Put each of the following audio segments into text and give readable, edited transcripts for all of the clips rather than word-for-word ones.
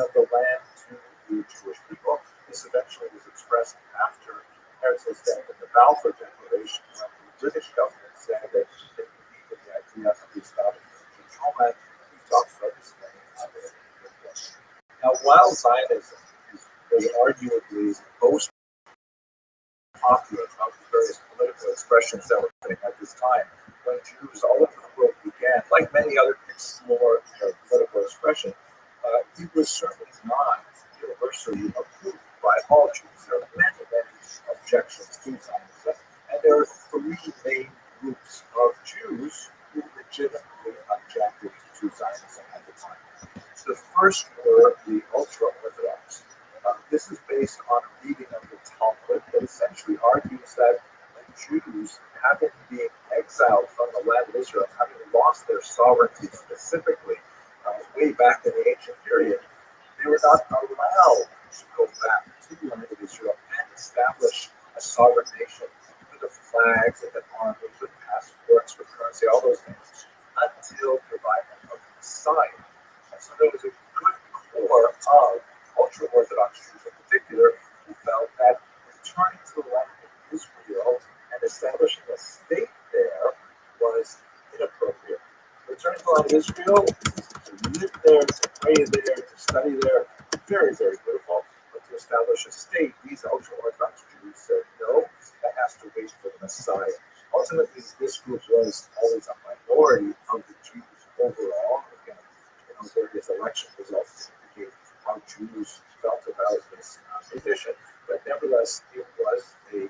of the land to the Jewish people. This eventually was expressed after Herzl's death in the Balfour Declaration, when the British government said that they believed in the idea of the establishment of Jewish homeland. We talked about this many other books. Now, while Zionism was arguably the most popular of the various political expressions that were happening at this time, when Jews all over the world began, like many other explore political expression, it was certainly not universally approved by all Jews. There are many, many objections to Zionism, and there are three main groups of Jews who legitimately objected to Zionism at the time. The first were the ultra-Orthodox. This is based on a reading of the Talmud that essentially argues that Jews, having been exiled from the land of Israel, having lost their sovereignty specifically way back in the ancient period, they were not allowed to go back to the land of Israel and establish a sovereign nation with a flag, with an army, with passports, with currency, all those things, until the arrival of the Messiah. And so there was a good core of ultra-Orthodox Jews in particular who felt that returning to the land of Israel and establishing a state there was inappropriate. Returning to the land of Israel, to live there, to pray there, to study there, very, very beautiful. But to establish a state, these ultra-Orthodox Jews said, no, that has to wait for the Messiah. Ultimately, this group was always a minority of the Jews overall. Again, various election results indicate how Jews felt about this position, but nevertheless, it was a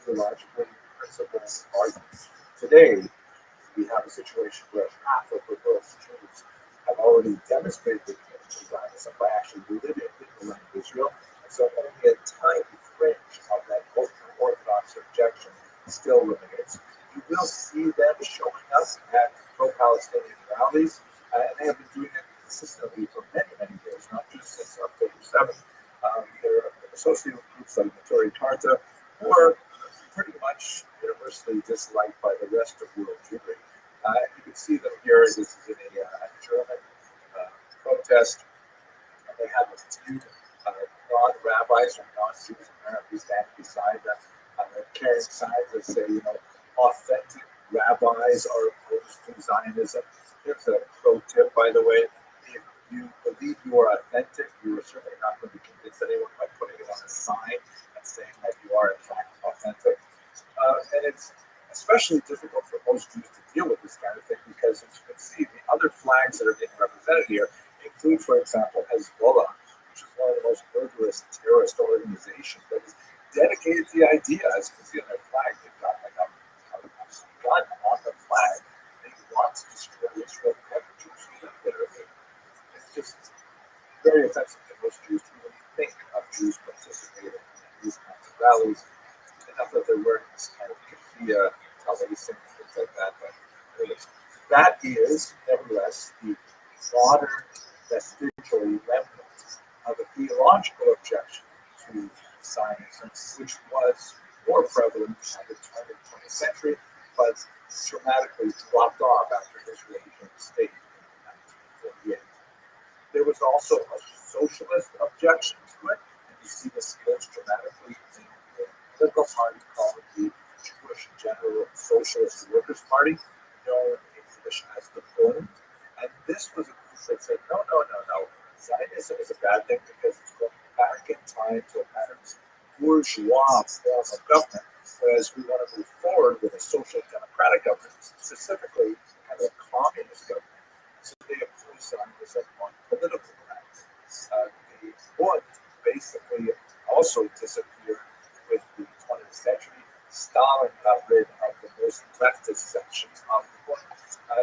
theologically principled argument. Today, we have a situation where half of the world's Jews have already demonstrated their commitment to Zionism by actually living in the land of Israel, and so only a tiny fringe of that ultra-Orthodox objection still remains. You will see them showing up at pro-Palestinian rallies, and they have been doing it consistently for many, many years, not just since October 7th. They're associated with groups like Notori Tarta, who are pretty much universally disliked by the rest of world Jewry. You can see them here. This is in a German protest. And they have a few non-rabbis or non-Jews apparently standing beside them, carrying signs that say, authentic rabbis are opposed to Zionism. Here's a pro tip, by the way. If you believe you are authentic, you are certainly not going to convince anyone by putting it on a sign and saying that you are, in fact, authentic. And it's especially difficult for most Jews to deal with this kind of thing because, as you can see, the other flags that are being represented here include, for example, Hezbollah, which is one of the most murderous terrorist organizations that is dedicated to the idea. As you can see on their flag, they've got like a gun on the flag. They want to destroy Israel and every Jew who lives there. It's just very offensive to most Jews to even think of Jews participating in these kinds of rallies. Enough that they're wearing this kind of keffiyeh, taliesin, things like that. But anyways, that is, nevertheless, the modern vestigial remnant of a theological objection to Zionism, which was more prevalent at the turn of the 20th century, but dramatically dropped off after Israel became a state in 1948. There was also a socialist objection to it, and you see this most dramatically in the political party called the Jewish General Socialist Workers' Party, known in English as the Bund. And this was a group that said, no. Zionism is a bad thing because it's going back in time to a kind of bourgeois form of government, whereas we want to move forward with a social democratic government, specifically kind of a communist government. So they oppose Zionism on political grounds. The Bund basically also disappeared with the 20th century. Stalin got rid of the most leftist sections of the Bund.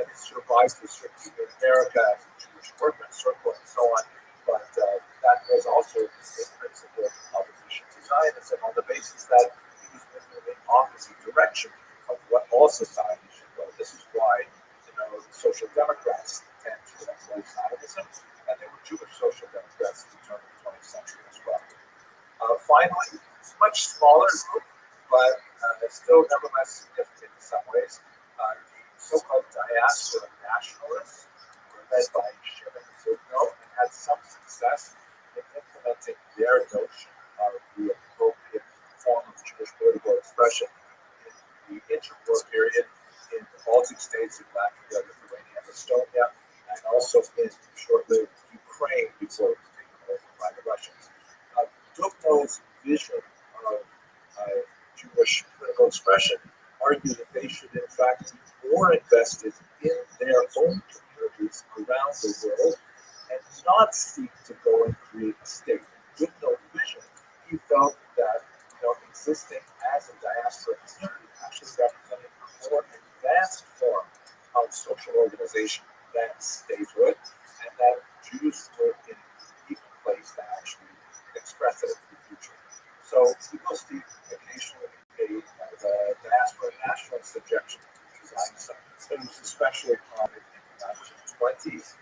It survived to a certain degree in America as a Jewish workman's circle and so on, but that was also a principle opposition to Zionism on the basis that it was moving in the opposite direction of what all society should go. This is why, the social democrats tend to embrace Zionism, and there were Jewish social democrats at the turn of the 20th century as well. Finally, much smaller group, but still nevertheless significant in some ways. The so-called diaspora nationalists were led by Shimon Zugno and had some success in implementing their notion of the appropriate form of Jewish political expression in the interwar period in the Baltic states, in Latvia, Lithuania, and Estonia, and also in short-lived Ukraine before it was taken over by the Russians. Dubnow's vision of Jewish political expression argued that they should, in fact, be more invested in their own communities around the world and not seek to go and create a state. With no vision, he felt that existing as a diaspora community actually represented a more advanced form of social organization than statehood, and that Jews were in a unique place to actually express it in the future. So people see occasionally the diaspora nationalist objection to Zionism. It was especially common in the 1920s.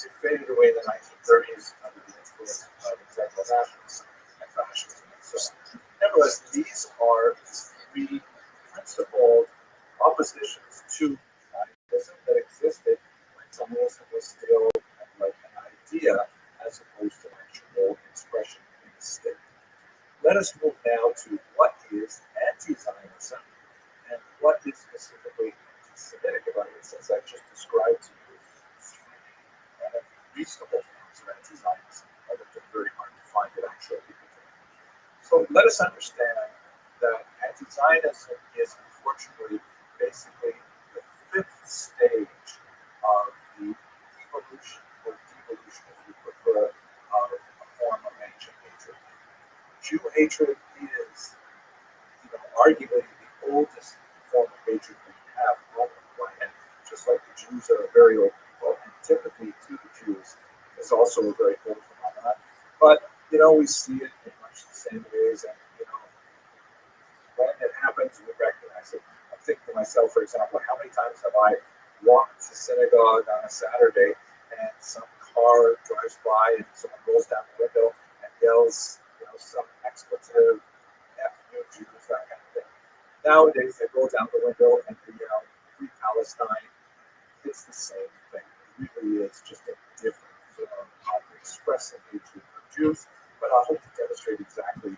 It faded away in the 1930s under the influence of executive nationalism and fascism and so on. Nevertheless, these are three principled oppositions to Zionism that existed when Zionism was still like an idea as opposed to actual expression in the state. Let us move now to what is anti-Zionism and what is specifically anti-Semitic about it, since I've just described to you three reasonable forms of anti-Zionism, although they're very hard to find in actual people today. So let us understand that anti-Zionism is unfortunately basically the fifth stage of the evolution or devolution, if you prefer, of a form of ancient hatred. Jew hatred is, arguably the oldest form of hatred we have on the planet. Just like the Jews are a very old people, antipathy to the Jews is also a very old phenomenon. But we see it in much the same ways, and when it happens, we recognize it. I think to myself, for example, how many times have I walked to synagogue on a Saturday and some car drives by and someone rolls down the window and yells, some expletive, F you Jews, that kind of thing. Nowadays, they roll down the window and they yell, Free Palestine. It's the same thing. It really is just a different form of expressing hatred for Jews, but I hope to demonstrate exactly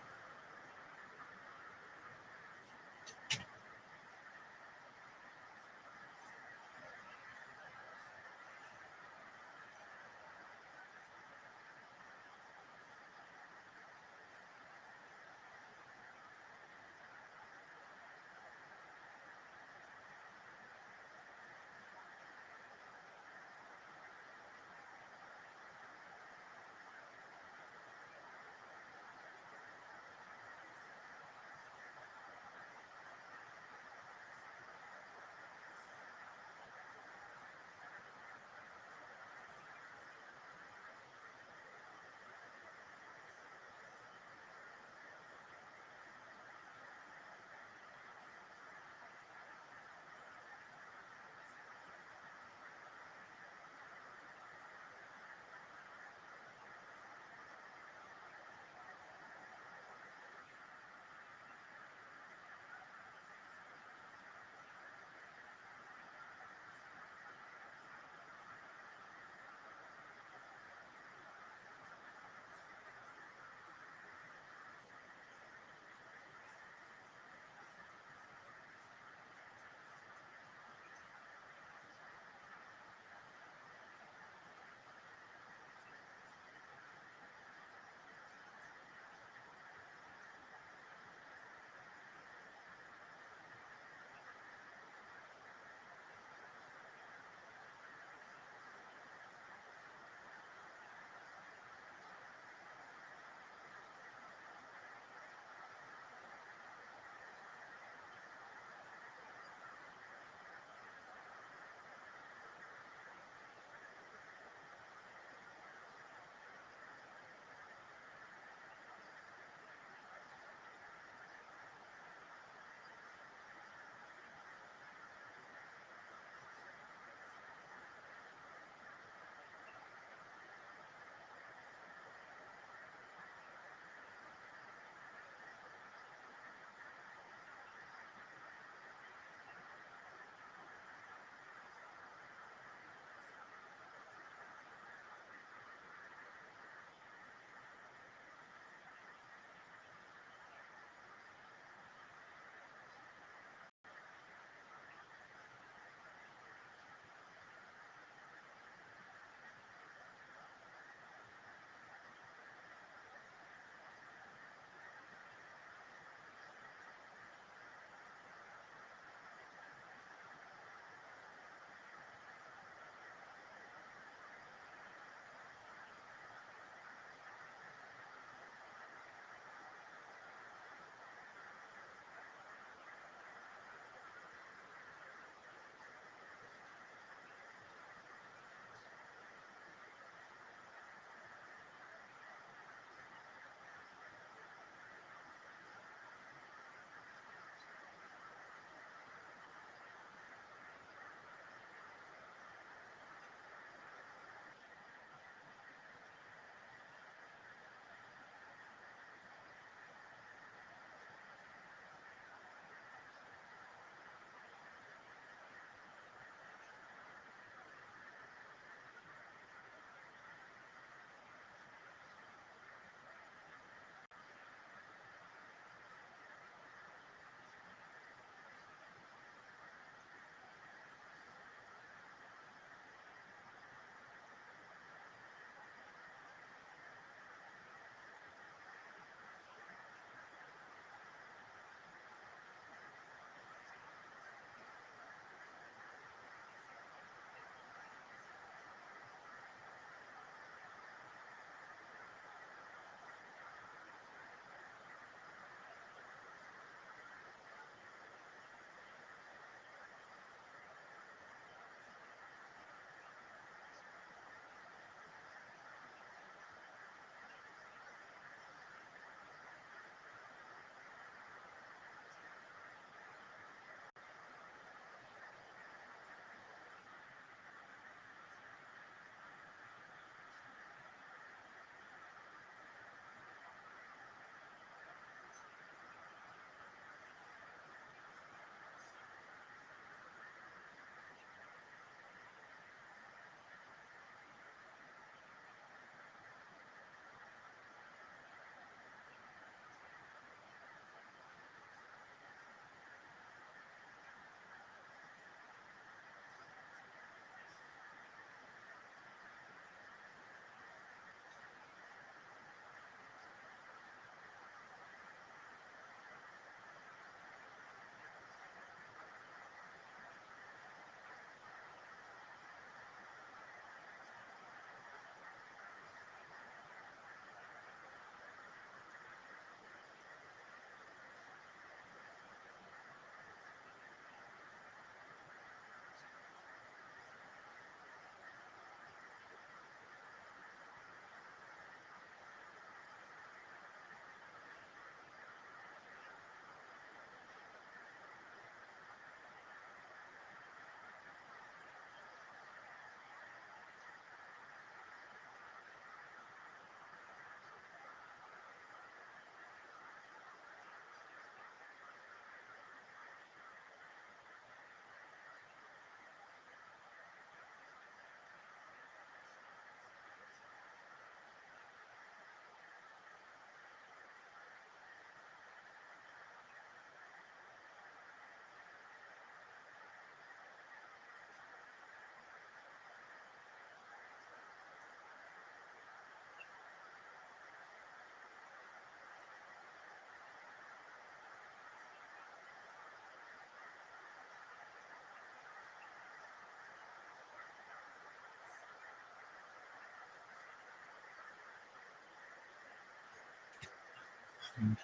Mm.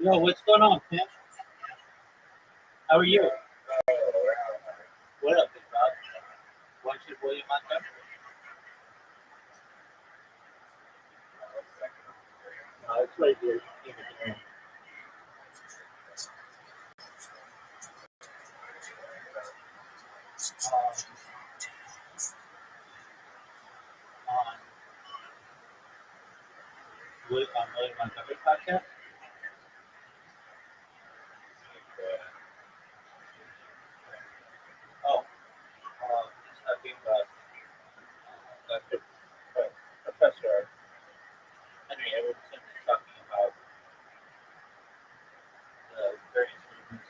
Yo, what's going on, Tim? How are you? What up, big dog? Watch it, William Montgomery. No, it's right here. On William Montgomery podcast. Oh, he's talking about Dr. Professor Henry Everton is talking about the various movements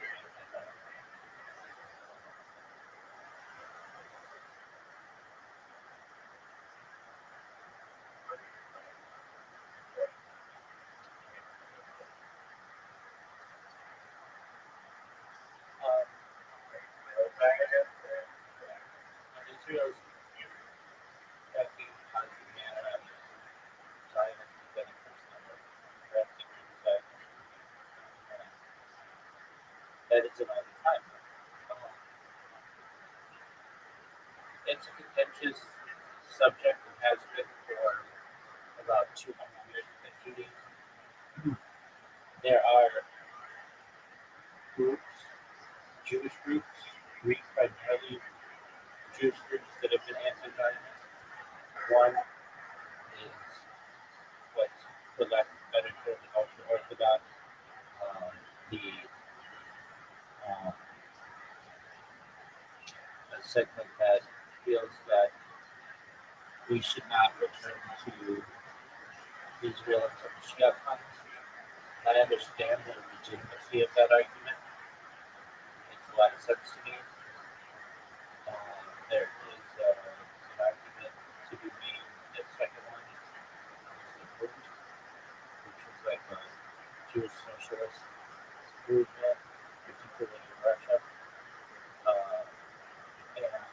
of Israel's attacking Palestinian Zionist getting personal. That is another time. Um, it's a contentious subject and has been for about 200 years in Judaism. There are groups, Jewish groups, Greek primarily Jewish groups that have been anti-Zionist. One is what, for lack of a better term, the ultra-Orthodox, the a segment that feels that we should not return to Israel until Mashiach comes. I understand the legitimacy of that argument. It makes a lot of sense to me. There is an argument to be made, the second one is the Root, which is like a Jewish socialist movement, particularly in Russia. And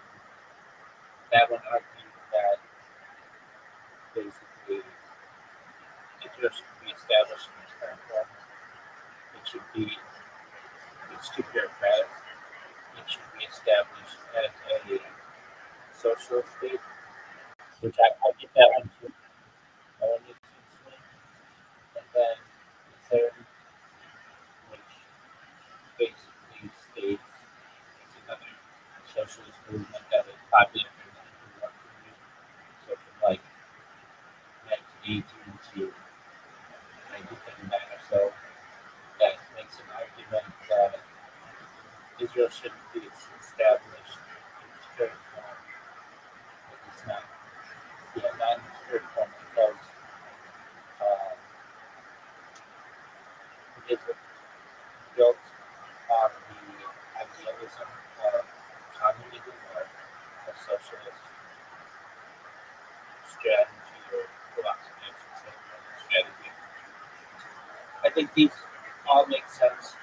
that one argued that basically Israel should be established in its current form. It's too bureaucratic. It should be established as a socialist state, which I get that one too. And then the third, which basically states it's another socialist movement that is popular in the community. So from like 1918 to 1939 or so, that makes an argument that Israel shouldn't be established in its current form. But it's not. Yeah, not in its current form because it is built on the idealism of communism or a socialist strategy or philosophy, I should say, strategy. I think these all make sense,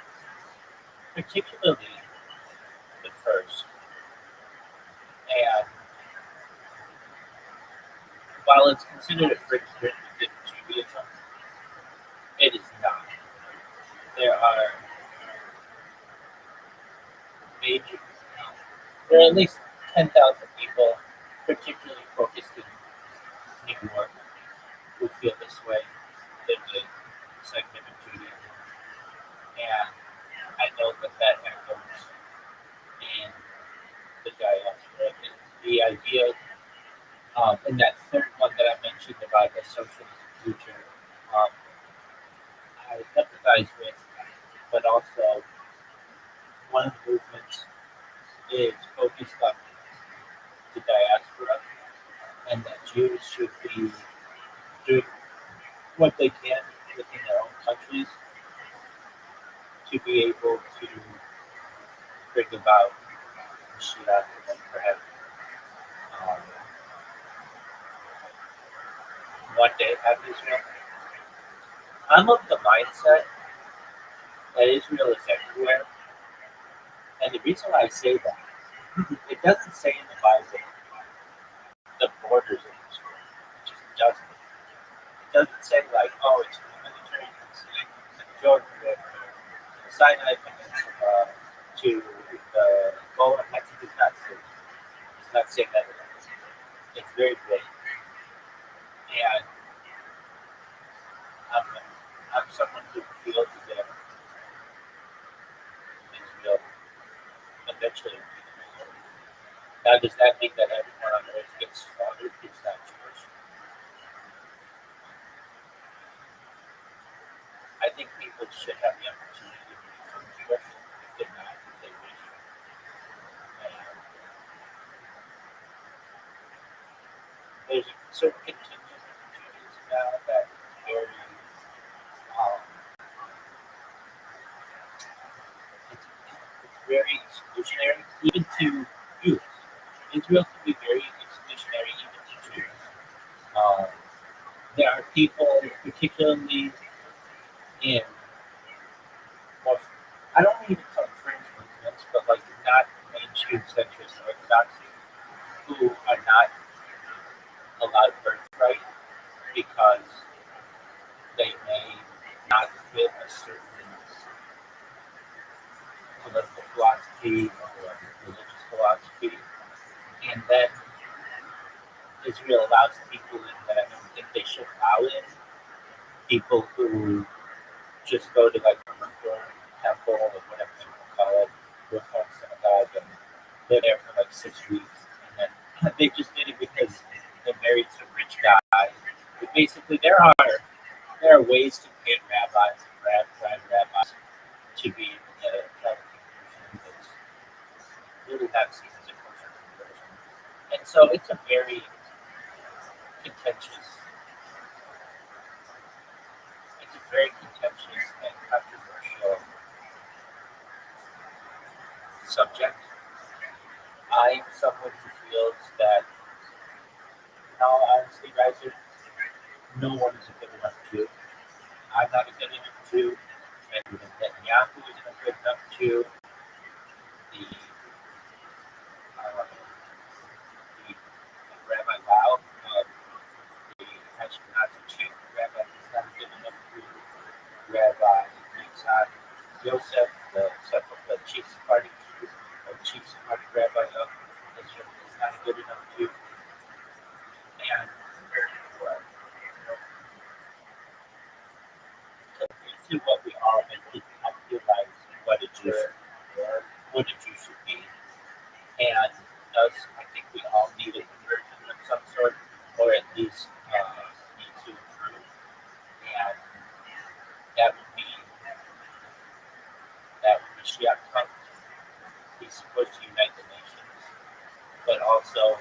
particularly the first. And while it's considered a fringe within Judaism, it is not. There are there are at least 10,000 people, particularly focused in New York, who feel this way. There's a segment of Judaism, and I know that that echoes in the diaspora. The idea, in that third one that I mentioned about a socialist future, um, I empathize with, but also one of the movements is focused on the diaspora and that Jews should be doing what they can within their own countries to be able to bring about Mashiach and perhaps um, one day have Israel. I'm of the mindset that Israel is everywhere, and the reason why I say that, it doesn't say in the Bible the borders of Israel. It just doesn't. It doesn't say like, oh, it's from the Mediterranean Sea to the Jordan River, the Sinai Peninsula to the Golan Heights. It does not say. It's not saying that at all. It's very vague, and I'm, I'm someone who feels as if Israel eventually. Now, does that mean that everyone on earth gets slaughtered who's not Jewish? I think people should have the opportunity to become Jewish if they're not, if they wish. And there's a certain contingent of Judaism now that is very, um, it's very exclusionary, even to Jews. Israel can be very exclusionary even to Jews. Um, there are people, particularly in more, I don't even call them fringe movements, but like not mainstream centrist orthodoxy, who are not allowed birthright because they may not fit a certain political philosophy or religious philosophy. And then Israel allows people in that I don't think they should allow in. People who just go to like a Reform temple or whatever they want to call it, Reform synagogue, and they're there for like 6 weeks. And then they just did it because they're married to rich guys. But basically, there are ways to get rabbis and grand rabbis to be able to have a conversion that's really not seen as a kosher conversion. And so it's a very contentious, and controversial subject. I am someone who feels that, no, honestly, guys, no one is a good enough Jew. I'm not a good enough Jew. And Netanyahu isn't a good enough Jew. The the Rabbi Lau, the Ashkenazi chief rabbi, is not good enough Jew. Rabbi Yitzhak Yosef, the chief Sephardic Jew, or chief Sephardic rabbi of Israel, is not a good enough Jew. And to what we all been thinking, I realize what a Jew should be. And thus, I think we all need a conversion of some sort, or at least need to improve. And that would be that when Mashiach comes, he's supposed to unite the nations, but also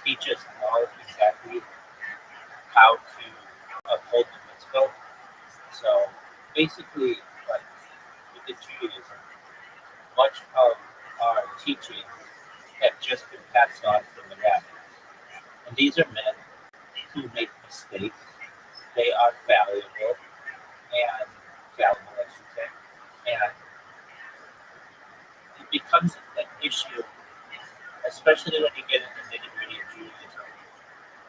teach us all exactly how to uphold the mitzvot. So basically, like with the Judaism, much of our teaching have just been passed on from the rabbis. And these are men who make mistakes. They are fallible and fallible, I should say. And it becomes an issue, especially when you get into the nitty-gritty of Judaism,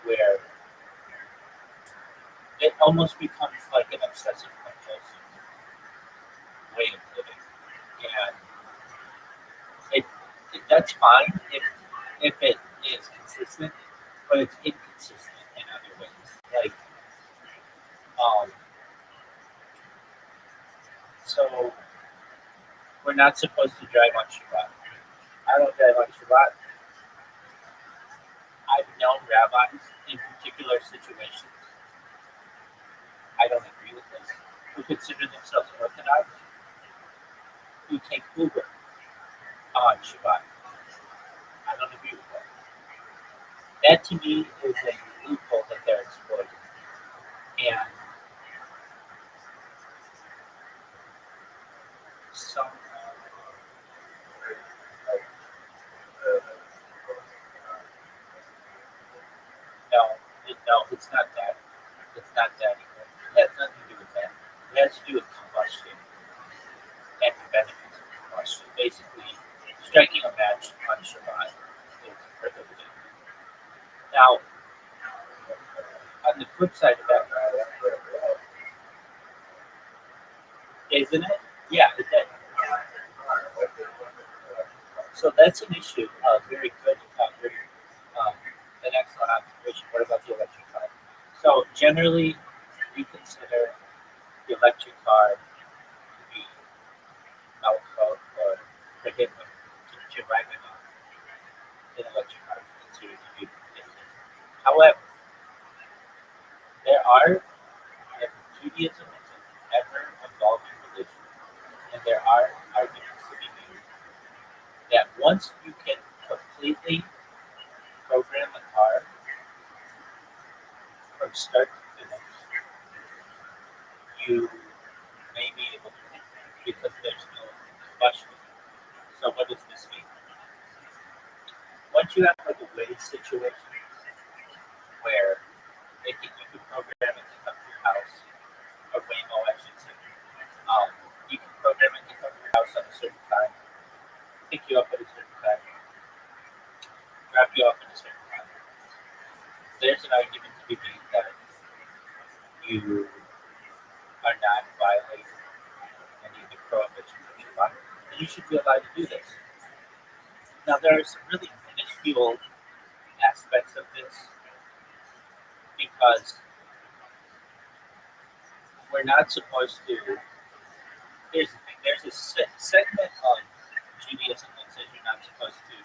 where it almost becomes like an obsessive compulsive way of living. And it that's fine if it is consistent, but it's inconsistent in other ways. Like, um, so we're not supposed to drive on Shabbat. I don't drive on Shabbat. I've known rabbis in particular situations. I don't agree with this. Who consider themselves Orthodox, who take Uber on Shabbat. I don't agree with that. That to me is a loophole that they're exploiting. And some no, no, it's not that. It's not that. It has nothing to do with that. It has to do with combustion and the benefits of combustion. Basically, striking a match on Shabbat is prohibited. Now, on the flip side of that, isn't it? Yeah, it is. So that's an issue. Very good. Um, an excellent observation. What about the electric car? So generally, we consider the electric car to be alcohol or prohibited to ride it on an electric car is considered to be prohibited. However, there are Judaism is an ever evolving religion, and there are arguments to be made that once you can completely program a car from start to finish, you may be able to because there's no combustion. So what does this mean? Once you have like a race situation where you can program it to come to your house, or Waymo, I should say, you can program it to come to your house at a certain time, pick you up at a certain time, drop you off at a certain time. There's an argument to be made that you are not violating any of the prohibitions of Shabbat, and you should be allowed to do this. Now, there are some really minuscule aspects of this because we're not supposed to. Here's the thing: there's a segment of Judaism that says you're not supposed to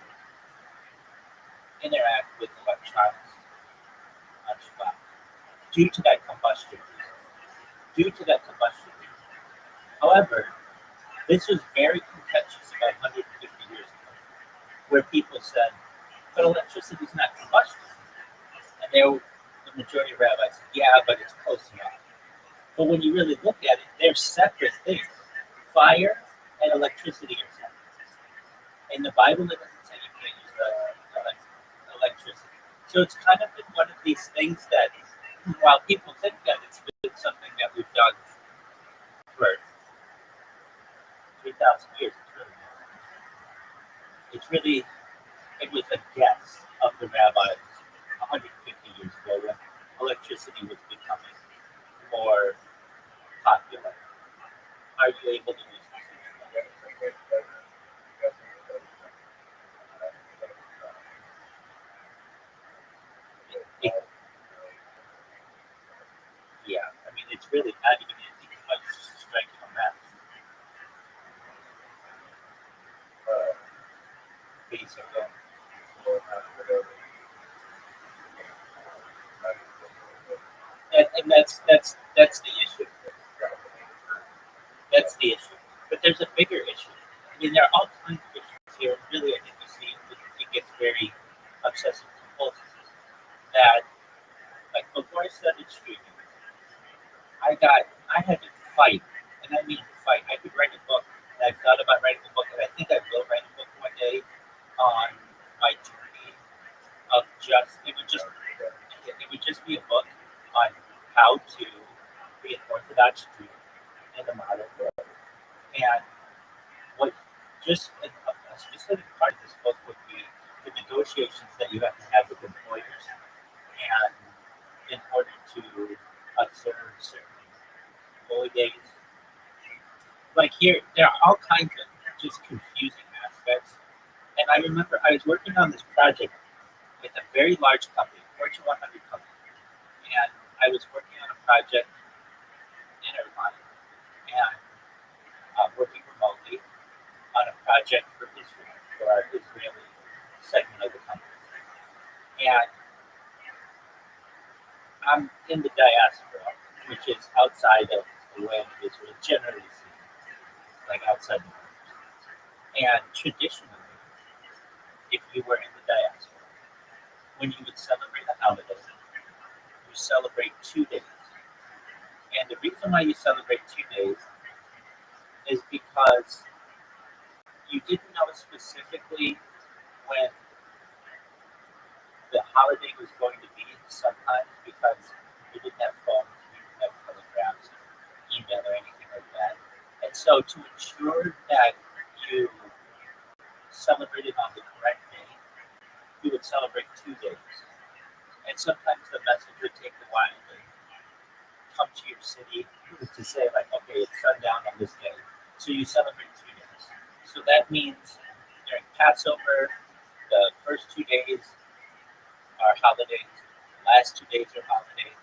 interact with electronics on Shabbat due to that combustion. However, this was very contentious about 150 years ago, where people said, "But electricity is not combustion," and the majority of rabbis said, "Yeah, but it's close enough." But when you really look at it, they're separate things. Fire and electricity are separate. In the Bible, it doesn't say you can't use electricity. So it's kind of been one of these things that, while people think that it's been something that we've done for 3,000 years, it was a guess of the rabbis 150 years ago when electricity was becoming more popular. Are you able to use it? Yeah, I mean, it's really not even anything like striking a match. Basically. And that's the issue. That's the issue. But there's a bigger issue. I mean, there are all kinds of issues here. Really, I think you see it gets very obsessive compulsive. That, like, before I started streaming, I had to fight, and I mean fight. I could write a book, and I thought about writing a book, and I think I will write a book one day on my journey of it would just be a book on how to be an Orthodox Jew in the modern world. And what just a specific part of this book would be the negotiations that you have to have with employers and in order to observe certain holy days. Like here, there are all kinds of just confusing aspects. And I remember I was working on this project with a very large company, Fortune 100 company, and I was working on a project in Irvine and working remotely on a project for Israel, for our Israeli segment of the company. And I'm in the diaspora, which is outside of the land of Israel, generally speaking, like outside the borders. And traditionally, if you were in the diaspora, when you would celebrate a holiday, you celebrate 2 days. And the reason why you celebrate 2 days is because you didn't know specifically when the holiday was going to be sometimes because we didn't have phones, we didn't have telegrams, email, or anything like that. And so to ensure that you celebrated on the correct day, you would celebrate 2 days. And sometimes the message would take a while to come to your city to say, like, okay, it's sundown on this day. So you celebrate 2 days. So that means during Passover, the first 2 days are holidays. The last 2 days are holidays.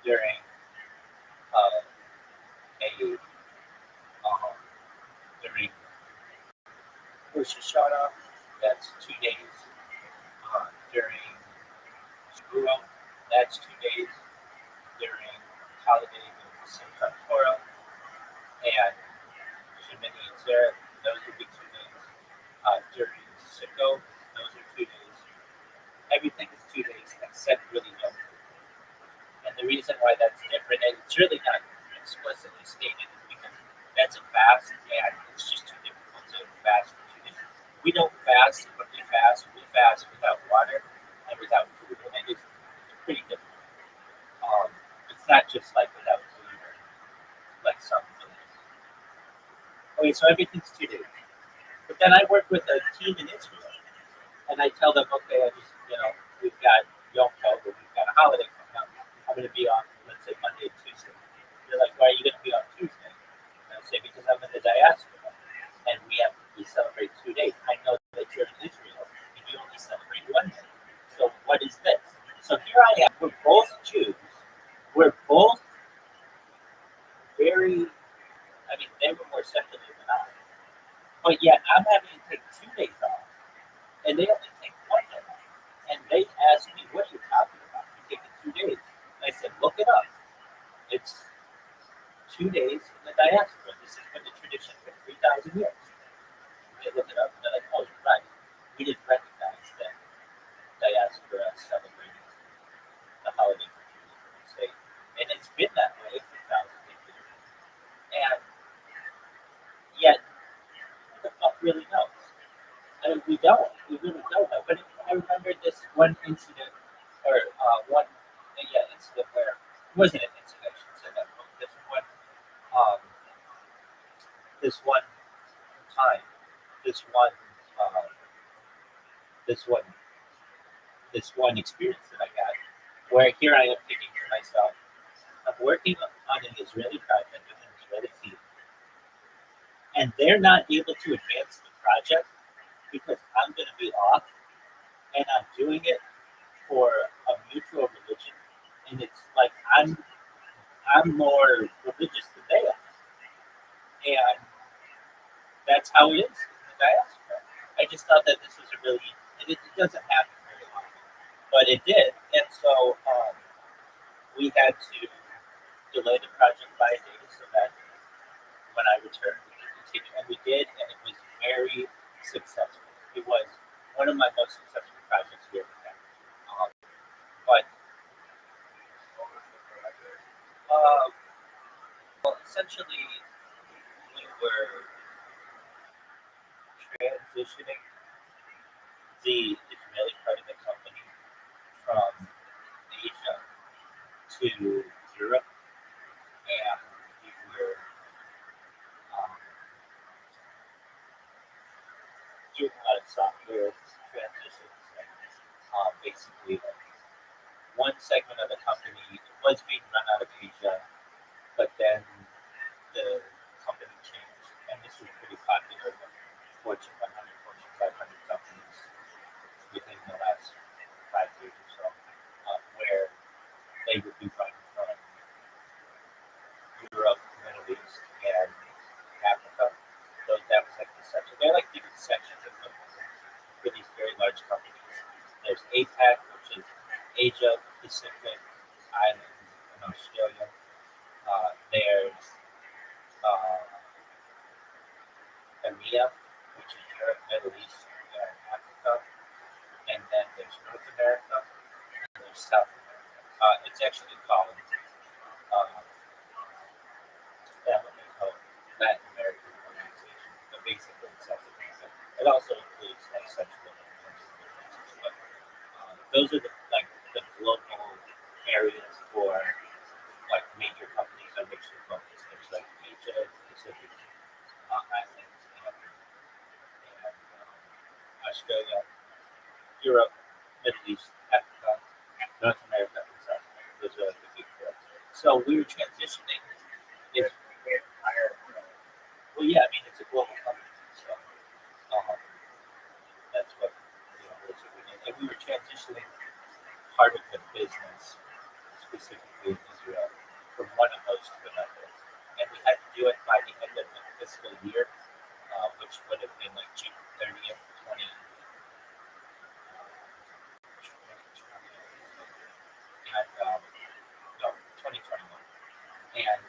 During uh, during Rosh Hashanah, that's 2 days. During Shavuot, that's 2 days. During holiday of Simchat Torah and Shemini Atzeret, those would be 2 days. During Sukkot, those are 2 days. Everything is 2 days except really Yom Kippur. And the reason why that's different, and it's really not explicitly stated, is because that's a fast, and it's just too difficult to fast for 2 days. We don't fast when we fast without water and without food, and it's pretty difficult. It's not just like without food, like some things. Okay, so everything's 2 days. But then I work with a team in Israel, and I tell them, okay, we've got Yom Tov, we've got a holiday coming up. I'm going to be on, let's say, Monday and Tuesday. They're like, why are you going to be on Tuesday? And I say, because I'm in the diaspora, and we celebrate 2 days. I know that you're in Israel, and you only celebrate 1 day. So what is this? So here I am. We're both Jews. We're both very, they were more secular than I. But yet I'm having to take 2 days off, and they only take 1 day off. And they asked me, what are you talking about? You're taking 2 days. And I said, look it up. It's 2 days in the diaspora. This has been the tradition for 3,000 years. They look it up, and they're like, oh, you're right. We didn't recognize that diaspora celebrating the holiday for the state. And it's been that way for thousands of years. And yet, who the fuck really knows? We don't. We really don't know. But I remember this one incident, or incident where it wasn't an incident. I should say that. But this one time, this one, this one, this one experience that I had, where here I am thinking to myself, I'm working on an Israeli project with an Israeli team, and they're not able to advance the project because I'm going to be off, and I'm doing it for a mutual religion, and it's like I'm more religious than they are, and that's how it is in the diaspora. I just thought that this was and it doesn't happen very often, but it did, and so we had to delay the project by a day so that when I returned, we could continue, and we did, and it was very successful. It was one of my most successful projects we ever had. But essentially, we were transitioning the Israeli part of the company from Asia to Europe, and we were doing a lot of software transitions, and basically one segment of the company was being run out of Asia, but then the company changed, and this was pretty popular with Fortune 100, Fortune 500 companies. EMEA, which is Europe, Middle East, and Africa, and then there's North America, and there's South America. It's actually called what they call Latin American Organization, but basically it's South America. It also includes like Central America, but those are the global areas for like major companies on which they focus. There's like Asia, Pacific Islands, and Australia, Europe, Middle East, Africa, North America, and South America. Those are like the big four. So we were transitioning. It's, well, yeah, I mean it's a global company, so that's what that's what we did. And we were transitioning part of the business, specifically in Israel, from one of those to another, and we had to do it by the end of the fiscal year, which would have been like June 30th, 20. And no, 2021, and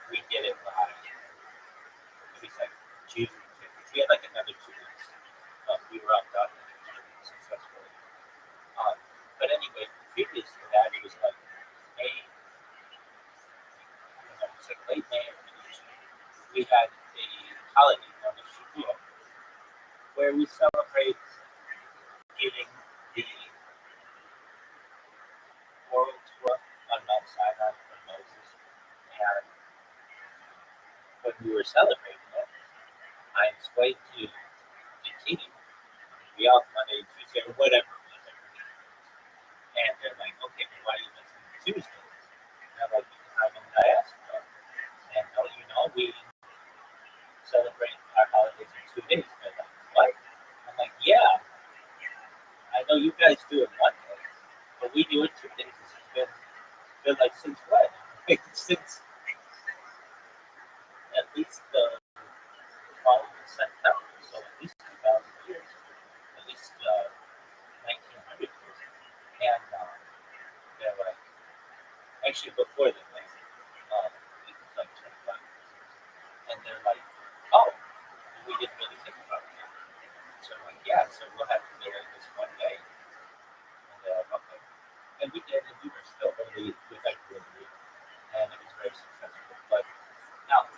we did it by it was like June 50th. We had like another 2 weeks. We were up done successfully. But anyway, previous to that, it was like May, I don't know, it's like late May or June. We had a holiday known as Shavuot, where we celebrate getting the oral Torah on Mount Sinai from Moses. And when we were celebrating it, I explained to the team, we all Monday, Tuesday, or whatever it was every week. And they're like, okay, but why are you missing Tuesday? And I'm like, because I'm in diaspora. And don't you know, we celebrate our holidays in 2 days. And they're like, what? I'm like, yeah, I know you guys do it one day, but we do it 2 days. It's been like since when? Like, since at least the following September, so at least 2,000 years, at least 1,900 years. And they're like, actually before that, it was like 25 years. And they're like, oh, we didn't really think about that. So I'm like, yeah, so we'll have to delay this one day. And they're like, okay. And we did, and we were still early with like delivery, and it was very successful. But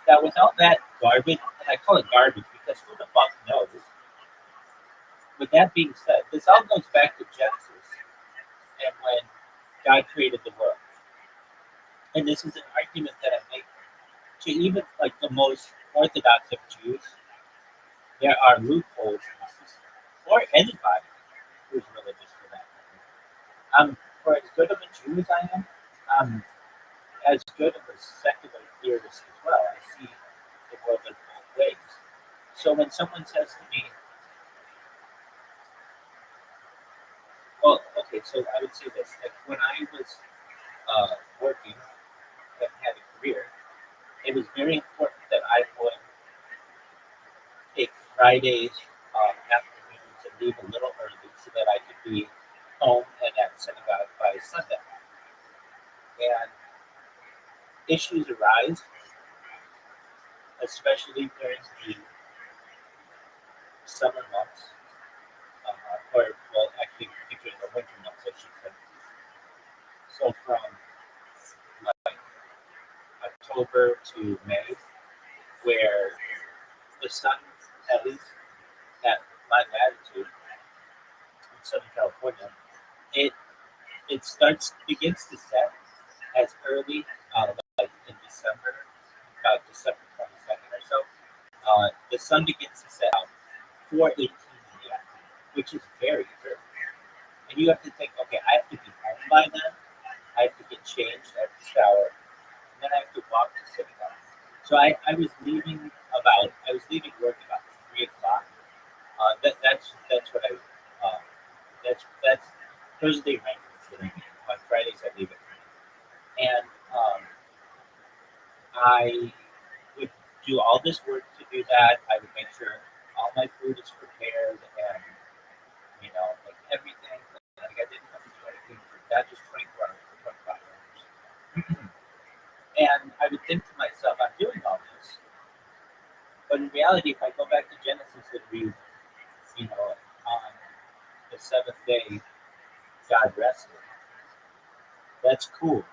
now without that garbage, and I call it garbage because who the fuck knows? With that being said, this all goes back to Genesis and when God created the world. And this is an argument that I make to even like the most orthodox of Jews. There are loopholes in the system, or anybody who's religious for that matter. For as good of a Jew as I am, I'm as good of a secular theorist as well. I see the world in both ways. So when someone says to me, well, okay, so I would say this: like when I was working and had a career, it was very important that I would take Fridays afternoons and leave a little early so that I could be home and at synagogue by Sunday. And issues arise, especially during the summer months, or well, actually, particularly the winter months, I should say. So from like October to May, where the sun, at least at my latitude in Southern California, it begins to set as early like in December, about December 22nd or so. The sun begins to set out 4:18 in the afternoon, which is very early. And you have to think, okay, I have to be home by then. I have to get changed, I have to shower, and then I have to walk to synagogue. So I was leaving work about 3 o'clock. That's what I that's those are the arrangements that I make. On Fridays I leave at 3, and I would do all this work to do that. I would make sure all my food is prepared and like everything. Like I didn't have to do anything for not just 24 hours, for 25 hours. And I would think to myself, I'm doing all this But in reality, if I go back to Genesis and read, on the seventh day, God rested. That's cool.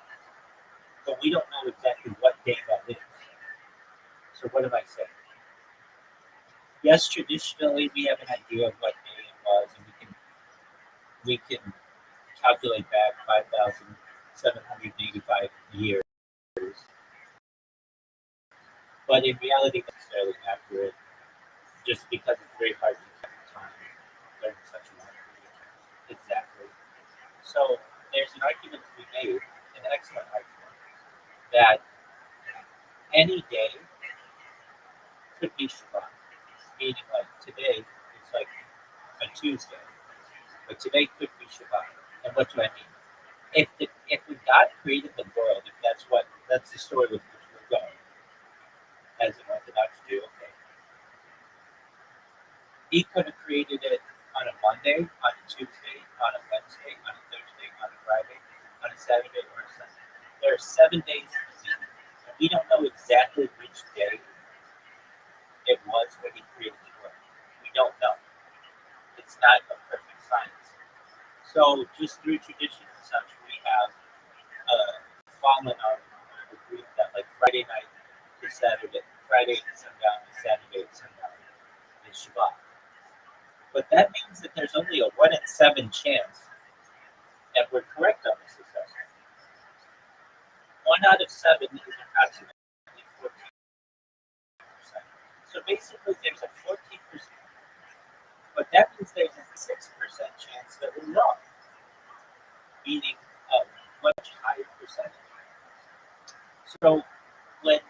But we don't know exactly what day that is. So what am I saying? Yes, traditionally we have an idea of what day it was, and we can calculate back 5,785 years. But in reality, that's fairly accurate, just because it's very hard to keep time during such a long period of time. Exactly. So there's an argument to be made, an excellent argument, that any day could be Shabbat. Meaning, like today, it's like a Tuesday, but today could be Shabbat. And what do I mean? If when God created the world, if that's the story with which we're going, as an Orthodox Jew, okay, He could have created it on a Monday, on a Tuesday, on a Wednesday, on a Thursday, on a Friday, on a Saturday, or a Sunday. There are 7 days in the week, and we don't know exactly which day it was when He created the world. We don't know. It's not a perfect science. So just through tradition and such, we have fallen on agreed that like Friday night to Saturday, Friday to sundown to Saturday to sundown is Shabbat. But that means that there's only a 1 in 7 chance that we're correct on this assessment. 1 out of 7 is approximately 14%. So basically, there's a 14%, but that means there's a 6% chance that we're wrong, meaning a much higher percentage. So when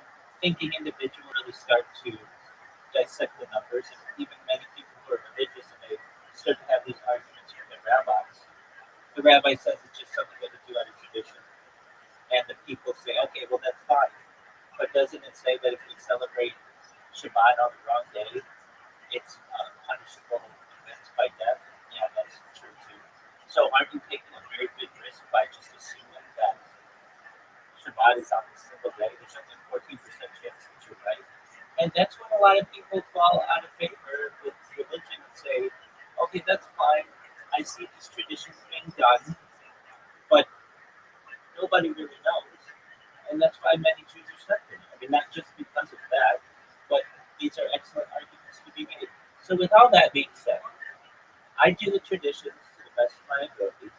thinking individually start to dissect the numbers, and even many people who are religious and they start to have these arguments with their rabbis, the rabbi says it's just something that they do out of tradition. And the people say, okay, well, that's fine. But doesn't it say that if we celebrate Shabbat on the wrong day, it's punishable offense by death? Yeah, that's true too. So aren't you taking a very big risk by just assuming that Shabbat is on a single day? There's only a 14% chance that you're right. And that's when a lot of people fall out of favor with religion and say, okay, that's fine. I see these traditions being done, but nobody really knows. And that's why many Jews are separate. I mean, not just because of that, but these are excellent arguments to be made. So with all that being said, I do the traditions to the best of my ability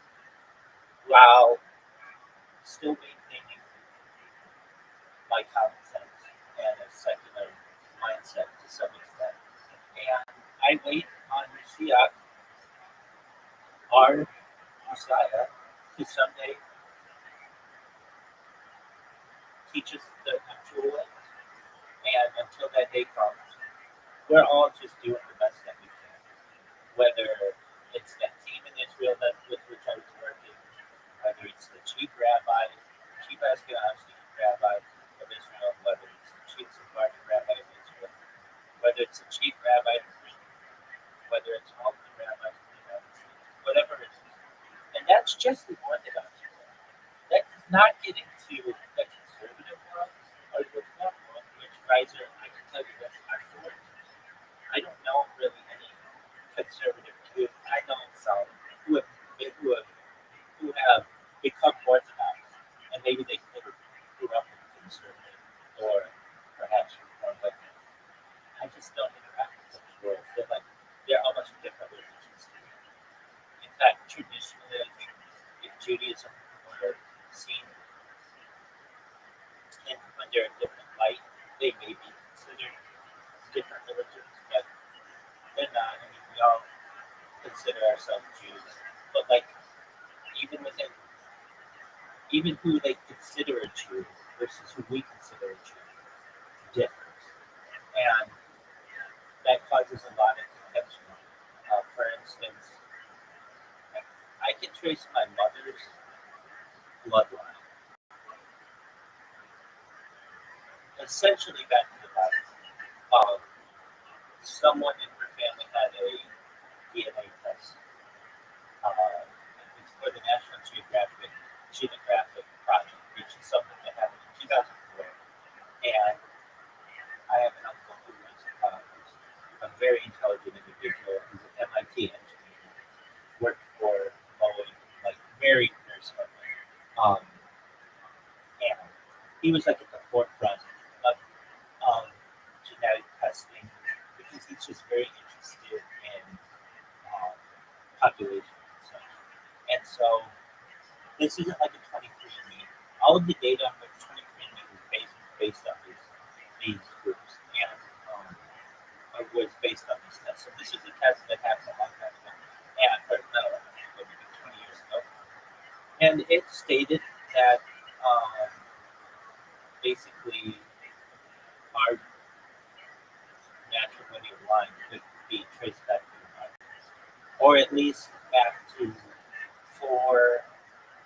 while still maintaining my common sense and a secular mindset to some extent. And I wait on Mashiach, our Messiah, to someday teach us the actual way. And until that day comes, we're all just doing the best that we can. Whether it's that team in Israel with which I was working, whether it's the chief rabbi, chief Ashkenazi rabbi of Israel, whether it's the chief Sephardic rabbi of Israel, whether it's the chief rabbi of Greece, whether it's all the rabbis of the United States, whatever it is. And that's just the Orthodox world. That does not get into the conservative world or the Reform world, which Kaiser, I can tell you that are for. I don't know really any conservative Jews. I know some who have become Orthodox, and maybe they could have grew up in conservative or perhaps Reform, but I just don't interact with those worlds. They're almost different religions to me. In fact, traditionally, I think if Judaism were seen under a different light, they may be considered different religions, but they're not. I mean, we all consider ourselves Jews, but like even within, even who they consider a Jew versus who we consider a Jew differs, and that causes a lot of contention. For instance, I can trace my mother's bloodline essentially back to the Bible. Someone in her family had a DNA test. It's for the National Geographic Genographic Project, which is something that happened in 2004. And I have an uncle who was a was like at the forefront of genetic testing because he's just very interested in population and such. And so this isn't like a 23andMe. All of the data on the 23andMe was based on these groups and was based on this test. So this is a test that happened a long time ago, and or no, maybe 20 years ago, and it stated that basically our matrimonial line could be traced back to the Vikings, or at least back to 4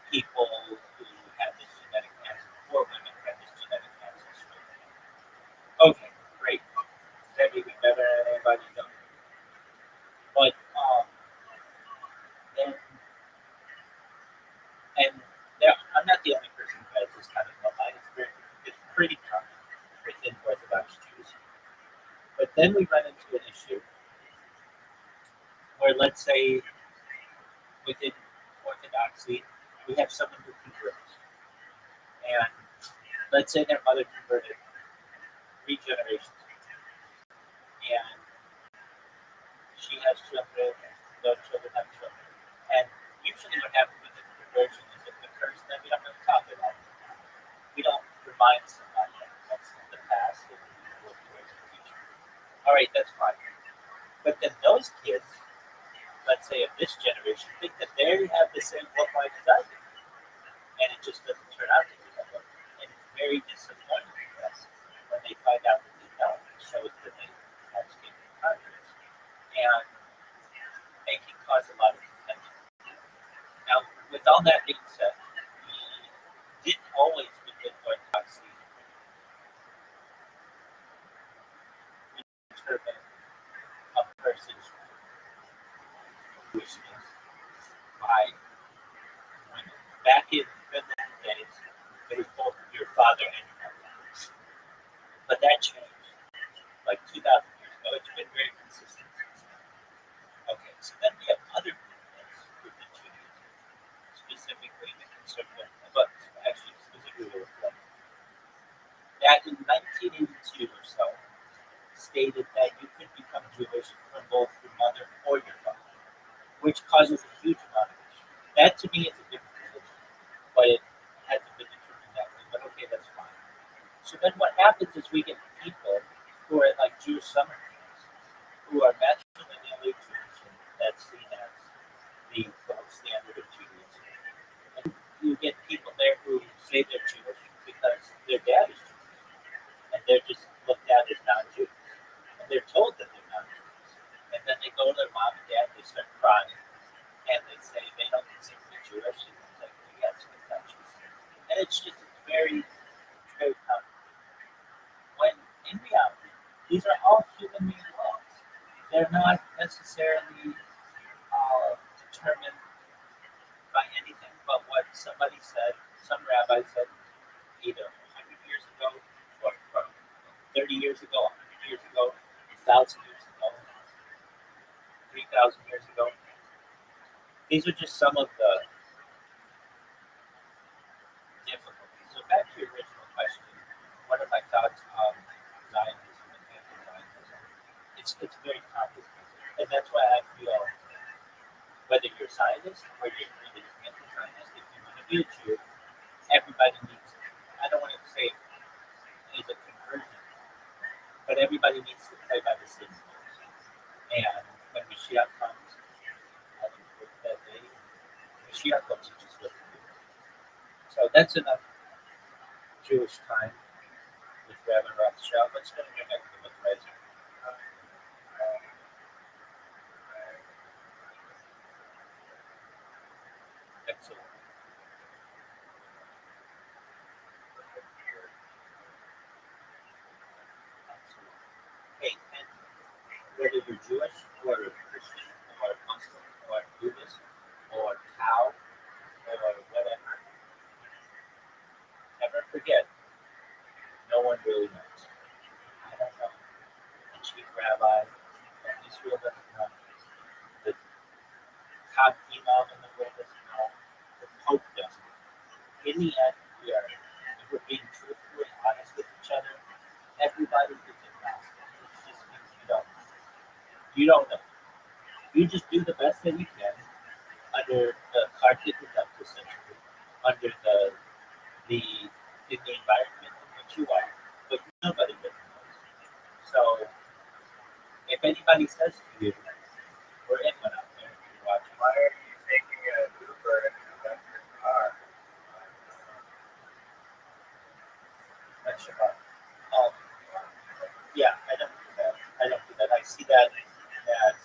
people who had this genetic cancer, 4 women who had this genetic ancestry. Okay, great. That may be better than anybody knows. But and and there, I'm not the only person who has this kind of bloodline. It's pretty common within Orthodox Jews. But then we run into an issue where, let's say, within Orthodoxy, we have someone who converts, and let's say their mother converted 3 generations, and she has children, and those children have children. And usually what happens with the conversion is it occurs, then we don't really talk about it. We don't remind somebody that that's the past and we look towards the future. All right, that's fine. But then those kids, let's say of this generation, think that they have the same bloodline as I do. And it just doesn't turn out to be that way. And it's very disappointing to us when they find out that they don't. It shows that they have escaped confidence. And they can cause a lot of contention. Now, with all that being said, we didn't always within Orthodoxy determine a person's Jewishness by women. Back in biblical days, it was both your father and your mother. But that changed like 2,000 years ago. It's been very consistent since then. Okay, so then we have other movements within Judaism, specifically the conservative, but actually specifically the Reform, that in 1982 or so stated that you could become Jewish from both your mother or your father, which causes a huge amount of issue. That to me is a different position, but it hasn't been determined that way. But okay, that's fine. So then what happens is we get people who are like Jewish summer camps, who are matrilineally Jewish, and that's seen as the gold standard of Judaism. And you get people there who say they're Jewish because their dad is Jewish, and they're just looked at as non-Jews. And they're told that they're non-Jews. And then they go to their mom and dad, they start crying, and they say they don't consider me Jewish, and it's like, yes, it's not Jewish. And it's just very, very common. When in reality, these are all human-made laws. They're not necessarily determined by anything but what somebody said, some rabbi said, either 100 years ago, or 30 years ago, 100 years ago, 1,000 years ago, 3,000 years ago. These are just some of the difficulties. So back to your original question, what are my thoughts on Zionism and anti-Zionism? It's very complicated, and that's why I feel whether you're a Zionist or you're really anti-Zionist, if you want to be a Jew, everybody needs it. I don't want to say it's a conversion, but everybody needs to play by the same rules. And when Mashiach comes, I think that day, Mashiach comes to just what to do. So that's enough Jewish time with Rabbi Rothschild. Let's go back to the Razor. Excellent. Hey, and whether you're Jewish or Christian or Muslim or Buddhist or Tao or whatever, never forget, no one really knows. I don't know. The chief rabbi of Israel doesn't know. The top imam in the world doesn't know. The Pope doesn't. In the end, we are, if we're being truthful You don't know. You just do the best that you can under the carpet conduct, essentially, under the in the environment in which you are. But nobody really knows. So if anybody says to you, or anyone out there, you're watching, Why are you taking an Uber in an electric car? that's your part. Yeah, I don't do that. I don't do that. I see that as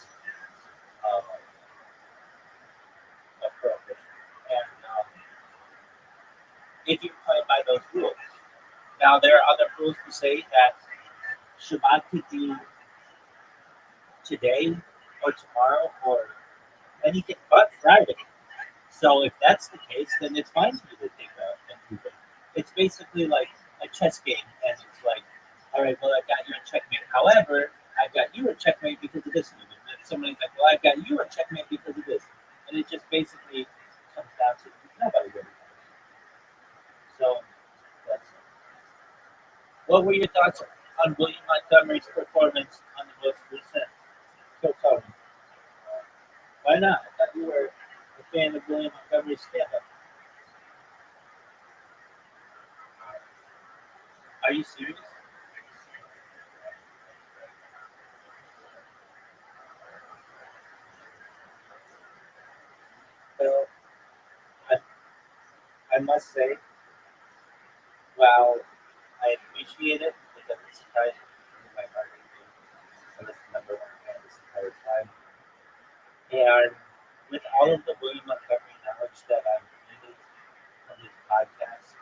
a prohibition. And if you play by those rules. Now, there are other rules to say that Shabbat could be today or tomorrow or anything but Friday. So if that's the case, then it's fine for you to take an Uber. It's basically like a chess game, and it's like, all right, well, I got you a checkmate. However, I got you a checkmate because of this move. And then somebody's like, well, I got you a checkmate because of this. And it just basically comes down to nobody really knows. So that's it. What were your thoughts on William Montgomery's performance on the most recent Kill Tony? Why not? I thought you were a fan of William Montgomery's stand-up. Are you serious? Well, I, I must say, while I appreciate it, it doesn't surprise me in my heart. I was the number one fan this entire time. And with all of the William Montgomery knowledge that I've needed from this podcast,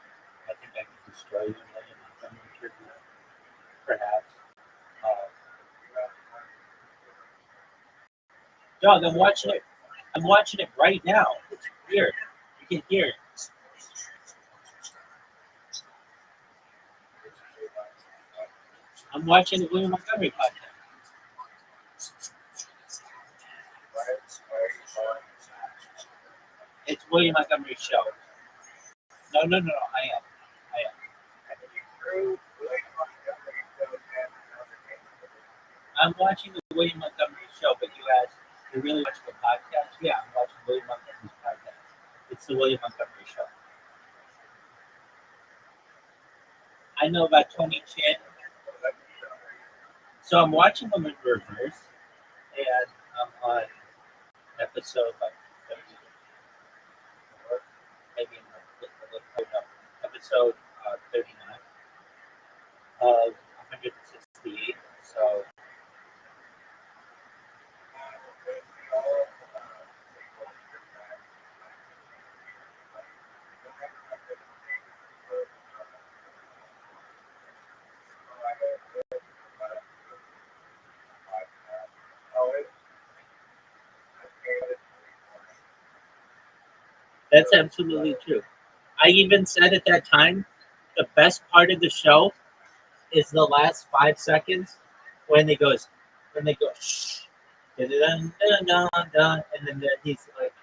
I think I can destroy the William Montgomery trivia, perhaps. Uh, Dog, I'm watching it. I'm watching it right now. It's weird. You can hear it. I'm watching the William Montgomery podcast. It's William Montgomery's show. No, I am. I'm watching the William Montgomery show, but you asked, you're really watching the podcast? Yeah, I'm watching William Montgomery's podcast. It's the William Montgomery show. I know about Tony Chan. So I'm watching them in reverse, and I'm on episode like 34, maybe episode 39 of 168. So that's absolutely true. I even said at that time, the best part of the show is the last 5 seconds when they go shh, dun, dun, dun, dun, dun, and then he's like,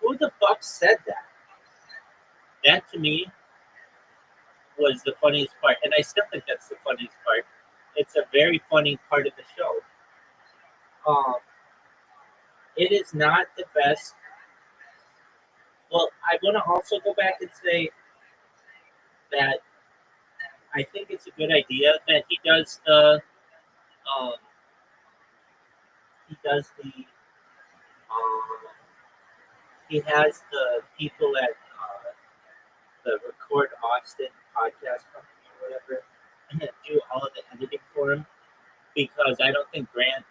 "Who the fuck said that?" That to me was the funniest part, and I still think that's the funniest part. It's a very funny part of the show. Um, it is not the best. Well, I want to also go back and say that I think it's a good idea that um, he does um, he has the people at the Record Austin podcast company or whatever do all of the editing for him because I don't think Grant.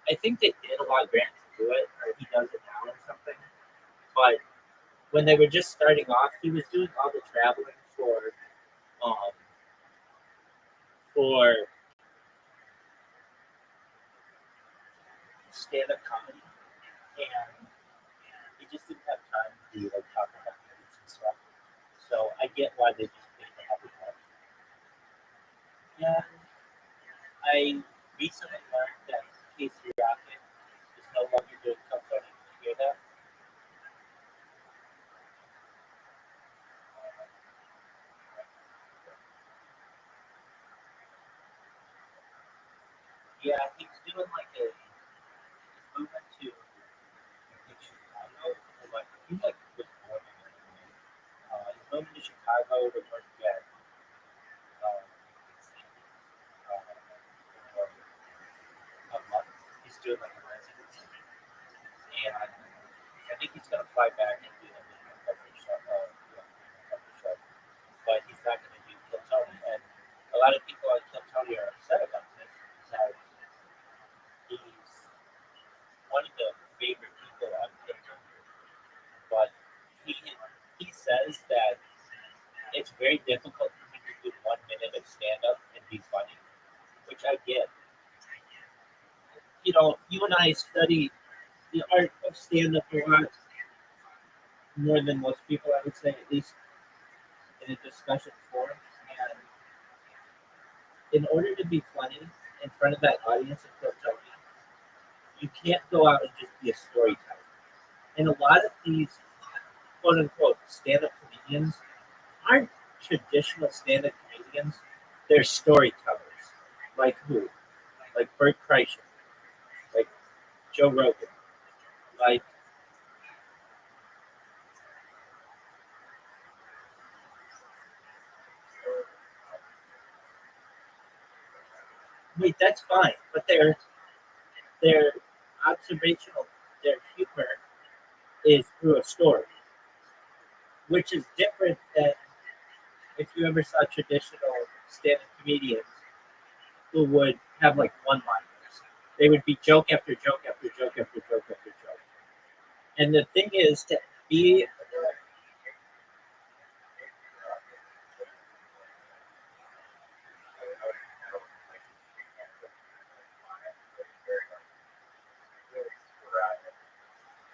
I think they did allow Grant to do it, or he does it now or something. But when they were just starting off, he was doing all the traveling um for stand-up comedy, and he just didn't have time to like talk about movies and stuff. So I get why they just made the happy part. And I recently learned that Casey Rocket is no longer doing comfort. Did you hear that? Yeah, he's doing like he's moving to Chicago. He's like was born in Illinois. He's moving to Chicago to work at uh, for a month. He's doing like a residency, and I think he's gonna fly back and do like a cover show. Cover show. But he's not gonna do Kill Tony. And a lot of people on Kill Tony are upset about this because he's one of the favorite people on Kill Tony. But he he says that it's very difficult for him to do 1 minute of stand up and be funny, which I get. You and I study the art of stand up a lot more than most people, I would say, at least in a discussion forum. And in order to be funny in front of that audience of Kill Tony, you can't go out and just be a storyteller. And a lot of these quote unquote stand up comedians aren't traditional stand up comedians, they're storytellers. Like who? Like Bert Kreischer, like Joe Rogan, like wait, that's fine, but their observational, their humor is through a story, which is different than if you ever saw traditional stand-up comedians who would have like one-liners. They would be joke after joke after joke after joke after joke. And the thing is to be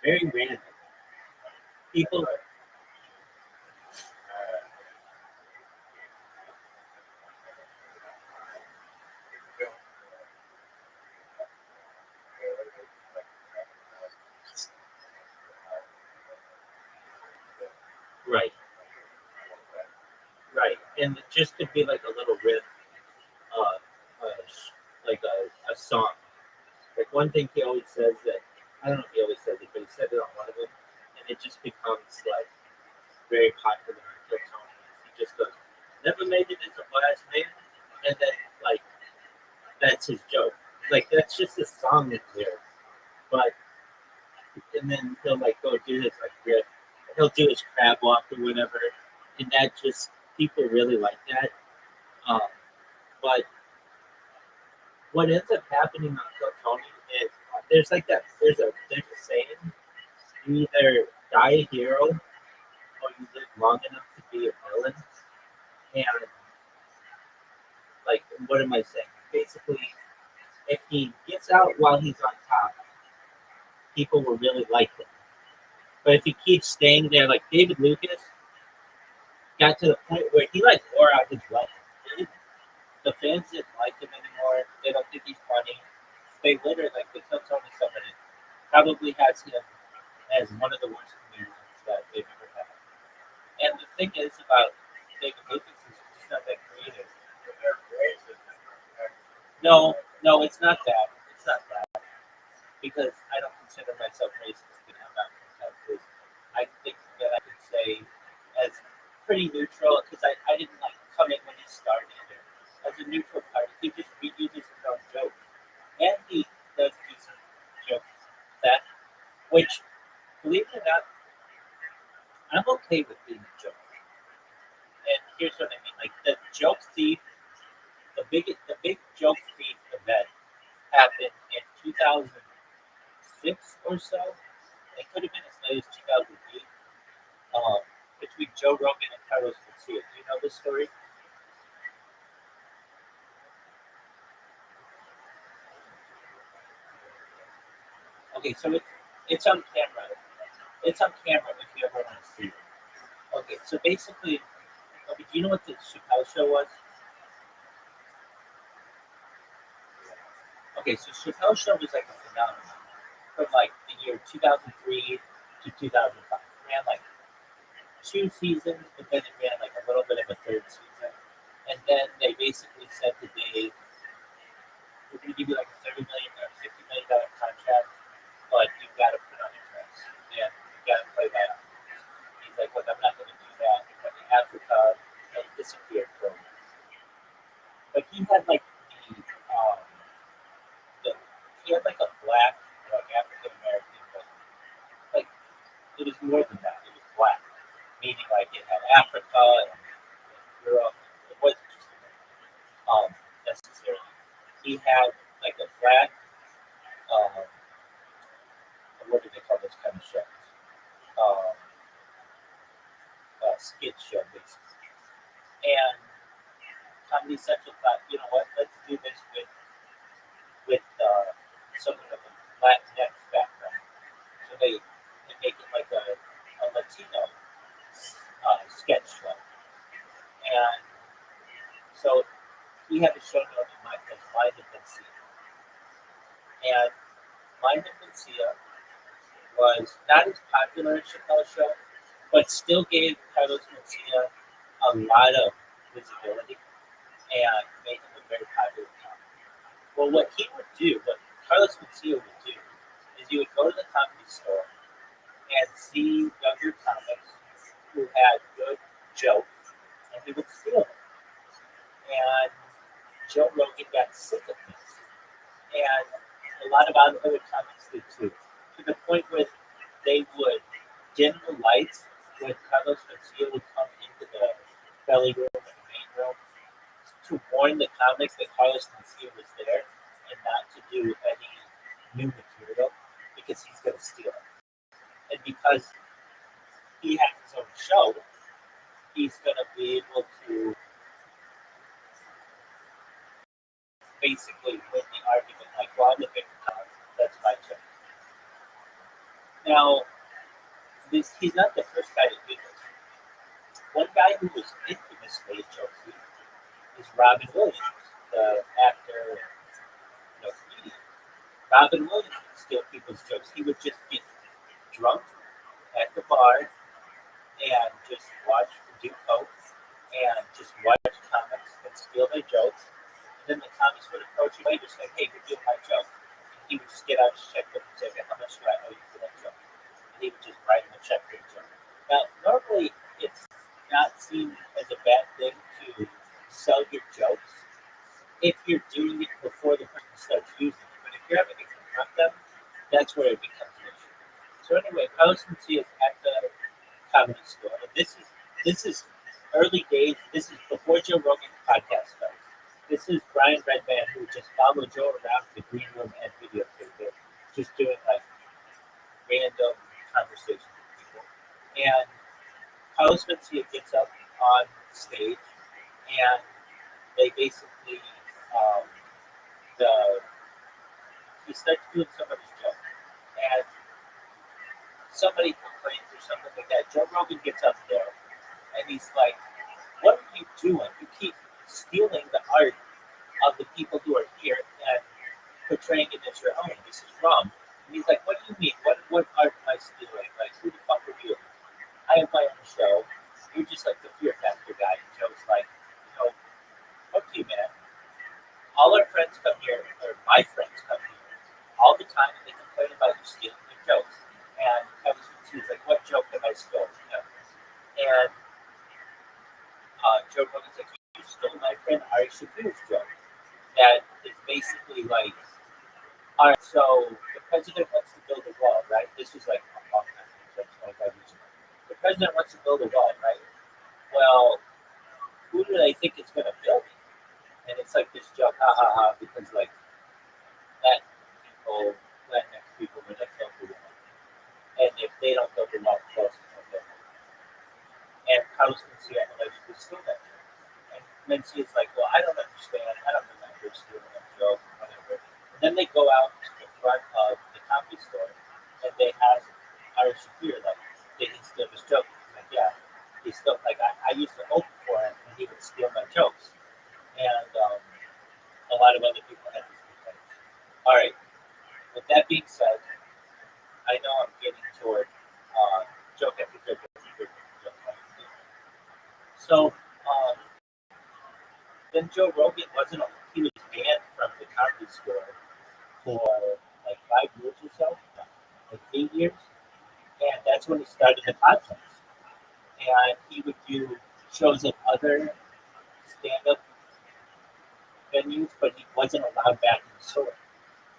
very random. People, right, right, and it just could be like a little riff, like a song. Like one thing he always says that I don't know if he always says it, but he said it on one of them, and it just becomes like very popular until Tony. He just goes, "Never made it as a wise man," and then like that's his joke. Like that's just a song that's there. But and then he'll like go do his like riff. He'll do his crab walk or whatever, and that just people really like that. Um, but what ends up happening on Kill Tony is there's like that. There's a saying: you either die a hero or you live long enough to be a villain. And like, what am I saying? Basically, if he gets out while he's on top, people will really like him. But if he keeps staying there, like David Lucas got to the point where he like wore out his welcome. The fans didn't like him anymore. They don't think he's funny. They literally like they tell Tony somebody probably has him as one of the worst comedians that they've ever had. And the thing is about David Lucas is he's just not that creative. No, no, it's not that. It's not that. Because I don't consider myself racist and I'm not protected. I think that I could say as pretty neutral because I didn't like come in when he started either. As a neutral party, he just reuses his own joke. And he does do some joke theft, which, believe it or not, I'm okay with being a joke. And here's what I mean. Like the joke thief, the big joke thief event happened in 2006 or so. It could have been as late as 2008. Between Joe Rogan and Carlos Garcia. Do you know this story? Okay, so it's on camera. It's on camera if you ever want to see it. Okay, so basically, okay, do you know what the Chappelle show was? Okay, so Chappelle show was like a phenomenon from like the year 2003 to 2005. It ran like 2 seasons, but then it ran like a little bit of a third season. And then they basically said to Dave, we're going to give you like a disappeared for a while. But he had like the he had like a black, like African American, but like it was more than that. It was black, meaning like it had Africa and Europe. It wasn't just necessarily. He had like a black, um, what do they call those kind of shows? Um, skit show, basically. And Comedy Central thought, you know what, let's do this with someone of a Latinx background. So they make it like a Latino sketch show. And so he had a show known as Mind of Mencia. And Mind of Mencia was not as popular as Chappelle's show, but still gave Carlos Mencia a lot of visibility and made him a very popular comic. Well, what he would do, what Carlos Mencia would do, is he would go to the comedy store and see younger comics who had good jokes, and he would steal them. And Joe Rogan got sick of this, and a lot of other comics did too, to the point where they would dim the lights when Carlos Mencia would come into the belly room and the main room to warn the comics that Carlos Mencia was there and not to do any new material because he's going to steal it. And because he had his own show, he's going to be able to basically win the argument like, well, I'm the bigger comic, that's my show. Now, he's not the first guy to do this. One guy who was infamously jokey is Robin Williams, the actor and comedian. Robin Williams would steal people's jokes. He would just get drunk at the bar and just do coke and just watch comics and steal their jokes. And then the comics would approach him later saying, hey, you're doing my joke. And he would just get out his checkbook and say, okay, how much do I owe you for that joke? And he would just write him a check for the joke. Now, normally it's not seen as a bad thing to sell your jokes if you're doing it before the person starts using it. But if you're having to confront them, that's where it becomes an issue. So anyway, Carlos Mencia is at the comedy store. And this is early days. This is before Joe Rogan's podcast starts. This is Brian Redman, who just followed Joe around the green room and videotaped it, just doing like random conversations with people. And Carlos Mencia gets up on stage, and they basically he starts doing some of his jokes, and somebody complains or something like that. Joe Rogan gets up there, and he's like, "What are you doing? You keep stealing the art of the people who are here and portraying it as your own. This is wrong." And he's like, "What do you mean? What art am I stealing? Like, who the fuck are you? I have my own show. You're just like the Fear Factor guy." And Joe's like, "Fuck you, man. All our friends come here, or my friends come here, all the time, and they complain about you stealing their jokes." And Kevin Spacey's like, "What joke have I stolen?" And Joe Rogan's like, "You stole my friend Ari Shaffir's joke. That is basically like, all right, so the president wants to build a wall, right? This was like a long time, 25 years ago. The president wants to build a wall, right? Well, who do they think is going to build it?" And it's like this joke, ha ha ha, because like Latinx people when they build the wall. And if they don't build the wall, close to build it. And Carlos Mencia allegedly stole that joke. And Mencia's like, "Well, I don't understand. I don't remember stealing that joke, whatever." And then they go out to the front of the comedy store, and they have Ari Shaffir, like, did he steal his joke? He's like, "Yeah, he stole, like, I used to open for him, and he would steal my jokes." And a lot of other people had these complaints. All right, with that being said, I know I'm getting toward joke after joke after joke. So then Joe Rogan he was banned from the comedy store for like 5 years or so, like 8 years. And that's when he started the podcast. And he would do shows of other stand-up venues, but he wasn't allowed back in the store.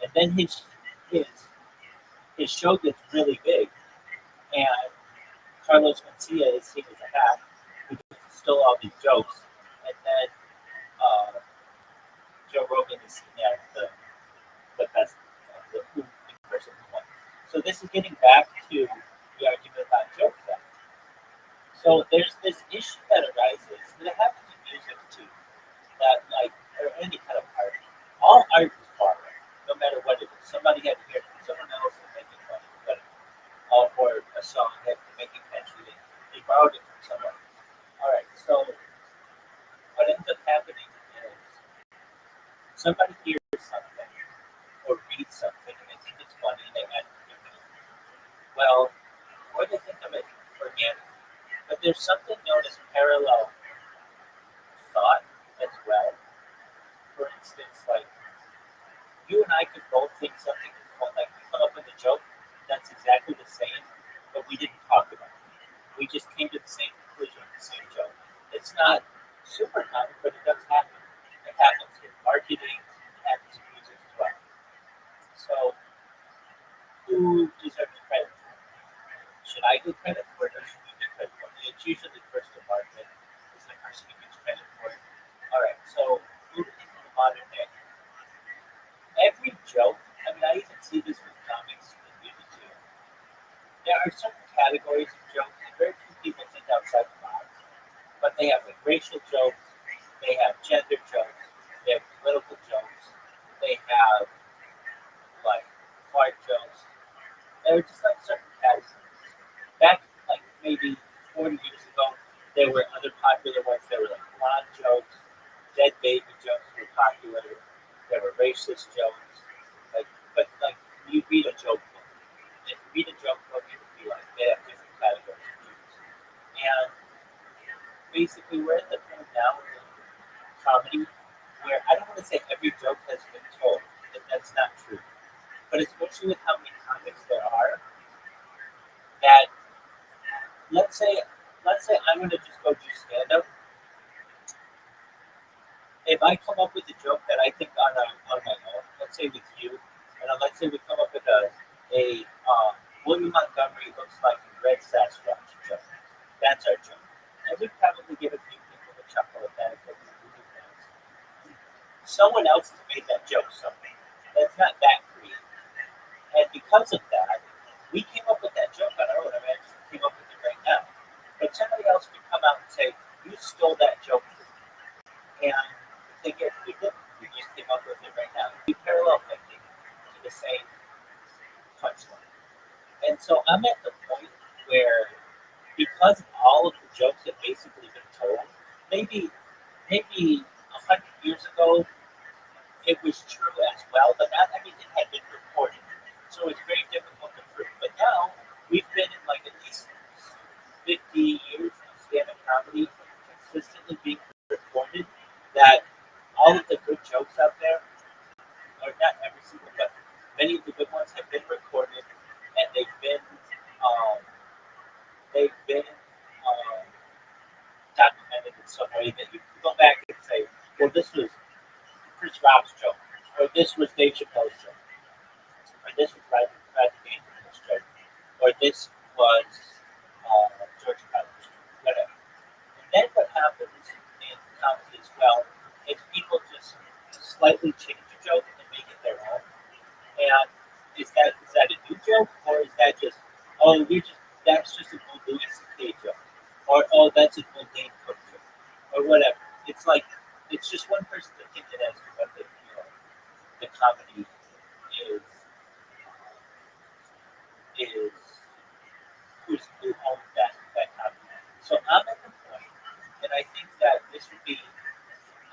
And then his his show gets really big, and Carlos Mencia is seen as a hack who stole all these jokes, and then Joe Rogan is seen as the best, the person who won. So this is getting back to the argument about joke theft. So there's this issue that arises that happens in music too, that like or any kind of art. All art is borrowed, no matter what it is. Somebody had to hear it from someone else and make it funny, but or a song had to make it catchy. They borrowed it from someone. All right, so what ends up happening is somebody hears something or reads something and they think it's funny and they add it to it. Well, or they think of it organic. But there's something known as parallel thought as well. For instance, like you and I could both think something is fun, like we come up with a joke that's exactly the same, but we didn't talk about it. We just came to the same conclusion with the same joke. It's not super common, but it does happen. It happens in marketing, it happens in music as well. So who deserves credit for it? Should I get credit for it or should you get credit for it? It's usually first to market is the person who gets credit for it. All right, so moving into the modern day, every joke, I mean, I even see this with comics and music too. There are certain categories of jokes that very few people think outside the box, but they have like racial jokes, they have gender jokes, they have political jokes, they have like fart jokes. They're just like certain categories. Back like maybe 40 years ago, there were other popular ones. There were like blonde jokes, dead baby jokes were popular. There were racist jokes. Like, but like you read a joke book. If you read a joke book, it would be like they have different categories of jokes. And basically, we're at the point now in comedy where I don't want to say every joke has been told. That's not true. But especially with how many comics there are, that let's say I'm gonna just go do stand up. If I come up with a joke that I think on my own, let's say with you, and let's say we come up with a William Montgomery looks like a red Sasquatch joke. That's our joke. And we probably get a few people to chuckle at that if they really fans. Someone else has made that joke something. That's not that creative. And because of that, we came up with that joke on our own. I mean, I just came up with it right now. But somebody else could come out and say, you stole that joke. And the thing is, we didn't. We just came up with it right now. We parallel thinking to the same punchline. And so I'm at the point where, because all of the jokes have basically been told, maybe 100 years ago, it was true as well, but not everything had been reported. So it's very difficult to prove. But now we've been in like at least 50 years of stand-up comedy consistently being reported that all of the good jokes out there, or not every single, but many of the good ones have been recorded and um, they've been documented in some way that you can go back and say, well, this was Chris Rock's joke, or this was Dave Chappelle's joke, or this was Rodney Dangerfield's joke, or this was George Carlin's joke, whatever. And then what happens in comedy as well is people just slightly change a joke and make it their own. And is that a new joke, or is that just that's just a cool Louis C.K. joke, or that's a cool Dane Cook joke, or whatever. It's like it's just one person's opinion as to what they feel the comedy is who owns that comedy. So I'm at the point, and I think that this would be,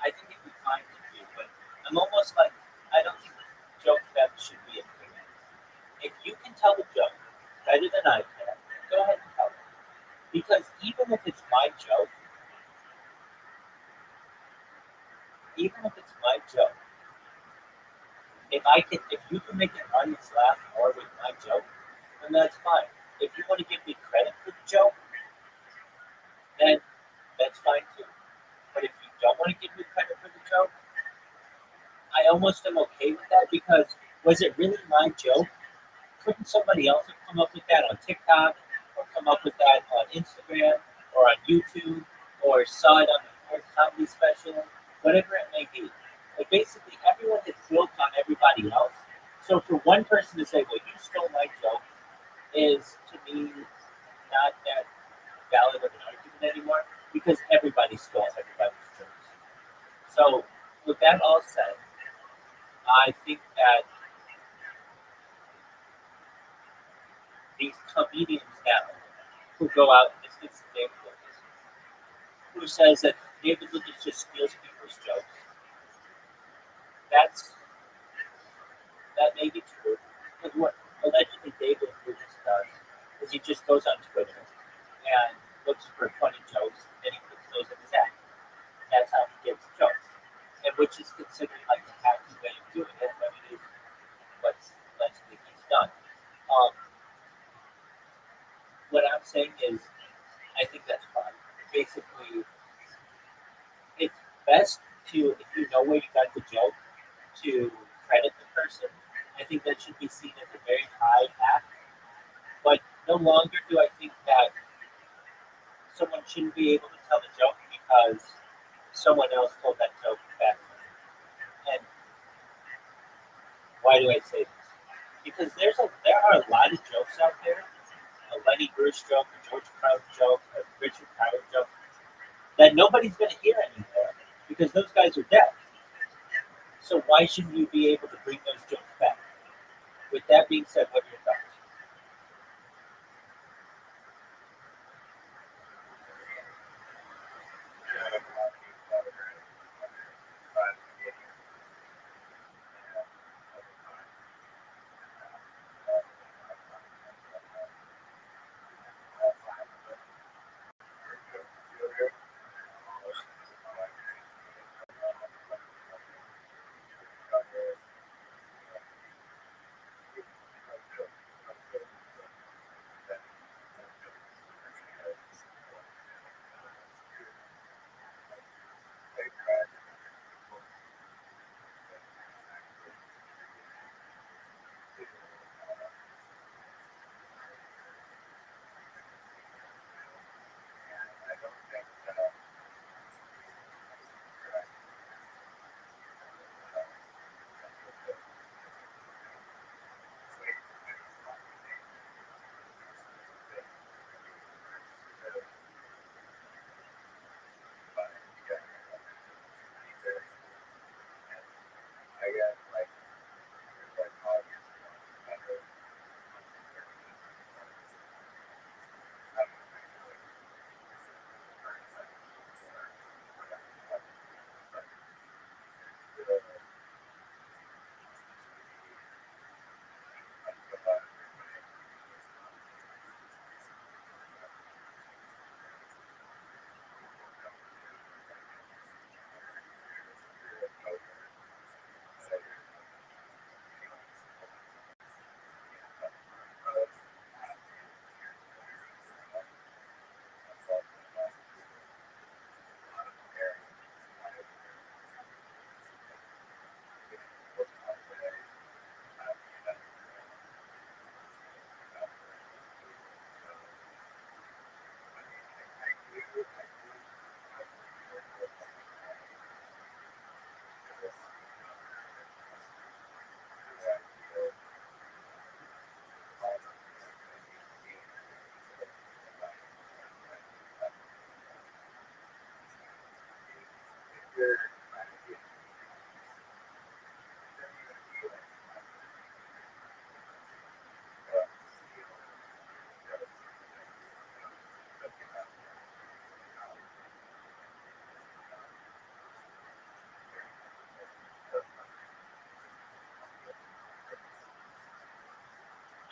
I think it'd be fine to do, but I'm almost like I don't think joke theft should be a thing. If you can tell the joke better than I can, go ahead and tell it. Because even if it's my joke, if you can make an audience laugh more with my joke, then that's fine. If you want to give me credit for the joke, then that's fine too. But if you don't want to almost am okay with that because was it really my joke? Couldn't somebody else have come up with that on TikTok or come up with that on Instagram or on YouTube or saw it on a comedy special, whatever it may be? Like basically everyone is built on everybody else. So for one person to say, well, you stole my joke is to me not that valid of an argument anymore because everybody stole everybody's jokes. So with that all said, I think that these comedians now who go out and this is David Lucas, who says that David Lucas just steals people's jokes. That's that may be true. But what allegedly David Lucas does is he just goes on Twitter and looks for funny jokes and he puts those in his act. That's how he gets jokes. And which is considered like a hacky way of doing it, but it is what's allegedly he's done. Um, what I'm saying is I think that's fine. Basically, it's best to, if you know where you got the joke, to credit the person. I think that should be seen as a very high act. But no longer do I think that someone shouldn't be able to tell the joke because someone else told that joke back. And why do I say this? Because there are a lot of jokes out there, a Lenny Bruce joke, a George Carlin joke, a Richard Pryor joke, that nobody's going to hear anymore because those guys are dead. So why shouldn't you be able to bring those jokes back? With that being said, what are your thoughts?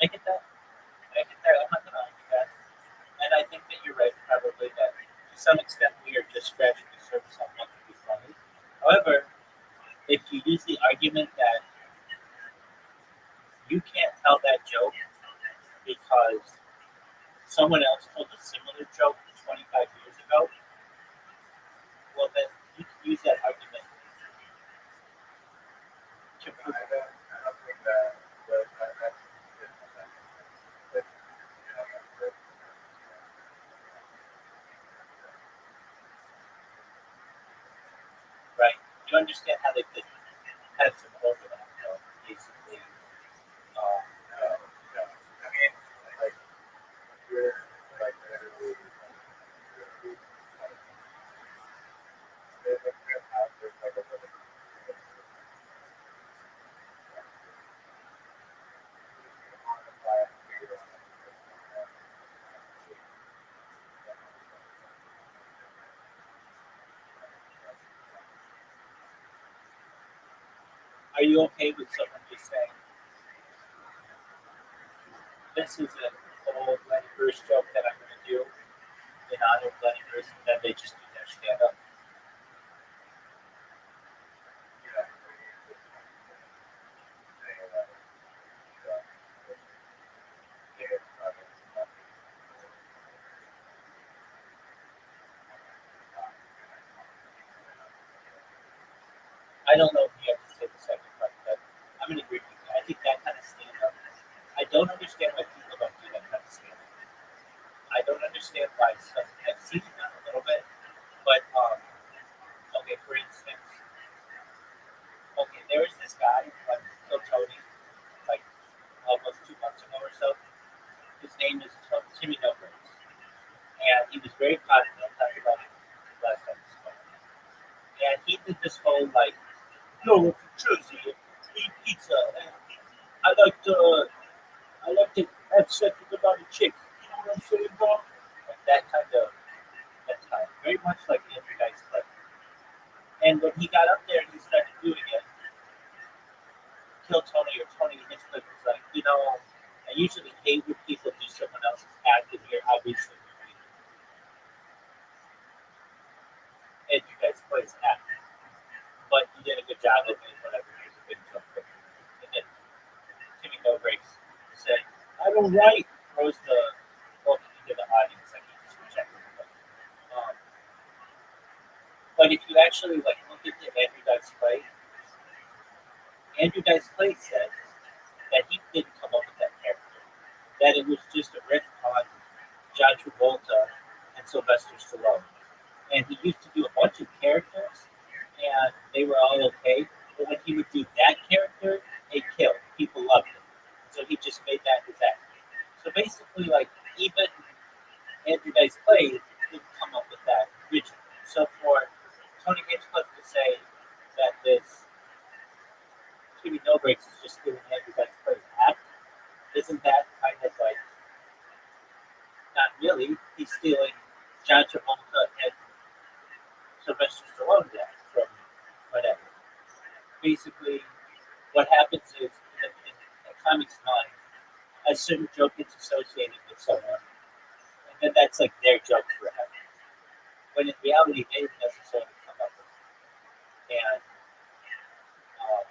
I get that. I get that. I'm not going to argue that. And I think that you're right, probably, that to some extent we are just scratching the surface on what could be funny. However, if you use the argument that you can't tell that joke because someone else told a similar joke 25 years ago, well, then you can use that argument you understand how they could have some overlap, basically. No, no. I mean, like, you're, like, their house, there's like a little, Are you okay with someone just saying, this is an old Lenny Bruce joke that I'm going to do in honor of Lenny Bruce, and then they just do their stand up? I don't know if you have to say the second part, but I'm going to agree with you. I think that kind of stand up, I don't understand why people don't do that kind of stand up. I don't understand why some, I've seen it done a little bit, but, okay, for instance, okay, there was this guy, like, Phil Tony, like, almost 2 months ago or so. His name is Timmy No Breaks. And he was very popular. I talked about it last time. And he did this whole like, no, from Jersey, eat pizza, and I like to, I like to have sex with a lot of chicks. You know what I'm saying, bro? Like that kind of that time, very much like Andrew Dice Clay. And when he got up there and he started doing it, Kill Tony or Tony Hinchcliffe was like, I usually hate when people do someone else's act, and here obviously Andrew Dice Clay's act. But you did a good job of it, whatever. Here's a big jump. And then Timmy No Breaks said, I don't write, throws the book into the audience, like he just rejected the book. But if you actually like look at the Andrew Dice Clay said that he didn't come up with that character, that it was just a riff on John Travolta and Sylvester Stallone. And he used to do a bunch of characters, and they were all okay. But when he would do that character, it killed. People loved it. So he just made that his act. So basically, like, even Andrew Dice Clay didn't come up with that originally. So for Tony Hinchcliffe to say that this Timmy No Breaks is just doing Andrew Dice Clay's act, isn't that kind of like, not really, he's stealing John Travolta and Sylvester Stallone's act from whatever. Basically, what happens is in a comic's mind, a certain joke gets associated with someone, and then that's like their joke forever. When in reality, they didn't necessarily come up with it. And um,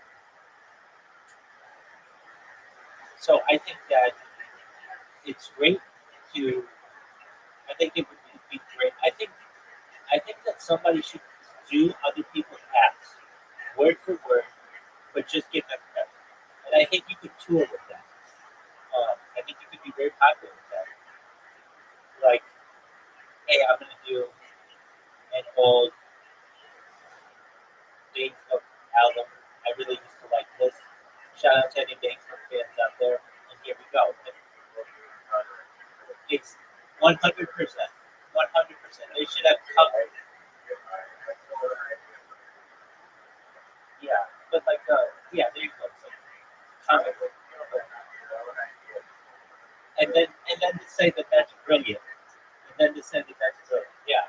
so I think that it's great to. I think it would be great. I think that somebody should do other people's acts word for word, but just give them credit. And I think you could tour with that. I think you could be very popular with that. Like, hey, I'm going to do an old Dane Cook album. I really used to like this. Shout out to any Dane Cook fans out there. And here we go. It's 100%. 100%. They should have covered. Yeah. But like, there you go. So, cover. And then to say that that's brilliant. And then to say that that's brilliant. Yeah.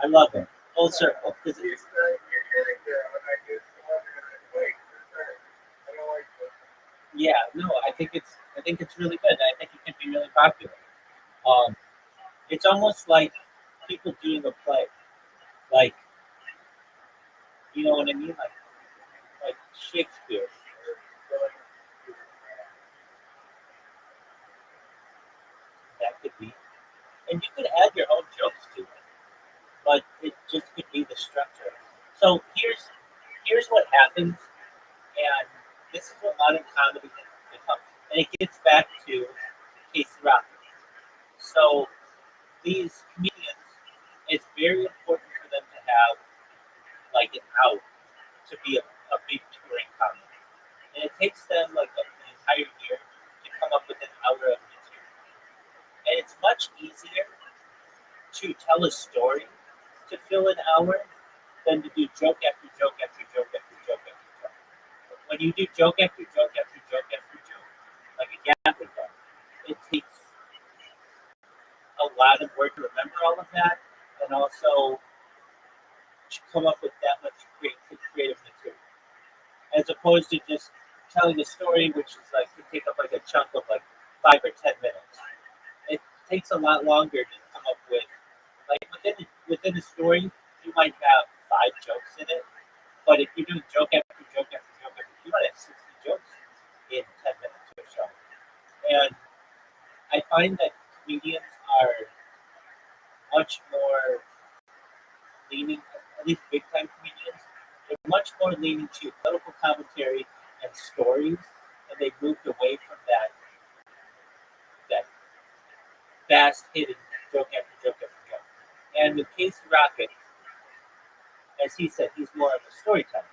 I love it. Full circle. Because it's, yeah, no, I think it's really good. I think it can be really popular. Um, it's almost like people doing a play, like you know what I mean, like Shakespeare. That could be, and you could add your own jokes to it, but it just could be the structure. So here's what happens, and this is what modern comedy becomes, and it gets back to Casey Rock. So these comedians, it's very important for them to have like an out. to be a big touring comic. And it takes them like an entire year to come up with an hour of material. And it's much easier to tell a story to fill an hour than to do joke after joke after joke after joke after joke. When you do joke after joke after joke after joke, like a Gatling gun, it takes a lot of work to remember all of that, and also to come up with that much creative material, as opposed to just telling a story, which is like to take up like a chunk of like 5 or 10 minutes. It takes a lot longer to come up with, like within a story, you might have 5 jokes in it, but if you're doing joke after joke after joke after, you might have 60 jokes in 10 minutes or so. And I find that comedians are much more leaning, at least big time comedians, they're much more leaning to political commentary and stories, and they moved away from that fast hitting joke after joke after joke. And with Casey Rocket, as he said, he's more of a storyteller.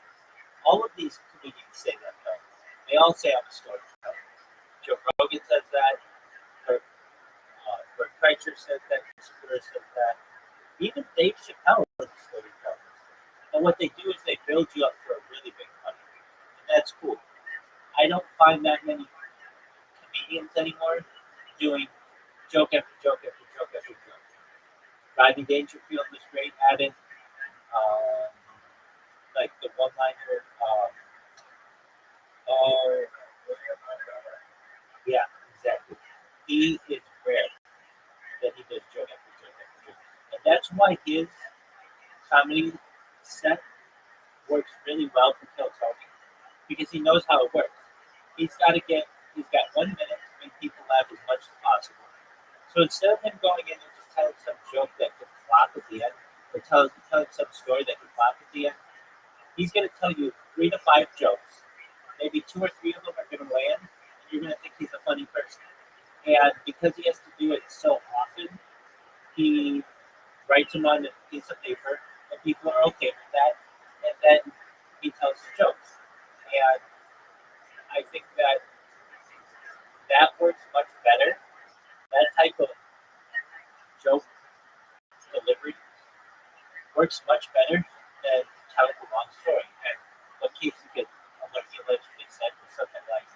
All of these comedians say that though. They all say I'm a storyteller. Joe Rogan says that. Bert Kreischer says that. Segura says that. Even Dave Chappelle is a storyteller. And what they do is they build you up for a really big punch. And that's cool. I don't find that many comedians anymore doing joke after joke after joke after joke. Rodney Dangerfield was great at it. Um, like the one-liner. Oh, yeah, exactly. He is rare that he does joke after joke after joke, and that's why his comedy set works really well for Kill Tony because he knows how it works. He's got 1 minute to make people laugh as much as possible. So instead of him going in and just telling some joke that could flop at the end, or telling some story that could flop at the end, he's going to tell you 3 to 5 jokes. Maybe 2 or 3 of them are going to land, and you're going to think he's a funny person. And because he has to do it so often, he writes them on a piece of paper, and people are okay with that. And then he tells the jokes. And I think that works much better. That type of joke delivery works much better than telling a long story. And what what he allegedly said was something like,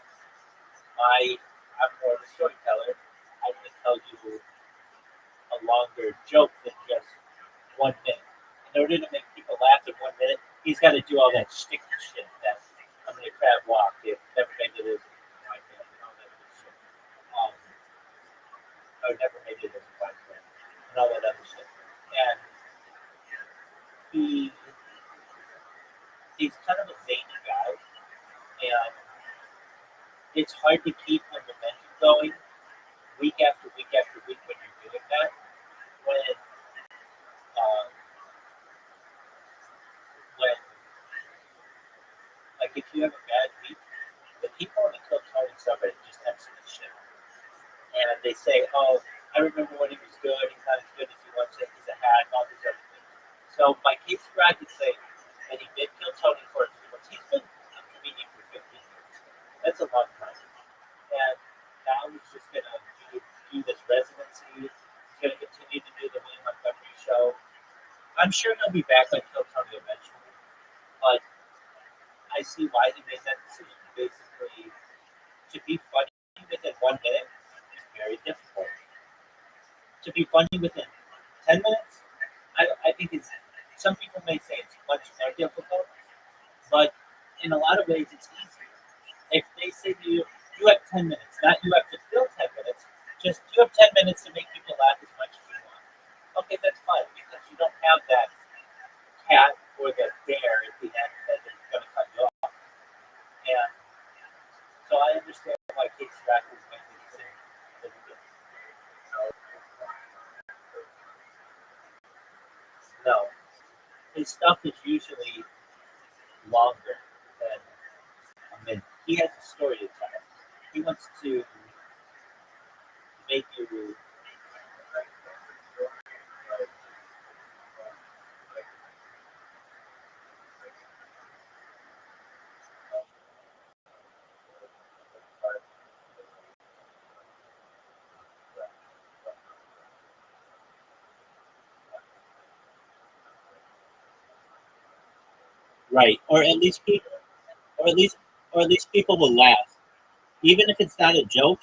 I'm more of a storyteller. I can tell you a longer joke than just 1 minute. In order to make people laugh in 1 minute, he's got to do all that sticky shit that I'm going to crab walk. If never made it as a white man, and all that other shit. Or never made it as a white man, and all that other shit. And he's kind of a zany guy, and it's hard to keep the momentum going week after week after week when you're doing that. When um, when like if you have a bad week, the people on the Kill Tony subreddit just absolutely shit. And they say, "Oh, I remember when he was good. He's not as good as he once said. He's a hack. All these other things." So my Casey Rocket say that he did Kill Tony for a few months. He's been a comedian for 15 years. That's a long time. And now he's just gonna do this residency. He's gonna continue to do the William Montgomery show. I'm sure he'll be back on Kill Tony eventually, but I see why he made that decision. Basically, to be funny within 1 minute is very difficult. To be funny within 10 minutes, I think it's, some people may say it's much more difficult, but in a lot of ways it's easier. If they say to you, you have 10 minutes, not you have to fill 10 minutes, just you have 10 minutes to make people laugh as much as you want. Okay, that's fine, because you don't have that cat or the bear at the end that is going to cut you off. And so I understand why Casey Rack was making the decision that he did. No, his stuff is usually longer than a minute. He has a story to tell. He wants to make you. Right. Or at least, or at least people will laugh, even if it's not a joke.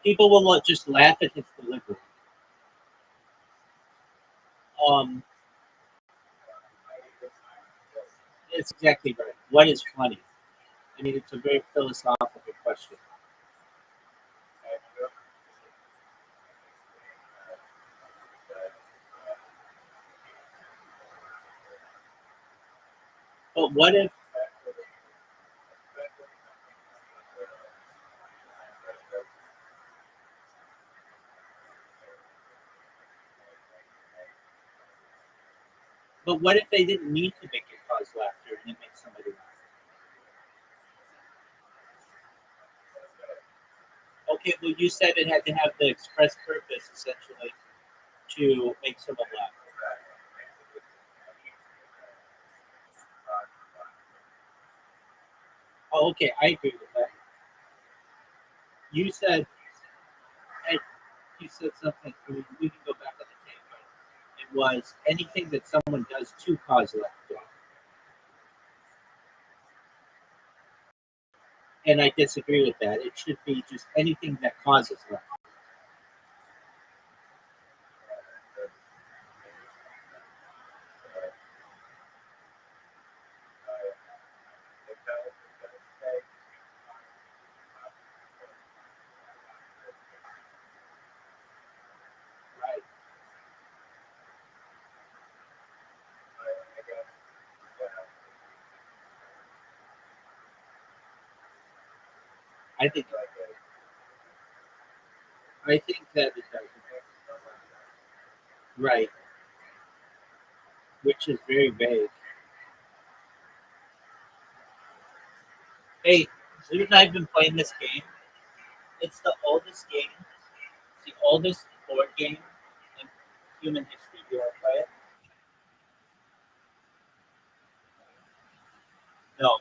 People will just laugh at his delivery. Um, it's exactly right. What is funny? I mean, it's a very philosophical question. But what if? But what if they didn't mean to make it cause laughter and it makes somebody laugh? Okay, well, you said it had to have the express purpose, essentially, to make someone laugh. Oh, okay, I agree with that. You said, and you said something. We can go back on the tape, but it was anything that someone does to cause laughter, and I disagree with that. It should be just anything that causes laughter. Right? I think. I think that it does. Right, which is very vague. Hey, Zoot and I have been playing this game. It's the oldest game. It's the oldest board game in human history. Do you want to play it? No.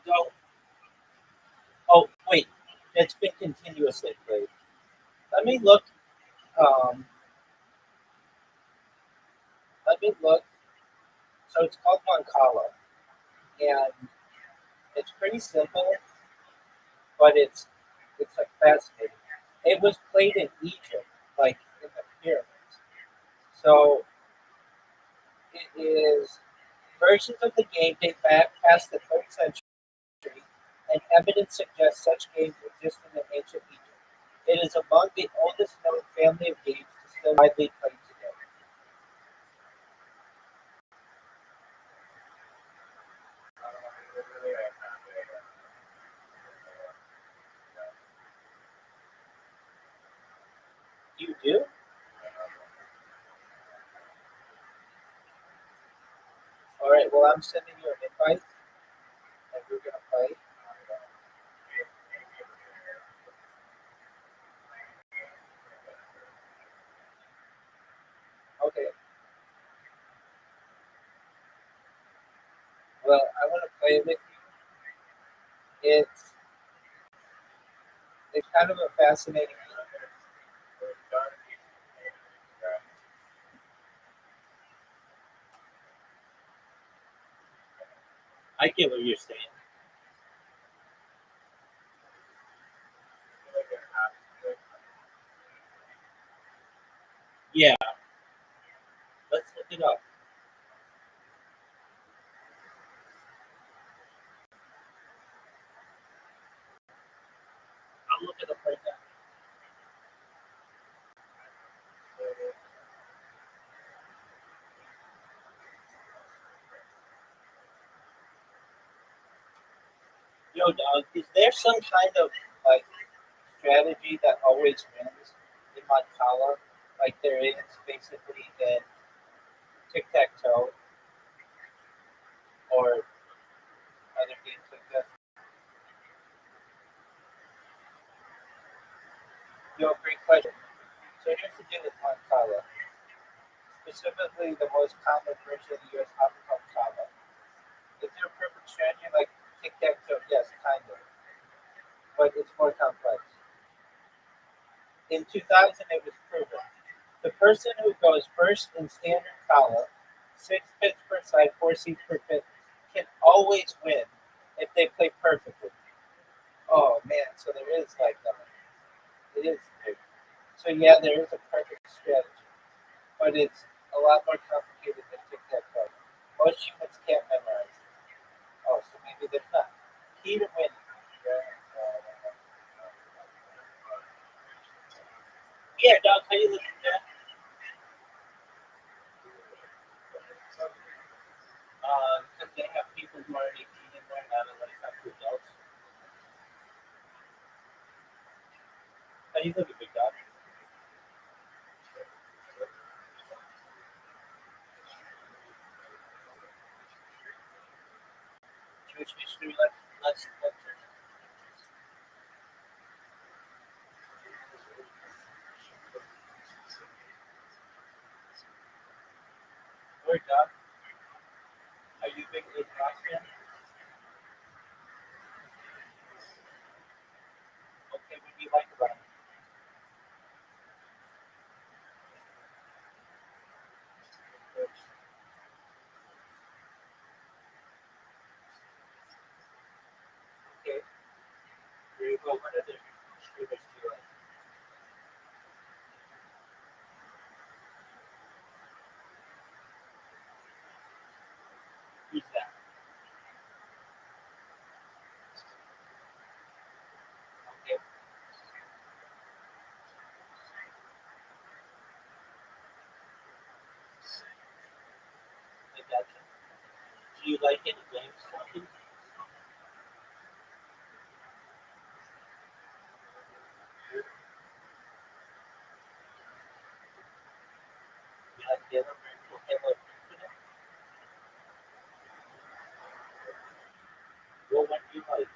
No. Oh, wait. It's been continuously played. Let me look. Um, let me look. So it's called Mancala, and it's pretty simple, but it's like fascinating. It was played in Egypt, like in the pyramids. So it is versions of the game date back past the third century, and evidence suggests such games existed in ancient Egypt. It is among the oldest known family of games to still widely played today. You do? All right. Well, I'm sending you an invite, and we're gonna play. Okay. Well, I want to play with you. It's kind of a fascinating game. I get what you're saying. Yeah. Let's look it up. I'll look it up right now. Yo, dog, is there some kind of like strategy that always wins in Moncala? Like there is basically in tic tac toe or other games like that. Yo, great question. So here's the deal with Moncala, specifically the most common version of the US alphabet Kava. Is there a perfect strategy like tic tac toe? Yes, kind of, but it's more complex. In 2000, it was proven. The person who goes first in standard Kala, 6 pits per side, 4 seats per pit, can always win if they play perfectly. Oh man, so there is like it is. So yeah, there is a perfect strategy, but it's a lot more complicated than tic tac toe. Most humans can't memorize it. Oh, so maybe they're not. Key to winning. Yeah, dog. How you looking, Jack? Because they have people who are 18 in there, not unless up to adults. How you looking, big dog? Jewish history lecture. Word, dog. Are you a big Rothschild fan? Okay, what do you like about it? Okay, very well. What other streamers do you like? Who's that? Okay, I got you. Do you like any games, something? You like the other virtual Halo Infinite? What one do you like?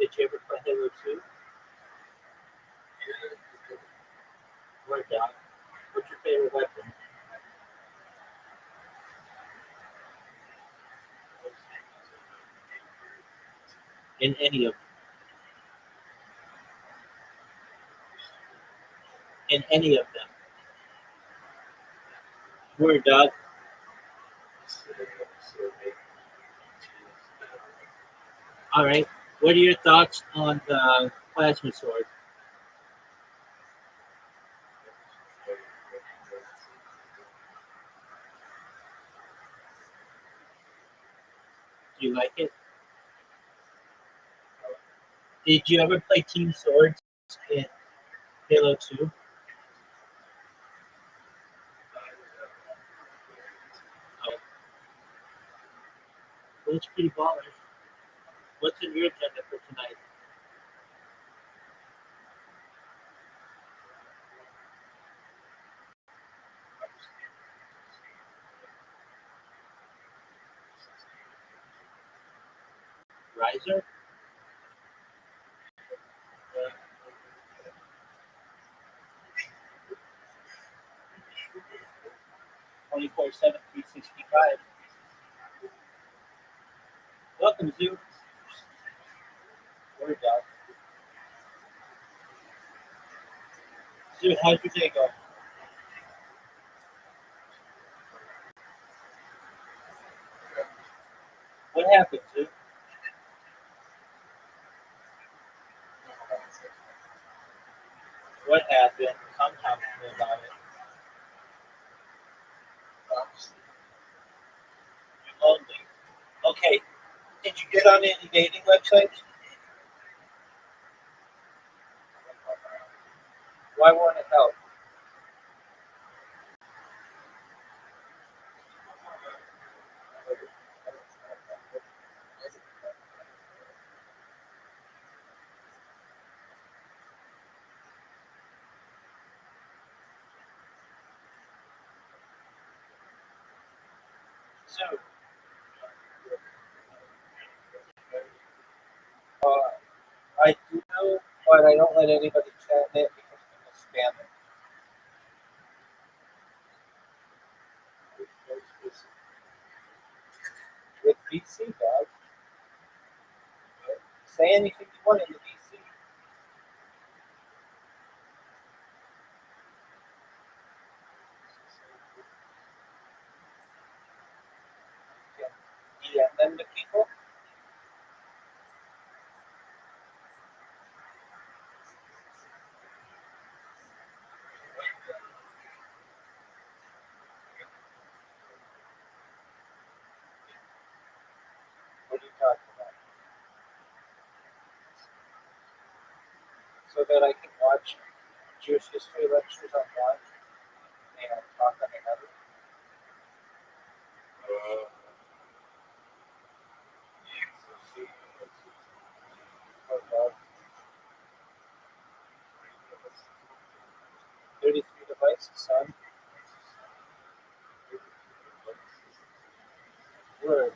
Did you ever play Halo 2? Word, dog. What's your favorite weapon? In any of them. Word, dog. All right. What are your thoughts on the plasma sword? Do you like it? Did you ever play Team Swords in Halo 2? Oh, well, it's pretty baller. What's in your agenda for tonight? Riser? 24/7, 365. Welcome, Zoo. Word, dog. Zoo, how's your day going? What happened, Zoo? What happened? Come talk to me about it. You're lonely. Okay, did you get on any dating websites? Why won't it help? Zoo, uh, I do know, but I don't let anybody chat in it because people spam it. With VC, dog. Say anything you want in the VC. so that I can watch Jewish history lectures on one and talk on another. Oh, God. 33 devices, son. Word.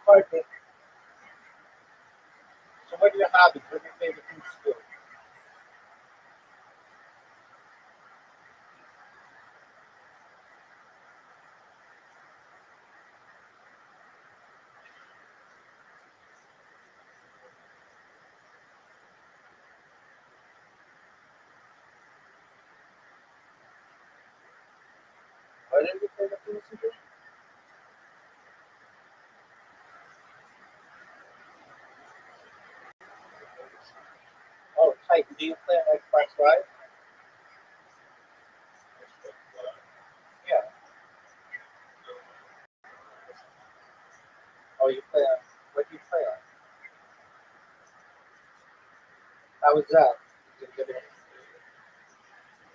Pardon me. So what are your hobbies? What are your favorite things to do? What are your favorite things to do? Oh, type. Do you play on Xbox Live? Yeah. Oh, you play on. What do you play on? How was that? Is it, good,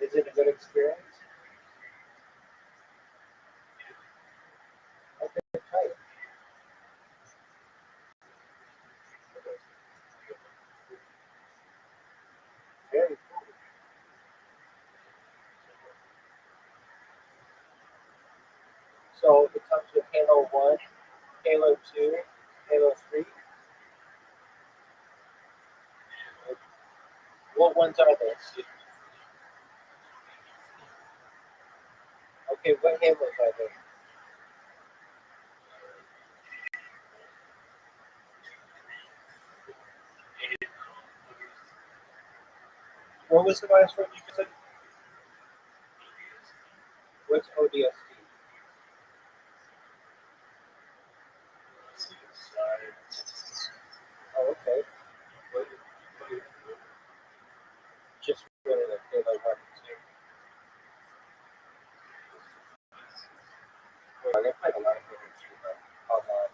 is it a good experience? Okay, type. Very cool. So it comes with Halo 1, Halo 2, Halo 3. What ones are those? Okay, what Halos are there? What was the last one you said? What's ODST? Oh, okay. Just really like Halo 1 and 2. Well, they played a lot of Halo 2 though, online.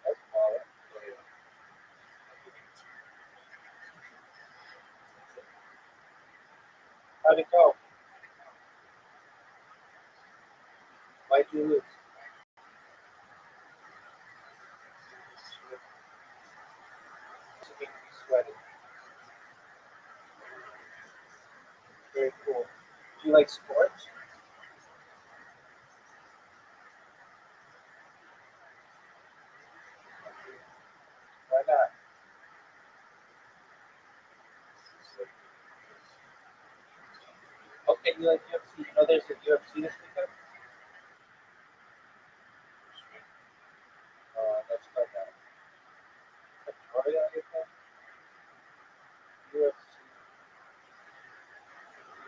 That's smaller. How'd it go? Why'd you lose? To make me sweaty. Very cool. Do you like sports? Why not? Okay, you like UFC. You know there's a UFC this weekend? That's fun now. Victoria, I think? UFC.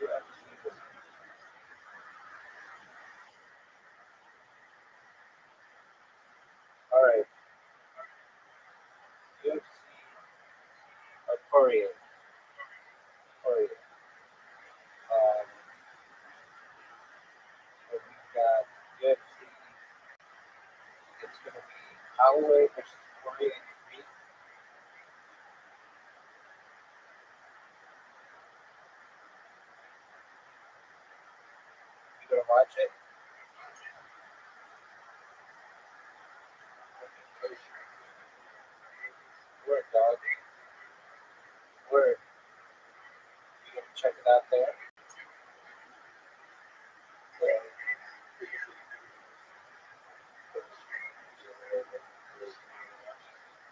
UFC. Alright. UFC. Korea. Korea. Um, so we've got UFC. It's going to be Holloway versus Korea in 3. You going to watch it? Word, dog. Word. You going to check it out there? Yeah.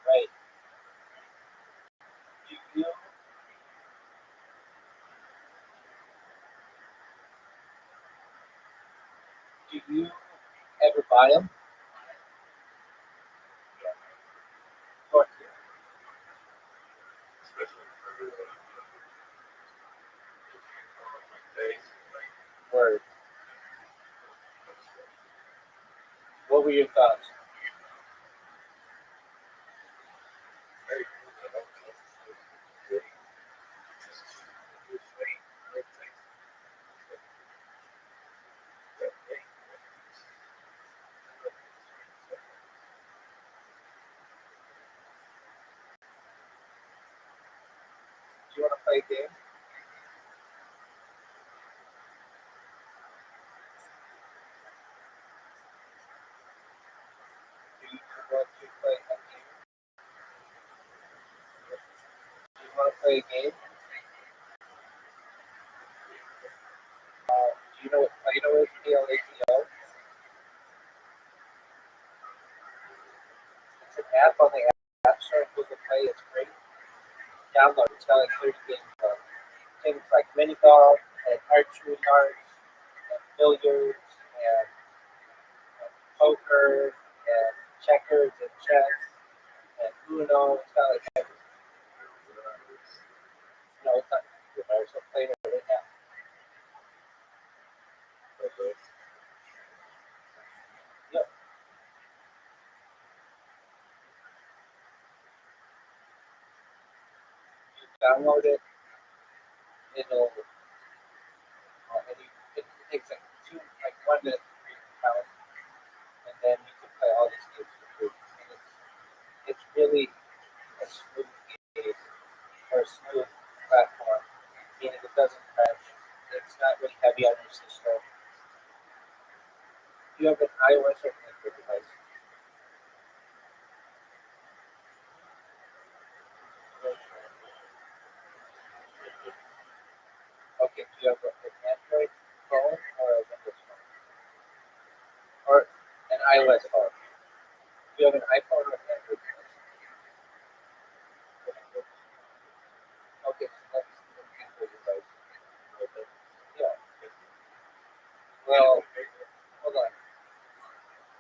Right. Do you do you Ever buy them? Or word? What were your thoughts? Do you want to play a game? Do you want to play a game? Do you want to play a game? Do you know what Play-Doh is? Plato. It's an app on the App Store. Google Play. It's free. Download. It's got like 30 games on it. Things like mini golf and archery darts and billiards and poker and checkers and chess and Uno. It's got like everything. No, it's not universal. Play-Doh right now. Yep. You download it. It'll and it takes like 1 minute to create an account, and then you can play all these games for free. And it's really a smooth game or a smooth platform, meaning it doesn't crash. It's not really heavy on your system. You have an iOS or Android device. Okay, do you have an Android phone or a Windows phone? Or an iOS phone? Do you have an iPhone or an Android device? Okay, so that's an Android device. Yeah. Well, hold on.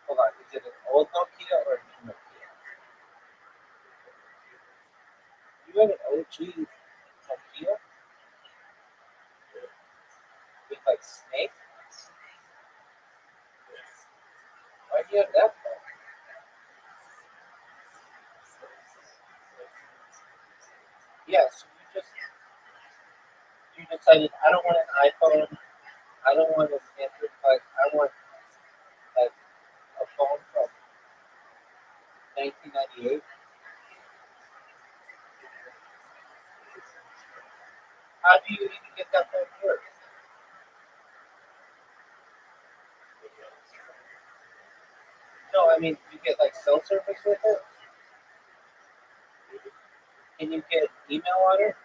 Hold on. Is it an old Nokia or a new Nokia? You have an OG Nokia with like Snake? Why do you have that phone? Yes, you decided I don't want an iPhone. I don't want an Android device. I want like a phone from 1998. How do you even get that phone to work? No, I mean you get like cell service with it. Can you get email on it?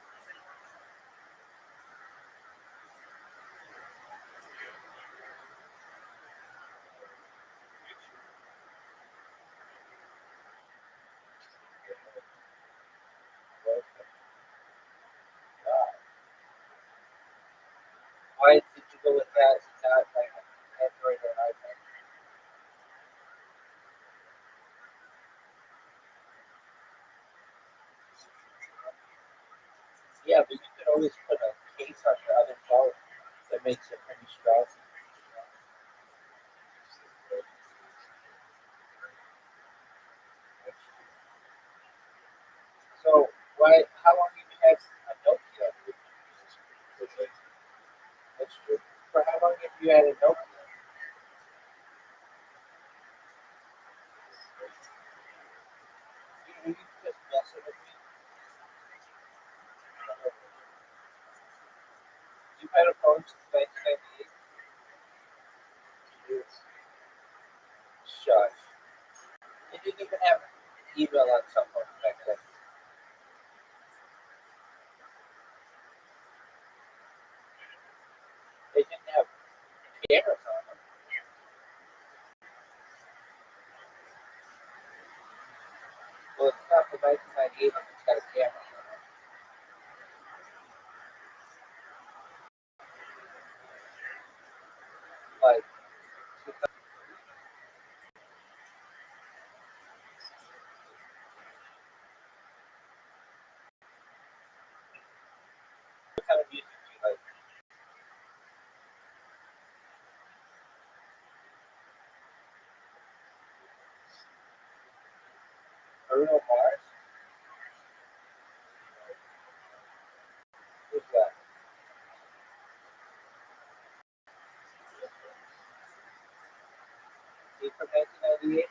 Why did you go with that? Not like an Android or an iPhone? Yeah, but you could always put a case on your other phone that makes it pretty strong. So why? How long have you had a Nokia? That's true. For how long have you had a Nokia? You just messing with me. You've had a phone since 1998. Shush. They didn't even have email on some phones back then. They didn't have cameras on them. Well, it's not the 1998 if it's got a camera. Like Bruno Mars? Who's that? He from 1998?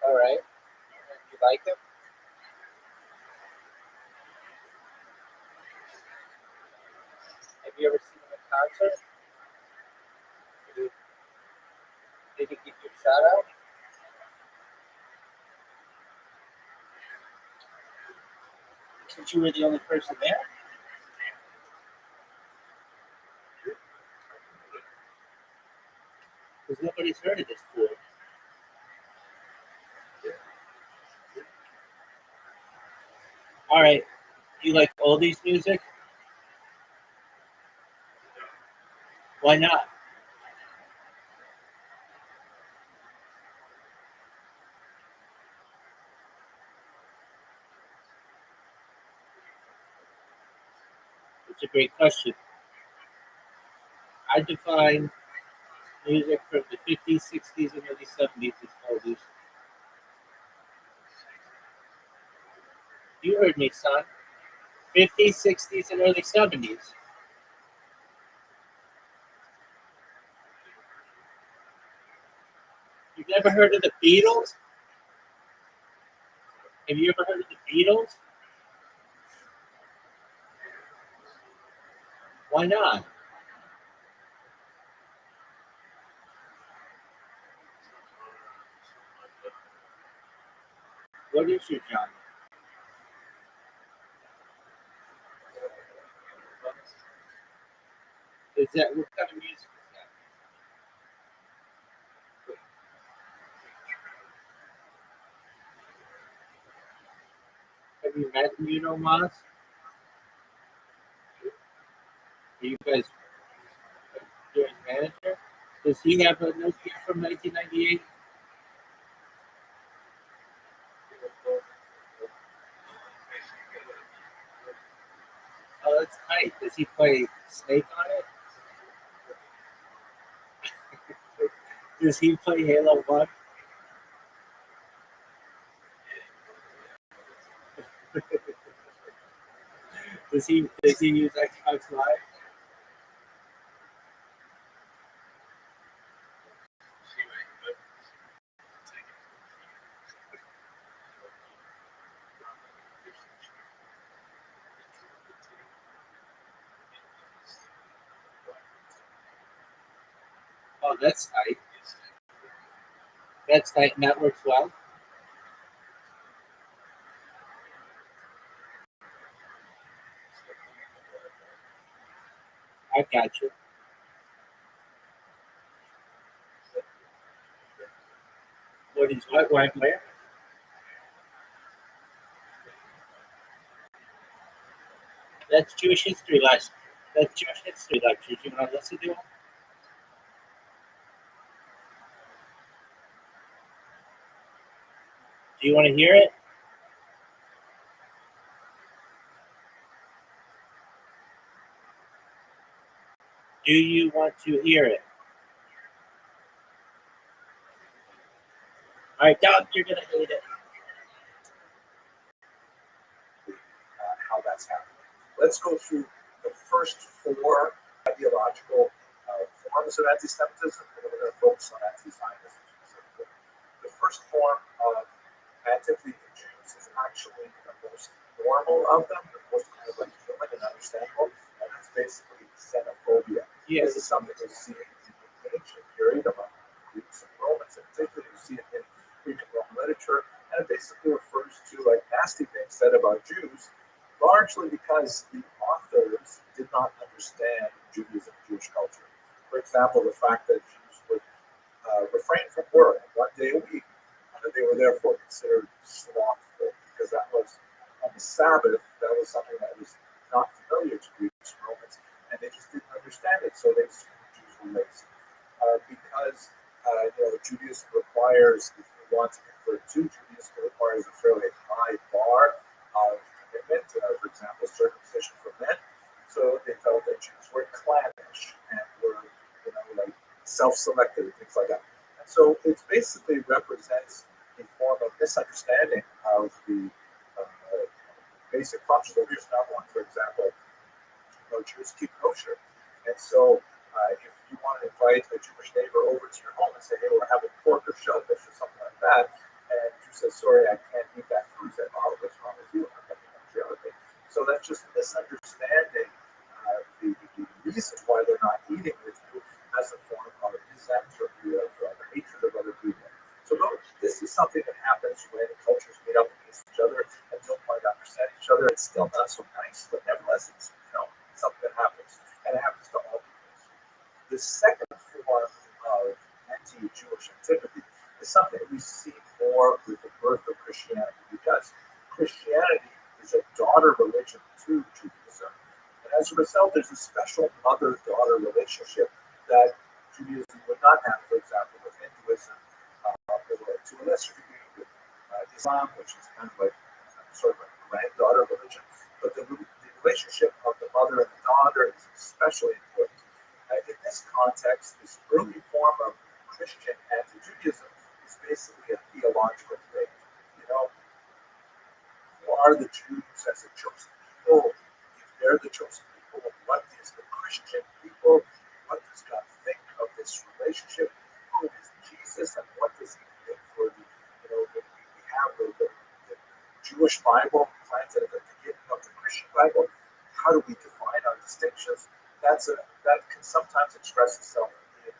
All right. You like him? Have you ever seen him in concert? Did he give you a shout out? Since you were the only person there? Because nobody's heard of this fool. All right. Do you like oldies music? Why not? It's a great question. I define music from the 50s, 60s, and early 70s as oldies. You heard me, son. 50s, 60s, and early 70s. You've never heard of the Beatles? Have you ever heard of the Beatles? Why not? What is your genre? Is that what kind of music is that? Have you met Bruno Mars? Are you guys your manager? Does he have a Nokia from 1998? Oh, that's tight. Does he play Snake on it? Does he play Halo 1? Does he use Xbox Live? Oh, that's tight. That's tight, and that works well. I got you. What is what? Where? That's Jewish history lesson. That's Jewish history lectures. You want to listen to them? Do you want to hear it? Do you want to hear it? All right, Doug, you're gonna hate it. How that's happening. Let's go through the first four ideological forms of anti-Semitism, and then we're going to focus on anti-Zionism specifically. The first form of anti-Jews is actually the most normal of them, the most kind of like human and understandable, and that's basically xenophobia. Yes. This is something we see in the ancient period among Greeks and Romans, in particular. You see it in Greek and Roman literature, and it basically refers to like nasty things said about Jews, largely because the authors did not understand Judaism, Jewish culture. For example, the fact that Jews would refrain from work 1 day a week, and that they were therefore considered slothful because that was on the Sabbath. That was something that was not familiar to Greeks and Romans, and they just didn't understand it. So they assumed Jews were lazy because Judaism requires, if you want to convert to Judaism, it requires a fairly high part of commitment, for example, circumcision for men. So they felt that Jews were clannish and were, like self-selected and things like that. And so it basically represents a form of misunderstanding of the basic functions. So here's another one, for example, Jews keep kosher. And so if you want to invite a Jewish neighbor over to your home and say, hey, we're having pork or shellfish or something like that, and you say, sorry, I can't eat that food, say, oh, what's wrong with you? I'm having kosher. So that's just misunderstanding the reasons why they're not eating with you as a form of misanthropy, of hatred of other people. So this is something that happens when cultures meet up against each other and don't quite understand each other. It's still not so nice, but nevertheless, it's something that happens, and it happens to all people. The second form of anti-Jewish antipathy is something that we see more with the birth of Christianity, because Christianity is a daughter religion to Judaism. And as a result, there's a special mother-daughter relationship that Judaism would not have, for example, with Hinduism, or to a lesser degree with Islam, which is kind of like sort of a granddaughter religion. But the relationship of the mother and the daughter is especially important. In this context, this early form of Christian anti-Judaism is basically a theological debate. Who are the Jews as a chosen people? If they're the chosen people, what is the Christian people? What does God think of this relationship? Who is Jesus, and what does he think for the, we have the Jewish Bible planted at the beginning of the Christian Bible. How do we define our distinctions? That can sometimes express itself in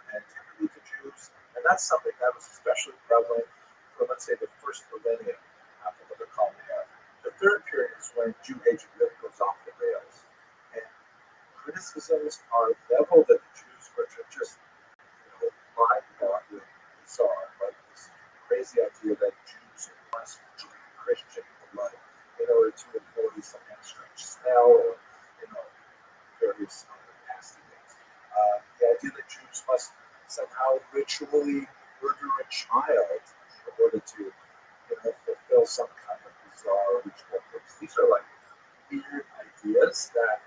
antipathy to Jews, and that's something that was especially prevalent for, let's say, the first millennium after what they're called the era. The third period is when Jew hatred really goes off the rails, and criticisms are leveled at the Jews, which are just mind-boggling, bizarre, like this crazy idea that Jews must drink Christian blood in order to avoid some strange smell or various other nasty things. The idea that Jews must somehow ritually murder a child in order to fulfill some kind of bizarre ritual purpose. These are like weird ideas that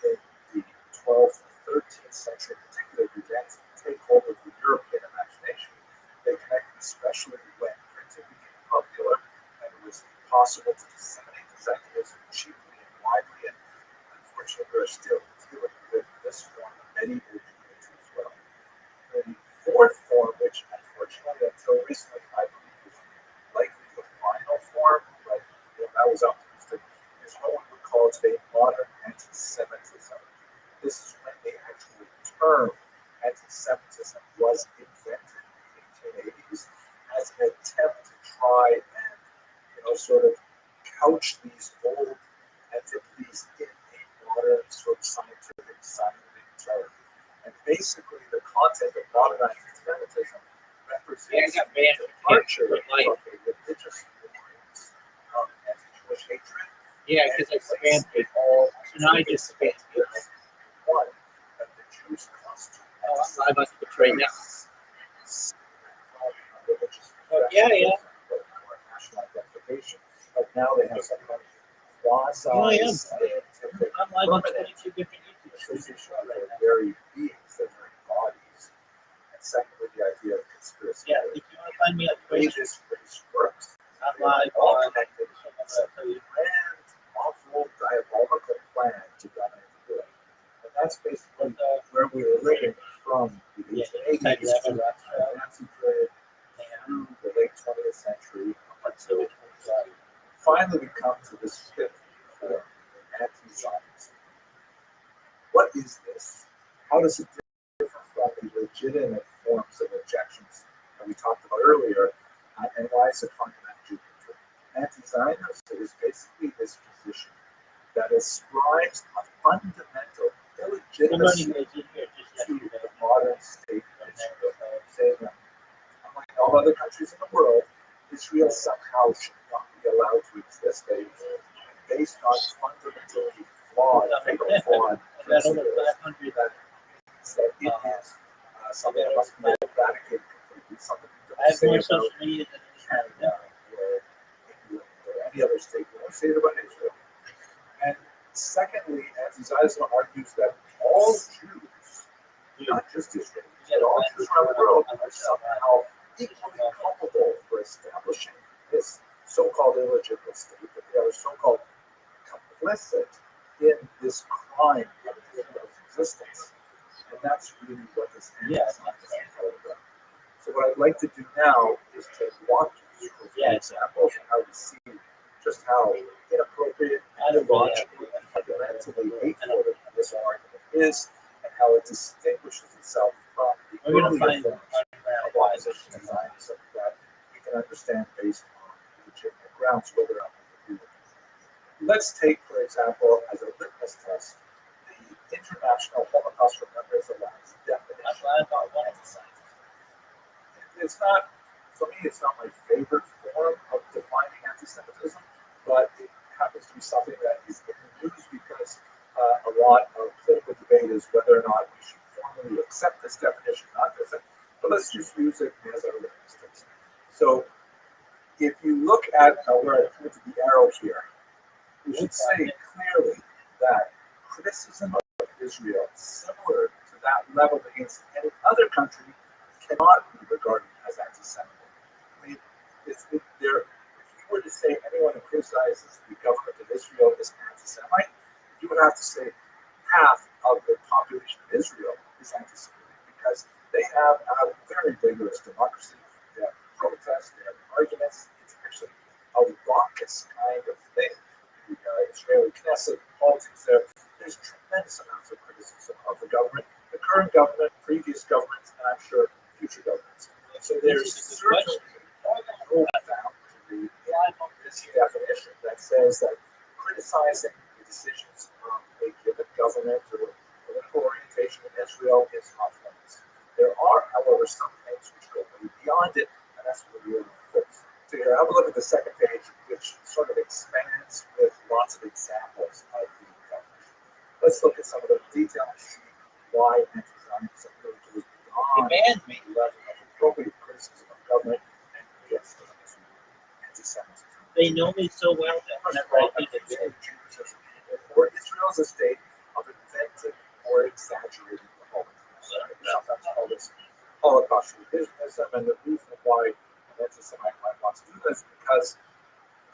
in the 12th and 13th century in particular began to take hold of the European imagination. They connected especially when printing became popular and it was possible to disseminate these ideas cheaply and widely. And unfortunately, we're still dealing with this form of medieval Judaism as well. The fourth form, which unfortunately until recently I believe is likely the final form, but that was optimistic, is what we would call today modern anti-Semitism. This is when the actual term anti-Semitism was invented in the 1880s as an attempt to try and sort of couch these old antipathies in a modern sort of scientific term. And basically the content of modern anti-Semitism represents a departure from a religious alliance of anti-Jewish hatred. Yeah, because I spammed it. So now I just spammed it. One, that the Jews constitute I must betray now. Yeah. National identification, but now they have some kind of quasi-scientific I'm live on 22 different YouTube association of their very beings, their very bodies. And secondly, the idea of conspiracy. Yeah, if you want to find me on The way Twitter, this race works, I'm live all on connected. It's a grand, awful, diabolical plan to run into good. And that's basically where we were living from the 1880s to the Nazi period through the late 20th century until finally we come to this fifth form, anti-Zionism. What is this? How does it differ from the legitimate forms of objections that we talked about earlier, and why is it fundamentally different? Anti-Zionism is basically this position that ascribes a fundamental illegitimacy to the modern state of Israel, saying that unlike all other countries in the world, Israel somehow should not be allowed to exist. They based on fundamentally flawed, fatal flawed principles that means that it is something that must be eradicated completely, something that I have more social media than Canada or England or any other state. We won't say it about Israel. And secondly, anti-Zionism argues that all Jews, not just Israel, but all Jews around the world are somehow equally culpable for establishing this so-called illegitimate state, that they are so-called complicit in this crime of Israel's existence. And that's really what this anti-Semitism is all about. So what I'd like to do now is to walk you through examples and how we see just how inappropriate and illogical and fundamentally hateful this argument is, and how it distinguishes itself from the earlier forms of opposition to Zionism that we can understand based on legitimate grounds, whether or not we agree with it. Let's take, for example, as a litmus test, the International Holocaust Remembrance Alliance definition of anti-Semitism. It's not, for me, it's not my favorite form of defining anti-Semitism, but it happens to be something that is in the news because a lot of political debate is whether or not we should formally accept this definition, not this, but let's just use it as our litmus test. So if you look at where I pointed the arrow here, we should say clearly that criticism of Israel similar to that leveled against any other country cannot be regarded as anti-Semitic. I mean, if you were to say anyone who criticizes the government of Israel is anti-Semite, you would have to say half of the population of Israel is anti-Semitic because they have a very vigorous democracy. They have protests, they have arguments. It's actually a raucous kind of thing. The Israeli Knesset politics there's tremendous amounts of criticism of the government, the current government, previous governments, and I'm sure future governments. So there's certainly no boundary in this definition that says that criticizing the decisions of a given government or political orientation in Israel is off limits. There are, however, some things which go way beyond it, and that's what we're really focused on. So here, have a look at the second page, which sort of expands with lots of examples of the definition. Let's look at some of the detail and see why anti-Zionism really goes beyond the level of appropriate criticism of government and gets into anti-Semitism. They know me so well that whenever I think of Jews as a people, or Israel as a state of invented or exaggerated Holocaust. Sometimes call this Holocaust revisionism, and the reason why an anti-Semite might want to do this is because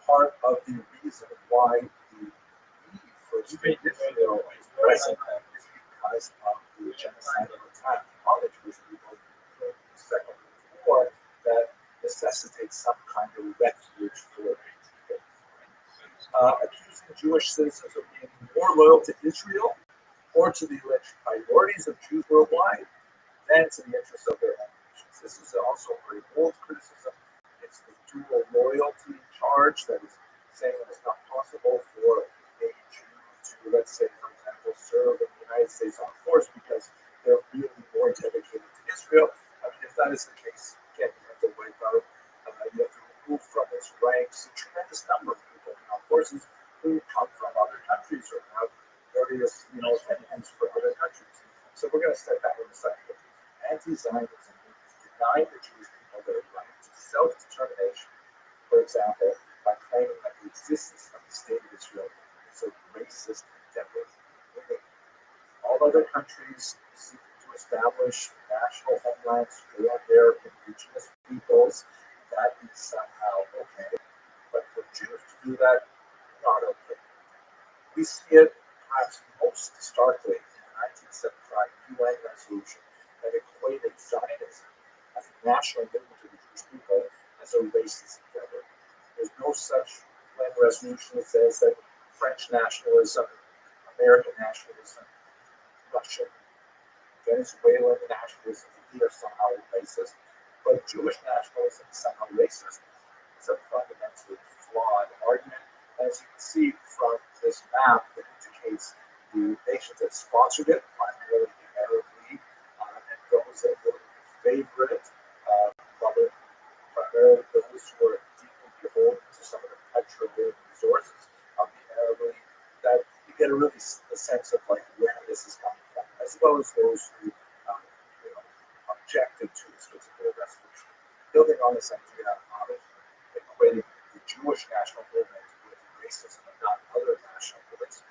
part of the reason why the need for state Israel is present is because of the genocidal attack on the Jewish people during the Second World War that necessitates some kind of refuge for people. Accusing Jewish citizens of being more loyal to Israel or to the alleged priorities of Jews worldwide than to the interests of their own nations. This is also a very old criticism. It's the dual loyalty charge that is saying that it's not possible for a Jew to, let's say, for example, serve in the United States Armed Force because they're really more dedicated to Israel. I mean, if that is the case, again, you have to wipe out, you have to remove from its ranks a tremendous number of people in armed forces who come from other countries or have various, opinions for other countries. So we're going to set that in a second. Anti-Zionism means denying the Jewish people their right to self-determination, for example, by claiming that the existence of the state of Israel is a racist endeavor. All other countries seek to establish national homelands for their indigenous peoples. That is somehow okay. But for Jews to do that, not okay. We see it perhaps most starkly in the 1975 UN resolution that equated Zionism as a national movement of the Jewish people as a racist endeavor. There's no such UN resolution that says that French nationalism, American nationalism, Russian, Venezuelan nationalism, they are somehow racist, but Jewish nationalism is somehow racist. It's a fundamentally flawed argument. As you can see from this map that indicates the nations that sponsored it, primarily the Arab League, and those that were favorite, primarily those who are deeply beholden to some of the petroleum resources of the Arab League, that you get a really a sense of like where this is coming from, as well as those who objected to this particular resolution. Building on this idea of equating the Jewish national movement racism and not other national groups,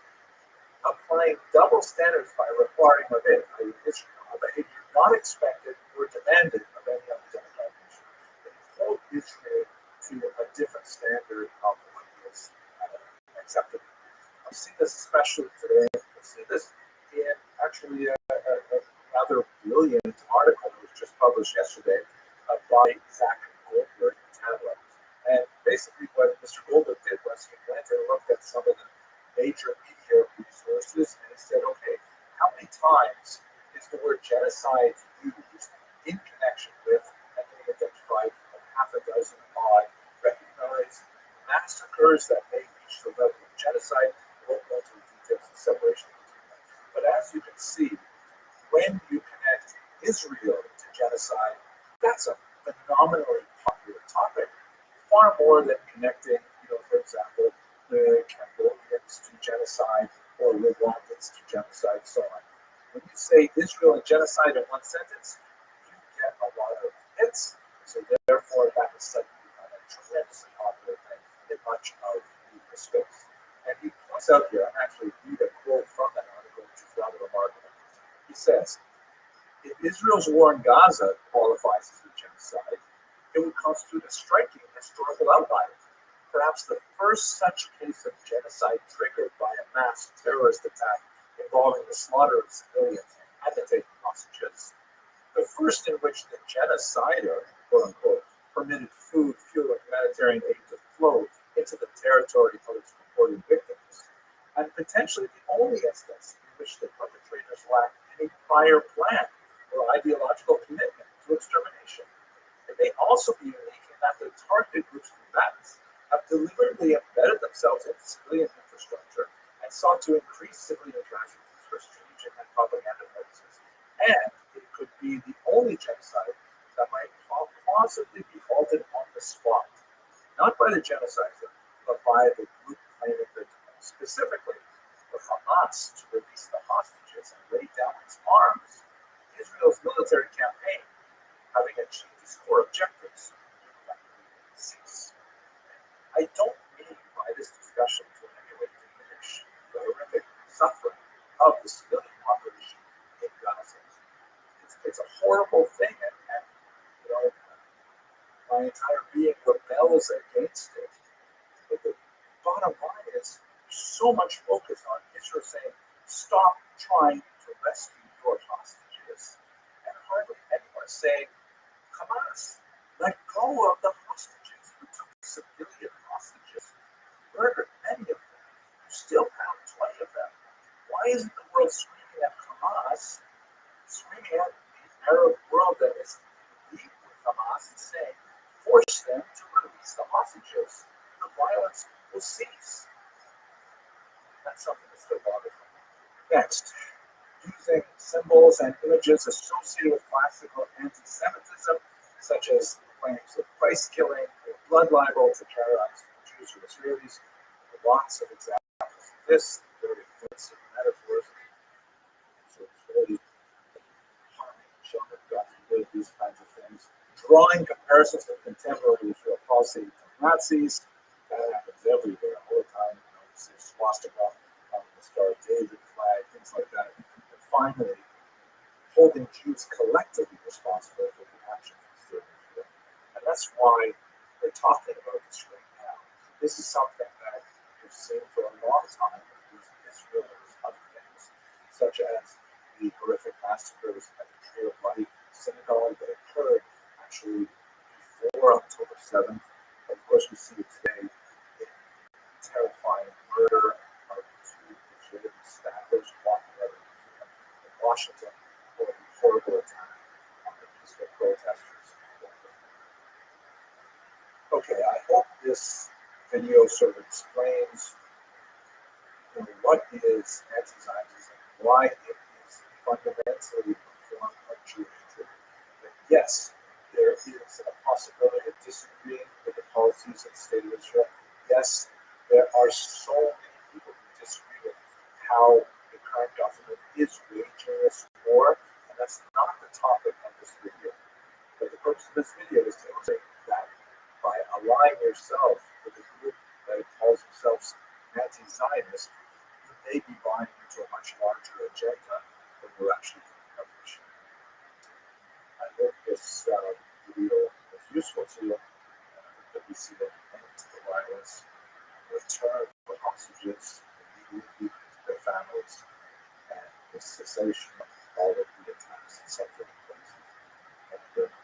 applying double standards by requiring of it, i.e. Israel, a behavior not expected or demanded of any other democratic nation. They hold Israel to a different standard of what is acceptable. I've seen this especially today. I've seen this in actually a rather brilliant article that was just published yesterday by Zach Goldberg in Tablet. And basically what Mr. Goldberg did was he went and looked at some of the major media resources and he said, okay, how many times is the word genocide used in connection with, and then he identified half a dozen odd recognized massacres that may reach the level of genocide. I won't go into the details of separation between them. But as you can see, when you connect Israel to genocide, that's a phenomenally popular topic, far more than connecting, for example, the Cambodians to genocide or Rwandans to genocide, so on. When you say Israel and genocide in one sentence, you get a lot of hits. So therefore, that is suddenly become a tremendously popular thing in much of the space. And he points out here, I'm actually read a quote from that article, which is rather remarkable. He says, if Israel's war in Gaza qualifies as a genocide, it would constitute a striking historical outlier. Perhaps the first such case of genocide triggered by a mass terrorist attack involving the slaughter of civilians and the taking hostages. The first in which the genocider, quote unquote, permitted food, fuel, and humanitarian aid to flow into the territory of its purported victims. And potentially the only instance in which the perpetrators lacked any prior plan or ideological commitment to extermination. It may also be unique in that the targeted group's combatants have deliberately embedded themselves into civilian infrastructure and sought to increase civilian casualties for strategic and propaganda purposes. And it could be the only genocide that might possibly be halted on the spot, not by the genocider, but by the group claiming victim. Specifically, for Hamas to release the hostages and lay down its arms, Israel's military campaign, having achieved its core objectives, cease. I don't mean by this discussion to in any way diminish the horrific suffering of the civilian population in Gaza. It's a horrible thing, and my entire being rebels against it. But the bottom line is so much focus on Israel saying, stop trying to rescue your hostages. And hardly anyone saying, Hamas, let go of the hostages. You took civilian hostages, murdered many of them. You still have 20 of them. Why isn't the world screaming at Hamas, screaming at the Arab world that is in league with Hamas and saying, force them to release the hostages. The violence will cease. That's something that still bothers me. Next, using symbols and images associated with classical anti-Semitism, such as claims of Christ killing or blood libel to terrorize Jews or Israelis. Lots of examples of this, very offensive metaphors. So Israelis harming children, God forbid, these kinds of things. Drawing comparisons with contemporary Israel policy to Nazis. That happens everywhere, all the time. You see swastika on the Star of David flag, things like that. And finally, holding Jews collectively responsible for the actions of Israel. And that's why we're talking about this right now. This is something that we've seen for a long time with Israel and other things, such as the horrific massacres at the Tree of Life synagogue that occurred actually before October 7th. Of course, we see it today in terrifying murder of two Israeli staffers walking out of a museum in Washington, or the horrible attack on the peaceful protesters. Okay, I hope this video sort of explains what is anti-Zionism, why it is fundamentally a form of Jewish truth. Yes, there is a possibility of disagreeing with the policies of the State of Israel. Yes, there are so many people who disagree with how the current government is waging this war, and that's not the topic of this video. But the purpose of this video is to illustrate that by allying yourself with a group that calls themselves useful to look that we see that to the violence, return for hostages immediately to their families, and the cessation of all of the attacks and suffering place. Thank you very much.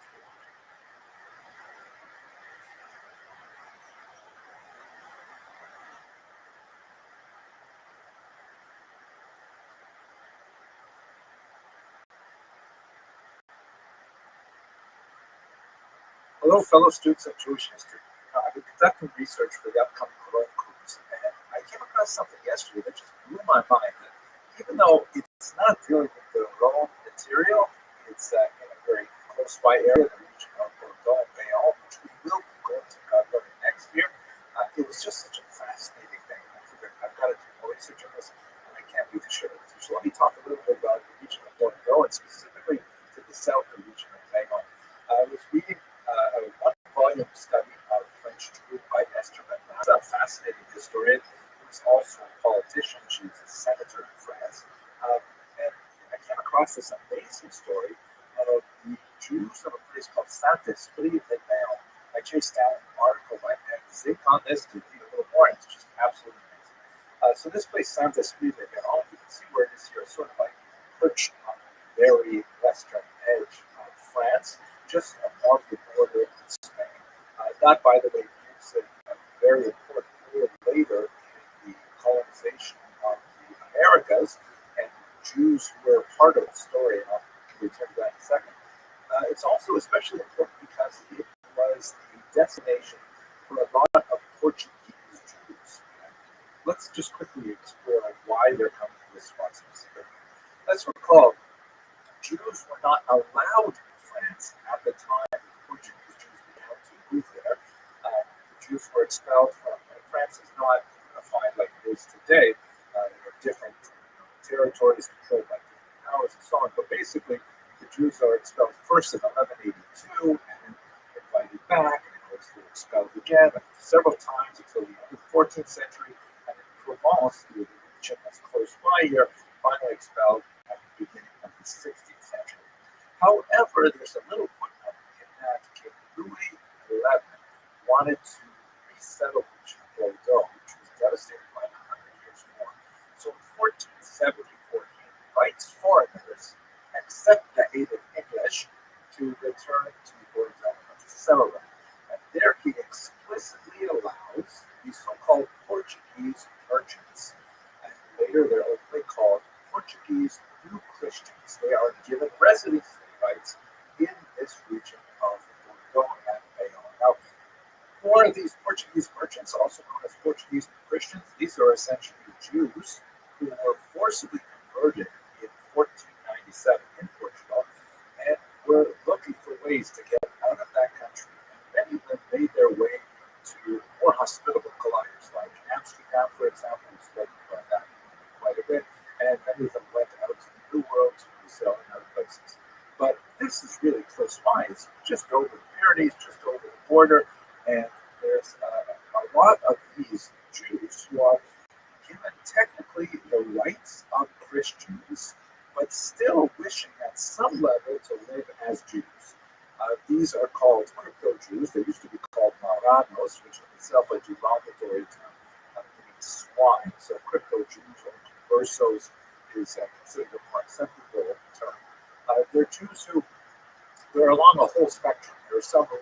Hello, fellow students of Jewish history. I've been conducting research for the upcoming Rome cruise, and I came across something yesterday that just blew my mind. That even though it's not dealing with the Rome material, it's in a very close by area, the region of Bordeaux and Bayonne, which we will be going to God willing next year. It was just such a fascinating thing. I figured I've got to do more research on this, and I can't wait to share it with you. So let me talk a little bit about the region of Bordeaux, and specifically to the south, the region of Bayonne. I was reading a one-volume study of French Jew by Esther Bernard, a fascinating historian who was also a politician. She was a senator in France. And I came across this amazing story of the Jews of a place called Saint-Esprit in Bayonne. I chased down an article by Zig on this to read a little more, and it's just absolutely amazing. So this place, Saint-Esprit in Bayonne, you can see where it is here, sort of like perched on the very western edge of France, just above the border of Spain. That, by the way, gives it a very important role later in the colonization of the Americas, and Jews were part of the story, and I'll return to that in a second. It's also especially important because it was the destination for a lot of Portuguese Jews. And let's just quickly explore why they're coming to this spot specifically. Let's recall, Jews were not allowed in France at the time the Portuguese Jews began to move there. The Jews were expelled from France. Is not unified like it is today. There are different territories controlled by different powers and so on. But basically, the Jews are expelled first in 1182 and then invited back, and of course they're expelled again several times until the end of the 14th century. And in Provence, the region that's close by here, finally expelled at the beginning of the 16th century. However, there's a little footnote in that King Louis XI wanted to resettle the region of Bordeaux, which was devastated by the 100 Years' War. So in 1474, he invites foreigners, except the hated English, to return to Bordeaux and to settle them. And there he explicitly allows these so-called Portuguese merchants, and later they're openly called Portuguese New Christians. They are given residency rights in this region of Bordeaux and Bayonne. Now, who are these Portuguese merchants, also known as Portuguese Christians? These are essentially Jews who were forcibly converted in 1497 in Portugal and were looking for ways to get out of that country. And many of them made their way to more hospitable colliers like Amsterdam, for example, who's spoken about that quite a bit, and many of them went out to the New World, to Brazil, and other places. But this is really close by. It's just over the Pyrenees, just over the border, and there's a lot of these Jews who are given technically the rights of Christians, but still wishing at some level to live as Jews. These are called crypto-Jews. They used to be called Marranos, which in itself a derogatory term, meaning swine. So crypto-Jews or conversos is considered a more acceptable term. They're Jews who, they're along a whole spectrum. There are some who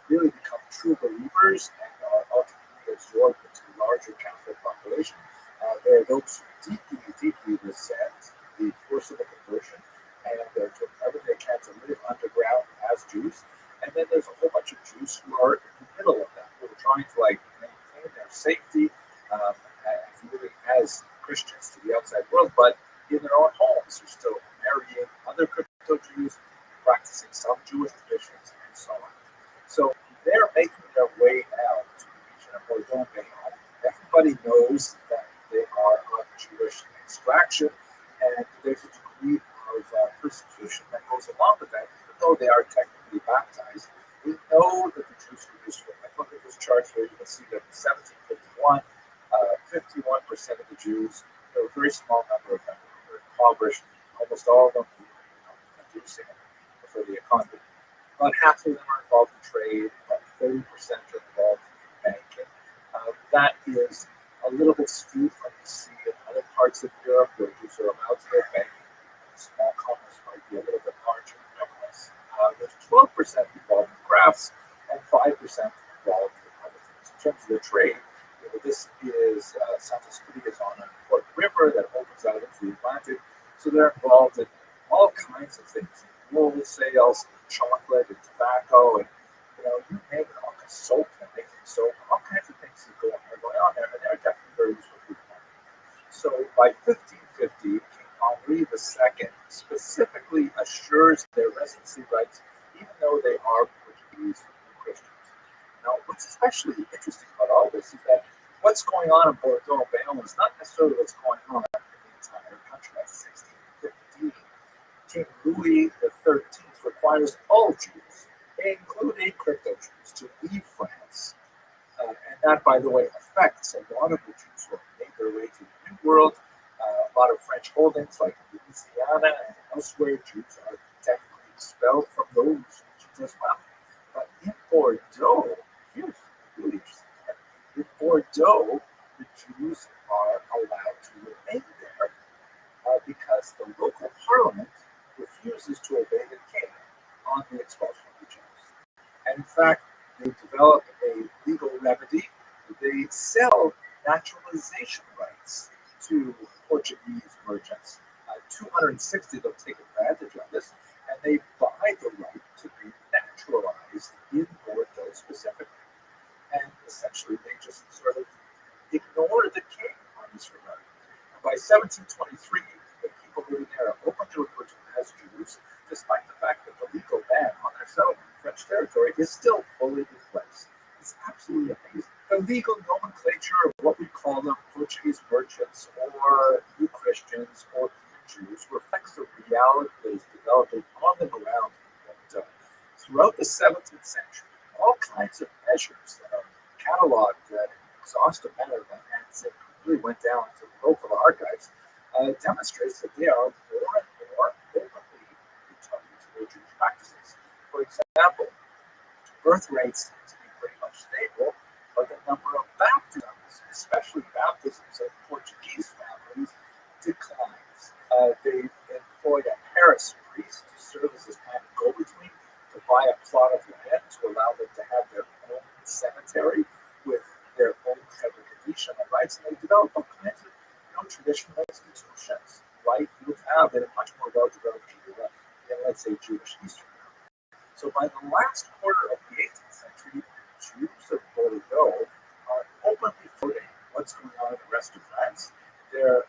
really become true believers and are ultimately absorbed into the larger Catholic population. There are those who deeply resent the forcible conversion and they're doing everything they can to live underground as Jews. And then there's a whole bunch of Jews who are in the middle of that, who are trying to maintain their safety really as Christians to the outside world, but in their own homes, they're still marrying other crypto Jews, practicing some Jewish traditions, and so on. So they're making their way now to the region of Bordeaux and Bayonne. Everybody knows that they are of Jewish extraction, and there's a degree of persecution that goes along with that, even though they are technically baptized. We know that the Jews were useful. I look at this chart here, you can see that in 1751, 51% of the Jews, a very small number of them were impoverished, almost all of them producing for the economy. About half of them are involved in trade, about are involved in banking. That is a little bit skewed from the see in other parts of Europe where Jews are allowed to go banking. Small commerce might be a little bit larger nevertheless. There's 12% involved in crafts and 5% involved in other things. In terms of the trade, this is Santos Creek is on an important river that opens out into the Atlantic, so they're involved in all kinds of things, wool sales, chocolate, and tobacco, and you name it, all kinds of soap and making soap, all kinds of things that are going on there, and they're definitely very useful for the market. So by 1550, King Henri II specifically assures their residency rights, even though they are Portuguese Christians. Now, what's especially interesting about all this is that what's going on in Bordeaux and Bayonne is not necessarily what's going on in the entire country. By 1615, King Louis XIII requires all Jews, including crypto Jews, to leave France. And that, by the way, affects a lot of the Jews who have made their way to the New World. A lot of French holdings, like Louisiana and elsewhere, Jews are technically expelled from those regions as well. But in Bordeaux, here's really interesting. In Bordeaux, the Jews are allowed to remain there because the local parliament refuses to obey the king on the expulsion of the Jews. And in fact, they develop a legal remedy. They sell naturalization rights to Portuguese merchants. 260 of them take advantage of this, and they buy the right to be naturalized in Bordeaux specifically. And essentially, they just sort of ignore the king on this regard. And by 1723, the people living there are open to refer to them as Jews, despite the fact that the legal ban on their settlement in French territory is still fully in place. It's absolutely amazing. The legal nomenclature of what we call them, Portuguese merchants or New Christians or Jews, reflects the reality that is developing on the ground in Bordeaux. Throughout the 17th century, all kinds of measures that are cataloged in an exhaustive manner by Hans that really went down to the local archives demonstrates that they are more and more openly determined to their Jewish practices. For example, birth rates seem to be pretty much stable, but the number of baptisms, especially baptisms of Portuguese families, declines. They employed a Paris priest to serve as this kind of go-between to buy a plot of land to allow them to have their own cemetery with their own segregation of rights, and they developed all kinds of traditional institutions, like you have in a much more well-developed area than, let's say, Jewish Eastern Europe. So by the last quarter of the 18th century, Jews of Bordeaux are openly voting what's going on in the rest of France. They're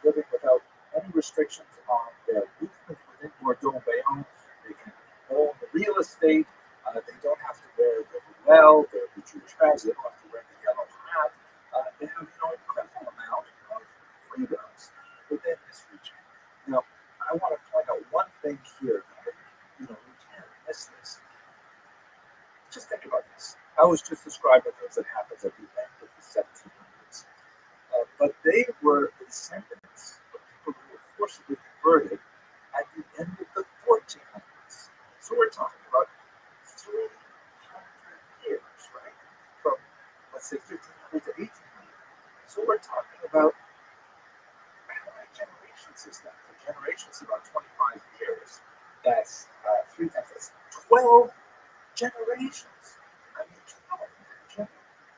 living without any restrictions on their movement within Bordeaux and Bayonne. They can own the real estate. They don't have to wear the well, the Jewish badge. They don't have to wear the yellow hat. They have an incredible amount of freedoms within this region. Now, I want to point out one thing here that we can't miss this. Just think about this. I was just describing things that happened at the end of the 1700s. But they were descendants of people who were forcibly converted at the end of the 1400s. So we're talking about 300 years, right? From, let's say, 1500 to 1800. So we're talking about how many generations is that? For generations, about 25 years. That's 3 times. That's 12 generations. I mean, can you imagine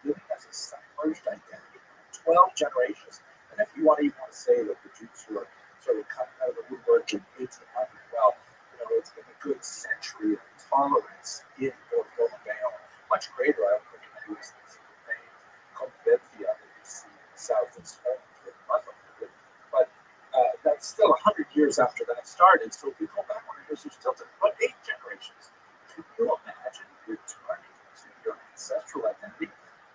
living as a submerged identity? 12 generations. And if you want to say that the Jews were sort of coming out of the woodwork in 1800, well, it's been a good century of tolerance in Bordeaux and Bayonne. Much greater, I would put in the US than the famed Convivencia that you see in the south and Spain with Muslim. But that's still 100 years after that started. So if we go back 100 years, we're still talking about 8 generations. Can you imagine returning to your ancestral identity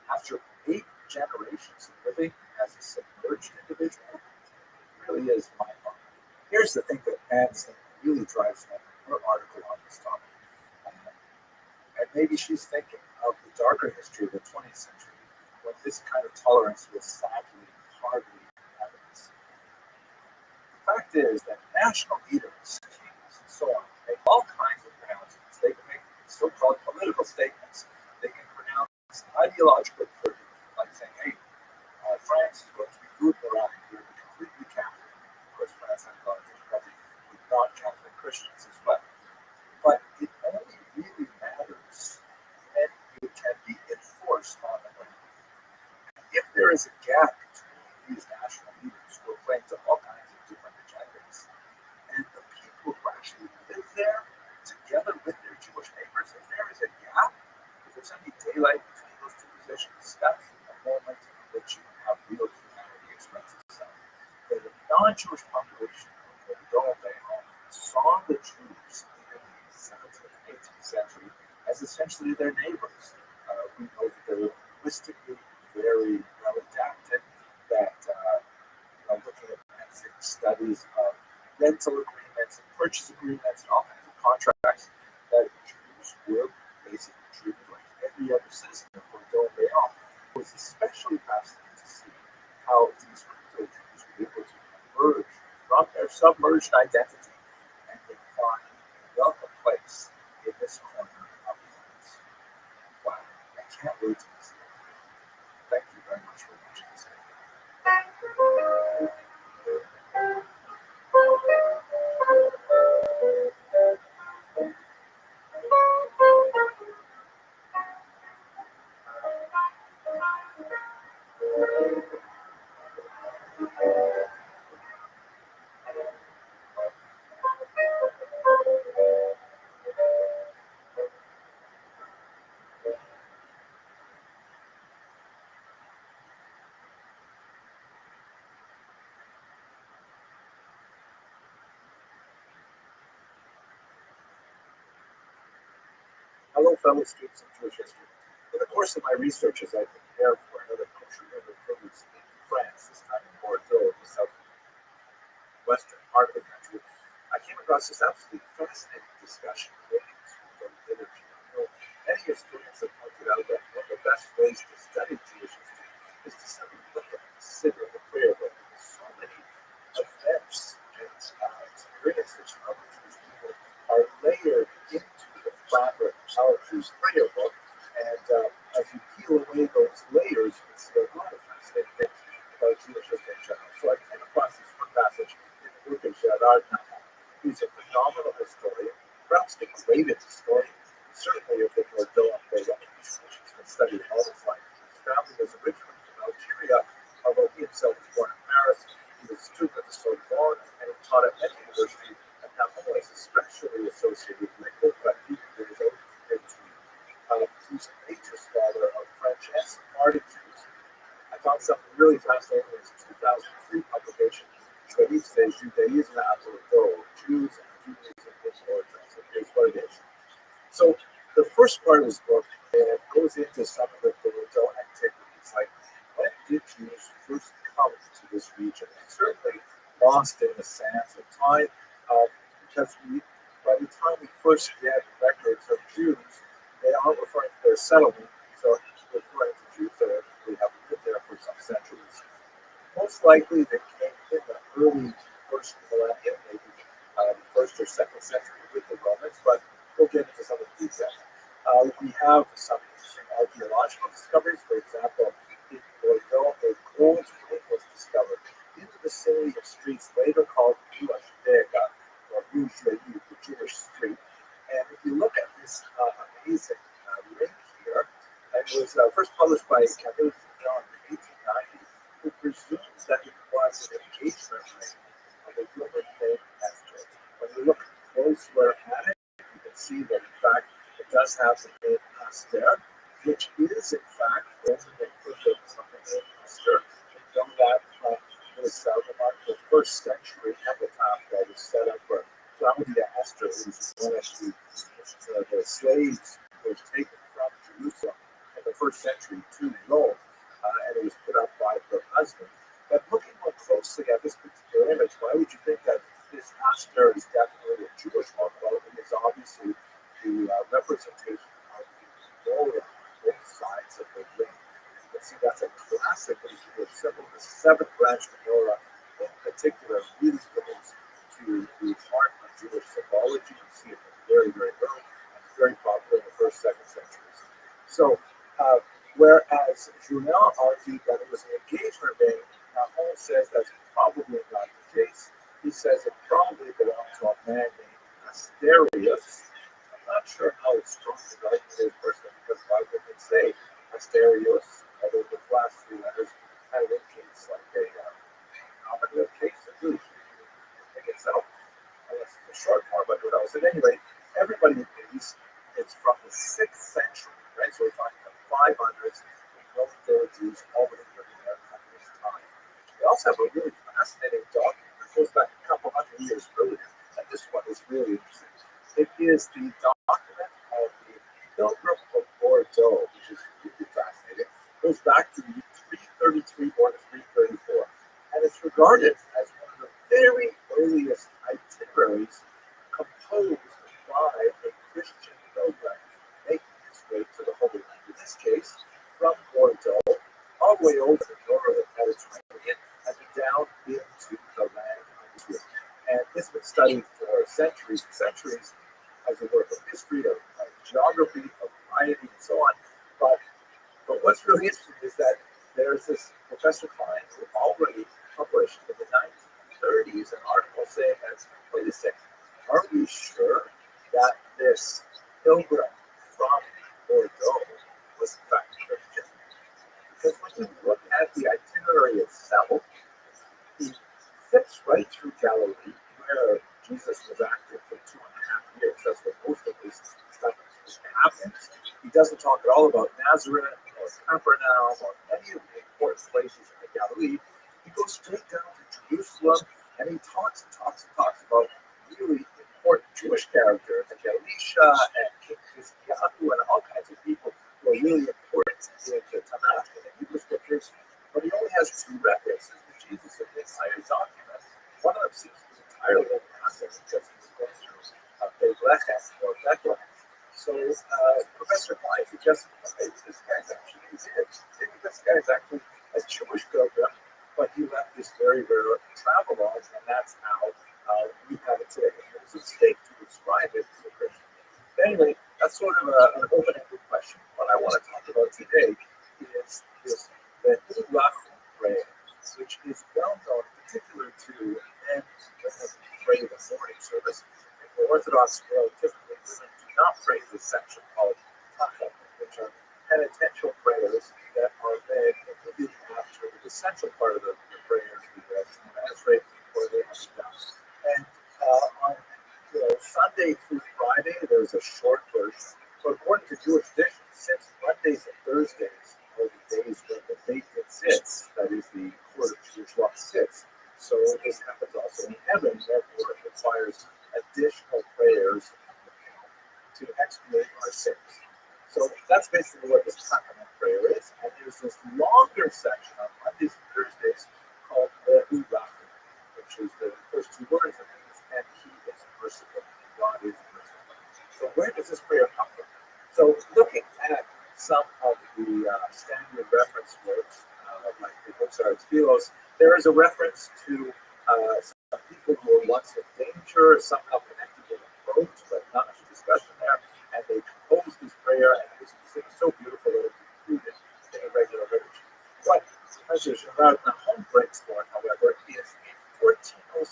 after 8 generations of living as a submerged individual? It really is mind-boggling. Here's the thing that Anne's really drives home her article on this topic. And maybe she's thinking of the darker history of the 20th century, when this kind of tolerance was sadly hardly in evidence. The fact is that national leaders, kings, and so on, make all kinds of pronouncements. They can make so-called political statements. They can ideological purpose, like saying, hey, France is going to be good around here, completely Catholic. Of course, France had a lot of difficulty with non-Catholic Christians as well. But it only really matters when it can be enforced on the ground. If there is a gap between these national leaders who are playing to all kinds of different agendas, and the people who actually live there, together with their Jewish neighbors, if there is a gap, if there's any daylight between those two positions, that's the moment in which you have real humanity express itself. The non-Jewish population of the Dome saw the Jews in the 17th and 18th century as essentially their neighbors. We know that they're linguistically very well adapted, that looking at forensic studies of rental agreements and purchase agreements and all kinds of contracts, that Jews were basically treated like every other citizen of Bordeaux. It was especially fascinating to see how these crypto Jews were able to emerge from their submerged identity and they find a welcome place in this corner of France. Wow, I can't wait to see it. Thank you very much for watching this video. Hello, fellow students of Jewish history. In the course of my research, as I prepare for another kosher pilgrimage in France, this time in Bordeaux, in the southwestern part of the country, I came across this absolutely fascinating discussion related to liturgy. Many historians have pointed out that one of the best ways to study Jewish history is to simply look at the Siddur, the prayer book, because so many events and experiences of the Jewish people are layered into the fabric of Jewish prayer book. And as you peel away those layers, you can see a lot of fascinating things about Jewish history in general. So I came across this one passage in the book of Gerard Nahum. He's a phenomenal historian, perhaps the greatest historian, certainly of the Bordeaux and Bordeaux, which has been studied all his life. His family was originally from Algeria, although he himself was born in Paris. He was a student at the Sorbonne and he taught at many universities, and Nahum is especially associated with Rabbi. He's a major scholar of French and Sephardic Jews. I found something really fascinating in his 2003 publication, Judaïsme et Judaïsme à Bordeaux, Jews and Judaism in Bordeaux. So here's what it is. So the first part of his book goes into some of the Bordeaux antiquities, like when did Jews first come to this region? And certainly lost in the sands of time, because by the time we first get records of Jews, they are referring to their settlement, so referring to Jews that have lived there for some centuries. Most likely they came in the early first millennium, maybe the first or second century with the Romans, but we'll get into some of the details. We have some interesting archaeological discoveries. For example, in Bordeaux, a gold ring was discovered in the vicinity of streets later called Rue Dega, or Rue Juive, the Jewish street. And if you look at this amazing ring here, it was first published by Camille in 1890, who presumes that it was an engagement ring of a woman named Esther. When you look closer at it, you can see that in fact it does have the name Esther, which is in fact also the equivalent of the name Esther. We know that from this remarkable first century epitaph that was set up for Claudia Esther, who's one of the slaves who was taken from Jerusalem in the first century to Rome, and it was put up by her husband. But looking more closely at this particular image, why would you think that this Esther is definitely a Jewish one? Well, it is obviously the representation of the menorah on both sides of the ring. You can see that's a classically Jewish symbol. The seventh branch menorah, in particular, really goes to the heart of Jewish symbology. You see it very, very early, and it's very popular in the first, second centuries. So Whereas Journal argued that it was an engagement ring. Now, Holmes says that's probably not the case. He says it probably belonged to a man named Asterius. I'm not sure how strong the argument is personally because why would they say Asterius, although the last three letters kind of indicates like a nominative case. It really shouldn't think itself. Unless it's a short form, but who knows? At any rate, everybody agrees it's from the 6th century, right? So we're talking about 500s. We know there were Jews already living there at this time. We also have a really fascinating document that goes back a couple hundred years earlier, and this one is really interesting. It is the document of the Pilgrim of Bordeaux, which is really fascinating. It goes back to the 333 or the 334, and it's regarded as one of the very earliest itineraries composed by a Christian pilgrim making his way to the Holy Land. In this case, from Bordeaux all the way over the northern Mediterranean and down into the land of Israel. And this has been studied for centuries and centuries as a work of history, of geography, of writing, and so on. But what's really interesting is that there's this Professor Klein who already published in the 1930s an article saying that, wait a second, are we sure that this pilgrim from Bordeaux was in fact Christian? Because when you look at the itinerary itself, he zips right through Galilee, where Jesus was active for 2.5 years. That's where most of this stuff happens. He doesn't talk at all about Nazareth or Capernaum or any of the important places in the Galilee. He goes straight down to Jerusalem and he talks about really important Jewish characters like Elisha and King Hiskiyahu and all kinds of people who are really important in the Tanakh and the Hebrew scriptures. But he only has 2 references to Jesus in the entire document. One of them seems to be entirely unpassing because he was going through Bethlehem. So Professor Klein suggested that this guy's actually maybe this guy's actually a Jewish pilgrim, but he left this very rare travel log, and that's how we have it today. It was a mistake to describe it as a Christian. Anyway, that's sort of an open-ended question. What I want to talk about today is the Hulachu prayer, which is well known, in particular to men when they pray the morning service. In the Orthodox world, typically women do not pray this section called Tachon, which are penitential prayers that are read immediately after the essential part of the prayers, the Mastrate or the Hashgash. And on Sunday through Friday, there's a short version. So according to Jewish tradition, since Mondays and Thursdays are the days when the Beit Din sits, that is the court of Jewish law sits, so this happens also in heaven, therefore it requires additional prayers to expiate our sins. So that's basically what this sacrament prayer is. And there's this longer section on Mondays and Thursdays called the Hulachu, which is the first 2 words of it, and He is merciful. God is merciful. So where does this prayer come from? So looking at some of the standard reference works, like the Rothschild Philos, there is a reference to some people who were once in danger, somehow connected with a boat, but not much discussion there. And they composed this prayer, and it was so beautiful that it was included in a regular liturgy. What Professor Gerard Nahum brings forth, however, is a 1407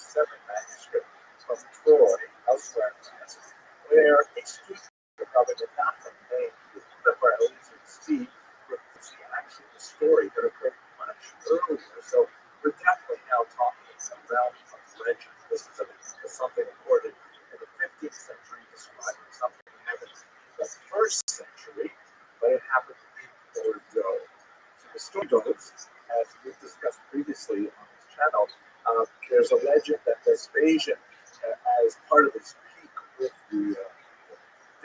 manuscript from Troy, elsewhere in France, where a student of Rabbi Nachum named the Paralysio Steve reports actually the story that occurred much earlier. So we're definitely now talking in some realm of legend. This is something recorded in the 15th century, describing something that happened in the 1st century, but it happened in Bordeaux. So the story goes, as we've discussed previously on this channel, there's a legend that Vespasian, as part of his peak with the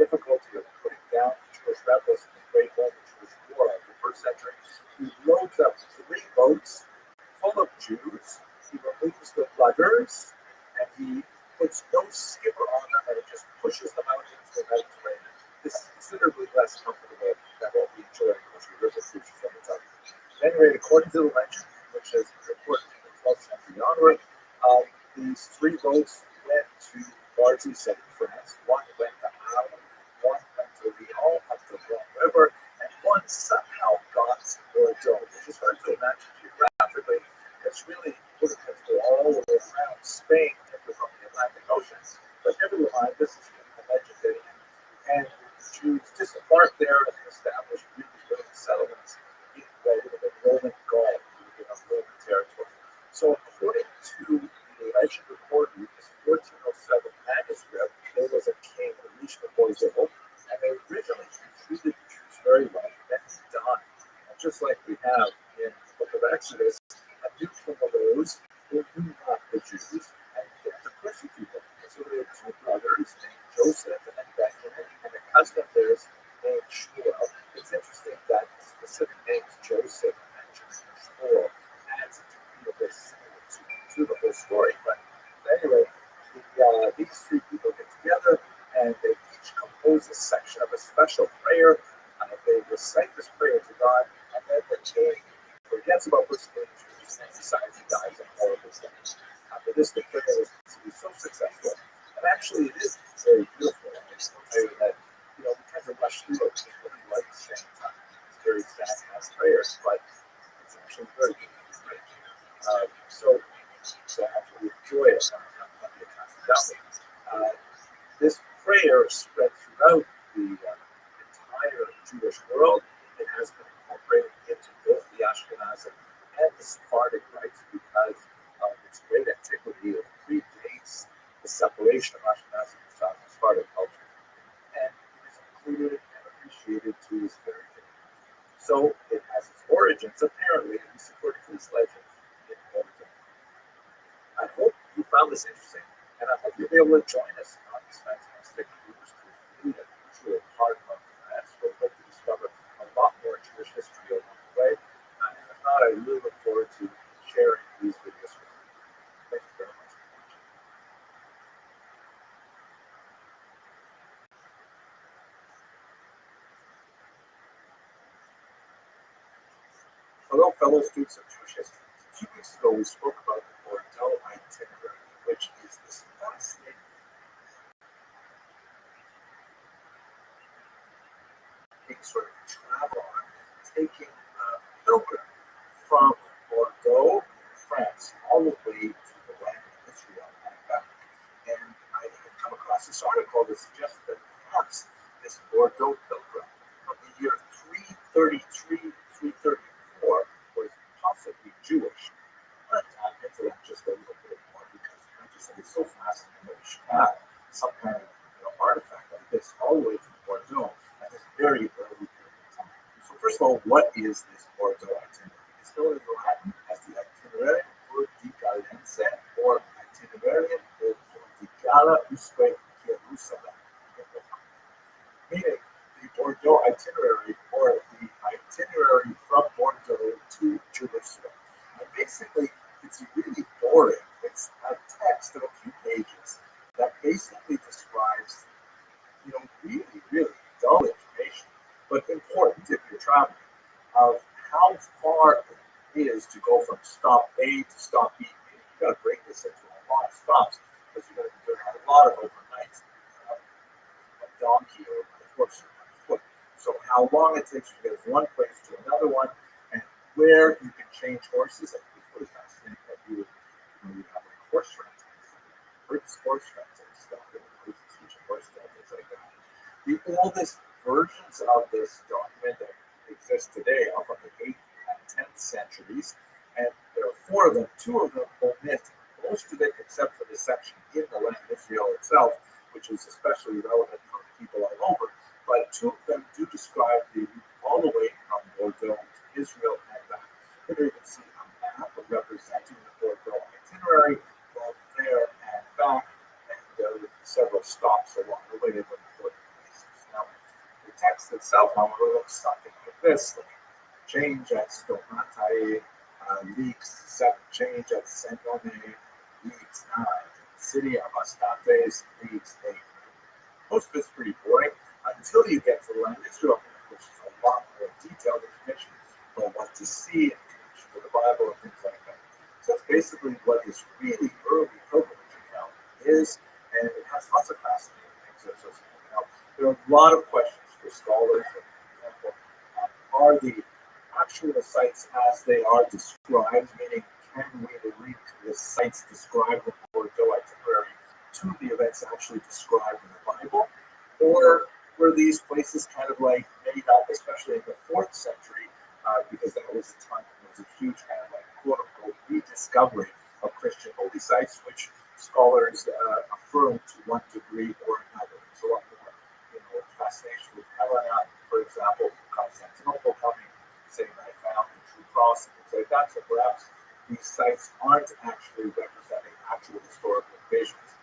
difficulty of putting down the Jewish rebels in the Great Roman Jewish War of the 1st century, he loads up 3 boats full of Jews. He removes the rudders, and he puts no skipper on them, and it just pushes them out into the Mediterranean. This is considerably less comfortable than what we enjoy in country river cruises all the time. At any rate, according to the legend, which is reported from the 12th century onward, these 3 boats went to largely southern France. One went to Arles, one went to Lyon, up the Rhone River, and one somehow just like we have in the book of Exodus, a neutral of those who knew not the Jews and began to persecute them. So there were two brothers named Joseph and Benjamin, and a cousin of theirs named Shmuel. It's interesting that the specific names Joseph, Benjamin, and Shmuel adds a degree of this to the whole story. But anyway, these three people get together and they each compose a section of a special prayer. They recite this prayer to God, and then the king forgets about persecuting Jews and decides he dies a horrible death. After this, the prayer was to be so successful. And actually, it is very beautiful. I will tell you that, we tend to rush through it. We really like saying time. It's very sad to have prayers, but it's actually very beautiful. So actually enjoy it. This prayer spread throughout the entire Jewish world. It has been incorporated into both the Ashkenazic and the Sephardic rites because of its great antiquity. It predates the separation of Ashkenazic and Sephardic culture, and it is included and appreciated to this very day. So it has its origins, apparently, in these Portuguese legends in Portugal. I hope you found this interesting, and I hope you'll be able to join us on this fantastic cruise to really an unusual part of France. We'll hope to discover a lot more Jewish history along the way. And if not, I really look forward to sharing these videos with you. Thank you very much for watching. Hello, fellow students of Jewish history. A few weeks ago, we spoke about the Bordeaux itinerary, which is this fascinating sort of travel on, taking a pilgrim from Bordeaux, France, all the way to the land of Israel and back. And I had come across this article that suggested that perhaps this Bordeaux pilgrim from the year 333, 334 was possibly Jewish. I want to dive into that just a little bit more because I just think it's so fascinating that we should have some kind of artifact like this all the way from Bordeaux at this very early period of time. So first of all, what is this Bordeaux itinerary? It's known in Latin as the Itinerarium Urdicalense or Itinerarium Urdicala usque Jerusalem, meaning the Bordeaux itinerary or the itinerary from Bordeaux to Jerusalem. And basically, it's really boring. It's a text of a few pages that basically describes, really, really dull information, but important if you're traveling, of how far it is to go from stop A to stop B. You've got to break this into a lot of stops because you're going to be doing a lot of overnights a donkey or a horse or on foot. So how long it takes to get from one place to another one, and where you can change horses. I think it's really fascinating that you would have like horse renting, horse renting stuff, horse things like that. The oldest versions of this document that exist today are from the 8th and 10th centuries, and there are 4 of them. 2 of them omit most of it except for the section in the land of Israel itself, which is especially relevant for people all over. But 2 of them do describe the route all the way from Bordeaux to Israel and back. Here you can see a map representing the Bordeaux itinerary, both there and back, and there are several stops along the way of important places. Now, the text itself, however, looks something like this: like, change at Stomatae, leaks 7, change at Senone, leaks 9, city of Astates, leaks 8. Most of it's pretty boring until you get to the land of Israel, which is a lot more detailed information about what to see in connection with the Bible and things like that. So that's basically what this really early pilgrimage account is, and it has lots of fascinating things associated with it. Now, there are a lot of questions for scholars. For example, are the actual sites as they are described, meaning can we link the sites described in the Bordeaux itinerary to the events actually described in the Bible? Or were these places kind of like made up, especially in the 4th century, because that was the time when there was a huge kind of like quote-unquote rediscovery of Christian holy sites, which scholars affirm to one degree or another. There's a lot more, fascination with Helena, for example, from Constantinople coming, saying that cross and things like that. So perhaps these sites aren't actually representing actual historical occasions.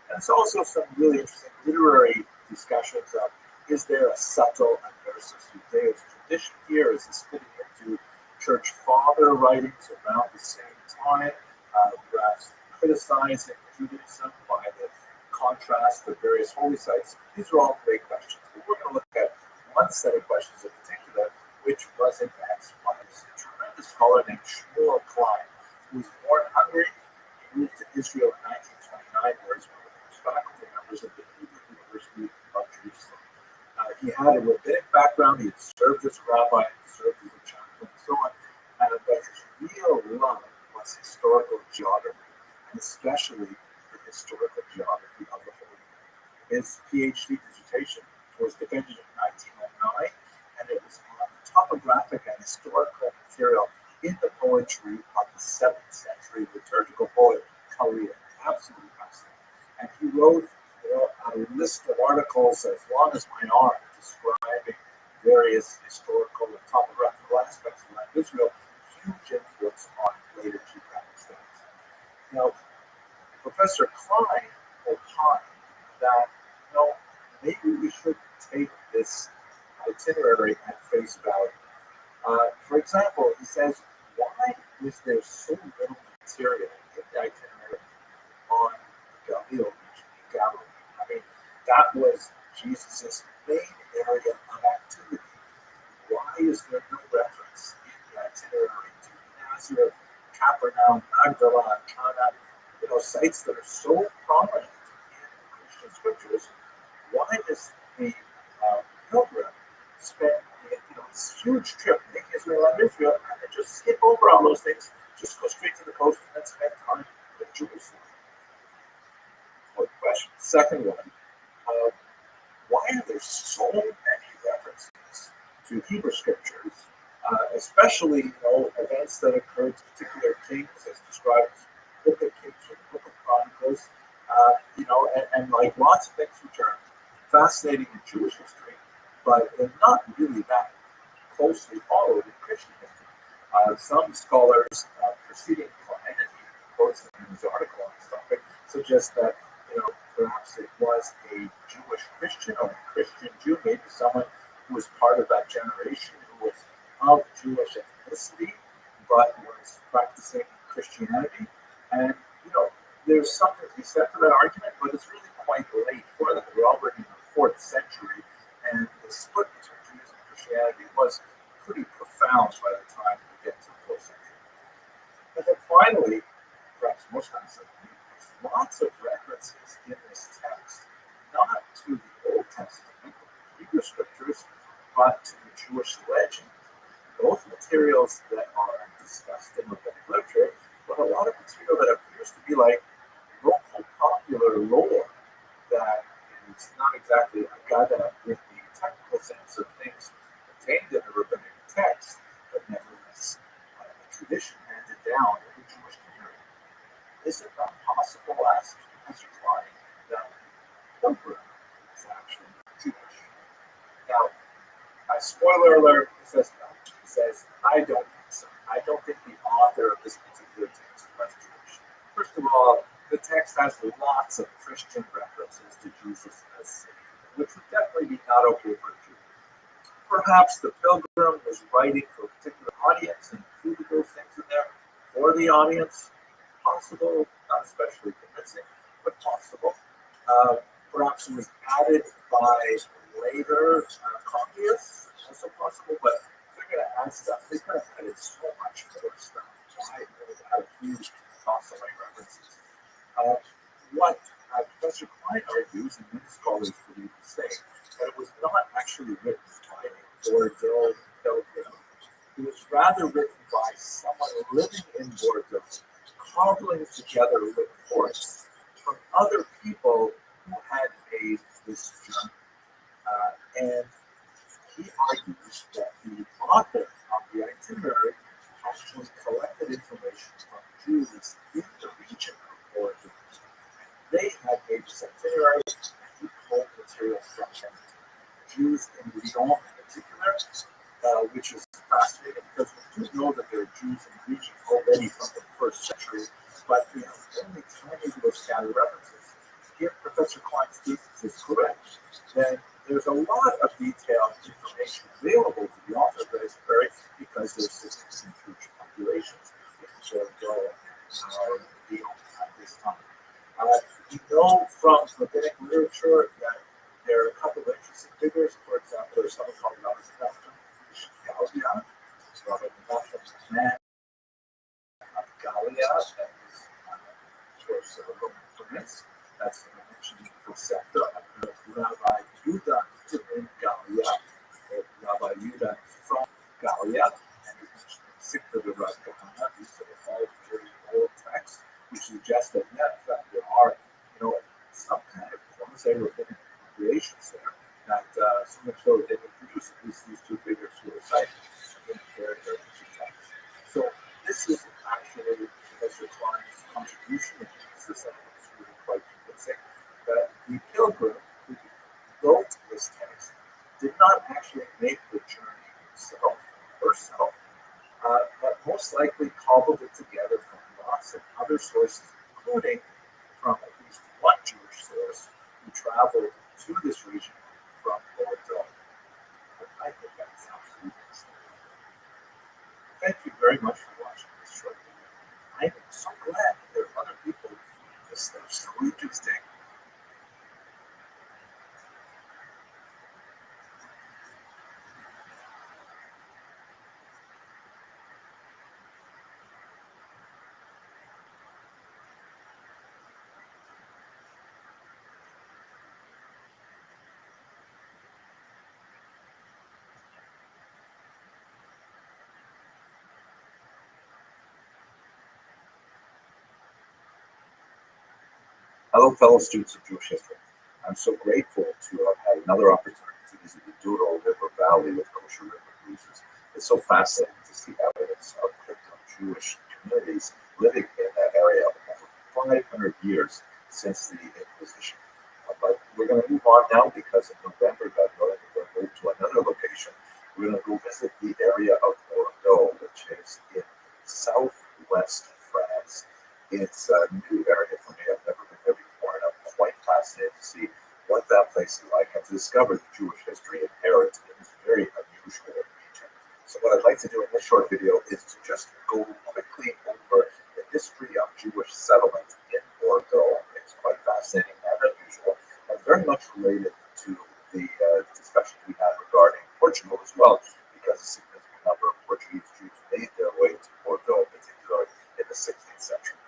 And it's also some really interesting literary discussions of, is there a subtle and versus Judaism tradition here? Is this fitting into church father writings around the same time, perhaps criticizing Judaism by the contrast of various holy sites? These are all great questions. But we're going to look at one set of questions in particular, which was advanced by this tremendous scholar named Shmuel Klein, who was born in Hungary. He moved to Israel in 1929, where he's one of the first faculty members of the Hebrew University of Jerusalem. He had a rabbinic background. He had served as a rabbi, he served as a chaplain, and so on. But his real love was historical geography, and especially the historical geography of the Holy Land. His PhD dissertation was defended in 1909, and it was on topographic and historical material in the poetry of the 7th century liturgical poet Kalia. Absolutely fascinating. And he wrote a list of articles as long as my arm describing various historical and topographical aspects of land Israel, huge influence on later geographic studies. Now, Professor Klein opined that, maybe we should take this itinerary at face value. For example, he says, why is there so little material in the itinerary on the Galilee region in Galilee? I mean, that was Jesus' main area of activity. Why is there no reference in the itinerary to Nazareth, Capernaum, Magdala, and Cana, sites that are so prominent in Christian scriptures? Why does the pilgrim spend this huge trip making his way around Israel and then just skip over all those things, just go straight to the coast and then spend time in Jerusalem? One question. Second one, why are there so many references to Hebrew scriptures, especially events that occurred to particular kings, as described in the Book of Kings or the Book of Chronicles, and like lots of things which are fascinating in Jewish history, but they're not really that closely followed in Christian history. Some scholars preceding Klein, and he quotes them in his article on this topic, suggest that perhaps it was a Jewish Christian or a Christian Jew, maybe someone who was part of that generation who was of Jewish ethnicity but was practicing Christianity. And there's something to be said for that argument, but it's really quite late for that. We're already in the 4th century, and the split between Judaism and Christianity was pretty profound by the time we get to the 4th century. And then finally, perhaps most fascinating, there's lots of references in this text, not to the Old Testament, Hebrew scriptures, but to the Jewish legend. Both materials that are discussed in rabbinic literature, but a lot of material that appears to be like local popular lore that is not exactly agada with the technical sense of things contained in the rabbinic text, but nevertheless a tradition handed down in the Jewish community. Is it not possible, asked Professor Klein, that pilgrim is actually Jewish? Now, a spoiler alert, he says no. He says, I don't think so. I don't think the author of this particular text was Jewish. First of all, the text has lots of Christian references to Jesus as Savior, which would definitely be not okay for a Jew. Perhaps the pilgrim was writing for a particular audience and included those things in there for the audience. Possible, not especially convincing, but possible. Perhaps it was added by later copyists, also possible, but if they're going to add stuff, they could have added so much more stuff. Why really add a few constantly references? What Professor Klein argues, and many scholars believe the same, that it was not actually written by a Bordeaux pilgrim. It was rather written by someone living in Bordeaux, cobbling together reports from other people who had made this journey. And he argues that the author of the itinerary actually collected information from Jews in the region of Bordeaux. They had made this itinerary and he pulled material from them. Jews in Lyon in particular, which is fascinating because we do know that there are Jews in the region already from the first century, but we have only tiny little scattered references. If Professor Klein's thesis is correct, then there's a lot of detailed information available to the author of Raspberry because there's significant Jewish populations in Bordeaux and Lyon at this time. We know from rabbinic literature that there are a couple of interesting figures. For example, there's someone called Rabbi Galia, man of Gallia, that is, of course, a Roman prince. That's mentioned in the preceptor. Rabbi Yuda in Gallia, Rabbi Yuda from Gallia, and he's mentioned in Sikta the Rav Kahana. These are all very old texts, which suggest that, yeah, in fact, there are, some kind of quasi-rabbinic populations there that so much so that they can produce at least these two figures who are cited in very, very ancient texts. So this is actually Professor Klein's contribution, and this is really quite convincing, that the pilgrim who wrote this text did not actually make the journey himself, herself, but most likely cobbled it together from lots of other sources, including from at least one Jewish source who traveled to this region from Bordeaux. I think that's absolutely fascinating. Thank you very much for watching this short video. I'm so glad that there are other people who find this stuff so interesting. Hello, fellow students of Jewish history. I'm so grateful to have had another opportunity to visit the Douro River Valley with Kosher River Cruises. It's so fascinating to see evidence of crypto-Jewish communities living in that area over 500 years since the Inquisition. But we're going to move on now because in November, God willing, we're going to move to another location. We're going to go visit the area of Bordeaux, which is in southwest France. It's a new area for me. I've never been there before, and I'm quite fascinated to see what that place is like and to discover the Jewish history inherent in this very unusual region. So what I'd like to do in this short video is to just go quickly over the history of Jewish settlement in Bordeaux. It's quite fascinating and unusual, and very much related to the discussions we had regarding Portugal as well, because a significant number of Portuguese Jews made their way to Bordeaux, particularly in the 16th century.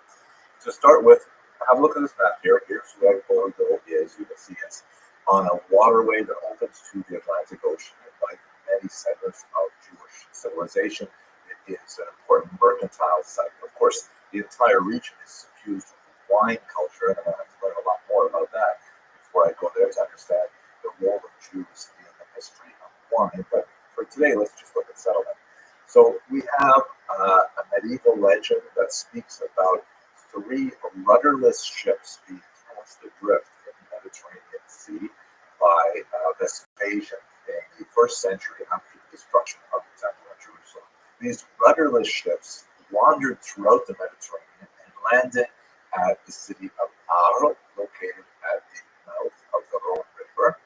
To start with, have a look at this map here. Here's where Bordeaux is. You can see it's on a waterway that opens to the Atlantic Ocean. And like many segments of Jewish civilization, it is an important mercantile site. Of course, the entire region is suffused with wine culture, and I'm going to have to learn a lot more about that before I go there to understand the role of Jews in the history of wine. But for today, let's just look at settlement. So we have a medieval legend that speaks about 3 rudderless ships being tossed adrift in the Mediterranean Sea by Vespasian in the 1st century after the destruction of the Temple of Jerusalem. These rudderless ships wandered throughout the Mediterranean and landed at the city of Arles, located at the mouth of the Rhone River,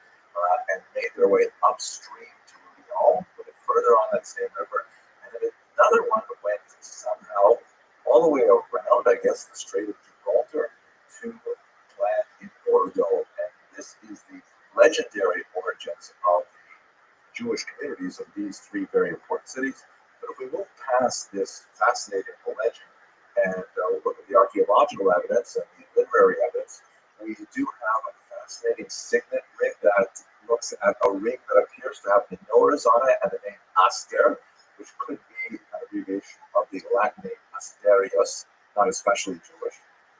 and made their way upstream to Lyon, a bit further on that same river, and then another one went somehow all the way around, I guess, the Strait of Gibraltar to land in Bordeaux. And this is the legendary origins of the Jewish communities of these 3 very important cities. But if we move past this fascinating legend and look at the archaeological evidence and the literary evidence, we do have a fascinating signet ring that looks at a ring that appears to have menorahs on it and the name Aster, which could be an abbreviation of the Latin name Asterios, not especially Jewish,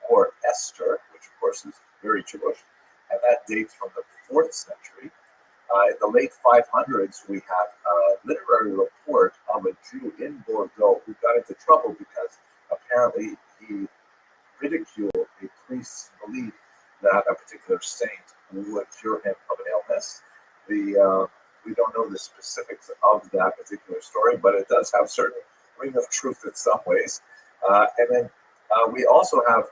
or Esther, which of course is very Jewish, and that dates from the 4th century. In the late 500s, we have a literary report of a Jew in Bordeaux who got into trouble because apparently he ridiculed a priest's belief that a particular saint would cure him of an illness. We don't know the specifics of that that particular story, but it does have certain ring of truth in some ways. And then we also have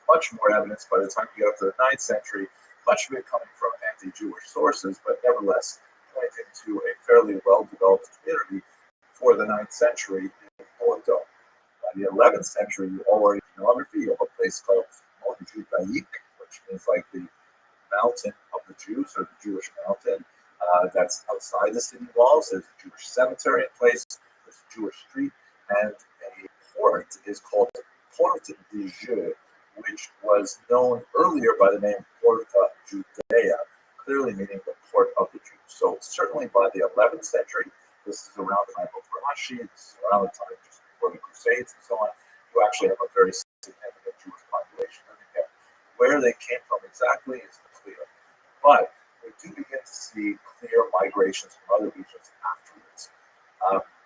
much more evidence by the time we get up to the 9th century, much of it coming from anti-Jewish sources, but nevertheless pointing to a fairly well-developed community for the 9th century in Bordeaux. By the 11th century, you already geography of a place called Mont Judaïque, which means like the mountain of the Jews or the Jewish mountain. That's outside the city walls. There's a Jewish cemetery in place. There's a Jewish street, and a port is called Porte de Jeux, which was known earlier by the name Porta Judea, clearly meaning the port of the Jews. So certainly by the 11th century, this is around the time of Rothschild, this is around the time just before the Crusades and so on, you actually have a very significant Jewish population living there. Where they came from exactly is clear. But we do begin to see clear migrations from other regions afterwards.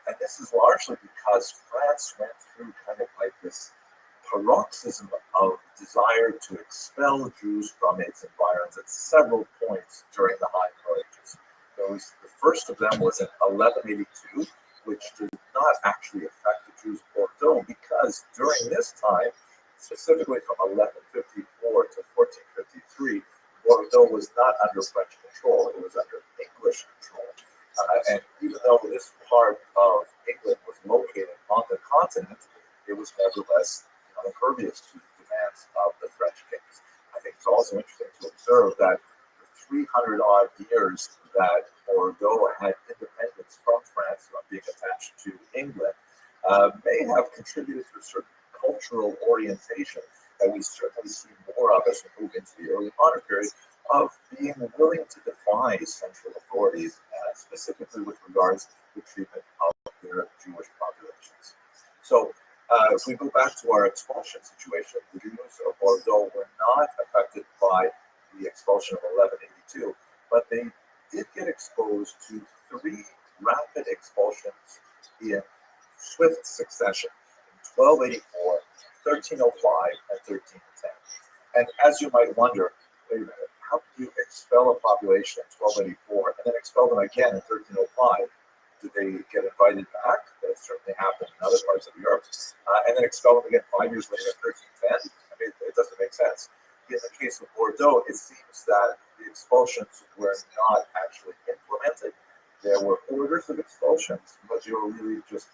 And this is largely because France went through kind of like this paroxysm of desire to expel Jews from its environs at several points during the High Middle Ages. The first of them was in 1182, which did not actually affect the Jews of Bordeaux because during this time, specifically from 1154 to 1453, Bordeaux was not under French control, it was under English control. And even though this part of England was located on the continent, it was nevertheless impervious to the demands of the French kings. I think it's also interesting to observe that the 300 odd years that Bordeaux had independence from France, not being attached to England, may have contributed to a certain cultural orientation that we certainly see more of as we move into the early modern period, of being willing to defy central authorities, specifically with regards to the treatment of their Jewish populations. So, if we go back to our expulsion situation, the Jews of Bordeaux were not affected by the expulsion of 1182, but they did get exposed to 3 rapid expulsions in swift succession in 1284, 1305, and 1310. And as you might wonder, wait a minute, how could you expel a population in 1284 and then expel them again in 1305? Did they get invited back? That certainly happened in other parts of Europe. And then expel them again 5 years later, 1310? I mean, it doesn't make sense. In the case of Bordeaux, it seems that the expulsions were not actually implemented. There were orders of expulsions, but they were really just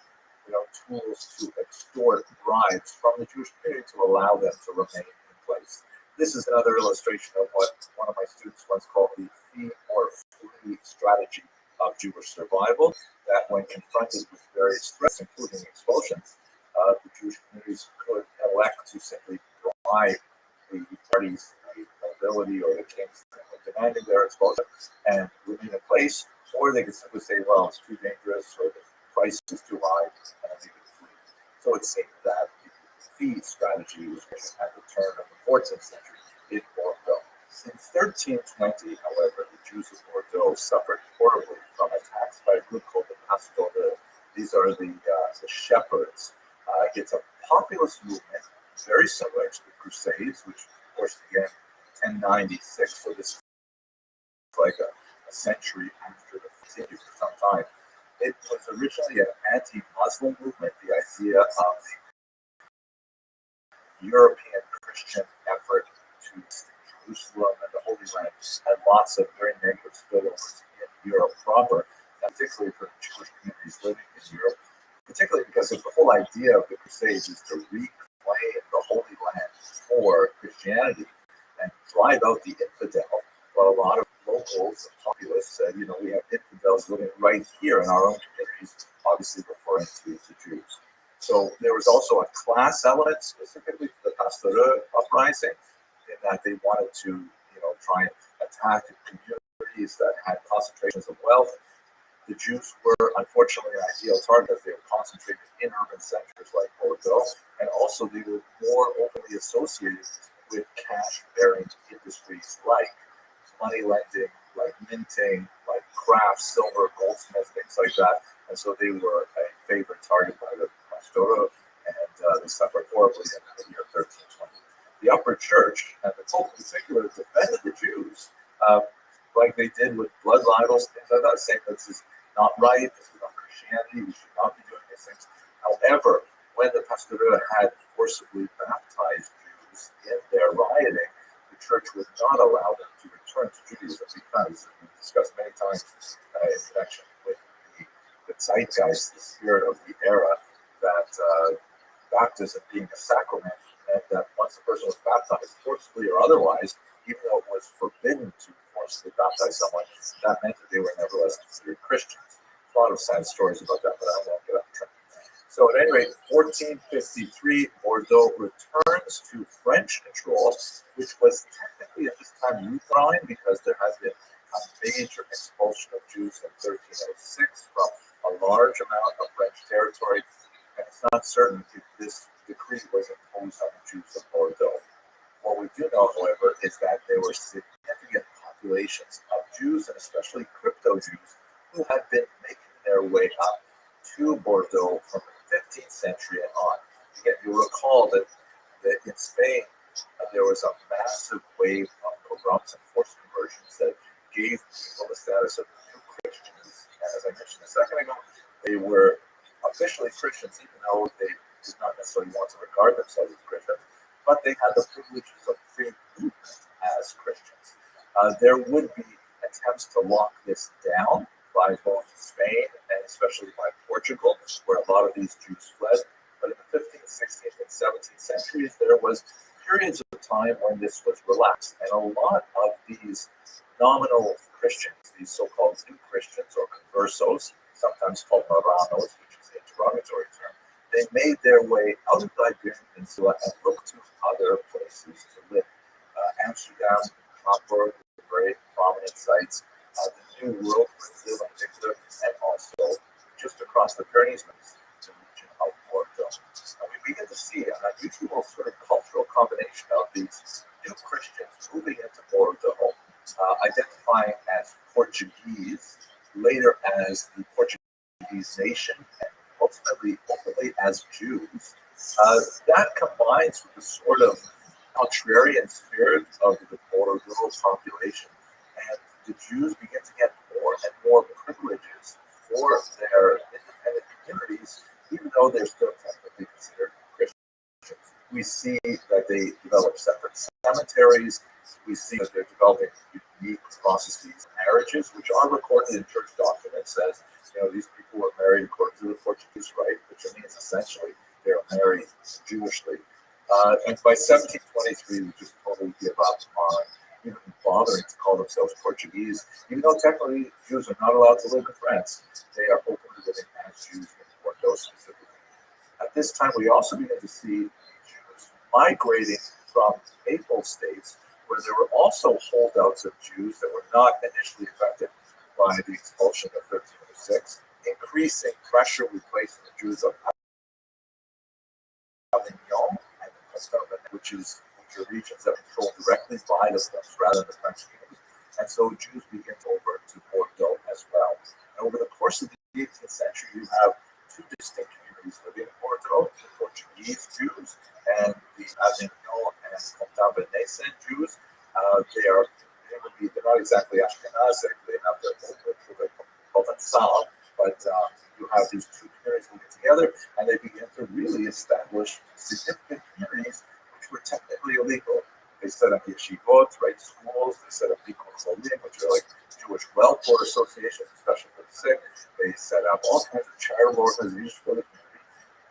tools to extort bribes from the Jewish community to allow them to remain in place. This is another illustration of what one of my students once called the fee or flee strategy of Jewish survival, that when confronted with various threats, including expulsions, the Jewish communities could elect to simply bribe the parties, the nobility or the kings demanding their expulsion and remain in place, or they could simply say, well, it's too dangerous or the price is too high, and they could flee. So it seemed that the fee strategy was at the turn of the 14th century in Bordeaux. In 1320, however, the Jews of Bordeaux suffered horribly from attacks by a group called the Pasteurs. These are the shepherds. It's a populist movement, very similar to the Crusades, which of course began in 1096, so this is like a century after the continued for some time. It was originally an anti-Muslim movement, the idea of the European Christian effort to Jerusalem and the Holy Land had lots of very negative spillovers in Europe proper, and particularly for the Jewish communities living in Europe, particularly because of the whole idea of the Crusades is to reclaim the Holy Land for Christianity and drive out the infidel. Well, a lot of locals and populists said, we have infidels living right here in our own communities, obviously referring to the Jews. So there was also a class element specifically to the Pasteurs uprising, in that they wanted to, try and attack communities that had concentrations of wealth. The Jews were unfortunately an ideal target. They were concentrated in urban centers like Bordeaux, and also they were more openly associated with cash-bearing industries like money lending, like minting, like crafts, silver, goldsmiths, things like that. And so they were a favorite target by the Pasteurs, and they suffered horribly in the year 1320. The upper church, and the Pope in particular, defended the Jews like they did with blood libels, things like that, saying this is not right, this is Christianity. We should not be doing these things. However, when the Pastorella had forcibly baptized Jews in their rioting, the church would not allow them to return to Judaism because, we've discussed many times in connection with the zeitgeist, the spirit of the era, that baptism being a sacrament meant that once a person was baptized, forcibly or otherwise, even though it was forbidden to forcibly baptize someone, that meant that they were nevertheless considered Christians. A lot of sad stories about that, but I won't get off track. So at any rate, 1453, Bordeaux returns to French control, which was technically at this time Lutheran because there had been a major expulsion of Jews in 1306 from a large amount of French territory. And it's not certain if this decree was imposed on the Jews of Bordeaux. What we do know, however, is that there were significant populations of Jews, and especially crypto Jews, who had been making their way up to Bordeaux from the 15th century and on. Again, you'll recall that in Spain, there was a massive wave of pogroms and forced conversions that gave people the status of new Christians. And as I mentioned a second ago, they were officially Christians, even though they did not necessarily want to regard themselves as Christians, but they had the privileges of free movement as Christians. There would be attempts to lock this down by both Spain and especially by Portugal, where a lot of these Jews fled. But in the 15th, 16th, and 17th centuries, there was periods of time when this was relaxed. And a lot of these nominal Christians, these so-called new Christians or conversos, sometimes called Moranos, which is a derogatory term, they made their way out of the Iberian Peninsula and looked to other places to live. Amsterdam, Hamburg, very prominent sites. The New World, Brazil in particular, and also just across the Pyrenees, the region of Bordeaux. And we begin to see an unusual sort of cultural combination of these new Christians moving into Bordeaux, identifying as Portuguese, later as the Portuguese nation, and ultimately as Jews. That combines with the sort of contrarian spirit of the Bordeaux population, and the Jews begin to get more and more privileges for their independent communities, even though they're still technically considered Christians. We see that they develop separate cemeteries. We see that they're developing unique processes of marriages, which are recorded in church documents as, these people were married according to the Portuguese rite, which means essentially they're married Jewishly. And by 1723, we just totally give up on even bothering to call themselves Portuguese, even though technically Jews are not allowed to live in France. They are openly living as Jews in Bordeaux specifically. At this time, we also begin to see Jews migrating from Papal states, where there were also holdouts of Jews that were not initially affected by the expulsion of 1306. Increasing pressure we placed on the Jews of Avignon and Constantinople, which are regions that are controlled directly by the French rather than the French community. And so Jews begin to over to Bordeaux as well. And over the course of the 18th century, you have two distinct communities living in Bordeaux, the Portuguese Jews and the Avignon and Constantinople Jews. They're not exactly Ashkenazic, they have their own Provençal, but you have these two communities living together, and they begin to really establish significant communities which were technically illegal. They set up yeshivot, right, schools. They set up Bikkur Cholim, which are like Jewish welfare associations, especially for the sick. They set up all kinds of charitable organizations for the community.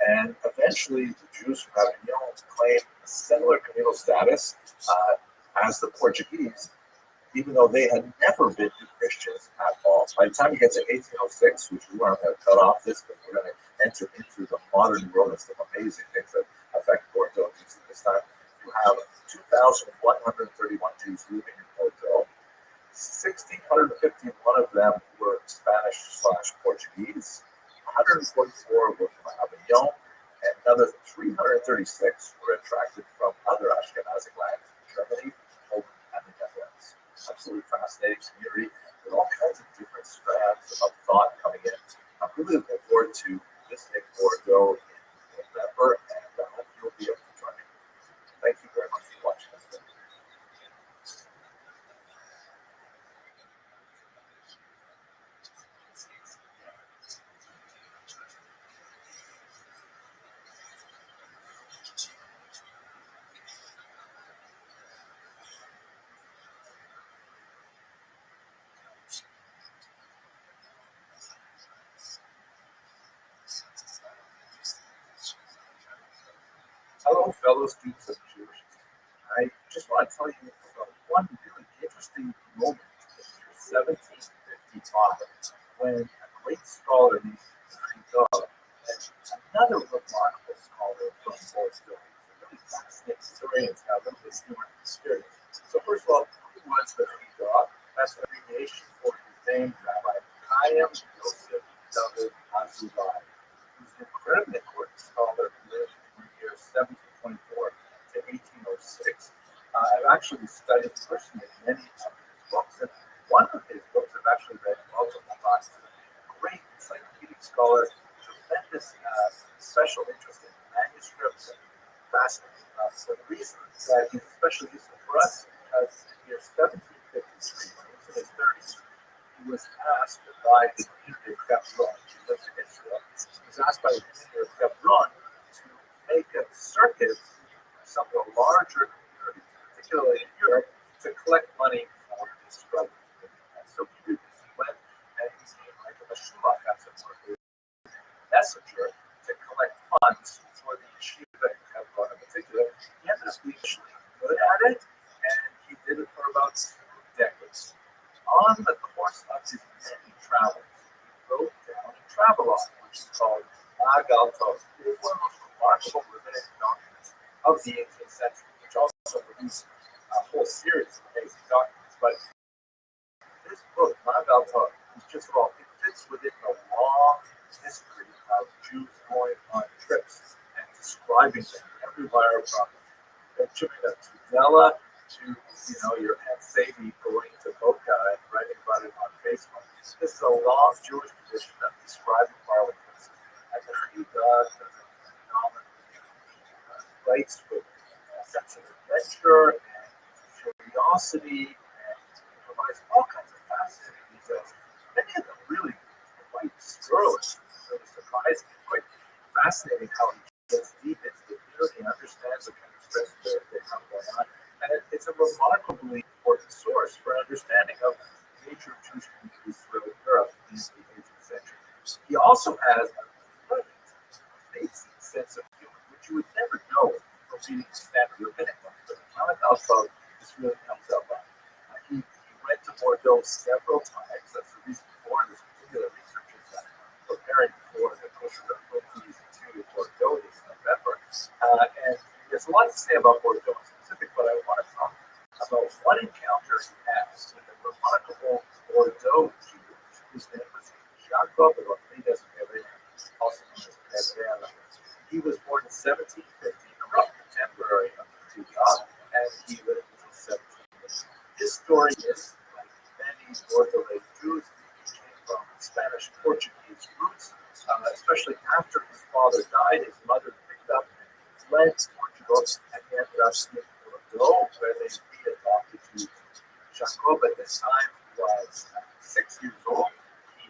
And eventually, the Jews from Avignon claim a similar communal status as the Portuguese, even though they had never been to Christians at all. By the time you get to 1806, which we aren't going to cut off this, but we're going to enter into the modern world and some amazing things that affect Bordeaux at this time, you have 2,131 Jews living in Bordeaux. 1,651 of them were Spanish/Portuguese. 144 were from Avignon, and another 336 were attracted from other Ashkenazic lands, Germany, Poland, and the Netherlands. Absolutely fascinating community with all kinds of different strands of thought coming in. I'm really looking forward to visiting Bordeaux in November, and I hope you'll be able to join me. Thank you very much for watching this video. Hello, fellow students of Jewish history. I just want to tell you about one really interesting moment in year 1755 when a great scholar named Rabbi and another remarkable scholar from Rothschild, really fascinating historians have a little bit of humor and experience. So first of all, who was the Rabbi? That's an abbreviation for his name, Rabbi Chaim Yosef David Azulai. He's an incredibly important scholar who lived in the year 1724 to 1806. I've actually studied personally many of his books, and one of his books I've actually read multiple times. Great encyclopedic scholar, tremendous special interest in manuscripts and fascinating. So the reason that he's especially useful for us is because in the year 1753, when he was in his 30s, he was asked by the community of Hebron, he lived in Israel, he was asked by the community of Hebron to make a circuit of some of the larger communities, particularly in Europe, to collect money for his struggling. And so he did this. He went and he became like a Mashulach, as it were, messenger to collect funds for the yeshiva in Hebron in particular. He ended up being really good at it, and he did it for about 2 decades. On the course of his many travels, he wrote down a travelogue, which is called Magal Tov. It is one of the most remarkable rabbinic documents of the 18th century, which also produced a whole series of amazing documents. But this book, Magal Tov, is just all, it fits within the long history of Jews going on trips and describing them everywhere from Benjamin of Tudela to, your Aunt Sadie going to Boca and writing about it on Facebook. This is a long Jewish tradition of describing Barlowitz. And the Chudah writes with a sense of adventure and curiosity and provides all kinds of fascinating details. Many of them really quite scurrilous, really surprising, quite fascinating how he gets deep into the community and understands the kind of stress they have going on. And it's a remarkably important source for understanding of major Jewish communities throughout Europe in the 18th century. He also has a brilliant, amazing sense of humor, which you would never know from reading standard rabbinic books. But Comic Alpha just really comes up on. He went to Bordeaux several times. That's the reason for this particular research is that preparing for the Kosher Cookies to Bordeaux this November. And there's a lot to say about Bordeaux in specific, but I want to talk about one encounter he has with a remarkable Bordeaux Jew whose name was Jacob Rodriguez Pereira, also known as Pereira. He was born in 1750, a rough contemporary of the Chudah, and he lived until 1750. His story is, like many Bordelais Jews, he came from Spanish Portuguese roots, especially after his father died. His mother picked up and fled to Portugal, and he ended up in Bordeaux, where they readopted to Jacob. At this time, he was 6 years old. He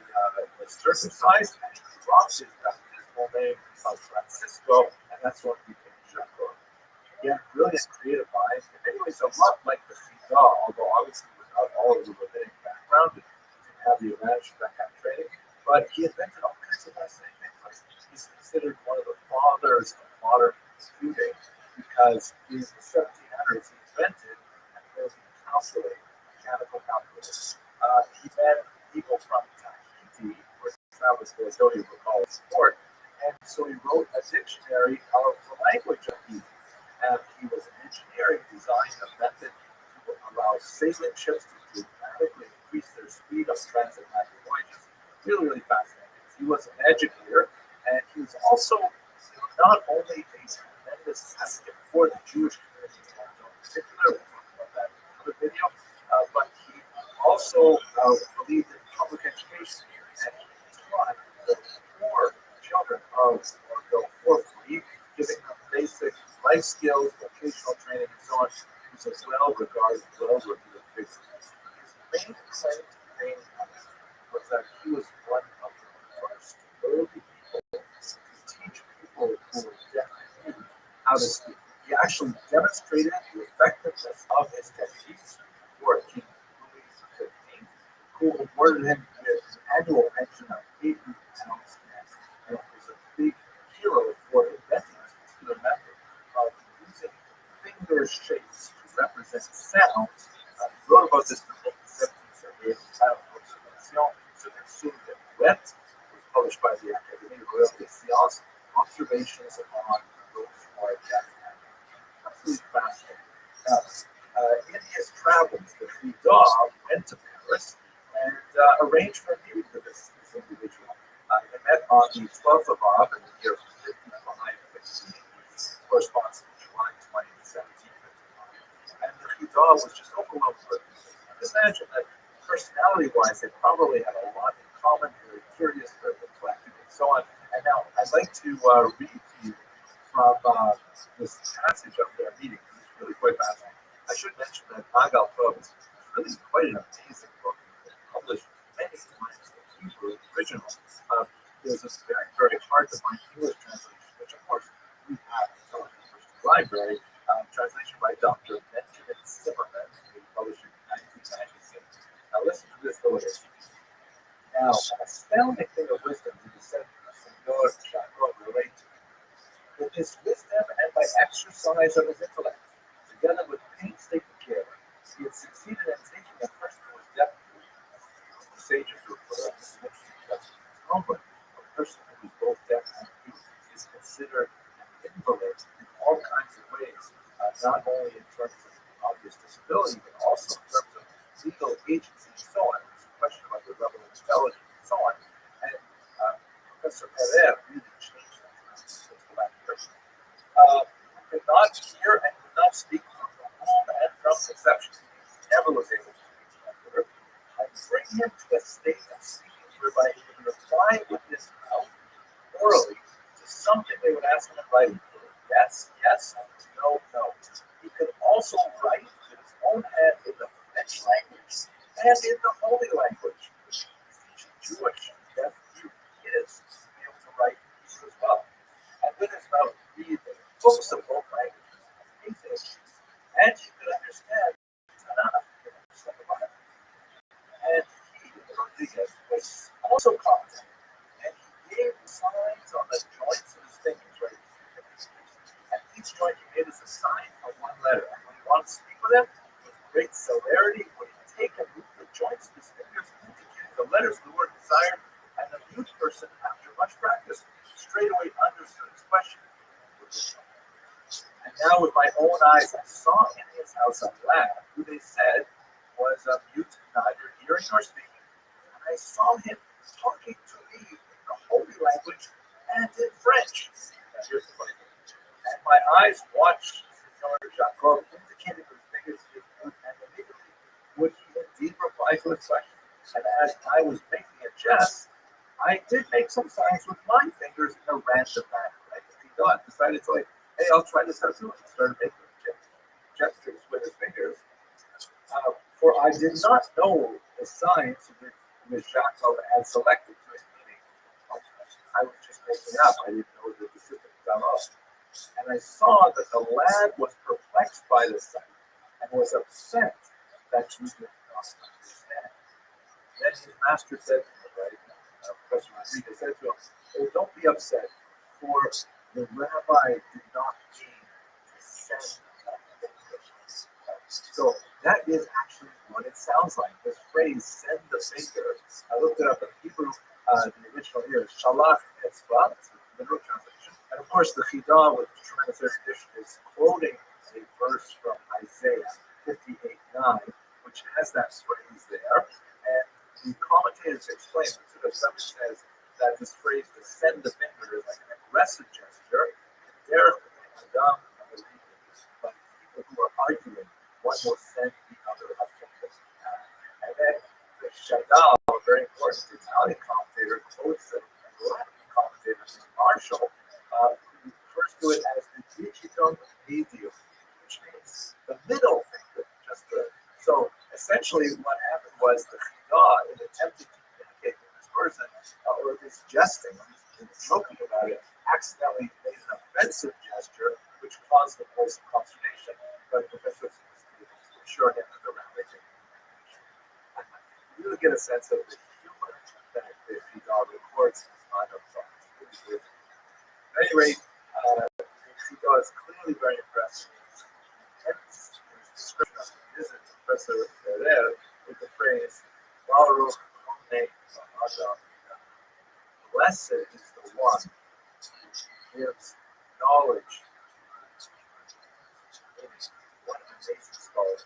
was circumcised, and he dropped his baptismal name of Francisco, and that's when he became Jacob. He had brilliant creative mind. In many ways, a lot like the Chudah, although obviously without all of the rabbinic background, he didn't have the advantage of that kind of training. But he invented all kinds of fascinating things. He's considered one of the fathers of modern computing because in the 1700s he invented an ability to calculate mechanical calculus. He met people from Tahiti, where he traveled to Azote, recall his sport, and so he wrote a dictionary of the language of Tahiti. And he was an engineering design a method to allow sailing ships to dramatically increase their speed on transatlantic voyages. Really, really fascinating. He was an educator, and he was also not only a tremendous advocate for the Jewish community in particular, we'll talk about that in another video, but he also believed in public education, and he taught the poor children of Bordeaux for free, giving them basic life skills, vocational training, and so on. He was a well-regarded, well-revered figure. His main claim to fame was that he was one of the first early people to teach people who were deaf and mute how to speak. He actually demonstrated the effectiveness of his techniques for King Louis XV, who awarded him with an annual pension of £80 a month, and was a big hero for inventing this particular method of observations on those who are deaf. Absolutely fascinating. Now, in his travels, the Rabbi went to Paris and arranged for a meeting with this individual. They met on the 12th of Av in the year 55, which corresponds to July 20, 1755. And the Rabbi was just overwhelmed with it. Just imagine that personality-wise, they probably had a lot in common, very curious, very eclectic, and so on. And now I'd like to read to you from this passage of their meeting. It's really quite fascinating. I should mention that Magal Tov is really quite an amazing book. It's published many times in Hebrew original. There's a very, very hard to find English translation, which of course we have in the University Library. Translation by Dr. Benjamin Zimmerman, who published in 1996. Now listen to this illustration. Now, an astounding thing of wisdom to the Senor Jacob relate to. With his wisdom and by exercise of his intellect, together with painstaking care, he had succeeded in taking a person who was deaf. The sages refer to this Talmud. A person who is both deaf and mute is considered an invalid in all kinds of ways, not only in terms of obvious disability, but also in terms of legal agency and so on. There's a question about the level of intelligence and so on. And Professor Herrera really changed that. Let's go back to person. Could not hear and could not speak from the womb and from conception. He never was able to speak. And bring him to a state of speaking whereby he would reply with his mouth orally to something they would ask him in writing. Yes, yes, no, no. He could also write with his own hand in the French language and in the Holy language, which is Jewish, deaf, mute kids to be able to write Hebrew as well. And with his mouth, read the books of both languages. And he could understand Tanakh, he could understand the Bible. And he, Rodriguez, was also competent, and he gave signs on the joints of his fingers, right? And each joint he made is a sign of one letter. And when he wanted to speak with him, with great celerity, would he take and move the joints of his fingers, indicating the letters of the word desired, and the mute person, after much practice, straightway understood his question. And now with my own eyes I saw in his house a lad, who they said was a mute, neither hearing nor speaking. And I saw him talking to me in the holy language and in French. Now here's the funny thing. And my eyes watched Senor Jacob, indicating with his fingers to his mute, and immediately would he indeed reply to his question. And as I was making a jest, I did make some signs with my fingers in a random manner. Right? He decided to hey, I'll try this out too. He started making gestures with his fingers. For I did not know the signs which Jacob had selected to his meaning. I was just making up. I didn't know the specific dialogue. And I saw that the lad was perplexed by the sight and was upset that he did not understand. Then his master said to him, right, Professor Rodriguez said to him, oh, don't be upset, for the rabbi did not mean to send the finger. So that is actually what it sounds like. This phrase, send the finger. I looked it up in Hebrew. The original here is shalach etzva, it's the literal translation. And of course, the Chidah with tremendous erudition is quoting a verse from Isaiah 58:9, which has that phrase there. And the commentators explain that the subject says that this phrase to send the finger is like an aggressive gesture. There, Adam and the but people who are arguing, one will send the other a finger. And then the Shadal, a very important Italian commentator, quotes a Latin commentator, Marshall, who refers to it as the digitum medium, which means the middle finger. So essentially, what happened was the Chidah, in attempting to communicate with this person, or this jesting, joking about it, accidentally made an offensive gesture, which caused the voice of consternation. But Professor assure him that the rabbi didn't. You really get a sense of the humor that the Chidah records in his mind of thoughts. At any rate, the Chidah is clearly very impressive. Hence, his description of the visit to Professor Ferrer with the phrase, Baruch Honei Adam. Blessed is the one who gives knowledge. What an amazing scholar.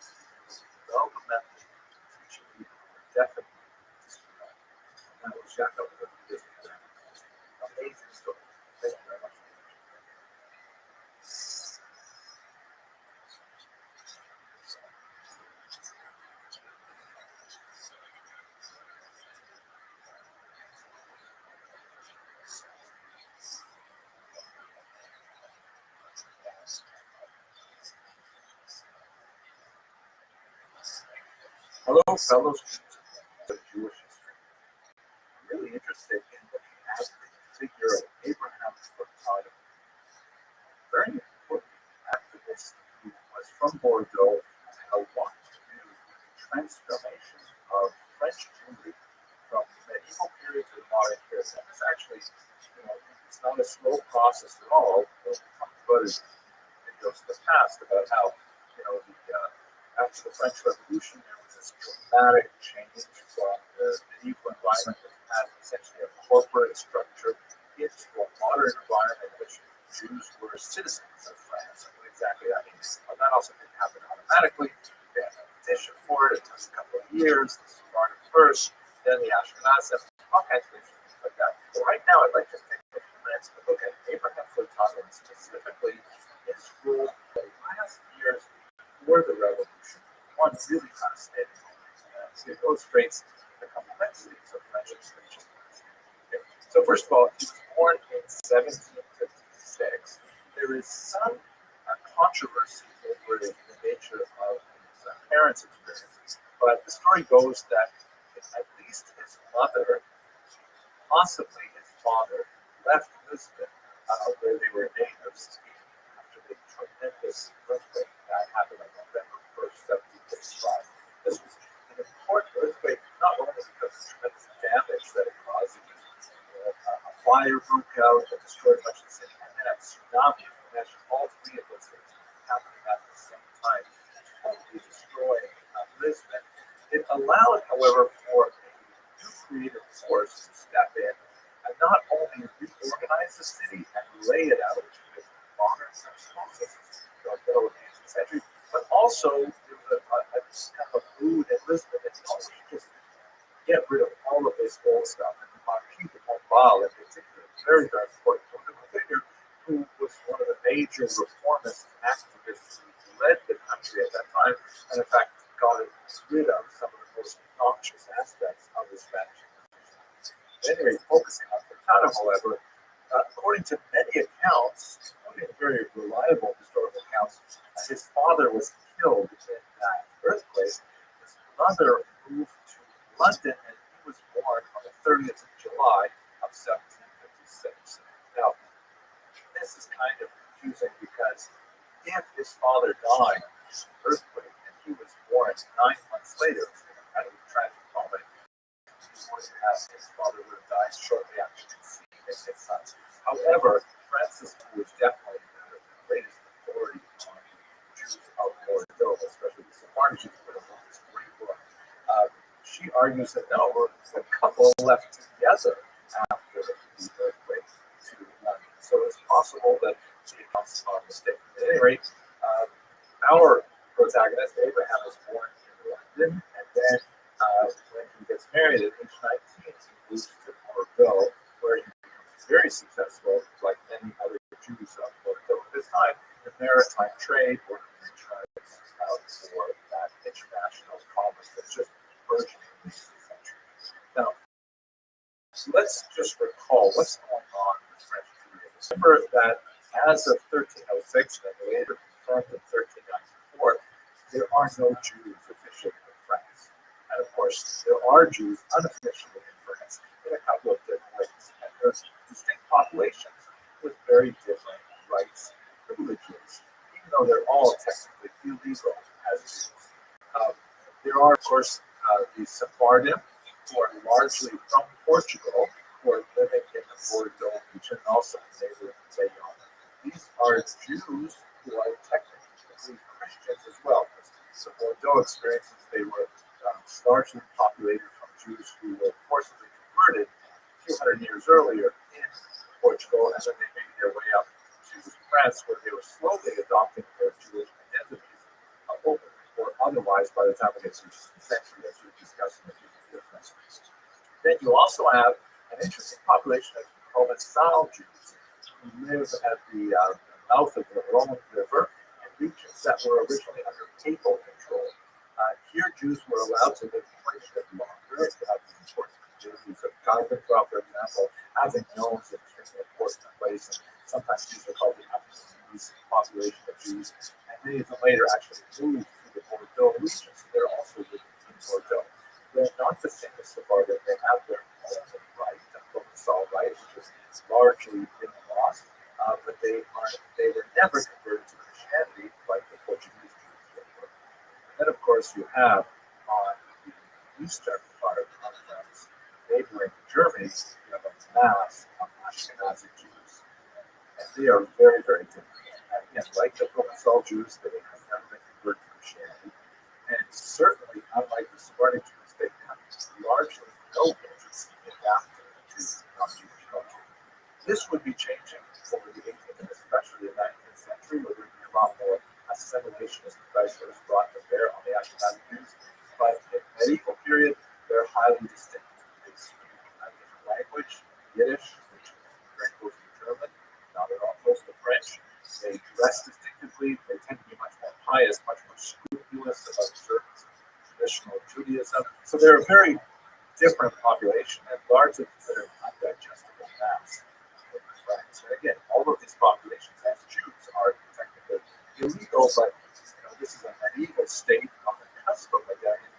Develop a method to teaching people definitely. That was Jacob. Amazing story. Thank you very much. Hello, fellow students of Jewish history. I'm really interested in looking at the figure of Abraham Rothschild, a very important activist who was from Bordeaux and wanted to do the transformation of French Jewry from medieval period to the modern period. And it's actually, it's not a slow process at all. We'll talk about it in videos in the past about how, after the French Revolution, there was this dramatic change from the medieval environment that had essentially a corporate structure into a modern environment in which Jews were citizens of France. And what exactly that means? Well, that also didn't happen automatically. They had a petition for it. It took a couple of years. This started first, then the Ashkenazim, all kinds of things like that. But right now, I'd like to take a few minutes to look at Abraham Flautado and specifically his role in the last years before the revolution. One really fascinating moment. It illustrates the complexities of French extinction. Okay. So first of all, he was born in 1756. There is some controversy over the nature of his parents' experiences, but the story goes that at least his mother, possibly his father, left Lisbon, where they were natives, after the tremendous earthquake that happened on November 1st, 1755. This was an important earthquake, not only because of the tremendous damage that it caused. A fire broke out that destroyed much of the city, and then a tsunami. Imagine all three of those things happening at the same time, totally destroying Lisbon. It allowed, however, for a new creative force to step in and not only reorganize the city and lay it out with modern processes throughout the middle of the 18th century, but also there was a kind of a mood in Lisbon that just get rid of all of this old stuff. And the Marquis de Pombal, in particular, very, very important political figure who was one of the major reformist activists who led the country at that time, and in fact got rid of some of the most noxious aspects of the Spanish Inquisition. Anyway, focusing on Furtado, however, according to many accounts, including very reliable historical accounts, his father was killed in that earthquake. His mother moved to London, and he was born on the 30th of July of 1756. Now, this is kind of confusing because if his father died in this earthquake and he was born 9 months later, it's kind of a tragic moment. His father would have died shortly after conceiving his son. However, Francis was definitely the greatest authority on Jews of Bordeaux, especially the Sephardi Jews, who wrote this great book. She argues that no, the couple left together after the earthquake to London. So it's possible that the accounts are mistaken. At any rate, our protagonist, Abraham, was born in London, and then when he gets married at age 19, he moves to Bordeaux, where he becomes very successful, like many other Jews of Bordeaux at this time. The maritime trade, or out for that international commerce that's just burgeoning in this century. Now, so let's just recall what's going on in the French period. Remember that as of 1306, and later confirmed in 1394, there are no Jews officially in France. And of course, there are Jews unofficially in France in a couple of different ways. And there's distinct populations with very different rights and privileges, even though they're all technically illegal as Jews. There are, of course, the Sephardim, who are largely from Portugal, who are living in the Bordeaux region, and also in the neighboring Bayonne. These are Jews who are technically Christians as well. So Bordeaux experiences, they were largely populated from Jews who were forcibly converted a few hundred years earlier in Portugal, and then they made their way up France, where they were slowly adopting their Jewish identities, openly or otherwise, by the time it gets to the century, as we're discussing in the future. Then you also have an interesting population of Provençal Jews who live at the mouth of the Rhone River in regions that were originally under papal control. Here, Jews were allowed to live quite a bit longer. Important communities of Carpentras, for example, having known an extremely important place. And sometimes these are called the African population of Jews. And many of them later actually moved to the Bordeaux region, so they're also living in Bordeaux. They're not the same as Sephardic. They have their own right, the Provençal right, which is largely been lost, but they were never converted to Christianity like the Portuguese Jews were. And then, of course, you have on the eastern part of France, neighboring Germany, you have a mass of Ashkenazi Jews, and they are very, very different. And again, like the Provençal Jews, they have never been converted to Christianity, and certainly, unlike the Sephardic Jews, they have largely no interest in adapting to non-Jewish culture. This would be changing over the 18th and especially the 19th century, where there would be a lot more assimilationist pressures brought to bear on the Ashkenazi Jews. But in the medieval period, they're highly distinct. They speak a different language, Yiddish, which is very close to German, not at all close to French. They dress distinctively. They tend to be much more pious, much more scrupulous about certain traditional Judaism. So they're a very different population and largely considered undigestible mass in France. And again, all of these populations as Jews are technically illegal, but this is a medieval state on the cusp of modernity.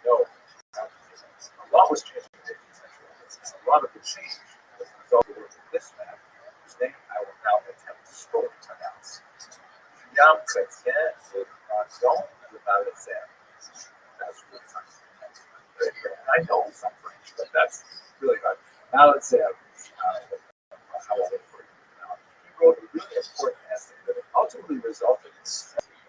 A lot was changing in the 18th century. And a lot of the change as a result of this man, whose name I will now attempt to slowly pronounce. Jean Chrétien et Jean de Malesherbes. That's really fun. I know some French, but that's really hard. Malesherbes, how I look for it now. He wrote a really important essay that ultimately resulted in the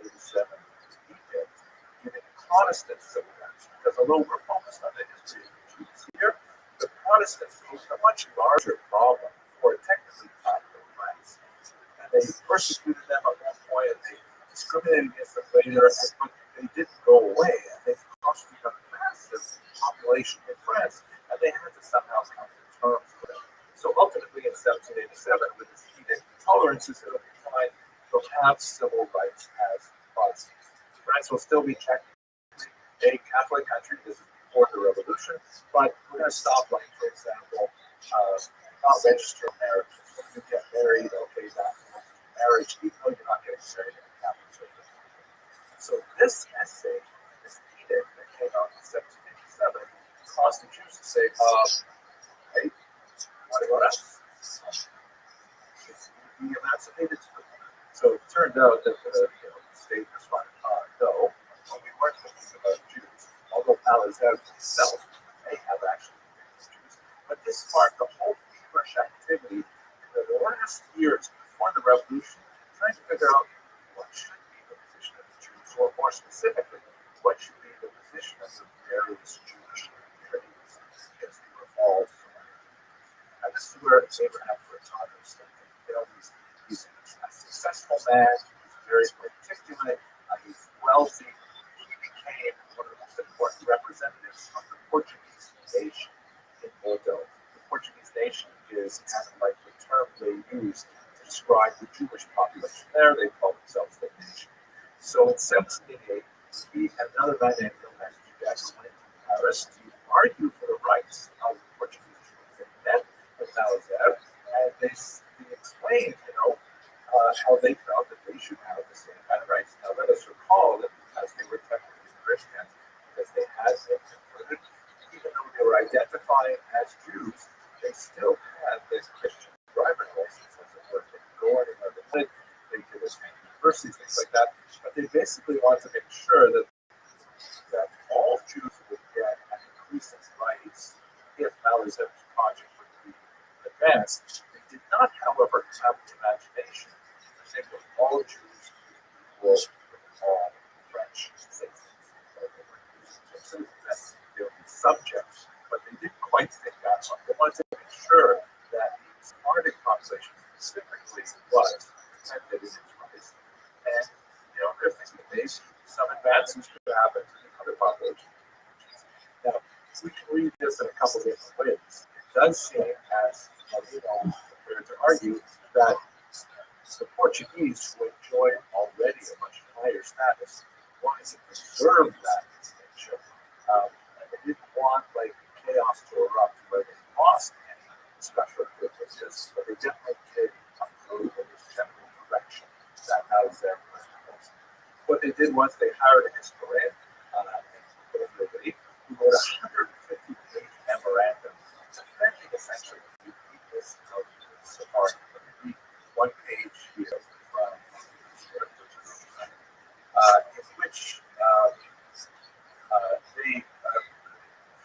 1787 edict giving Protestants civil rights. Because although we're focused on the history of the Jews here, the Protestants posed a much larger problem for technically Catholic France. And they persecuted them at one point, and they discriminated against them later, but they didn't go away. And they constituted a massive population in France, and they had to somehow come to terms with it. So ultimately, in 1787, with this edict, tolerances that are defined, they'll have civil rights as Protestants. France will still be technically a Catholic country. This is before the Revolution, but we're going to stop, like, for example, not register marriage. When you get married, okay, that marriage, even though you're not getting married in a Catholic church. So this essay, this edict that came out in 1787, caused the Jews to say, hey, what about us? Should we be emancipated too? So it turned out that the state responded, no, we weren't thinking about Jews, although Malesherbes himself may have actually been Jews. But this sparked a whole feverish activity in the last years before the Revolution, trying to figure out what should be the position of the Jews, or more specifically, what should be the position of the various Jewish communities against the revolt. And this is where Abraham Furtado is thinking. He's a successful man, he's very articulate, he's wealthy. He became one of the most important representatives of the Portuguese nation in Bordeaux. The Portuguese nation is kind of like the term they use to describe the Jewish population there. They call themselves the nation. So in 1788, he and another man named Rothschild went to Paris to argue for the rights of the Portuguese Jews. They met with Malesherbes, and they explained, how they felt that they should have the same kind of rights. Now, let us recall that because they were technically Christian, because they had been converted, even though they were identifying as Jews, they still had this Christian driver's license, as it were. They could go anywhere they wanted. They could attend universities, things like that. But they basically wanted to make sure that all Jews would get an increase in rights if Malesherbes' project would be advanced. They did not, however, have the imagination to think of all Jews equal with all French citizens. They would be subjects, but they didn't quite think that far. They wanted to make sure that the Sephardic population specifically was protected that seems to happen in other populations. Now, we can read this in a couple of different ways. It does seem, as Marino appeared to argue, that the Portuguese, who enjoyed already a much higher status, wanted to preserve that distinction. And they didn't want like chaos to erupt where they lost any special privileges, but they definitely did approve of this general direction that has their principles. What they did was they hired a historian, Rabbi, who wrote a 150-page memorandum defending essentially the uniqueness of Safari. One page here from in which they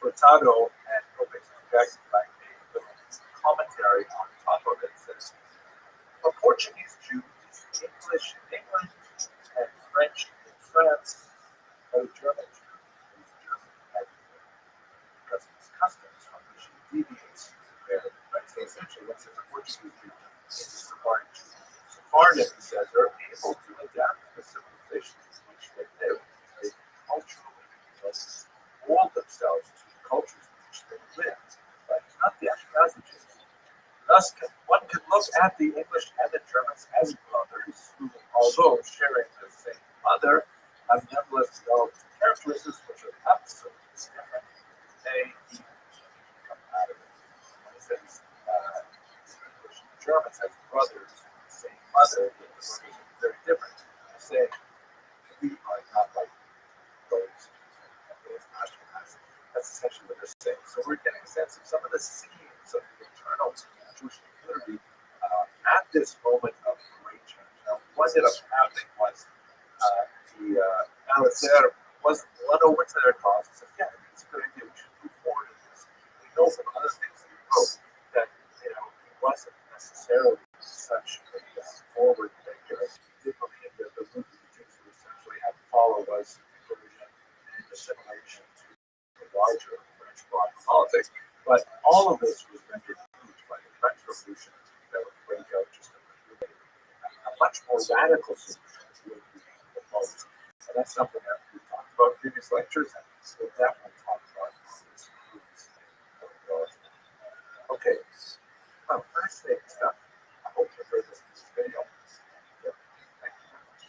Furtado and Lopez Jackson like a little commentary on top of it says a Portuguese Jew is English in England and French in France, or German Jew is German and because of his customs from which he deviates there. Right? So essentially, when it says a Portuguese Jew, it's a Sephardic Jew. Sephardic, he says, are able to adapt to the civilizations in which they live. They culturally mold themselves to the cultures in which they live. But not the Ashkenazi Jews. Thus, one can look at the English and the Germans as brothers who, although sharing the same mother, have nevertheless developed characteristics which are absolutely different. They come out of it. When it says English and Germans as brothers, the same mother, the brothers are very different. They say we are not like those Ashkenazi. That's essentially what they're saying. So we're getting a sense of some of the scenes of the internal Jewish community at this moment of great change. Now, what ended up happening was the Alistair was won over to their cause and said, yeah, it's a good idea. We should move forward in this. We know from other things that he wrote that, he wasn't necessarily such a forward thinker. He did believe that the route that the Jews would essentially have to follow was conversion and assimilation to the larger French bloc politics. But all of this was rendered huge by the French Revolution that would break out just a much more radical solution would be proposed. And that's something that we've talked about in previous lectures, and we'll definitely talk about this. Okay, fascinating stuff. I hope you heard this in this video. Yeah. Thank you very much.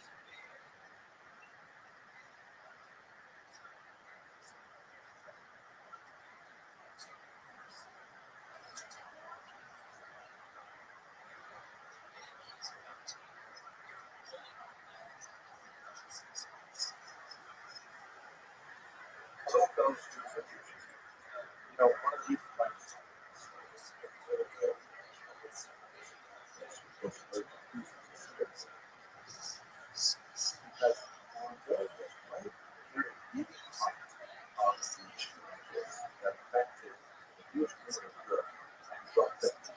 Hello, fellow students and teachers. One of these plans because on the right here in the heart of the changes that affected the Jewish community of Europe and brought them to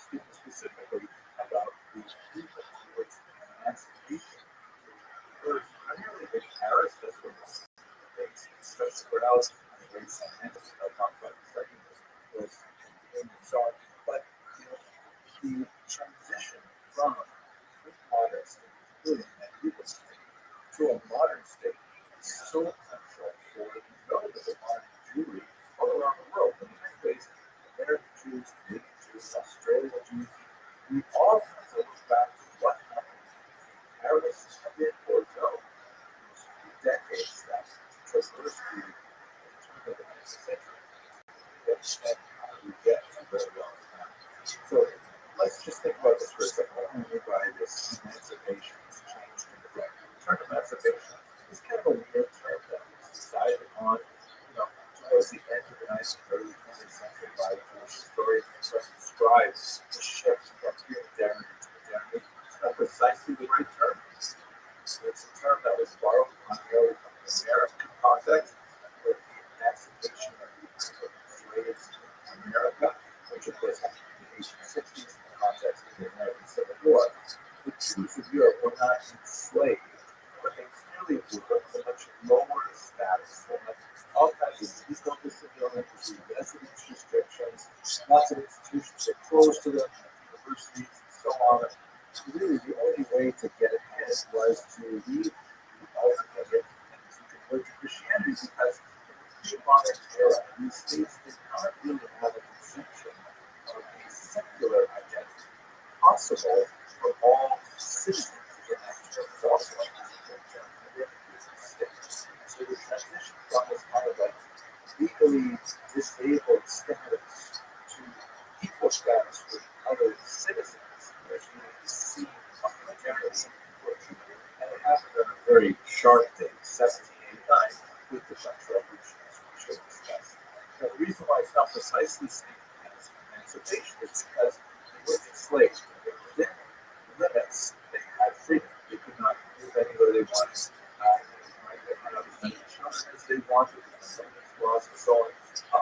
speaking specifically about the movement towards emancipation. It was primarily in Paris, that's where most of the debates, especially for Alice and the great scientists that I'll talk about in a second, was in and so on. But the transition from modern state, including medieval state, to a modern state is so essential for the development of modern Jewry all around the world. In many ways, American Jews, Canadian Jews, Australian Jews, we all have to look back to what happened in Paris and in Bordeaux. Decades that traversed the turn of the 19th century. And how we get to where we are now. So let's just think about this for a second. What do we mean by this emancipation, this change in the day? The term emancipation is kind of a weird term that was decided on, towards the end of the 19th, early 20th century by Jewish historians and such describes the shift from modernity to modernity. It's not precisely the right term. It's a term that was borrowed primarily from the American context, with the emancipation of the slaves in America, which of course happened in the 1860s in the context of the American Civil War. The Jews of Europe were not enslaved, but they clearly were of a much lower status. They had all kinds of legal disabilities, residence restrictions, lots of institutions were closed to them, universities, and so on. really the only way to get ahead was to leave the ultimate and to convert to Christianity because in the modern era, these states did not really have a conception of a secular identity possible for all citizens in that term is also states. So the transition from this kind of like legally disabled status to equal status with other citizens, there's really seen generally, and it happened on a very sharp date, 1789, with the French Revolution, as we should discuss. Now, the reason why it's not precisely seen as emancipation is because they were enslaved. Within limits, they had freedom. They could not move anywhere they wanted. They had as many children as they wanted, laws and so on,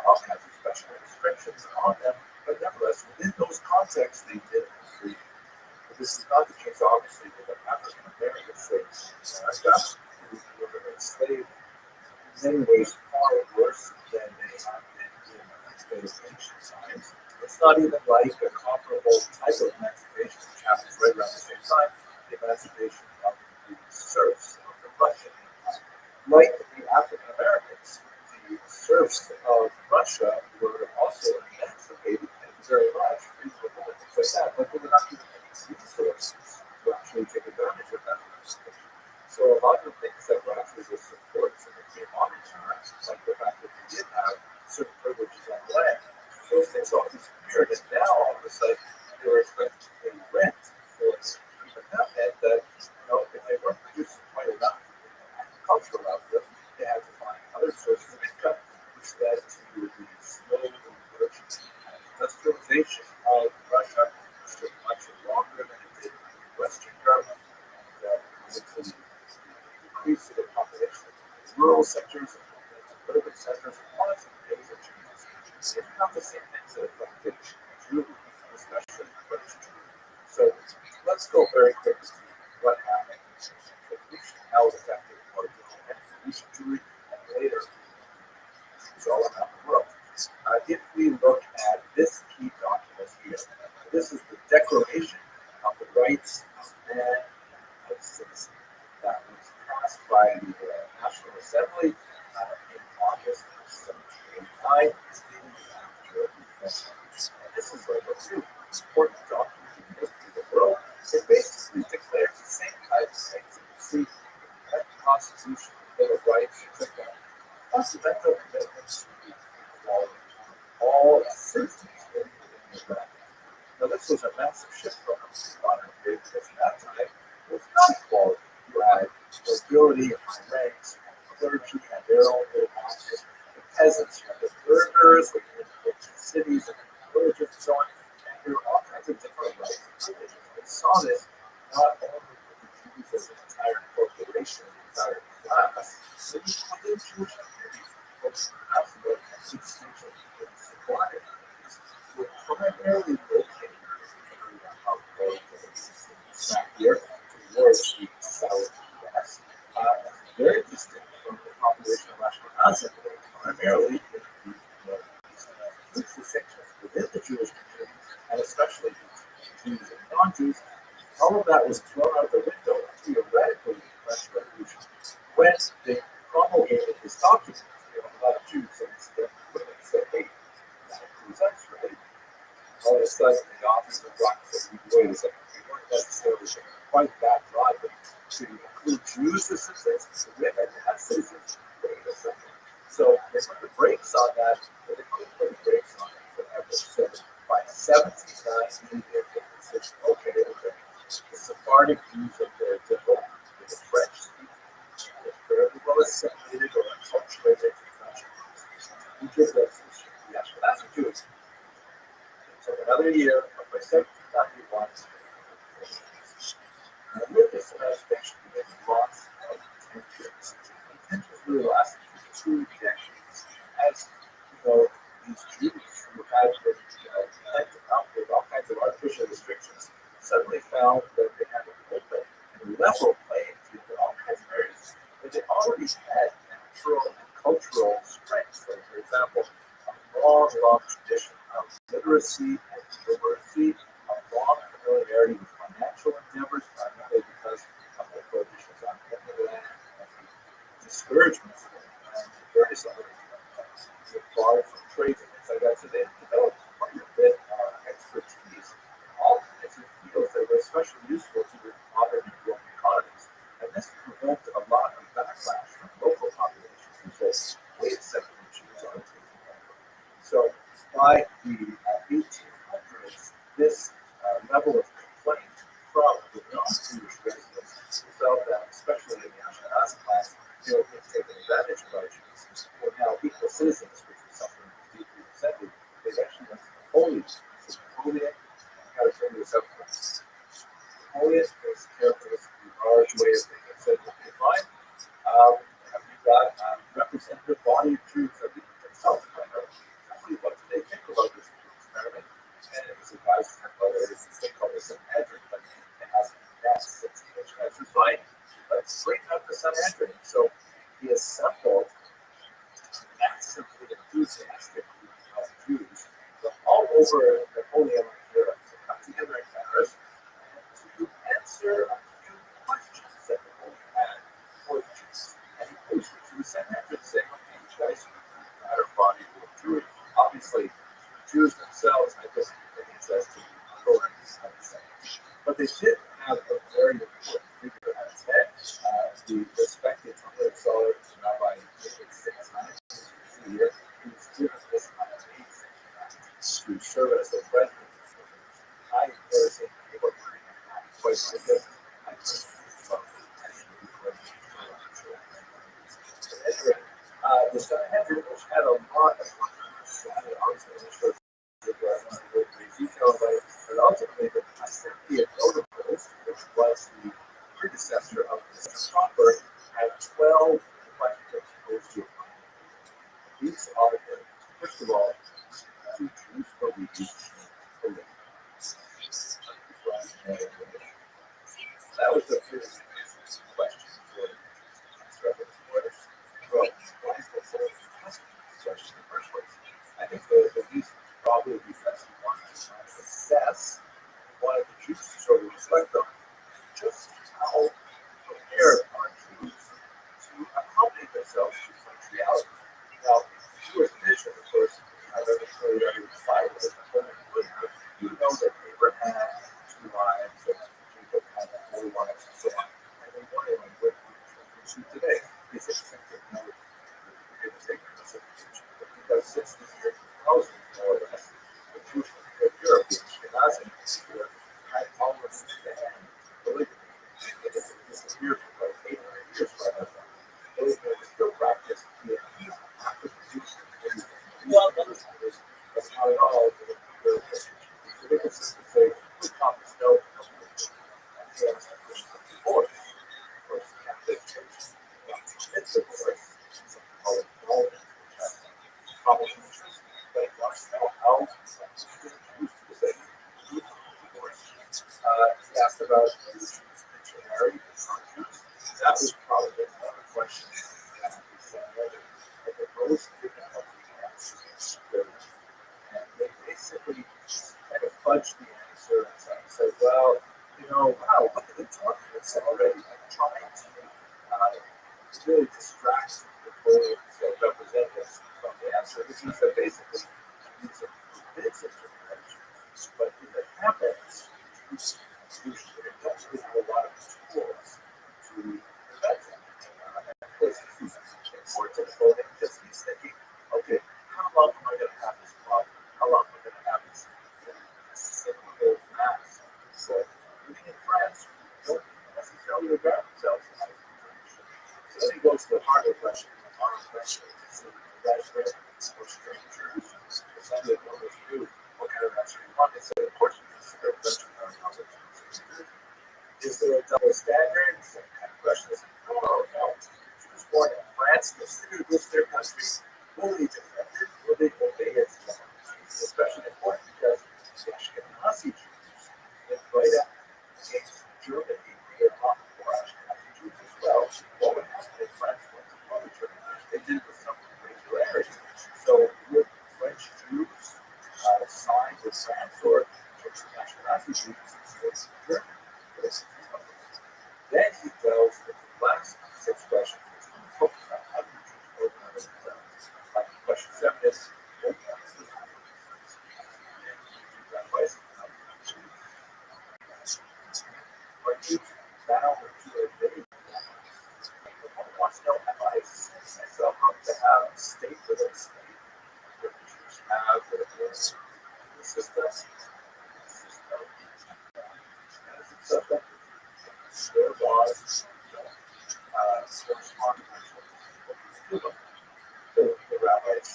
all kinds of special restrictions on them, but nevertheless, within those contexts, they did have freedom. But this is not the case, obviously, with the African American slaves in America, who were enslaved in many ways far worse than they have been in ancient times. It's not even like a comparable type of emancipation, which happens right around the same time, the emancipation of the serfs of the Russian Empire. Like the African Americans, the serfs of Russia were also emancipated and very large, reasonable, and things like that, but they were not given any resources to actually take advantage of that emancipation. So a lot of the things that were actually the supports in the modern times, like the fact that they did have certain privileges on land, those things all disappeared, and now all of a sudden they were expected to pay rent for it. But that meant that, if they weren't producing quite enough agricultural output, they had to find other sources of income, which led to the slow emergence and industrialization of Russia, which took much longer than it did in Western Europe, and the increase of the population in rural sectors and urban centers, and all kinds of major changes. It's not the same things that affected Jewry, especially French Jewry. So let's go very quickly to what happened in Revolution, how it affected what and Phoenician Jewry, and later it's all around the world. If we look at this key document here, this is the Declaration of the Rights of Man and Citizen that was passed by the National Assembly in August of 1789, after the French Revolution. And this is like a really important document in the history of the world. It basically declares the same kinds of things that you see in the Constitution, the Bill of Rights, etc. Fundamental commitments to equality. All citizens within the bracket. Now, this was a massive shift from modern day because at that time it was not equality. You had nobility and high ranks, and clergy had their own little pockets. The peasants, you had the burghers, the cities and villages and so on. And there were all kinds of different rights and privileges. They saw this not only with the Jews as an entire corporation, an entire class, but even within Jewish communities. Folks perhaps the substantial supplier communities were primarily located in the area of both here towards the southwest, very distinct from the population of Ashkenazim, primarily in the northeast. These distinctions within the Jewish community, and especially between Jews and non-Jews, all of that was thrown out the window theoretically in the French Revolution when they promulgated this document. A lot of Jews and women said, hey, that includes us, right? All of a sudden, the authors of Rothschild said, wait a second, we weren't necessarily quite that broad, but to include Jews as citizens, women as citizens, wait a second. So they put the brakes on that, but they couldn't put the brakes on it forever. So by 1790, they said, okay, the Sephardic Jews are very different than the French speakers. They're fairly well assimilated or acculturated to French. We give them the Ashkenazi Jews. It took another year, but by 1791, with this emancipation, we had lots of tensions. And tensions really lasted for 2 decades. As these Jews who had been pent up with all kinds of artificial restrictions suddenly found that they had an open and level playing field in all kinds of areas. But they already had natural and cultural strengths. Like, for example, a long tradition of literacy and numeracy, a long familiarity with financial especially useful to the modern local economies. And this provoked a lot of backlash from local populations who said, wait a second, the Jews aren't taking over. So by the 1800s, this level of complaint from the non-Jewish residents who felt that, especially in the Ashkenazi class, they were being taken advantage of by Jews, were now equal citizens, which was something deeply resented. They actually went to Napoleon. So Napoleon, I got to bring this up. Napoleon was characteristically large way of thinking. Said, okay, fine. Have you got a representative body of Jews that we can consult? What do they think about this experiment? And it was advised by this thing called the Sanhedrin, but it hasn't passed since the fine. Let's bring up the Sanhedrin. So he assembled massively enthusiastic Jews from all over Napoleon Europe to come together in Paris to answer a few questions that Napoleon had for the Jews. And he posed it to the Sanhedrin saying, okay, you guys matter body of Jews. Obviously, Jews themselves had this interest in authorities, I would say. But they did have a very important figure at its head, the respected Talmudic scholar Rabbi a year. He was given this amazing to serve as the president. I never seen anyone quite like this. I just the Sanhedrin, which had a lot of detail about it, but ultimately the Assembly of Notables, which was the predecessor of the proper, had 12 questions posed to it. These are the, first of all, two Jews believe that was the first question for the well, why is this question in the first place? I think the reason probably because he wanted to try to assess what the Jews sort of reflect on just how prepared are Jews to accommodate themselves to such reality. Now, Jewish tradition, of course, I've ever showed every Bible that the woman would have. You know that Abraham had 2 wives, and Jacob had 4 wives, and so on. And they wonder, like, what we today is accepted no because since the year 2000, more or less, the Jewish of Europe, the Ashkenazi had almost banned polygamy. It disappeared for like 8 or 9 years by that time. Polygamy was still practiced in after the Jews. That's not at all the so they could simply say, we promise no, and he has a Christian divorce. Of course, the Catholic Church it's divorce. Something called probably interest, but it wants to know how Jews to say divorce. He asked about Jews married and non-Jews. That was probably another question that he said that the most difficulty answers. And they basically kind of fudged the answer and said, well, you know, wow, look at the documents already. I'm trying to really distract the Napoleon's representatives from the answer, which is that basically these are bits of information. But if it happens, usually it doesn't really have a lot of tools to prevent it. And of course, this is important to Napoleon because he's thinking, okay, how long am I going to have this problem? How long am I going to have this cyclical mass? So, living in France, don't necessarily regard themselves as so then he goes to the harder question. The harder question is for strangers, essentially what they do, what kind of answer you want. They say, of course, you consider Western knowledge. Is there a double standard? Some kind of question is, oh, no. Jews born in France, consider this their country. Will they defend it? Will they obey it? It's especially important because the Ashkenazi Jews live right up against Germany. They're not more Ashkenazi Jews as well. What would happen if France went to war with Germany? They did it with some regularity. So would French Jews side with France or Ashkenazi Jews with Germany? Then he delves into the last 6 questions. How do Jews organize themselves? Like question 7 is, Now to a very wants to know how I myself up to have state within state, where Jews have their own system, as it's subject to their laws, correspond to the rabbis.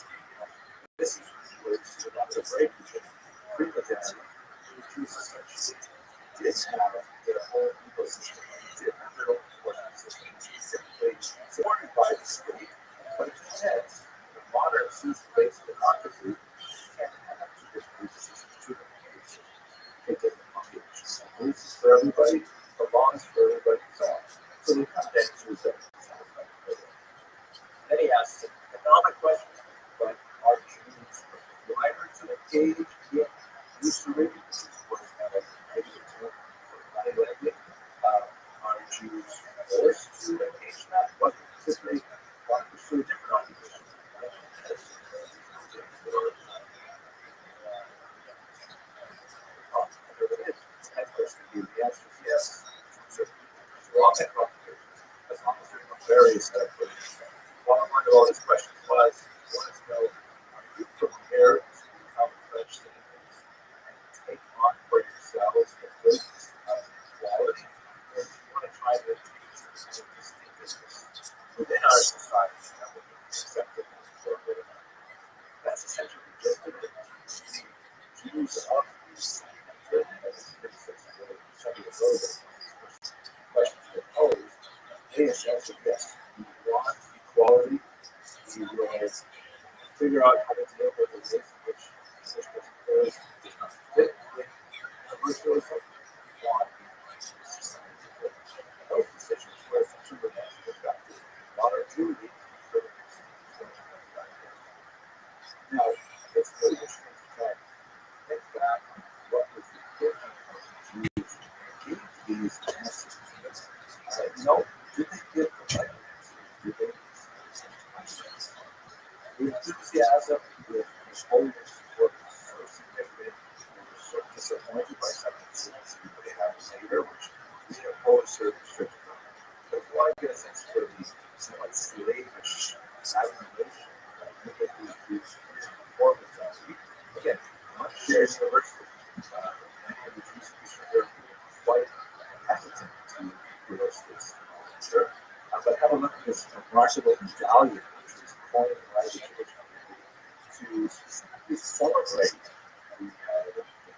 This is where it's another break between pre-modernity and Jews essentially did have their own ecosystem, did have their own enforcement system, typically supported by the state, but instead, the modern seats-based democracy can't have two different systems, two different states, take different populations. Rules for everybody, the laws for everybody, so on. So they have to choose that. Then he asks an economic question, but are Jews required to engage in usury, which is what is kind of negative term for money lending? Are Jews forced to engage in that? What if they want to pursue a different occupation? And of course, the answer is yes. So, all that occupations, as long as there's no various adaptations. One of all these questions was, wanted to know, are you prepared to become French citizens and take on for yourselves the goods of quality? Or do you want to try to take some distinctiveness within our society that will be accepted for good? That's essentially just it. The Jews of these some of the questions were posed, they essentially yes, we want equality, we will figure out how to deal with the ways in which such particulars does not fit with universalism. We want those decisions were essentially related to the fact that modern Jewry for the now, it's really interesting to try and think back on what was the thinking of the Jews to give these answers. Did they give the right answers? Did they the enthusiasm with Napoleon's work was so significant, they were so disappointed by some of the things they had later, which imposed certain restrictions on them. But if you want to get a sense for the somewhat slavish admiration that these performance on, again, not shared university, many of the Jews in Eastern Europe were quite hesitant to give us this sure. But have a look at this remarkable medallion, which was coined by the Jewish community to specifically celebrate the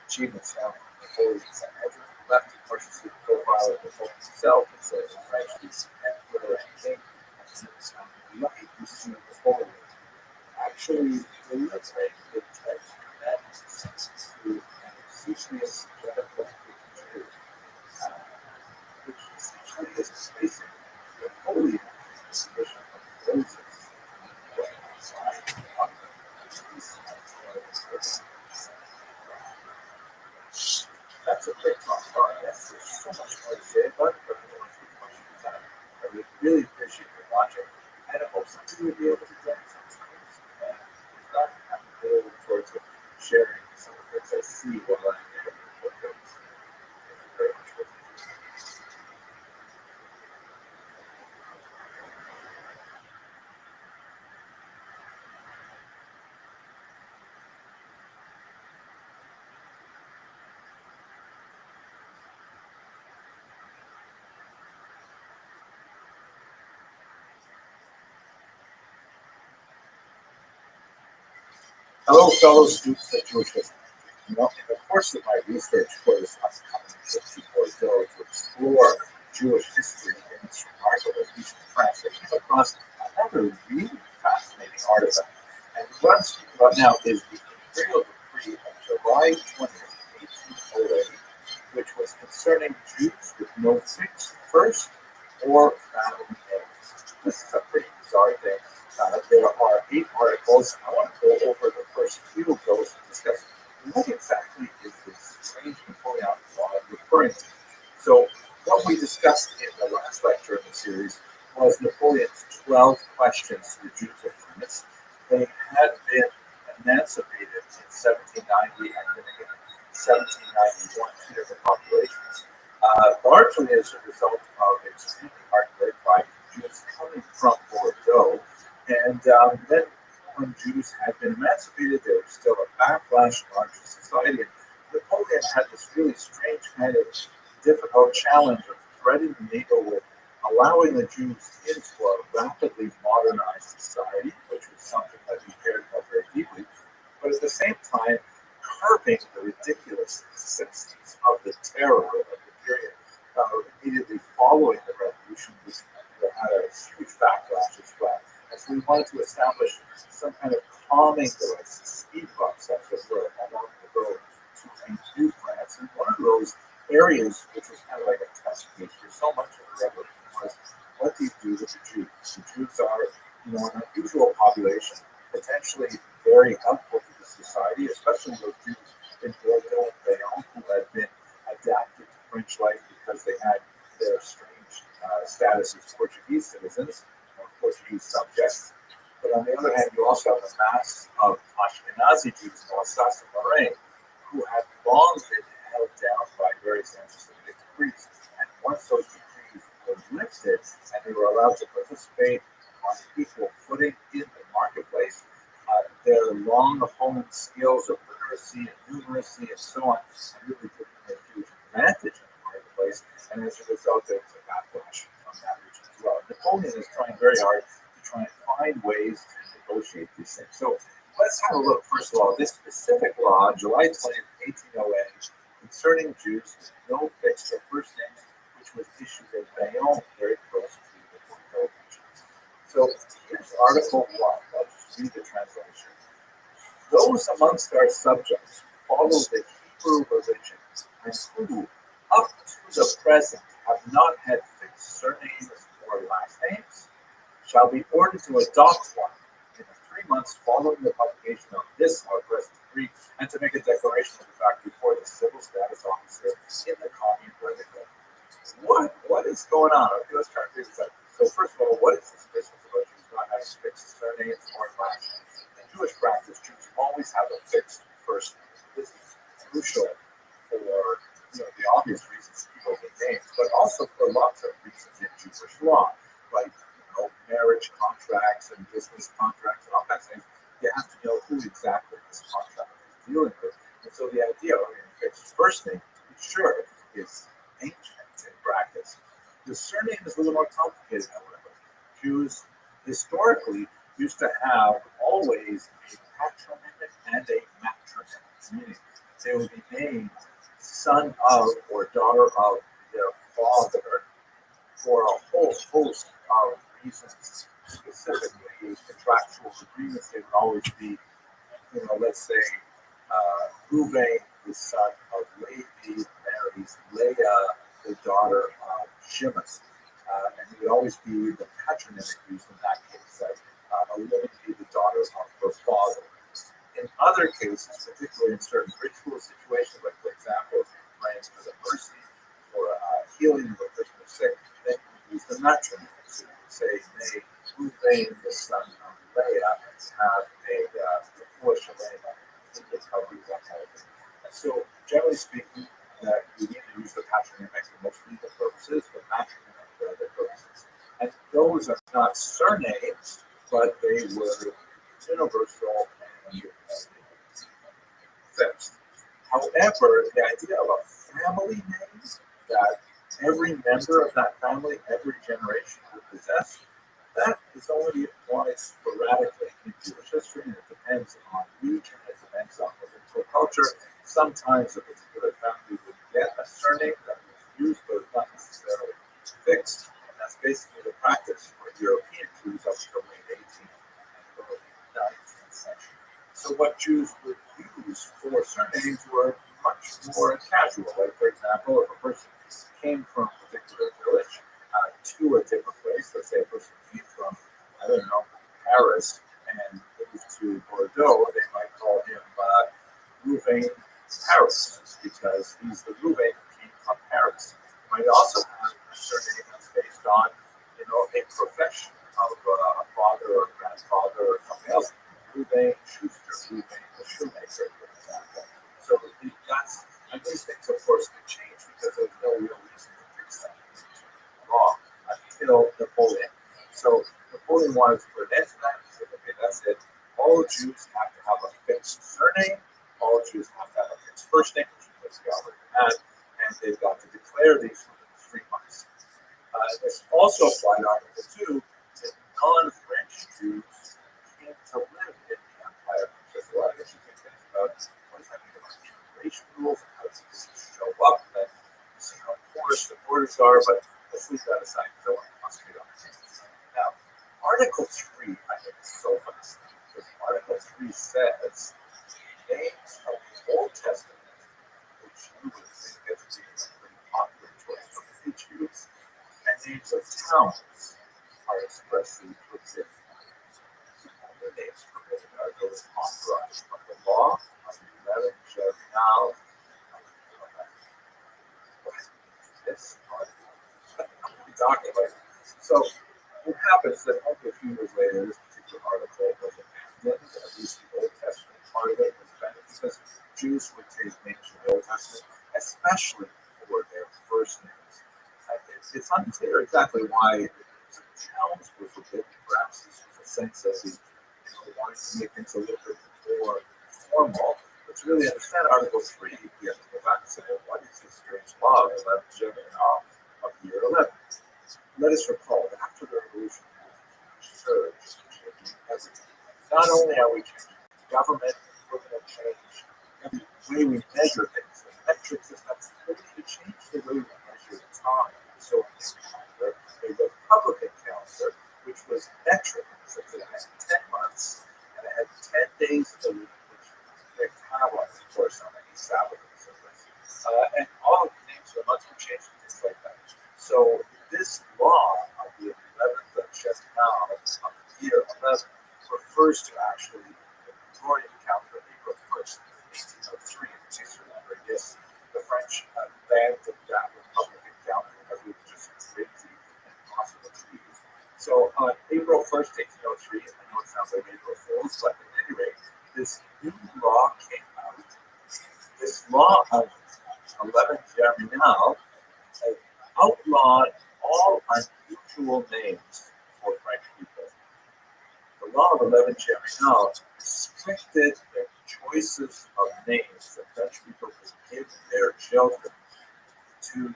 achievements of Napoleon's and left, of course, is the profile of Napoleon himself. It says, right, he's emperor and king. And right, you see Napoleon actually illustrate the text to Sicilius Jew, which essentially is basically Napoleon is the bishop of Moses. That's a quick talk on this. There's so much more to say about it, but I don't want to take much of your time. I really appreciate you watching, and I hope somebody will be able to join us on screens. And if not, I'm really looking forward to sharing some of the things I see while I'm there. Thank you very much for listening. Hello, fellow students at Jewish History. In the course of my research for this upcoming 64 show to explore Jewish history in its remarkable Eastern France, I came across another really fascinating artifact. And what I'm speaking about now is the imperial decree of July 20th, 1808, which was concerning Jews with no fixed first or family names. This is a pretty bizarre thing. There are 8 articles. I want to go over the first few of those and discuss what exactly is this strange Napoleonic law referring to. So, what we discussed in the last lecture in the series was Napoleon's 12 questions to the Jews of France. They had been emancipated in 1790 and then again in 1791, 2 different populations. largely as a result of extremely hard labor by Jews coming from Bordeaux. And then when Jews had been emancipated, there was still a backlash in larger society. And Napoleon had this really strange kind of difficult challenge of threading the needle with allowing the Jews into a rapidly modernized society, which was something that he cared about very deeply, but at the same time, curbing the ridiculous necessities of the terror of the period immediately following the revolution, which had a huge backlash as well. And so we wanted to establish some kind of calming devices, speed bumps, as it were, along the road to New France. And one of those areas, which was kind of like a test case for so much of the revolution, was what do you do with the Jews? The Jews are, an unusual population, potentially very helpful to the society, especially those Jews in Bordeaux and Bayonne who had been adapted to French life because they had their strange status as Portuguese citizens or Portuguese subjects. But on the other hand, you also have a mass of Ashkenazi Jews in Alsace and Lorraine who had long been held down by various anti-Semitic decrees. And once those decrees were lifted and they were allowed to participate on equal footing in the marketplace, their long-honed skills of literacy and numeracy and so on really took a huge advantage in the marketplace. And as a result, there was a backlash from that region as well. Napoleon is trying very hard to try and find ways to negotiate these things. So let's have a look, first of all, this specific law, July 20th, 1808, concerning Jews with no fixed or first names, which was issued in Bayonne, very close to the Bordeaux region. So here's Article 1. I'll just read the translation. Those amongst our subjects who follow the Hebrew religion and who, up to the present, have not had fixed surnames or last names, shall be ordered to adopt one in the 3 months following the publication of this our present decree, and to make a declaration of the fact before the civil status officer in the commune where they live. What is going on? Okay, let's try to figure this out. So first of all, what is this business about Jews not having fixed surnames or last names? In Jewish practice, Jews always have a fixed first name. This is crucial for the obvious reasons people get names, but also for lots of reasons in Jewish law, like marriage contracts and business contracts and all kinds of things. You have to know who exactly this contract is dealing with. And so the idea of a fixed first name, to be sure, is ancient in practice. The surname is a little more complicated, however. Jews historically used to have always a patronymic and a matronymic, meaning they would be named son of or daughter of their father for a whole host of reasons, specifically contractual agreements. They would always be, let's say, Reuven, the son of Levi, marries Leah, the daughter of Shimon. And he would always be the patronymic used in that case, that Olivia be the daughter of her father. In other cases, particularly in certain ritual situations, like for example, praying for the mercy or healing of a person who's sick, then you use the matronymic. So you would say, may Reuven, the son of Leah, have a Polish Shalema in recovery, that kind of thing. And so, generally speaking, that you need to use the patronymic for most legal purposes, but matronymic for other purposes. And those are not surnames, but they were universal and fixed. However, the idea of a family name that every member of that family, every generation would possess, that is only applied sporadically in Jewish history, and it depends on region, it depends on political culture. Sometimes a particular family would get a surname that was used, but it's not necessarily fixed. And that's basically the practice for European Jews up to the late 18th and early 19th century. So what Jews would use for surnames were much more casual. Like, for example, if a person came from a particular village to a different place, let's say a person came from, Paris and moved to Bordeaux, they might call him Reuven Paris, because he's the Reuven who came from Paris. You might also have a surname that's based on, a profession of a father or grandfather or something else. Reuven Schuster, Reuven the shoemaker, for example. So and these things, of course, can change because there's no real reason to fix kill Napoleon. So Napoleon wanted to put an end to that. He said, okay, that's it. All Jews have to have a fixed surname. All Jews have to have a fixed first name, which is already had, and they've got to declare these within 3 months. This also applied Article 2 to non-French Jews who came to live in the empire. There's a lot of interesting things about what does that mean about immigration rules and how does this show up, and see how porous the borders are, but let's leave that aside because I want to concentrate on this. Now, Article 3, I think, is so fascinating because Article 3 says names of the Old Testament, which you would think is a pretty popular choice for many Jews, and names of towns are expressly forbidden. The names forbidden are those authorized by the law of the 11 Now, this article I'm talking about. So, what happens that only a few years later, this particular article was abandoned, at least the Old Testament part of it was abandoned, because Jews would take names from the Old Testament, especially for their first names. It's unclear exactly why the towns were forbidden. Perhaps this was a sense of the wanting to make things a little bit more formal. But to really understand Article 3, we have to go back and say, well, what is this strange law of 11 of year 11? Let us recall that after the revolution, surge changing everything. Not only are we changing government, we're going to change the way we measure things, the metric system. We're going to change the way we measure time. So a Republican calendar, which was metric, so it had 10 months and it had 10 days a week, which they kind of like, of course, on any Sabbath or something. And all of the names of the months were changed and things like that. So this law of the 11th of Chesnal of year 11 refers to actually the Gregorian calendar of April 1st, 1803. In case you remember, yes, the French banned that Republican calendar because it was just crazy and impossible to use. So on April 1st, 1803, I know it sounds like April Fool's, but at any rate, this new law came out. This law of 11 Germinal outlawed all unusual names for French people. The law of 11 Germinal restricted the choices of names that French people could give their children to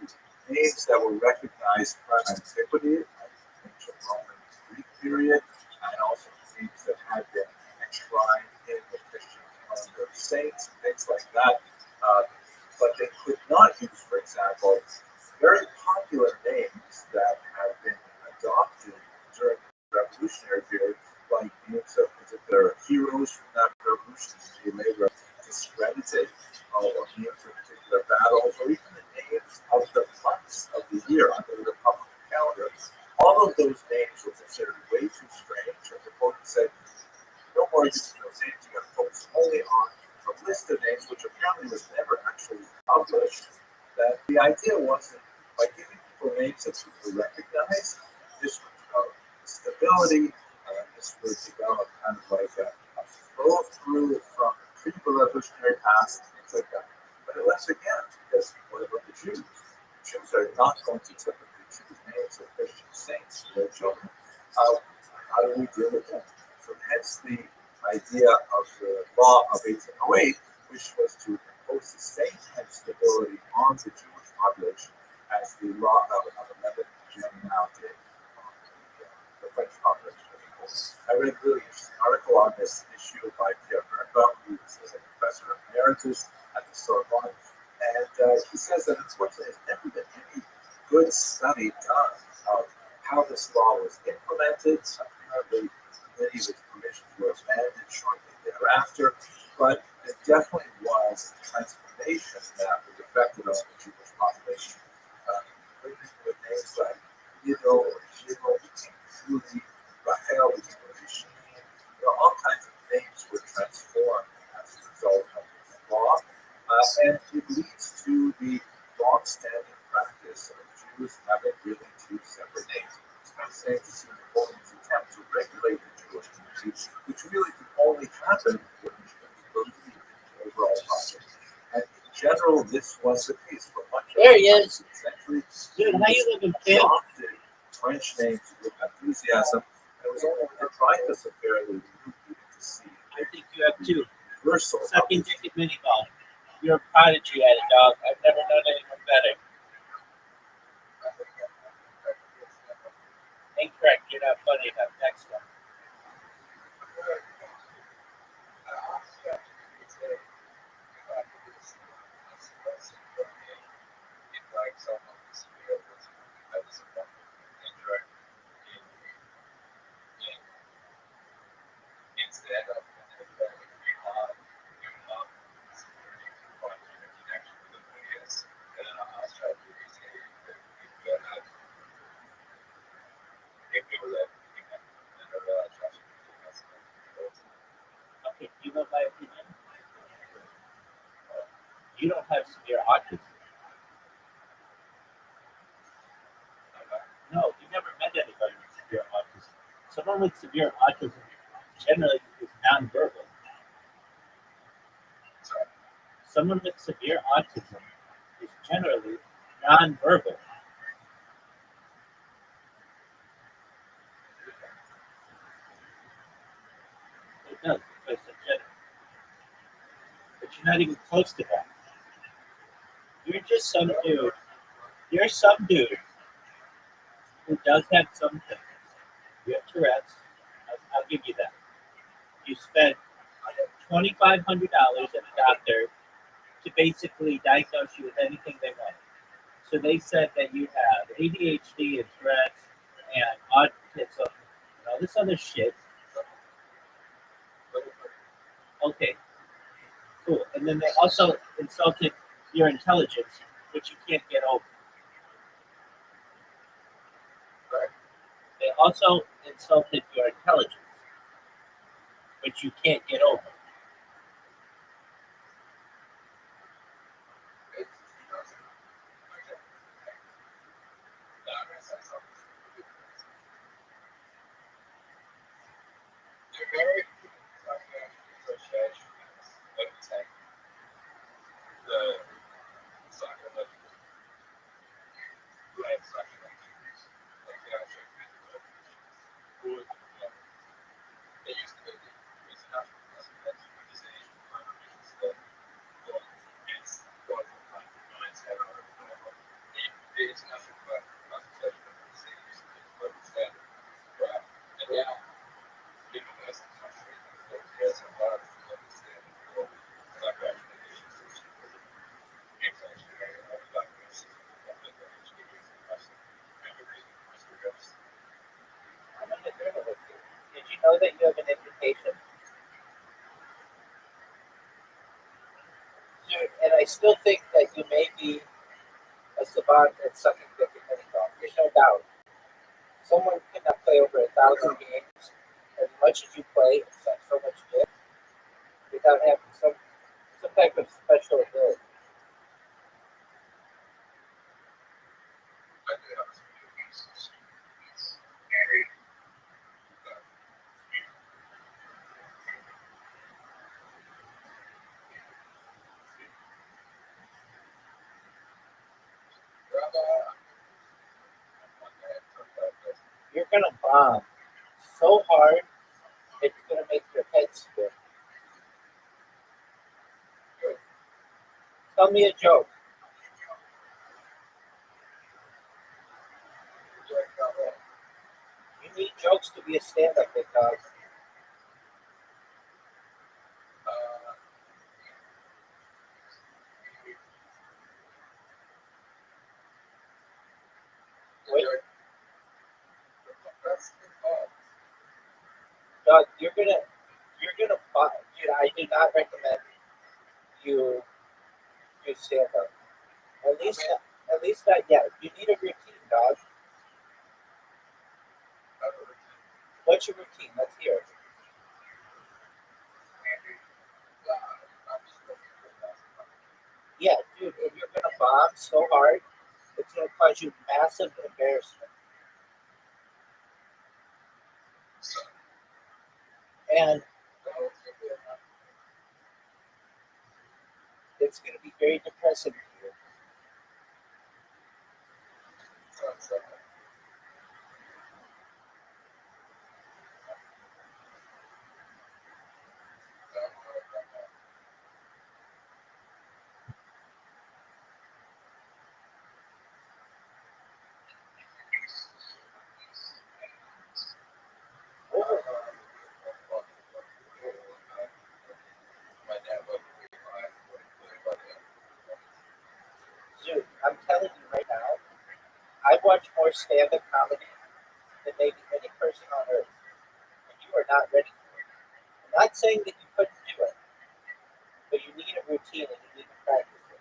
names that were recognized from antiquity, like ancient Roman Greek period, and also names that had been enshrined in the Christian calendar of saints and things like that. But they could not use, for example, very popular names that have been adopted during the revolutionary period, like names of particular heroes from that revolution, they later discredited, or names of particular battles, or even the names of the months of the year under the Republican calendar. All of those names were considered way too strange, and the court said, no more using those names, you got to focus only on a list of names, which apparently was never actually published. That the idea was that by giving people names that people recognize, this would develop stability, this would develop kind of like a flow through from the pre-revolutionary past, things like that. But it left again, because what about the Jews? Jews are not going to typically choose names of Christian saints for their children. How do we deal with that? So hence the idea of the law of 1808, which was to impose the same kind of stability on the Jewish population as the law of 11 Germinal did on the French population. I read a really interesting article on this issue by Pierre Birnbaum, who is a professor emeritus at the Sorbonne, and he says that unfortunately there's never been any good study done of how this law was implemented. Apparently, many of its provisions were abandoned shortly thereafter, but it definitely was a transformation that was effected on the Jewish population. Women with names like Yido or Shiro became Julie, Rahel became Rishon. All kinds of names were transformed as a result of this law, and it leads to the long-standing practice of Jews having really two separate names. It's fascinating to see Napoleon's attempt to regulate the Jewish community, which really could only happen when the Jews believed in the overall project. And in general, this was the case for much of There the he is. 19th century. Dude, how you looking, Tim? Adopted French names with enthusiasm, and it was only when you're trying this affairly that you begin to see I think you have two. universal. Second ticket mini ball. You're a prodigy at it, dog. I've never known anyone better. Incorrect. You're not funny enough. Next one. Okay, you want my opinion? You don't have severe autism. No, you never met anybody with severe autism. Someone with severe autism generally is nonverbal. Someone with severe autism is generally nonverbal. It does, because of gender. But you're not even close to that. You're just some dude. You're some dude who does have some things. You have Tourette's. I'll give you that. You spent $2,500 at a doctor to basically diagnose you with anything they want. So they said that you have ADHD and Tourette's and autism and all this other shit. Okay, cool. And then they also insulted your intelligence, which you can't get over. They also insulted your intelligence, which you can't get over. Did you know that you have an invitation? And I still think that you may be a savant at sucking dick at mini golf. There's no doubt. Someone cannot play over 1,000 games as much as you play and suck so much dick without having some type of special ability. You're gonna bomb so hard it's gonna make your head spin. Tell me a joke. You need jokes to be a stand-up because wait, Doug, you're gonna dude, I do not recommend you do stand-up. At least not yet. You need a routine, dog. What's your routine? Let's hear it. Yeah, dude, and you're gonna bomb so hard, it's gonna cause you massive embarrassment. And it's gonna be very depressing for you. I watch more stand-up comedy than maybe any person on earth, and you are not ready for it. I'm not saying that you couldn't do it, but you need a routine and you need to practice it.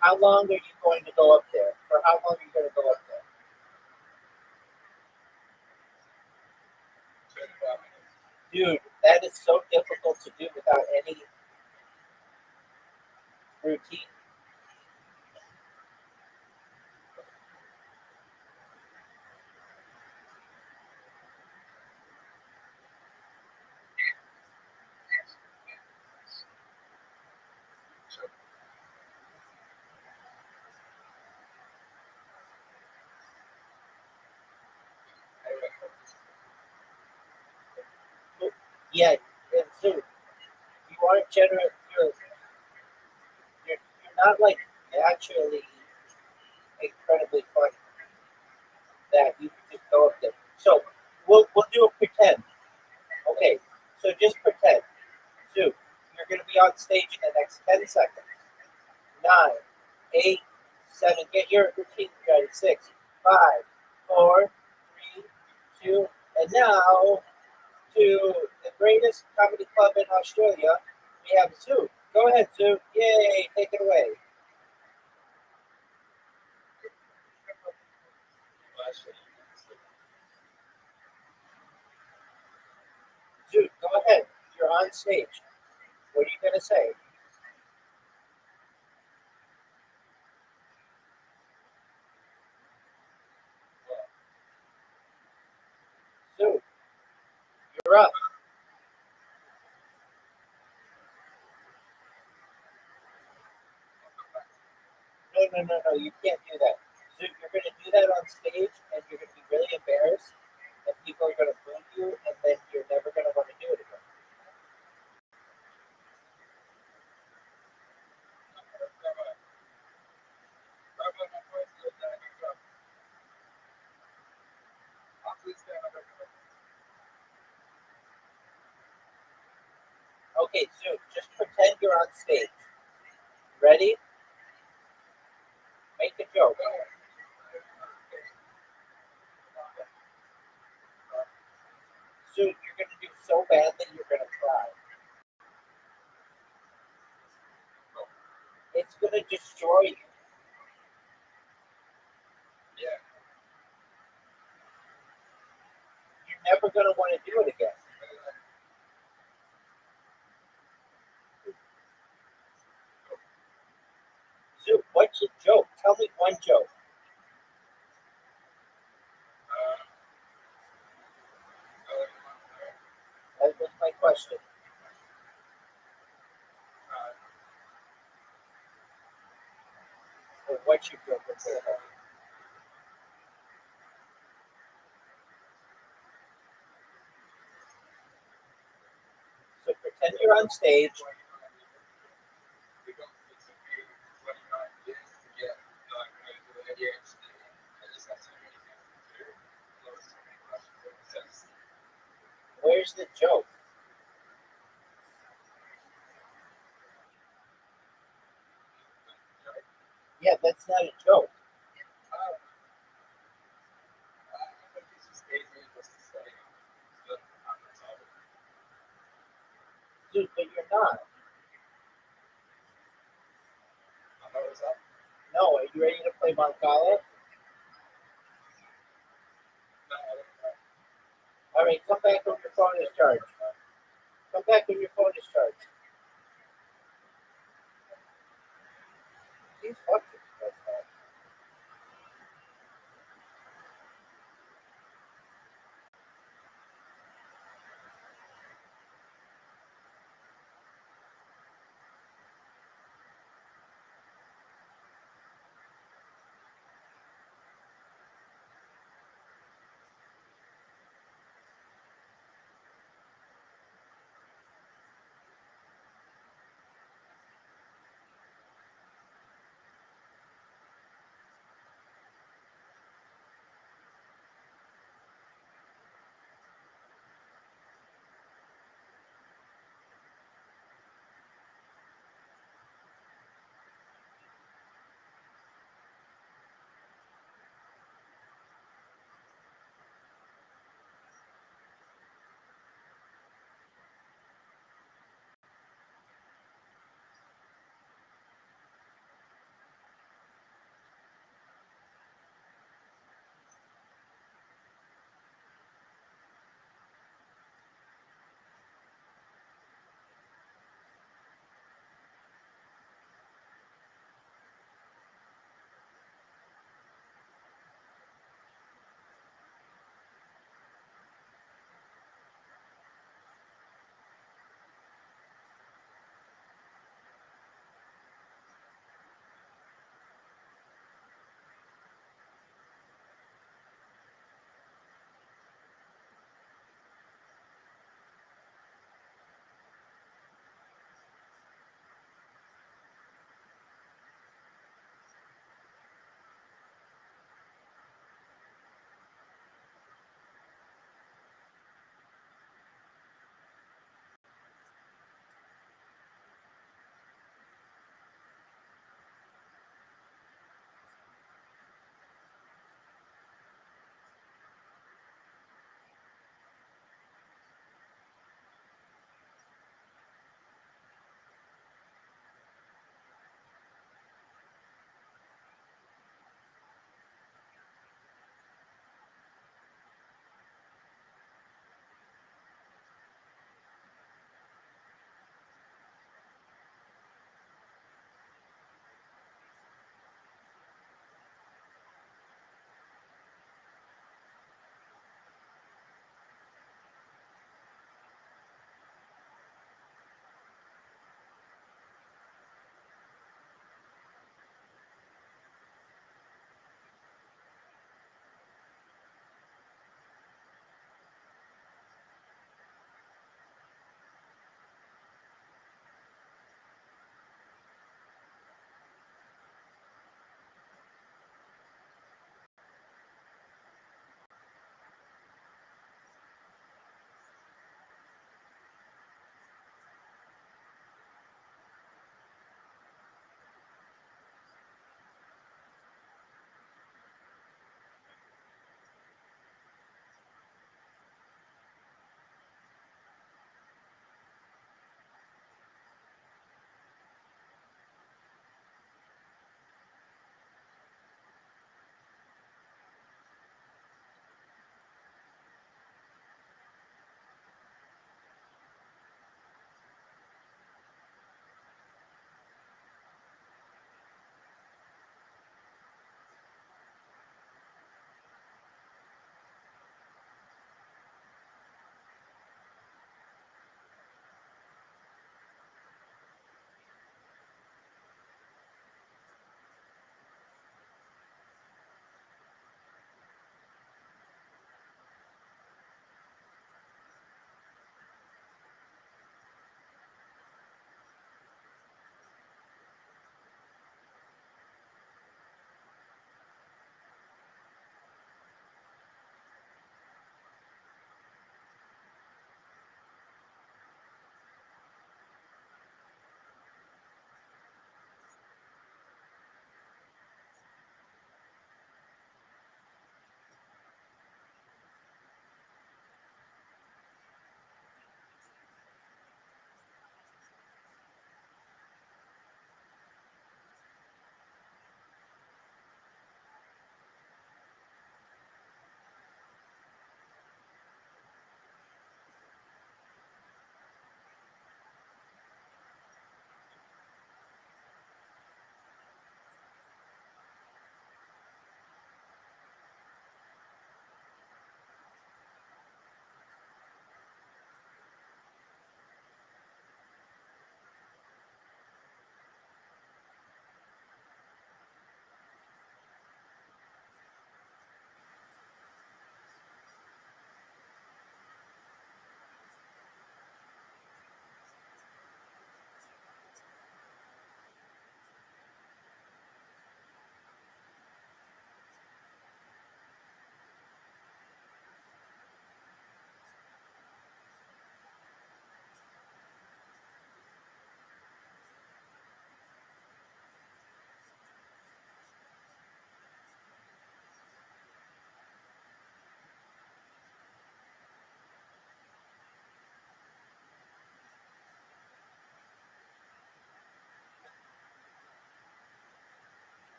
How long are you going to go up there? For how long are you going to go up there? Dude, that is so difficult to do without any routine. Yeah, and so you aren't generous. You're not like naturally incredibly funny that you can just go up there. So we'll do a pretend. Okay, so just pretend. Sue, you're going to be on stage in the next 10 seconds. 9, 8, 7. Get your routine ready. 6, 5, 4, 3, 2, and now to the greatest comedy club in Australia. We have Sue. Go ahead, Sue. Yay! Take it away. Sue, go ahead. You're on stage. What are you going to say? Sue, you're up. No. You can't do that. Sue, you're going to do that on stage, and you're going to be really embarrassed, and people are going to boo you, and then you're never going to want to do it again. Okay, Sue, just pretend you're on stage. Ready? Make a joke. Sue, you're going to do so badly, you're going to cry. It's going to destroy you. You're never going to want to do it again. Sue, what's your joke? Tell me one joke. That was my question. Or what's your joke? So pretend you're on stage. Where's the joke? Yeah, that's not a joke. Dude, but you're not. No, are you ready to play Moncala? All right, come back when your phone is charged. Come back when your phone is charged. He's fucking.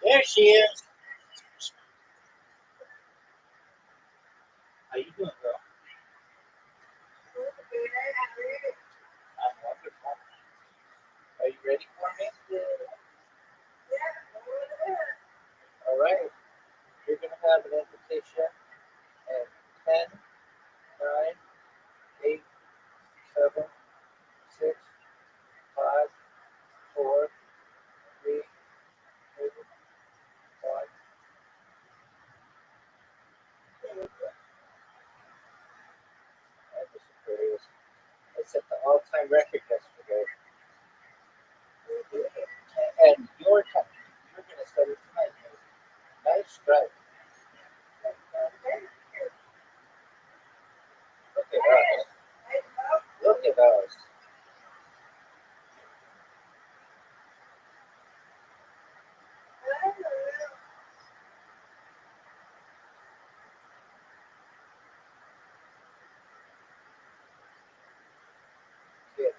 There she is. How you doing, girl? I'm wonderful. Are you ready for me? All right. You're going to have an invitation at 10, 9, 8, 7, 6, 5, 4, 3, 2, 1. That was Aquarius. I set the all-time record yesterday. And your time. You're going to start it tonight. Nice strike. Look at us. Look at us. Yeah.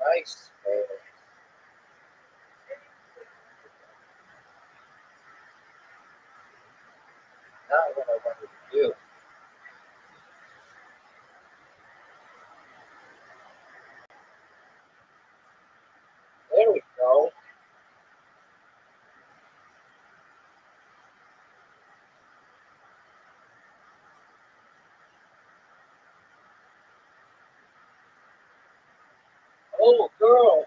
Nice. Now what I wanted to do. There we go. Oh, girl.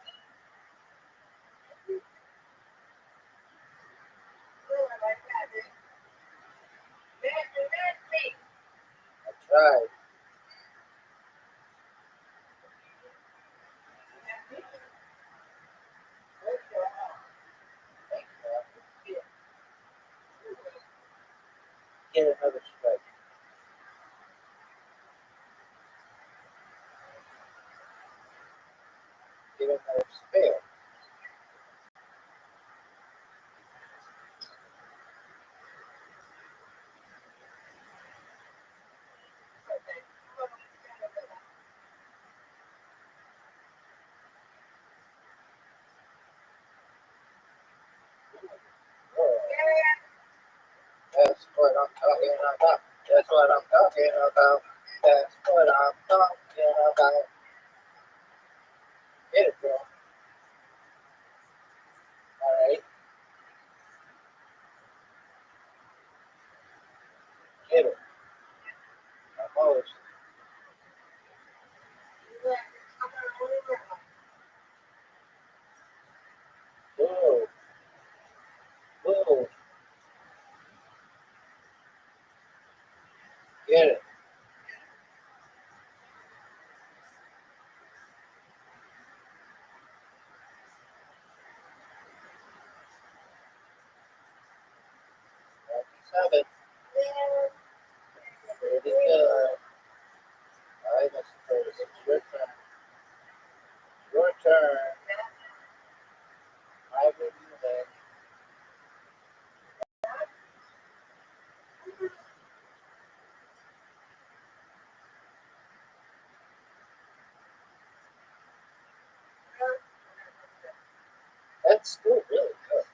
I tried. Get another strike. Get another spare. Oh, that's what I'm talking about. That's what I'm talking about. That's what I'm talking about. Get it, girl. All right. Get it. Almost. Whoa. Whoa. Get it. Seven. Pretty good. All right, Mr. Curtis. It's your turn. Your turn. I will do that. That's still really good.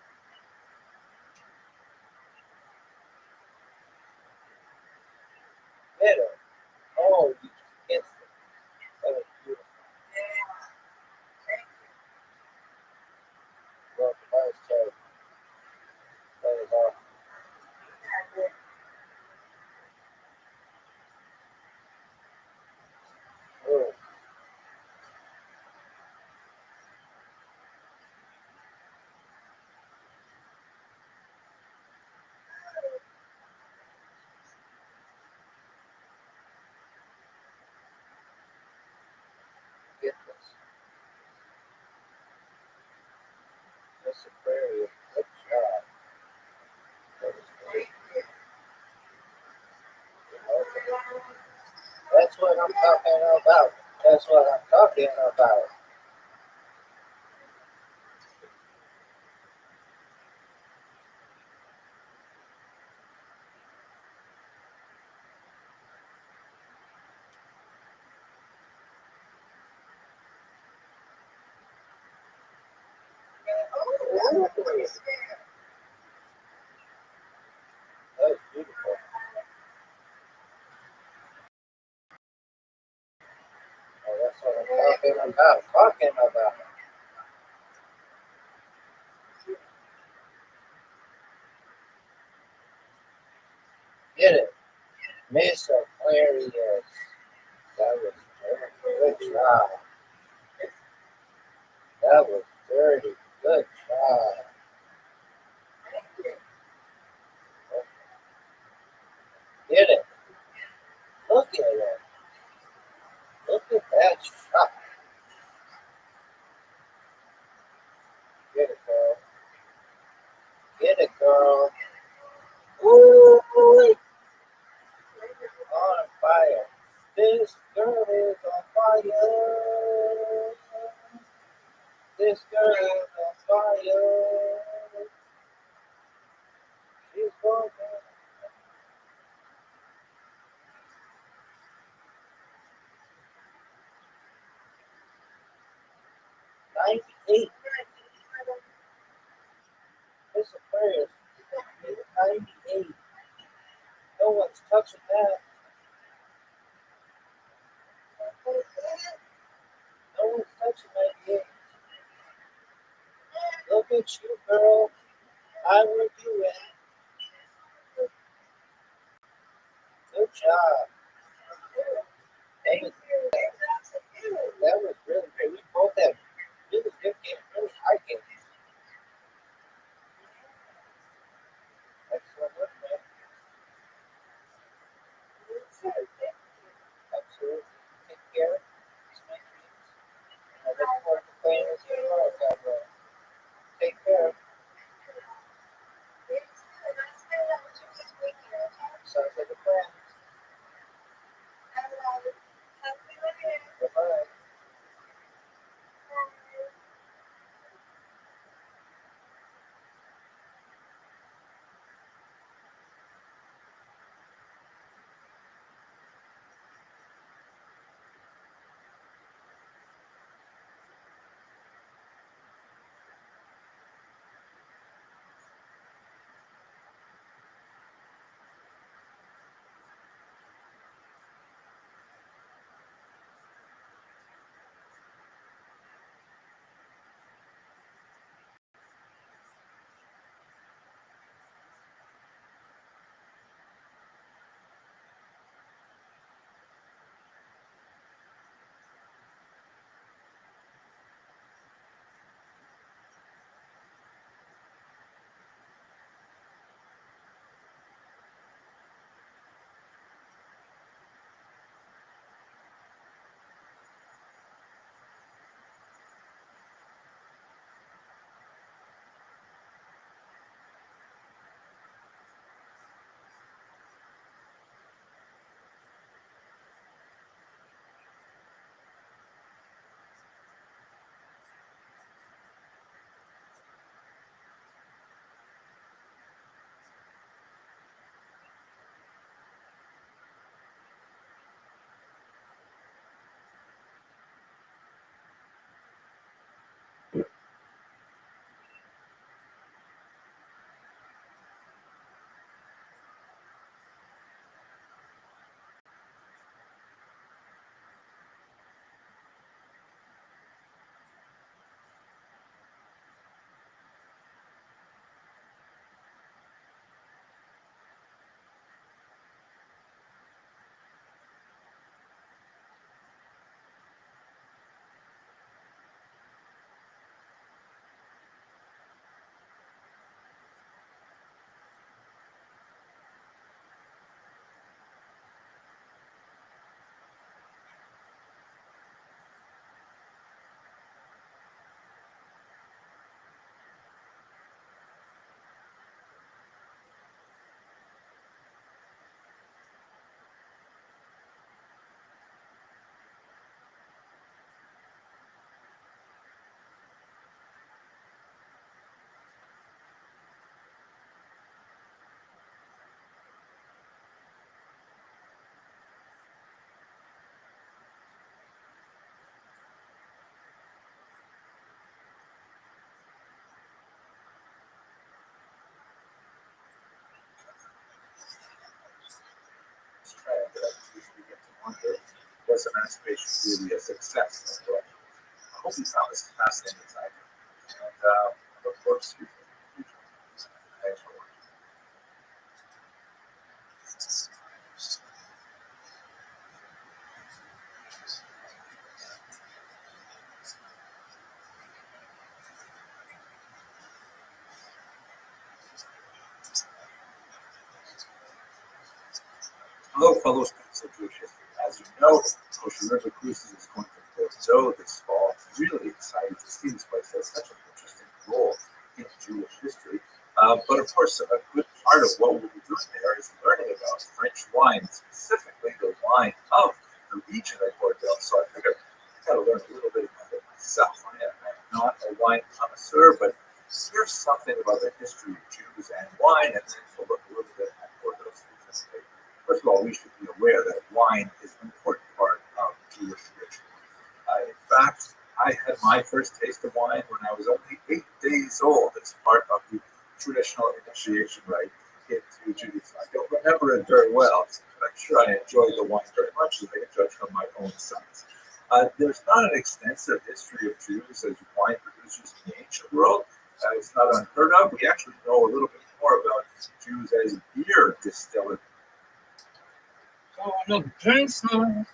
Get it. Oh, you just kissed it. That was beautiful. Well, that was terrible. That was awesome. Oh, get this. Miss Aquarius, good job. That was great. Okay. That's what I'm talking about. That's what I'm talking about. That was beautiful. Oh, that's what I'm talking about. Get it. Miss Aquarius. That was dirty. Good job. That was dirty. Good job. Get it. Look at it. Look at that shot. Get it, girl. Get it, girl. Ooh, on fire. This girl is on fire. This girl is on fire. She's walking. 98. Miss Aquarius is 98. No one's touching that. No one's touching that yet. Look at you, girl. I would do it. Good job. That was really great. We both had really good games, really high games. Excellent work, man. Absolutely. Take care. It's my dreams. I look forward to playing with you tomorrow, Gabriel. Take care. Sounds like a plan. was emancipation really a success? I hope you found this fascinating as I did. And I look forward to speaking with you in the future. Thanks for watching. Hello, fellow students of Jewish history. As you know, Kosher River Cruises is going to Bordeaux this fall. Really excited to see this place. Has such an interesting role in Jewish history. But of course, a good part of what we'll be doing there is learning about French wine, specifically the wine of the region of Bordeaux. So I figured I got to learn a little bit about it myself. I'm not a wine connoisseur, but here's something about the history of Jews and wine, and then we'll look a little bit at Bordeaux specifically. First of all, we should be aware that wine is an important part of Jewish ritual. In fact, I had my first taste of wine when I was only 8 days old as part of the traditional initiation rite into Judaism. I don't remember it very well, but I'm sure I enjoyed the wine very much, as I can judge from my own sons. There's not an extensive history of Jews as wine producers in the ancient world. It's not unheard of. We actually know a little bit more about Jews as beer distillers. Oh, look, drinks now.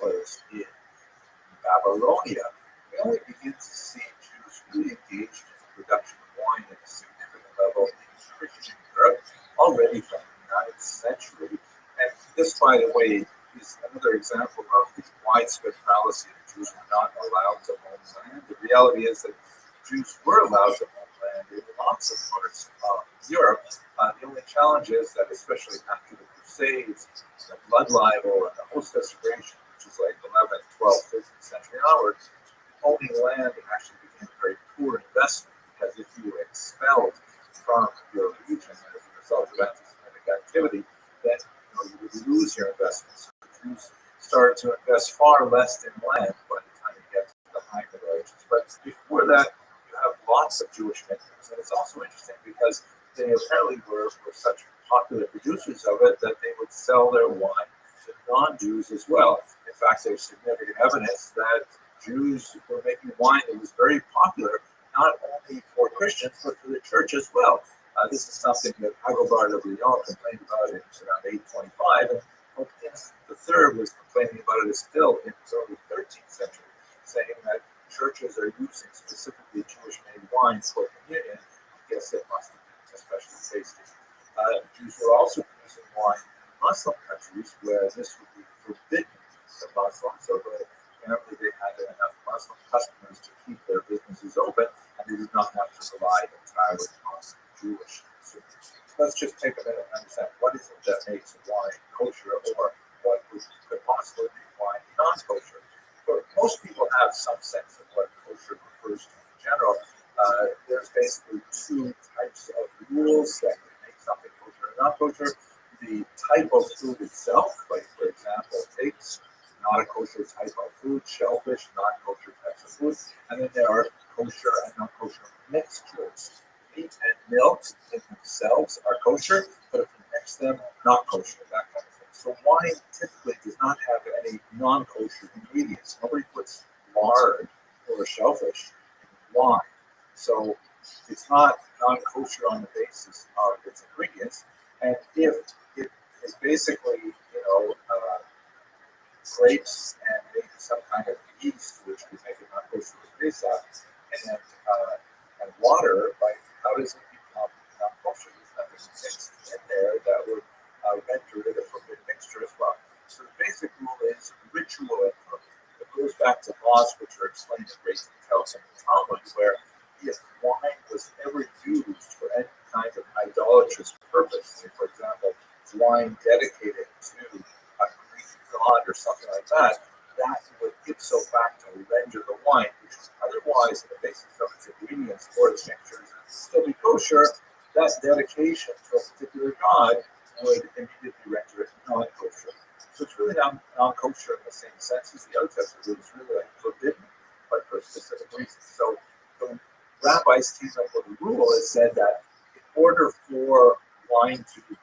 Was in Babylonia. We only begin to see Jews really engaged in the production of wine at a significant level in Christian Europe already from the 9th century. And this, by the way, is another example of the widespread fallacy that Jews were not allowed to own land. The reality is that Jews were allowed to own land in lots of parts of Europe. The only challenge is that, especially after the Crusades, the blood libel, and the host desecration, which is like 11th, 12th, 13th century onwards, owning land actually became a very poor investment because if you were expelled from your region as a result of anti-Semitic activity, then you would lose your investments. So Jews started to invest far less in land by the time you get to the high Middle Ages. But before that, you have lots of Jewish vineyards. And it's also interesting because they apparently were such popular producers of it that they would sell their wine to non-Jews as well. In fact, there's significant evidence that Jews were making wine that was very popular, not only for Christians, but for the church as well. This is something that Agobard of Lyon complained about in around 825, and Pope Pius III was complaining about it still in the early 13th century, saying that churches are using specifically Jewish-made wines for communion. I guess it must have been especially tasty. Jews were also producing wine in Muslim countries where this would be forbidden to Muslims, so apparently they had enough Muslim customers to keep their businesses open, and they did not have to rely entirely on Jewish consumers. Let's just take a minute and understand what is it that makes wine kosher, or what could possibly make wine non-kosher. But most people have some sense of what kosher refers to in general. There's basically two types of rules that can make something kosher or not kosher. The type of food itself, like for example, pigs, not a kosher type of food, shellfish, not kosher types of food, and then there are kosher and non kosher mixtures. Meat and milk in themselves are kosher, but if you mix them, not kosher, that kind of thing. So wine typically does not have any non kosher ingredients. Nobody puts lard or shellfish in wine. So it's not non-kosher on the basis of its ingredients. And if it is basically, grapes and maybe some kind of yeast, which would make it non-kosher with Pesach, and water, like how does it become non-kosher? There's nothing mixed in there that would render it a forbidden mixture as well. So the basic rule is ritual input. It goes back to laws which are explained in great detail in the Talmud, where if wine was ever used for any kind of idolatrous purpose, for example, wine dedicated to a Greek god or something like that, that would ipso facto render the wine, which is otherwise, on the basis of its ingredients or its tinctures, still be kosher. That dedication to a particular god would immediately render it non-kosher. So it's really not non-kosher in the same sense as the other types of food. It's really like forbidden, but for specific reasons. So the rabbis came up with a rule that said that in order for wine to be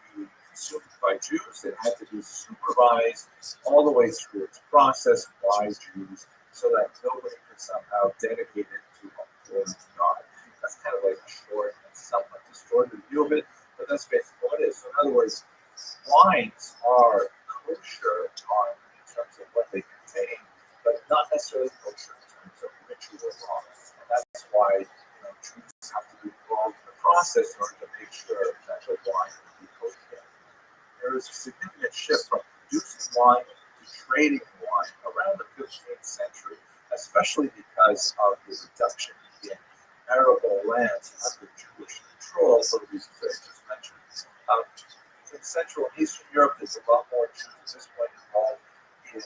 consumed by Jews, it had to be supervised all the way through its process by Jews so that nobody could somehow dedicate it to a foreign god. That's kind of like a short and somewhat distorted view of it, but that's basically what it is. So in other words, wines are kosher in terms of what they contain, but not necessarily kosher in terms of ritual law. And that's why Jews have to be involved in the process in order to make sure that the wine will be kosher. There is a significant shift from producing wine to trading wine around the 15th century, especially because of the reduction in arable lands under Jewish control for the reasons I just mentioned. In Central and Eastern Europe, there's a lot more Jews at this point involved in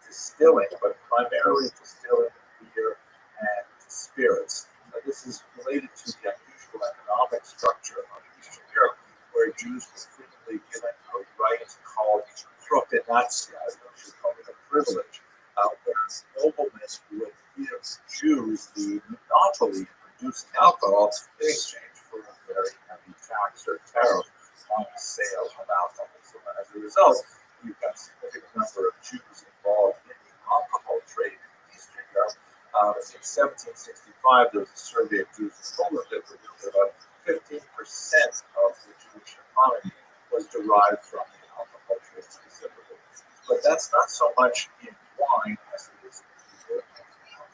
distilling, but primarily distilling beer and spirits. This is related to the unusual economic structure of Eastern Europe, where Jews were frequently given a right called propenatsia, which is called a privilege, where noblemen would give Jews the monopoly of producing alcohol in exchange for a very heavy tax or tariff on the sale of alcohol. So as a result, you've got a significant number of Jews involved in the alcohol trade in Eastern Europe. In 1765, there was a survey of Jews in Poland that revealed that about 15% of the Jewish economy was derived from the alcohol trade specifically. But that's not so much in wine as it is in beer and alcohol.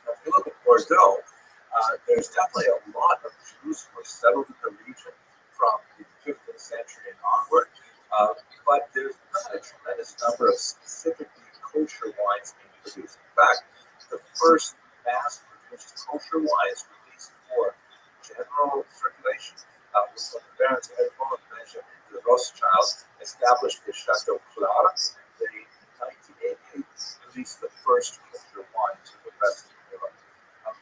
Now, if you look at Bordeaux, there's definitely a lot of Jews who were settled in the region from the 15th century and onward, but there's not a tremendous number of specifically kosher wines being produced. In fact, the first mass-produced kosher wines released for general circulation was when the Barons of Edinburgh mentioned the Rothschild established the Chateau Clara. They, in 1988, released the first kosher wine to the rest of Europe.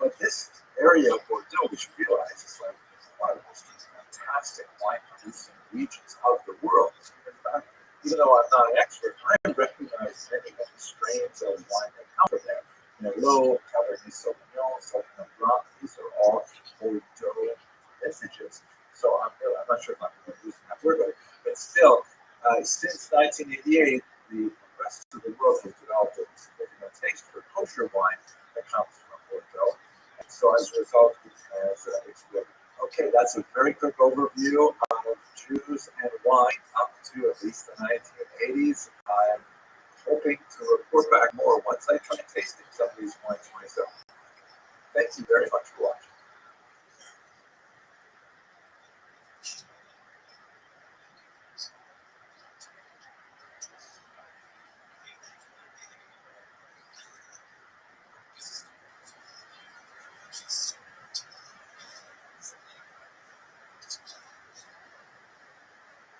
But this area of Bordeaux, which you realize is like one of the most fantastic wine producing regions of the world. In fact, even though I'm not an expert, I recognize many of the strains of wine that come from there. Merlot, Cabernet Sauvignon, Sauvignon Blanc, these are all Bordeaux vintages. So I'm not sure if I'm using that word, but still, since 1988, the rest of the world has developed a significant taste for kosher wine that comes from Bordeaux. And so as a result, we have exploded. Okay, that's a very quick overview of Jews and wine up to at least the 1980s. I'm hoping to report back more once I try tasting some of these wines myself. Thank you very much for watching.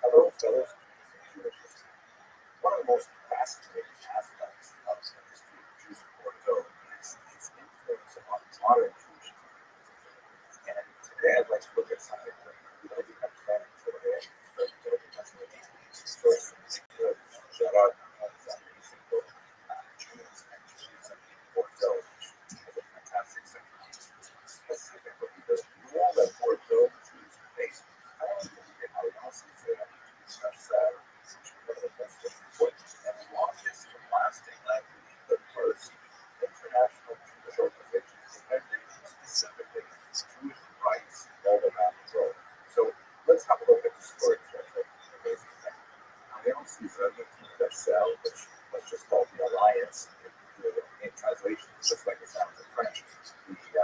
Hello, fellow Jewish. One of the most fascinating aspects of the history of Jews in Bordeaux is its influence on modern Jewish communities. And today I'd like to look at something that we don't even have time today, but first, shout out some recent book, Jews and Judaism in Bordeaux, which is a fantastic section. Specifically, the role that Bordeaux Jews face, I don't really get how else is there. Such one of the most important and longest lasting, I believe, the first international Jewish organization defending Rothschild, which was just called the Alliance in translation, just like it sounds in French. The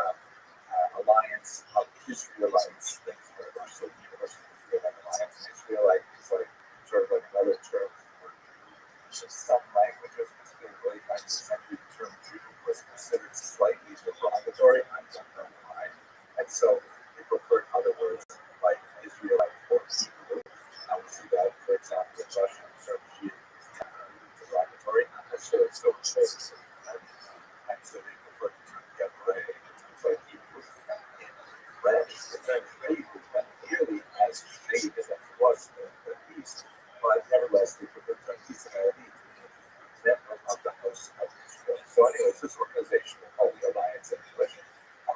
Alliance of Israelites, things like Rothschild University Israelite Alliance, and Israelite is like sort of like another term for in some languages, particularly in the late 19th century, the term Jew was considered slightly derogatory. I don't know why. And so they preferred other words like Israelite or Hebrew. We see that, for example, in Russian, the term Jew is definitely derogatory. And so it's so close. And so they preferred the term Hebrei and things like Hebrew. In French, the term Juif is not nearly as shaded as it was in the East, but nevertheless, they preferred the term Israeli member of the House of Israel. So, anyways, this organization called the Alliance of Religion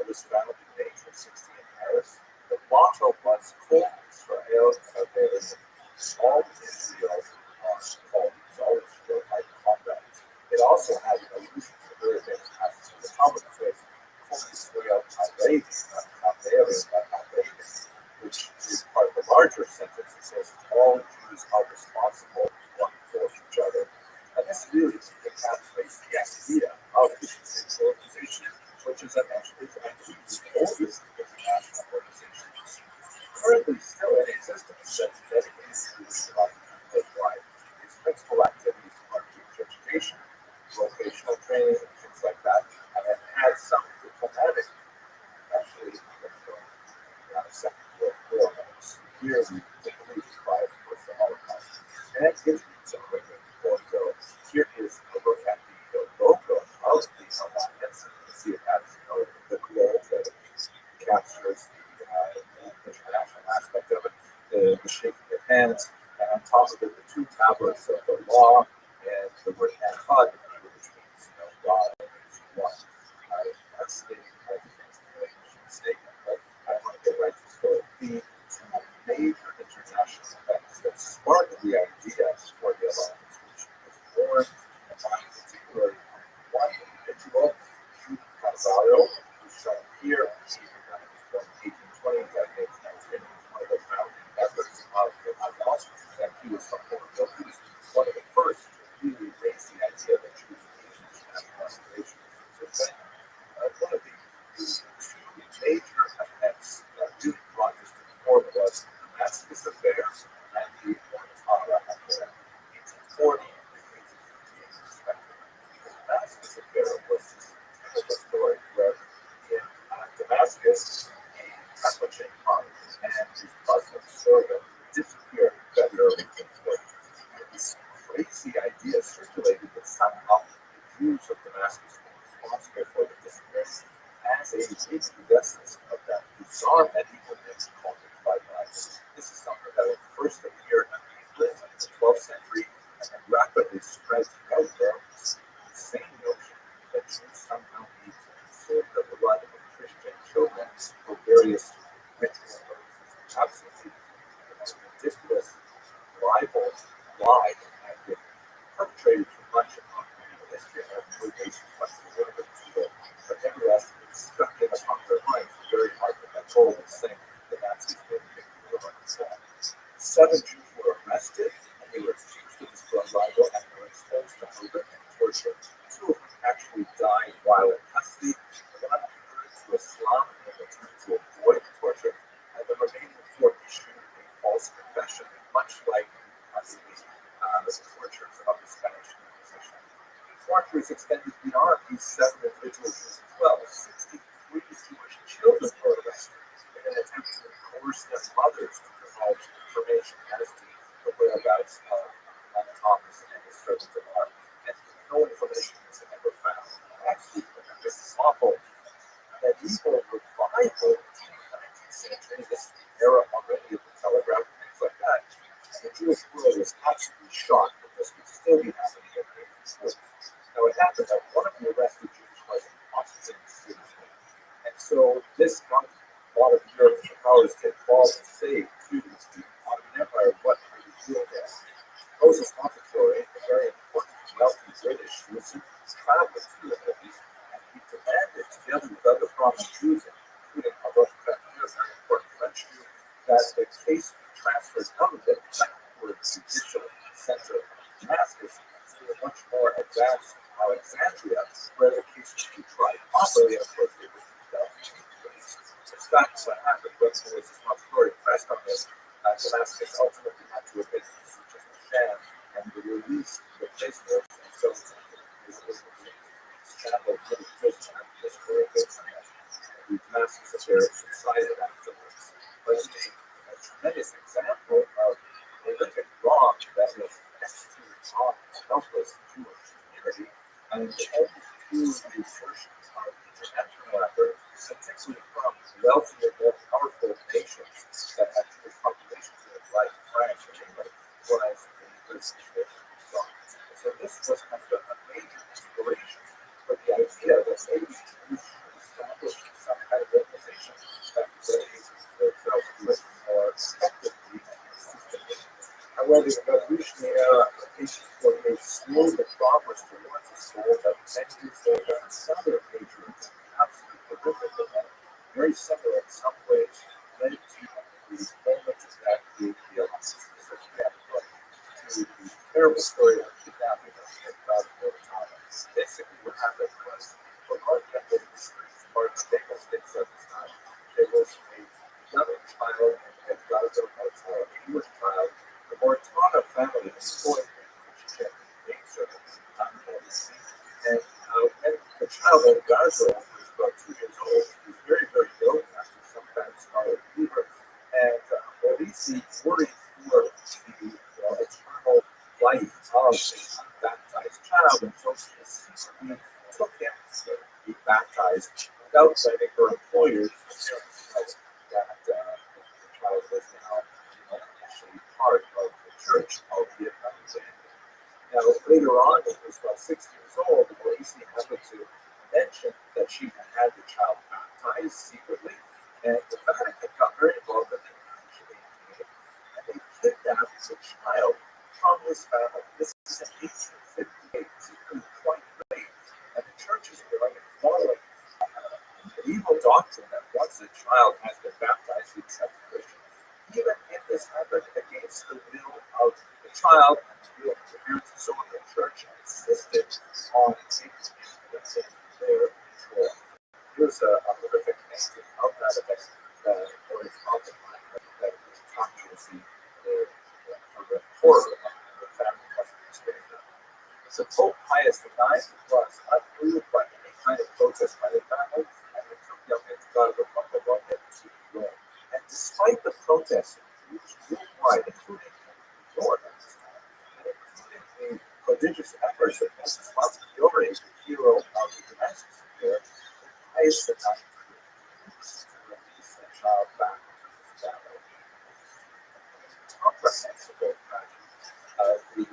was founded in 1860 in Paris. The motto was Kol Israel Kadesh. All Israel are called, all Israel are comrades. It also has an allusion to the very famous passage of the Talmud that says Kol Israel Kadesh, not Kadesh, but Kadesh, which is part of the larger sentence that says all Jews are responsible one for each other. And this really encapsulates the idea of the Israeli organization, which is actually the oldest international organization currently still in existence that's dedicated to Jewish development worldwide. Its principal activities are Jewish education, vocational training, and things like that, and it had some diplomatic, actually, Second World War that was severely depleted by, of course, the Holocaust. And that gives me some great before we go. Here is a look at the logo of the Alliance. You can see it has the globe that captures the international aspect of it, the shaking of hands, and on top of it, the two tablets of the law and the word Echad, which means God is one. That's the mission statement, but I want to get right to the story. The two major international events that sparked the ideas for the Alliance, which was born by particularly one individual, Jude Carvalho, who's shown here. From 1820 to 1819, one of the founding members of the Alliance, and he was from Portugal. He was one of the first to really raise the idea that Jews needed national aspiration. So then, one of the two major events that really brought this to the fore was the Damascus Affair and the Tara Affair, 1840 and 1858 respectively. The Damascus Affair was this typical story where in Damascus, Catholic Congress and his Muslim servant disappeared in February 1840. This crazy idea circulated that somehow the Jews of Damascus were responsible for the disappearance as a repossessors of that bizarre medieval myth called the Blood. This is something that first appeared in England in the 12th century and then rapidly spread throughout Europe. This same notion that Jews somehow need to consume the blood of Christian children for various ritual purposes. Absolutely ridiculous libel, lie that had been perpetrated for much of medieval history and our motivation whatsoever to it. But nevertheless, it stuck in upon their minds very hard to let go of this thing. The Nazis were making war on us all. 7 Jews were arrested and they were accused of this blood libel and were exposed to hunger and torture. 2 of them actually died while in custody. 1 converted to Islam and returned to avoid torture, and the remaining 4 issued a false confession, much like the tortures of the Spanish Inquisition. Tortures extended beyond these 7 individuals as well. 63 Jewish children were arrested in an attempt to coerce their mothers to divulge information as to the whereabouts of Thomas and his servant of art. And no information was ever found. Actually, this is awful. Medieval revival in the 19th century, this era already of the telegraph and things like that, the Jewish world was absolutely shocked that this could still be happening in the 18th. Now, it happened that one of the arrested Jews was an Austin citizen. And so this month, a lot of European powers take fall to save Jews to Ottoman Empire. What are you doing there? Moses Montefiore, a very important, wealthy British citizen, traveled to the Middle East, and he demanded, together with other prominent Jews, including a Rothschild, a very important French Jew, that the case be transferred out of the backward judicial center of Damascus more advanced Alexandria, where the case could be tried properly, and of course they would be dealt with. In fact, what happened was there was this one story pressed on this. Damascus ultimately had to admit this was just a sham, and they released the prisoners, and so this was scandal for the prison after this horrific the Damascus affair subsided afterwards. But it's a tremendous example of horrific wrong that was executed on a helpless Jewish community, and only through the exertion of international effort, particularly from wealthier, more powerful nations that had Jewish populations like France and England, was the British saw. So this was kind of a major inspiration for the idea that maybe Jews should establish some kind of organization that could themselves with more effectively and systematically. However, the revolutionary era of 1848 slowed the progress towards this goal that many years later, another major, absolutely horrific event, very similar in some ways, led to the moment that the alliance to the terrible story of kidnapping of Rothschild. Basically, what happened was, for most of the part of Daniel's things at this time, there was a young child and daughter of a Jewish child. The Mortana family employed him, which kept being served and when the child of Gaza was about 2 years old, he was very, very ill after some kind of scarlet fever, and Polisi worried for the eternal life of the unbaptized child, and so she secretly took him to be baptized without letting her employers know that the child was now actually part of the church, albeit unbaptized. Now, later on, when he was about 6 years old, Lucy happened to mention that she had had the child baptized secretly, and the Vatican got very involved, and they actually came and they kidnapped the child from his family. This is in 1858, secretly quite late, and the churches were like following the evil doctrine that once a child has been baptized, he becomes a Christian. Even if this happened against the will of the child and the will of the parents and so on, the church insisted on taking their control. Here's a horrific painting of that event that is often that is controversy of the horror of the family must experience. So Pope Pius IX was unmoved by any kind of protest by the family, and he took young Edgardo from Bologna to Rome. And despite the protests worldwide, including North at this time, and including the prodigious efforts of Mrs. Montefiore, the hero of the Damascus affair, Pius IX refused to release the child back to his family. Comprehensible tragedy. The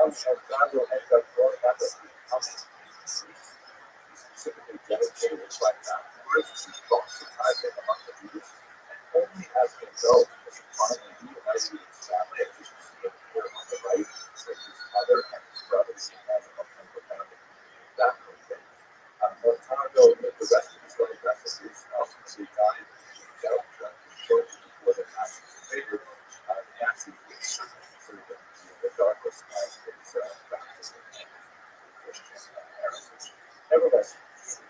Edgardo ended up growing up as the specifically dedicated his life afterwards to proselytizing among the Jews, and only as a result was he finally reunited with his family, as you can see here on the right, with his mother and his brothers and the family. That was it. Montalvo lived the rest of his life as a Jew, ultimately died without shortly before the Nazis invaded. The Nazis would certainly consider him the darkest of his baptism and Christian heritage. Nevertheless,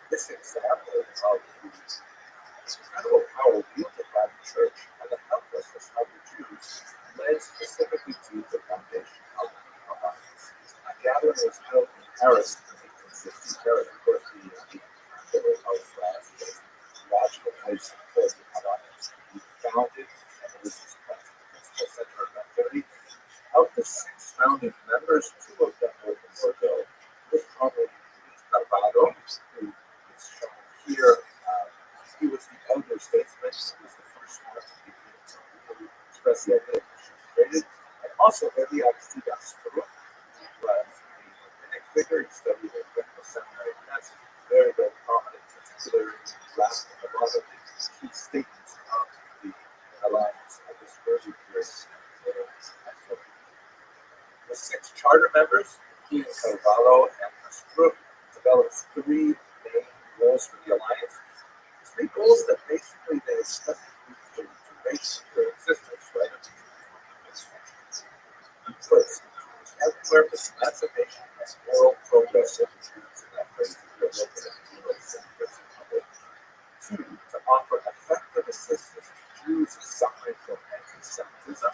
this example of the incredible power wielded by the church and the helplessness of the Jews led specifically to the foundation of the alliance. A gathering was held in Paris in 1860. Paris, of course, the capital of France, the logical place for the alliance to be founded, and it was the principal center of activity. Of the 6 founding members, 2 of them were from Bordeaux. This probably Rabbi, who is shown here. He was the elder statesman. He was the first one to be able to express the idea that she created. And also, Rabbi who was the rabbinic figure. He studied at the seminary, and that's very, very prominent, particularly last in a lot of the key statements of the alliance of this early period. The 6 charter members, including Carvalho and Astrup, developed 3 main goals for the alliance. 3 goals that basically they expected to make their existence, right? First, everywhere for emancipation and moral progress of the Jews in that place. Two, to offer effective assistance to Jews suffering from anti-Semitism.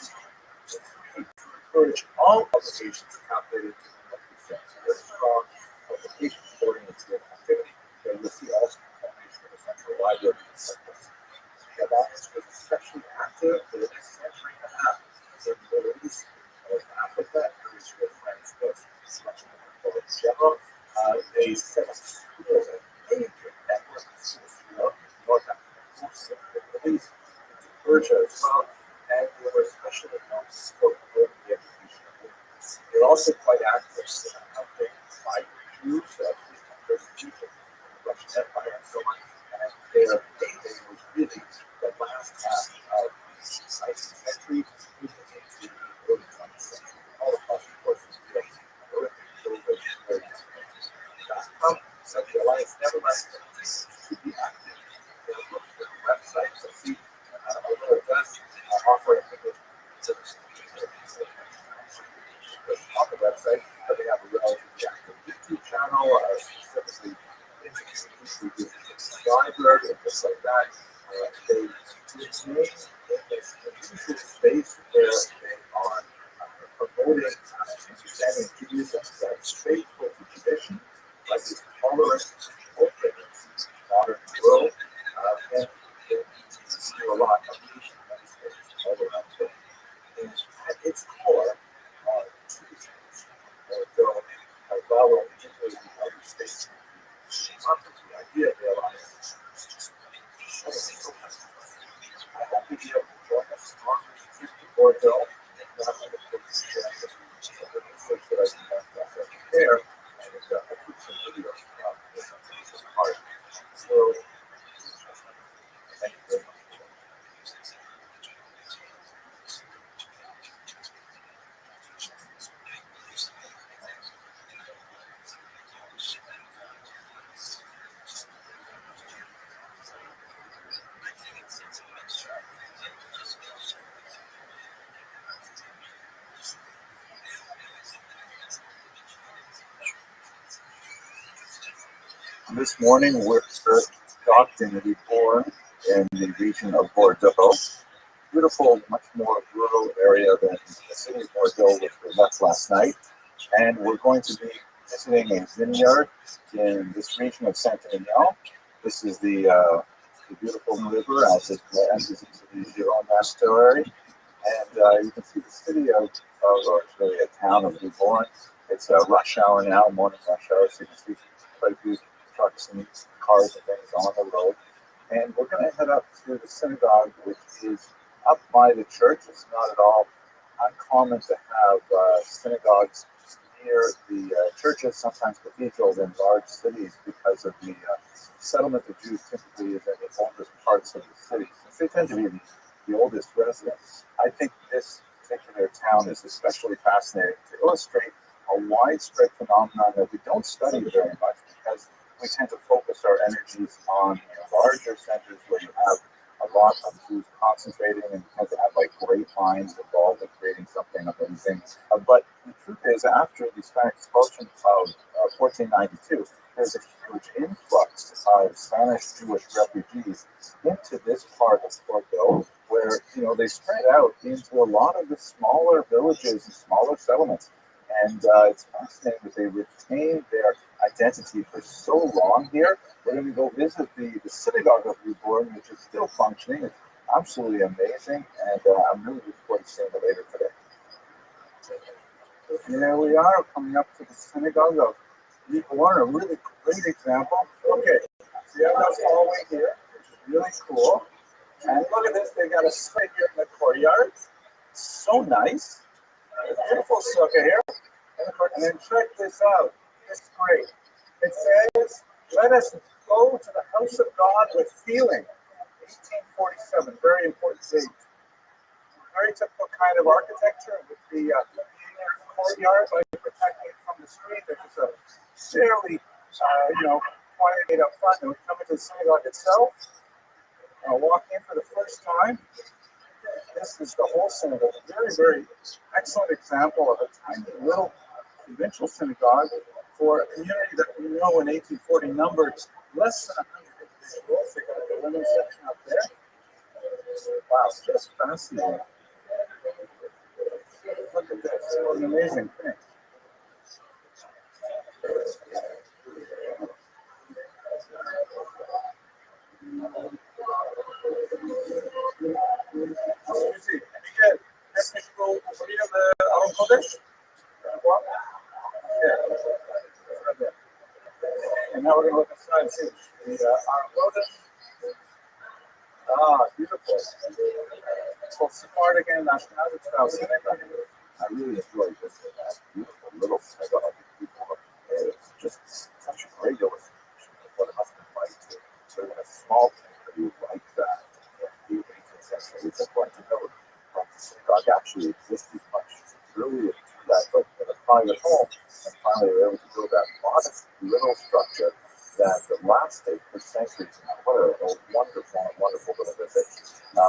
Three, to encourage all publications calculated to promote the sense of a strong publication-oriented activity. Then you'll see also the formation of a central library in Cyprus. Rabbi was especially active for a century and a half in the Middle East, North Africa, and areas where France was much more in general. They set up schools and major networks of schools throughout North Africa, the Middle East, into Persia as well, and they were especially known for the education of women. They're also quite active in helping migrant Jews fleeing persecution in the Russian Empire and so on. And their heyday was really the last half of the 19th century, moving into the early 20th century, all across the course of the horrific but the Alliance never left to be active. They look at the website to see, although it does offer a English service on the website, but they have a relatively active YouTube channel, specifically into library and things like that. They remain in this unusual space where they are promoting understanding Judaism that's faithful to tradition, like this tolerant open modern world, and they do a lot of Asian meditations all around it. And at its core, two things, though Valor particularly the other states, often the idea of their lives. I hope you'll be able to join us on this Bordeaux, not only for the search that I can have there, and I put some videos from this part. So, thank you very much. This morning we're docked in Libourne in the region of Bordeaux. Beautiful, much more rural area than the city of Bordeaux, which we left last night. And we're going to be visiting a vineyard in this region of Saint-Emilion. This is the beautiful river as it enters into the Gironde estuary. And you can see the city or it's really a town of Libourne. It's a rush hour now, morning rush hour, so you can see quite a few trucks and cars and things on the road. And we're going to head up to the synagogue, which is up by the church. It's not at all uncommon to have synagogues near the churches, sometimes cathedrals in large cities, because of the settlement of Jews typically is in the oldest parts of the city. Since they tend to be the oldest residents, I think this particular town is especially fascinating to illustrate a widespread phenomenon that we don't study very much, because we tend to focus our energies on larger centers where you have a lot of Jews concentrating and tend to have like great minds involved in creating something amazing. But the truth is, after the Spanish expulsion of 1492, there's a huge influx of Spanish Jewish refugees into this part of Bordeaux, where they spread out into a lot of the smaller villages and smaller settlements. And it's fascinating that they retained their identity for so long here. We're going to go visit the synagogue of Libourne, which is still functioning. It's absolutely amazing, and I'm really looking forward to seeing it later today. Here we are, coming up to the synagogue of Libourne, a really great example. Okay, so you have this hallway here, which is really cool. And look at this, they got a sukkah here in the courtyard. It's so nice. Beautiful sukkah here. And then check this out. It's great. It says, "Let us go to the house of God with feeling." 1847, very important date. Very typical kind of architecture with the courtyard, like protecting it from the street. There's just a fairly, quiet gate up front. And we come into the synagogue itself. I'll walk in for the first time. This is the whole synagogue. Very, very excellent example of a tiny little provincial synagogue for a community that we know in 1840 numbered less than 100 individuals. They got a women's section up there. Wow, just fascinating. Look at this. It's an amazing thing. And now we're going to look inside too. The Aron beautiful. So Sephardic and Ashkenazi style synagogue. I really enjoyed this beautiful little synagogue. It's just such a great illustration of what it must have been like to live in a small community like that in the 18th century. It's important to note that the synagogue actually existed much earlier to that, but in a private home, and finally they were able to build that modest little structure that lasted for centuries. What a wonderful little visit.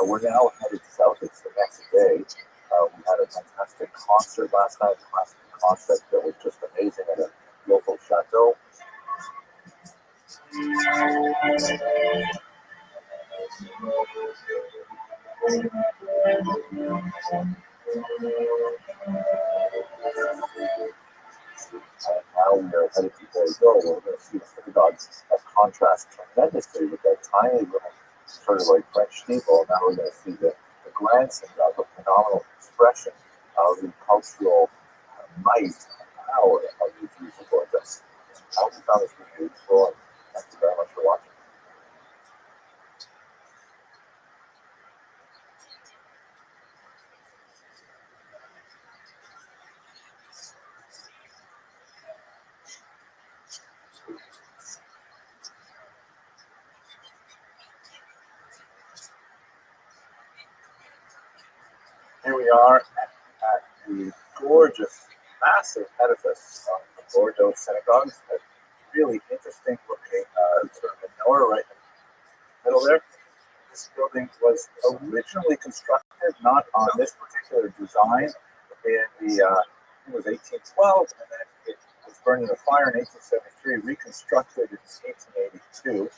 We're now headed south. It's the next day. We had a fantastic concert last night, a classic concert that was just amazing at a local chateau. Now we are headed to Bordeaux. We're going to see the synagogue that contrasts tremendously with that tiny little sort of like French steeple. Now we're going to see the grand synagogue, a phenomenal expression of the cultural might and power of the Jews of Bordeaux. I hope you found this video useful, and thank you very much for watching. Here we are at the gorgeous, massive edifice of the Bordeaux Synagogue. A really interesting looking sort of menorah right in the middle there. This building was originally constructed not on this particular design in the, it was 1812, and then it was burned in a fire in 1873, reconstructed in 1882.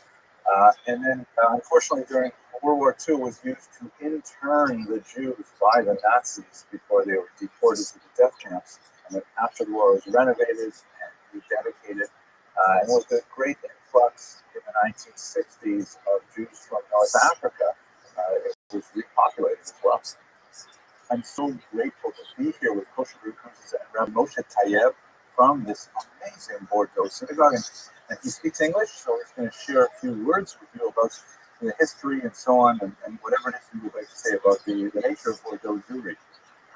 And then, unfortunately, during World War II, was used to intern the Jews by the Nazis before they were deported to the death camps. And then after the war, it was renovated and rededicated. And with the great influx in the 1960s of Jews from North Africa, it was repopulated as well. I'm so grateful to be here with Kosher Recruiters and Rabbi Moshe Tayeb from this amazing Bordeaux synagogue. And he speaks English, so he's going to share a few words with you about the history and so on, and whatever it is you would like to say about the nature of Bordeaux Jewry.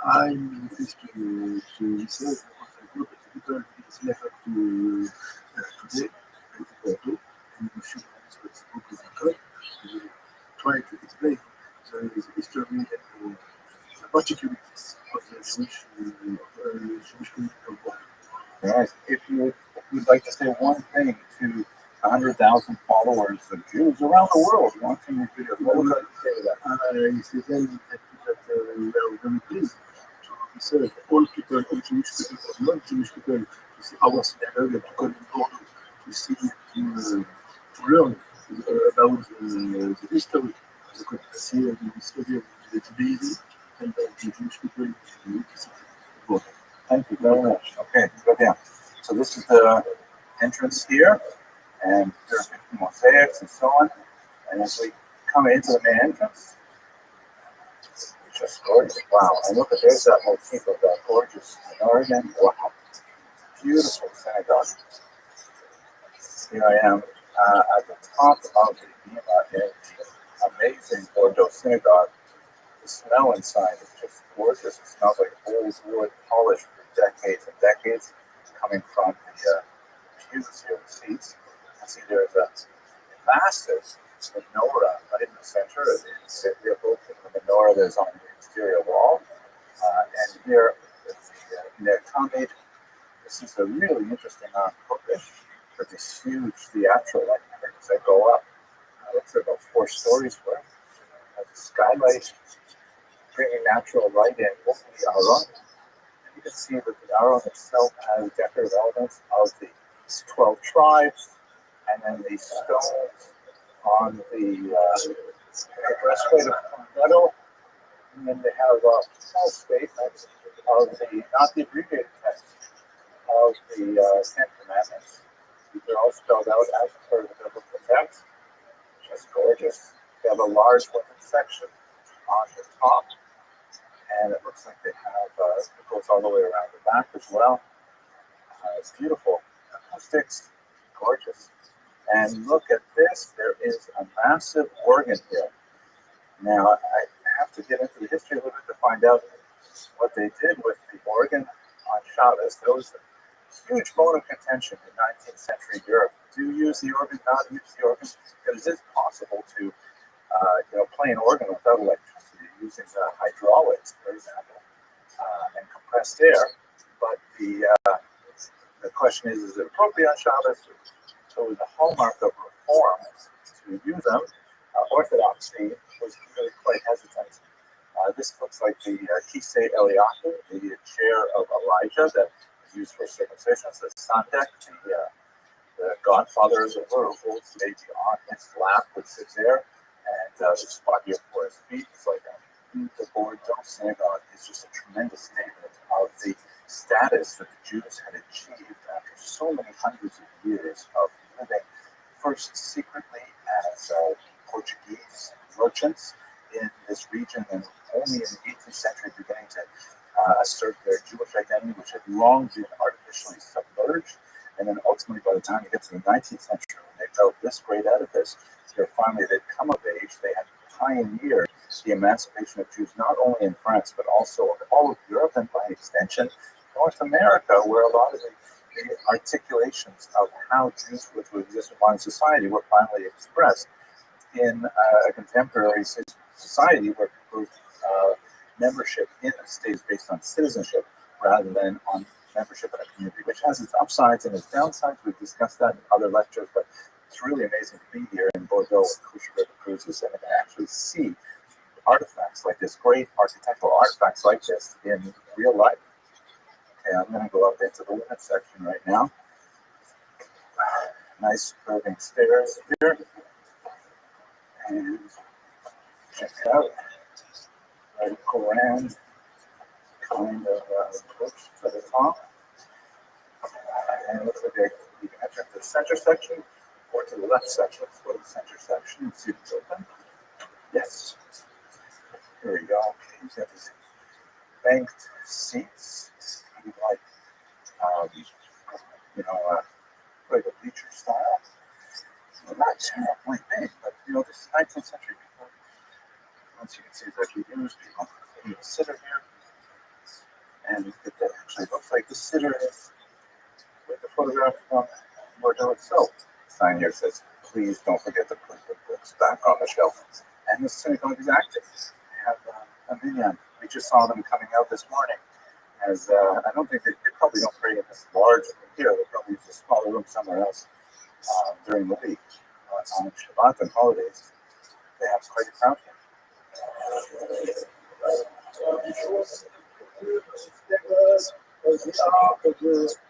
I'm pleased to serve the group because it's never to today at Bordeaux, and we should answer this book with a code. We try to explain the history and the particularities of the Jewish community of Bordeaux. Yes, if you would like to say one thing to 100,000 followers of Jews around the world watching your videos, what would you like to say to that? It's a very that we are very pleased to serve all people, all Jewish people, or non-Jewish people, to see our synagogue, to come in Bordeaux, to see, to learn about the history, the history of the Judaism and the Jewish people in the city of Bordeaux. Thank you very much. Okay, go down. So this is the entrance here, and there are mosaics and so on. And as we come into the main entrance, it's just gorgeous. Wow! And look at there's that motif of that gorgeous menorah again. Wow! Beautiful synagogue. Here I am at the top of the amazing Bordeaux synagogue. The smell inside is just gorgeous. It smells like old wood, polished for decades and decades, coming from the pews here, the seats. You can see there's a massive menorah right in the center. It's the menorah that's on the exterior wall. And here is the Talmud. This is a really interesting pulpit with these huge theatrical light curtains that go up. Looks like about 4 stories worth. Has a skylight bringing natural light in. Hopefully, Aron. And You can see that the Aron itself has decorative elements of the 12 tribes, and then the stones on the breastplate of metal, and then they have a small statement of the, not the abbreviated text, of the Ten Commandments. These are all spelled out as per the biblical text. Just gorgeous. They have a large women's section on the top, and it looks like they have, it goes all the way around the back as well. It's beautiful. Acoustics, gorgeous. And look at this, there is a massive organ here. Now, I have to get into the history a little bit to find out what they did with the organ on Shabbos. There was a huge bone of contention in 19th century Europe. Do you use the organ, not use the organ? Because it is possible to play an organ without electricity using hydraulics, for example, and compressed air. But the question is it appropriate on Shabbos? So it was a hallmark of reform to use them. Orthodoxy was really quite hesitant. This looks like the Kisei Eliyahu, the chair of Elijah that is used for circumcision. The Sandek, the godfather of the who holds the baby on his lap, which sits there, and the spot here for his feet. It's like the Bordeaux synagogue is just a tremendous statement of the status that the Jews had achieved after so many hundreds of years of living, first secretly as Portuguese merchants in this region, and only in the 18th century beginning to assert their Jewish identity, which had long been artificially submerged. And then ultimately, by the time you get to the 19th century, when they built this great edifice, finally they'd come of age. They had pioneered the emancipation of Jews, not only in France, but also in all of Europe, and by extension, North America, where a lot of the articulations of how Jews were to exist in modern society were finally expressed in a contemporary society where membership in a state is based on citizenship rather than on membership in a community, which has its upsides and its downsides. We've discussed that in other lectures, but it's really amazing to be here in Bordeaux with Crucial River Cruises and actually see artifacts like this, great architectural artifacts like this in real life. Okay, I'm going to go up into the women's section right now. Nice curving stairs here. And check it out. Right Koran kind of books to the top. And it looks like you can enter into the center section or to the left section. Let's go to the center section and see if it's open. Yes. Here we go. Okay, you got these banked seats, kind of like, like a bleacher style. Well, not terribly big, but this is 19th century people. Once you can see it's actually used, people need a sitter here. And it actually looks like the sitter is with the photograph from Bordeaux itself. The sign here says, please don't forget to put the books back on the shelf. And the synagogue is active. They have a minyan. We just saw them coming out this morning. As I don't think they probably don't pray in this large room here. They probably use a smaller room somewhere else during the week. On Shabbat and holidays, they have quite a crowd here.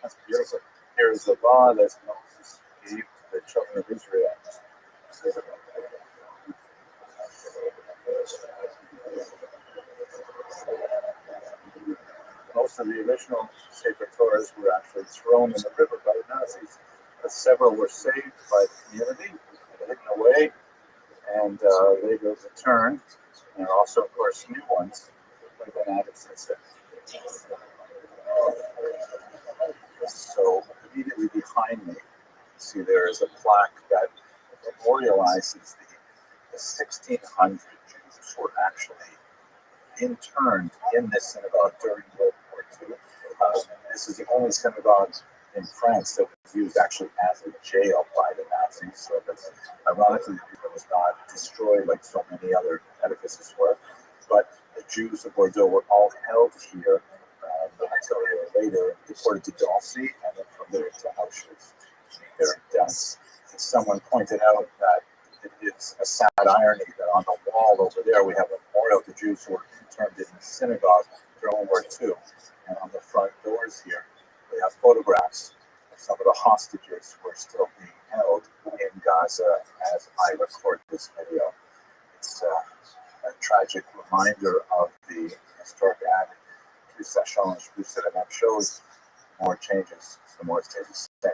That's beautiful. Here is the law that Moses gave to the children of Israel. Most of the original Sefer Torahs were actually thrown in the river by the Nazis, but several were saved by the community, hidden away, and later returned. And also, of course, new ones that have been added since then. So immediately behind me, see there is a plaque that memorializes the 1,600 Jews who were actually interned in this synagogue during World War II. This is the only synagogue in France that was used actually as a jail by the Nazis. So that's ironically it was not destroyed like so many other edifices were. But the Jews of Bordeaux were all held here until they were later deported to Dulce and then from there to Auschwitz. Their deaths. And someone pointed out that it's a sad irony that on the wall over there we have a memorial to Jews who were interned in the synagogue during World War II. And on the front doors here, we have photographs of some of the hostages who are still being held in Gaza as I record this video. It's a tragic reminder of the historic act to Sachon's Jerusalem that shows more changes, the more it stays the same.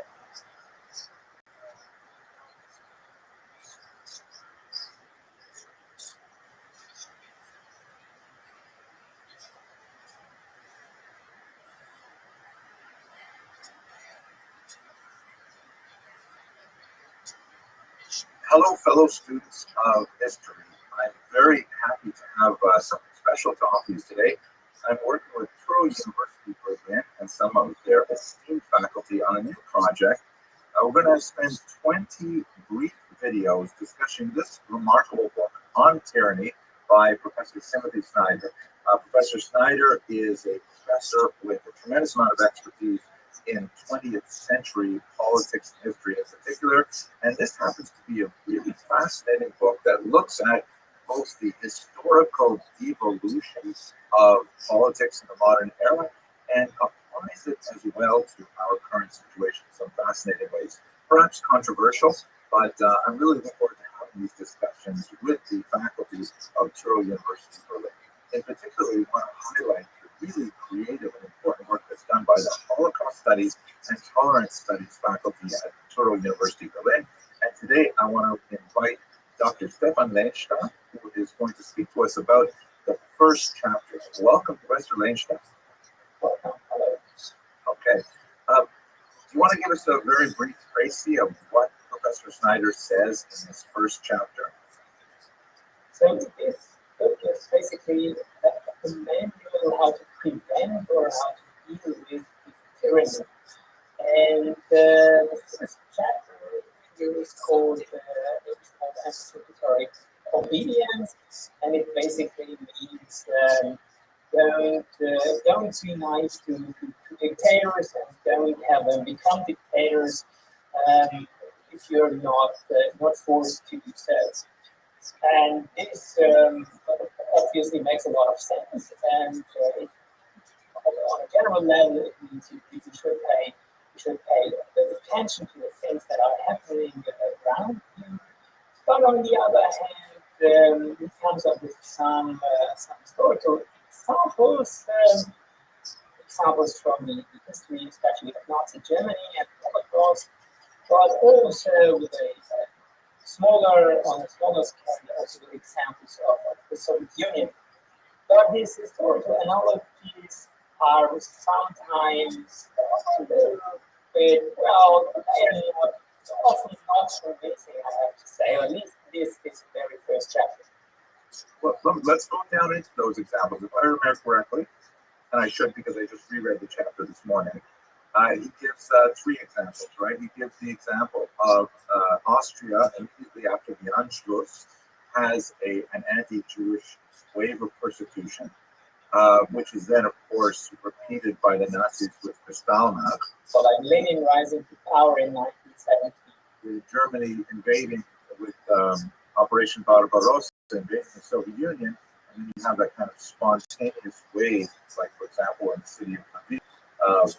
Hello, fellow students of history. I'm very happy to have something special to offer you today. I'm working with Truro University Berlin and some of their esteemed faculty on a new project. We're going to spend 20 brief videos discussing this remarkable book on tyranny by Professor Timothy Snyder. Professor Snyder is a professor with a tremendous amount of expertise in 20th century politics and history in particular. And this happens to be a really fascinating book that looks at both the historical devolution of politics in the modern era and applies it as well to our current situation in some fascinating ways. Perhaps controversial, but I'm really looking forward to having these discussions with the faculties of Truro University Berlin. In particular, we want to highlight the really creative and important work that's done by the Holocaust Studies and Tolerance Studies faculty at Truro University Berlin. And today I want to invite Dr. Stefan Lehnstab, who is going to speak to us about the first chapter. Welcome, Professor Lehnstab. Welcome. Hello. Okay. Do you want to give us a very brief précis of what Professor Snyder says in this first chapter? So this book is basically a manual how to prevent or how to deal with tyranny. And the first chapter is called anticipatory obedience, and it basically means don't be nice to dictators and don't have them become dictators if you're not forced to do so. And this obviously makes a lot of sense, and on a general level, it means you should pay attention to the things that are happening around you. But on the other hand, it comes up with some historical examples from the history, especially of Nazi Germany and the Holocaust, but also with on a smaller scale, also with examples of the Soviet Union. But these historical analogies are sometimes a little bit, well, they are not often not convincing, I have to say, or at least this very first chapter. Well, let's go down into those examples. If I remember correctly, and I should because I just reread the chapter this morning, he gives three examples, right? He gives the example of Austria immediately after the Anschluss has an anti-Jewish wave of persecution, which is then, of course, repeated by the Nazis with Kristallnacht. So like Lenin rising to power in 1970. Germany invading with Operation Barbarossa, invading the Soviet Union, and then you have that kind of spontaneous wave, like, for example, in the city of Rabbi,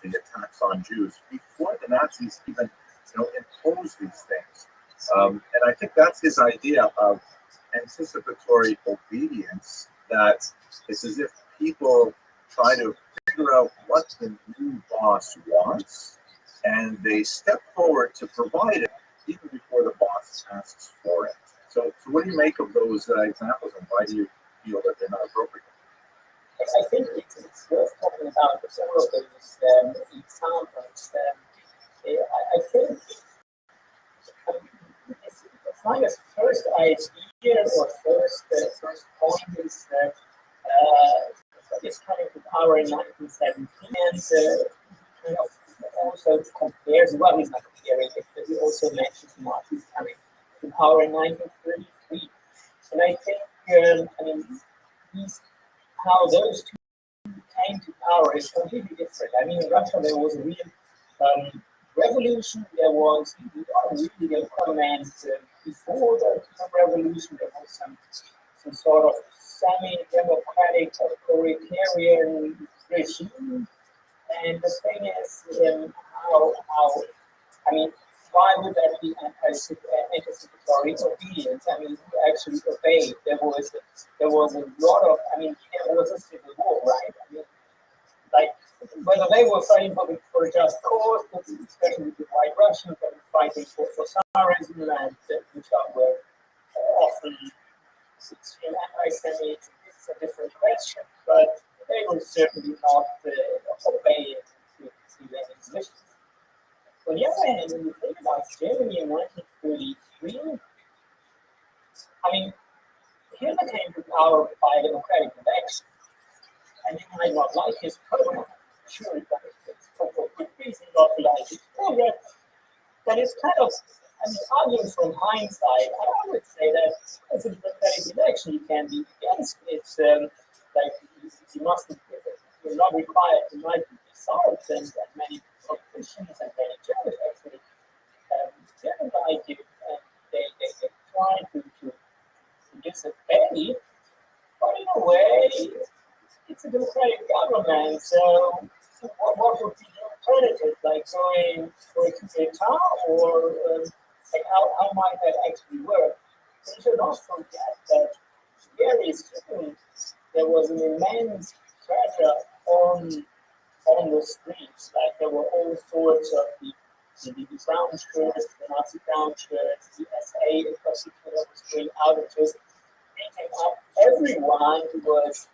the attacks on Jews before the Nazis even, imposed these things. And I think that's his idea of anticipatory obedience, that it's as if people try to figure out what the new boss wants, and they step forward to provide it even before the boss asks for it. So what do you make of those examples, and why do you feel that they're not appropriate? I think it's worth talking about several of those examples. I think Snyder's first idea or first point is that Soviets coming to power in 1917, and kind of also compares, well, he's not comparing it, but he also mentions Nazis coming to power in 1933. And I think, how those two came to power is completely different. I mean, in Russia, there was a real revolution. There was really a parliament before the revolution. There was some sort of semi-democratic authoritarian regime. And the thing is, how I mean, why would that be anticipatory obedience? I mean, who actually obeyed? There was a lot of, I mean, there was a civil war, right? I mean, like whether they were fighting for a just cause, especially the White Russians, that were fighting for Tsarism and which were often extreme anti-Semites. It's a different question, but they were certainly not obeying to any decisions. On the other hand, when you think about Germany in 1933, I mean, Hitler came to power by a democratic election, and you might not like his program. Sure, it's for good reason not to like his program, but it's kind of, I mean, arguing from hindsight, I would say that as a democratic election, you can be against it. Like, you must, you're not required to like the results, and many politicians and many judges actually didn't like it, and they tried to disobey, but in a way, it's a democratic government, so what would be the alternative? Like going for a coup d'etat, or like how might that actually work? We should not forget that very soon there was an immense pressure on the streets. Like there were all sorts of the brown shirts, the Nazi brown shirts, the SA in particular was going out and just beating up everyone who was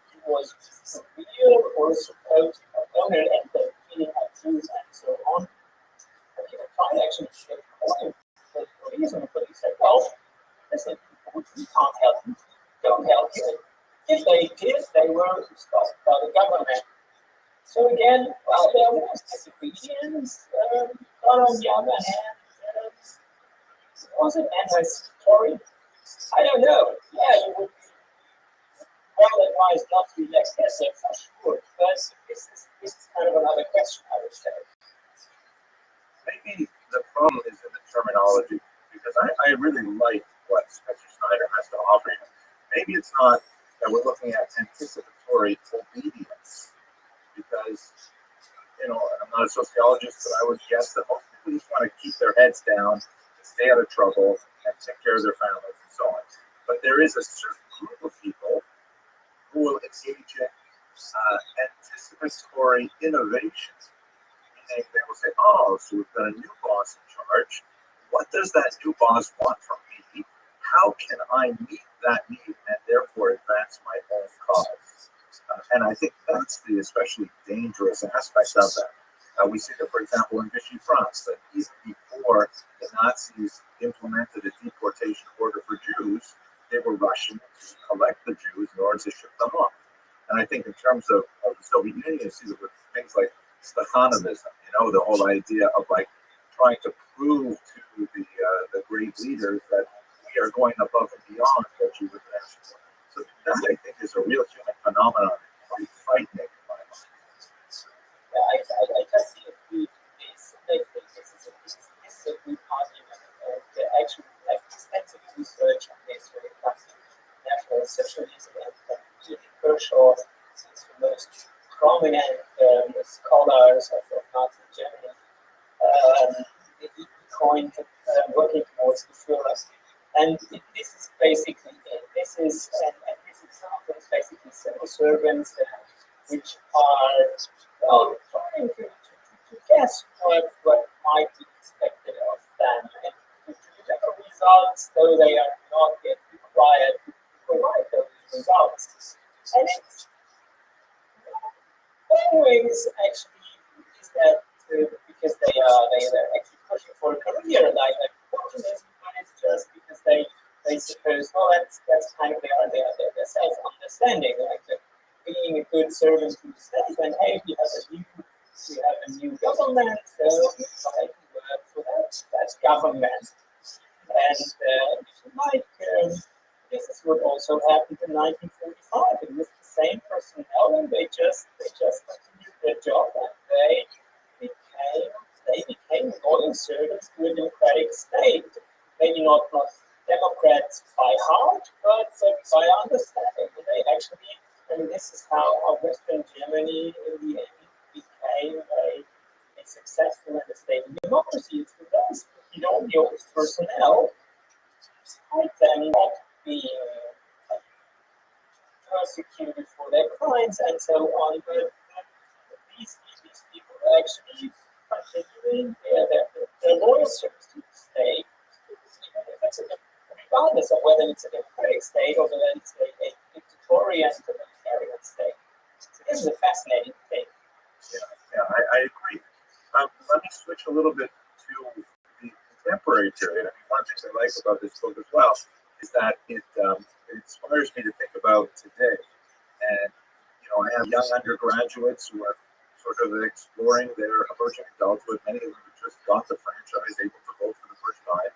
real or supposed opponent, and the beating up Jews and so on. And people tried actually to get point with police, and the police said, well, listen, we can't help you. Don't help you. If they did, they were stopped by the government. So again, well, there was disobedience, but on the other hand, was it anti-statutory? I don't know. Yeah, you would be well advised not to elect Hesse for sure, but this is kind of another question, I would say. Maybe the problem is in the terminology, because I really like what Spencer Snyder has to offer you. Maybe it's not that we're looking at anticipatory obedience, because, you know, I'm not a sociologist, but I would guess that most people just want to keep their heads down, stay out of trouble, and take care of their families and so on. But there is a certain group of people who will engage in anticipatory innovation. Meaning they will say, oh, so we've got a new boss in charge. What does that new boss want from me? How can I meet that need and therefore advance my own cause? And I think that's the especially dangerous aspect of that. We see that, for example, in Vichy France, that even before the Nazis implemented a deportation order for Jews, they were rushing to collect the Jews in order to ship them off. And I think in terms of the Soviet Union, you see that with things like Stakhanovism, you know, the whole idea of like trying to prove to the great leaders that we are going above and beyond what you would ask for. So that, I think, is a real human phenomenon, very frightening in my mind. I just agree with this. This is a good argument. They actually have extensive research on this when it comes to national socialism, and Kershaw is the most prominent scholars of Nazi Germany. He coined working towards the Führer. And this is basically it. This example is basically civil servants which are, well, trying to guess what might be expected of them, and to deliver results, though they are not yet required to provide those results. And it's always actually is that because they're actually pushing for a career like opportunism, but it's just because they suppose, well, that's kind of their self-understanding, like being a good servant to the state, and hey, we have a new government, so we try to work for that government. And this is what also happened in 1945. It was the same personnel, and they just continued their job, and they became loyal servants to a democratic state. Maybe not Democrats by heart, but by understanding. And they actually, and this is how Western Germany in the end became a successful and a stable democracy. It's because your personnel, despite them not being persecuted for their crimes and so on, but these people are actually continuing their loyal service to the state, even if it's regardless of whether it's a democratic state or whether it's a dictatorial and totalitarian state. So this is a fascinating thing. Yeah, I agree. Let me switch a little bit to the contemporary period. I mean, one of the things I like about this book as well is that it inspires me to think about today. And I have young undergraduates who are sort of exploring their emerging adulthood. Many of them have just got the franchise, able to vote for the first time,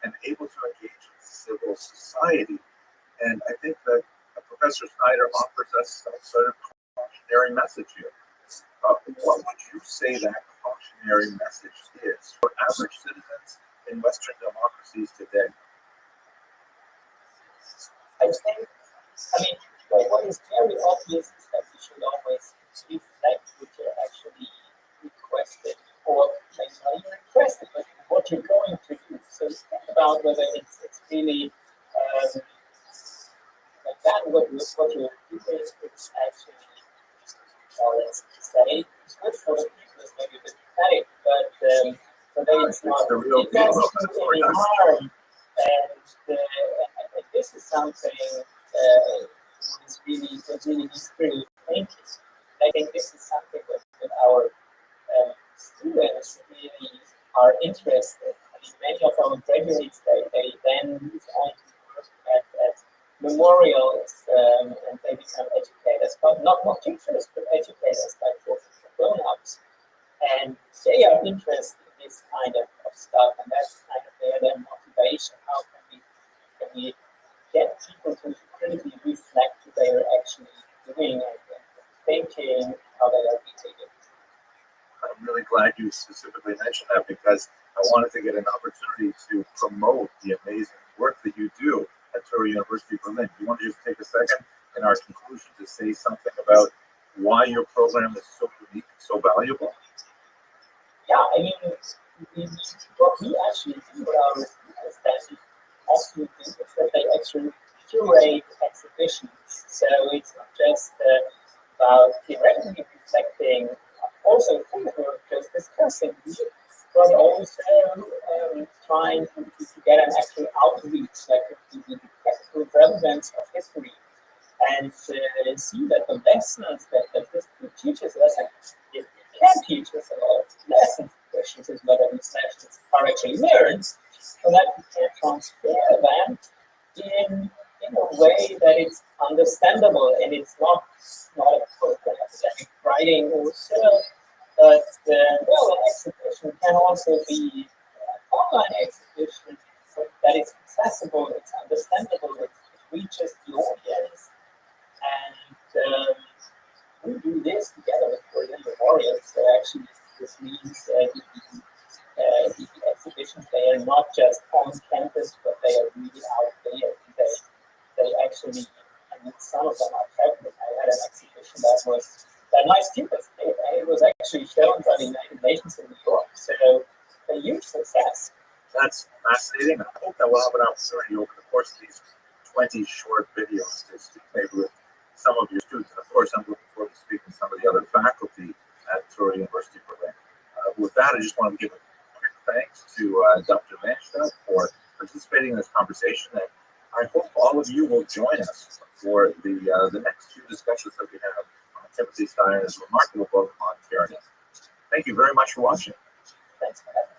and able to engage in civil society. And I think that Professor Snyder offers us some sort of cautionary message here. What would you say that cautionary message is for average citizens in Western democracies today? What is very obvious is that you should always reflect what you're actually requested, or maybe not even requested, but what you're going to do. So think about whether it's really like that, what you're doing is actually, let's say, it's good for the people, it's maybe a bit pathetic, but for them it's not, it doesn't do any harm. And this is something is really needs critical thinking. I think this is something that our students really are interested. I mean, many of our graduates, they then move on to work at memorials and they become educators, but not teachers, but educators like for grown-ups. And they are interested in this kind of stuff, and that's kind of their motivation. How can we get people to critically reflect what they are actually doing and thinking how they are behaving? I'm really glad you specifically mentioned that because I wanted to get an opportunity to promote the amazing work that you do at Torah University Berlin. Do you want to just take a second in our conclusion to say something about why your program is so unique and so valuable? Yeah, I mean, what we actually do with our students that we also do is that they actually curate exhibitions. So it's not just about theoretically reflecting also things we're just discussing, but also trying to get an actual outreach, like the practical relevance of history, and see that the lessons that history teaches us, and it can teach us a lot of lessons. The question is whether these lessons are actually learned, so that we can transfer them in a way that it's understandable, and it's not a program academic writing or so, but an exhibition can also be an online exhibition that is accessible, it's understandable, it reaches the audience, and we do this together with Berlin Memorial. So actually, this means the exhibitions, they are not just on campus, but they are really out there. They actually, I mean, some of them are prevalent. I had an exhibition that was by my students. It was actually shown by the United Nations in New York. So a huge success. That's fascinating. I hope that we'll have an opportunity over the course of these 20 short videos to speak maybe with some of your students. And of course, I'm looking forward to speaking with some of the other faculty at Torah University Berlin. With that, I just want to give a quick thanks to Dr. Manstadt for participating in this conversation. And I hope all of you will join us for the next few discussions that we have on Timothy Steiner's remarkable book on tyranny. Thank you very much for watching. Thanks for having me.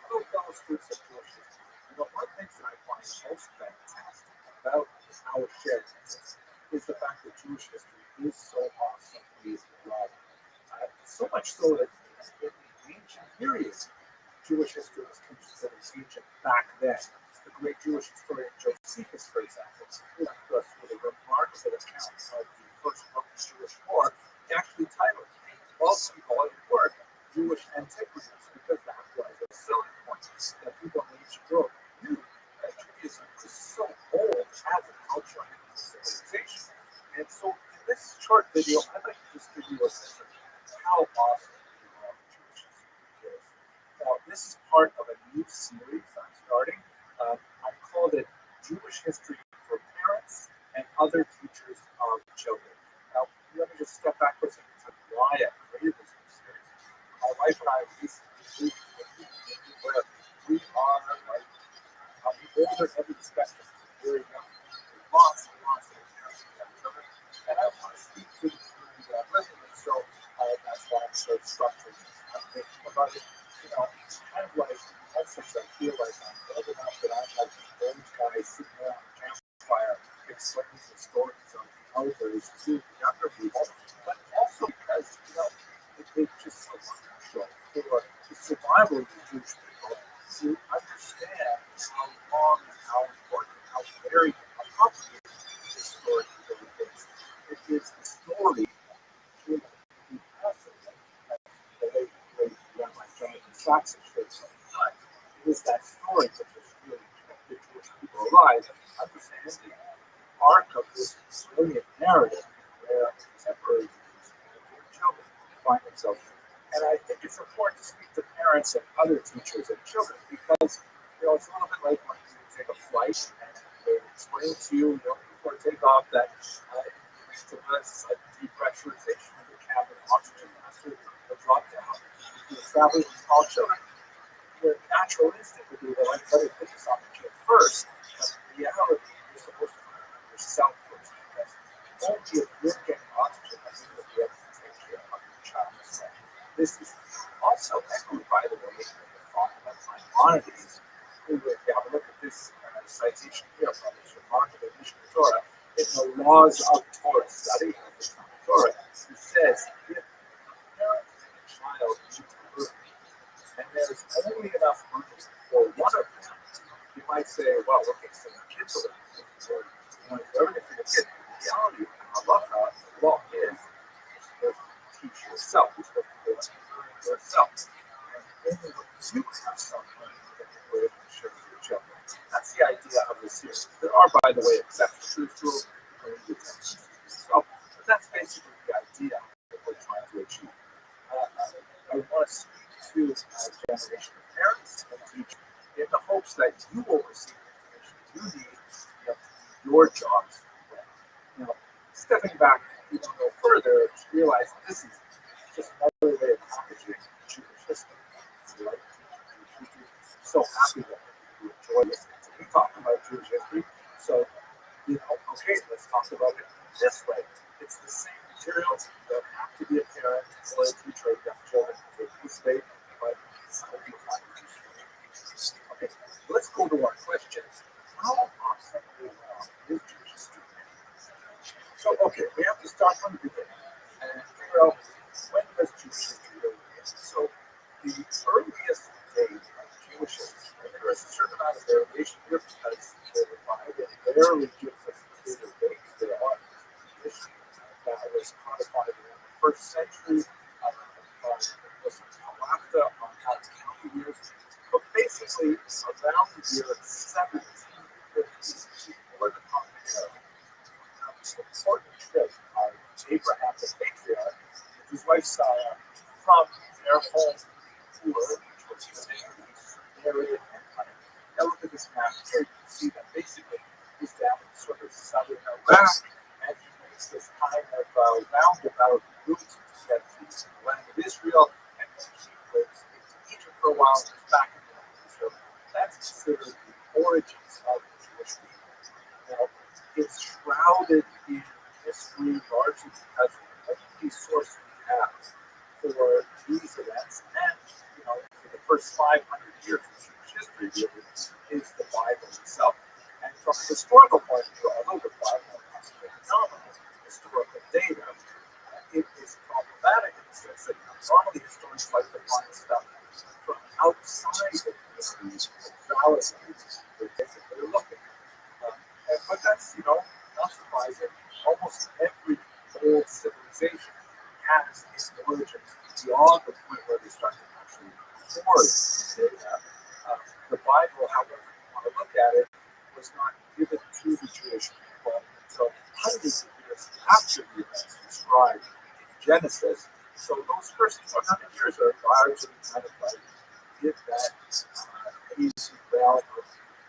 Hello, fellow students of Rothschild. One of the things that I find most fantastic about our shared text is the fact that Jewish history is so awesome and broad. So much so that in the ancient periods, Jewish history was considered ancient back then. The great Jewish historian Josephus, for example, who left us with a remarkable account of the First Roman Jewish War. He actually titled a multi-volume work Jewish Antiquities, because that was a selling point that people in ancient Europe knew that Judaism was so old as a culture and civilization. And so in this short video, I'd like to just give you a sense of how awesome Jewish history is. Now, this is part of a new series I'm starting. I've called it Jewish History for Parents and Other Teachers of Children. Now, let me just step back for a second to why I created this new series. My wife and I recently moved to a community where we are like on the older end of the spectrum, very young. Lots and lots of parents and young children. And I want to speak to the community that I'm living in, so that's why I'm so structured. I'm thinking about it, kind of like, since I feel like I'm old enough that I'm like the old guy sitting there on the campfire explaining the stories of the elders to the younger people, but also because, it's just so crucial for the survival of the Jewish people to understand how long and how important, how very complicated this story really is. It is the story to the passage that the late Rabbi Jonathan Sachs has shared so many times. It is that story that has really kept the Jewish people alive, and understanding the arc of this brilliant narrative where contemporary Jews and their children find themselves in. And I think it's important to speak to parents and other teachers and children because, it's a little bit like when you take a flight and they explain to you, before takeoff that it's like depressurization of the cabin, oxygen master will drop down. If you're traveling with small children, your natural instinct would be, well, let me put this on the kid first. But in reality, you're supposed to put it on yourself first because only if you're getting oxygen are you going to be able to take care of your child. This is also echoed, by the way, in the thought of Maimonides, who, if you have a look at this citation here from this remarkable Mishnah Torah, in the Laws of Torah study of the Torah, he says, if a parent and a child need to learn, and there's only enough money for one of them, you might say, well, okay, so the kids are going to learn everything for the kid. The reality of halacha, the law is, you're supposed to teach yourself. You're supposed to learn yourself. And only when you have some money that you're able to share with your children. That's the idea of the series. There are, by the way, exceptions to this rule. But that's basically the idea that we're trying to achieve. I want to speak to a generation of parents and teachers in the hopes that you will receive the information you need to do your jobs well. Stepping back even a little further to realize that this is just another way of packaging Jewish history. Right? So happy that you enjoy listening to me talk about Jewish history. So, okay, let's talk about it this way. It's the same materials. You don't have to be a parent or a teacher of young children to participate, but I hope you find it useful. Okay, let's go to our questions. How approximately long is Jewish history? So, okay, we have to start from the beginning and figure out when does Jewish history really begin. So, the earliest date of Jewish history, and there is a certain amount of variation here because the Bible rarely gives us a clear date. There are traditions that was codified in the first century was Halakha on how to count the years. But basically, around the year 1750, before the Common Era, this important trip of Abraham the patriarch and his wife Sarah from their home Ur, which was the Sumerian Empire. Now look at this map here. You can see that basically he's down in sort of southern Iraq, and he makes this kind of roundabout route to get to the land of Israel, and then he lives into Egypt for a while and goes back into Israel. That's considered the origins of the Jewish people. Now, it's shrouded in history largely because of the source we have for these events, and for the first 500 years of Jewish history really is the Bible itself. And from a historical point of view, although the Bible has phenomenal historical data, it is problematic in the sense that normally historians like to find stuff from outside of history that validates the beyond the point where they start to actually record data. The Bible, however you want to look at it, was not given to the Jewish people until hundreds of years after the events described in Genesis. So those first 100 years are largely kind of like give that easy realm of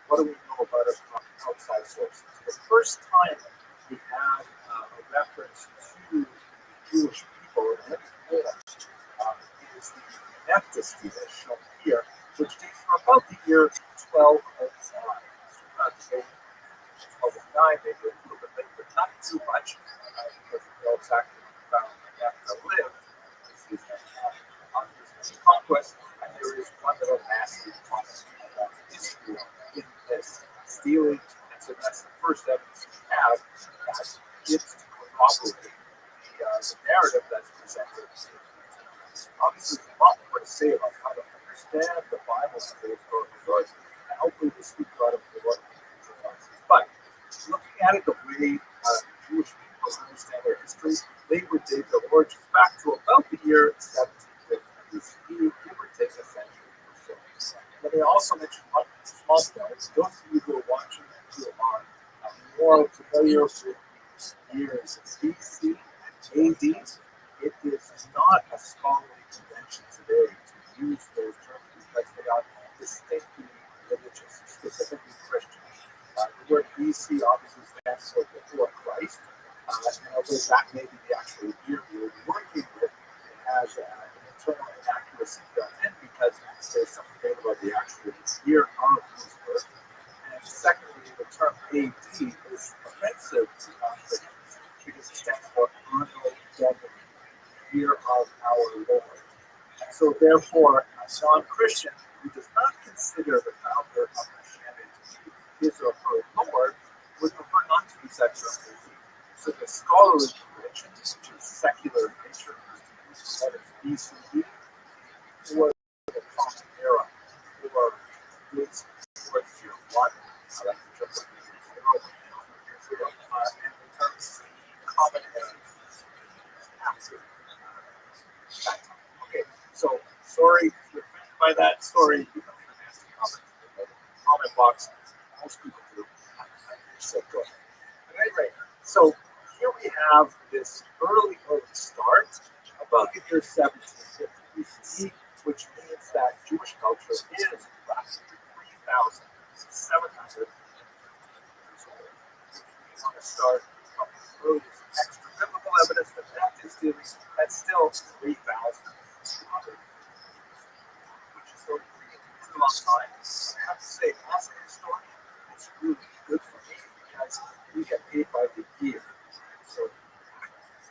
what do we know about it from outside sources. The first time we have a reference to the Jewish people in any form is the Memphis that's shown here, which dates from about the year 1209. So not to say 1209, maybe a little bit later, but not too much, because we know exactly when the found Memphis lived. This is after his conquest, and there is one little nasty history in this stealing, and so that's the first evidence we have that gives to corroborate the narrative that's presented. Obviously, there's a lot more to say about how to understand the Bible and the historical sources, and hopefully we'll speak about it more in future classes. But looking at it the way Jewish people understand their history, they would date their origins back to about the year 1750 BCE, give or take a century or so. But they also mentioned one small notes. Those of you who are watching who are more familiar with years BC and AD, it is not a scholarly convention today to use those terms because they are distinctly religious, specifically Christian. The word BC obviously stands for before Christ, and although that may be the actual year we're working with, it has an internal inaccuracy built in because there's something made about the actual year of his birth. And secondly, the term AD is offensive to non-Christians because it stands for Anno Domini, year of our Lord. And so therefore, a non-Christian who does not consider the founder of Christianity to be his or her Lord would prefer not to use that term AD. So the scholarly convention, which is secular in nature, is to use the letters BCE or the common era, or dates before the year 1. I like to jump up to year 0, and the term CE, common era, after that time. Okay, so sorry if you're offended by that. Sorry, you can leave a nasty comment in the comment box. Most people do. So good. At any rate, so here we have this early start about the year 1750 BCE, which means that Jewish culture is approximately 3,700 years old. We want to start from the earliest extra biblical evidence that is giving, that's still 3,200 years, which is still a pretty long time. I have to say, as a historian, it's really good for me because we get paid by the year. So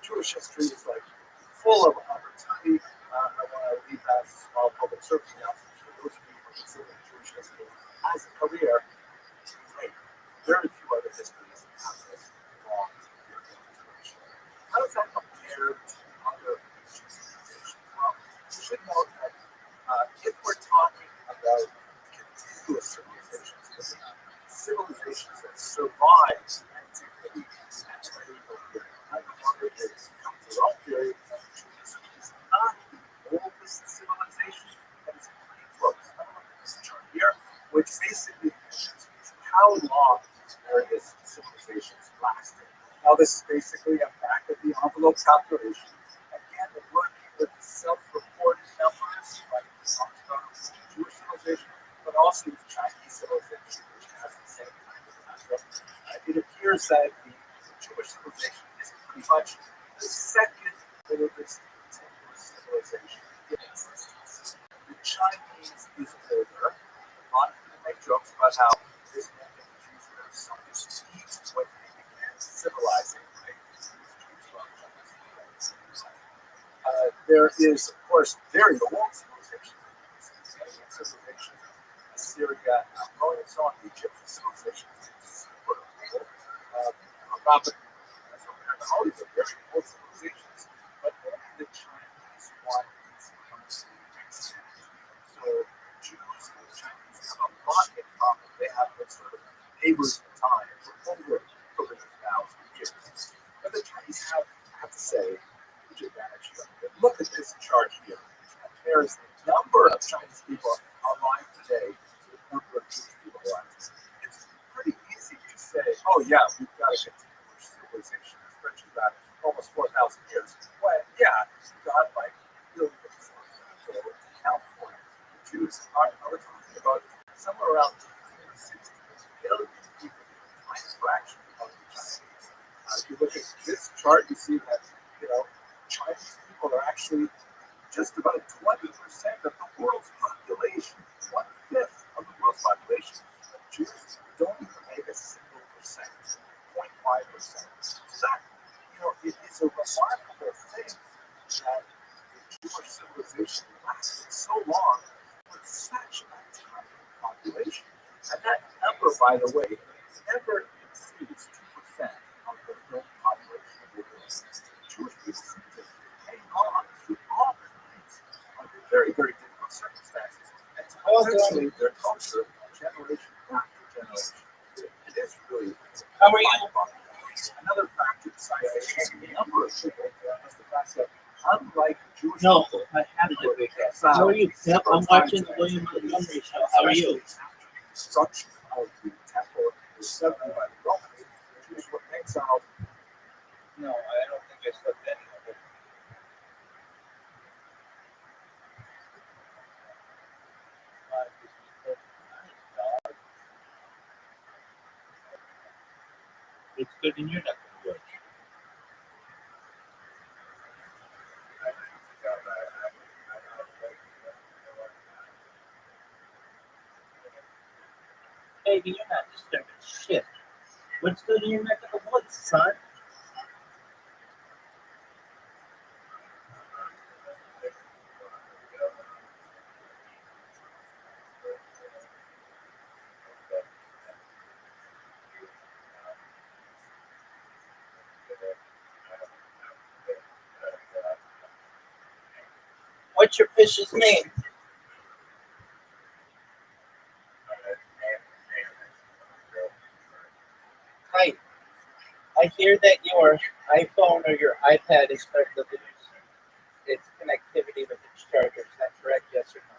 Jewish history is like full of opportunity. I want to leave that small public service announcement for those of you who are considering Jewish history as a career. Great. Very few other histories have this long duration. How does that compare to other ancient civilizations? Well, you should note that if we're talking about contiguous civilizations, civilizations that survive antiquity and medieval period, not the longer periods, the long period, is not the oldest civilization, but it's pretty close. I'm going to look at this chart here, which basically measures how long various civilizations lasted. Now, this is basically a back of the envelope calculation. Again, we're working with self-reported numbers, like we talked about with the Jewish civilization, but also with Chinese civilization, which has the same kind of concept. It appears that the Jewish civilization is pretty much the second oldest continuous civilization in existence. The Chinese is older. A lot of people make jokes about how this meant that the Jews would have something to eat when they began civilizing, right? There is, of course, very old civilization. Civilization, Assyria, and so on. The Egyptian civilization is super old. Robert, all these are very old civilizations, but only the Chinese one is constantly extant. So Jews and the Chinese have a lot in common. They have been sort of neighbors in time for over 3,000 years. But the Chinese have, I have to say, huge advantage here. Look at this chart here. Compares the number of Chinese people alive today to the number of Jewish people alive. It's pretty easy to say, oh yeah, we've got to continue civilization stretching back almost 4,000 years. Well, yeah, God like billions of count for it. The Jews are talking about somewhere around 60 billion people, a tiny fraction of the Chinese. If you look at this chart, you see that Chinese people are actually just about 20% of the world's population, 1/5 of the world's population. Jews don't even make a single percent, 0.5%. So that, it is a remarkable thing that the Jewish civilization lasted so long with such a tiny population. And that number, by the way, never exceeds 2% of the world population of the world. Jewish people seem to hang on through all kinds of very, very difficult circumstances. And essentially, their culture, generation after generation, it is really. How are you? Another factor besides the number of people is the fact that unlike Jewish No, people, I haven't been big yet. How are you? Yep, I'm watching the William Montgomery show. How are you? Construction of the temple was set by the Romans. Jews were exiled. No, I don't think I slept any of it. It's good in your neck of the woods. Baby, you're not disturbing shit. What's good in your neck of the woods, son? What's your fish's name? Hi. I hear that your iPhone or your iPad is starting to lose its connectivity with its charger. Is that correct? Yes or no?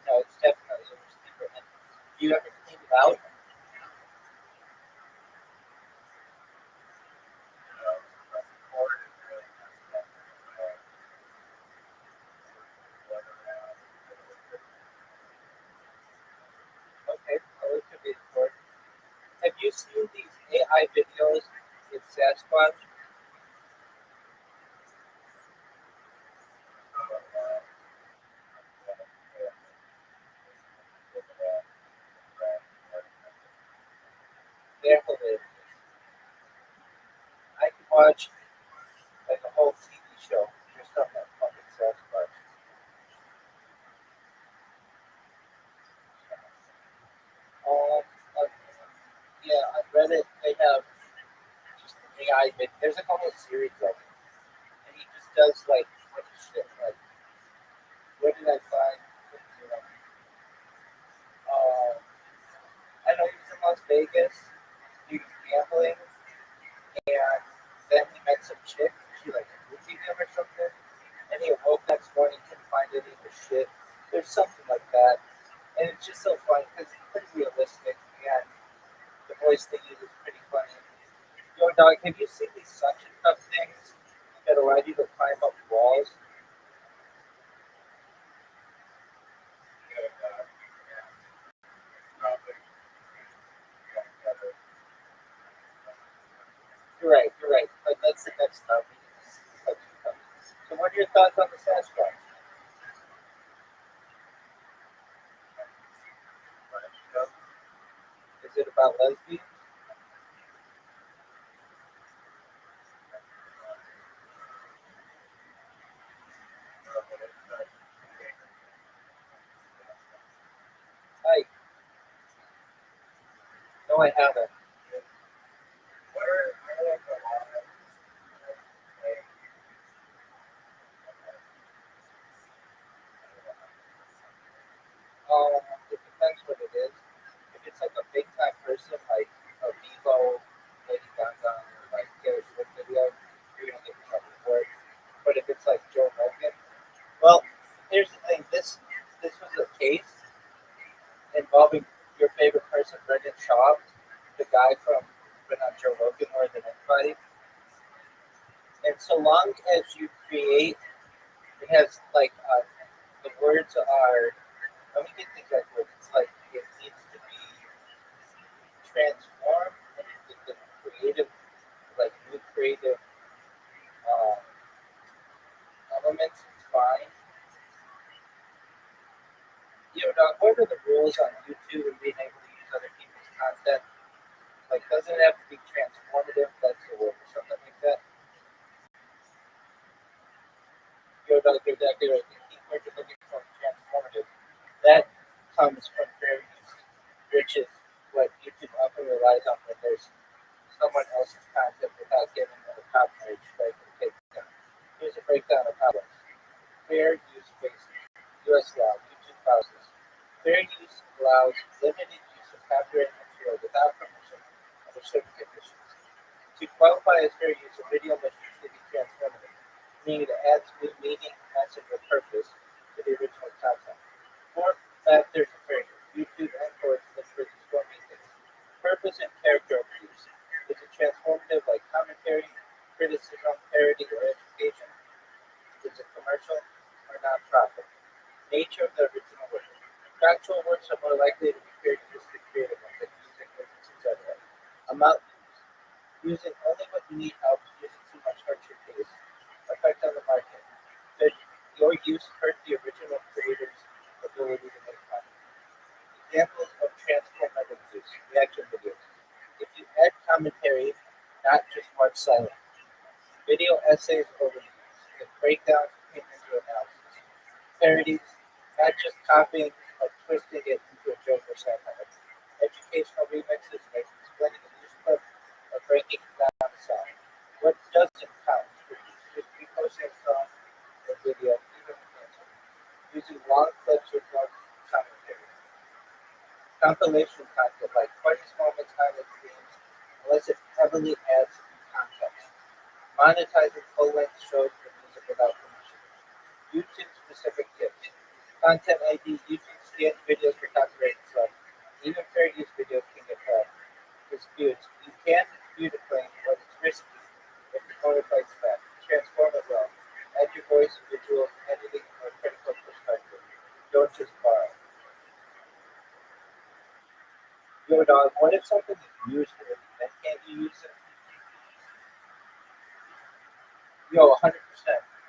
No, it's definitely a speaker. Do you ever clean it out? Okay, well, it could be important. Have you seen these AI videos in Sasquatch? They're hilarious. I can watch like a whole TV show just on that fucking Sasquatch. Um, uh, yeah, on Reddit they have just AI. There's like a whole series of it, and he just does like funny shit. Like, where did I find? You know, I know he was in Las Vegas. He was gambling, and then he met some chick. She like movie him or something, and he awoke next morning, couldn't find any of his shit. There's something like that, and it's just so funny because it's pretty realistic, and the voice they use is pretty funny. Yo, dog, have you seen these suction cup things that allow you to climb up walls? You're right. But that's the next topic. Suction cups. So, what are your thoughts on the Sasquatch? Is it about lesbians? Hi. No, I haven't. guy from been on Joe Rogan more than anybody. And so long as you create, it has like the words are. Let me get the exact words. It's like it needs to be transformed and the creative, like new creative uh, elements. It's fine. What are the rules on YouTube and being able to use other people's content? Like, doesn't it have to be transformative? That's the word, or something like that. Dog, you're exactly right. The key word you're looking for is transformative. That comes from fair use, which is what YouTube often relies on when there's someone else's content without giving them a copyright strike and taking them. Here's a breakdown of how it works. Fair use basis. U.S. law, YouTube policies. Fair use allows limited use of copyright material without permission under certain conditions. To qualify as fair use, a video must usually be transformative, meaning it adds new meaning, message, or purpose to the original content. Four factors of fair use. YouTube and courts look for these four main things. Purpose and character of use. Is it transformative like commentary, criticism, parody, or education? Is it commercial or non-profit? Nature of the original work. Factual works are more likely to be fair use than creative ones, like music, movies, etc. Amount use. Using only what you need helps. Using too much hurts your taste. Effect on the market. Does your use hurt the original creator's ability to make money? Examples of transformative use. Reaction videos. If you add commentary, not just watch silent. Video essays or reviews. With breakdowns, opinions, or analysis. Parodies, not just copying or twisting it into a joke or satire. Educational remixes, like explaining a news clip or breaking down a song. What doesn't count for use? Just reposting a song or video, even canceled. Using long clips or no commentary. Compilation content like funny moments, highlight themes, unless it heavily adds context. Monetizing full-length shows for music without permission. YouTube-specific tips. Content ID, YouTube scans videos for copyright stuff. Even fair use videos can get flagged. Disputes. You can dispute a claim, but it's risky if the owner fights back. Transform it well. Add your voice, visuals, editing, or critical perspective. Don't just borrow. Dog, what if something is newsworthy? Then can't you use it? 100%.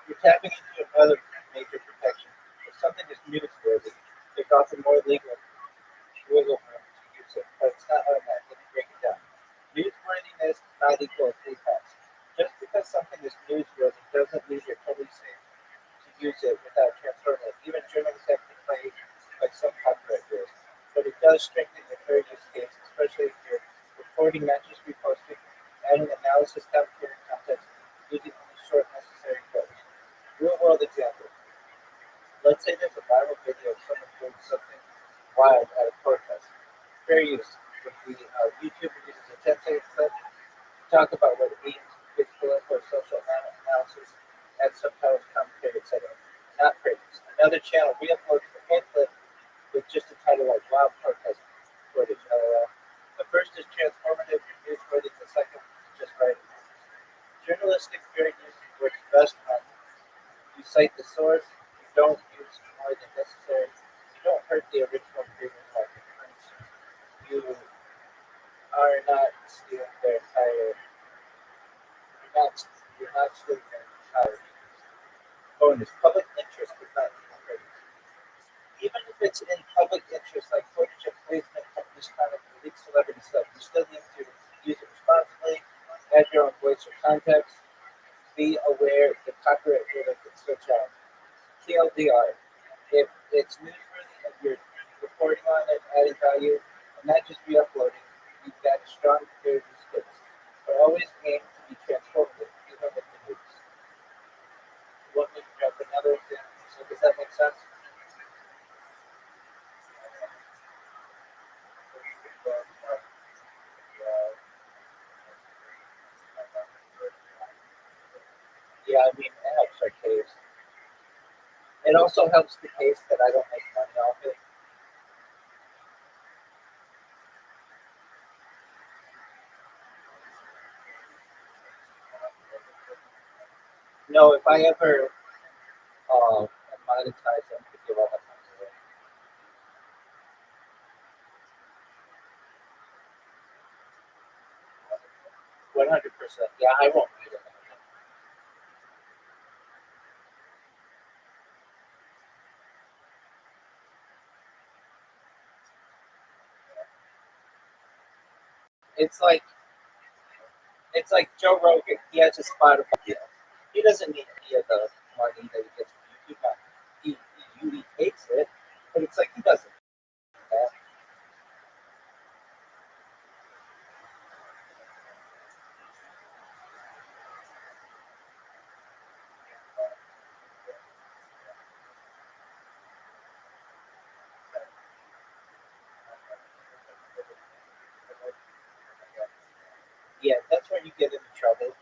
You're tapping into another major protection. If something is newsworthy, there's often more legal wiggle room to use it, but it's not automatic. Let me break it down. Newsworthiness is not equal to free pass. Just because something is newsworthy doesn't mean you're totally safe to use it without transferring it. Even journalists have to play like some copyright rules. But it does strengthen your fair use case, especially if you're reporting, not just reposting, adding analysis, commentary, context, using only short, necessary quotes. Real world example. Let's say there's a viral video of someone doing something wild at a protest. Fair use would be YouTube uses a 10-second clip to talk about what it means, gives political or social analysis, add subtitles, commentary, etc. Not fair use. Another channel re-uploads the full clip with just a title like Wild Protest Footage, LOL. The first is transformative and newsworthy, the second is just right. Journalistic fair use works best when you cite the source, you don't use more than necessary, you don't hurt the original creator's life. For instance, you are not stealing their entire, you're not stealing their entire bonus. Public interest is not equal fair use. Even if it's in public interest, like footage of placement, this kind of elite celebrity stuff, you still need to use it responsibly, add your own voice or context, be aware the copyright ruling can still challenge. TLDR, if it's newsworthy and you're reporting on it, adding value, and not just re-uploading, you've got strong fair use skills. But always aim to be transformative, even with the news. You want me to drop another example? So does that make sense? Yeah, I mean, it helps our case. It also helps the case that I don't make money off it. No, if I ever monetize, I'm gonna give all that money away. 100%. Yeah, I won't read it. It's like Joe Rogan. He has a Spotify deal. He doesn't need any of the money that he gets from YouTube. He takes it, but it's like he doesn't. That. Yeah, that's where you get into trouble.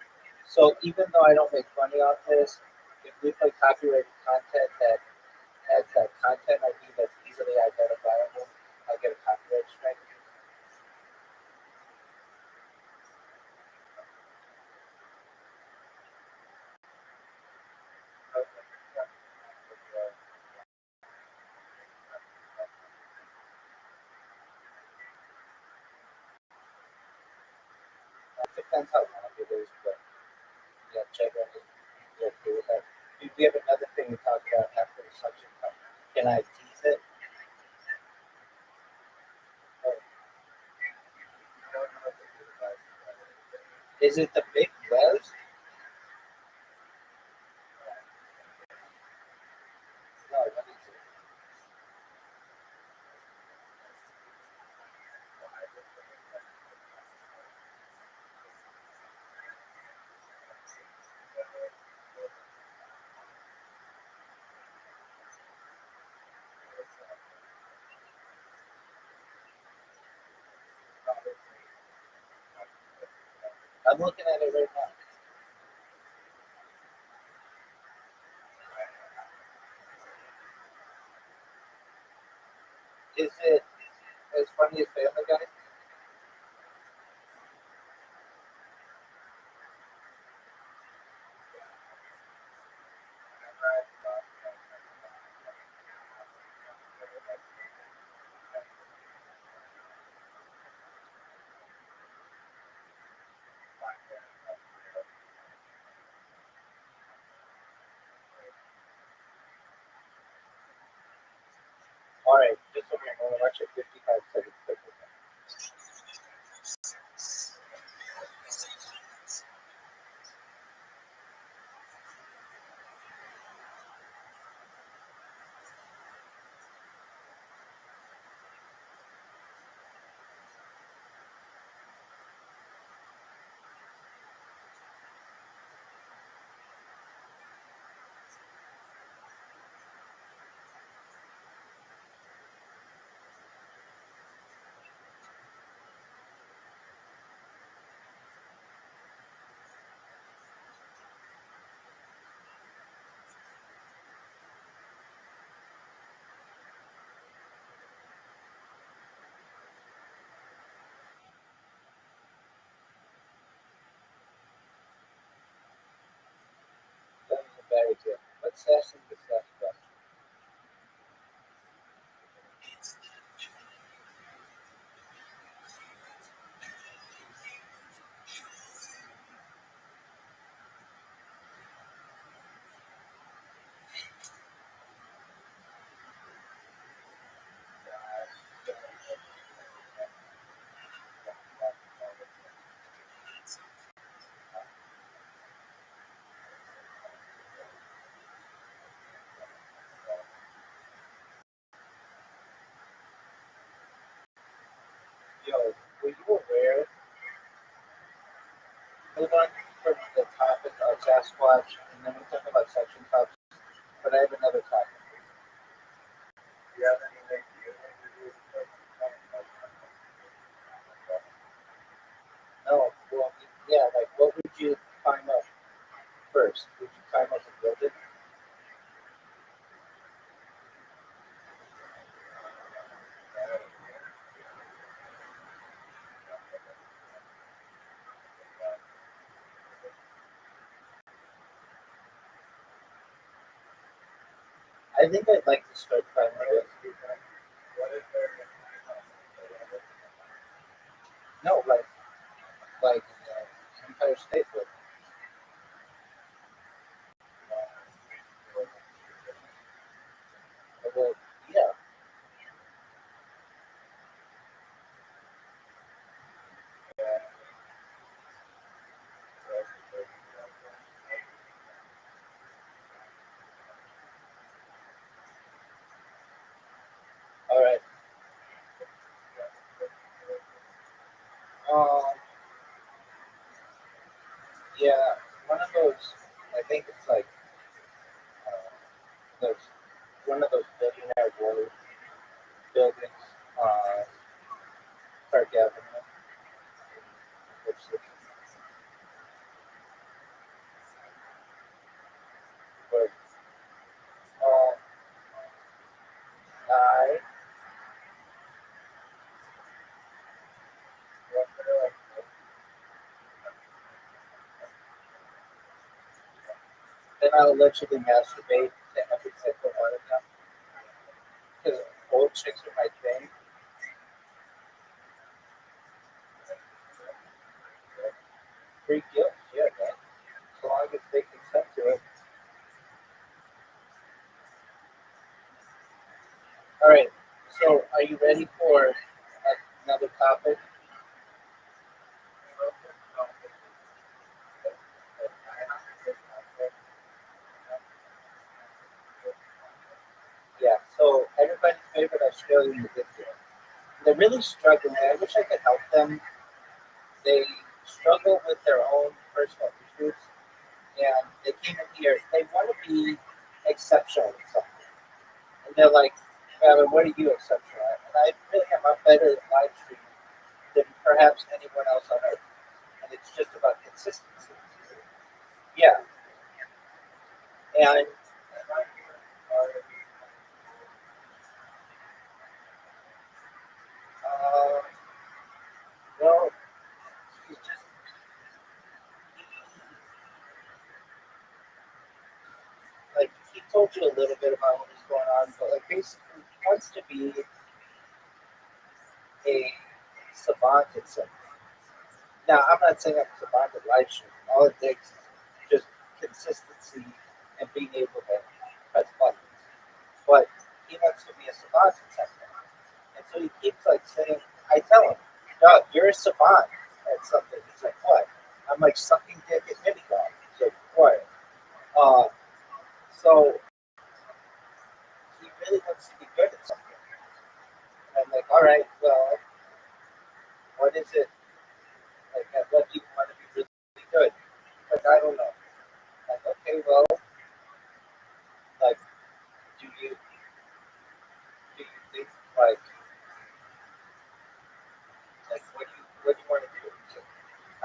So even though I don't make money off this, if we play copyrighted content that has that content ID that's easily identifiable, I get a copyright strike. It depends how long it is, but yeah, check out if you're okay with that. We have another thing to talk about after the suction cup. Can I tease it? Or is it the big Wes? No, what is it? I'm looking at it right now. Is it as funny as Family Guy? All right, just a minute. I'm gonna watch a 55-second clip. That was a bad idea. Let's ask him this last question. Yo, were you aware? Move on from the topic of Sasquatch, and then we talk about section cups. But I have another topic. Do you have anything No, well, yeah, like what would you climb up first? Would you climb up and build it? I think I'd like to start primary. No, like Empire State Building. Well, yeah. All right. Um, yeah, one of those. I think it's like those one of those billionaire war buildings. Park Avenue. Which is, but I then I'll allegedly masturbate to every single one of them because old chicks are my thing. Free guilt, yeah, man. So long as they consent to it. All right. So, are you ready for another topic? Yeah. So, everybody's favorite Australian musician. They're really struggling. I wish I could help them. They struggle with their own personal issues, and they came in here. They want to be exceptional in something, and they're like, "Rabbi, what are you exceptional at?" And I really am. I'm better at live streaming than perhaps anyone else on earth, and it's just about consistency. Yeah, and uh, well, he's just like he told you a little bit about what was going on, but like basically he wants to be a savant in something. Now I'm not saying I'm a savant at live streaming. All it takes is just consistency and being able to press buttons. But he wants to be a savant in something. And so he keeps like saying, I tell him, Doug, you're a savant at something. He's like, what? I'm like sucking dick at mini golf. He's like, what? Uh, so he really wants to be good at something. And I'm like, all right, well, what is it? Like, what do you want to be really good? Like, I don't know. Like, okay, well, like, do you do you think what do you want to do? So,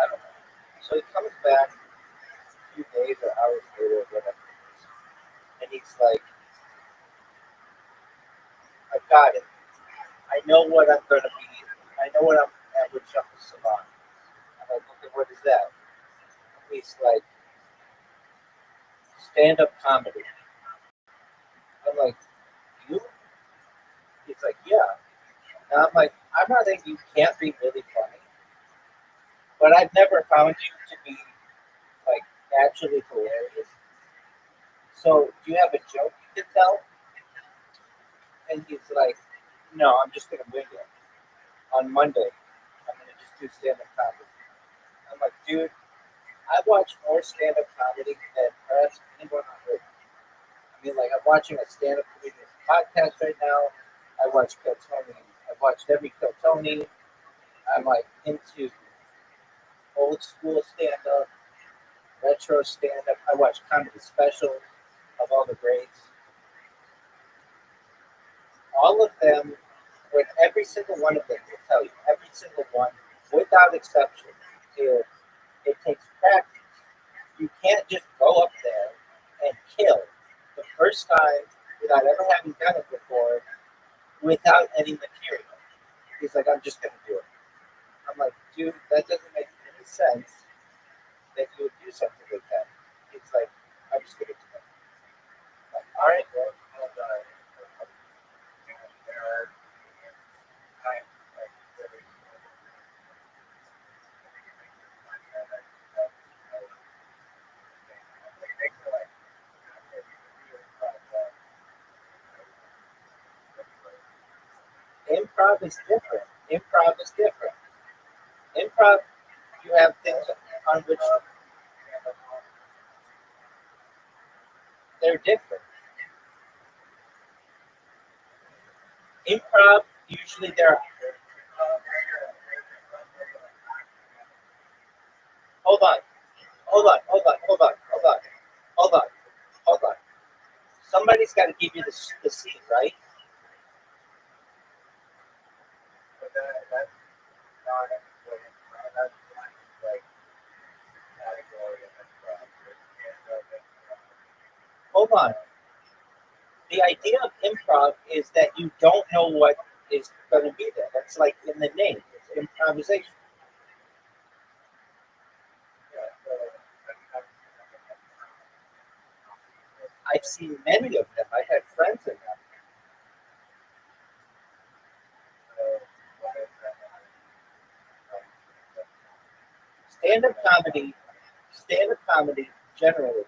I don't know. So he comes back a few days or hours later, whatever, and he's like, I've got it. I know what I'm going to be. I know what I'm at with Chuck Savant. I'm like, okay, what is that? He's like, stand up comedy. I'm like, you? He's like, yeah. And I'm like, I'm not saying you can't be really funny, but I've never found you to be like actually hilarious. So do you have a joke you can tell? And he's like, no, I'm just going to wing it. On Monday, I'm going to just do stand up comedy. I'm like, dude, I watch more stand up comedy than perhaps anyone on earth. I mean, like, I'm watching a stand up comedian's podcast right now. I watch Kill Tony. I've watched every Kill Tony. I'm like into old school stand up, retro stand up. I watch comedy specials of all the greats. All of them, when every single one of them will tell you, every single one, without exception, is it takes practice. You can't just go up there and kill the first time without ever having done it before without any material. He's like, I'm just going to do it. I'm like, dude, that doesn't make any sense that you would do something like that. He's like, I'm just going to do it. I'm like, all right, well, Improv is different. Improv is different. Improv, you have things on which they're different. Improv, usually they're. Hold on, hold on, hold on, hold on, hold on, hold on, hold on. Somebody's got to give you the seed, right? But that's not that's like category of improv. Hold on. The idea of improv is that you don't know what is going to be there. That's like in the name. It's improvisation. I've seen many of them. I've had friends in them. Stand-up comedy generally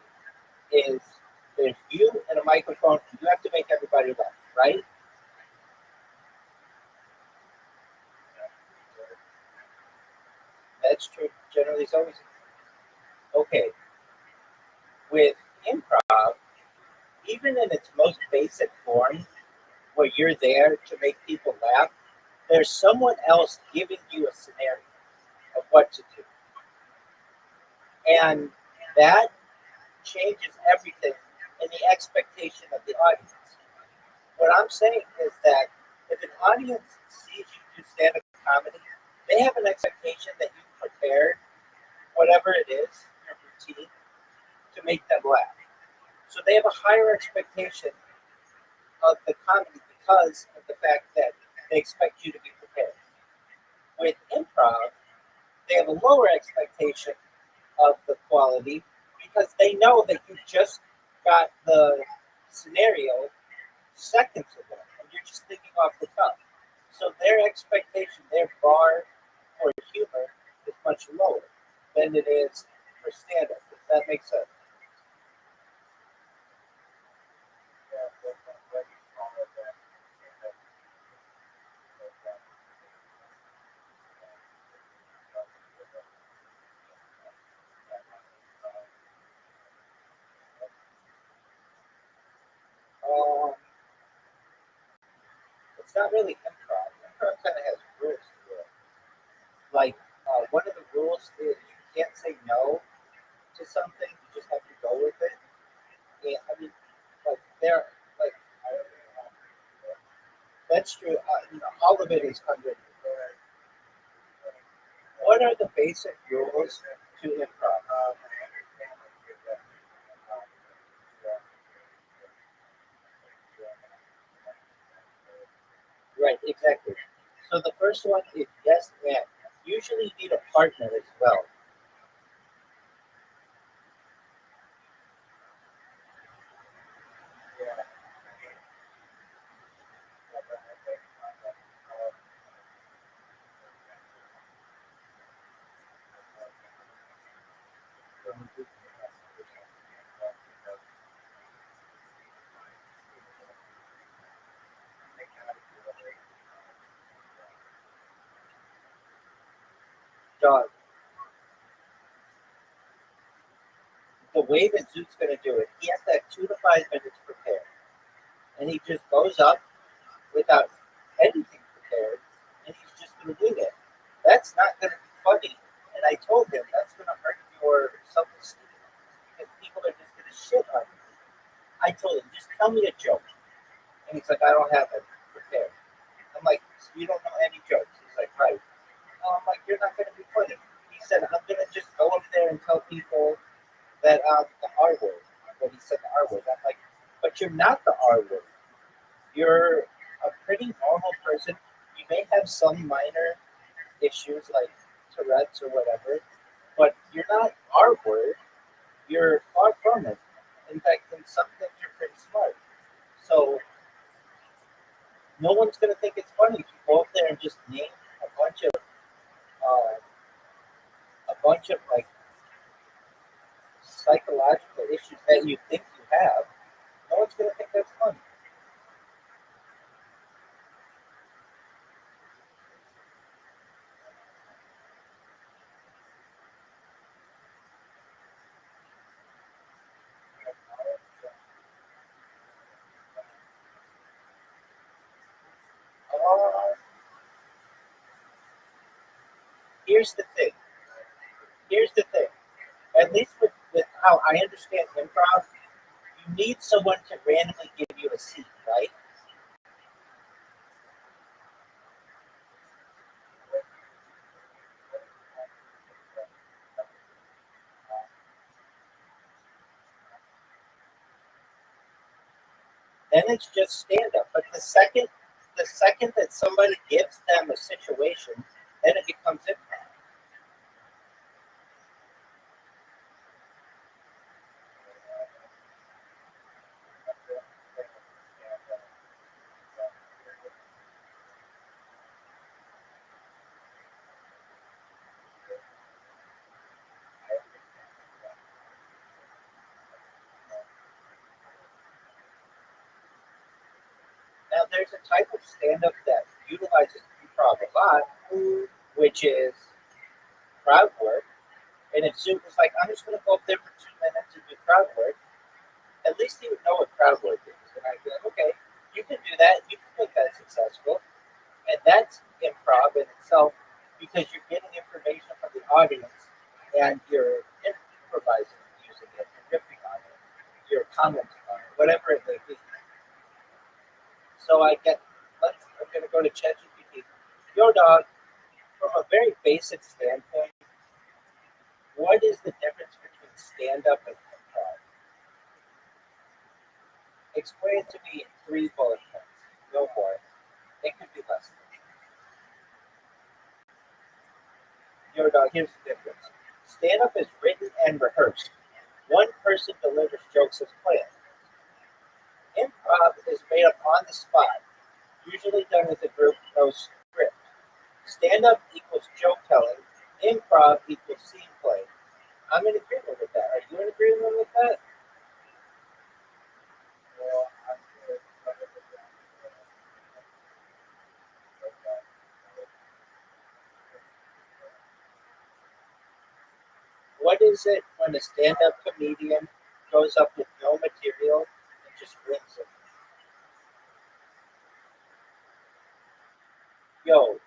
is there's you and a microphone. You have to make everybody laugh, right? That's true. Generally, it's always okay. With improv, even in its most basic form, where you're there to make people laugh, there's someone else giving you a scenario of what to do. And that changes everything in the expectation of the audience. What I'm saying is that if an audience sees you do stand-up comedy, they have an expectation that you've prepared whatever it is, your routine, to make them laugh. So they have a higher expectation of the comedy because of the fact that they expect you to be prepared. With improv, they have a lower expectation of the quality because they know that you just got the scenario seconds ago and you're just thinking off the cuff. So their expectation, their bar for humor is much lower than it is for stand-up. Does that make sense? Um, it's not really improv. Improv kind of has rules to it. Like one of the rules is you can't say no to something. You just have to go with it. Yeah, I mean, like there, like that's true. All of it is under. What are the basic rules to improv? Right, exactly. So the first one is yes and. Usually you need a partner as well. Dog. The way that Zoot's going to do it, he has to have 2 to 5 minutes prepared, and he just goes up without anything prepared, and he's just going to do that. That's not going to be funny, and I told him that's going to hurt your self-esteem because people are just going to shit on you. I told him, just tell me a joke, and he's like, I don't have it prepared. I'm like, so you don't know any jokes? He's like, right. I'm like, you're not going to be funny. He said, I'm going to just go up there and tell people that the R word, when he said the R word. I'm like, but you're not the R word. You're a pretty normal person. You may have some minor issues like Tourette's or whatever, but you're not R word. You're far from it. In fact, in some things, you're pretty smart. So no one's going to think it's funny if you go up there and just name uh, a bunch of like psychological issues that you think you have. No one's going to think that's funny. here's the thing. Here's the thing. At least with how I understand improv, you need someone to randomly give you a seat, right? Then it's just stand up. But the second that somebody gives them a situation, then it becomes improv. Now there's a type of stand up that utilizes improv a lot, which is crowd work. And if Zoom was like, I'm just going to go up there for 2 minutes and do crowd work, at least he would know what crowd work is. And I'd be like, okay, you can do that. You can make that successful. And that's improv in itself because you're getting information from the audience and you're improvising using it, you're riffing on it, you're commenting on it, whatever it may be. So I'm going to go to ChatGPT. Yo, dog, from a very basic standpoint, what is the difference between stand-up and improv? Explain it to me in 3 bullet points, no more. It could be less than that. Yo, dog, here's the difference. Stand-up is written and rehearsed. One person delivers jokes as planned. Improv is made up on the spot, usually done with a group, no script. Stand-up equals joke telling. Improv equals scene play. I'm in agreement with that. Are you in agreement with that? What is it when a stand-up comedian goes up with no material and just wings it? Yo,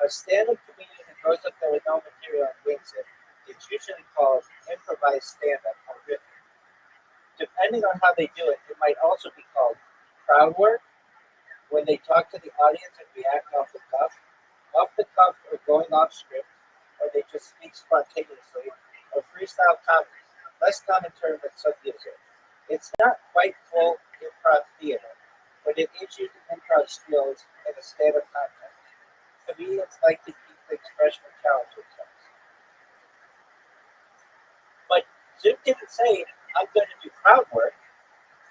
a stand-up comedian who goes up there with no material and wings it, it's usually called improvised stand-up or riffing. Depending on how they do it, it might also be called crowd work, when they talk to the audience and react off the cuff or going off script, or they just speak spontaneously, or freestyle comedy, less common term than some music. It's not quite full improv theater, but it is using improv skills in a stand-up context. Comedians like to keep things fresh and challenge themselves. But Zoom didn't say, I'm going to do crowd work.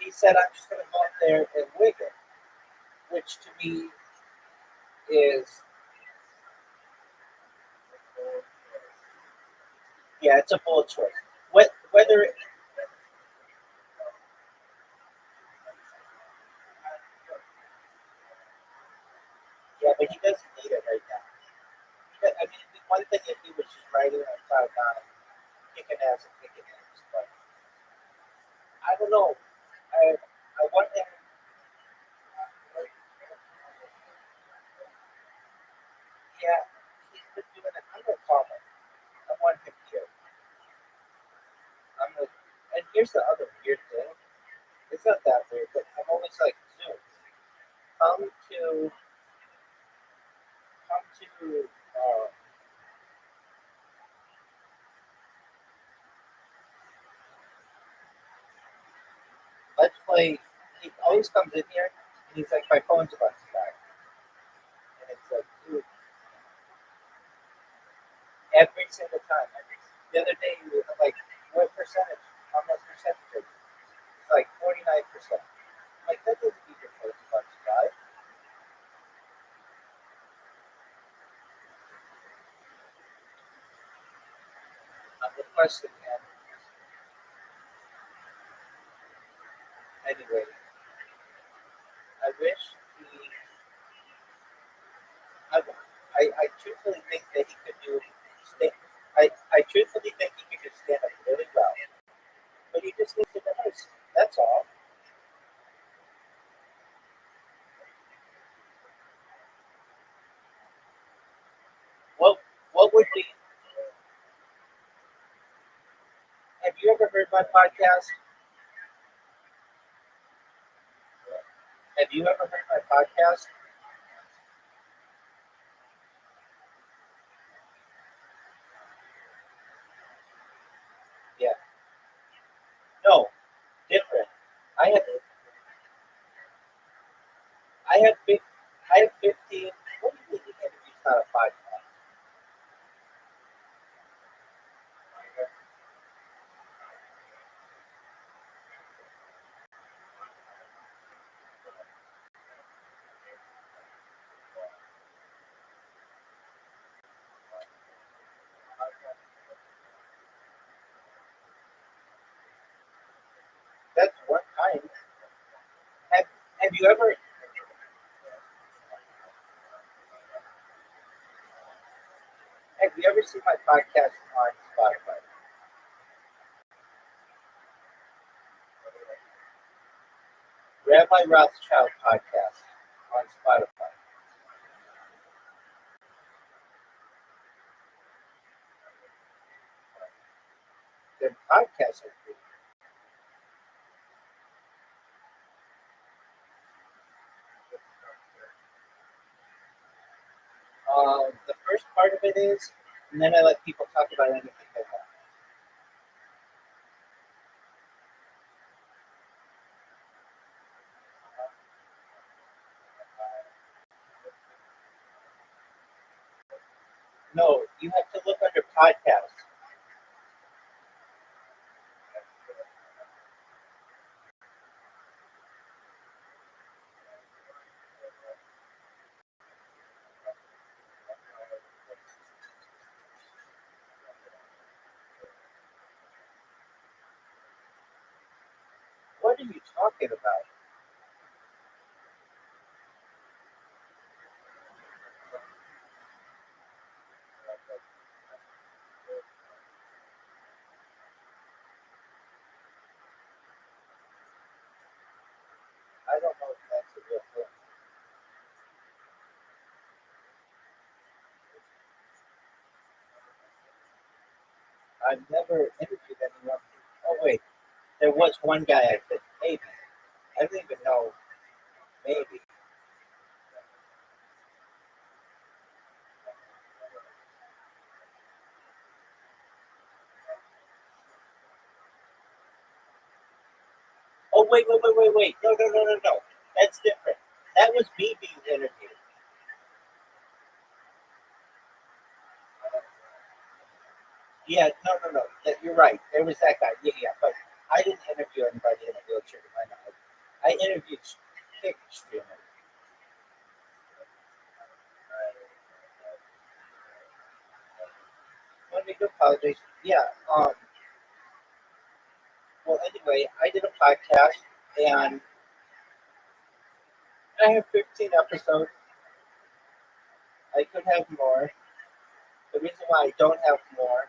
He said, I'm just going to go up there and wig it, which to me is, yeah, it's a bold choice. Whether yeah, but he doesn't need it right now. I mean, it'd be one thing if he was just writing on Cloud Nine, kicking ass and kicking ass, but I don't know. I want him. Yeah, he's been doing it. I'm gonna call him. I want him here. I'm gonna, and here's the other weird thing. It's not that weird, but I'm always like, Zoom, come to, come to. Let's play. He always comes in here and he's like, my phone's about to die, and it's like, dude, every single time. The other day, we were like, what percentage? How much percentage? It's like 49%. Like, that doesn't mean your phone's about to die. I'm requesting him. Anyway, I wish he. I truthfully think that he could do. I truthfully think he could just stand up really well. But he just needs to rehearse. That's all. Have you ever heard my podcast? Have you ever heard my podcast? Yeah. No, different. I had I had 15. What do you mean it's not a podcast? That's one kind. Have Have you ever seen my podcast on Spotify? Rabbi Rothschild podcast on Spotify. Their podcasts are free. The first part of it is, and then I let people talk about anything they want. No, you have to look under podcasts. What are you talking about? I don't know if that's a real thing. I've never interviewed anyone. Oh wait, there was one guy I think maybe. I don't even know. Maybe. Oh wait. No. That's different. That was me being interviewed. Yeah, no. You're right. There was that guy. Yeah. But I didn't interview anybody in a wheelchair to my knowledge. I interviewed kick streamers. Let me do apologize. Yeah. Well, anyway, I did a podcast and I have 15 episodes. I could have more. The reason why I don't have more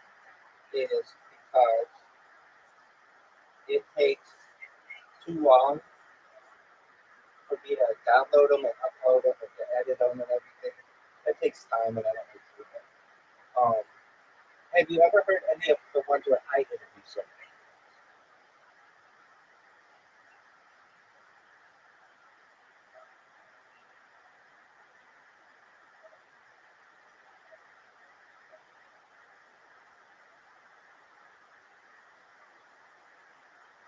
is because it takes too long for me to download them and upload them and to edit them and everything. That takes time and I don't like to do that. Um, have you ever heard any of the ones where I interview somebody?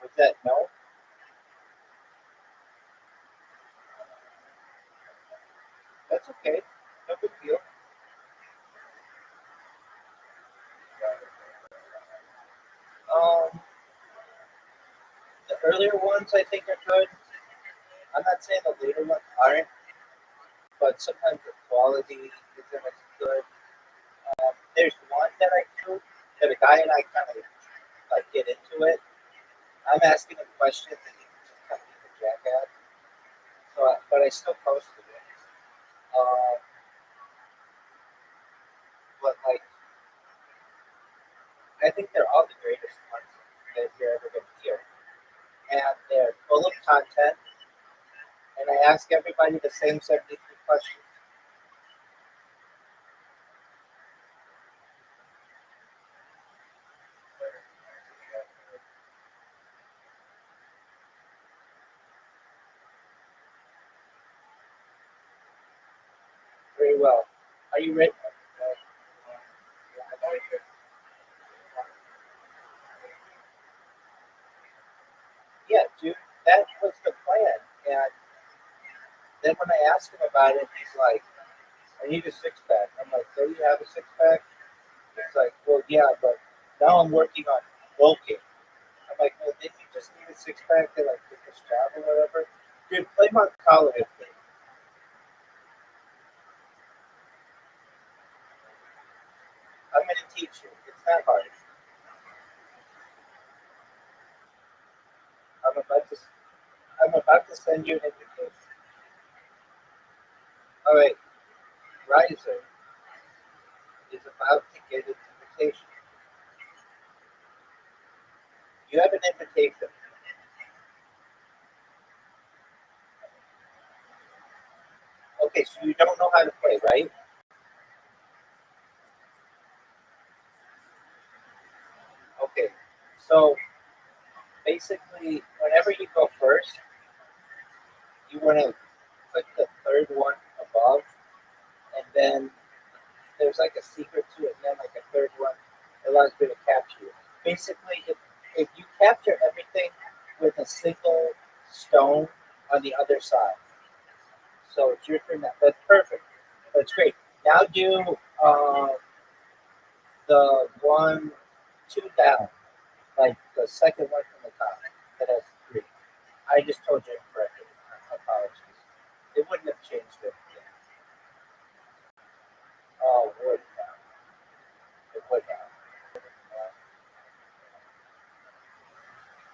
Was that no? That's okay. No big deal. Um, the earlier ones I think are good. I'm not saying the later ones aren't, but sometimes the quality isn't as good. There's one that I do that a guy and I kind of like get into it. I'm asking him questions and he's just kind of being a jackass. But I still posted it. Um, but like, I think they're all the greatest ones that you're ever going to hear, and they're full of content. And I ask everybody the same 73 questions. very well. Are you ready? Yeah, dude, that was the plan. And then when I asked him about it, he's like, I need a six pack. I'm like, do you have a six pack? He's like, well, yeah, but now I'm working on bulking. I'm like, well, didn't you just need a six pack to like get this job or whatever? Dude, play Moncala with me. I'm gonna teach you. It's not hard. I'm about to I'm about to send you an invitation. All right, Riser is about to get an invitation. You have an invitation. Okay, so you don't know how to play, right? Okay, so basically, whenever you go first, you want to click the third one above, and then there's like a secret to it, and then like a third one that allows you to capture it. Basically, if you capture everything with a single stone on the other side, so it's your turn now. That's perfect. That's great. Now do the one, two down, like the second one from the top that has three. I just told you incorrectly. Apologies. It wouldn't have changed it. Oh, would have. It would have.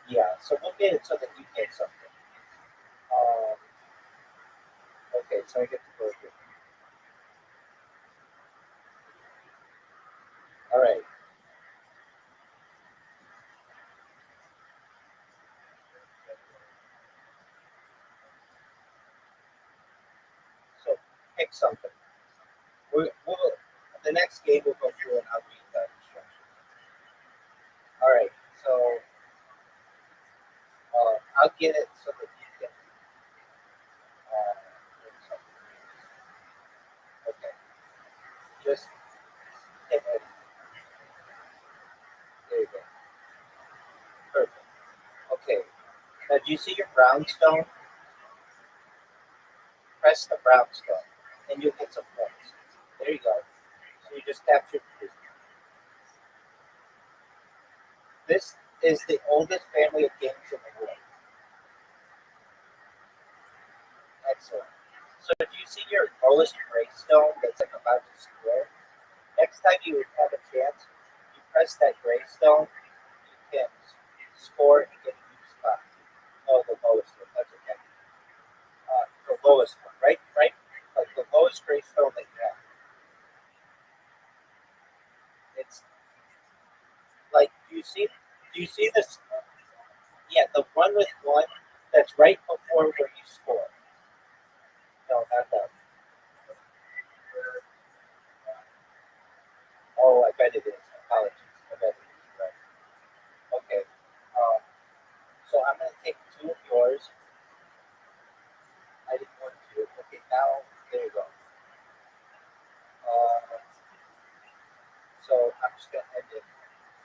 Yeah, so we'll get it so that you get something. Um, okay, so I get to go here. All right. So pick something. We'll the next game we'll go through and I'll read that instruction. All right. So I'll get it so that you can. Okay. Just hit it. There you go. Perfect. Okay. Now, do you see your brownstone? Press the brownstone, and you'll get some points. There you go. So you just captured three. This is the oldest family of games in the world. Excellent. So do you see your lowest greystone that's like about to square? Next time you have a chance, you press that greystone, you can score and get a new spot. Oh, the lowest one. That's okay. The lowest one, right? Right? Like the lowest greystone that you have. It's like do you see this? Yeah, the one with one that's right before where you score. No, not that. Oh, I bet it is. Apologies. I bet it is. Right. Okay. Um, so I'm going to take two of yours. I didn't want to. Okay, now there you go. So I'm just going to end it.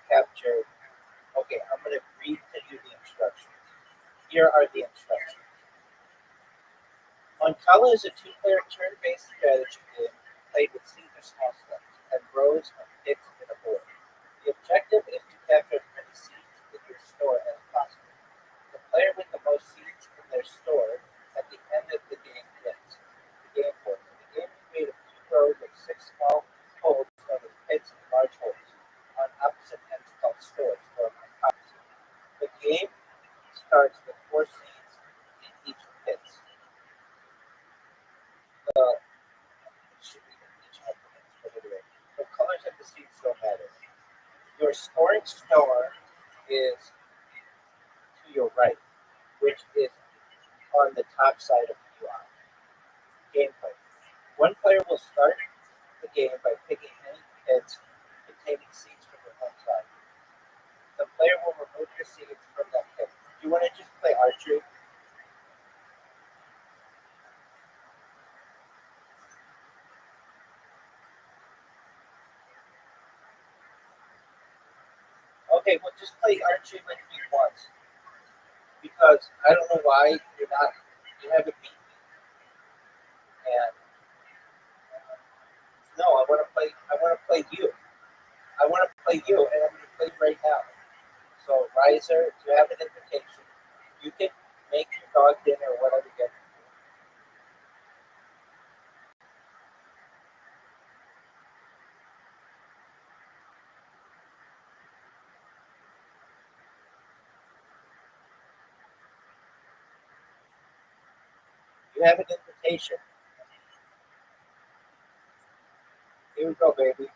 Capture. Okay, I'm going to read to you the instructions. Here are the instructions. Moncala is a two-player turn-based strategy game played with single small steps and rows of picks in a board. The objective is to capture as many seeds in your store as possible. The player with the most seeds in their store at the end of the game wins. The game board. The game is made of two rows of six small holes known as pits and large holes on opposite ends called stores or opposite. The game starts with four seeds in each pit. The should be in each alphabet, but anyway, the colors of the seeds don't matter. Your scoring star is to your right, which is on the top side of the UI. Gameplay. One player will start the game by picking any heads containing seeds from your home side. The player will remove the seeds from that pit. Do you want to just play archery? Okay, well, just play Aren't You With Me once. Because I don't know why you haven't beat me. And no, I want to play you. I want to play you, and I'm going to play right now. So, Riser, you have an invitation. You can make your dog dinner or whatever you get. You have an invitation. Here we go, baby.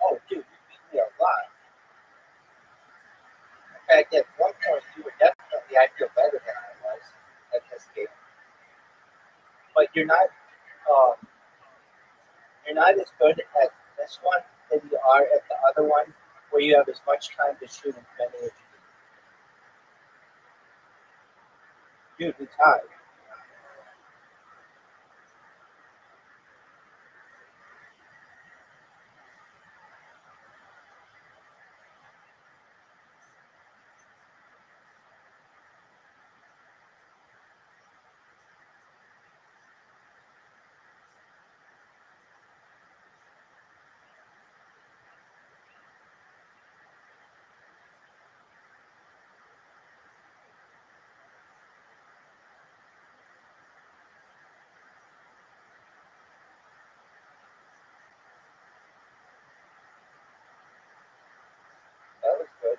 Oh, dude, you beat me a lot. In fact, at one point, you were definitely, I feel better than I was at this game. But um, you're not as good at this one than you are at the other one, where you have as much time to shoot as many as you do. Dude, we tied. That was good.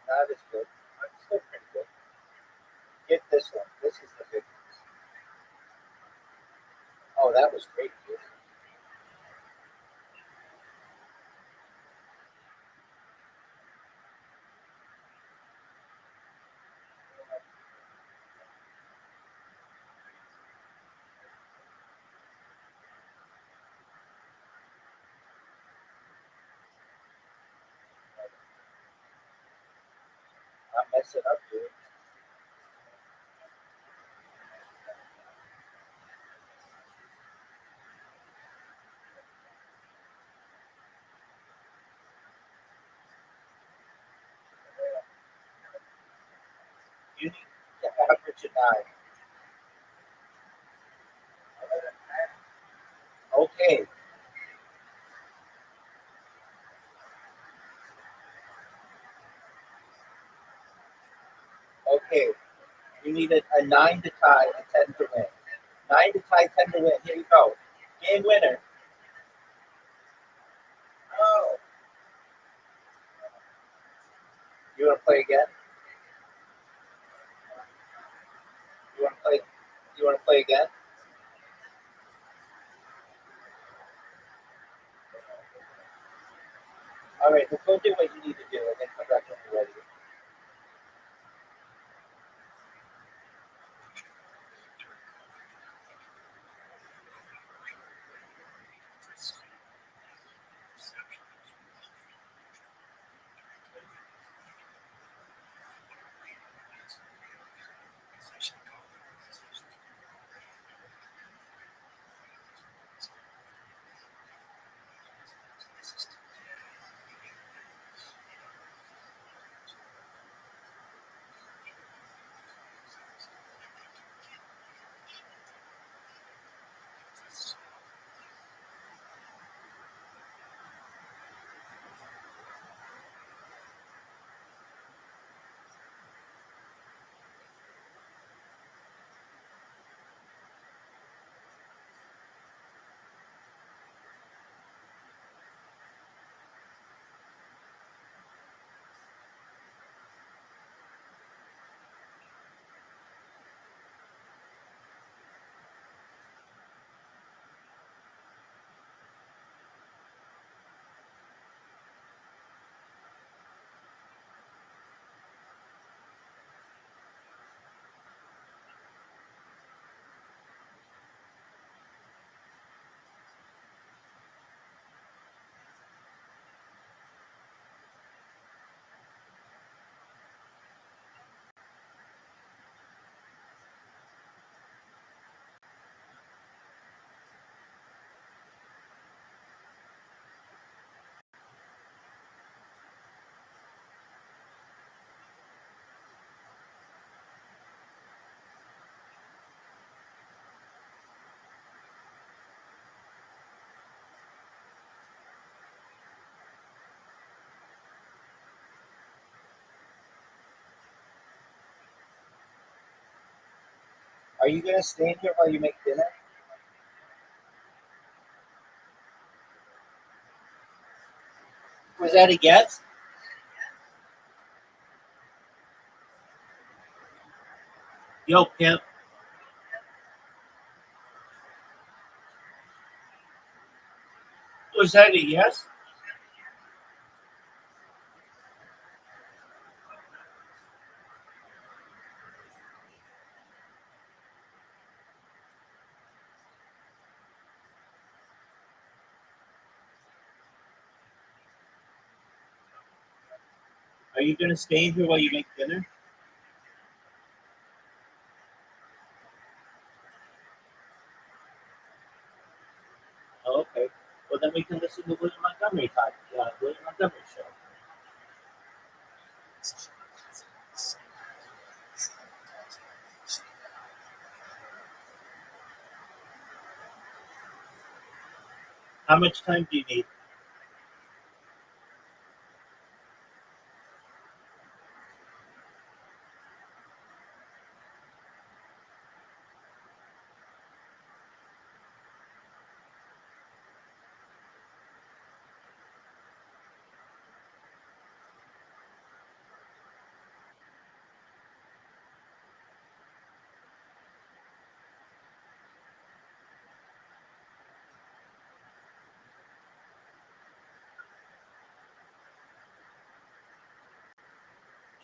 Not as good. But still pretty good. Get this one. This is the big one. Oh, that was great, dude. Not mess it up, dude. You need to average a 9. Okay, okay. You need a 9 to tie, a 10 to win. 9 to tie, 10 to win. Here you go. Game winner. Oh. You want to play again? You want to play? You want to play again? All right, well, go do what you need to do, and then come back when you're ready. Are you gonna stand here while you make dinner? Was that a yes? Yo, pimp. Was that a yes? Are you gonna stay here while you make dinner? Oh, okay. Well, then we can listen to William Montgomery William Montgomery show. How much time do you need?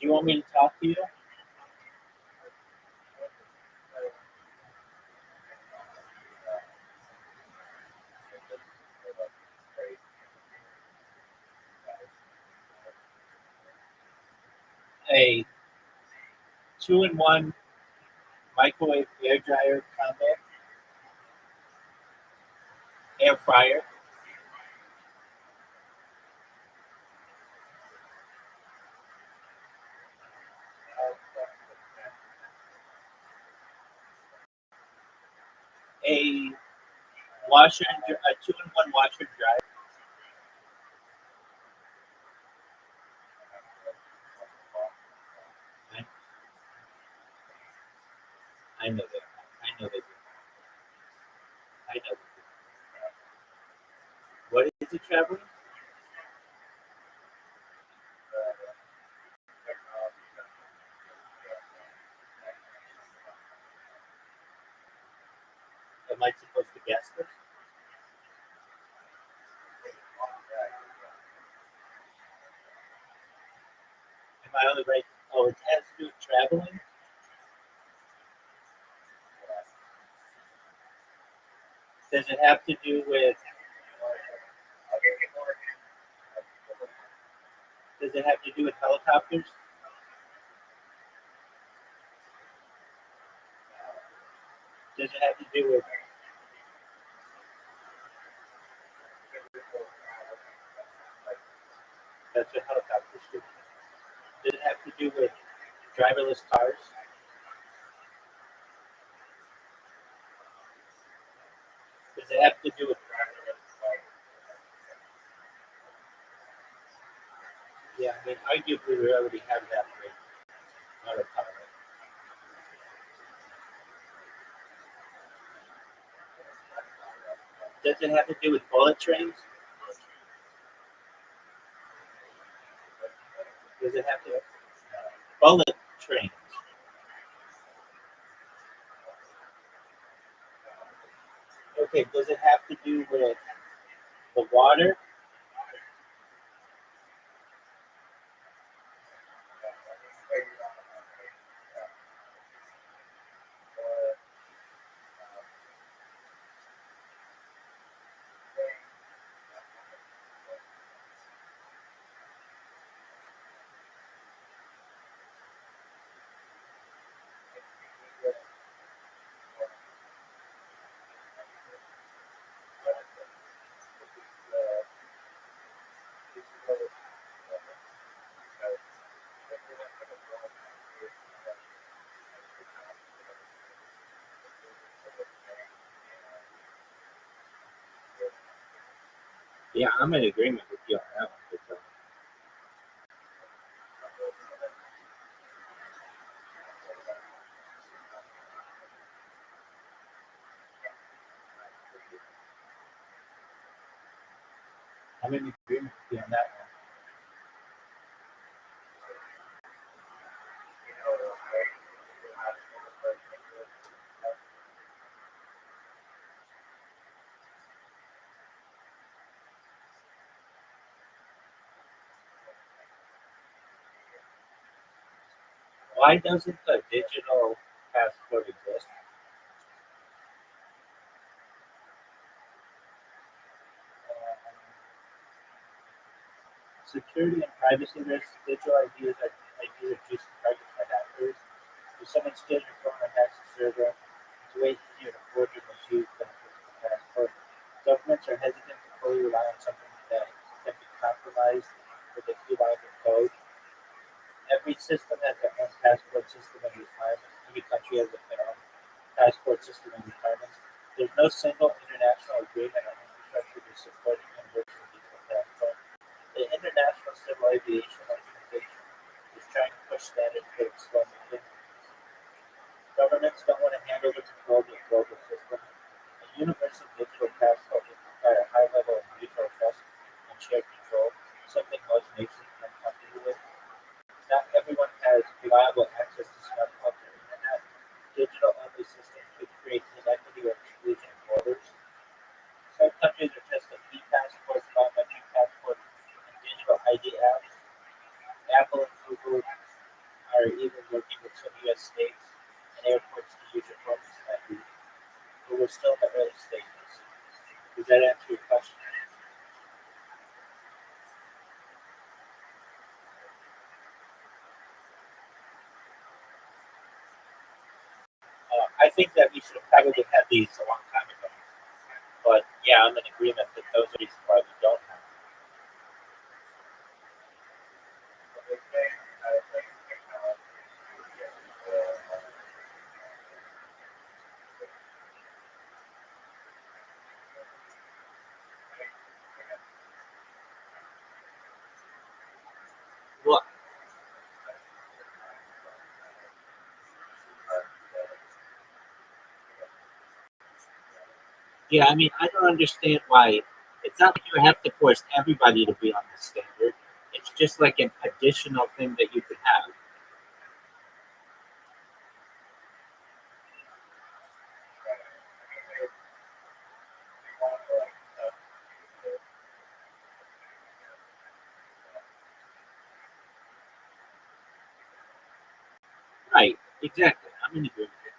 Do you want me to talk to you? A 2-in-1 microwave air dryer combo, air fryer, a a 2-in-1 washer and dryer. I know that. I know that. I know that. What is it, traveling? Am I supposed to guess this? Am I on the right? Oh, it has to do with traveling. Does it have to do with? Does it have to do with helicopters? Does it have to do with? That's what helicopters do. Does it have to do with driverless cars? Does it have to do with? Yeah, I mean, arguably we already have that with autopilot. Does it have to do with bullet trains? Does it have to bullet trains? Okay, does it have to do with the water? Yeah, I'm in agreement with you on that one. I'm in agreement with you on that one. Why doesn't the digital passport exist? Security and privacy risks. Digital IDs are juicy targets by hackers. If someone steals your phone or hacks the server, it's way easier to forge and misuse than a physical passport. Governments are hesitant to fully rely on something that can be compromised with a few lines of code. Every system has their own passport system and requirements. Every country has their own passport system and requirements. There's no single international agreement or infrastructure to support a universal digital passport. The International Civil Aviation Organization is trying to push standards for its slow moving. Governments don't want to hand over control to a global system. A universal digital passport would require a high level of mutual trust and shared control, something most nations are comfortable with. Not everyone has reliable access to smartphones or internet. Digital-only systems could create inequity or exclusion of borders. Some countries are testing e-passports, biometric passports, and digital ID apps. Apple and Google are even working with some U.S. states and airports to use your phone as an ID. But we're still in the early stages. Does that answer your question? I think that we should have probably had these a long time ago. But yeah, I'm in agreement that those are reasons why we don't have them. Well, yeah, I mean, I don't understand why. It's not like you have to force everybody to be on the standard. It's just like an additional thing that you could have. Right, exactly. I'm in agreement with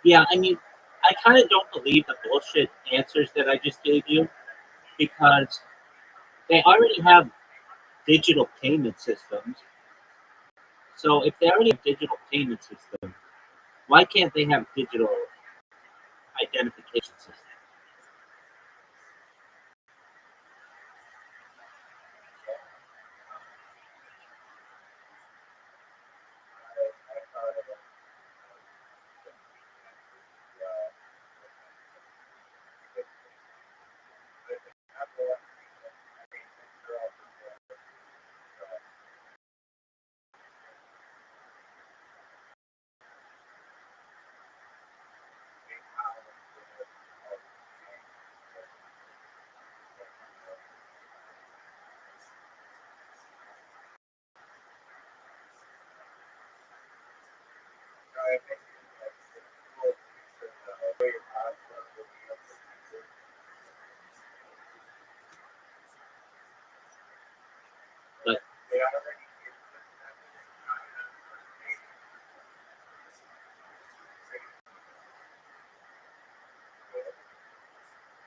you. Yeah, I mean, I kind of don't believe the bullshit answers that I just gave you because they already have digital payment systems. So if they already have digital payment systems, why can't they have digital identification systems? But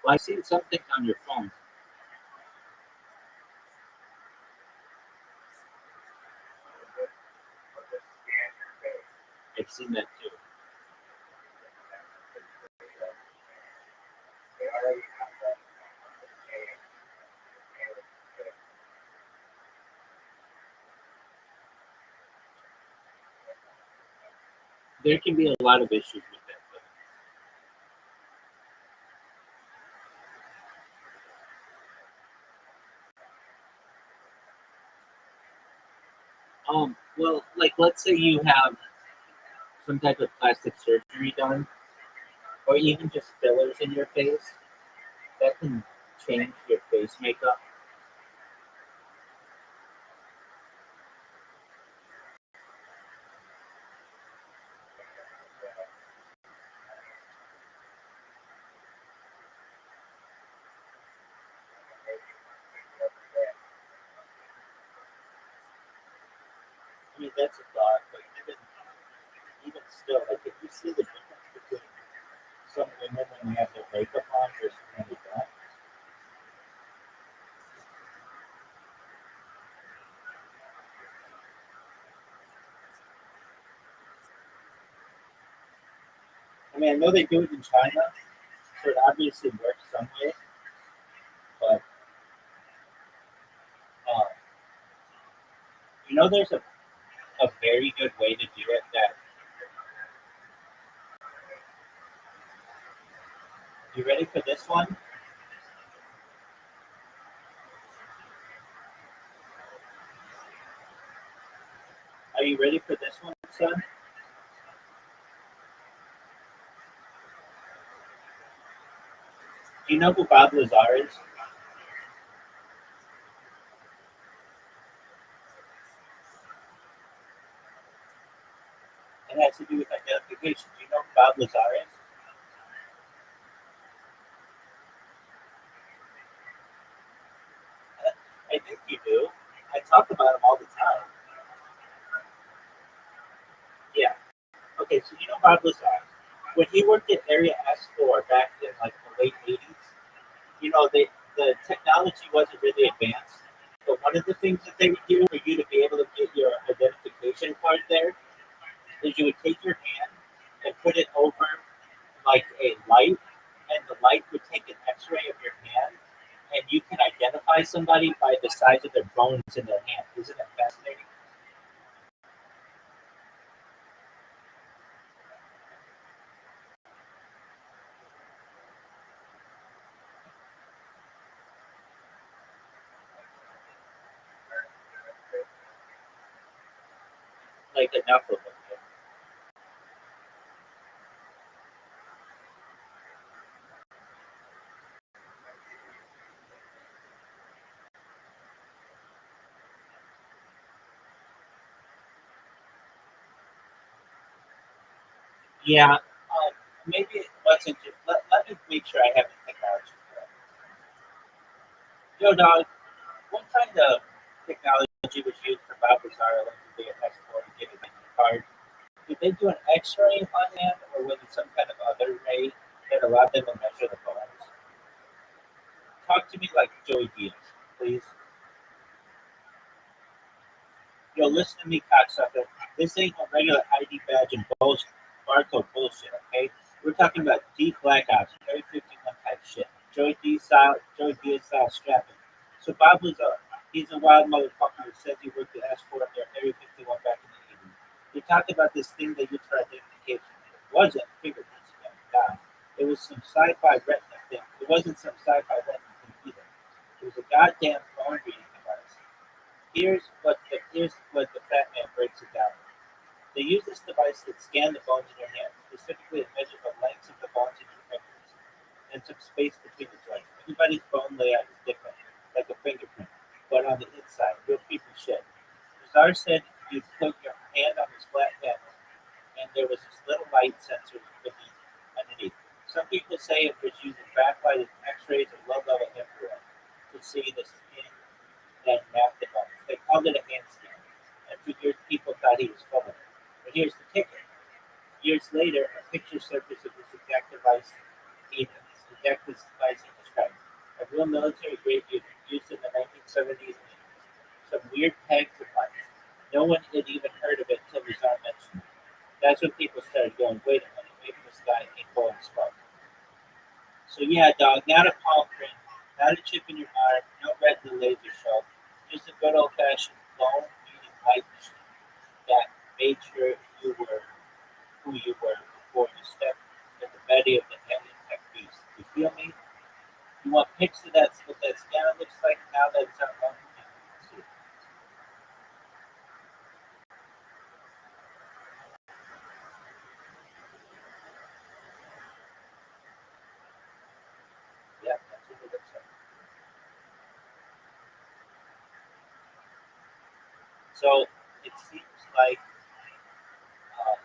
well, I've seen something on your phone. I've seen that too. there can be a lot of issues with that. Well, like let's say you have some type of plastic surgery done, or even just fillers in your face, that can change your face makeup. I mean, that's a thought, but even still, like if you see the difference between some women when they have their makeup on versus when they don't. I mean, I know they do it in China, so it obviously works some way, but um, there's a very good way to do it that you ready for this one? Are you ready for this one, son? Do you know who Bob Lazar is? It has to do with identification. Do you know who Bob Lazar is? I think you do. I talk about him all the time. Yeah. Okay, so you know Bob Lazar. When he worked at Area S4 back in like the late 80s, the technology wasn't really advanced. But one of the things that they would do for you to be able to get your identification card there is you would take your hand and put it over like a light, and the light would take an X-ray of your hand, and you can identify somebody by the size of their bones in their hand. Isn't it fascinating? Like enough of them. Yeah, maybe it wasn't. Let me make sure I have the technology correct. Yo, dog, what kind of technology was used for Bob Lazar to be a passport to get a card? Did they do an X-ray on him, or was it some kind of other ray that allowed them to measure the bones? Talk to me like Joey Diaz, please. Yo, listen to me, cocksucker. This ain't no regular ID badge and bullshit, barcode bullshit, okay? We're talking about deep black ops, Area 51 type shit. Joey Diaz style strapping. So Bob was he's a wild motherfucker who says he worked at S4 near Area 51 back in the 80s. He talked about this thing they used for identification. It wasn't fingerprints again, nah. It was some sci-fi retina thing. It wasn't some sci-fi retina thing either. It was a goddamn phone reading device. Here's what the fat man breaks it down. They use this device that scans the bones in your hand. Specifically, it measures the lengths of the bones in your fingers and some space between the joints. Everybody's bone layout is different, like a fingerprint, but on the inside, real creepy shit. Lazar said you put your hand on this flat panel, and there was this little light sensor underneath. Some people say it was using backlighted X-rays or low-level infrared to see the skin and map the bones. They called it a hand scan, and for years people thought he was full of it. But here's the kicker. Years later, a picture surfaced of this exact device he described. A real military-grade unit used in the 1970s and 80s. Some weird pegs and lights. No one had even heard of it until Rizal mentioned it. That's when people started going, wait a minute, maybe this guy ain't blowing smoke. So yeah, dog, not a palm print, not a chip in your arm, no retina laser show, just a good old-fashioned bone reading light machine that made sure you were who you were before you stepped in the belly of the alien tech beast. You feel me? You want pics of that, what that scanner looks like now that it's unlocked? See. Yeah, that's what it looks like. So it seems like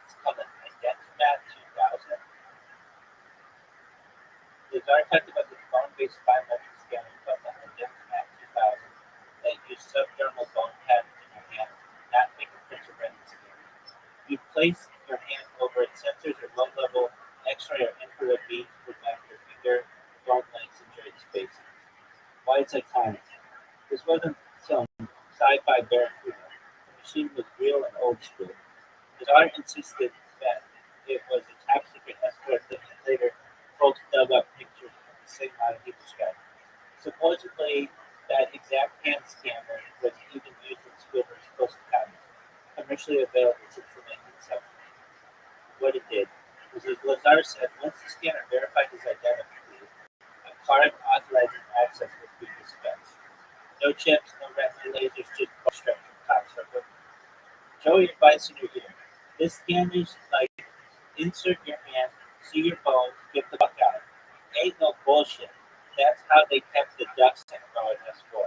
it's called an Identimat 2000. The guy talked about the bone-based biometric scanner called the Identimat 2000 that use subdermal bone patterns in your hand, not fingerprints or retina scans. You place your hand over its sensors or low-level X-ray or infrared beams to map your finger, bone lengths, and joint spacing. Why it's iconic. This wasn't some sci-fi barracuda. The machine was real and old school. His art insisted that it was a top secret escort that later folks dug up pictures of the same line he described. Supposedly, that exact hand scanner was even used in Spielberg's Close Encounters, commercially available since the 1970s. What it did was, as Lazar said, once the scanner verified his identity, a card authorizing access would be dispensed. No chips, no retina lasers, just stretch from cocksucker. Joey advice in your ear. This scanner's like insert your hand, see your bones, get the fuck out. Ain't no bullshit. That's how they kept the ducks in row at S4.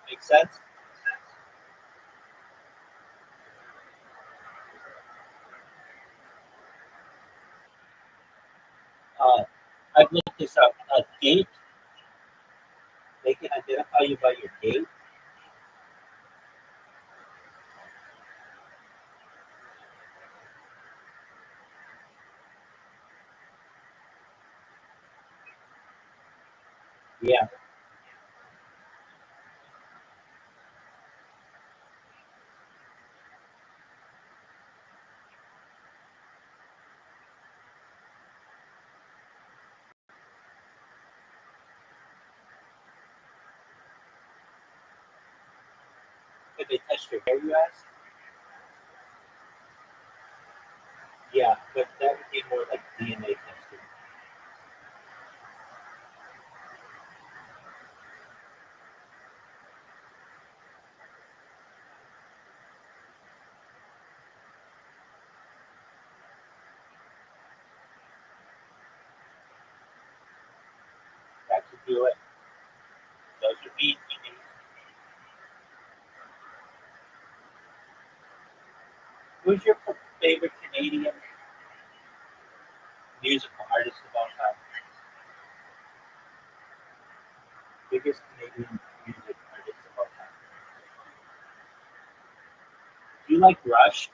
Make sense? Uh, I've looked this up. A gait, they can identify you by your gait. Yeah. Could they test your hair, you ask? Yeah, but that would be more like DNA testing. That could do it. Those would be. Who's your favorite Canadian musical artist of all time? Biggest Canadian music artist of all time. Do you like Rush?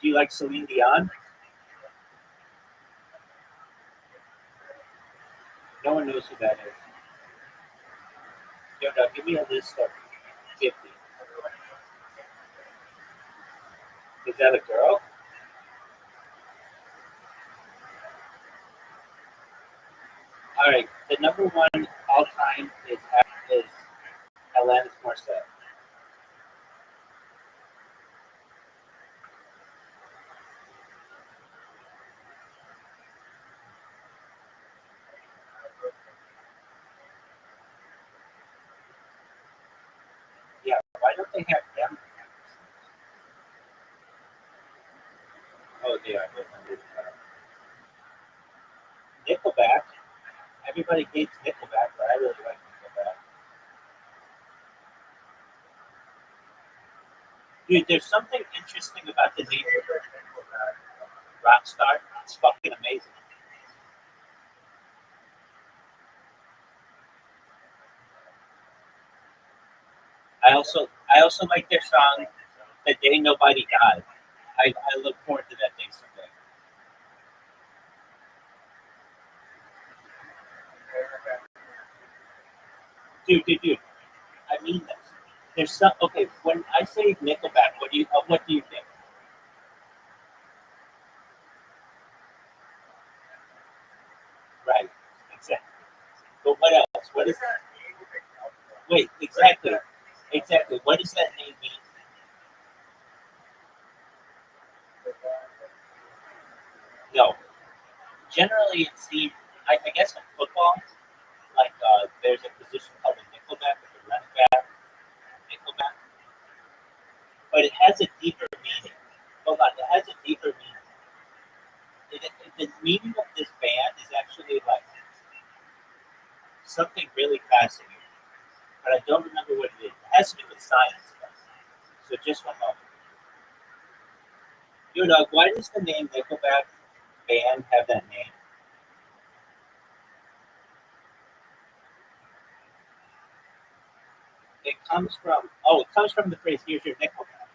Do you like Celine Dion? No one knows who that is. Yo, no, give me a list of 50. Is that a girl? All right. The number one all time is Alanis Morissette. Yeah. Why don't they have them? Oh, they are. Nickelback. Everybody hates Nickelback, but I really like Nickelback. Dude, there's something interesting about the name Rockstar. It's fucking amazing. I also like their song "The Day Nobody Died." I look forward to that day someday. Dude. I mean this. There's some okay. When I say Nickelback, what do you think? Right. Exactly. But what else? What is that? Wait, exactly. Exactly. What does that name mean? No. Generally, it seems, I guess in football, like there's a position called a nickelback, or the running back, nickelback, but it has a deeper meaning. Hold on, it has a deeper meaning. The meaning of this band is actually like something really fascinating, but I don't remember what it is. It has to do with science. So just one moment. Yo, dog, why does the name Nickelback band have that name? It comes from the phrase "Here's your Nickelback."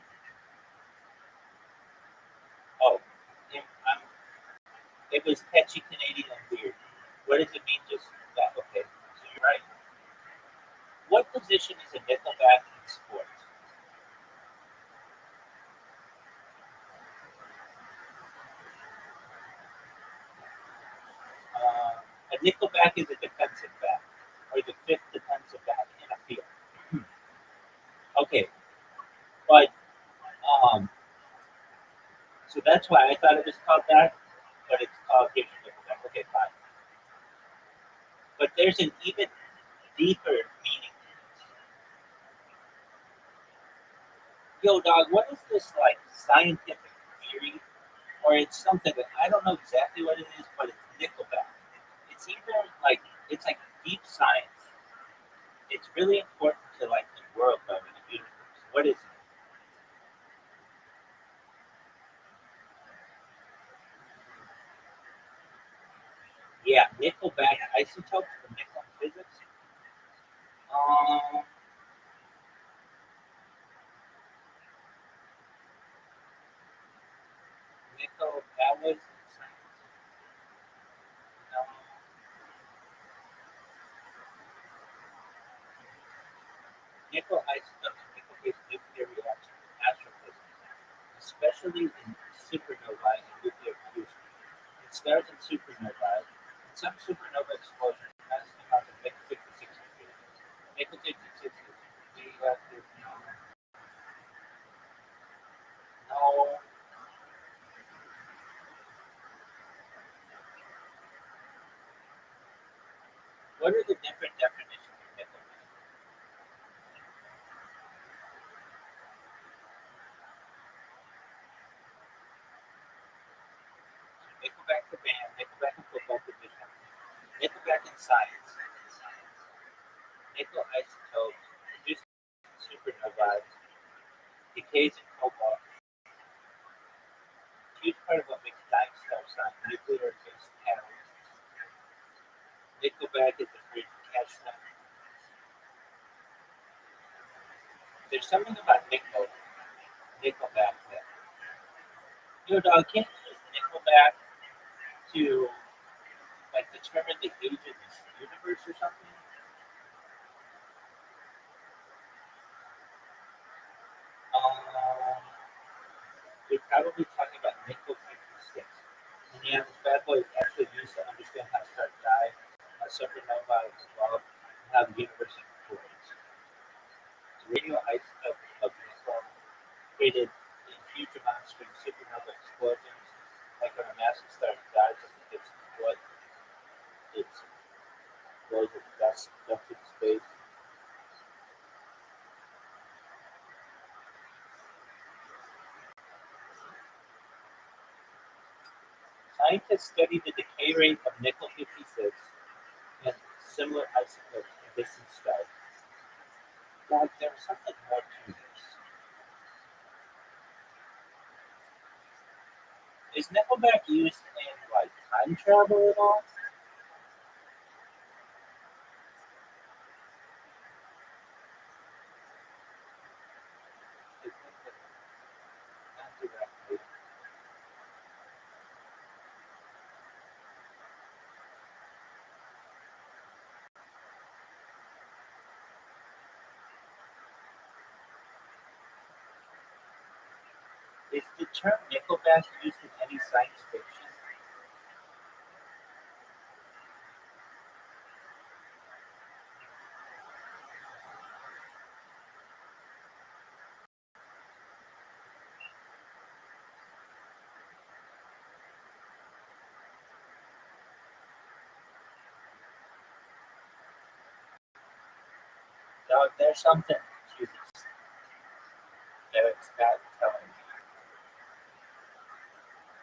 Oh, it was catchy, Canadian, and weird. What does it mean? Just that? Okay, so you're right. What position is a Nickelback in sports? A Nickelback is a defensive back, or the fifth defensive back in a field. Okay, but um, so that's why I thought it was called that, but it's called Here's your Nickelback. Okay, fine. But there's an even deeper meaning. Yo, dog, what is this like scientific theory? Or it's something that I don't know exactly what it is, but it's Nickelback. It's either like it's like deep science. It's really important to like the world though, in the universe. What is it? Yeah, Nickelback isotopes for nickel physics. Um, Nickel alloys and science. No, nickel isotopes and nickel-based nuclear reactions in astrophysics, especially in supernovae and nuclear fusion. It stars in supernovae. In some supernova explosions, massive amounts of nickel 56 appears. Nickel 56 is radioactive. No, no. What are the different definitions of nickel? Nickelback the band, Nickelback in football position, Nickelback in science, nickel isotopes, produced supernovae, decays in cobalt. Huge part of what makes dying stars shine, nuclear-based catalysts. Nickelback is the bridge to catch them. There's something about Nickelback that, dog, can't you use Nickelback to like determine the age of this universe or something? Um, We're probably talking about nickel 56. And yeah, this bad boy is actually used to understand how stars die, how supernova evolve, and how the universe unfolds. The radioisotope of nickel created in huge amounts during supernova explosions, like when a massive star dies as it hits what it blows its dust up into space. Scientists studied the decay rate of nickel 56 and similar isotopes in distant stars. Like there was something more to this. Is Nickelback used in like time travel at all? Not directly. Is the term Nickelback used in any science fiction? know, there's something to this that it's not telling me.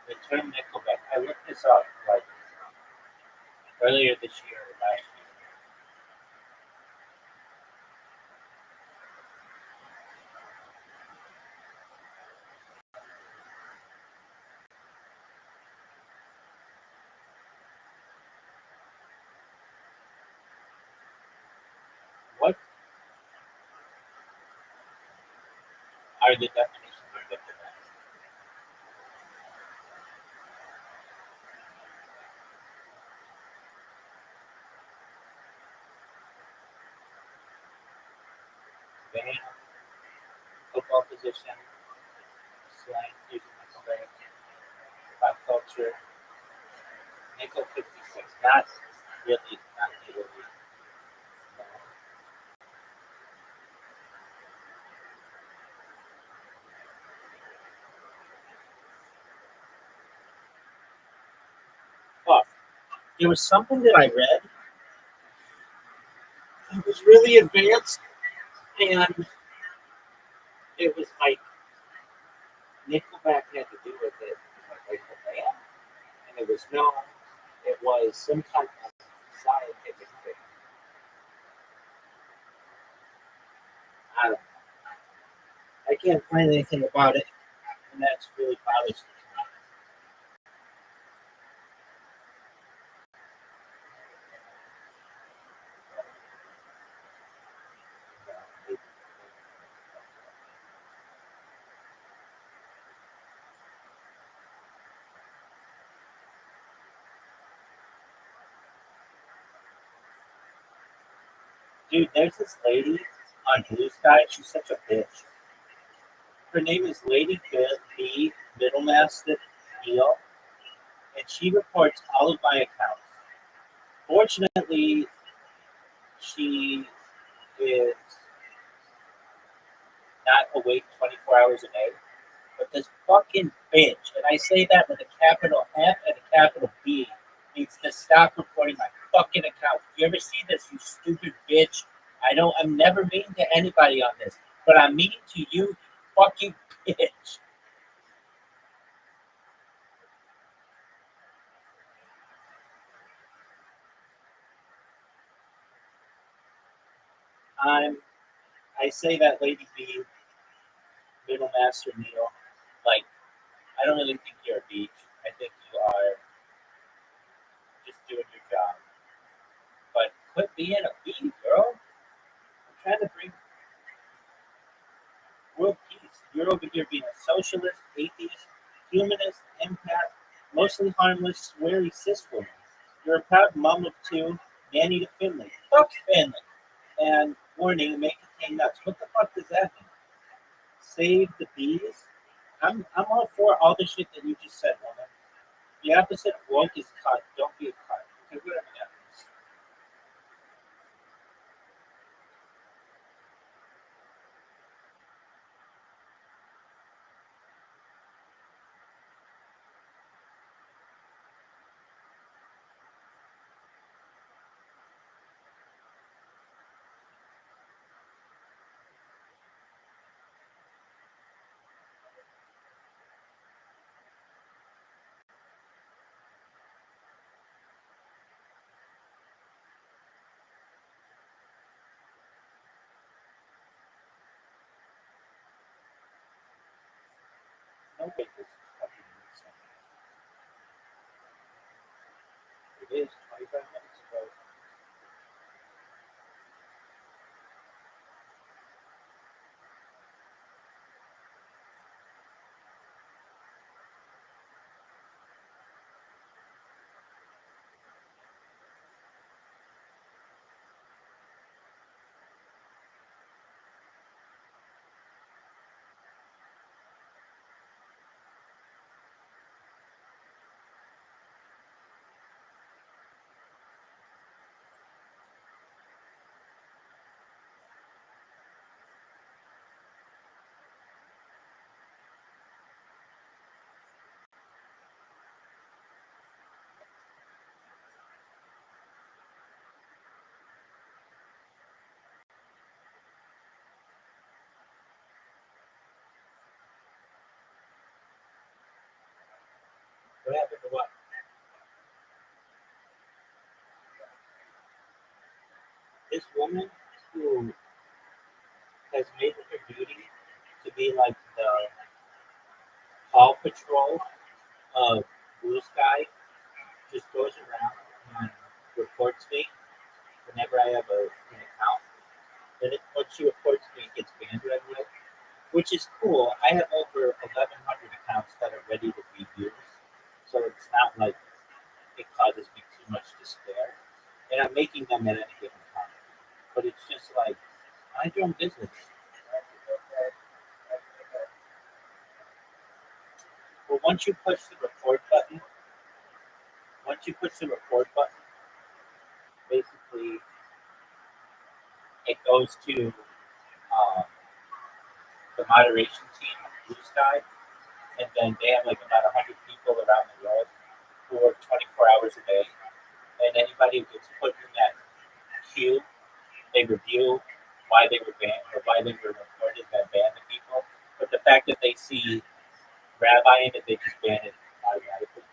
The term Nickelback, I looked this up like earlier this year or last year. What are the definitions of Nickelback? Band, football position, slang using Nickelback, pop culture, Nickel 56. Not really, not really. Oh, there was something that I read. It was really advanced, and it was like Nickelback had to do with it, like the band, and it was no, it was some kind of scientific thing. I don't know. I can't find anything about it, and that's really bothersome to me. Dude, there's this lady on Blue Sky. She's such a bitch. Her name is Lady B Middlemaster Neal, and she reports all of my accounts. Fortunately, she is not awake 24 hours a day. But this fucking bitch, and I say that with a capital F and a capital B, needs to stop reporting my fucking account. If you ever see this, you stupid bitch, I'm never mean to anybody on this, but I'm mean to you, you fucking bitch. I say that Lady B, Middle Master Neil, like, I don't really think you're a beach. I think you are just doing your job. But quit being a bee, girl. I'm trying to bring world peace. You're over here being a socialist, atheist, humanist, empath, mostly harmless, sweary cis woman. You're a proud mom of two, nanny to Finley. Fuck Finley. And warning, make it contain nuts. What the fuck does that mean? Save the bees? I'm all for all the shit that you just said, woman. The opposite of woke is cunt. Don't be a cunt. Okay, whatever that means. No way this fucking makes sense. It is 25 minutes ago. What happened to what? This woman who has made it her duty to be like the Paw Patrol of Blue Sky just goes around and reports me whenever I have an account. Then once she reports me, it gets banned right away, which is cool. I have over 1,100 accounts that are ready to be used, so it's not like it causes me too much despair. And I'm making them at any given time. But it's just like, mind your own business. But once you push the record button, basically it goes to the moderation team of Blue Sky, and then they have like about 100 people around the world who work 24 hours a day. And anybody who gets put in that queue, they review why they were banned or why they were reported that ban the people. But the fact that they see Rabbi in it, they just ban it automatically.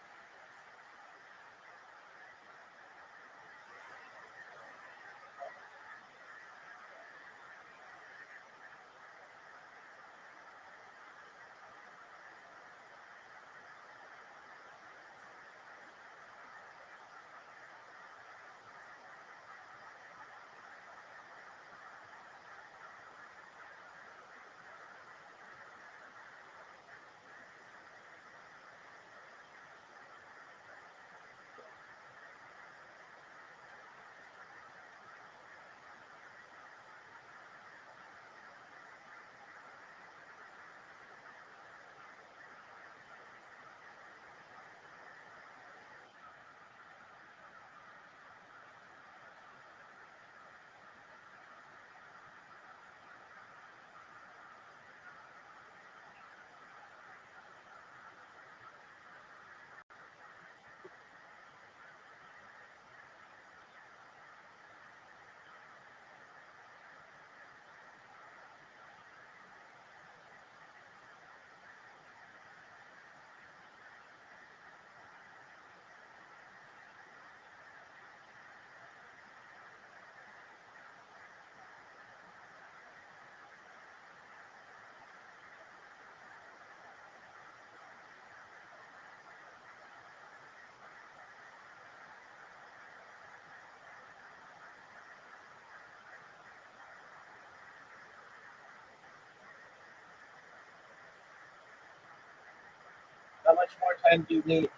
How much more time do you need?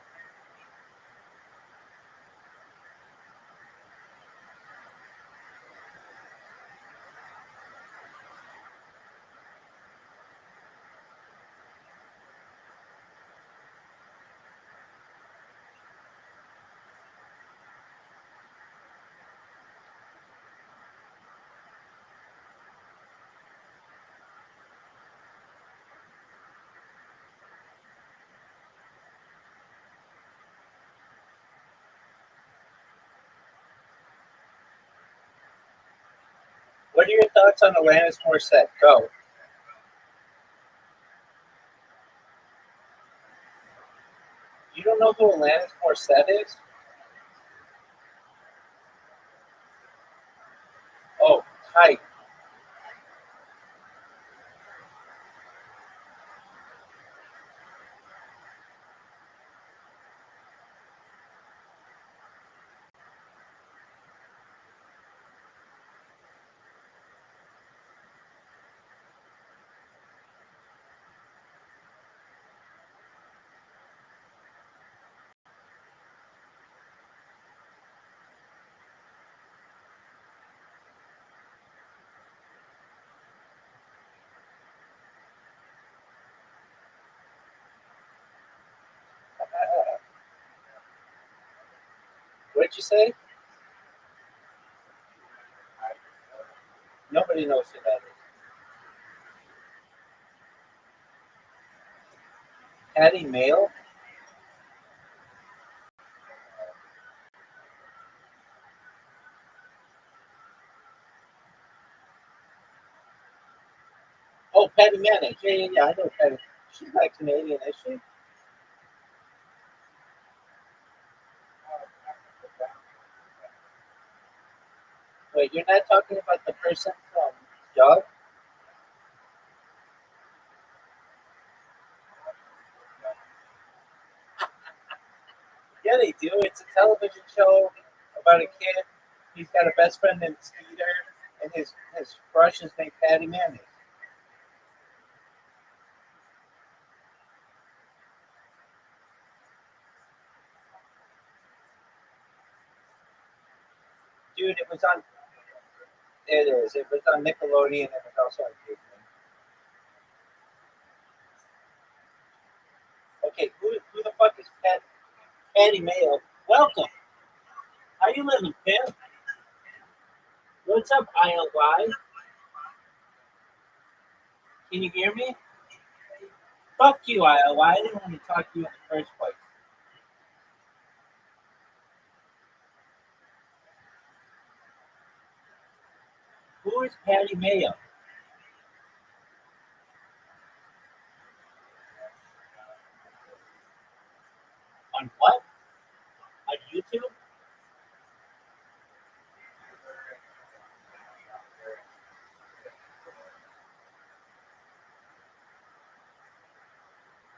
What are your thoughts on Alanis Morissette? Go. You don't know who Alanis Morissette is? Oh, tight. What'd you say? Nobody knows who that is. Patty Mail? Oh, Patty Mayonnaise. Yeah. I know Patty. She's not Canadian, is she? Wait, you're not talking about the person from Doug? Yeah, they do. It's a television show about a kid. He's got a best friend named Skeeter, and his crush is named Patty Mayonnaise. Dude, it was on. It is. It was on Nickelodeon, and it was also on Disney. Okay, who the fuck is Patty Mayo? Welcome. How you living, Pim? What's up, ILY? Can you hear me? Fuck you, ILY. I didn't want to talk to you in the first place. Who is Patty Mayo? On what? On YouTube?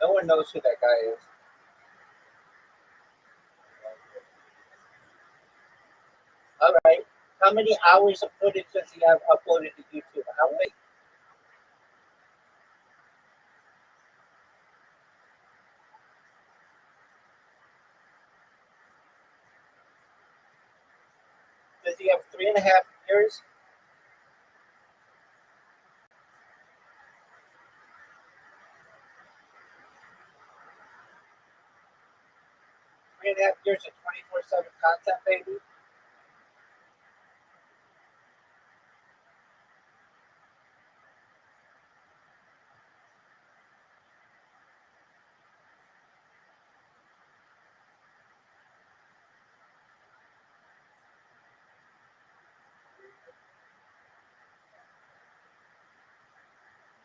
No one knows who that guy is. All right. How many hours of footage does he have uploaded to YouTube? How many? Does he have 3.5 years? 3.5 years of 24/7 content, baby?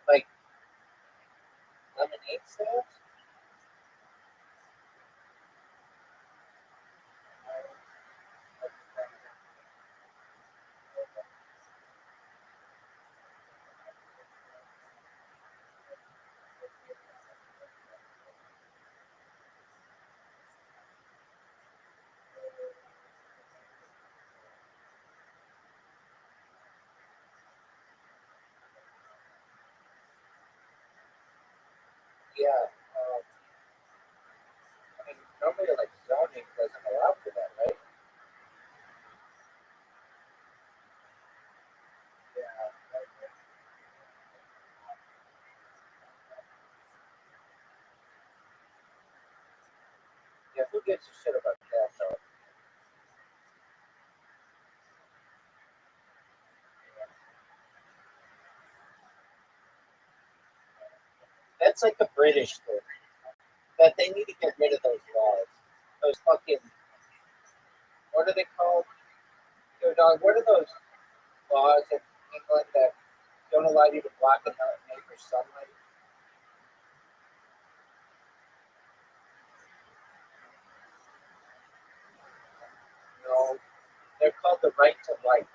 Like lemonade stands? Yeah. I mean, normally like zoning doesn't allow for that, right? Yeah. Yeah. Who gives a shit about that though? That's like a British thing. That they need to get rid of those laws. Those fucking what are they called? Dude, dog, what are those laws in England that don't allow you to block a neighbor's sunlight? No, they're called the right to light.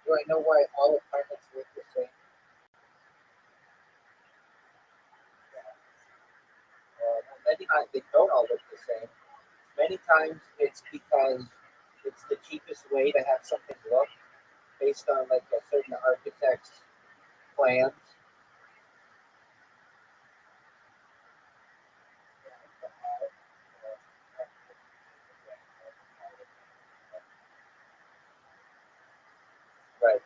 Do I know why all apartments look the same? Many times they don't all look the same. Many times it's because it's the cheapest way to have something look based on like a certain architect's plans. Right.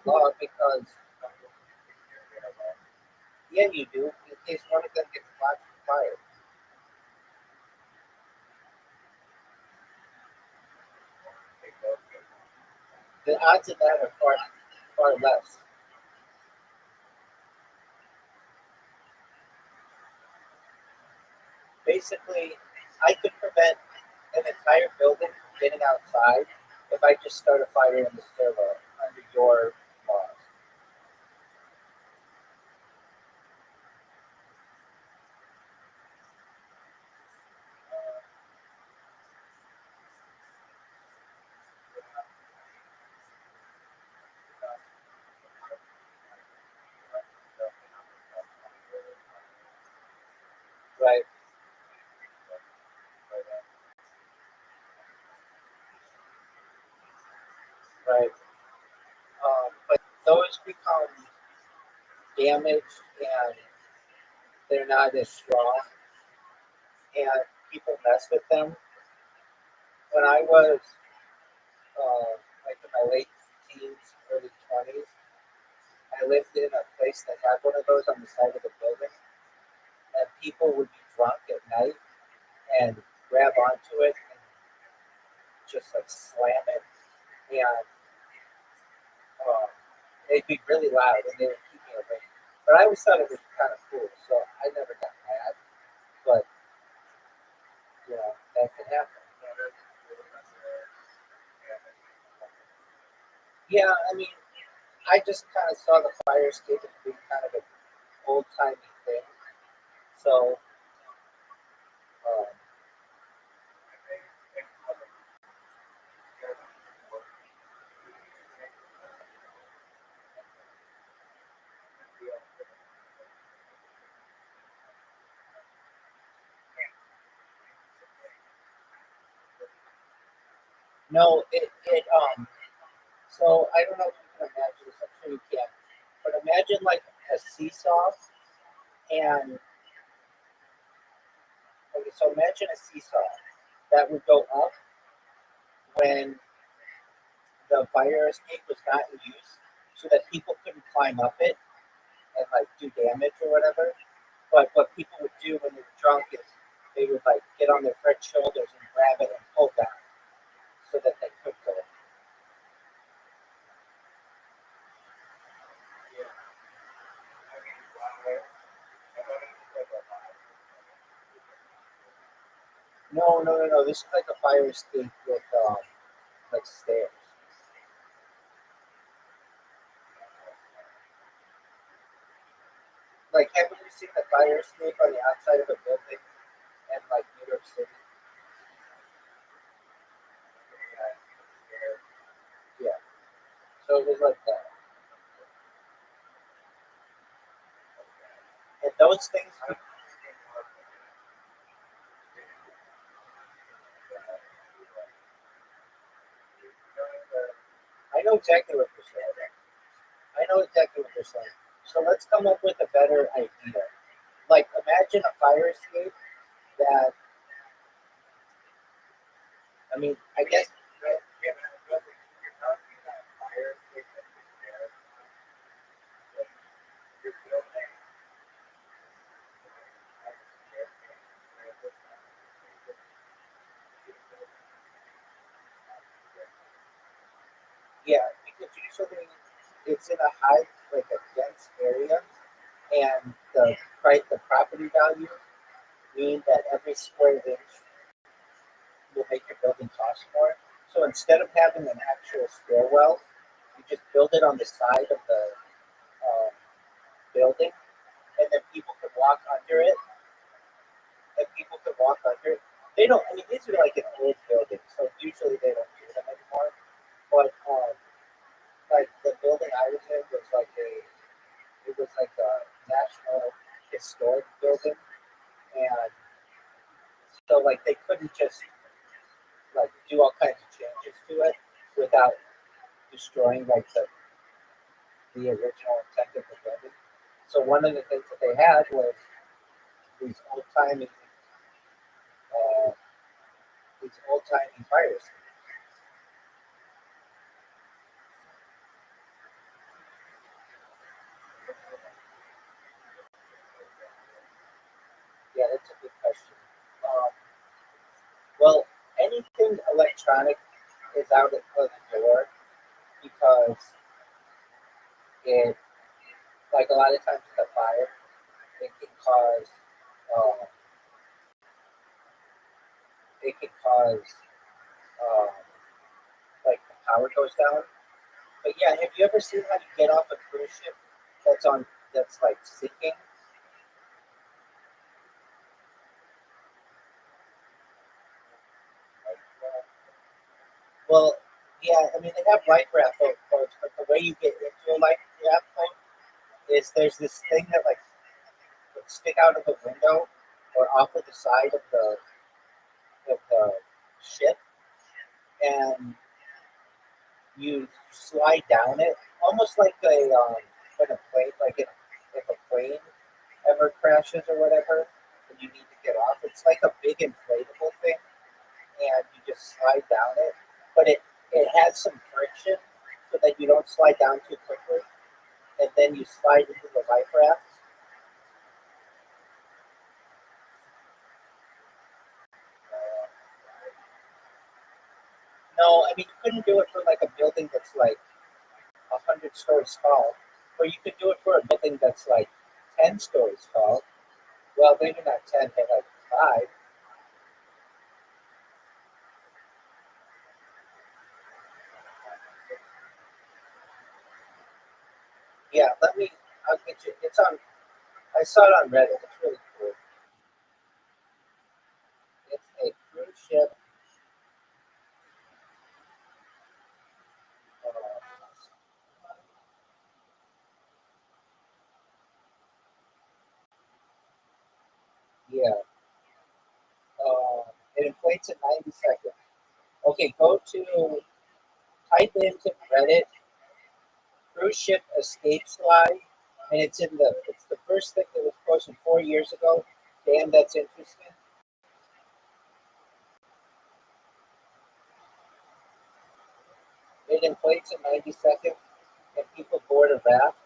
law because yeah, you do. In case one of them gets locked and fired, the odds of that are far less. Basically, I could prevent an entire building from getting outside if I just start a fire in the stairwell under your laws. Right, right. But those become damaged and they're not as strong, and people mess with them. When I was like in my late teens, early 20s, I lived in a place that had one of those on the side of the building, and people would be drunk at night and grab onto it and just like slam it, and uh, they'd be really loud and they would keep me awake. But I always thought it was kind of cool, so I never got mad. But that can happen. Yeah, I mean, I just kind of saw the fire escape as being kind of an old timey thing. So, um, no, so I don't know if you can imagine this, I'm sure you can, but imagine like a seesaw, and okay, so imagine a seesaw that would go up when the fire escape was not in use, so that people couldn't climb up it and like do damage or whatever. But what people would do when they were drunk is they would like get on their front shoulders and grab it and pull down so that they could go. No. This is like a fire escape with like stairs. Like, haven't you seen the fire escape on the outside of a building in like New York City? Yeah. So it was like that. And those things, I know exactly what you're saying. I know exactly what you're saying. So let's come up with a better idea. Like, imagine a fire escape that, I mean, I guess, yeah, because usually it's in a high, like a dense area, and the property value mean that every square inch will make your building cost more. So instead of having an actual stairwell, you just build it on the side of the um, building, and then people can walk under it. And people can walk under it. They don't. I mean, these are like an old building, so usually they don't do them anymore. But like the building I was in was like it was like a national historic building, and so like they couldn't just like do all kinds of changes to it without destroying like the original intent of the building. So one of the things that they had was these old timey uh, fires. anything electronic is out of the door because it, like a lot of times with a fire, it can cause, um, um, like the power goes down. But yeah, have you ever seen how you get off a cruise ship that's like sinking? Well, yeah, I mean they have life raft boats, but the way you get into a life raft boat is there's this thing that like would stick out of the window or off of the side of the ship, and you slide down it, almost like when a plane, if a plane ever crashes or whatever, and you need to get off. It's like a big inflatable thing, and you just slide down it, but it has some friction so that you don't slide down too quickly, and then you slide into the life raft. No, I mean you couldn't do it for like a building that's like 100 stories tall, or you could do it for a building that's like 10 stories tall. Well, maybe not 10, but like 5. Yeah, I'll get you. It's on. I saw it on Reddit. It's really cool. It's a cruise ship. Uh, yeah. It inflates in 90 seconds. Okay, type into Reddit cruise ship escape slide, and it's the first thing that was posted 4 years ago. Damn, that's interesting. It inflates in 90 seconds, and people board a raft.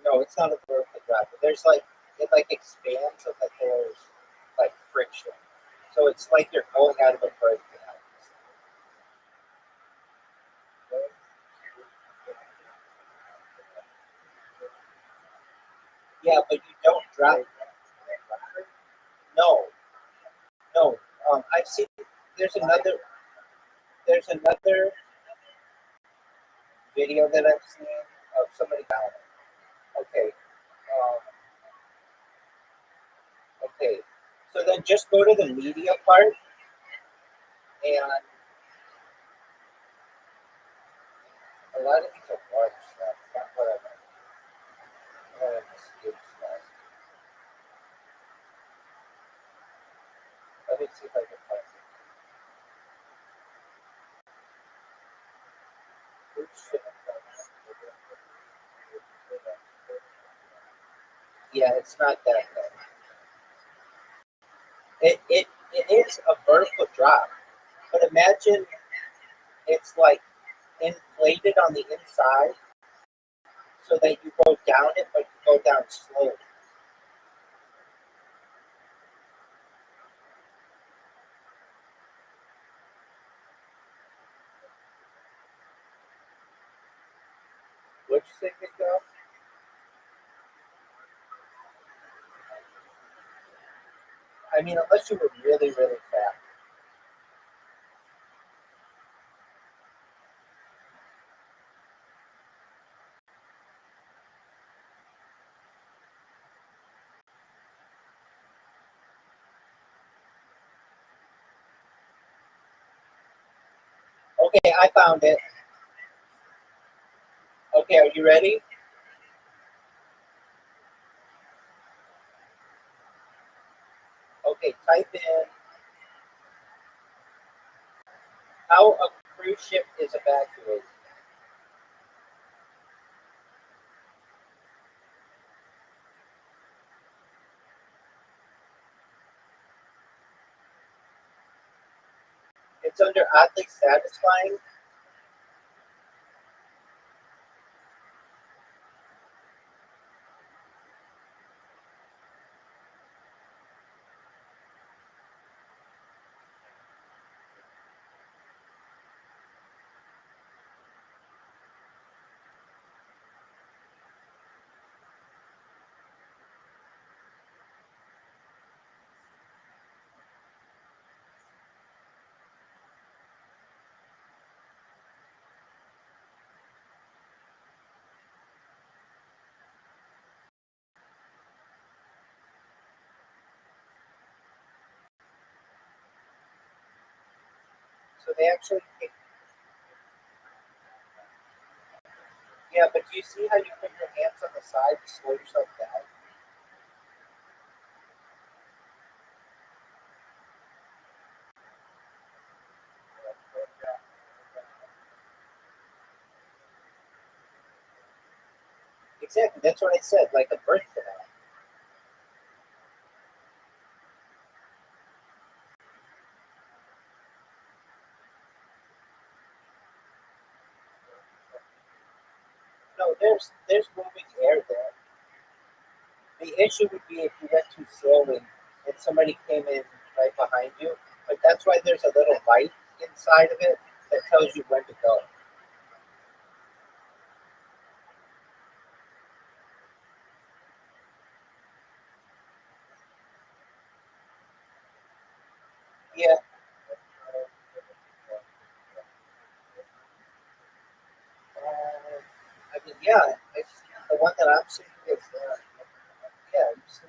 No, it's not a vertical drop. There's like it like expands so that there's like friction. So it's like you're going out of a bird canal. Yeah, but you don't drop. No, no. I've seen there's another there's another video that I've seen of somebody down. Okay. Um, okay. So then just go to the media part and a lot of these are water stuff. Not whatever. Escape stuff. Let me see if I can find it. Yeah, it's not that bad. It is a vertical drop, but imagine it's like inflated on the inside so that you go down it, but you go down slowly. Which thing is go? I mean, unless you were really, really fast. Okay, I found it. Okay, are you ready? Okay, type in how a cruise ship is evacuated. It's under oddly satisfying. So they actually take, yeah, but do you see how you put your hands on the side to slow yourself down? Exactly, that's what I said, like a birth canal. No, there's moving air there. The issue would be if you went too slowly and somebody came in right behind you. But that's why there's a little light inside of it that tells you when to go. Yeah. I mean, yeah, it's the one that I'm seeing is, yeah, you see,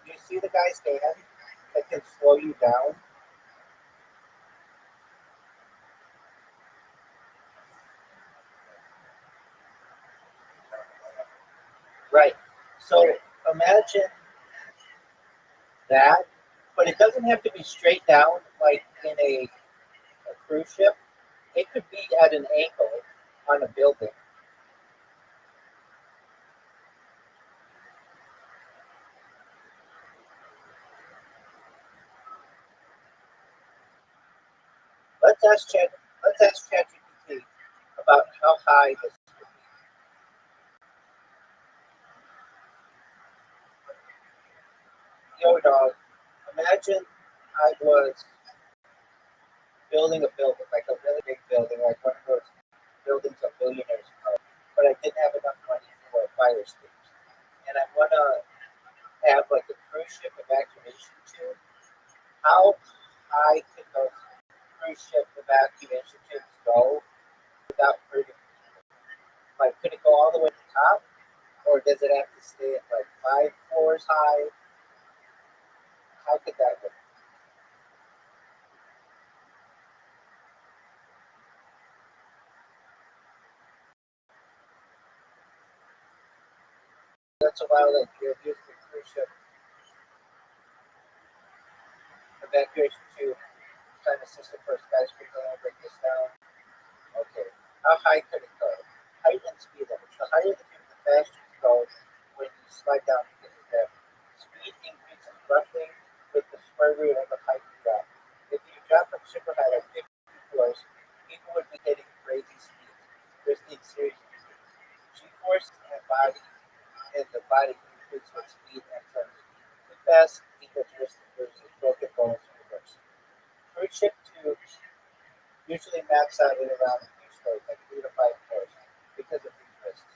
you see the guy's hand that can slow you down. Right. So imagine that, but it doesn't have to be straight down like in a cruise ship. It could be at an angle on a building. Let's ask Chat. Let's ask ChatGPT about how high this could be. Yo, dog. Imagine I was building a building, like a really big building, like one of those buildings a billionaires own, but I didn't have enough money for a fire escape, and I want to have like a cruise ship evacuation tube. How high can those cruise ship evacuation tubes go without hurting? Like, could it go all the way to the top, or does it have to stay at like 5 floors high? How could that go? That's a while like you're using the cruise ship evacuation tube kind of system for a skyscraper. I'll break this down. Okay. How high could it go? Height and speed limits. The higher the tube, the faster you go when you slide down to get your gravity. Speed increases roughly with the square root of the height you drop. If you drop from super high like 50 floors, people would be hitting crazy speeds, risking serious injury. G-force and the body increase with speed and turns. Too fast equals risk of bruises, broken bones, and worse. Cruise ship tubes usually max out at around a few stories, like 3 to 5 floors, because of these risks.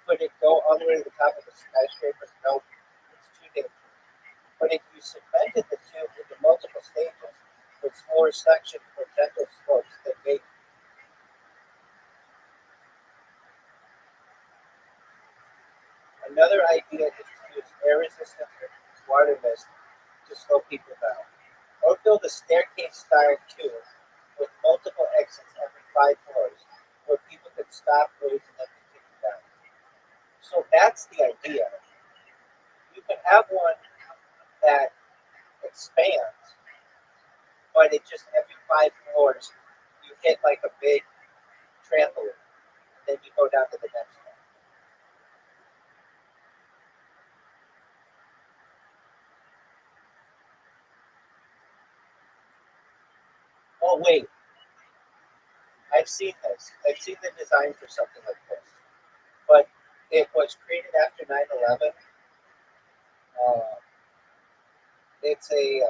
Could it go all the way to the top of the skyscraper? No, it's too dangerous. But if you segmented the tube into multiple stages with smaller sections for gentle slopes, then maybe. Another idea is to use air-resistant water mist to slow people down. Or build a staircase-style tube with multiple exits every 5 floors, where people could stop, wait, and then continue down. So that's the idea. You can have one that expands, but it just every 5 floors you hit like a big trampoline, then you go down to the next one. Oh wait, I've seen this. I've seen the design for something like this, but it was created after 9/11. Uh, it's a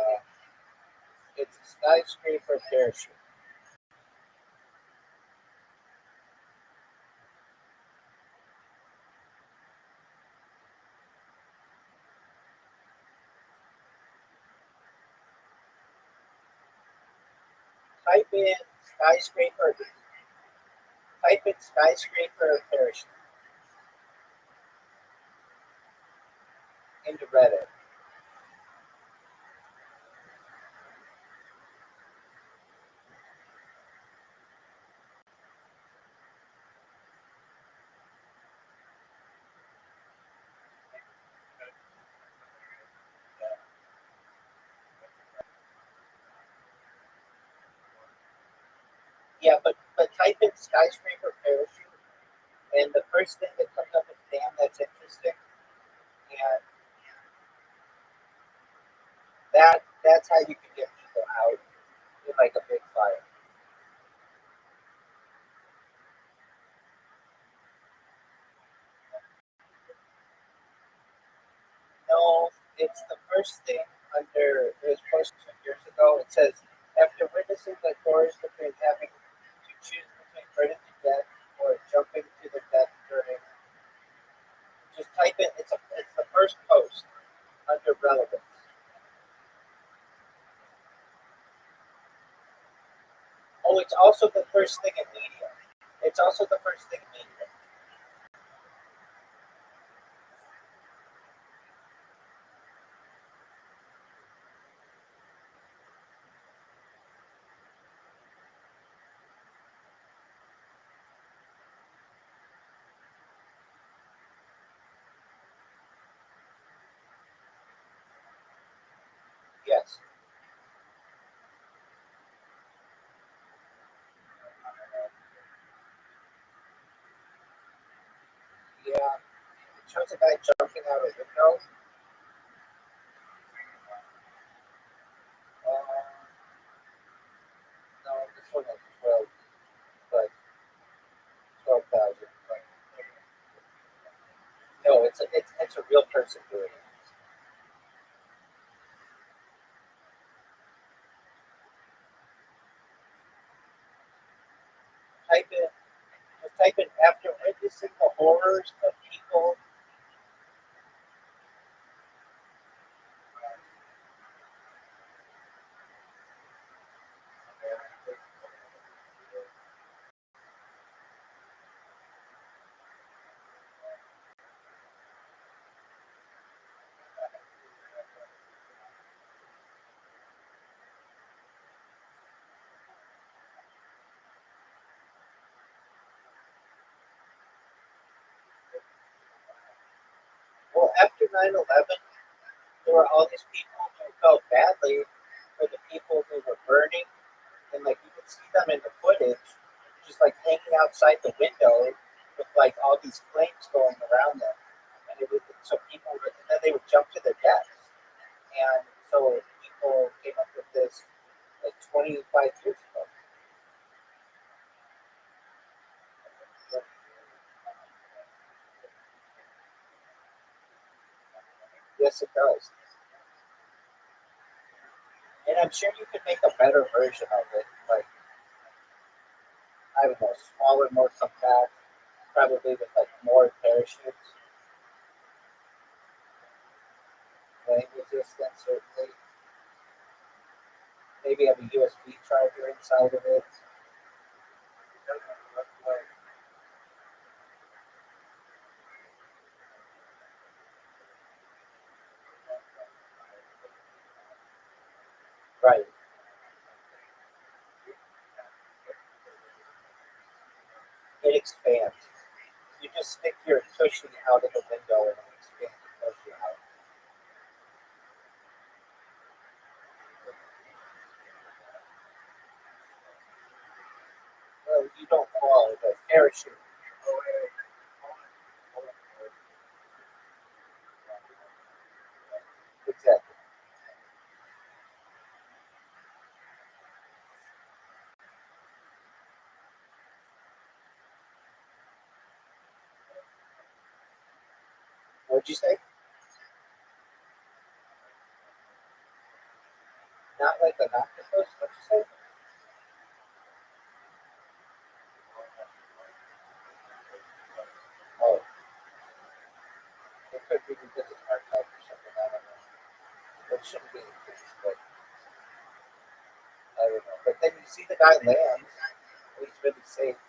it's a skyscraper parachute. Type in skyscraper. Type in skyscraper parachute into Reddit. Yeah, but type in skyscraper parachute, and the first thing that comes up is damn, that's interesting, and that's how you can get people out in like a big fire. No, it's the first thing under it was posted 2 years ago. It says after witnessing the choice between having to choose between burning to death or jumping to the death during, just type it. It's the first post under relevance. Oh, it's also the first thing in media. It's also the first thing in media. Yes. Yeah. It shows a guy jumping out a window. No, this one has 12, but 12,000. No, it's a real person doing it. Type in type in after witnessing the horrors of people. Well, after 9/11, there were all these people who felt badly for the people who were burning, and like you could see them in the footage, just like hanging outside the window with like all these flames going around them, and it would so people would, and then they would jump to their deaths, and so people came up with this like 25 years ago. Yes, it does. And I'm sure you could make a better version of it, like I don't know, smaller, more compact, probably with like more parachutes, flame resistant, certainly. Maybe have a USB charger inside of it. Right. It expands. You just stick your cushion out of the window and it expands the cushion out. Well, you don't fall, it's a parachute. Exactly. What'd you say? Not like an octopus? What'd you say? Oh, it could be because it's archived or something. I don't know. It shouldn't be the case, but I don't know. But then you see the guy land. He's really safe.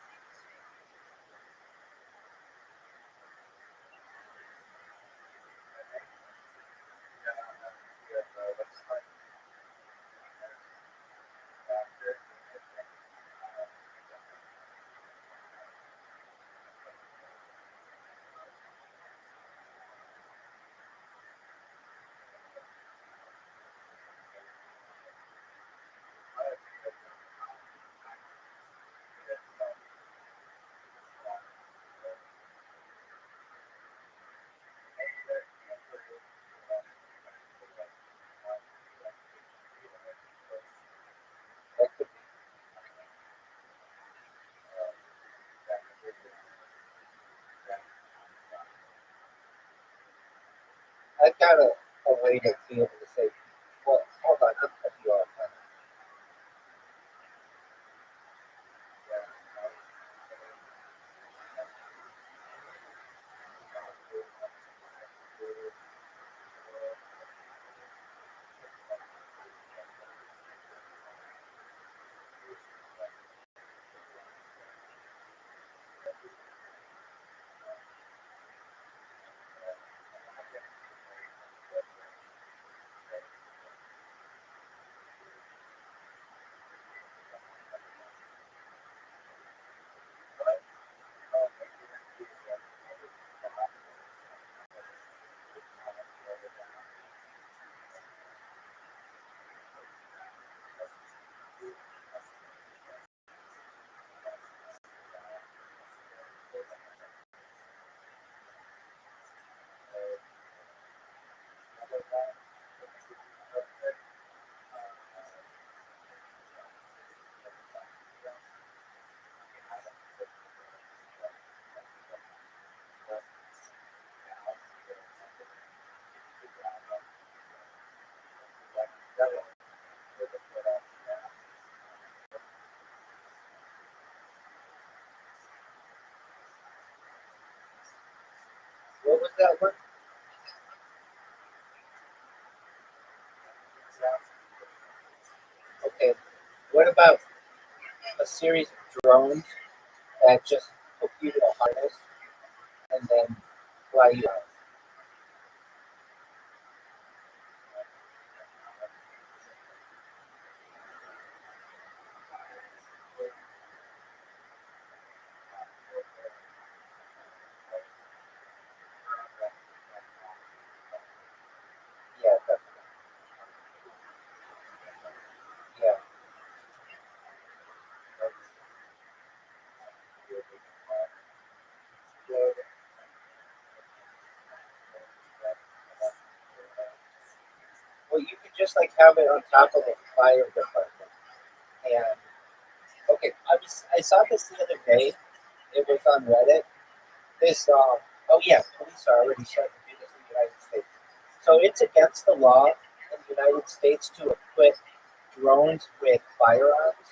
That could be. I've got a way to be able to say, well, hold on, I'll cut you off. What was that one? Okay. What about a series of drones that just hook you to a harness and then fly you out? Yeah, definitely. Yeah. Well, you could just like have it on top of the fire department. And okay, I saw this the other day. It was on Reddit. This oh yeah, police are already starting to do this in the United States. So it's against the law in the United States to equip drones with firearms,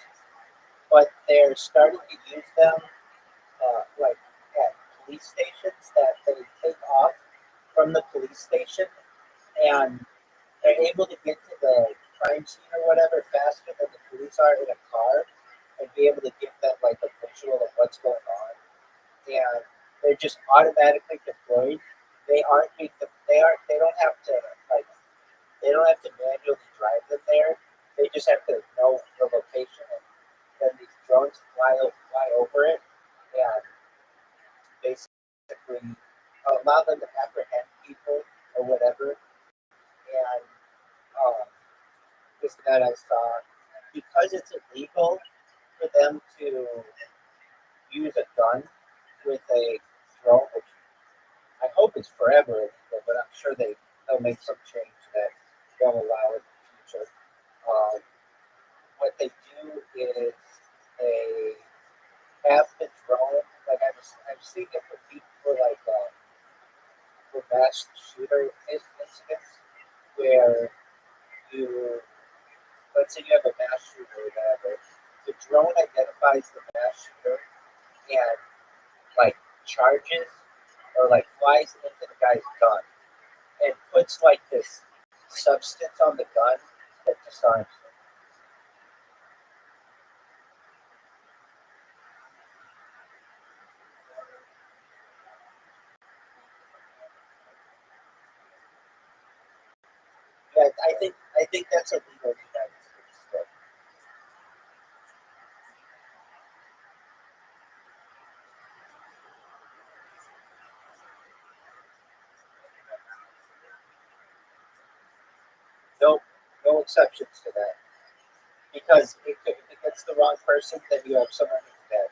but they're starting to use them like at police stations that they take off from the police station and they're able to get to the crime scene or whatever faster than the police are in a car and be able to give them like a visual of what's going on. And they're just automatically deployed. They don't have to like they don't have to manually drive them there. They just have to know the location and then these drones fly over it and basically allow them to apprehend people or whatever. And um, this that I saw because it's illegal for them to use a gun with a drone, which I hope it's forever illegal, but I'm sure they'll make some change that they'll allow in the future. Um, what they do is they have the drone. Like I've seen it for people for like for mass shooter incidents where you, let's say you have a mass shooter or whatever, the drone identifies the mass shooter and like charges or like flies into the guy's gun and puts like this substance on the gun that disarms him. Yeah, I think that's illegal in the United States. So, no, no exceptions to that. Because if it gets the wrong person, then you have someone who's dead.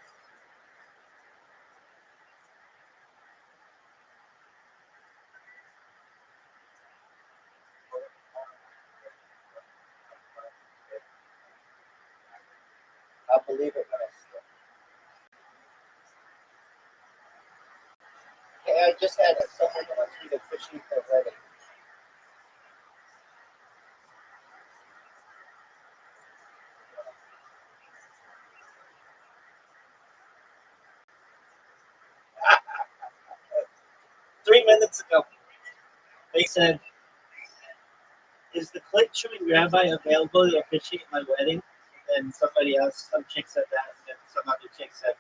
I'll believe it when I see it. Hey, I just had someone who wants me to officiate their wedding. Ah, 3 minutes ago, they said, "Is the clit chewing rabbi available to officiate my wedding?" And somebody else, some chick said that, and then some other chick said,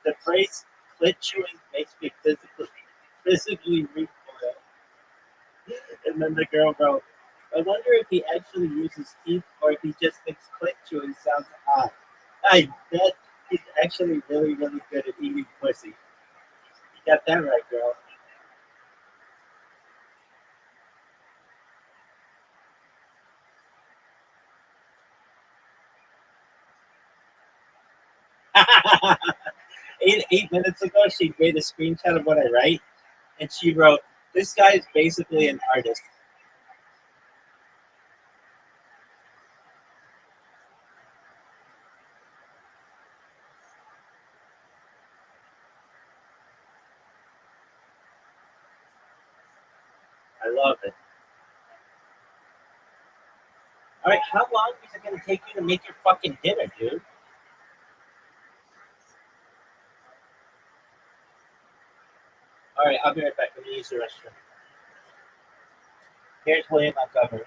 "The phrase clit chewing makes me physically recoil." And then the girl wrote, "I wonder if he actually uses teeth or if he just thinks clit chewing sounds odd. I bet he's actually really, really good at eating pussy." You got that right, girl. eight minutes ago, she made a screenshot of what I write, and she wrote, "This guy is basically an artist." I love it. All right, how long is it going to take you to make your fucking dinner, dude? All right, I'll be right back. I'm going to use the restroom. Here's William Montgomery.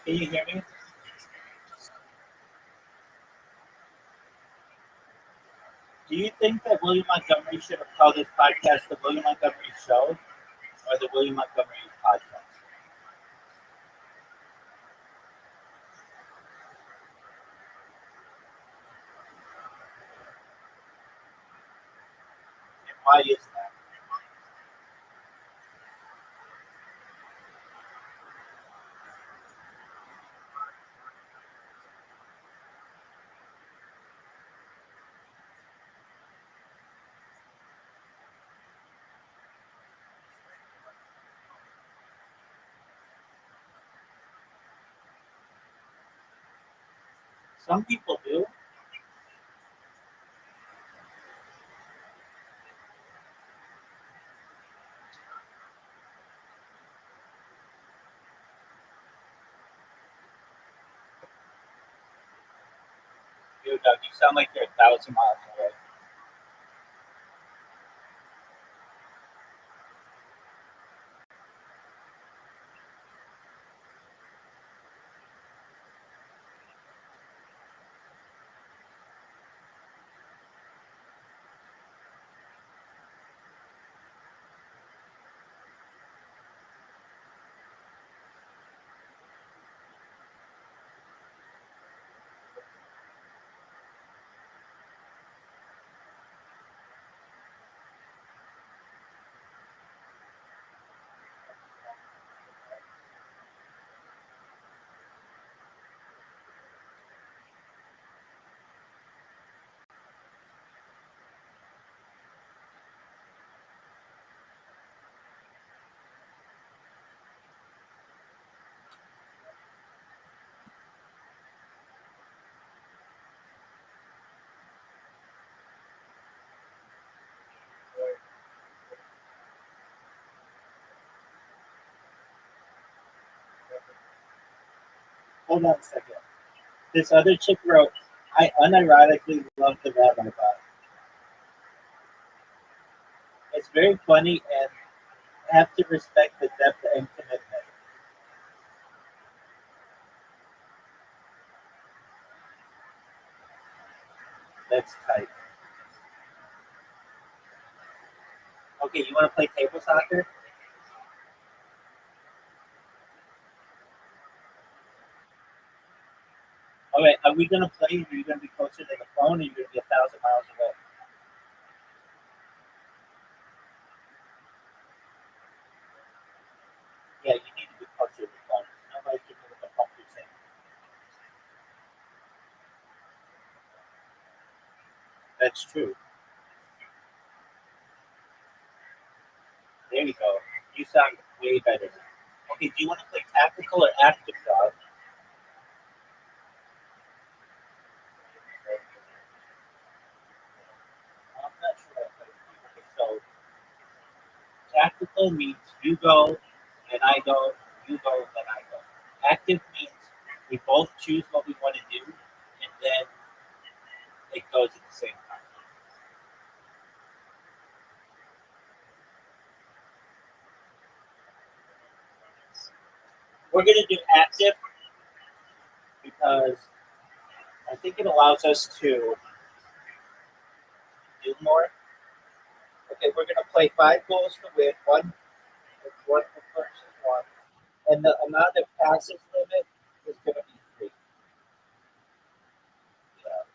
Can you hear me? Do you think that William Montgomery should have called this podcast the William Montgomery Show or the William Montgomery Podcast? And why is that? Some people do. You, Doug, you sound like you're 1,000 miles away. Hold on a second. This other chick wrote, I unironically love the Rabbi bot. It's very funny and have to respect the depth and commitment. That's tight. Okay, you want to play table soccer? Okay, are we going to play? Are you going to be closer to the phone or are you going to be 1,000 miles away? Yeah, you need to be closer to the phone. Nobody can hear what the fuck you're saying. That's true. There you go. You sound way better now. Okay, do you want to play tactical or active, dog? I'm not sure. Okay, so tactical means you go, and I go, you go, then I go. Active means we both choose what we want to do, and then it goes at the same time. We're going to do active because I think it allows us to do more. Okay, we're going to play 5 goals to win, one per person, one. And the amount of passes limit is going to be 3. Yeah.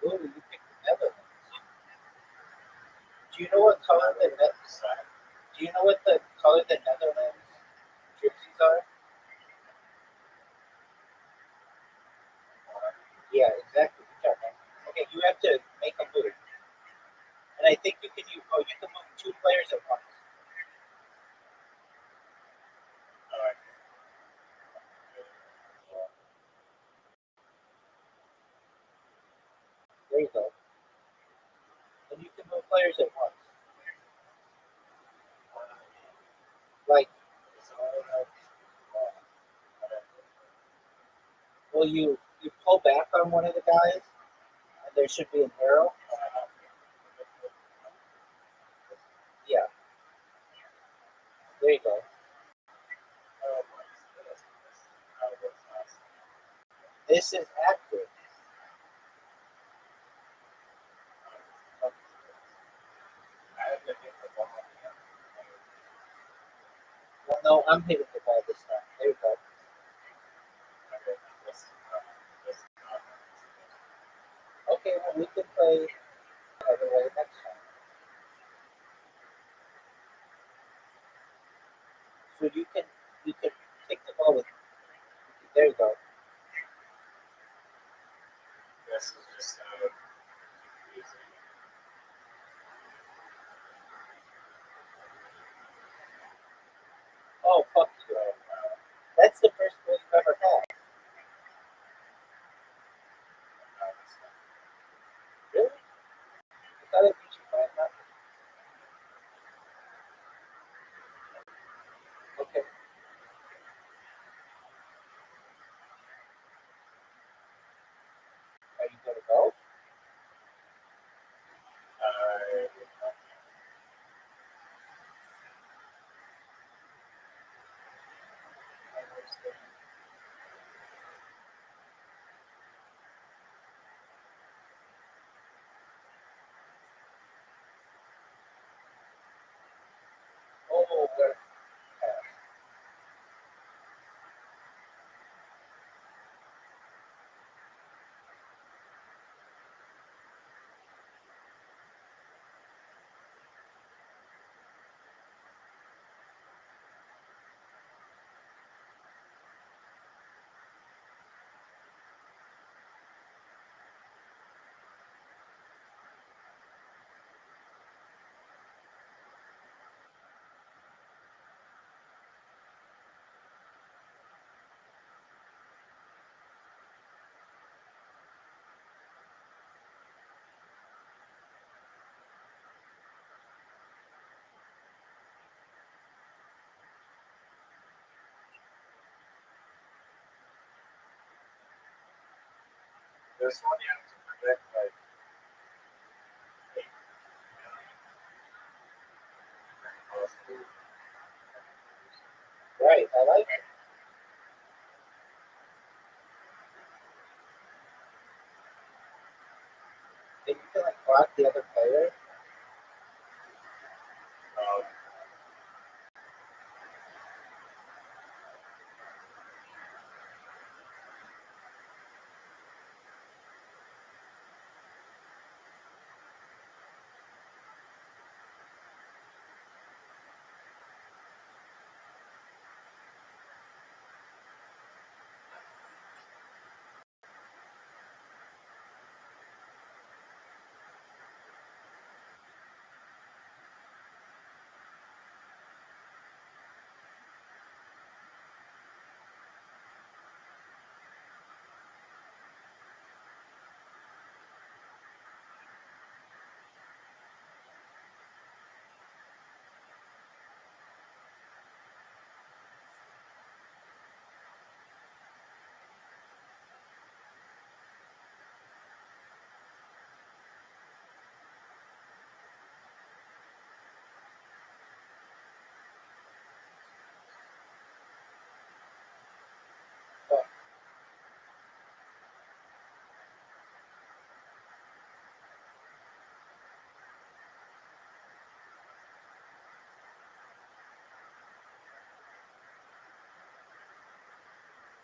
Ooh, you picked the Netherlands. Do you know what color the Netherlands are? Do you know what the color the Netherlands jerseys are? Yeah, exactly. Okay, you have to make And I think you can use, you can move two players at once. There you go. And you can move players at once. Like, well, you pull back on one of the guys, and there should be an arrow. Yeah. There you go. This is active. Well, no, I'm hitting the ball this time. There you go. Okay, well, we can play the other way next time. So you can take the ball with. There you go. Oh, fuck you. That's the first goal you've ever had. Really? I thought it beat you 5-0. Okay. Are you going to go? Oh, good. There's one you have to predict, like, Right, I like it. If you can like block the other player, um,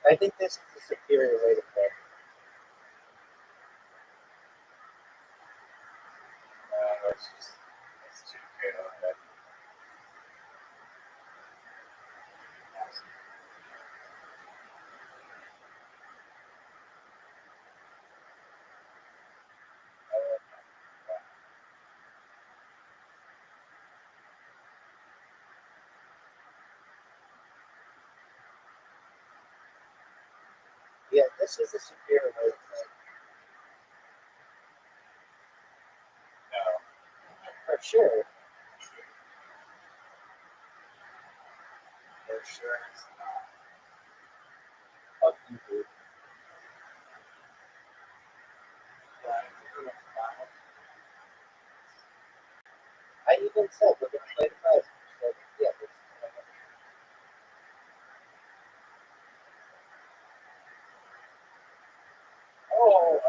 I think this is the superior way to play. it's too chaotic. Yeah, this is a superior way to play. No. For sure. For sure it's not. Fuck you, dude. I even said we're gonna play the five. So, yeah, this is what I'm gonna do. Oh,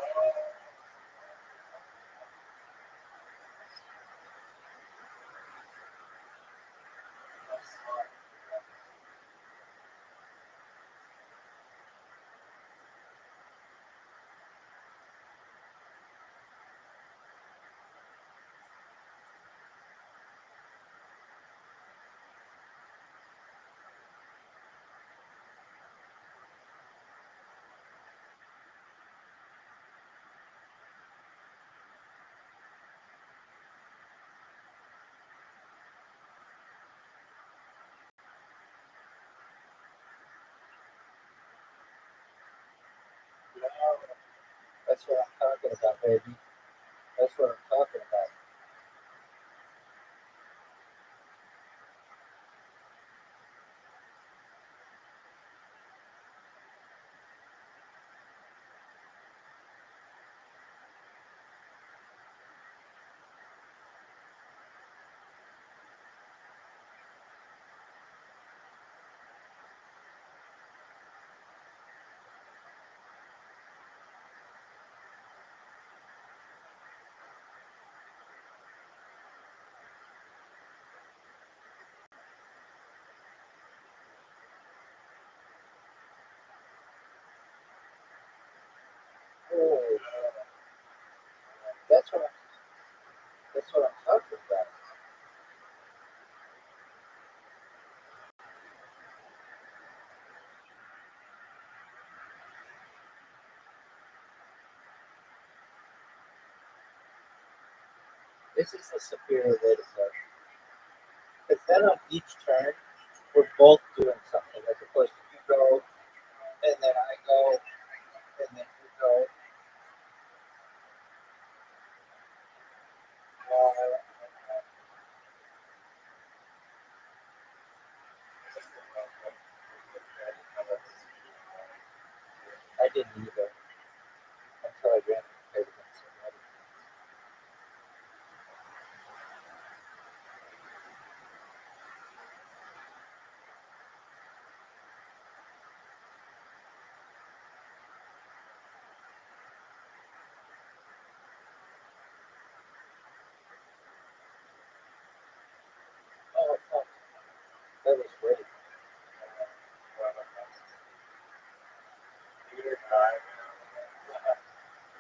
that's what I'm talking about, baby. That's what I'm talking about. Oh, that's what I'm talking about. This is the superior way to play. Because then on each turn, we're both doing something, as opposed to you go, and then I go, and then you go. I didn't either until I ran and played against somebody. Oh, fuck. That was great.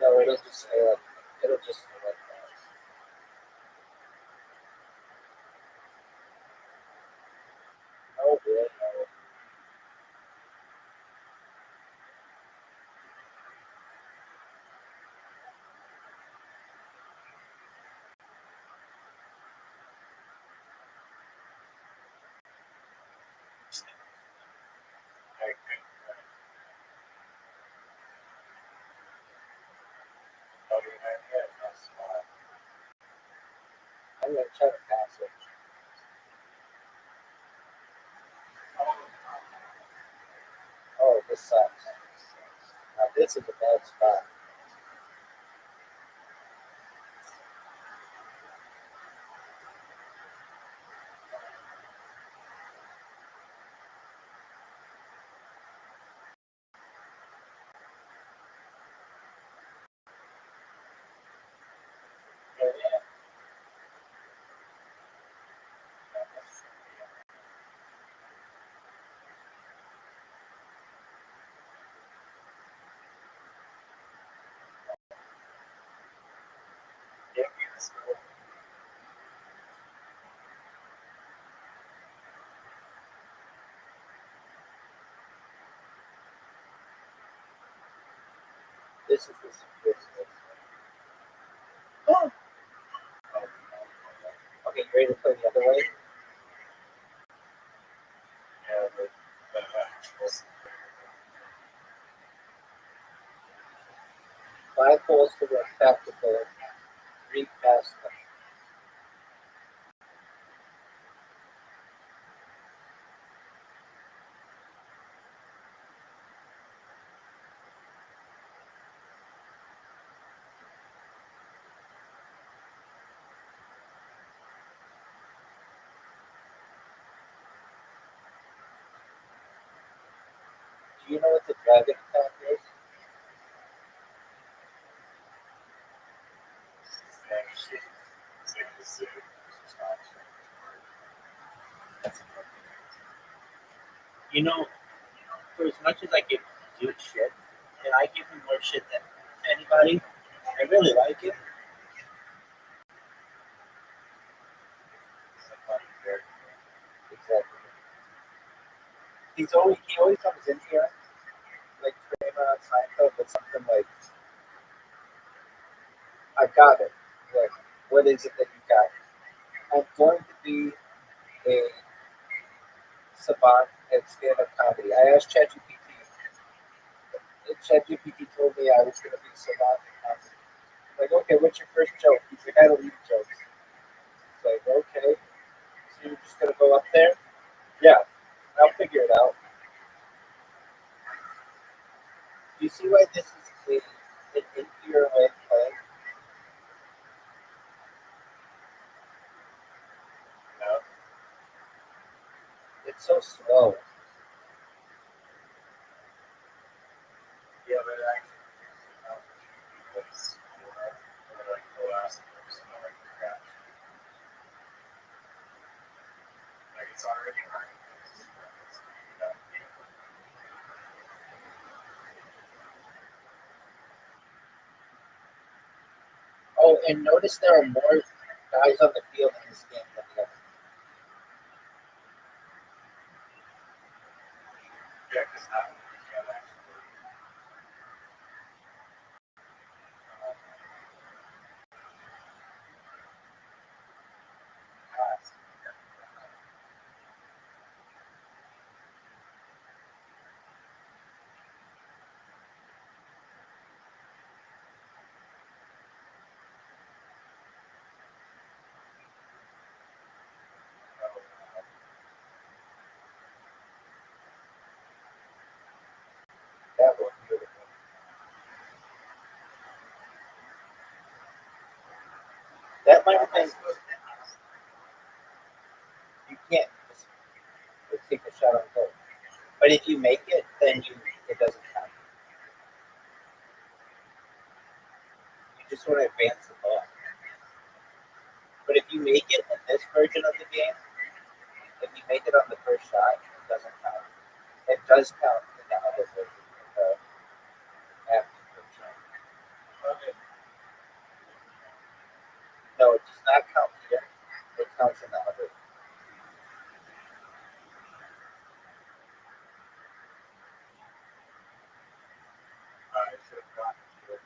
No, it'll just say like, it'll just say like that. Oh, yeah, no. I'm gonna try to pass it. Oh, this sucks. Now this is a bad spot. This is the situation. Oh. Okay, you ready to play the other way? 5 goals to work practical, 3 past them. Do you know what the dragon attack is? You know, for as much as I give Duke shit, and I give him more shit than anybody, I really like him. Exactly. He always comes in here like Kramer on Seinfeld with something like, I got it. Like, what is it that you got? I'm going to be a savant at stand-up comedy. I asked ChatGPT. ChatGPT told me I was going to be a savant at comedy. I'm like, okay, what's your first joke? He's like, I don't need jokes. It's like, okay, so you're just going to go up there? Yeah, I'll figure it out. Do you see why this is an inferior way of playing? No. It's so slow. Yeah, but actually, it's like the last person like that. Like it's already hard. Oh, and notice there are more guys on the field in this game than the other. Yeah, because now you can actually pass. That was beautiful. That might have been. You can't just take a shot on goal. But if you make it, then it doesn't count. You just want to advance the ball. But if you make it in this version of the game, if you make it on the first shot, it doesn't count. It does count in the other version. After the first shot. Okay. No, it does not count here. It counts in the other. I should have gotten to it.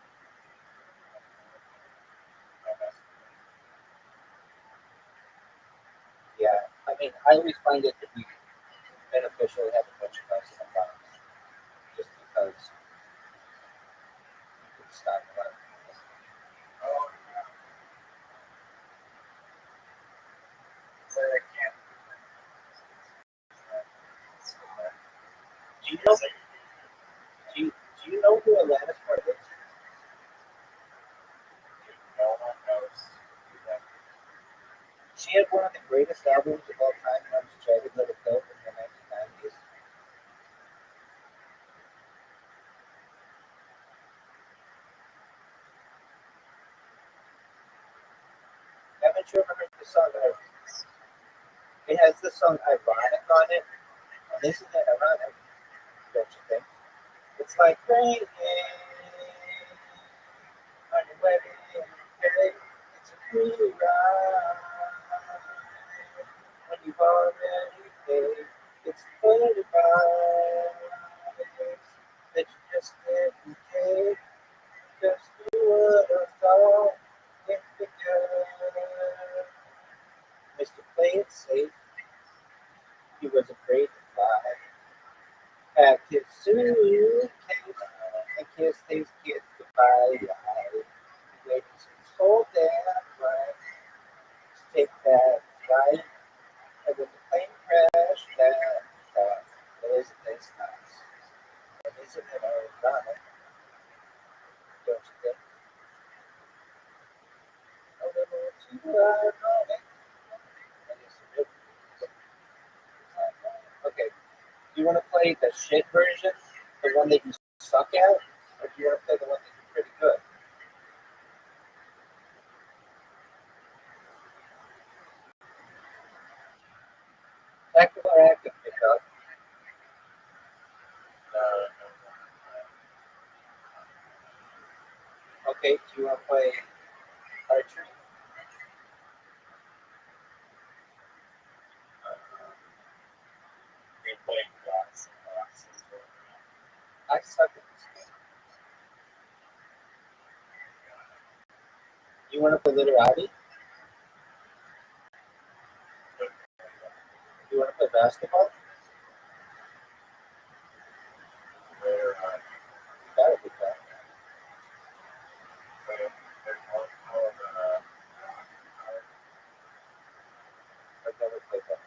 Yeah, I mean, I always find it to be beneficial to have a bunch of guys in the box, just because you can stop a lot of people. Oh, yeah. So I can't. Do you know? Do you know who Alanis Morissette is? No one knows. She had one of the greatest albums of all time, known as Jagged Little Pill from the 1990s. Haven't you ever heard the song? It has the song Ironic on it. And isn't it ironic? Don't you think? It's like rain on your wedding day. It's a free ride when you've already paid. It's the vibes that you just didn't take. Just who would have thought it began? Mr. Play It Safe, he was afraid to fly. Packed his suitcase and kissed his kids goodbye. waited this whole damn time to take that flight, and then the plane crashed. It isn't this nice. It isn't in Arizona, don't you think? A little too ironic. I guess it is. Okay, do you want to play the shit version, the one that you suck at, or do you want to play the one that you're pretty good? Active or active pickup? Okay, do you want to play archery? I suck at this game. You want to play literati? You want to play basketball? That would be fun. I've never played that.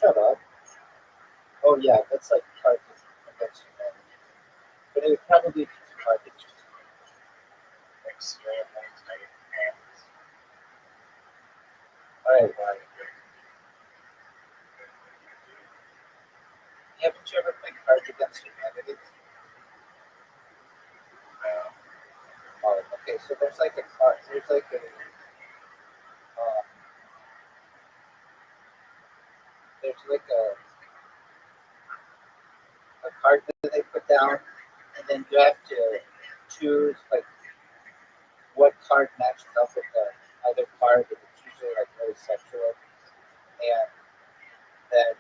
Shut up. Oh yeah, that's like carpet against humanity. But it would probably be carpet. Alright, haven't you ever played Cards Against Humanity? Oh, okay, so there's like a card, there's like there's like a card that they put down, and then you have to choose like what card matches up with the other card, and it's usually like really sexual, and then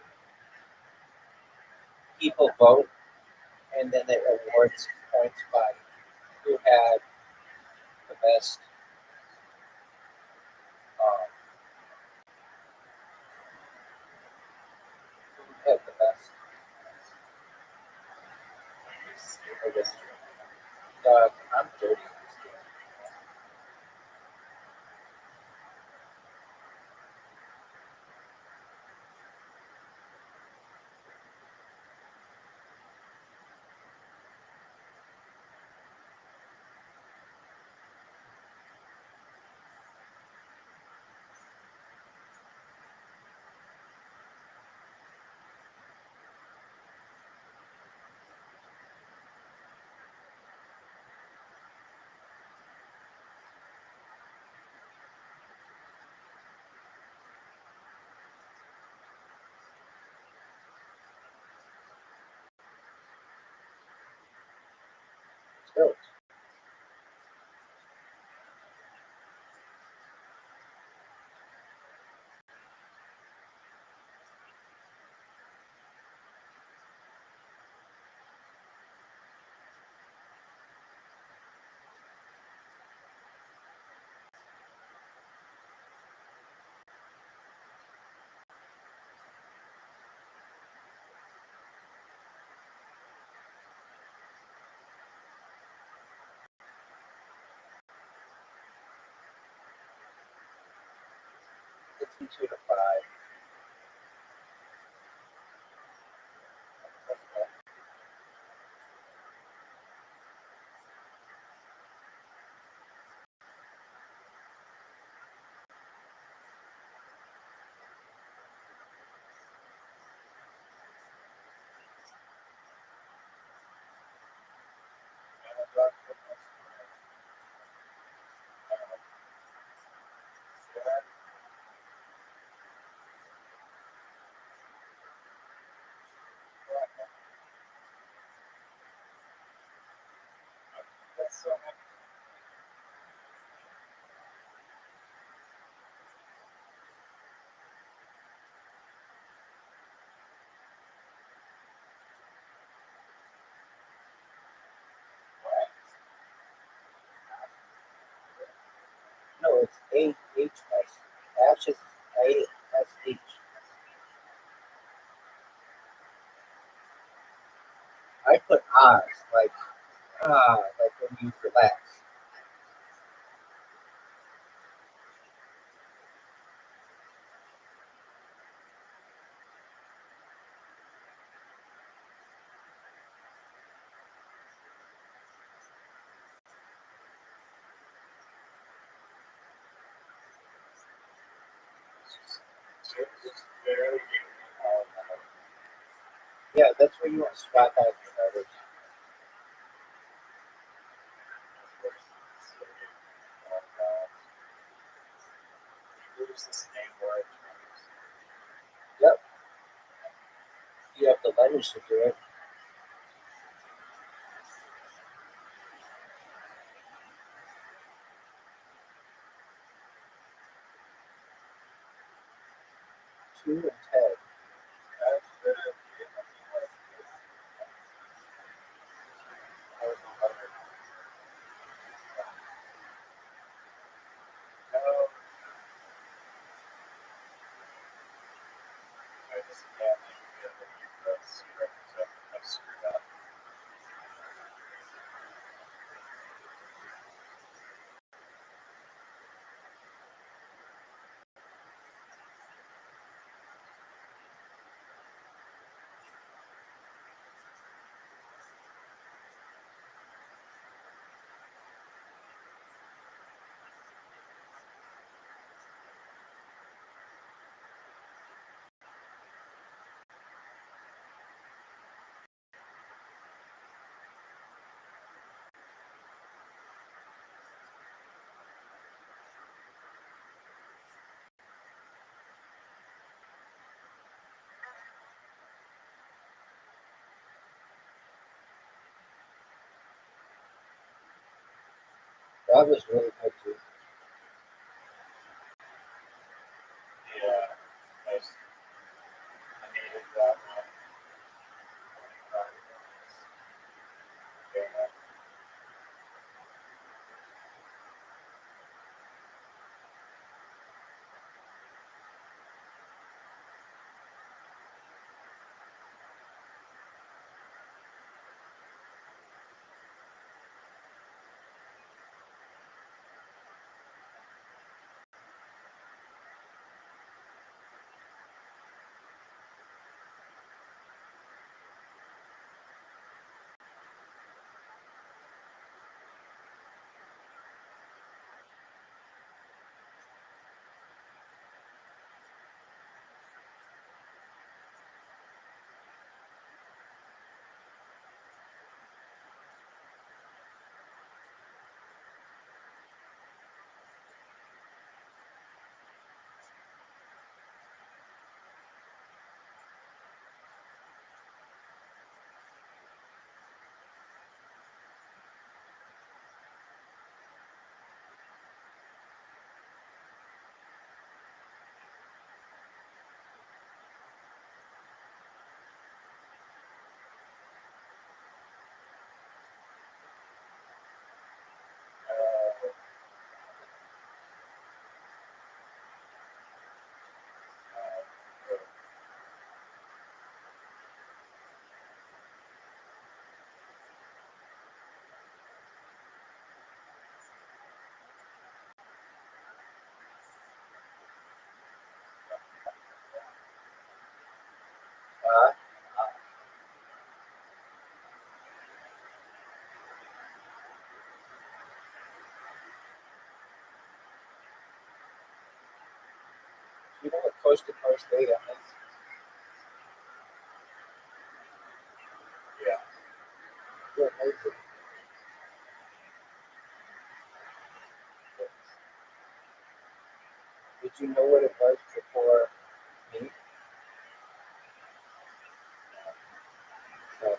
people vote, and then it awards points by who had the best, um, who had the best, I guess. I'm dirty in this game. Still, it's 2 to 5. No, it's AHS. Ash is ASH. I put Oz, like Like when you relax. Yeah, that's where you want to swap out your motors. Yep. You have the letters to do it. Two and Ted. That was really good too. You know what coast to coast data is? Yeah, amazing. Did you know what it was before me? So,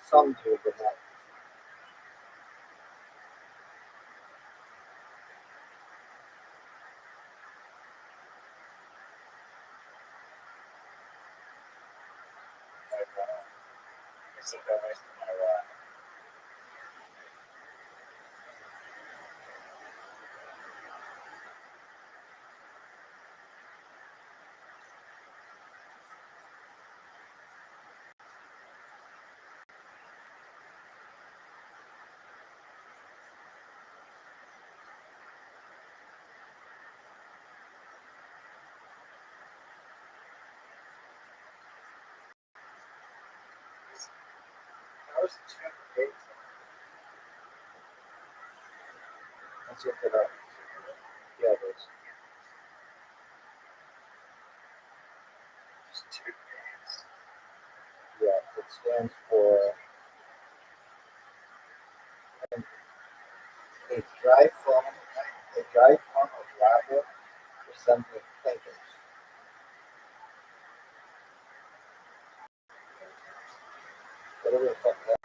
some do, but not. Where's the Tampa Gate? Let's look it up. Yeah, it is. It's two games. Yeah, it stands for a dry form of lava resembling clinkers. Whatever the fuck that.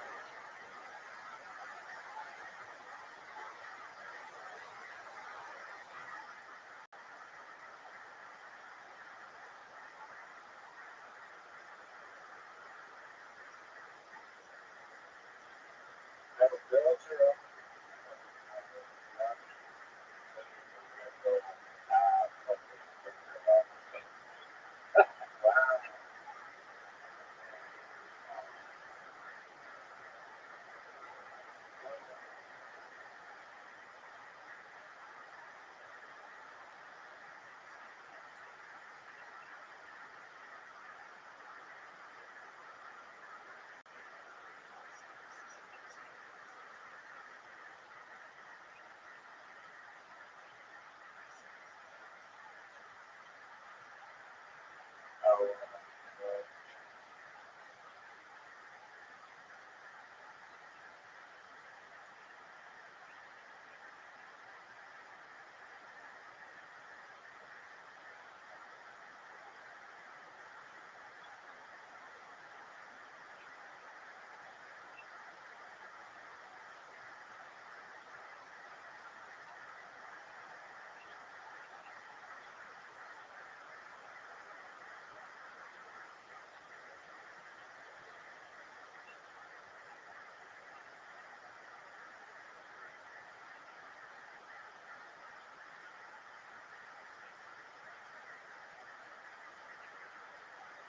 I have a realtor.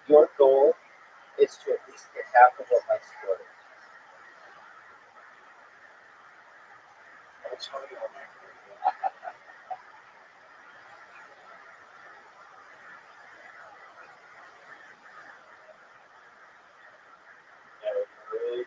Your goal is to at least get half of what my score is. I'll tell you what my really.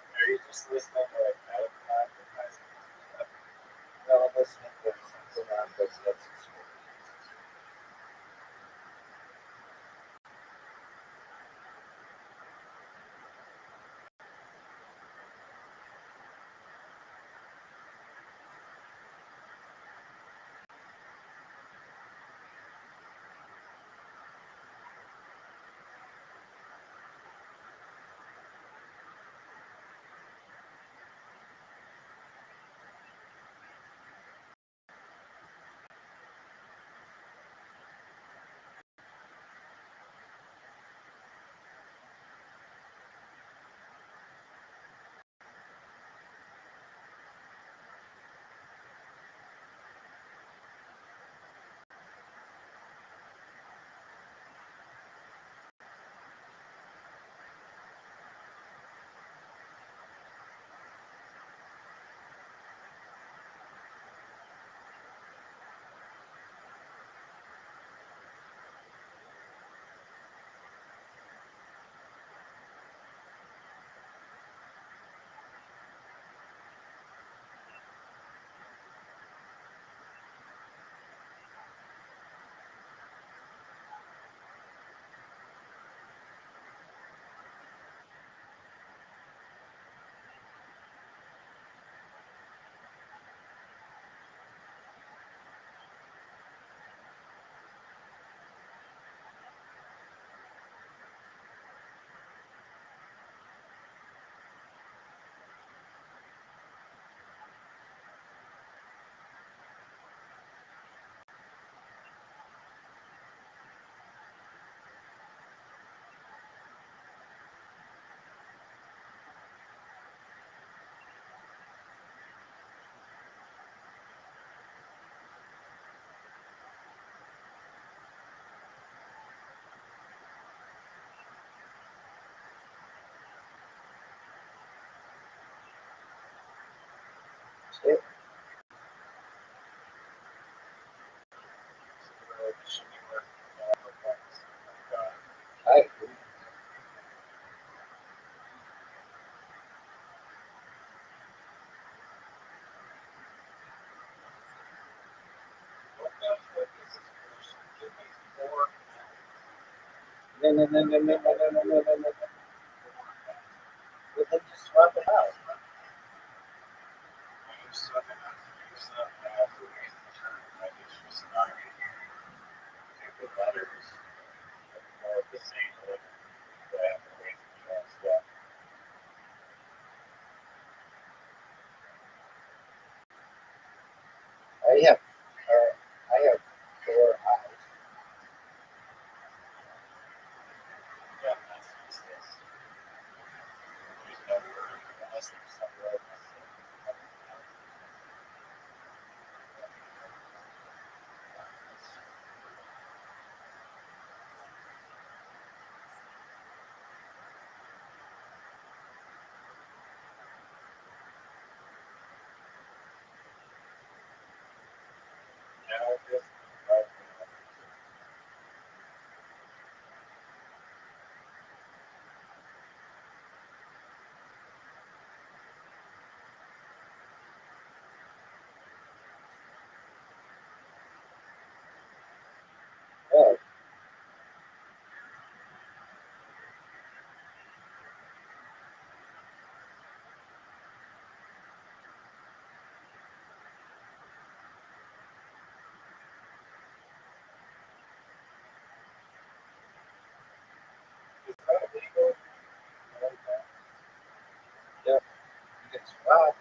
Are you just listening to like medical advertising? No, I'm listening to something on business. Well, then just swap it out. I have, I have 4 eyes. Oh, is that illegal? Yeah, you can swap.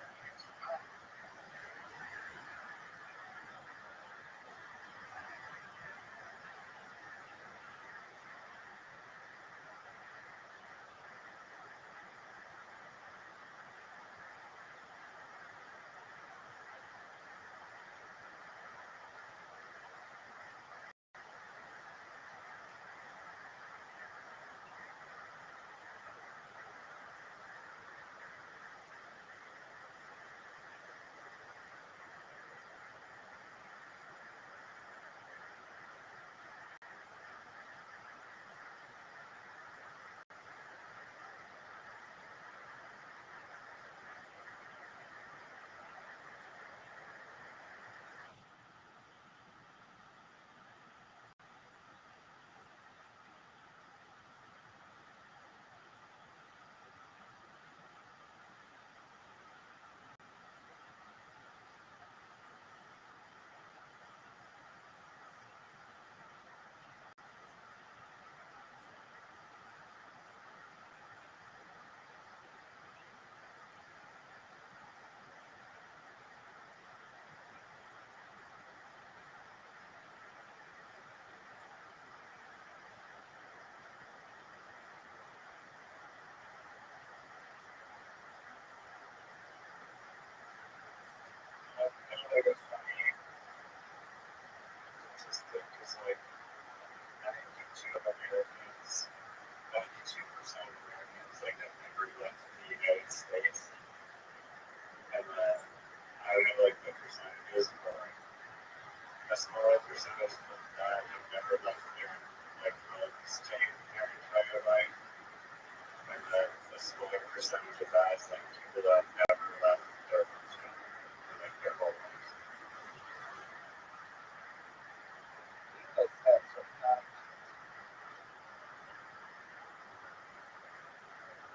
Like that sometimes.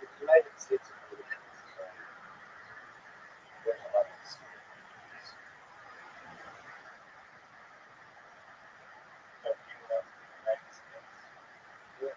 The United States is really there's a lot of United States. Yeah.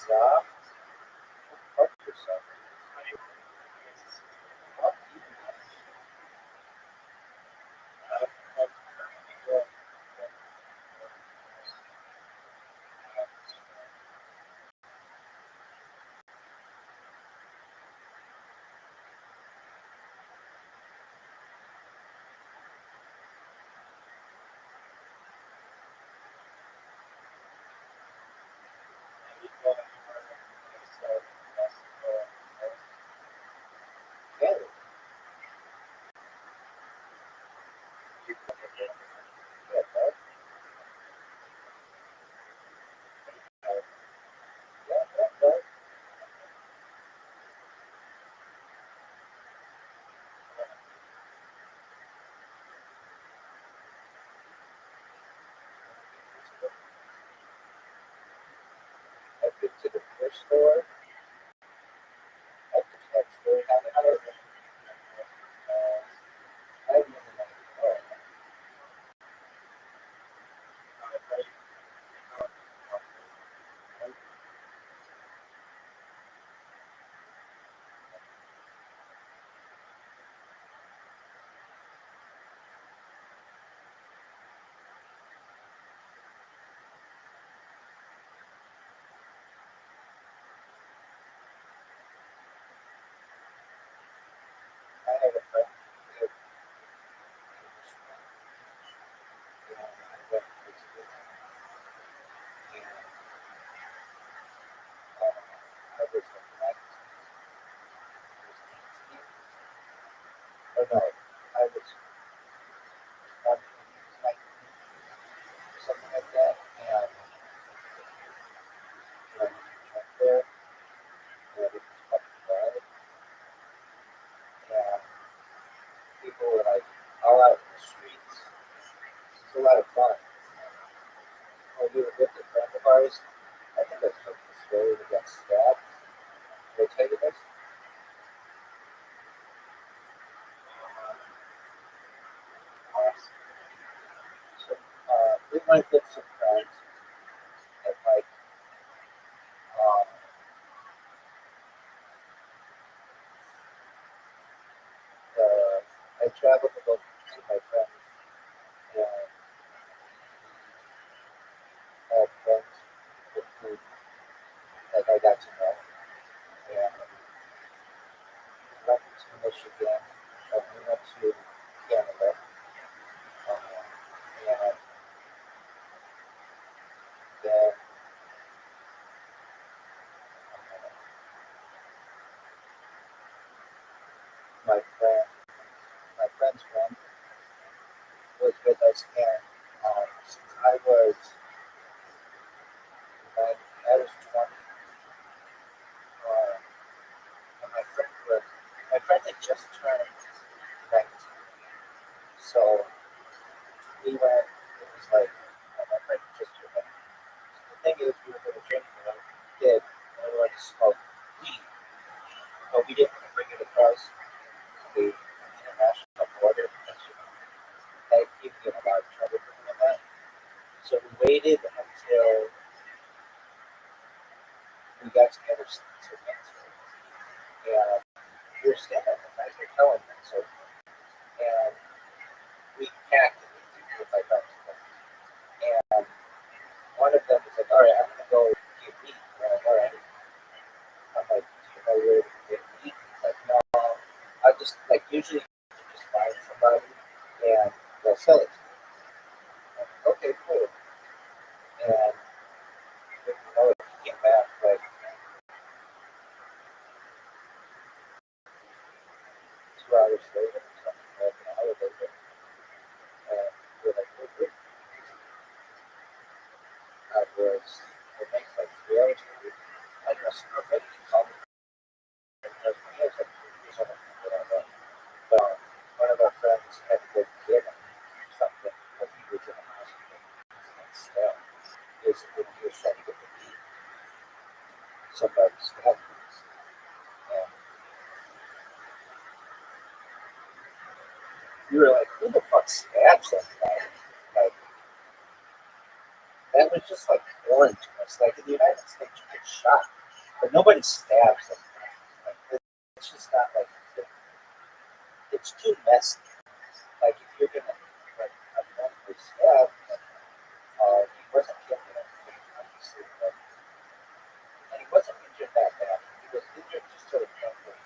Stop. Fuck yourself. Fuck you. I've been to the thrift store. I've been to that store. I haven't been to that store. I have a friend who I went to visit, and I was like 19, or no, I was 20, he was 19, or something like that, and we went there, and it was fucking bad, and people were like all out in the streets. It was a lot of fun. When we were with a friend of ours, I think I told the story, we got stabbed. Did I tell you this? So, we went with some friends, and like, um, I traveled to go see my friends, and I had friends with who like I got to know, and we went to Michigan, and we went to Canada, and then my friend, my friend's friend was with us, and since I was 20, and my friend had just turned 19, so we went. It was like my friend had just turned 19. The thing is, we were going to drink, and we did, and we were to smoke weed, but we didn't want to bring it across the international border because that you can get a lot of trouble for doing that. So we waited until we got together to Windsor, and we were staying at the nice hotel in Windsor, and we packed it with my friends. And one of them was like, "All right, I'm gonna go get meat." And I'm like, "All right." I'm like, "Do you know where to get meat?" He's like, "No, I just like usually just find somebody and they'll sell it to me." I'm like, "Okay, cool." And you know, he came back like 2 hours later, or something like an hour later, and we're like, "Oh, good." I was, it makes like 3 hours later. I just already called me because he has like 3 years on it, whatever. But one of our friends had to go get him something because he was in a hospital and stuff. Basically, he was trying to get the meat. Somebody's stabbed him. And we were like, who the fuck stabbed somebody? Like, that was just like foreign to us. Like in the United States, you get shot. but nobody stabs them. Like, it's just not like it's too messy. Like if you're gonna like a friend was stabbed, he wasn't killed or anything, obviously, but and he wasn't injured that bad. He was injured just to the point where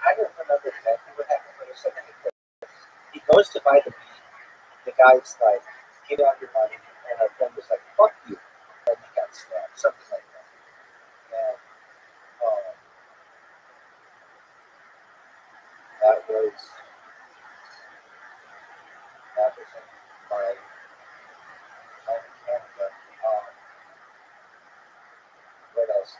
I don't remember exactly what happened, but it was something like he goes to buy the meat. The guy's like, "Give out your money," and our friend was like, "Fuck you," and he got stabbed, something like that. And um, that was in my time in Canada. Um, what else?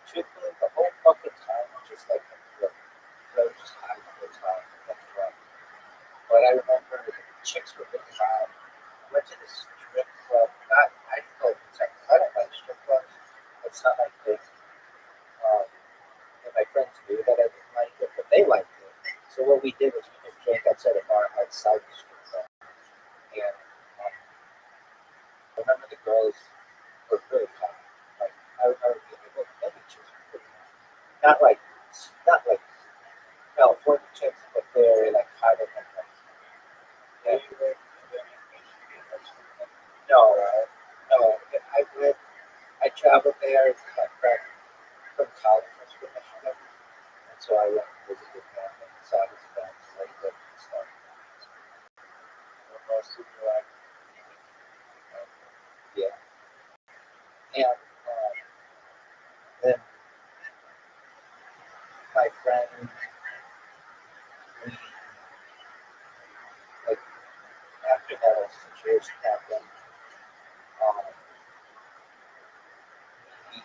Truthfully, the whole fucking time was just like, look, I was just high the whole time. That's right. But I remember the chicks were really loud. I went to this strip club. Not, I didn't go to I don't like strip clubs. It's not my thing. And my friends knew that I didn't like it, but they liked it. So what we did was we just drank outside a bar outside the strip club. And I remember the girls were really hot. Like I remember being able to maybe chicks were pretty hot. Not like California chicks, but they're like hotter than us. Yeah. No, no. I traveled there with my friend from college from Michigan, and so I went and visited him and saw his friends and like and stuff. Yeah, and then my friend, we, like after that situation happened, um, we,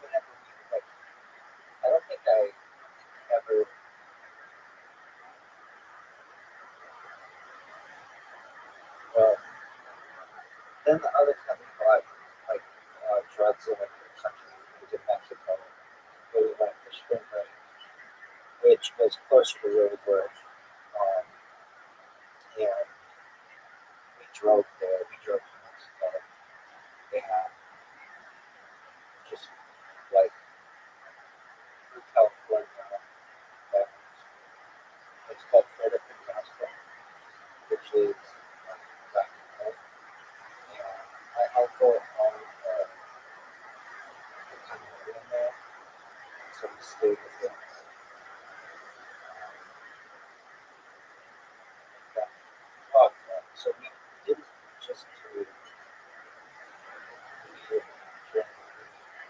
whenever we like, I don't think I ever. Well, then the other time we bought like drugs in another country. It was in Mexico. Where we went for spring break, which was closer to where we were. And we drove there. We drove to Mexico. They have just like through California. That it's called Puerto Penasco, which is Mexico. And my uncle owned a condominium there, so we stayed with him. That fucked up. So we didn't just do weird drink. We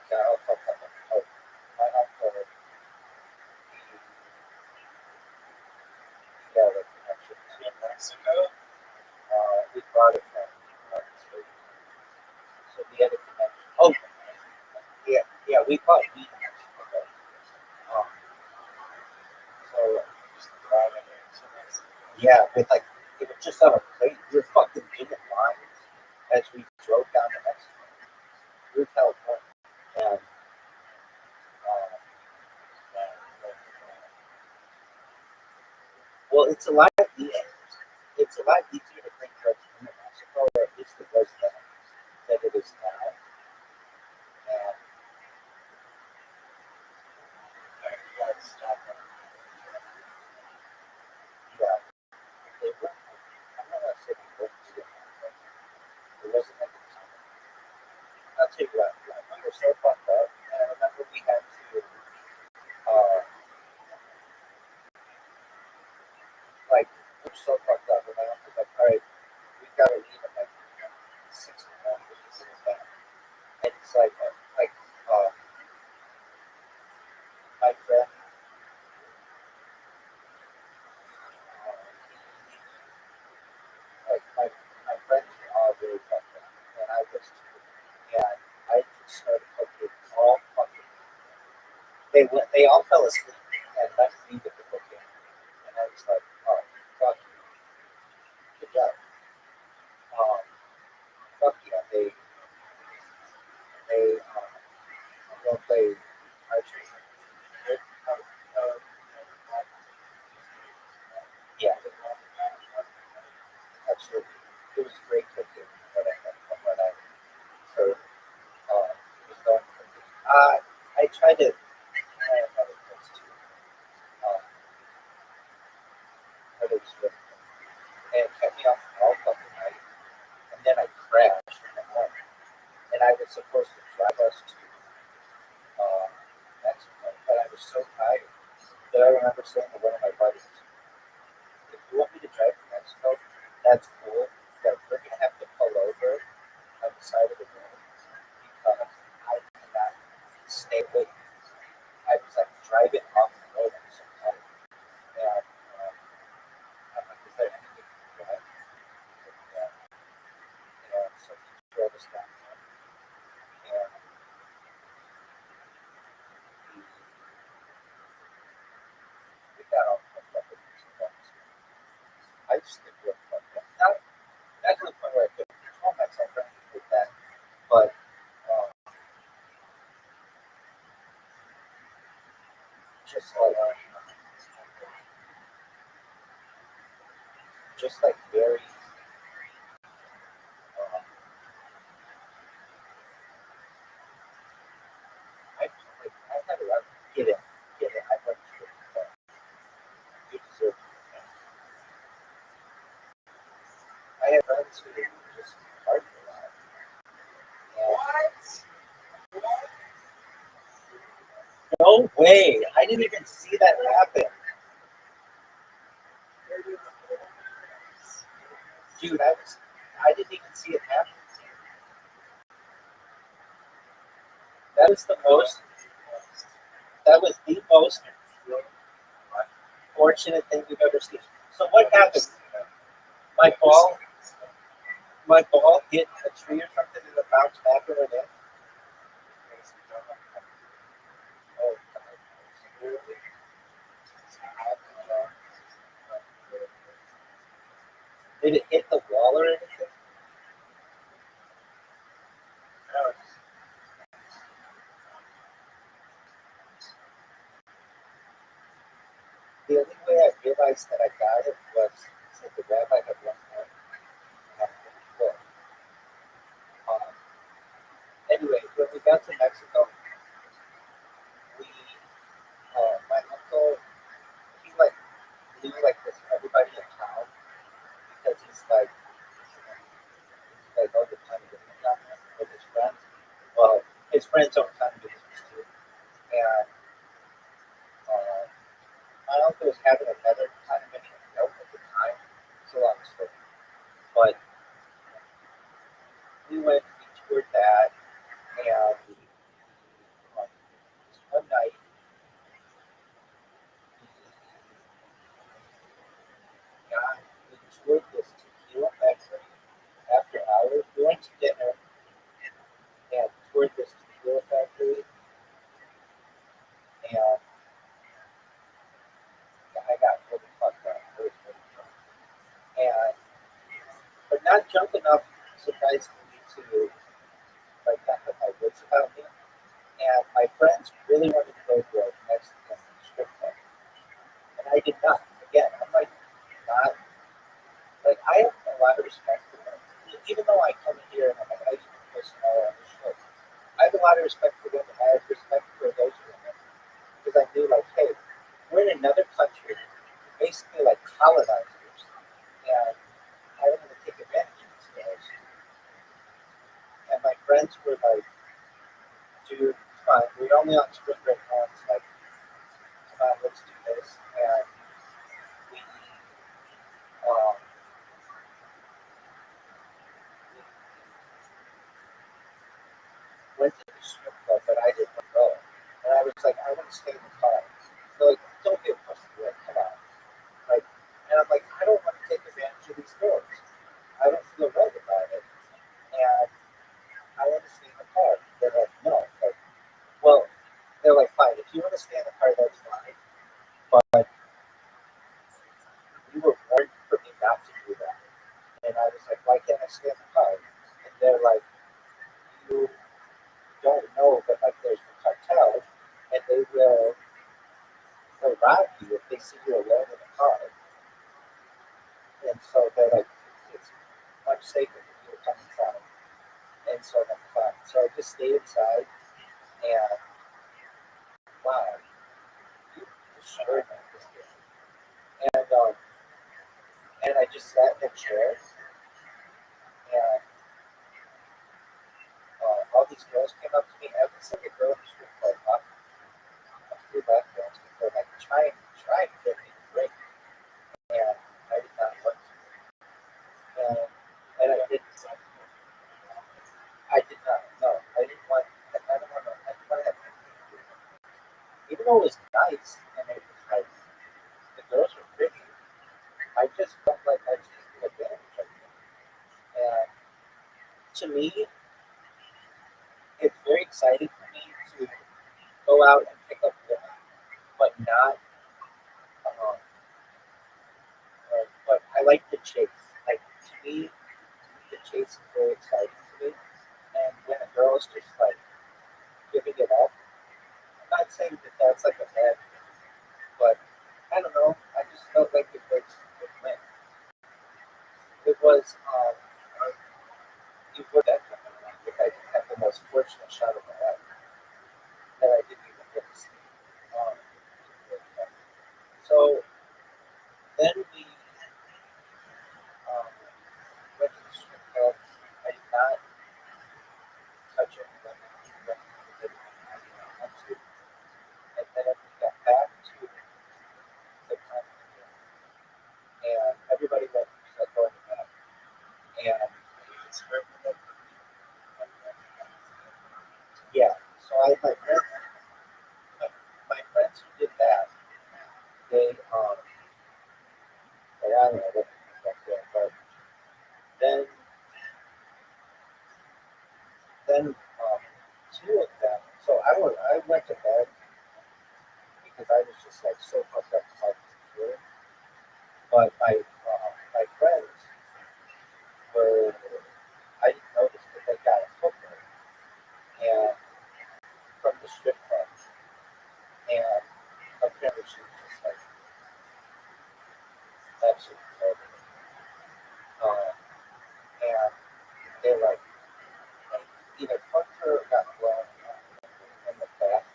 got all fucked up on coke. My uncle, he had a connection to Mexico. We brought it from State. So we had a connection. Oh, yeah, we bought weed in Mexico. Um, so yeah, with like it was just on a plate. We were fucking getting lines as we drove down to Mexico through California. And well, it's a lot easier to bring drugs into Mexico, or at least it was then, than it is now. And that's yeah, they were. I'm not gonna say they weren't doing that, but it wasn't like a common. I'll tell you what, like, we were so fucked up, and I remember we had to, like, we were so fucked up, and my uncle was like, all right, we gotta leave at like 6 in the morning to get back. And it's uh, my friend, my friends were all very fucked up, and I was too. And I just started cooking all fucking. They all fell asleep and left me with the cooking, and I was like, oh, fuck you, good job. Um, fuck yeah, I'm gonna play archery. Yeah, absolutely. It was great cooking. tried to another place too. But it was really good. And it kept me up all fucking night. And then I crashed in the morning. And I was supposed to drive us to Mexico, but I was so tired that I remember saying to one of my buddies, if you want me to drive to Mexico, that's cool, but we're going to have to pull over on the side of the road because I cannot stay with you. I was like driving off the road at some time. And I'm like, is there anything you can drive? And so he drove us down there. And we got all fucked up with these things. I just didn't feel fucked up. Not to the point where I could control myself or anything like that, but just like very I had a lot get in. I went to you deserve it. I have friends who just party a lot. No way. I didn't even see that happen. Dude, I didn't even see it happen. That was the most that was the most fortunate thing we've ever seen. So what happened? My ball hit a tree or something and it bounced back and went in. Oh, God. Did it hit the wall or anything? No. The only way I realized that I got it was that the rabbi had one point. Well, anyway, when we got to Mexico, we, my uncle, he like knew like this everybody in town because he's like all the time down there with his friends. Well, his friends own time business too, and uh, my uncle was having another condominium built at the time. It's a long story, but we went, we toured that, and one night we toured this tequila factory after hours. We went to dinner and toured this tequila factory, and I got really fucked up. I was really drunk. And, but not drunk enough, surprisingly, to like not have my wits about me. And my friends really wanted to go to a Mexican strip club, and I did not. Again, I'm like not like I have a lot of respect for them. Even though I come here and I'm like I even post all on the show, I have a lot of respect for them. I have respect for those women because I knew like, hey, we're in another country, basically like colonizers, and I don't want to take advantage of these guys. And my friends were like, dude, come on, we're only on spring break once, like, come on, let's do this. And we um, went to the strip club, but I didn't want to go. And I was like, I want to stay in the car. They're like, don't be a pussy, like, come on. Like, and I'm like, I don't want to take advantage of these girls. I don't feel right about it. And I want to stay in the car. They're like, no. Like, well, they're like, fine, if you want to stay in the car, that's fine. But you were warned for me not to do that. And I was like, why can't I stay in the car? And they're like, you don't know, but like there's the cartel, and they'll rob you if they see you alone in the car. And so they're like, it's much safer for you to come inside. And so I'm like, fine. So I just stayed inside, and wow, you destroyed my biscuit. And I just sat in the chair, and all these girls came up to me. Every single girl in the street was like, a few black girls, were like trying to get me to break, and I did not want to. And I did not. No, I didn't want. I don't want to. I didn't want to have anything to do with it. Even though it was nice and it was like the girls were pretty, I just felt like I was taking advantage of them. And to me, it's very exciting for me to go out and pick up women, but not. Um, but I like the chase. Like to me, the chase is very exciting to me. And when a girl is just like giving it up, I'm not saying that that's like a bad thing, but I don't know. I just felt like it went. It was you would that if I didn't have the most fortunate shot of my life that I didn't even get to see. Um, so then we um, went to the strip club. I did not touch anyone. I did not want to. And then we got back to the condominium, and everybody went going to bed. And yeah, so I my, my friends who did that, they like, I don't know what back there, but then two of them. So I went to bed because I was just like so fucked up about this computer. But my friends were I didn't notice that they got a hooker and from the strip club, and apparently she was just like absolutely terrible. And they like either fucked her or got blown in the back.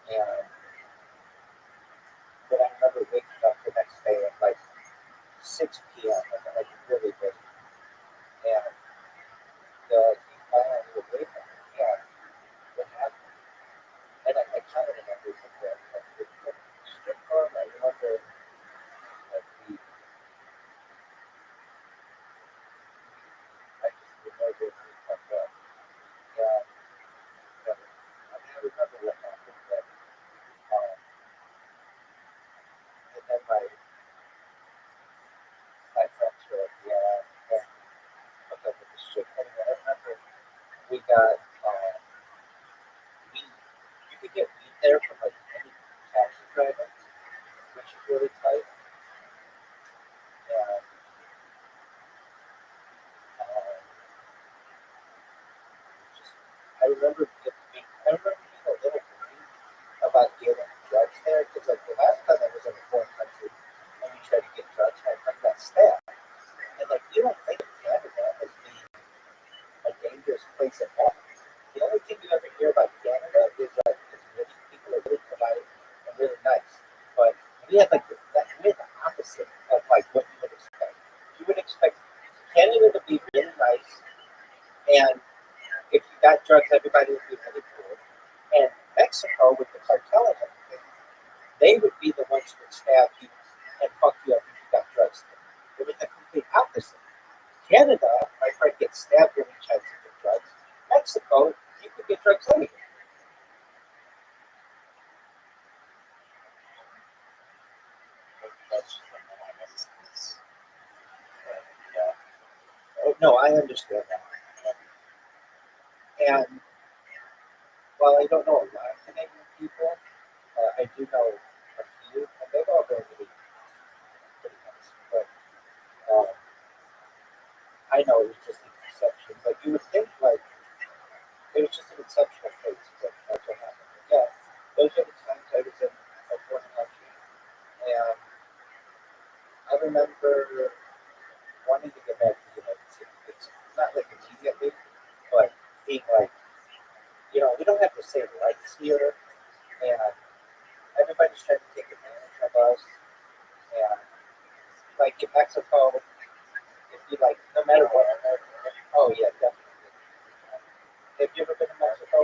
And but I remember waking up the next day at like 6 p.m. and like really late. And he finally was waiting. And what happened? And I kind of remember that like the strip club. I remember like I just remember it really fucked up. And I mean I remember what happened. But and then my friends were like, yeah, and hooked up with the strip. Anyway, I remember we got weed. You could get weed there from like any taxi driver, which is really tight. And uh, just I remember being a little worried about getting drugs there because like the last time I was in a foreign country and we tried to get drugs, my friend got stabbed. And like you don't think of Canada as being a dangerous place at all. The only thing you ever hear about Canada is like it's really people are really polite and really nice. But we had like we had the opposite of like what you would expect. You would expect Canada to be really nice, and if you got drugs, everybody would be really cool. And Mexico, with the cartel and everything, they would be the ones who would stab you and fuck you up if you got drugs. It was the complete opposite. Canada, my friend gets stabbed when he tries to get drugs. Mexico, you could get drugs anywhere. Oh, no, I understand that. And while I don't know a lot of Canadian people, I do know a few, and they've all been really pretty nice. But um, I know it was just an exception. But you would think like it was just an exceptional case. But that's what happened. Yeah, those are the times I was in a foreign country, and I remember wanting to get back to the United States. It's not like immediately, but being like, we don't have the same rights here and everybody's trying to take advantage of us. And like in Mexico, if you like, no matter what, oh yeah, definitely. Have you ever been to Mexico?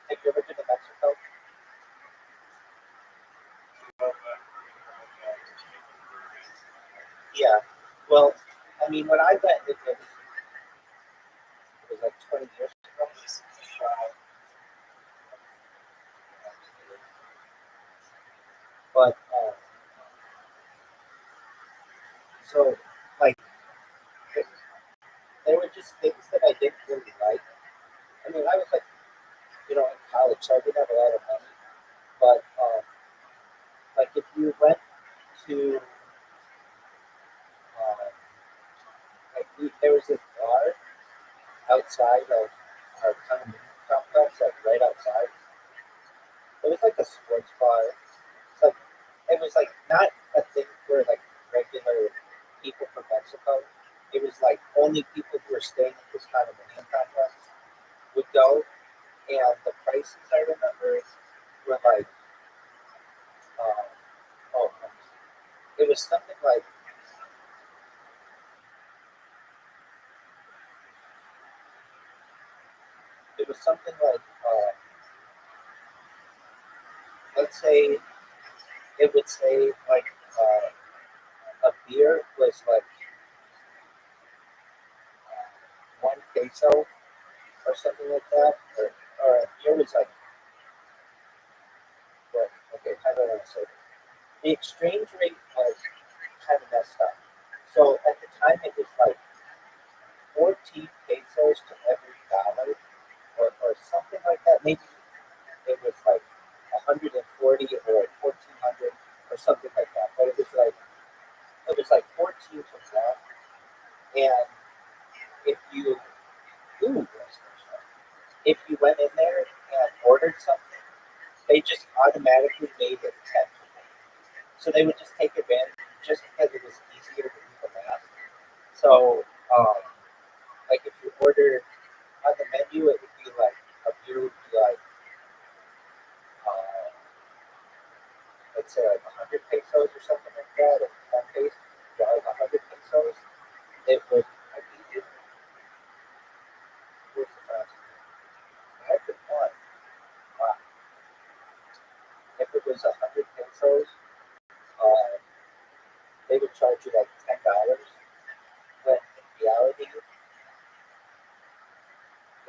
Have you ever been to Mexico? Yeah. Well, I mean, when I went, it was like 20 years ago. But so like there were just things that I didn't really like. I mean, I was like, in college, so I didn't have a lot of money. But like if you went to like there was this bar outside of our condominium complex, like right outside. It was like a sports bar. It's like it was like not a thing where like regular people from Mexico. It was like only people who were staying in this condominium complex would go, and the prices I remember were like, uh, oh, it was something like let's say it would say like a beer was like 1 peso or something like that, or a beer was like what? Okay, how do I want to say it? The exchange rate was kind of messed up. So at the time it was like 14 pesos to every dollar, or something like that. Maybe it was like 140 or 1400 or something like that. But it was like 14 to 1. And if you ooh, if you went in there and ordered something, they just automatically made it 10. So they would just take advantage just because it was easier to do the math. So like if you ordered on the menu, it would be like a beer would be like uh, let's say like 100 pesos or something like that, or 10 pesos, like 100 pesos. It would, I think it was I could one. Wow. If it was 100 pesos, uh, they would charge you like $10. When in reality,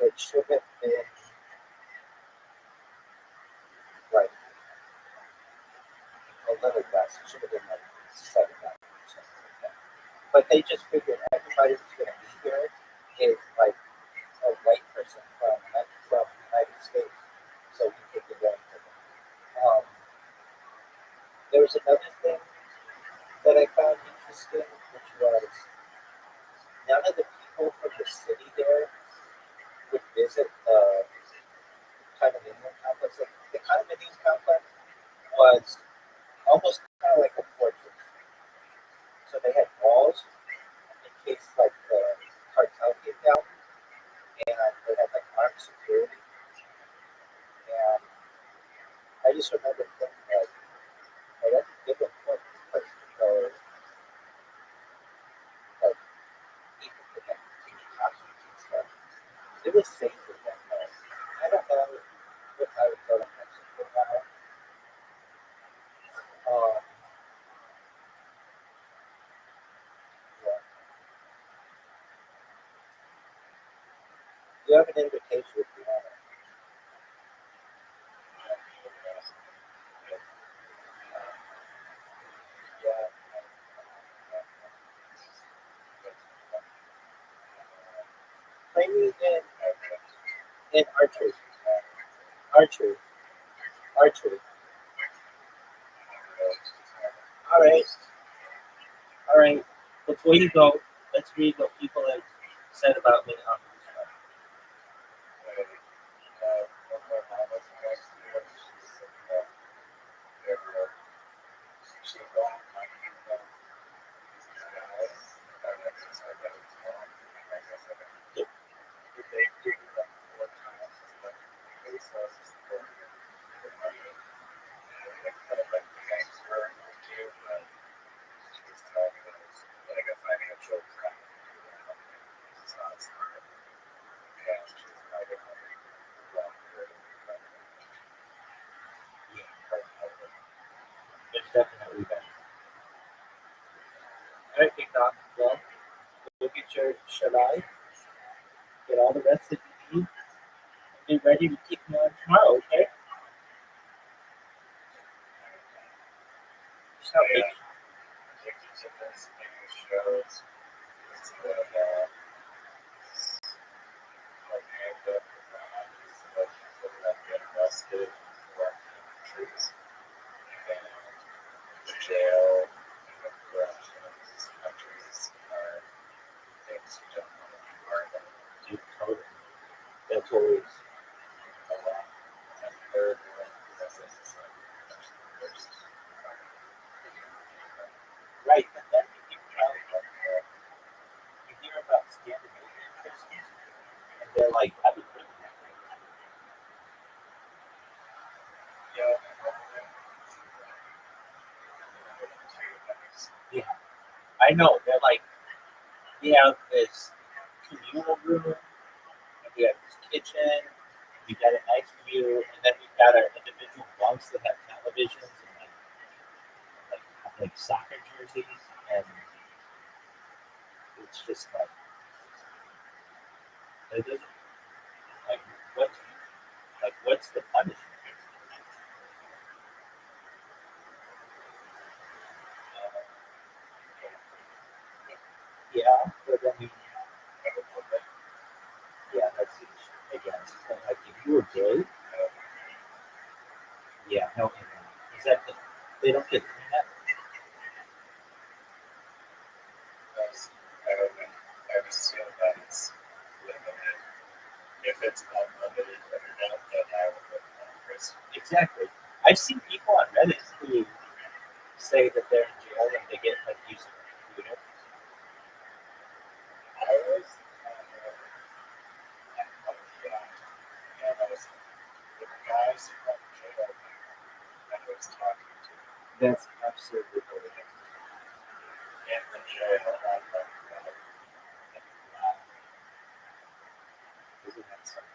it should have been like a little less. It should have been like $7 or something like that. But they just figured everybody who's going to be here is like a white person from the United States, so we take advantage of it. Um, there was another thing that I found interesting, which was none of the people from the city there would visit the condominium complex. Like, the condominium complex was almost kind of like a fortress. So they had walls in case like the cartel came down, and they had like armed security. And I just remember thinking like, hey, that's a good important place to go. Like people could like take costumes and stuff. It was safer than that. I don't know if I would go to Mexico now. Um, yeah. You have an invitation if you want it. Yeah. Play me in archery. Archery. Archery. All right. All right. Before you go, let's read what people have said about me on this show. or should I get all the rest that you need and be ready to keep me on tomorrow, okay? So, dude, totally. That's always right. But then you hear about Scandinavian Christians, and they're like, I would really yeah, I know. They're like, we have this communal room, and we have this kitchen, we got a nice view, and then we've got our individual bunks that have televisions and like soccer jerseys, and it's just like it doesn't like what what's the punishment? Yeah, but I mean, yeah, that's again, like if you were gay, yeah, no, is that they don't get internet? Exactly. I've seen people on Reddit who say that they're in jail and they get like use of a computer. That's absolutely hilarious. Wow, isn't that something?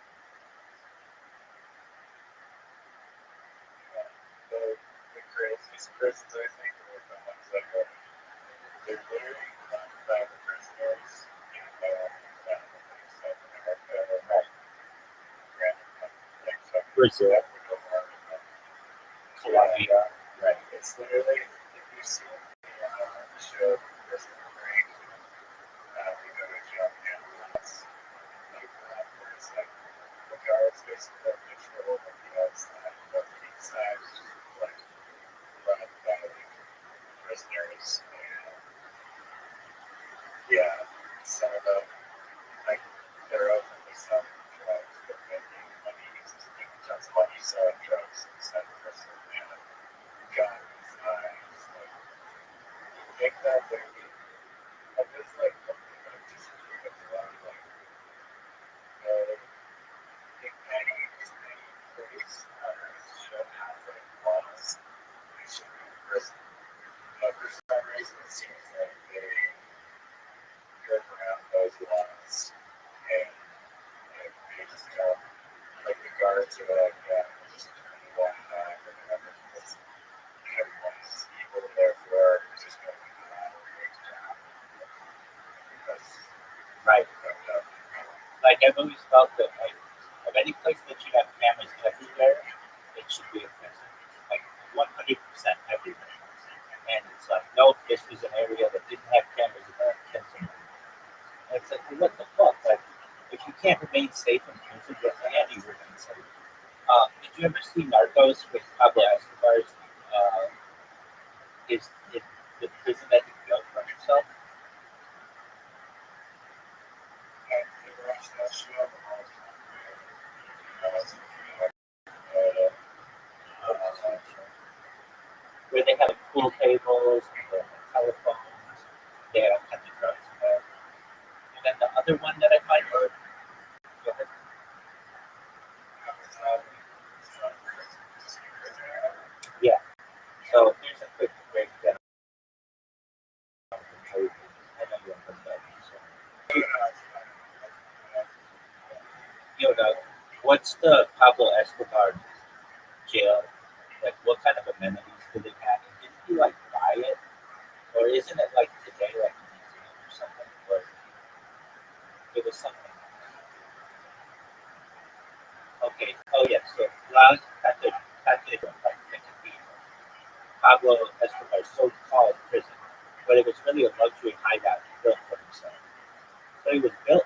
Right. Brazil, Colombia, right. Right. Like I've always felt that like of any place that should have cameras everywhere, it should be a prison. Like 100% everywhere. And it's like, nope, this was an area that didn't have cameras in the Pennsylvania. And it's like, well, what the fuck? Like, if you can't remain safe in prison, then can you remain safe? Did you ever see Narcos with Pablo Escobar's his the prison that he built for himself? Where they have like, pool tables, and they have telephones, they have all kinds of drugs in there. And then the other one that I find, or go ahead. Yeah. So here's a quick breakdown from how we do this. I know you want to put that. So. Yoda, what's the Pablo Escobar jail? Like, what kind of amenities do they have? And did you like buy it, or isn't it like today like a museum or something? Or It was something. Okay. Oh yes. So Las Pablo Escobar's so-called prison, but it was really a luxury hideout built for himself. So it was built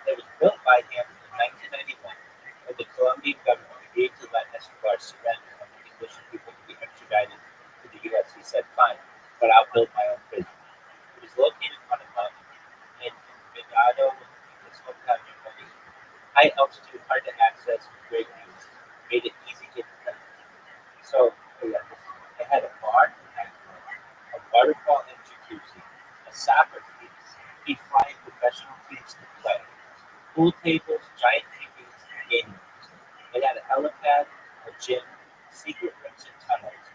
by him in 1991 when the Colombian government agreed to let Escobar surrender on the condition he would be extradited to the U.S. He said, "Fine, but I'll build my own prison." It was located on a mountain in Venado, in his hometown near Medellin. High altitude, hard to access, with great views, made it easy to defend. So, yeah, they had a bar, a waterfall and jacuzzi, a soccer field, he'd fly professional teams to play, pool tables, giant TVs, and gaming rooms. It had a helipad, a gym, secret rooms and tunnels,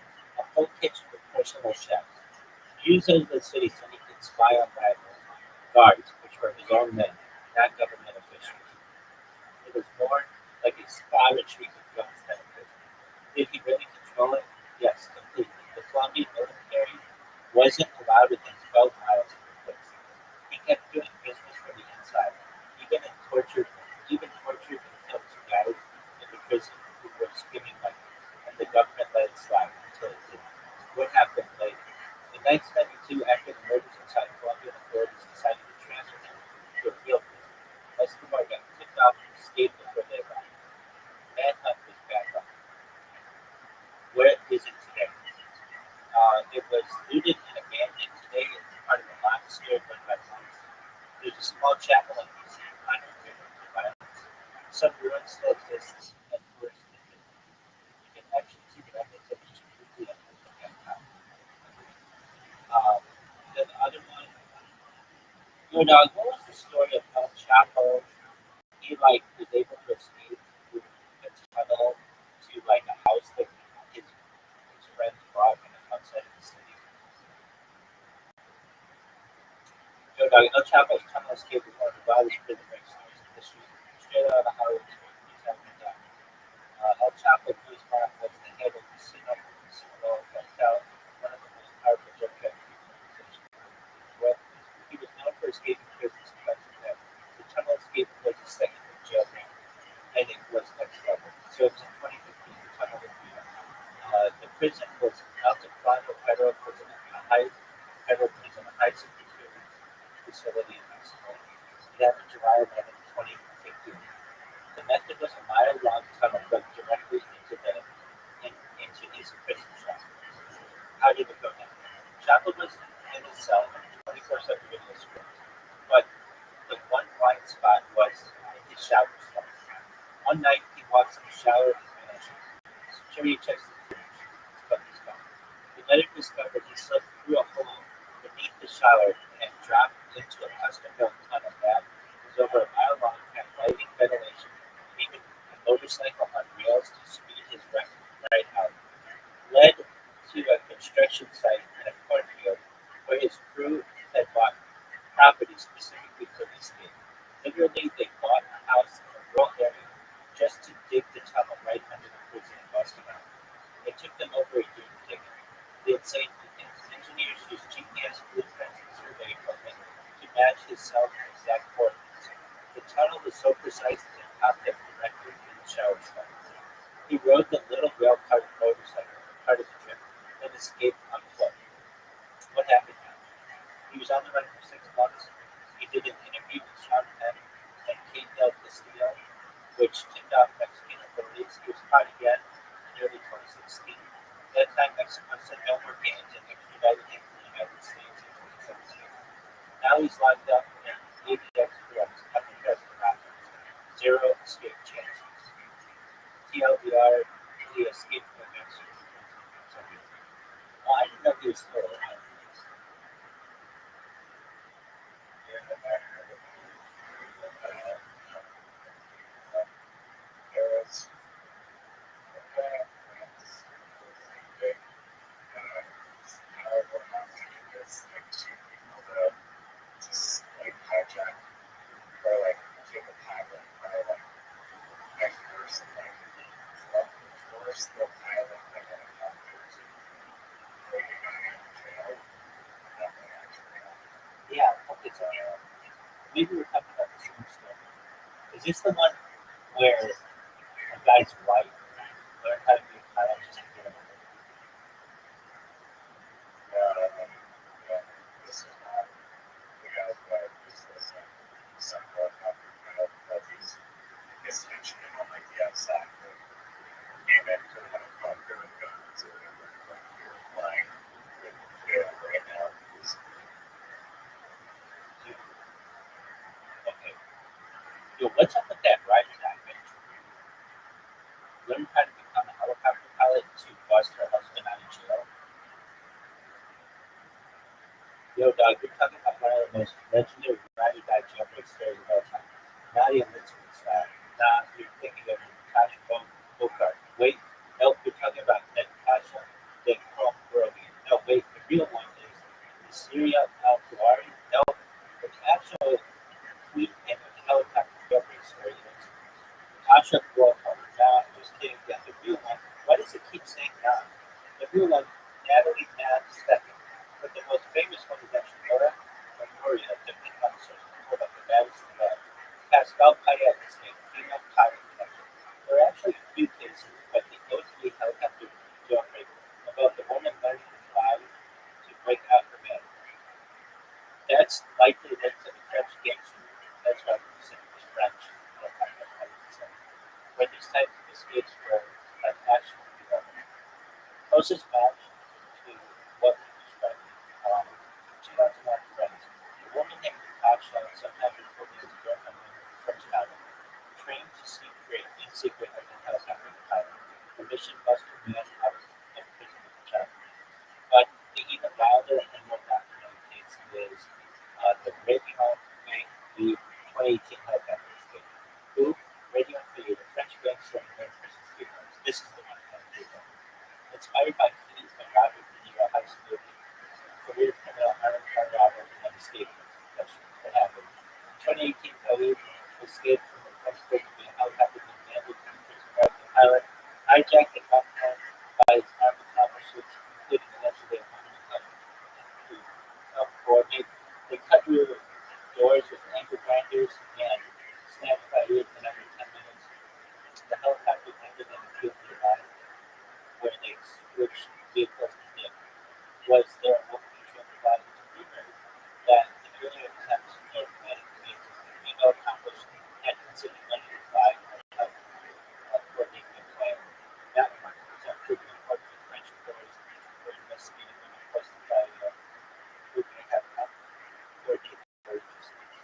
a full kitchen with personal chefs. Views of the city so he could spy on rivals, guards, which were his own men, not government officials. It was more like a spa retreat with guns than a prison. Did he really control it? Yes, completely. The Colombian military wasn't allowed within 12 miles of the place. He kept doing business from the inside, even in tortured, even tortured and killed two guys in the prison who were screaming like, and the government let it slide until it did. What happened later? In 1992, after the murders inside Colombian authorities decided to transfer him to a field prison, Escobar got kicked off and escaped before they arrived. Manhunt was back on. Where is it today? It was looted and abandoned. Today it's part of a monastery run by monks. There's a small chapel and museum honoring victims of violence. Some ruins still exist and tourists can visit. You can actually see the evidence of each quickly and look at how. Then the other one, your dog, what was the story of El Chapo? He like was able to escape through a tunnel to like a house that his friends bought on the outside of the city. Yo, dog, El Chapo's tunnel escape was one of the wildest prison break stories in history. Straight out of the Hollywood script, he's having a down. El Chapo Police Mark was the head of the Sinaloa cartel, one of the most powerful drug trafficking organizations. Well, he was known for escaping prisons twice a day. The tunnel escape was the second from jail round, and it was next level. So it was in 2015, the tunnel was real. The prison was Altiplano Federal Prison, a high security facility in Mexico. It happened July 11, 2015. The method was a mile-long tunnel dug directly into his prison shop. How did it go down? Chapo was in his cell and 24/7 video script, but the one blind spot was in his shower stall. One night he walks in the shower and vanishes. Security checks his footage, but he's gone. He later discovered he slipped through a hole beneath the shower and dropped into a custom-built tunnel that was over a mile long, had lighting, ventilation, and even a motorcycle on rails to speed his right out. Led to a construction site in a cornfield where his crew had bought property specifically for this game. Literally, they bought a house in a rural area just to dig the tunnel right under the prison and bust it out. It took them over a year to dig it. The insane thing is, engineers used GPS blueprints and survey equipment to match his cell and exact coordinates. The tunnel was so precise that it popped up directly in the shower stall. He rode the little rail-powered motorcycle for part of the trip, then escaped on foot. What happened now? He was on the run for 6 months. He did an interview with Sean Penn and Kate Del Castillo, which tipped off Mexican authorities. He was caught again in early 2016. That time, Mexico said no more games and extradited him to the United States in 2017. Now he's locked up in ABX drugs after pressing options. Zero escape chances. TLDR, he escaped from Mexico. Well, I didn't know he was still alive. Is this the one where a guy's wife learned how to be a pilot just to get him over? This is not the guy's wife. This is some of his henchmen on like the outside. Came into the helicopter and guns and like you're flying with right now. Okay. Yo, what's up with that rider that learned how to become a helicopter pilot to bust her husband out of jail? Yo, dog, you're talking about one of the most legendary ride or die jailbreak stories of all time. Nadia Litzman style. Nah, you're thinking of Natasha Bogart. Wait, nope, you're talking about Natasha de Crombrody. No, wait, the real one is Syria Al-Kuwari. No, the actual tweet and the helicopter jailbreak story is Natasha Bogart. Nah, just kidding. Yeah, the real one. Why does it keep saying nah? The real one, Natalie Nadd second. But the most famous one is actually Nora Memoria, the concert, hold up, the baddest in love. Pascal Payet escaped, female pilot connection. There are actually a few cases, but the OT helicopter jailbreak about the woman learning to fly to break out her man. That's likely linked to the French gangster. That's why we say the French helicopter pilot. Where these types of escapes were an actual development. Closest match to what we described. 2001 friends. A woman named Natasha, sometimes referred to as a girlfriend from Chicago, trained to secret as a helicopter pilot. The mission must be man out of prison with the child. But the even wilder and more documented case is the Rabbi the 2018 helicopter escape. Who? Radio Fade, a French gangster and American prison escape. This is the one that I'm doing. Inspired by Keith and Robert De Niro high school career criminal Aaron Carrado and escaped. That's what happened. In 2018, Khalid escaped from the French prison via helicopter being landed in the prison guard. The pilot hijacked the cockpit by his armed accomplices, including allegedly a woman who helped coordinate. They cut through doors with anchor grinders and snapped Khalid in under 10 minutes. The helicopter landed in a field nearby where they switched vehicles to him. Was there a woman who tried to fly into rumor that in earlier attempts near Atlantic States, the female accomplice had considered learning to fly without coordinating the plan? That one was unproven according to French authorities were investigating women forced to fly who may have not coordinated their procedures.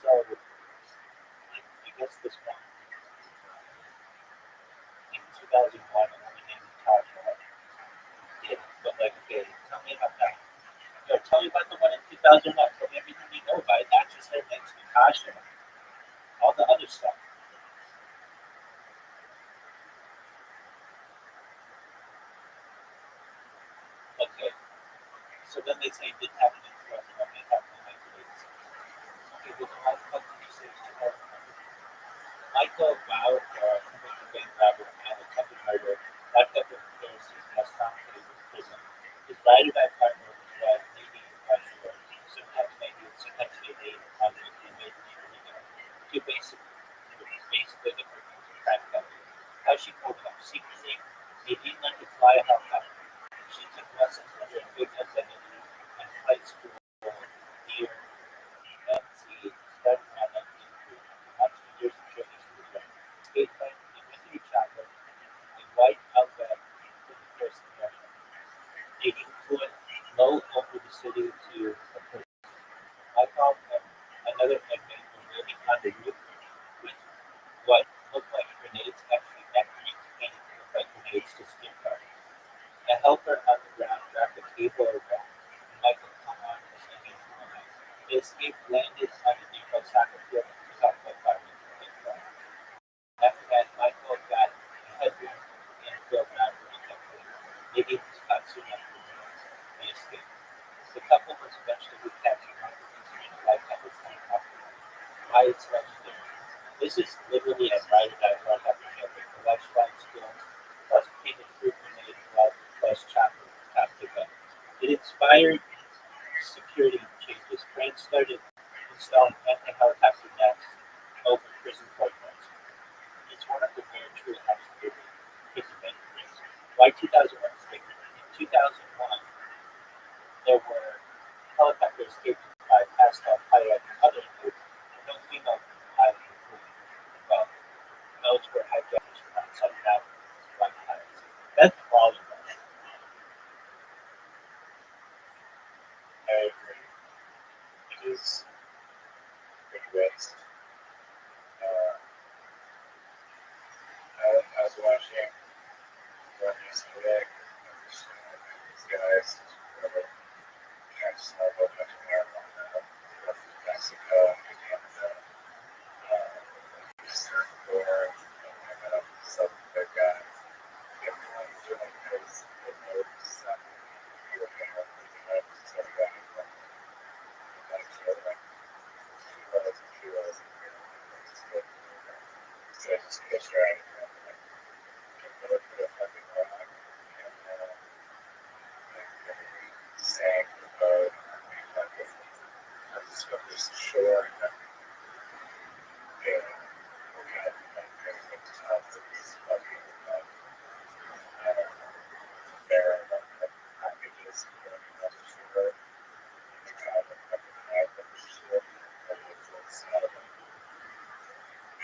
So, I guess this one in 2001, a woman named Natasha did. But like, okay, tell me about that. Yo, tell me about the one in 2001. Tell me everything you know about it. Not just her name's Natasha. All the other stuff. Okay. So then they say it didn't happen in 2001. It happened in 1986. Okay, well, then why the fuck did you say it's 2001? Michael Bauer, convicted bank robber and attempted murder, locked up in Pharisees last time in prison. His ride-or-die partner was Navy Rothschild, sometimes Navy, sometimes Navy, and made Navy. Two basically the crime company. How she pulled it up secretly, Nadine learned to fly a helicopter. She took lessons under a fake identity and flight school near NC, starting around 1903. After years of training, she was ready. Skate plane, a mystery chocolate, a white outback for the first American. Nadine flew it low over the city to a place. I called another inmate was waiting on the roof with what looked like grenades, actually not grenades, painted to look like grenades to skip cars. A helper on the ground dropped a cable around. Michael, come on, was hanging from the night. The escape landed on the nearby soccer field and took off by fire. After that, Michael got a headroom and filled out really quickly. Maybe it was caught soon after the escape. The couple was eventually recaptured after considering a lifetime of 20 property. Why it's legendary. This is literally a ride-or-die helicopter jailbreak. The watch flying skills, plus painted fruit grenade blood, plus chocolate top to gun. It inspired security changes. Friends Rothschild started installing anti-helicopter nets over prison courtyards. It's one of the rare true excavated prison memories. Why 2001 is different? In 2001, there were helicopters taken by passed out pilot and other included, and no female pilot included. Well, those were hijackers from outside Dallas, white pilots. That's quality. I agree. It is pretty waste. I was watching one yesterday. These guys were trying to smuggle a bunch of marijuana from Mexico and Canada. Surfboard and some big guy. Everyone doing his notes. You were there. So we got him from Venezuela. Kilos. So I just pitched right and put a fucking rock and sank the boat. I just went to shore and we got tons of these fucking barrel packages going on the shore. We got a fucking high of shit.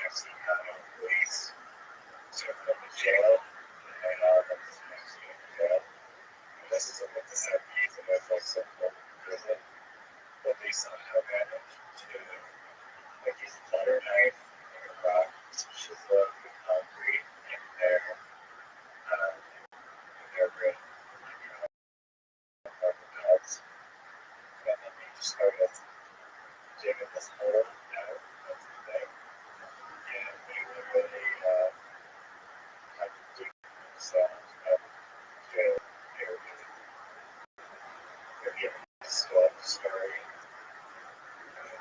Next thing I know, police took them to jail. And Mexican jail. And this is like the 70s, and there's like some prison. But they somehow managed to use a butter knife and a rock, chisel, and concrete in their room, beds. And then they just started digging this hole out of the thing. And they literally had to dig themselves out of jail. They're giving this story. And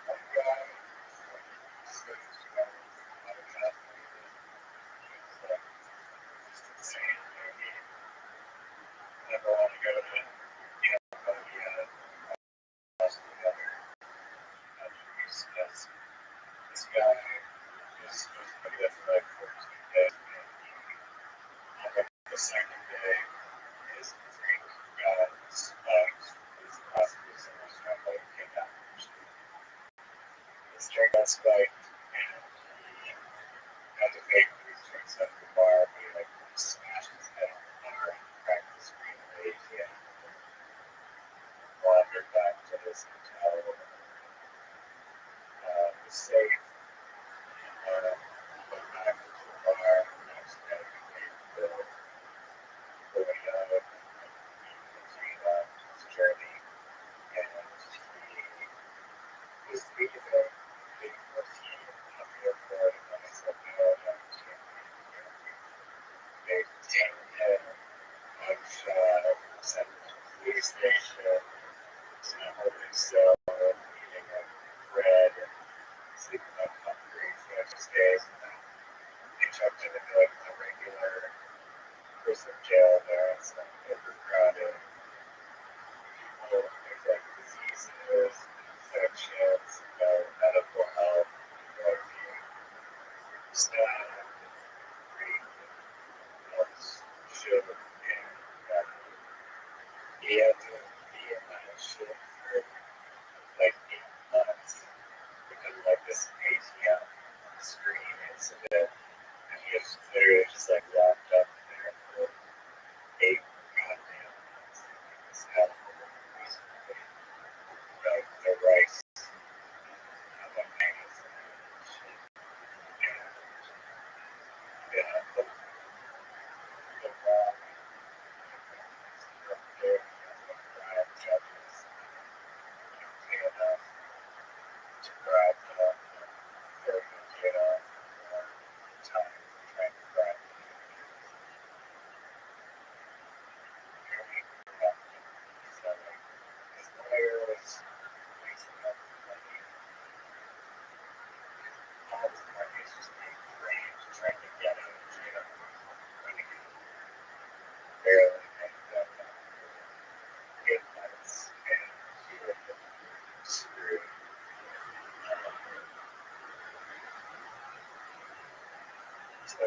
one guy insane. Never want to go to the this guy is supposed to be there for like 14 days. And the second day, his drink got spiked. His possibly someone's trying to get out. His drink got spiked, and he had to pay for his drinks at the bar, but he like smashed his head on the bar and cracked the screen of the ATM. Wandered back to his hotel, was safe, went back to the bar, next day, paid the bill, going out of his journey, and he was leaving the 14 at the airport, and then I said, no, I can't leave here. They detained him, mugshot, sent him to the police station, sent him to his cell, eating bread, sleeping on concrete for the next days, and then they chucked him into like a regular prison jail there. It's like overcrowded. People, there's like diseases, infections, medical help, staff, should and he had to be in that shit for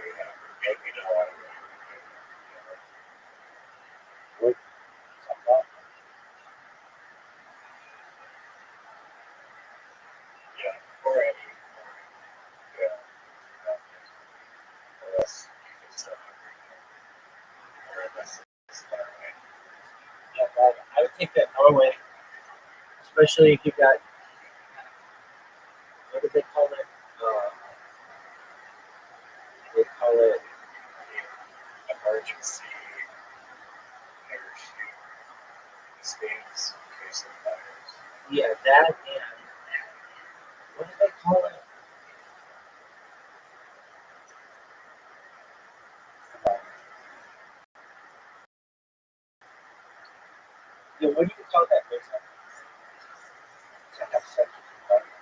yeah, maybe not a lot of Wood, something. yeah, or any, yeah, or else you just don't or unless it's right. Yeah, but I would take that Norway, especially if you got what do they call it? They call it Emergency parachute escapes in case of fires. yeah that and what do they call it? Yeah, what do you call that? There's to have sex with your partner.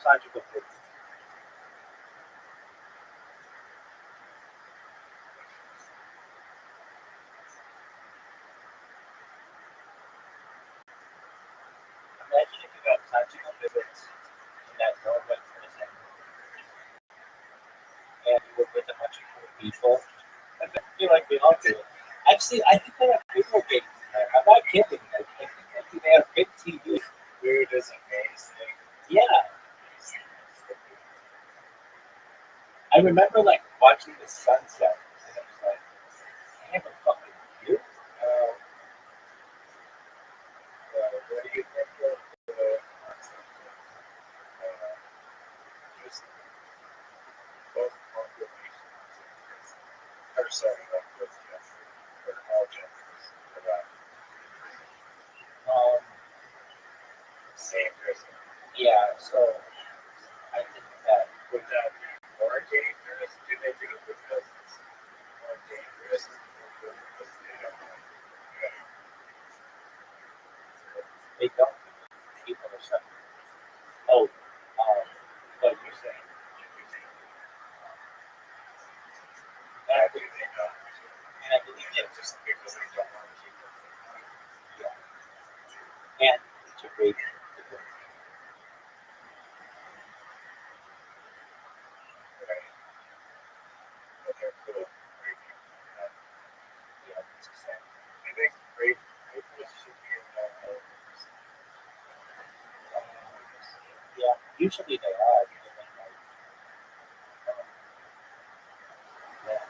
Conjugal physics. Imagine if you got conjugal physics in that Norway prison and you were with a bunch of cool people. I feel like we all do it. Actually, I think they have video games in there. I'm not kidding. Like, I think they have big TV. Food is amazing. Yeah. I remember like watching the sunset and I was like, I have a fucking view. What do you think of the just both populations in prison? Or sorry, not both genders, or all genders, about Um, same prison. yeah, so I think that Would that be more dangerous? Do they do it because it's more dangerous? Or because they don't want to they don't people are suffering. Oh, but you're saying, Why do they not? and I believe Is it that just because they don't want to keep it? yeah, and it's a great Right. But they're cool. yeah, it's exciting. I think rapers should be in that mode. Yeah, usually they are. And then, like, yeah,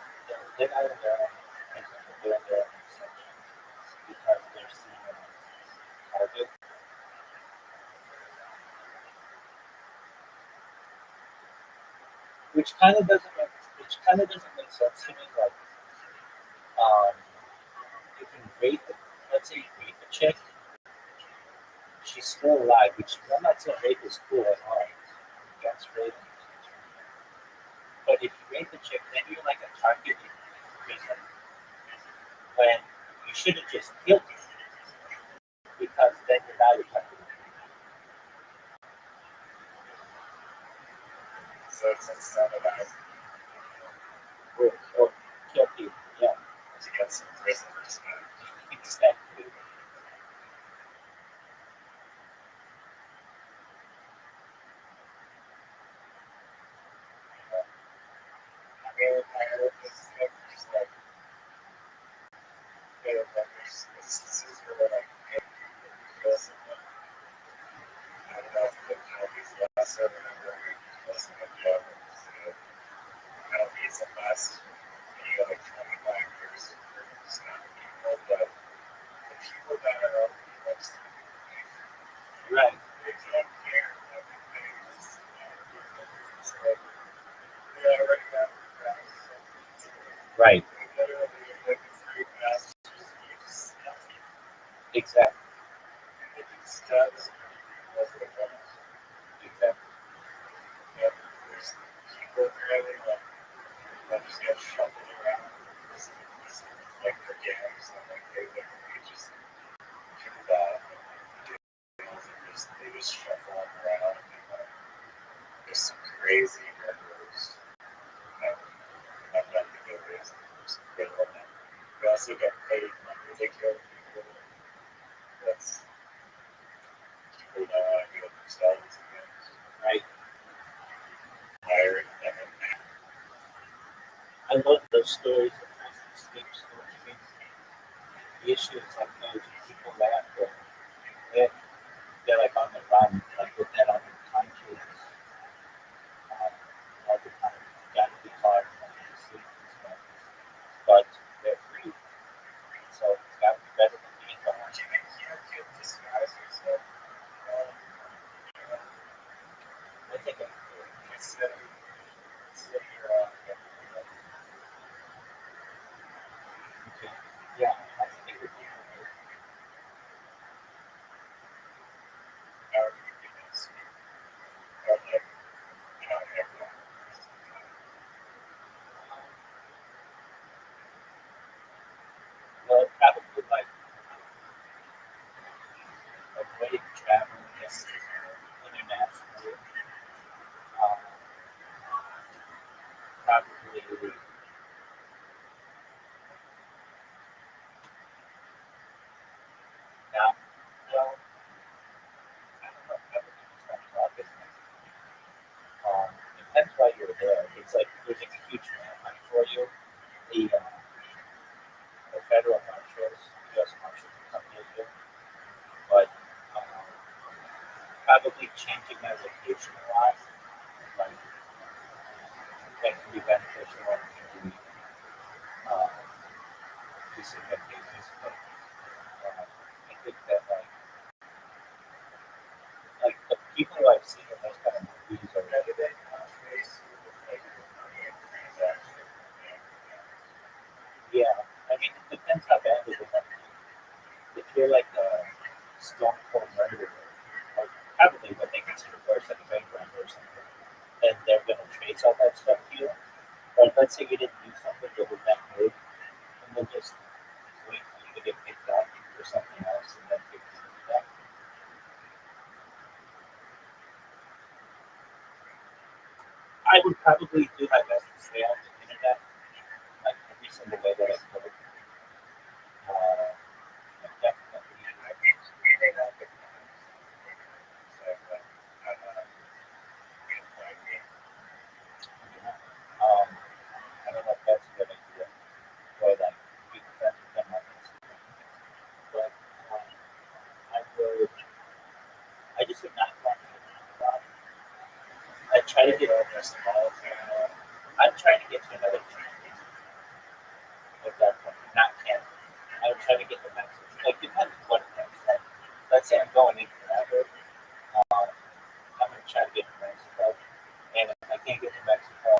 they're not in their own prison, but they're in their own section because they're seen as target. Which kind of doesn't make sense to me. Like, um, you can rape, let's say you rape a chick, she's still alive, which I'm not saying rape is cool at all. Against rape. But if you rape a chick, then you're like a target in prison when you should have just killed her because then you're not a target. So it's incentivized Or kill people. Yeah, to get some prison respect. exactly. I mean, I heard this thing just like, there's instances where like, hey, kill someone. I don't know if the penalty's less or whatever, less than a job. Penalties and less, and you get like 25 years for stopping people, but the people that are out most Right. they don't care. It's like, yeah, right now, Right. literally, like, it's very fast. Exactly. If it stabs, that's what it does. Exactly. Yep, there's people apparently that just get shuffled around. Like their gangs, and like they literally just people that they just shuffle them around. And like, there's some crazy murderers. I've done the good reason. They also get paid money to kill people. That's people that want to kill themselves again. Right. I I love those stories of escape stories. I mean, the issue is like those people laugh and they're like on the run, like with that on their conscience, all the time. Got to be hard, sleep and stuff. But they're free, so it's got to be better than being gone. You can't disguise yourself. I think I It's your okay. Yeah, I think it would be how you can escape. But like, not everyone. well, probably like avoiding traveling internationally. Um, probably not. Well, I don't know. Probably just not talking. Depends why you're there. It's like there's a huge landmine for you. The federal marshals, U.S. Marshals, can come with you, but um, probably changing my location a lot. Like that can be beneficial and can be uh, disadvantageous. But I think that like the people who I've seen in those kind of movies are Rather than countries, like money and transaction. yeah. I mean, it depends how bad they want to. If you're like a stone cold murderer, like probably what they consider worse than a bank robber or something, and they're going to trace all that stuff to you. But let's say you didn't do something that was that big, and they'll just wait for you to get picked up for something else and then pick you up. I would probably do my best to stay on the internet, like every single way that I could. Definitely. I keep reading up the so can't find me. I don't know if that's a good idea, or like be friends with them on Instagram. But I would, I just would not want to a lot. I try to get Go in a small town. I'm trying to get to another country at that point, not Canada. I would try to get to Mexico. Like depends what it is. Like, let's say I'm going in forever. Um, I'm gonna try to get to Mexico, and if I can't get to Mexico,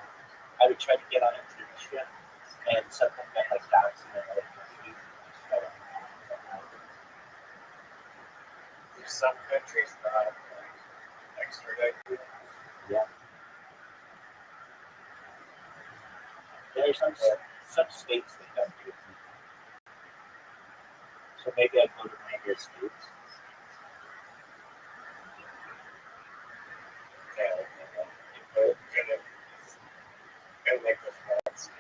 I would try to get on a cruise ship and something that like docks in another country. Just try to There's some countries not extradite you. yeah. There are some states that don't do it. So maybe I'd go to one of those states. Yeah, but gonna make the flights.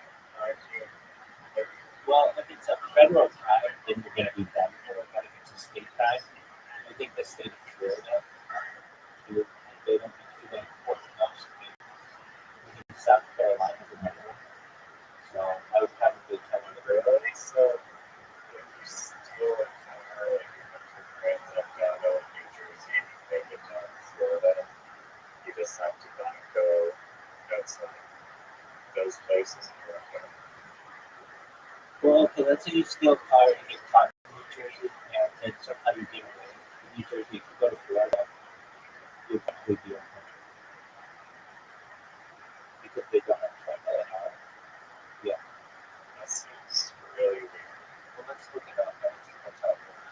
Well, if it's a federal crime, then you're going to be done for it. But if it's a state crime, I think the state of Florida, they don't do that important enough. In South Carolina, is another one. So I would probably try to get rid of it. Really? So if you steal a car, like Grand Theft Auto, New Jersey, make it down to Florida, you just have to not go outside those places. Well, okay, let's say you steal a car and get caught in New Jersey, and then somehow you get away. In New Jersey, if you go to Florida, you're probably be okay because they don't have trouble. Yeah. That seems really weird. Well, let's look it up. I think that's how it works.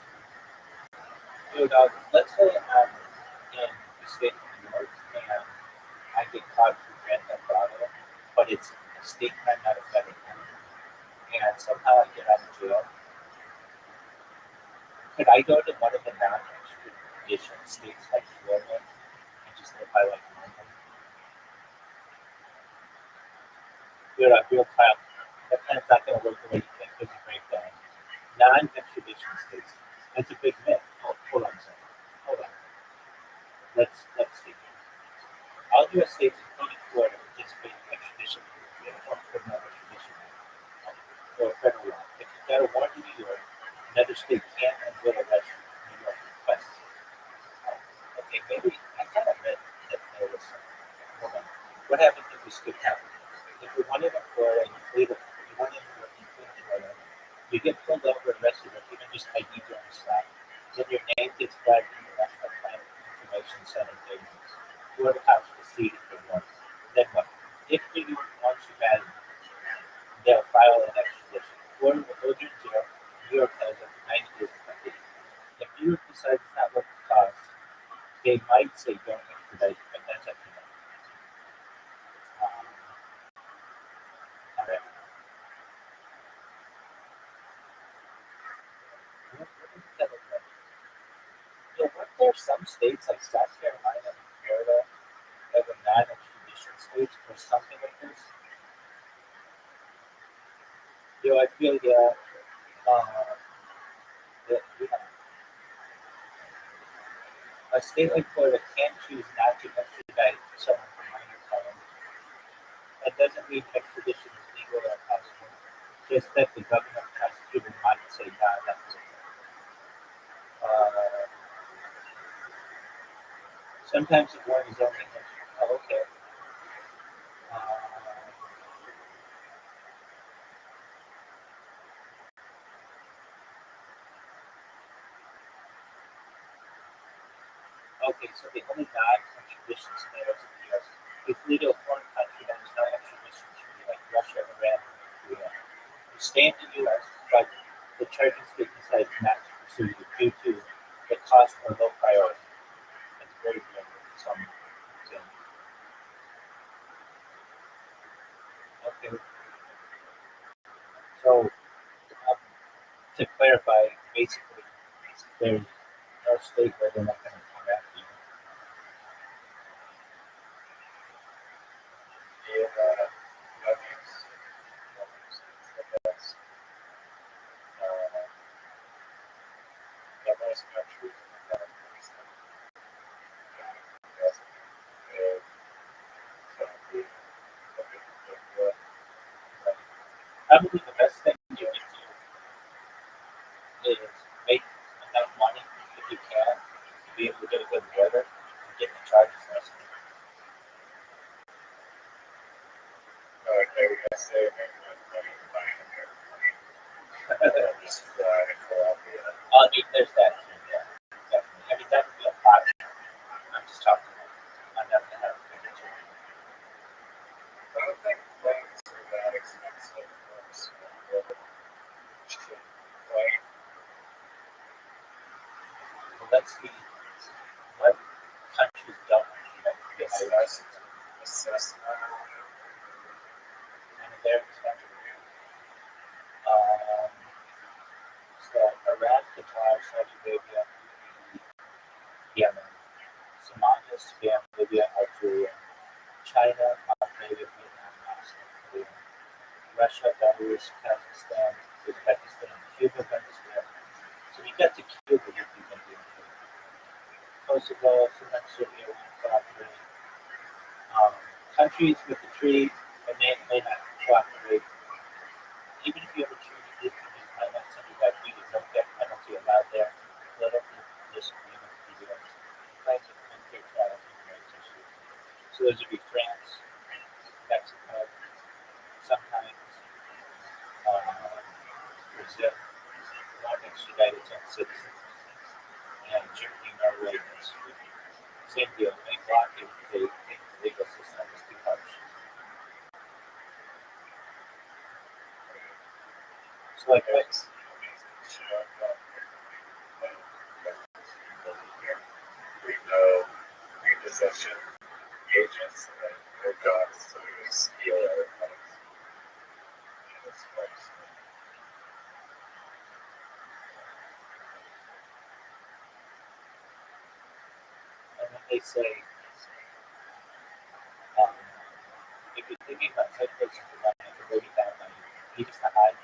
Dude, let's say I'm in the state of New York and I get caught for Grand Theft Auto, but it's a state crime, not a federal crime. And somehow I get out of jail. Could I go to one of the non-extradition states like Florida and just live by like normal? Dude, I feel tough. That plan's not going to work the way you think because you break down. Non-extradition states. That's a big myth. Oh, hold on a second. Hold on. Let's see. All U.S. states, including Florida, participate in extradition, uniform criminal extradition You get pulled over, arrested, or even just ID during a stop. Then your name gets flagged in the National Crime Information Center database. Who are the cops to see it for once? Then what? If New York wants you mad, they'll file an extradition. Florida will hold you in jail. New York has up to 90 days to fight it. If New York decides it's not worth the cost, they might say don't extradite, but that's up to them. All right. What does that look like? Weren't there some states like South Carolina and Florida that were non-extradition states for something like this? I feel that a state like Florida can choose not to extradite someone for minor crimes. That doesn't mean extradition is legal or possible. Just that the governor prosecutor might say, nah, that's it. Sometimes the warrant is only okay. Okay, so the only non-extradition scenarios in the U.S. If flee to a foreign country that is not extradition treaty, like Russia, Iran, or Korea. You stay in the U.S., but the charging state decides not to pursue you due to the cost or low priority. That's very limited in some things. Okay. So, to clarify, basically, there's no state where they're not going to come after you. Most countries have Probably the best thing you can do is make enough money, if you can, to be able to get a good lawyer and get the charges less. They were going to say make money buying American just fly to Colombia. There's that too, yeah. Definitely. I mean, that would be a pot. I'm just talking about. I'm not going to have a bigger too. I don't think planes are that expensive. Right? Well, let's see what countries don't Assess and their expensive. So Iraq, Qatar, Saudi Arabia, Yemen, Somalia, Sudan, Libya, Algeria, China, Australia, Vietnam, Korea, Russia, Belarus, Kazakhstan, Uzbekistan, Cuba, Venezuela. So we got to Cuba if we can do it. Kosovo, sometimes Serbia, we cooperate. Countries with the treaty, and they may not cooperate. Even if you have a treaty, if you just might not send you back, you don't get penalty allowed there. Political disagreement with the U.S. Claims of unfair trial and human rights issues. So those would be France, Mexico, sometimes Brazil, won't extradite its own citizens, and Germany, Norway, and Sweden. Same deal, they block it if they think the legal system is too harsh. So like what's we know repossession agents and their jobs to steal everything. and then they say if you're thinking about taxation for money, the way you got money, you just to hide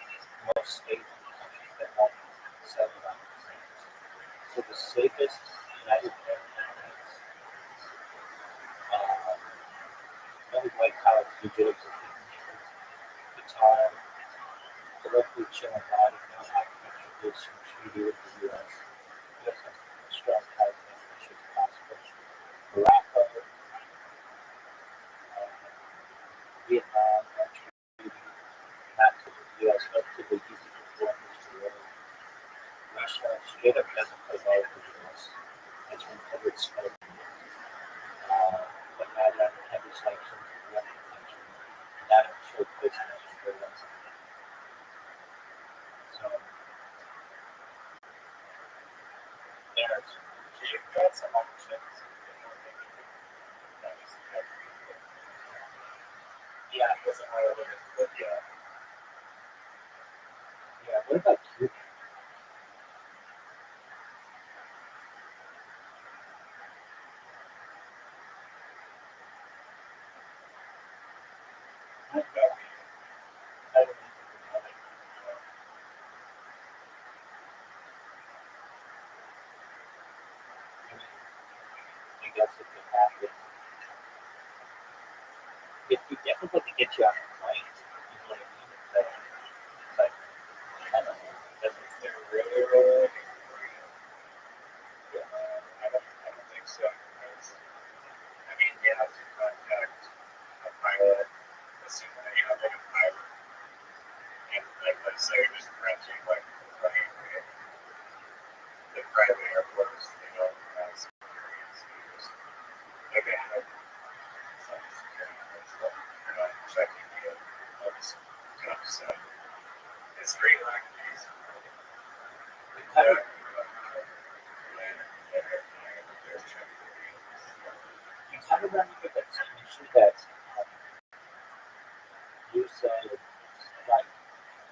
most states and countries that won't sell it on. So the safest United Arab Emirates, only white collar fugitives are Qatar, politically chilling body, no architecture gives some treaty with the U.S. U.S. has strong ties and as much as possible. Morocco, Vietnam, no treaty, not to the U.S., but to the easy for foreigners Rothschild straight up doesn't play ball for the US. It's from covered smoke. But now that heavy sanctions and weapon attention, that should business for us. So there's You've got some options. yeah, It wasn't hard to look at. yeah. What about Cuba? I don't even know. I guess if it happened, it'd be difficult to get you on a plane. You know what I mean? It's like I don't know. It doesn't They're really yeah. I don't think so. Because, I mean, you have to contact a pilot, assuming that you have like a pilot. And like, let's say you're just renting like a plane, right? The private airports, they don't have security. So you just, like, they have some security, but still, you're not checking the other stuff. So it's pretty like these. It kind of you kind of run into that same issue that you said, like,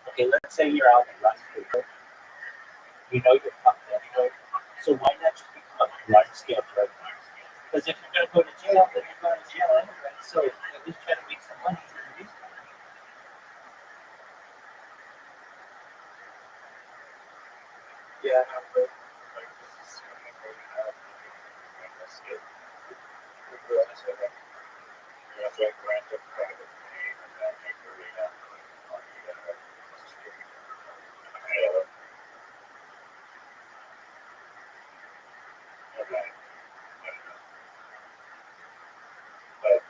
okay, let's say you're out and running for work, you know you're fucked anyway, so why not just become a large scale drug dealer? Because if you're going to go to jail, then you're going to jail anyway, so at least try to make some money for your reason. Yeah, no, but like this is something we have in this kid. We're honest with it. You have to like rent a private plane and then make a arena on the street. Okay. I don't know. But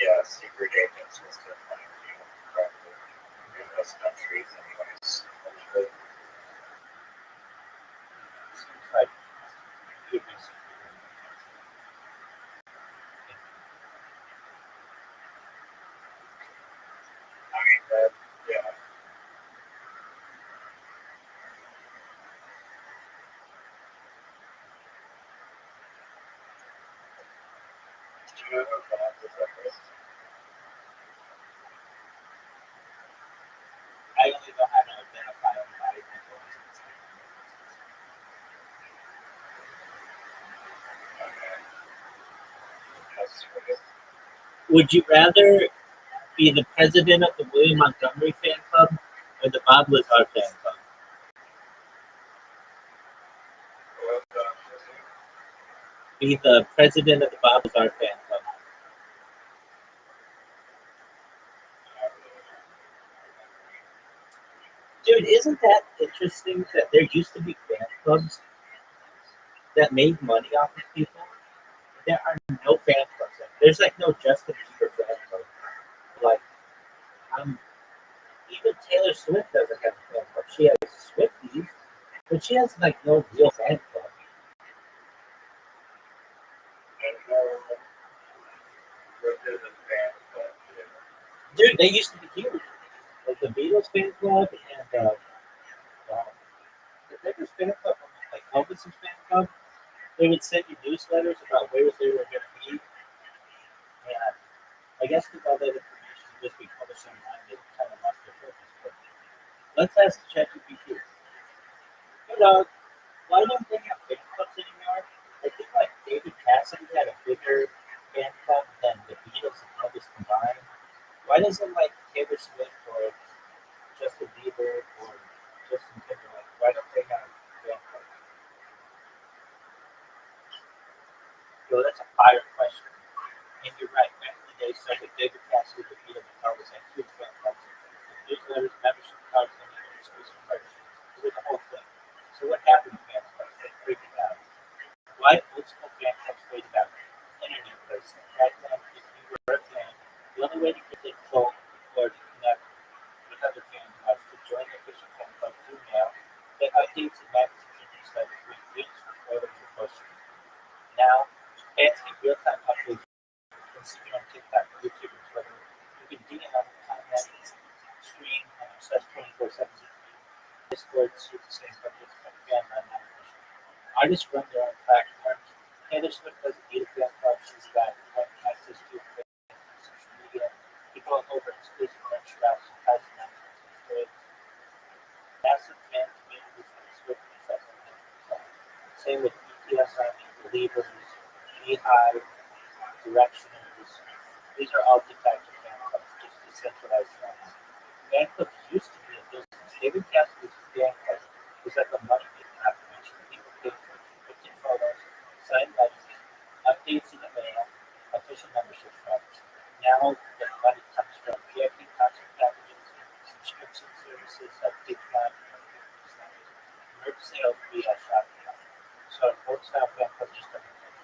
yeah, secret agents will still find you probably in those countries anyways. Eventually. Seems like you'd be I mean that yeah. Do you know what that is? I only know how to identify them by Okay. That's what Would you rather be the president of the William Montgomery fan club or the Bob Lazar fan club? Be the president of the Bob Lazar fan club. Dude, isn't that interesting that there used to be fan clubs that made money off of people? There are no fan clubs. There's like no Justin Bieber fan club. Like, um, even Taylor Swift doesn't have a fan club. She has Swifties, but she has like no real fan club. Dude, they used to be huge. Like the Beatles fan club and the biggest fan club, like Elvis's fan club, they would send you newsletters about where they were going to be. And I guess because all that information would just be published online, they kind of lost their purpose. But let's ask ChatGPT. You know, why don't they have fan clubs anymore? I think like David Cassidy had a bigger fan club than the Beatles and Elvis combined. Why doesn't like Taylor Swift or Justin Bieber or Justin Timberlake, why don't they have fan clubs? So that's a fire question. And you're right, back in the day, so with David Cassidy, the Beatles and Elvis had huge fan clubs. Newsletters, membership cards, and even exclusive merchandise. It was the whole thing. So what happened to fan clubs? They freaked out. Why old school fan clubs faded out? Internet was back then. If you were a fan, the only way to get info or to connect with other fans was to join the official fan club through mail, get updates and magazines like 3 weeks before they were posted. Now, fans get real-time updates on Instagram, TikTok, YouTube, and Twitter. You can DM, comment, stream, and access 24/7. Discord, see the same subjects, but again, I'm not official. Artists run their own platforms. Taylor Swift doesn't need a fan club. She's got access to social media. People over exclusive merch drops, surprising announcements, massive fan communities like Swift and Seven. Same with BTS Army, Believers, Beehive, Directioners. These are all de facto fan clubs, just decentralized ones. Fan clubs used to be a business. David Cassidy's fan club was like a money-making operation. People paid for encrypted photos, signed letters, updates in the mail, official membership cards. Now the money comes from VIP concert packages, subscription services like Patreon, merch sales via Shopify. So old-style fan club just doesn't fit.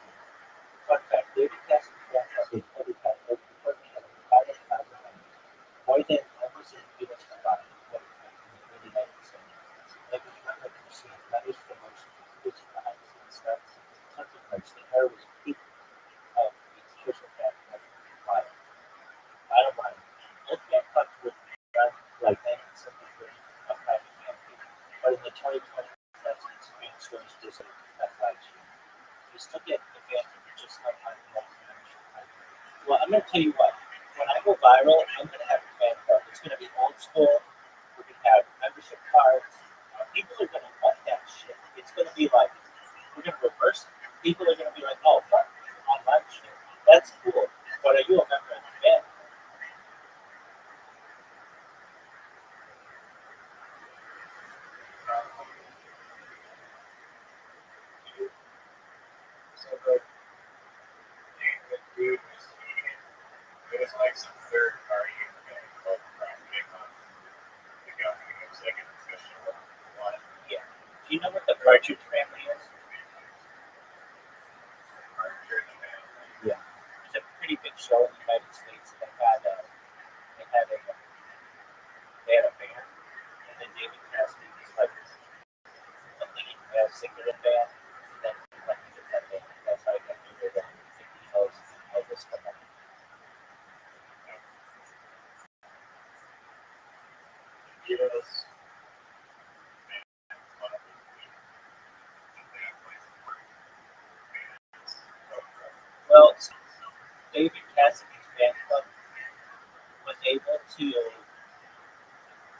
Fun fact, David Cassidy's fan club is fully packed over the equipment of 500,000 members. More than almost any Beatles combined. What is that? In the early 1970s. Like if you remember the machine, letters, promotions, producing behind the scenes stuff, tons of merch. The era was peak of the official fan club life. Bottom line, old fan clubs would run like 1973 of private fan clubs. But in the 2020s, that's Instagram stories just that live stream. You still get the fan club, just not on the membership. Well, I'm going to tell you what. When I go viral, I'm going to have a fan club. It's going to be old school. We're going to have membership cards. People are going to want that shit. It's going to be like, we're going to reverse it. People are going to be like, oh, fuck, online shit. That's cool. But are you a member of the band? So the dude was it was like some third party fan club project on the company. It was like an official one. Yeah. Do you know what the Partridge Family is? Partridge Family. Yeah. It's a pretty big show in the United States. They had a band, and then David Cassidy was like a lead singer in band, and then he went to that band. That's how he got to the Beatles and Elvis come up. Beatles. Well, David Cassidy's fan club was able to,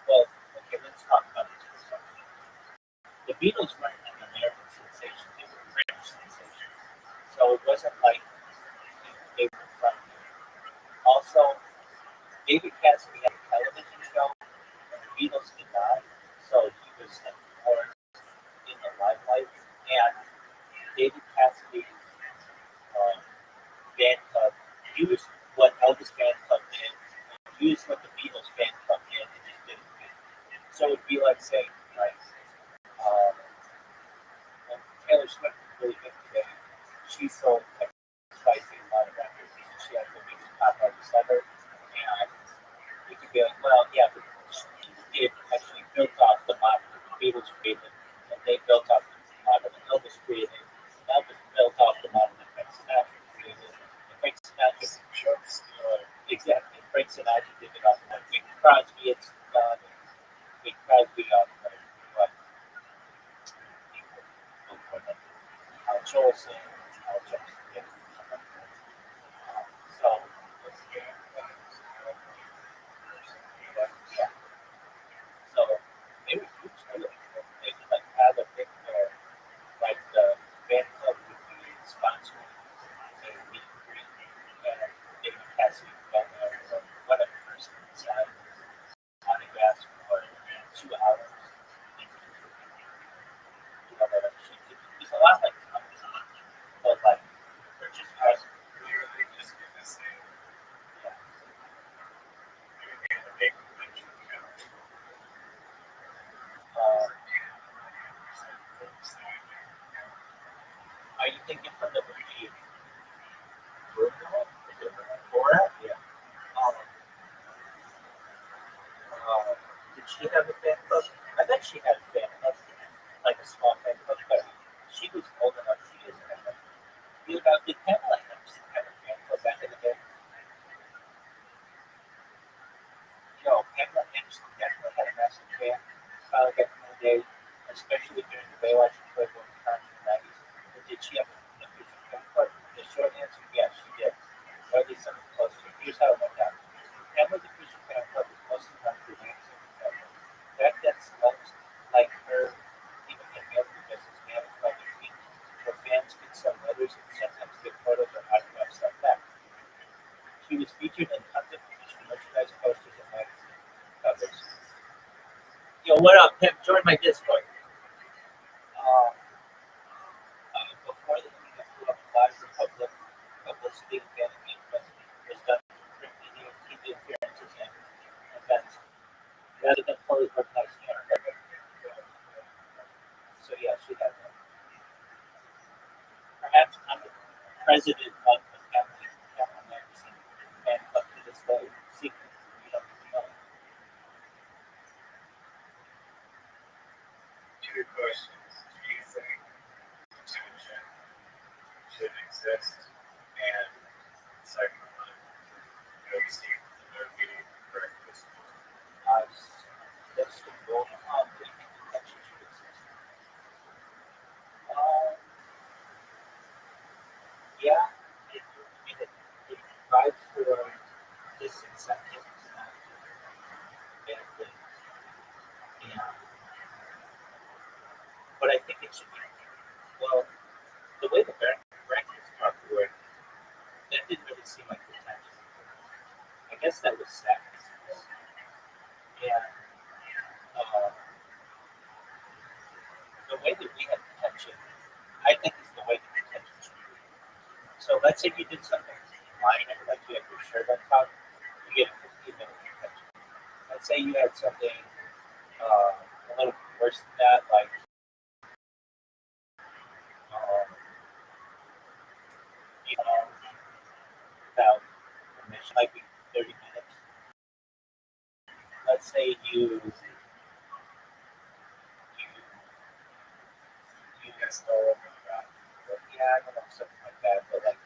well, okay, let's talk about this for a second. The Beatles weren't an American sensation, they were a British sensation. So it wasn't like they were from here. Also, David Cassidy had a television show, and the Beatles did not. So he was like more in the limelight. And David Cassidy's fan club used what Elvis fan club did, used what the Beatles fan club did, and just did it. So it'd be like saying, right, um, when Taylor Swift was really big today, she sold spicy a lot of records, and she had the biggest pop artist ever. And you could be like, well, yeah, but she did actually built off the model that the Beatles created, and they built off the model that Elvis created, and Elvis built off the model that Frank Sinatra created. And Frank Sinatra, exactly, Frank Sinatra did it off of like Bing Crosby, it's Bing Crosby off of what Al Jolson, yeah. So, yeah. So maybe maybe like have a thing where like the fan club would be sponsoring a meet and greet, and David Cassidy would go there or whatever person inside autographs for 2 hours. You know, that it's a lot like Amazon, but like they're just us. Literally just gonna say Yeah. you're gonna make a bunch of accounts. Are you thinking from the movie? Borat? Yeah. Um, did she have a fan club? I bet she had a fan club. like a small fan club, but she was old enough to use it. You know, did Pamela Anderson have a fan club back in the day? No, Pamela Anderson definitely had a massive fan back in the day, especially during the Baywatch playbook time in the 90s. But did she have an official fan club? The short answer, yes, she did. Or at least something close to it. Here's how it went down. Pamela's official fan club was mostly run through Nancy and Pamela. Back then, celebs like her even had mailing business managed by the team, where fans could send letters and sometimes get photos or autographs like that. She was featured in tons of official merchandise posters and magazine covers. Yo, what up, Pimp? Join my Discord. Before the internet blew up, live public publicity and fan engagement was done through print media, TV appearances, and events, rather than fully organized fan coverage. So yeah, she had that. Perhaps I'm the president of the family magazine, and up to this day, secret. We don't know. Two questions. Do you think attention should exist? And second one, have you seen the movie Breakfast? That's the goal. What do you think the connection should exist? Um, yeah, it provides for disincentives and bad things. And, but I think it should be, well, the way the breakfast club worked, that didn't really seem like potential. I guess that was sad. And uh, the way that we had detention, I think is the way that detention should be. So let's say you did something minor, like you had your shirt untucked, you get a 15-minute detention. Let's say you had something a little worse than that, like you know, without permission, like 30 minutes. Let's say you Yes, all of that. yeah, I don't know, something like that, but like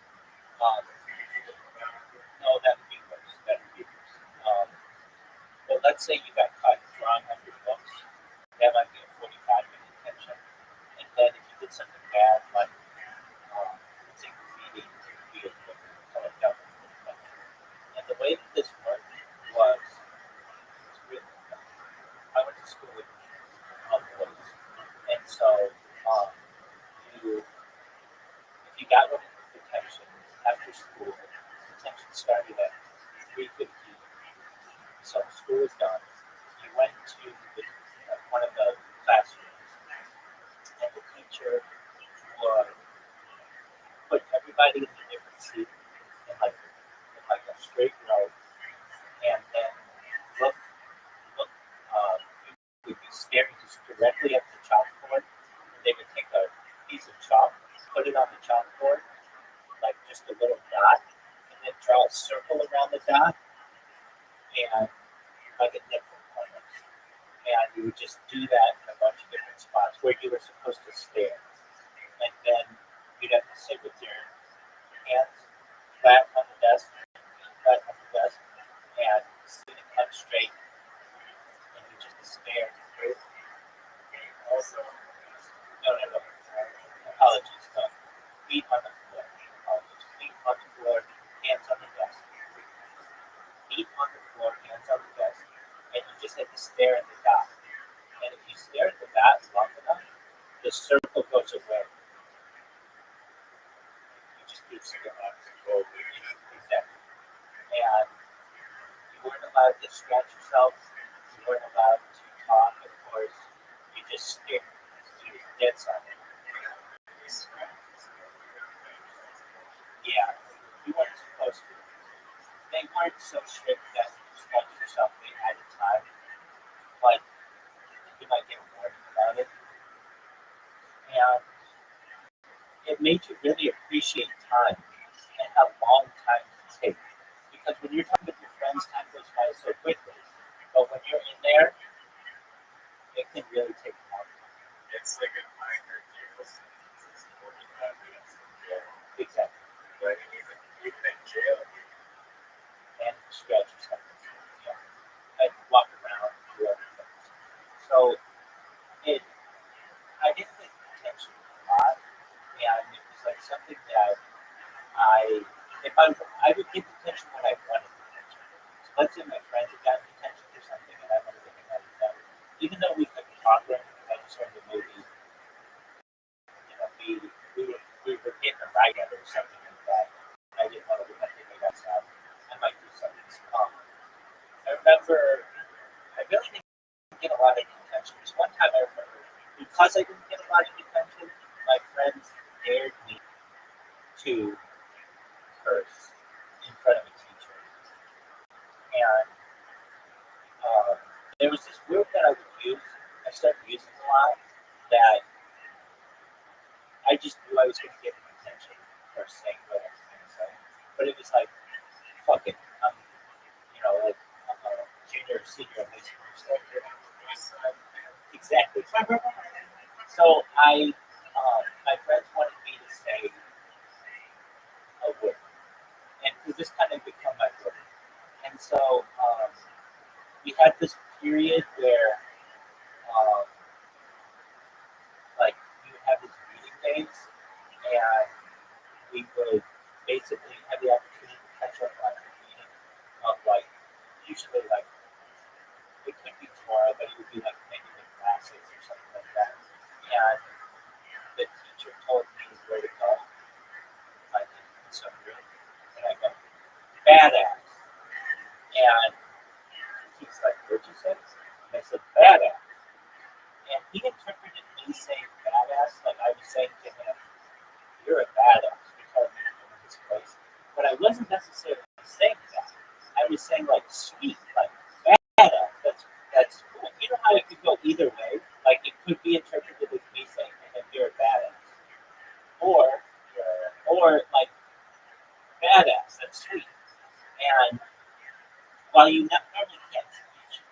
no, that would be worse. That would be worse. But let's say you got caught drawing on your books, that might be a 45-minute detention. And then if you did something bad, like let's say graffiti, you'd be able to color down the 45 minutes. And the way that this worked was, it's really, I went to school with boys, and so you, if you got one of the detention after school, detention started at 3:15. So school was done. You went to one of the classrooms, and the teacher would put everybody in a different seat in like a straight row, and then look, you would be staring just directly at the chalkboard. And they would take a piece of chalk, put it on the chalkboard, like just a little dot, and then draw a circle around the dot, and like a different corners. And you would just do that in a bunch of different spots where you were supposed to stare. And then you'd have to sit with your hands flat on the desk, and sitting up straight, and you just stare. Also, No. Apologies, no. Feet on the floor. Apologies. Feet on the floor, hands on the desk. Feet on the floor, hands on the desk. And you just have to stare at the dot. And if you stare at the dot long enough, the circle goes away. You just keep staring at it. Exactly. And you weren't allowed to scratch yourself. You weren't allowed to talk, of course. You just stare. You were dead silent. Yeah, you weren't supposed to. They weren't so strict that you scratch yourself 8 at a time, but you might get a warning about it. And it made you really appreciate time and how long time can take. Because when you're talking with your friends, time goes by so quickly. But when you're in there, it can really take a long time. it's like a minor jail sentence. It's 45 minutes in jail. Exactly. But even in jail, And stretch or something. I'd walk around, do other things. So it, I didn't pay attention a lot, and it was like something that I would get attention when I wanted attention. So let's say my friends had gotten attention for something, and I wanted to hang out with them, even though we couldn't talk or anything. I just wanted to maybe, we were getting a ride at it or something like that. I didn't want to look at anything outside. I might do something small. I remember I really didn't get a lot of attention. There's one time I remember, because I didn't get a lot of attention, my friends dared me to curse in front of a teacher. And there was this word that I would use, I started using a lot, that I just knew I was going to get attention for saying what I was going to say. But it was like, fuck it. Like I'm a junior or senior in high school. So exactly. So my friends wanted me to say a word, and it just kind of become my word. And so we had this period where, um, like, we would have these reading days, and we would basically have the opportunity to catch up on the reading of, like, usually, like, it could be tomorrow, but it would be, like, maybe the classes or something like that. And the teacher told me where to go, like, in some room, and I go, badass. And he's like, what'd you say? And I said, badass. And he interpreted me saying badass like I was saying to him, you're a badass because you're in this place. But I wasn't necessarily saying that. I was saying like sweet, like badass. That's cool. You know how it could go either way? Like it could be interpreted as me saying to him, you're a badass. Or like badass, that's sweet. And while you normally can't,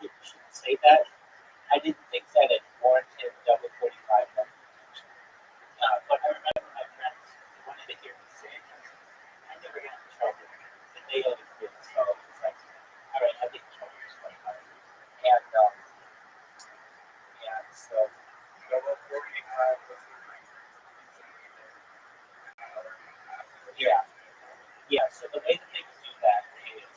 you shouldn't say that, I didn't think that it warranted double 45 notification. But I remember my friends wanted to hear me say it. I never got in trouble. And they always did. So it's like, all right, I get in trouble this one time. And so, double 45 was yeah. Yeah, so the way that they would do that is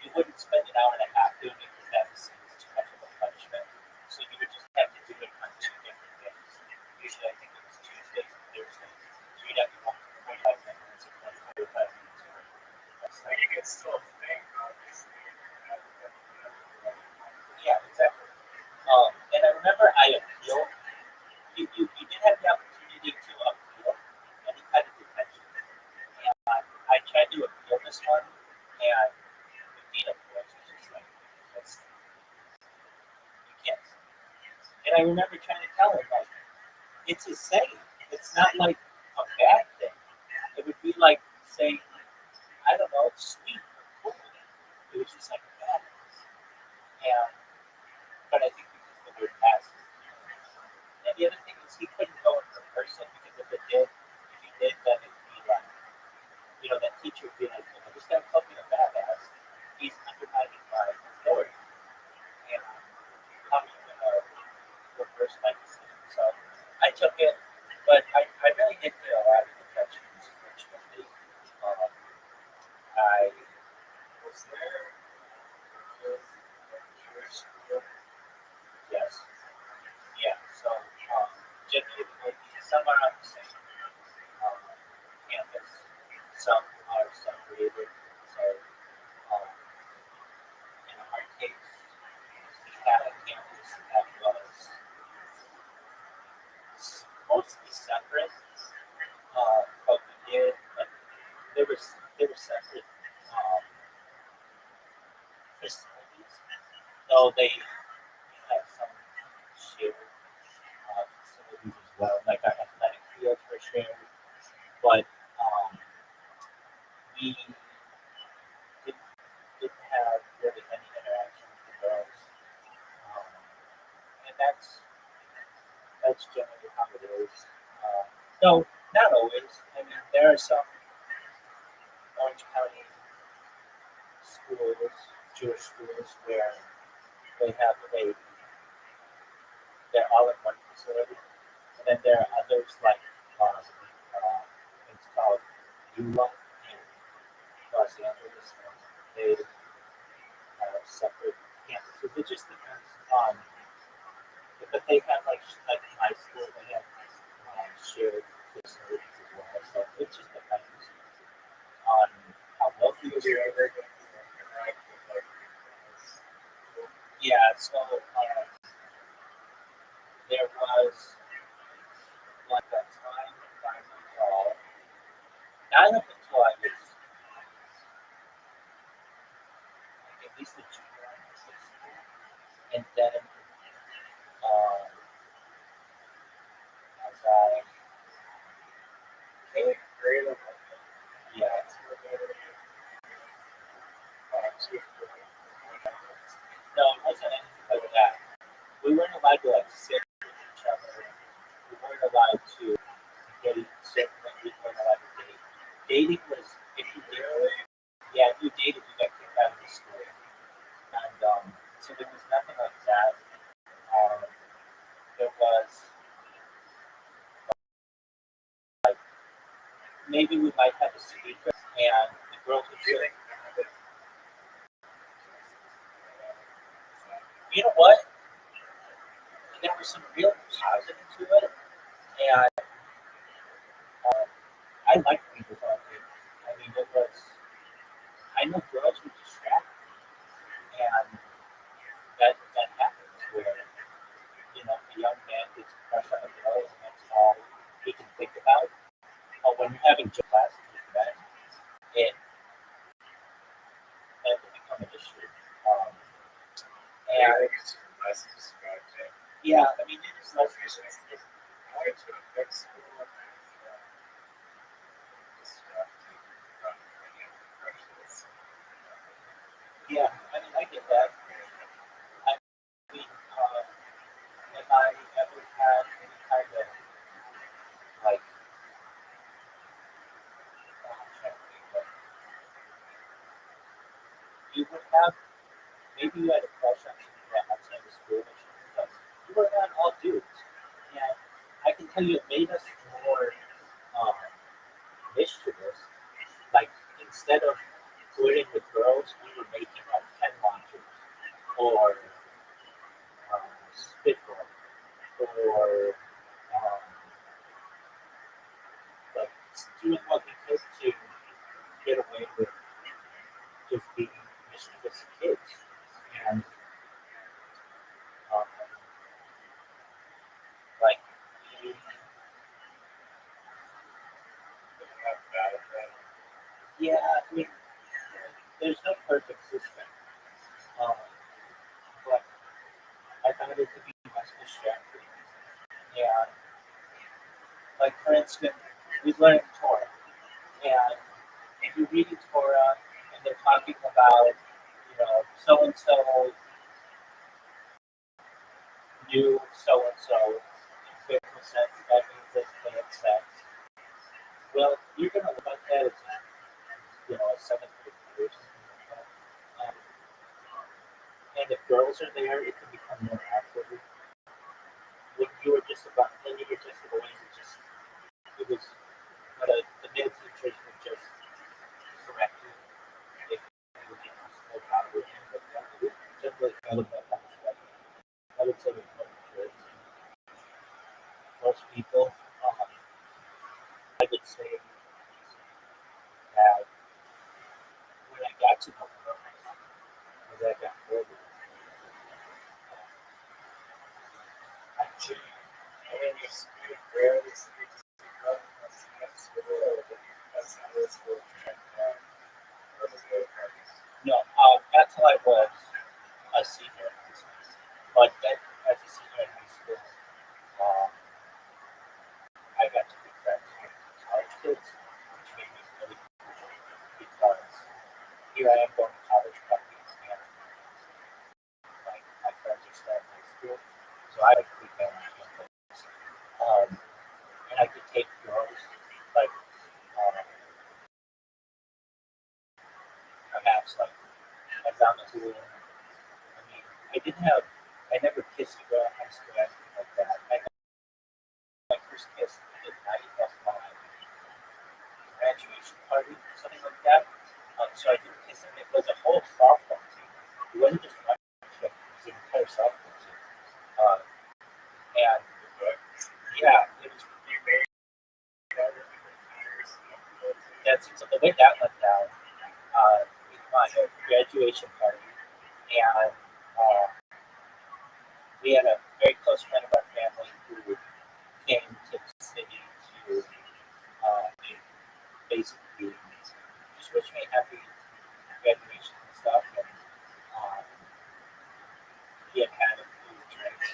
you wouldn't spend an hour and a half doing it because that was too much of a punishment. So you would just have to do it on 2 different days. Usually I think it was Tuesdays and Thursdays. So you'd have to go for 45 minutes and then 45 minutes. so you can still think, obviously. Yeah, exactly. And I remember I appealed. You did have the opportunity to appeal any kind of detention. And I tried to appeal this one, and the dean of course was just like, you can't. And I remember trying to tell him, like, it's a saying. It's not like a bad thing. It would be like saying, I don't know, sweet or cool. It was just like bad. And but I think because the word passed. And the other thing is he couldn't go in person because if he did, then it would be like, that teacher would be like, this guy called me a badass. He's undermining my authority. And how are you going to reverse my decision? So I took it, but I really didn't get a lot of attention, unfortunately. I Was there Jewish school? Yes. Yeah. So generally, some are on the same campus, some are separated. So in our case, we had a campus that was mostly separate, but they were separate facilities, though they had some shared facilities as well, like our athletic fields were shared, but we didn't have really any interaction with the girls, and that's That's generally how it is. No, not always. I mean, there are some Orange County schools, Jewish schools, where they have they're all in one facility, and then there are others like it's called ULA in Los Angeles. They have separate campuses. It just depends on, but they have like high school, they have shared facilities as well. So it just depends on how wealthy you are. Yeah, so there was like that time, if I recall, not up until I was like at least a junior in high school, and then as I came greater, yeah, no, it wasn't anything like that. We weren't allowed to like sit with each other. We weren't allowed to sit. We weren't allowed to date. Dating was if you dated, yeah, if you dated, you got kicked out of the school. And so there was nothing like that. There was like maybe we might have a speaker, and the girls would say, "You know what?" And there was some real positive to it, and I liked people talking. I mean, it was. I know girls would distract, and that happens where a young man gets a crush on a girl, and that's all he can think about. But when you're having classes with men, it that can become an issue. Um, and yeah, I mean, it is less. Yeah, I mean, I get that. I mean, if I ever had any kind of like, I'm trying to think, like, you would have maybe you had a crush on somebody outside of school, but you were not all dudes. And I can tell you, it made us more um, mischievous. Like instead of flirting with girls, we were making like pen launchers or spitball or um, like doing what we could to get away with just being mischievous kids. And um, like, you, yeah, I mean, there's no perfect system, um, but I found it to be much distracting. And like for instance, we learned Torah, and if you're reading Torah and they're talking about, so and so knew so and so in physical sense, that means that they had sex. Well, you're going to look at that as a seventh grade person. And if girls are there, it can become more awkward. When you were just about, then you were just going to just, it was, the male teachers would just correct you if you were getting spoke out of it. But generally, I look at that perspective. I would say with most people, I would say that when I got to know girls, as I got older, I changed. I mean, you rarely speak to people that's how this will no, that's how I was a senior in high school. But then, as a senior in high school, um, I got to be friends with college kids, which made me really cool because here I am going to college practice and like my friends are still in high school, so I like to be on campus. dress or anything like that. I got my first kiss at night of my graduation party or something like that. So I did kiss him. It was a whole softball team. It wasn't just one trip, it was an entire softball team. Uh, and yeah, it was that's so the way that went down. With my graduation party, and we had a very close friend of our family who came to the city to basically just wish me happy graduation and stuff. And he had had a few drinks,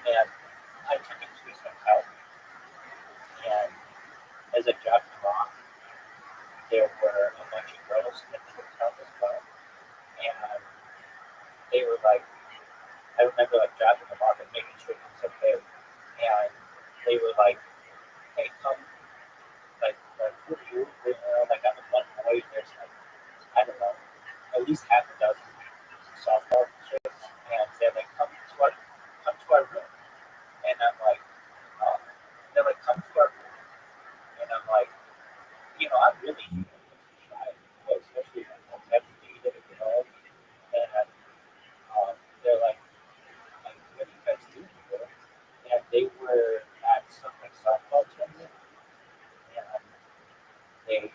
and I took him to his hotel. And as I dropped him off, there were a bunch of girls in the hotel as well, and they were like, I remember like dropping him off and making sure he was okay, and they were like, "Hey, come, like who are you?" Like I'm with one boy. There's like I don't know, at least half a dozen softball chicks, and they're like, come to our room," and I'm like, oh. They're like, "Come to our room," and I'm like, I'm really shy, especially when I'm having dated a girl, and they're like, "What do you guys do here?" And they were at some like softball tournament, and they,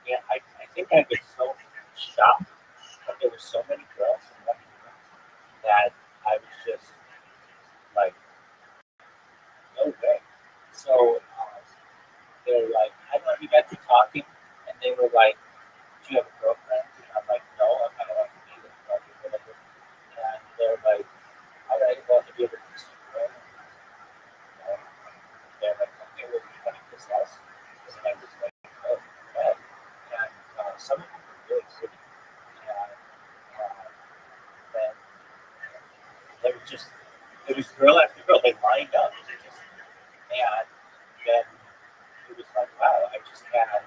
yeah, I think I was so shocked that there were so many girls in one room that I was just like, no way. So they're like, I don't know, we got to talking, and they were like, "Do you have a girlfriend?" And I'm like, "No, I'm kind of like a dating or whatever." And they're like, "All right, well, have you ever kissed a girl?" And they're like, "Okay, well, you want to kiss us?" And I was like, "Oh, yeah." And some of them were really pretty. And then there was just, it was girl after girl. They lined up. And then it was like, wow, I just had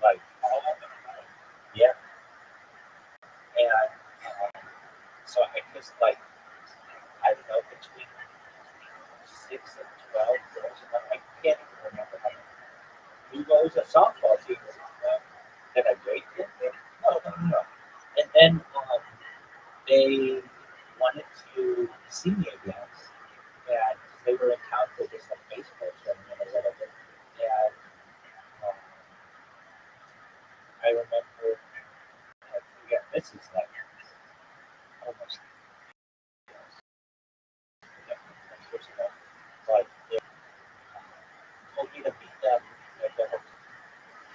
like all of them. Yeah. And so I kissed like, I don't know, between 6 and 12 girls. And I can't even remember how many. We was a softball team that I raped it. No, no, no. And then they wanted to see me again. And they were in town for this like baseball tournament or whatever. And um, I remember like we got misses like almost years ago. But they told me to meet them at the hotel,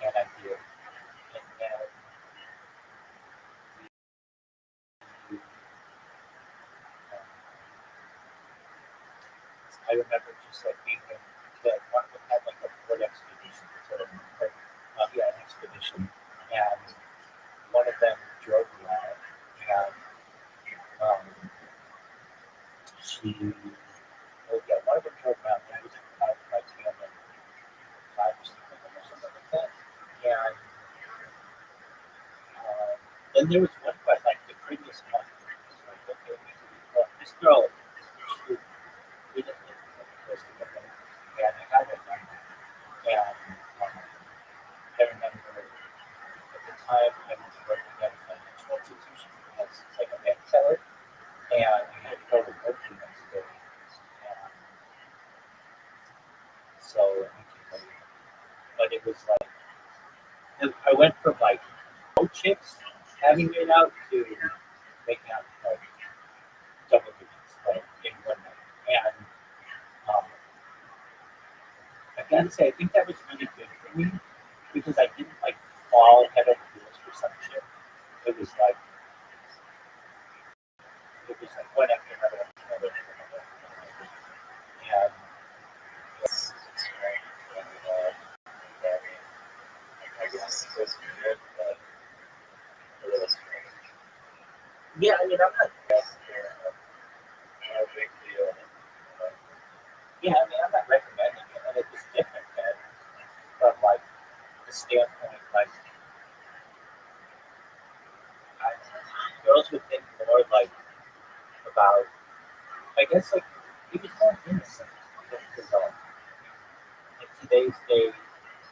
and I did. And then I remember just like being in the one of them had like a Ford expedition, sort of, yeah, an expedition, and one of them drove me around, and she, oh yeah, one of them drove around, and I was in the car with my family, 5 or 6 of them or something like that, and then there was one, but like the previous one, was like, okay, this girl, she, we didn't live close together, and I got her done, and I remember at the time I was working at a financial institution as like a bank teller, and I had to go to work the next day. And so but it was like I went from like no chicks having it out to making out like double digits like in one night. And um, I gotta say, I think that was really good for me because I didn't like fall head over heels for some shit. It was like one after another after another after another. And I guess it was good, but a little strange. yeah, I mean, I'm not. No big deal. Yeah, I mean, I'm not recommending it, and it's different than from like the standpoint, like girls would think more like, about, I guess, like, he was more innocent than developed. In today's day,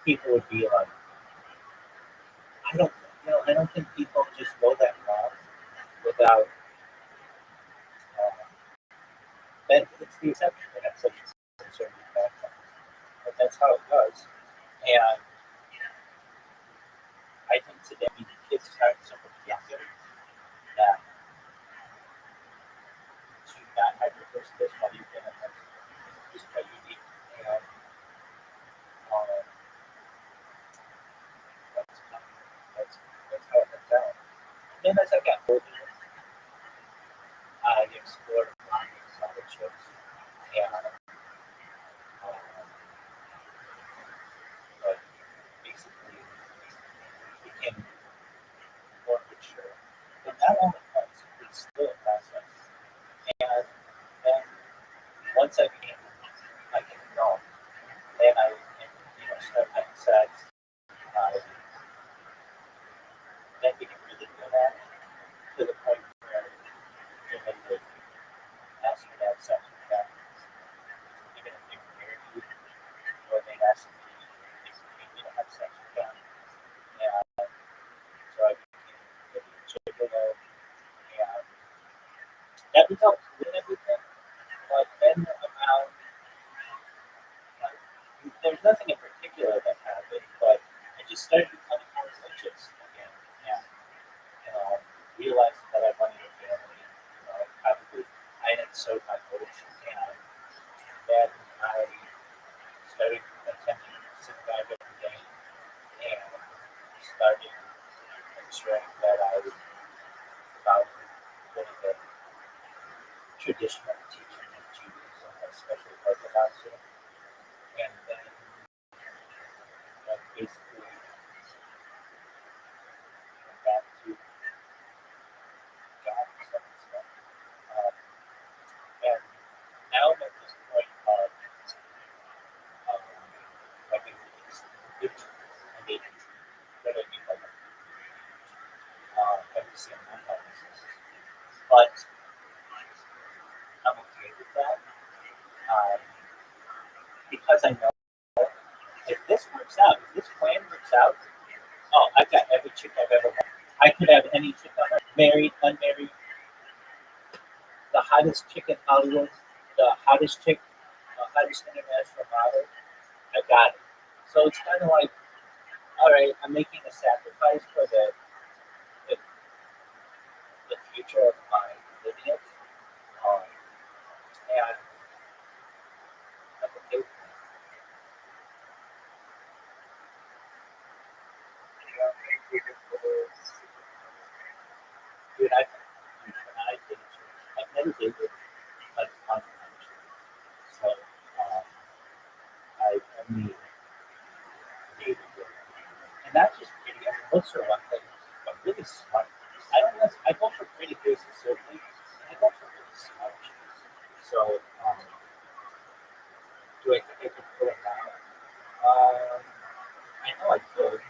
people would be like, I don't, I don't think people just go that long without, that it's the exception that have such conservative backgrounds. But that's how it was. And I think today kids start so much younger that to not have your first kiss while you've been in high school is quite unique. And um, that's, that's how it went down. And then as I got older, I explored a lot of scholarships and like basically became more mature. But not only that, it's still a process. And then once I became like an adult, then I started having sex. I then became really good at it to the point where they would ask me to have sex with them, even if they were married, or they'd ask me if they paid me to have sex with them. And so I became really gigolo, and that was all cool and everything. But then about like, there's nothing in particular that happened, but I just started becoming more religious again, and realized that I wanted a family. Probably I had sowed my hopes, and then I started attending synagogue every day, and started ensuring that I followed really the traditional teaching of Judaism, especially Orthodoxy, and then basically went back to God and stuff. Um, and now I'm at this point of like I mean, what I mean by that, every single one. But I'm okay with that because I know if this works out, if this plan works out, oh, I've got every chick I've ever had. I could have any chick I've ever married, unmarried, the hottest chick in Hollywood, the hottest chick, the hottest international model. I got it. So it's kind of like, all right, I'm making a sacrifice for the, the future of my lineage. Um, and I'm okay with that. Dude, I've never dated like unconventional. So I only dated women. And that's just pretty. I mean, looks are one thing, but really smart. I go for pretty faces certainly, and I go for really smart chicks. So do I think I could pull it down? I know I could.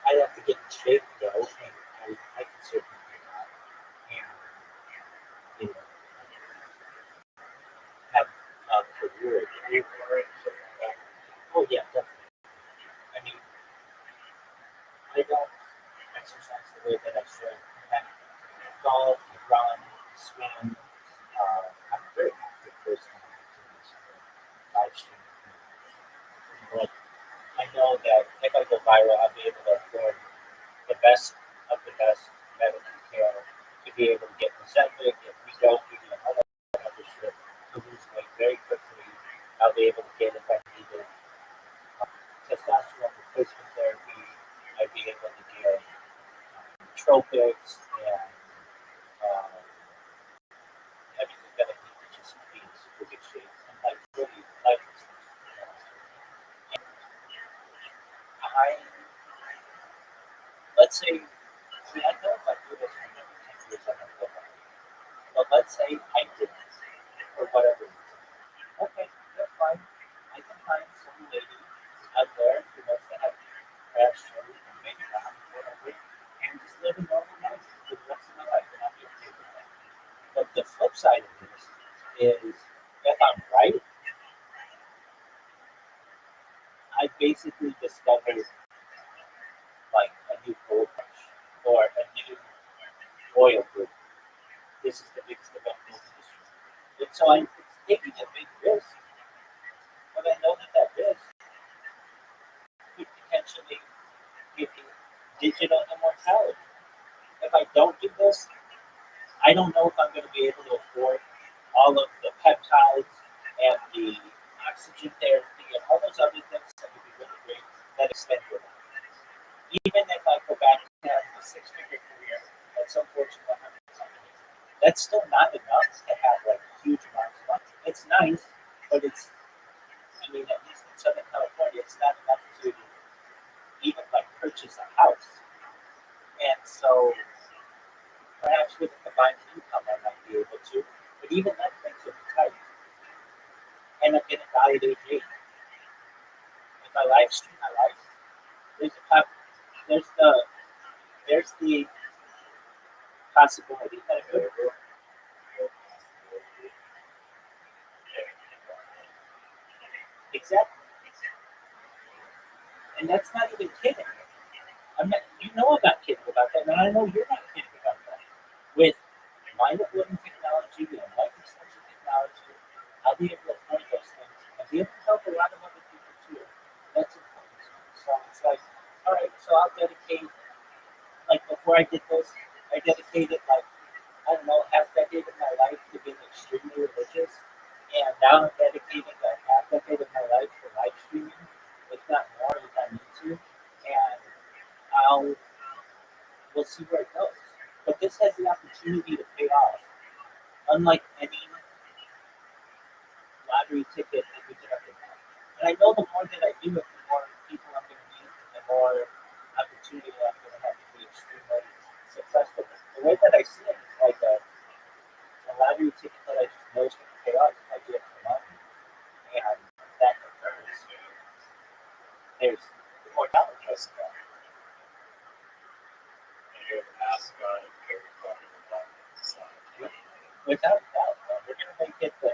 I'd have to get in shape though, and I can certainly do that. And you know, have a career. Oh yeah, definitely. I mean, I don't exercise the way that I should. I golf, run, swim. I'm a very active person on live stream. But I know that if I go viral, I'll be able to afford the best of the best medical care to be able to get Ozempic. If we don't do another shit to lose weight very quickly, I'll be able to get if I need it. Testosterone replacement therapy, I'd be able to get nootropics and everything that I need to just be in super good shape and like really life expectancy. I let's say, I know if I do this for another 10 years, I'm gonna go back. But let's say I didn't, for whatever reason. Okay, that's fine. I can find some lady out there who wants to have perhaps children or maybe not, whatever, and just live a normal life for the rest of my life, and I'll be okay with that. But the flip side of this is if I'm right, I basically discovered like a new gold rush or a new oil boom. This is the biggest event in the industry. And so I'm taking a big risk, but I know that that risk could potentially give me digital immortality. If I don't do this, I don't know if I'm going to be able to afford all of the peptides and the oxygen therapy and all those other things that would be really great that extend your life. Even if I go back to having a six-figure career at some Fortune 100 company, that's still not enough to have like huge amounts of money. It's nice, but it's, I mean, at least in Southern California, it's not enough to even like purchase a house. And so perhaps with a combined income, I might be able to, but even that thing's will be tight. And I'm going to die at age 8. If I live stream my life, there's the possibility that it could work. Exactly. And that's not even kidding. I'm not, you know I'm not kidding about that, and I know you're not kidding about that. With mind-blowing technology and life extension technology, I'll be able to afford those things and be able to help a lot of other people too. That's important to me. So it's like, all right, so I'll dedicate, like before I did this, I dedicated like, I don't know, half decade of my life to being extremely religious. And now I'm dedicating a half decade of my life to live streaming, if not more, if I need to. And we'll see where it goes. But this has the opportunity to pay off, unlike any lottery ticket that we could ever have. And I know the more that I do it, the more people I'm going to meet, the more opportunity I'm going to have to be extremely successful. The way that I see it is like a lottery ticket that I just know is going to pay off if I do it for money. And that occurs. There's more knowledge as well. Without a doubt, we're going to make it the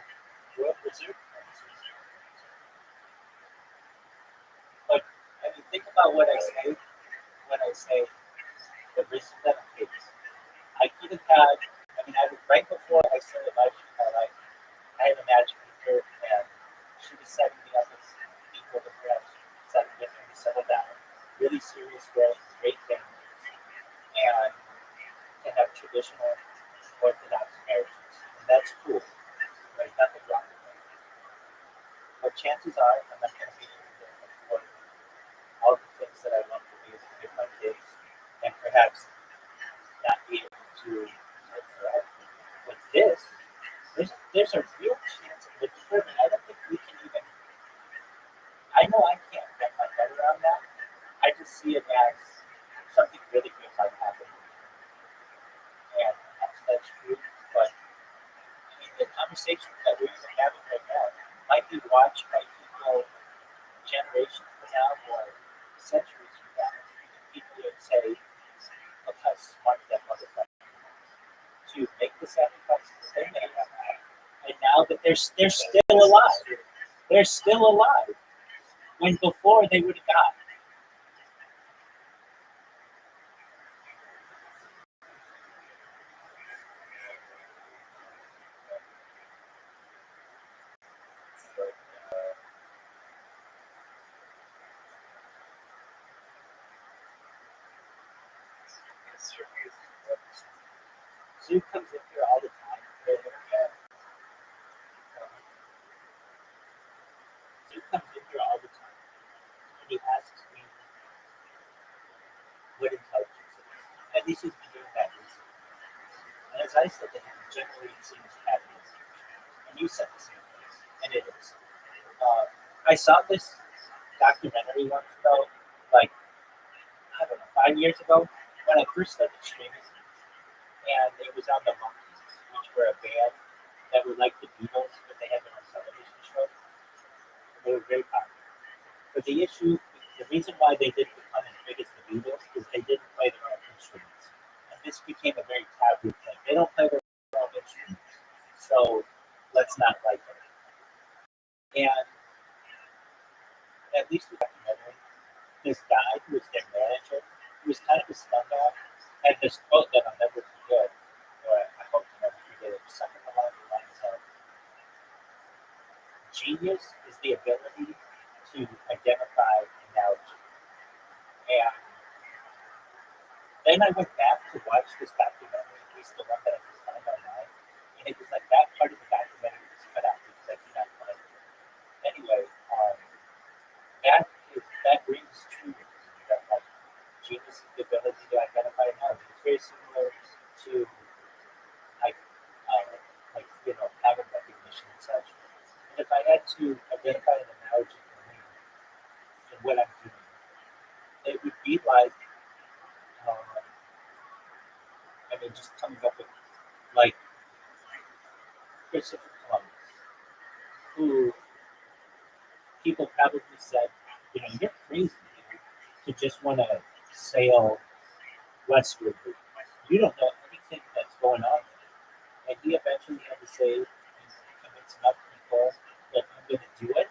world reserve currency. But I mean, think about what I say when I say the risk that I'm taking. I could have had, I mean, right before I started life in my life, I had a matchmaker and she was setting me up with people that perhaps setting me to settle down. Really serious, great families, and to have traditional Orthodox marriages. And that's cool. There's nothing wrong with that. But chances are I'm not going to be able to afford all the things that I want to be able to give my kids, and perhaps not be able to live forever. With this, there's a real chance of living forever. I don't think we can even. I know I can't get my head around that. I just see it as something really good might happen. And that's true. But I mean, the conversation that we're even having right now might be watched by people generations from now or centuries from now. People would say, look how smart that motherfucker to make the sacrifices that they may have had. And now that they're still alive. They're still alive. When before they would have died. Zoo comes in here all the time. Zoo comes in here all the time. And he asks me what intelligence is. At least he's been doing that recently. And as I said to him, generally it seems happiness. And you said the same thing. And it is. I saw this documentary once ago, like, I don't know, 5 years ago, when I first started streaming. And it was on the Monkeys, which were a band that were like the Beatles, but they had their own television show. They were very popular. But the reason why they didn't become as big as the Beatles is they didn't play their own instruments. And this became a very taboo thing. They don't play their own instruments. So let's not like it. And at least with documentary, this guy who was their manager, who was kind of a scumbag, had this quote that I'll never forget, or I hope to never forget it. Something along the lines of genius is the ability to identify analogy. And then I went back to watch this documentary, at least the one that I could find online, and it was like that part of the documentary was cut out because I could not find it. Anyway, that rings true to me, that like genius is the ability to identify analogy. It's very similar to like pattern recognition and such. And if I had to identify an analogy for me and what I'm doing, it would be like just coming up with like Christopher Columbus, who people probably said, you're crazy to just want to sail westward. You don't know anything that's going on. And he eventually had to say and convince enough people that I'm going to do it,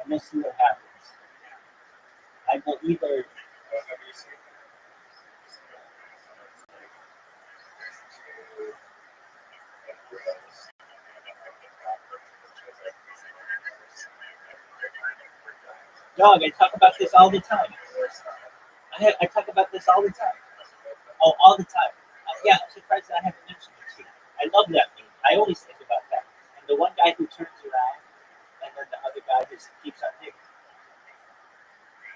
and we'll see what happens. I will either. Dog, I talk about this all the time. I talk about this all the time. Oh, all the time. Yeah, I'm surprised I haven't mentioned it to you. I love that meme. I always think about that. And the one guy who turns around, and then the other guy just keeps on digging.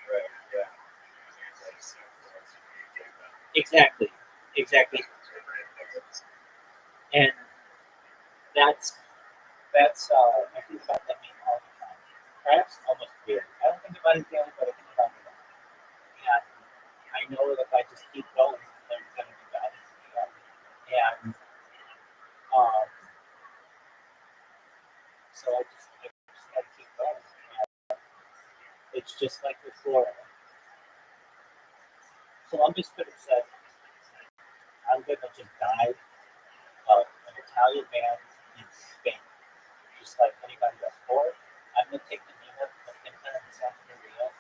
Right, yeah. Exactly. And that's I think about that meme all the time. Perhaps almost daily. I don't think about it daily, but I think about it all. And I know that if I just keep going, there's going to be bad. And um, so I just got to keep going. And it's just like before. Columbus could have said, I'm going to just die of an Italian man in Spain, just like anybody else. Or I'm going to take the name of Pinta and Santa Maria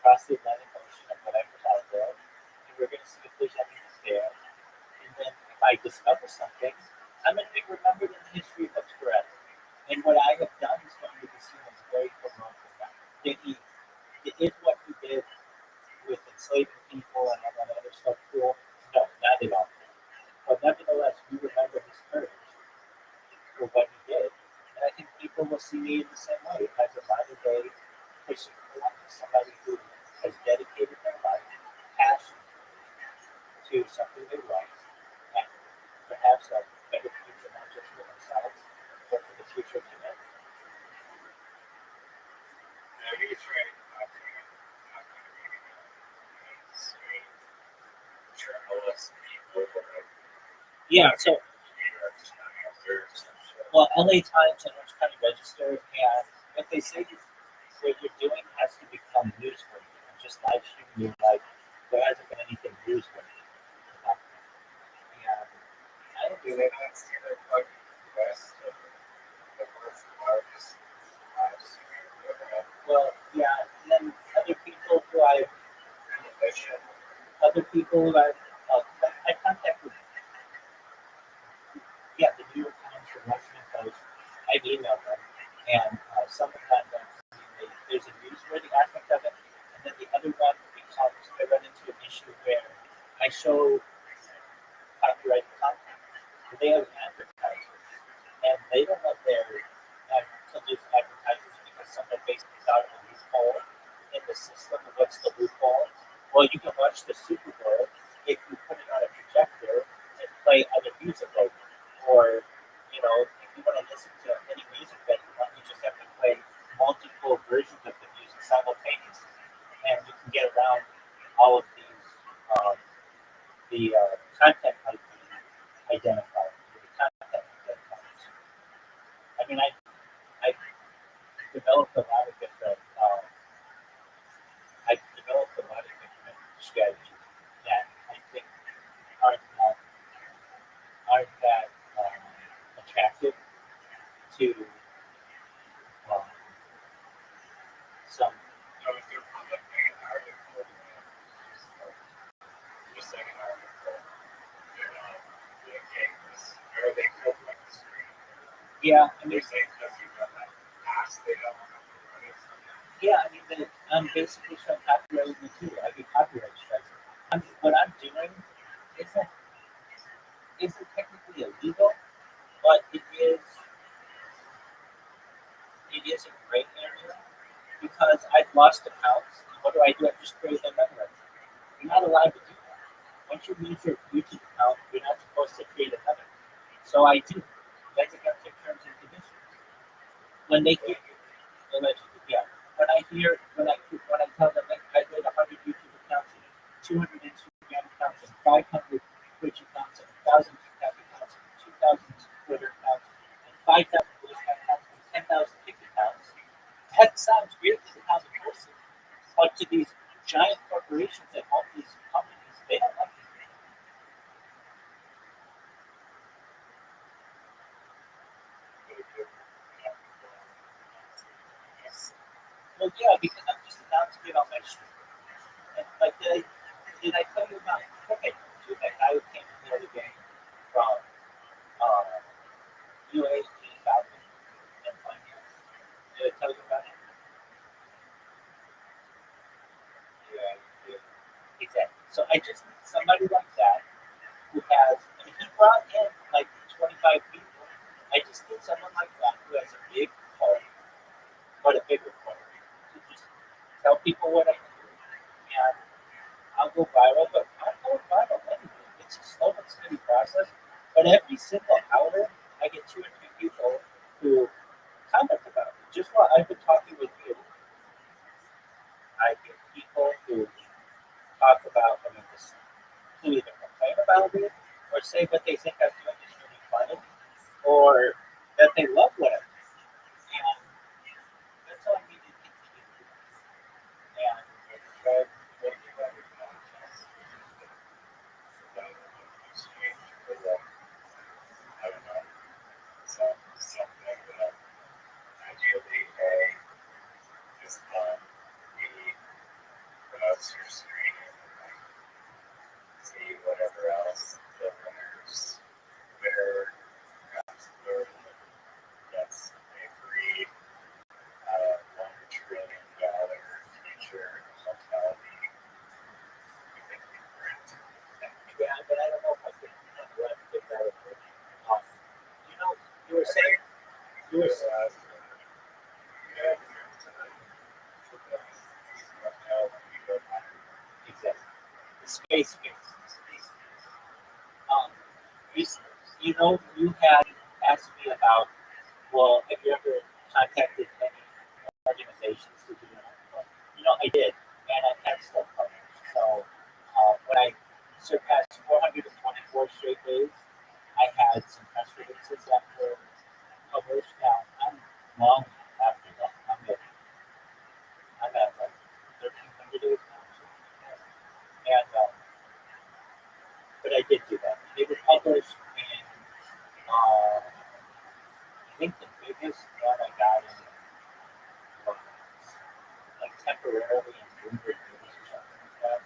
across the Atlantic Ocean of whatever's out there, and we're going to see if there's anything there. And then if I discover something, I'm going to be remembered in the history books forever. And what I have done is going to be seen as very remarkable. Did what he did with enslaving people and all that other stuff cool? No, not at all. But nevertheless, we remember his courage for what he did. And I think people will see me in the same way as a modern day Christopher Columbus, somebody who has dedicated their life, passion to something they love, and perhaps a better future not just for themselves, but for the future of humanity. I think it's right. Journalists, people, Yeah, so well, LA Times and Orange County Register, and what they say is what you're doing has to become newsworthy. And just live streaming your life, there hasn't been anything newsworthy about that. And I don't do they not see the fucking West of the world's largest live stream? well, yeah, and then other people who I contacted, the New York Times, the Washington Post, I've emailed them, and some of them there's a newsworthy aspect of it, and then the other one becomes I run into an issue where I show copyrighted content, but they have advertisers, and they don't want their to lose advertisers because someone basically out of a loophole in the system. And what's the loophole? Well, you can watch the Super Bowl if you put it on a projector and play other music over it. Or, if you want to listen to any music that you want, you just have to play multiple versions of the music simultaneously. And you can get around all of these, the content might be identified. The content identifiers. I mean, I developed a lot of different, strategies that I think aren't that attractive to some. No, if they're publishing an article, just like an article, they're not linking this, or they could link the screen. Yeah, I mean, They're saying because you've done that past, they don't want to run it. yeah, I mean, I'm basically trying to copyright material. I get copyright strikes. What I'm doing isn't technically illegal, but it is a gray area because I've lost accounts. And what do? I just create another account. You're not allowed to do that. Once you lose your YouTube account, you're not supposed to create another. So I do. That's against their terms and conditions. When they hear, allegedly, yeah. When I tell them that I made 100 YouTube accounts, and 200 Instagram accounts, and 500 Twitch accounts, and 1,000 TikTok accounts, and 2,000 Twitter accounts, and 5,000 Instagram accounts, and 10,000 TikTok accounts. That sounds great to the common person, but to these giant corporations that own these companies, they don't like it. Well, yeah, because I'm just announcing it on my stream. And like, did I tell you about? Okay, that guy who came to the other game from UAE Falcon and Finance? Did I tell you about it? Yeah, yeah. Exactly. So I just need somebody like that who has. I mean, he brought in like 25 people. I just need someone like that who has a big heart, but a bigger heart, to just tell people what I do, and I'll go viral. But I'm going viral anyway. It's a slow and steady process. But every single hour, I get 2 or 3 people who comment about it. Just while I've been talking with you, I get people who talk about, I mean, just who either complain about it or say what they think I'm doing is really funny or that they love what I do. And that's all I need to continue to do. And But what you have is not just that exchange for like, I don't know, something that ideally A is B promotes your screen and like see whatever else the winner perhaps learn that's a free $1 trillion future mortality yeah, but I don't know if I can get that over. You know, you were saying, you were saying, exactly, the space. Um, you, you know, you had asked me about, well, have you ever contacted any organizations to do an article? You know, I did, and I had stuff published. So when I surpassed 424 straight days, I had some press releases that were published. Now I'm long after that. I'm at like 1,300 days now, and but I did do that. They were published, and I think the biggest one I got in was like temporarily in Bloomberg News or something like that,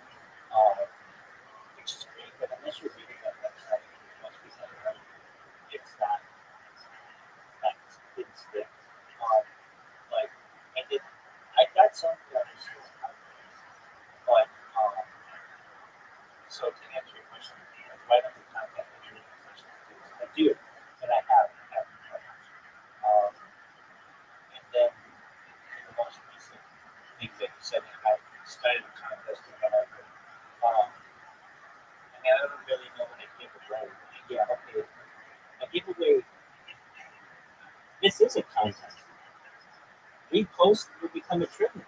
which is great. But unless you're reading that website, which must be something right, it's not didn't stick. Like I did, I got some that are still content, but so to answer your question, like, why don't we contact any organizations? I do, and I have. Um, and then the most recent thing that you said, I started a contest or whatever. I mean, I don't really know what I give away. Yeah, okay. I give away. This is a contest. Repost will become a tribute,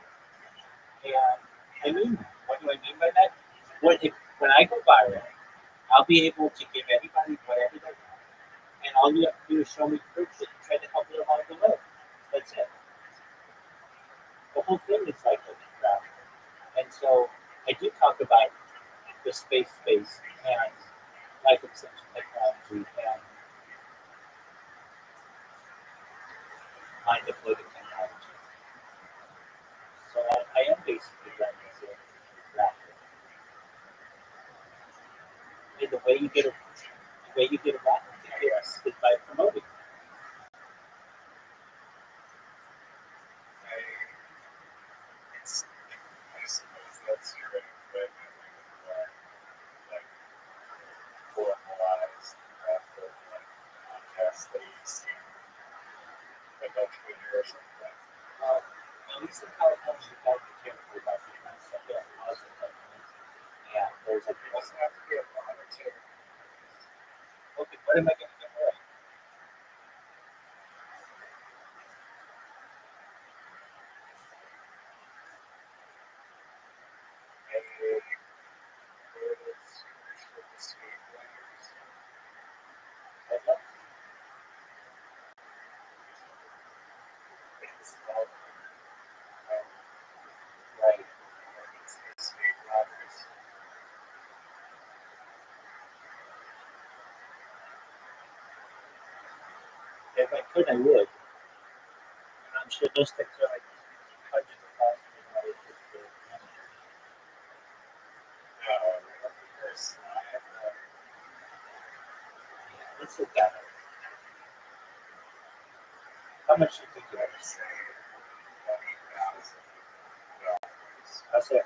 and I mean that. What do I mean by that? When I go viral, I'll be able to give anybody whatever they want, and all you have to do is show me proof that you tried to help me along the way. That's it. The whole thing is like a graphic. And so I do talk about the space and life extension technology and behind deployed technology. So I am basically running as a rapper. And the way you get a rapper ticket is by promoting. I suppose that's your way of like formalized method, like podcasts that you see like on Twitter or something. At least in California, you got to be careful about the kind of stuff that laws and governments. Yeah, there's a It doesn't have to be a monetary. okay. What am I going to get right? Maybe where it's for the state players. Okay. It's called Right. it's the state ladders. If I could, I would. And I'm sure those things are like hundreds of thousands of dollars just for money. There's Yeah, let's look at it. How much do you think it is? say $20,000. I'll say $100.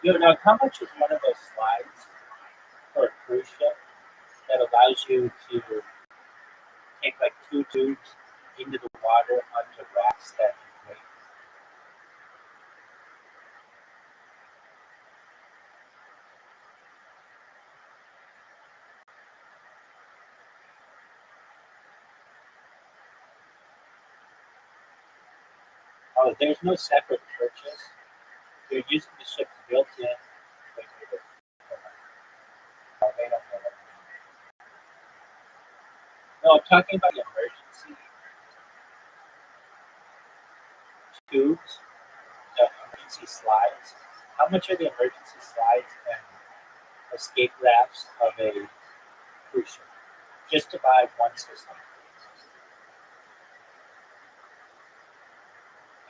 You know, how much is one of those slides for a cruise ship that allows you to take like 2 tubes into the water onto rafts that inflate? Oh, there's no separate purchase. You're using the ship's built-in. Oh, they don't know that. No, I'm talking about the emergency tubes, the emergency slides. How much are the emergency slides and escape rafts of a cruise ship? Just to buy one system.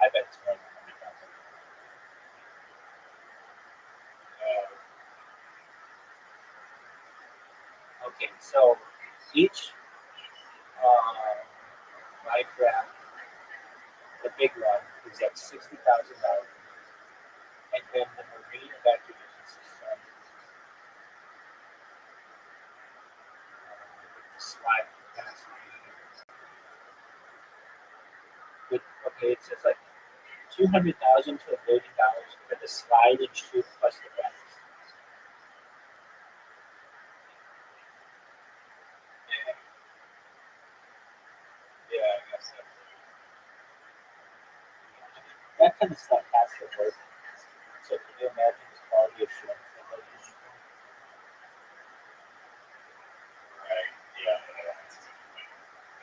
I bet it's more than $100,000. Okay, so each life raft, the big one, is at $60,000, and then the marine evacuation system, the slide capacity, with okay, it says like 200,000 to $1 million for the slide and shoot plus the rafts. Yeah, I guess that's That kind of stuff has to work. So can you imagine the quality assurance that they're using? right. Yeah,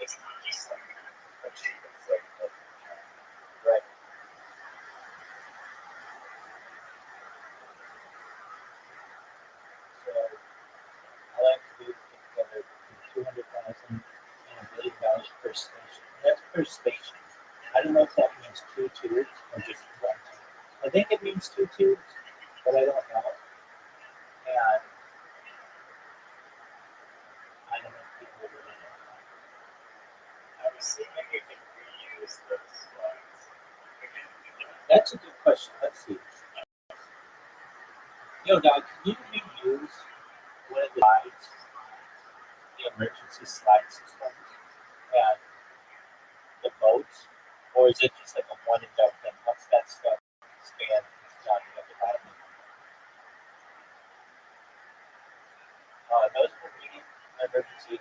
it's not just like a cheap inflatable. Right. So all I have to do is put together between 200,000 and $1 million per station. That's per station. I don't know if that means 2 tubes or just 1 tube. I think it means 2 tubes, but I don't know. And I don't know if people really know. I'm assuming we can reuse those slides. That's a good question. Let's see. Yo, Doc, can you reuse one of the slides, the emergency slide systems, and the boats? Or is it just like a one and done thing? Once that stuff expands, it's done. You have to buy them. Those marine emergency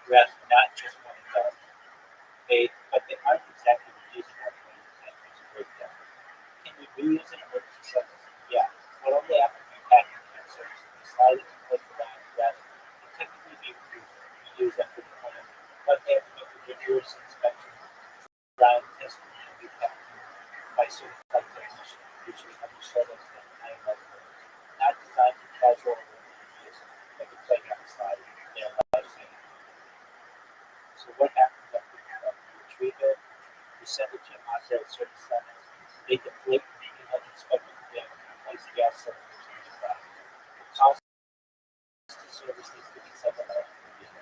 rest, not just one and done. But they aren't exactly reusable. There's a breakdown. Can you reuse an emergency system? Yeah, but only after you pack your sensors. The slide is put around rest. Can technically be reused after deployment, but they have to go through rigorous inspections, ground testing, and repacking by certified technicians, usually under settings and high level. Not designed for casual use, like a playground slide. They're life saving. So what happens after deployment? retrieve it, you send it to them outside a certain sentence, they deflate the inspect them and place gas cylinders in the side. The cost to service these could be $7 per year.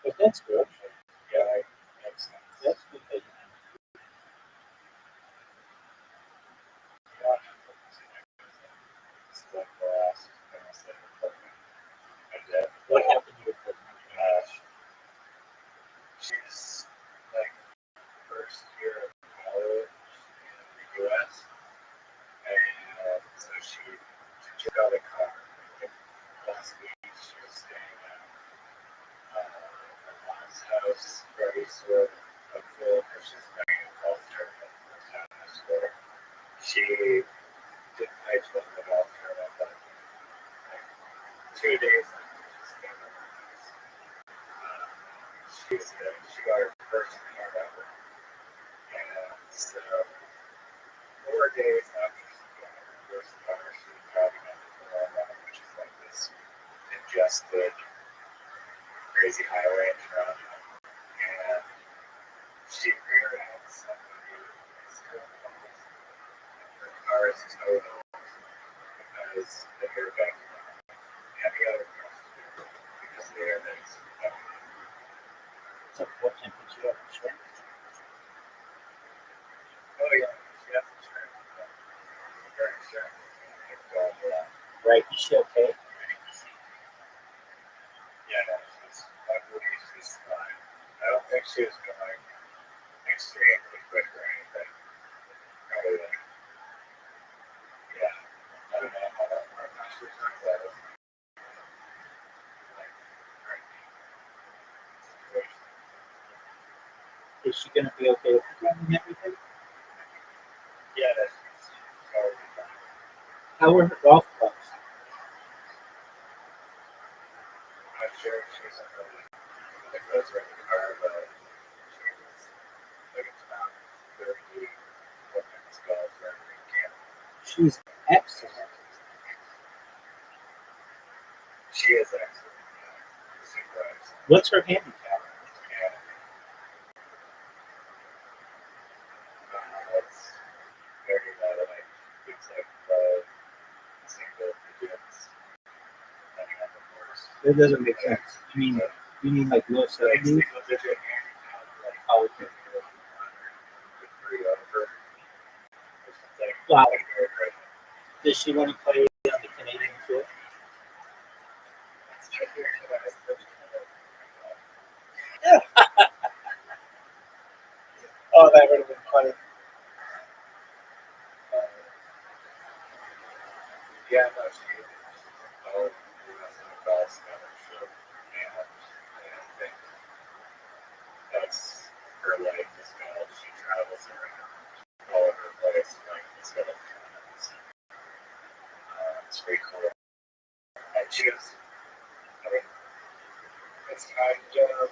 But that's good. Yeah, makes sense. That's good that you It's like the last thing I said, I did. What happened to your equipment? She's like first year of college in the US, and so she took out a car. Like, last week she was staying at her mom's house, very sort of helpful because she's bringing a culture at the time of school. She didn't pay to the golf tournament, but like 2 days after she came to the house, she got her first car ever. And so 4 days after she got her first car, she was driving up the 401, which is like this congested, crazy highway in Toronto. And she rear ends somebody who's her fault. Her car is totaled because the airbag and the other cars too, because the airbags. It's unfortunate that you have insurance. Oh yeah, she has insurance. Her insurance is going well. Right? Is she okay? Yeah, no, I believe she's fine. I don't think she was going extremely quick or anything. Probably like, yeah, I don't know how that works. She was like that. Like, situation. Is she going to be okay with running everything? Yeah, that's totally fine. How were her golf clubs? I'm not sure if she's in the those are in the car, but she was like a top 30 women's golfer in Canada. She's excellent. She is excellent. Yeah. Super excellent. What's her handicap? Yeah. It's very low. Like, it's like low single digits, depending on the course. That doesn't make sense. You mean like low Like 70s? single digit handicap, like Oh, okay. 3 over or something. Wow. Like very great. Does she want to play on the Canadian tour? It's tricky to guys. Oh, that would have been funny. Yeah, no, she's the best scholarship, and I think that's her life as well. She travels around all over the place, like instead of it's pretty cool. And she was, I mean, it's kind of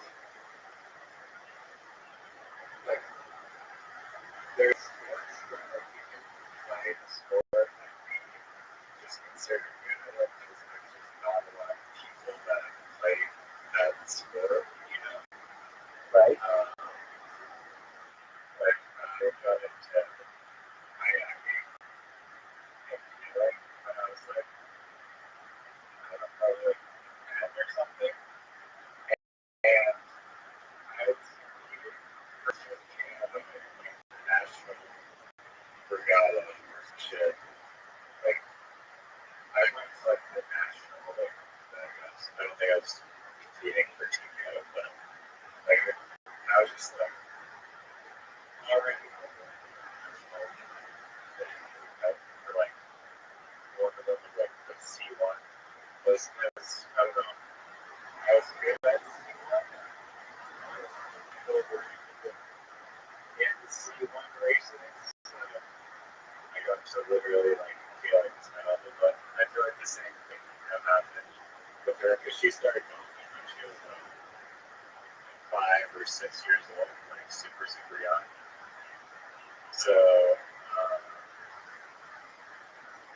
like there's sports where like you can play the sport and be just considered good at it because there's just not a lot of people that play that sport, you know. Right. Like I got into kayaking in Chile when I was like, I don't know, probably like 10 or something. And I was competing for Canada in like national regatta or some shit. Like I went to like the national, like I don't think I was competing for Team Canada, but like I was just like already for like one of them was like the C1 was I don't know, I was good at C1 over in the C1 races. So I got to literally like feel like it's not on the but I feel like the same thing happened with her because she started golfing when she was like 5 or 6 years old, like super young. So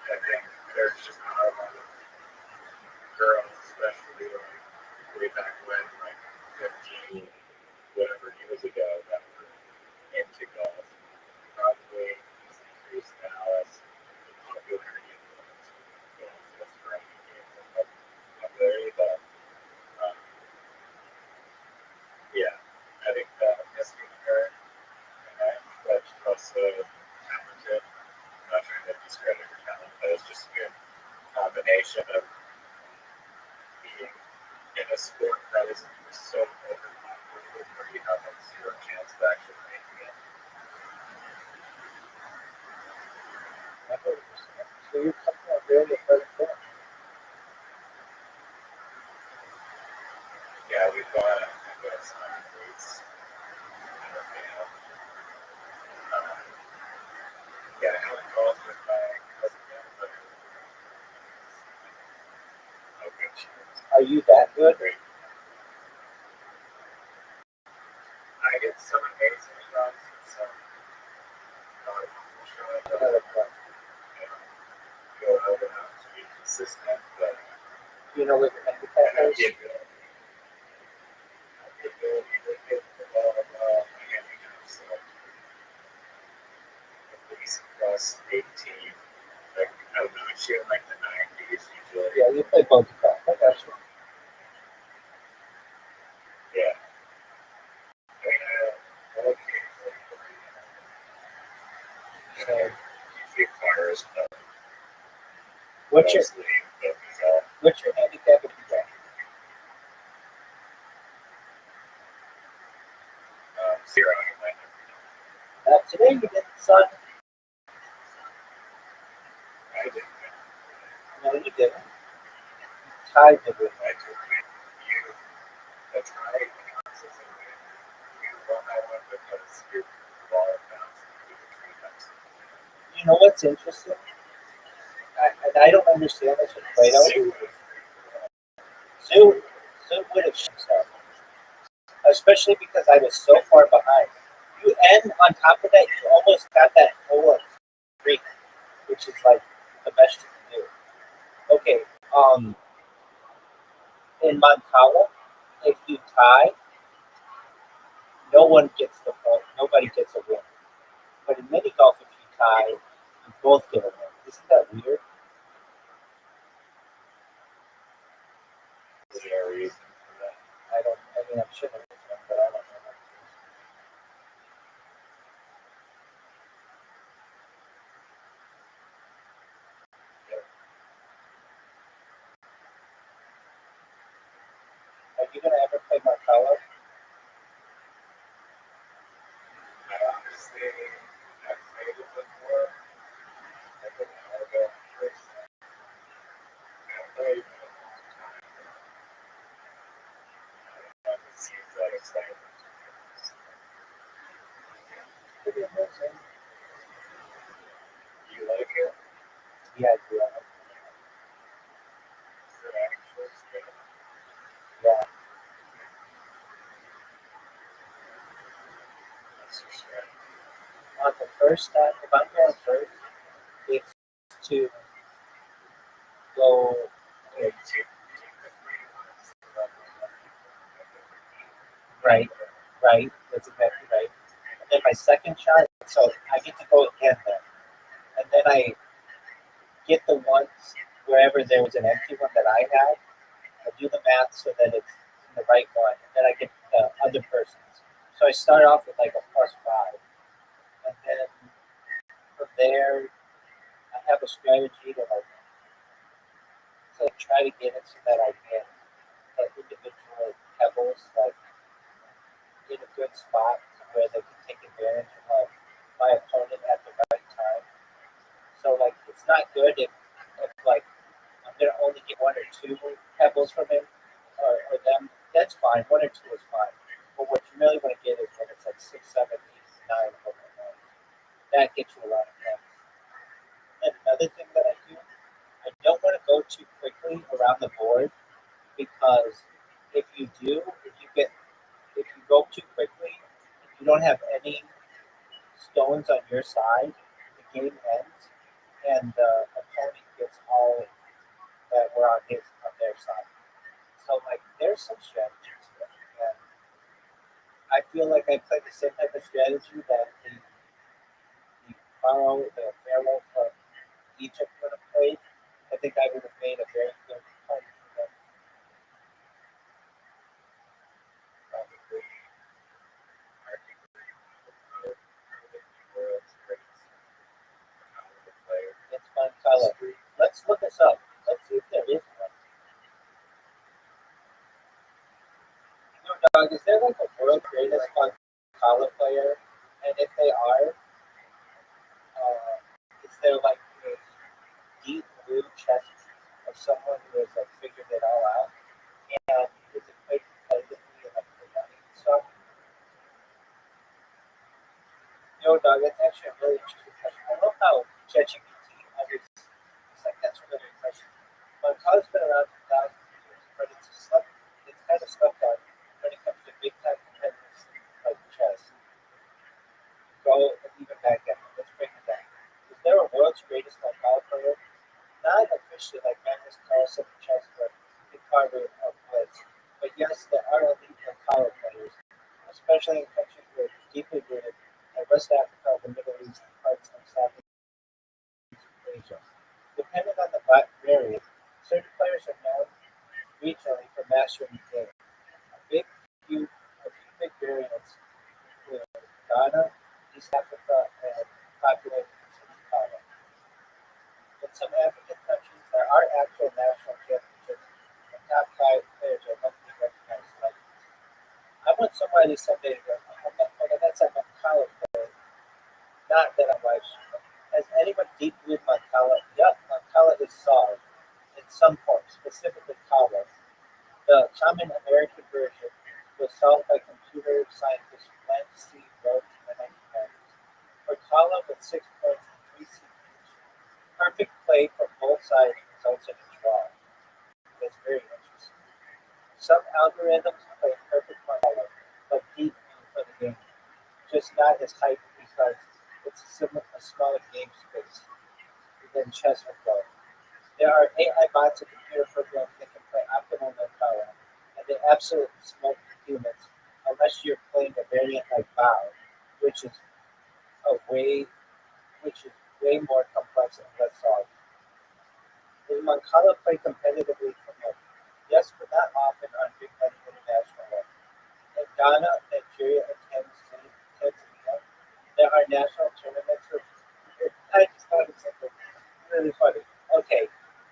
I think there's just not a lot of girls, especially like way back when, like 15, whatever years ago, that were into golf, probably has increased now as the popularity of golf has grown in popularity. But um, yeah, I think that has been her, but also talented. I'm not trying to discredit her talent, but it's just a good combination of being in a sport that is so overpopulated where you have like zero chance of actually making it. So you're coming out very important. Yeah, we've got some athletes in our band. Um, yeah, I haven't golfed with my cousin yet, but oh, good. Are you that good? Great. I get some amazing shots and some not shots. Go out enough to be consistent, but You know what the I handicap know is? the ability to hit the ball well. My handicap, so at least plus 18. Like, I don't know, I shoot in like the 90s usually. Yeah, you play both of them. I got you. Yeah. I mean, okay. So, A few cars, but what's your mostly focus on handicap if you play? 0 in my Today you did, son. I did. No, you didn't. Tied the win. I did. You, that's right. You won that one because your ball bounced into the tree next to you. You know what's interesting? And I don't understand this with Plato. Sue would have himself, especially because I was so far behind. You and on top of that, you almost got that full streak, which is like the best you can do. Okay, in Montana, if you tie, no one gets the point. Nobody gets a win. But in mini golf, if you tie, you both get a win. Isn't that weird? Is there a reason for that? I mean, I'm sure there is one, but I don't know. Are you going to ever play Montana? I honestly have played it before. I think I'll go first. I played it a long time. It seems that exciting. Pretty amazing. You like it? Yeah, I do. Is it actually good? Yeah. What's your strategy? On the first time, if I'm going first, it's to go Like, take the 3 months. right, right. That's exactly right. And then my second shot, so I get to go again then. And then I get the ones wherever there was an empty one that I had. I do the math so that it's in the right one. And then I get the other person's. So I start off with like a +5. And then from there, I have a strategy to like try to get it so that I get individual pebbles like in a good spot where they can take advantage of my opponent at the right time. So like it's not good if like I'm gonna only get 1 or 2 pebbles from him or them. That's fine. 1 or 2 is fine. But what you really want to get is when it's like 6, 7, 8, 9 of them. That gets you a lot of points. And another thing that I do, I don't want to go too quickly around the board because if you do, if you go too quickly, if you don't have any stones on your side, the game ends, and the opponent gets all that were on their side. So like there there's some strategies there. And I feel like I played the same type of strategy that the Pharaoh, the Pharaoh from Egypt would have played. I think I would have made a very good point for them. Probably, arguably, the world's greatest player. It's Moncala. Let's look this up. Let's see if there is one. No, dog, is there like a world greatest Moncala player? And if they are, is there like a deep blue chest of someone who has like figured it all out? And is it played competitively and like for money and stuff? No, dog, that's actually a really interesting question. I love how ChatGPT always, it's like that's a really good question. Moncala's been around for thousands of years, but it's kind of stuck on when it comes to big time competitors like chess. Go even back down. Let's break it down. Is there a world's greatest Moncala player? Not officially like Magnus Carlsen in chess, but Ricardo of Blitz. But yes, there are elite Moncala players, especially in countries who are deeply rooted in West Africa, the Middle East, and parts of Southeast Asia. Depending on the variant, certain players are known regionally for mastering the game. A few big variants include Ghana, East Africa, and populated Ghana. In some African countries, there are actual national championships, and top five players are monthly recognized legends. I want somebody someday to go, okay, that's a Moncala player, not that I'm like, has anyone deep blue Moncala? Yeah, Moncala is solved in some form, specifically Kala. The common American version was solved by computer scientist Glenn C. Rhodes in the 1990s. For Kala with 6 points and 3 CPUs, perfect play from both sides results in a draw. That's very interesting. Some algorithms play perfect Moncala, but deep for the game, just not as hype because it's a smaller game space than chess or Go. There are AI bots and computer programs that can play optimal Moncala, and they absolutely smoke humans unless you're playing a variant like Bow, which is a way which is way more complex and less solved. Does Moncala play competitively for money? Yes, but not often on big money international level. In Ghana, Nigeria, and Tanzania, there are national tournaments for I just thought it was something really funny. Okay,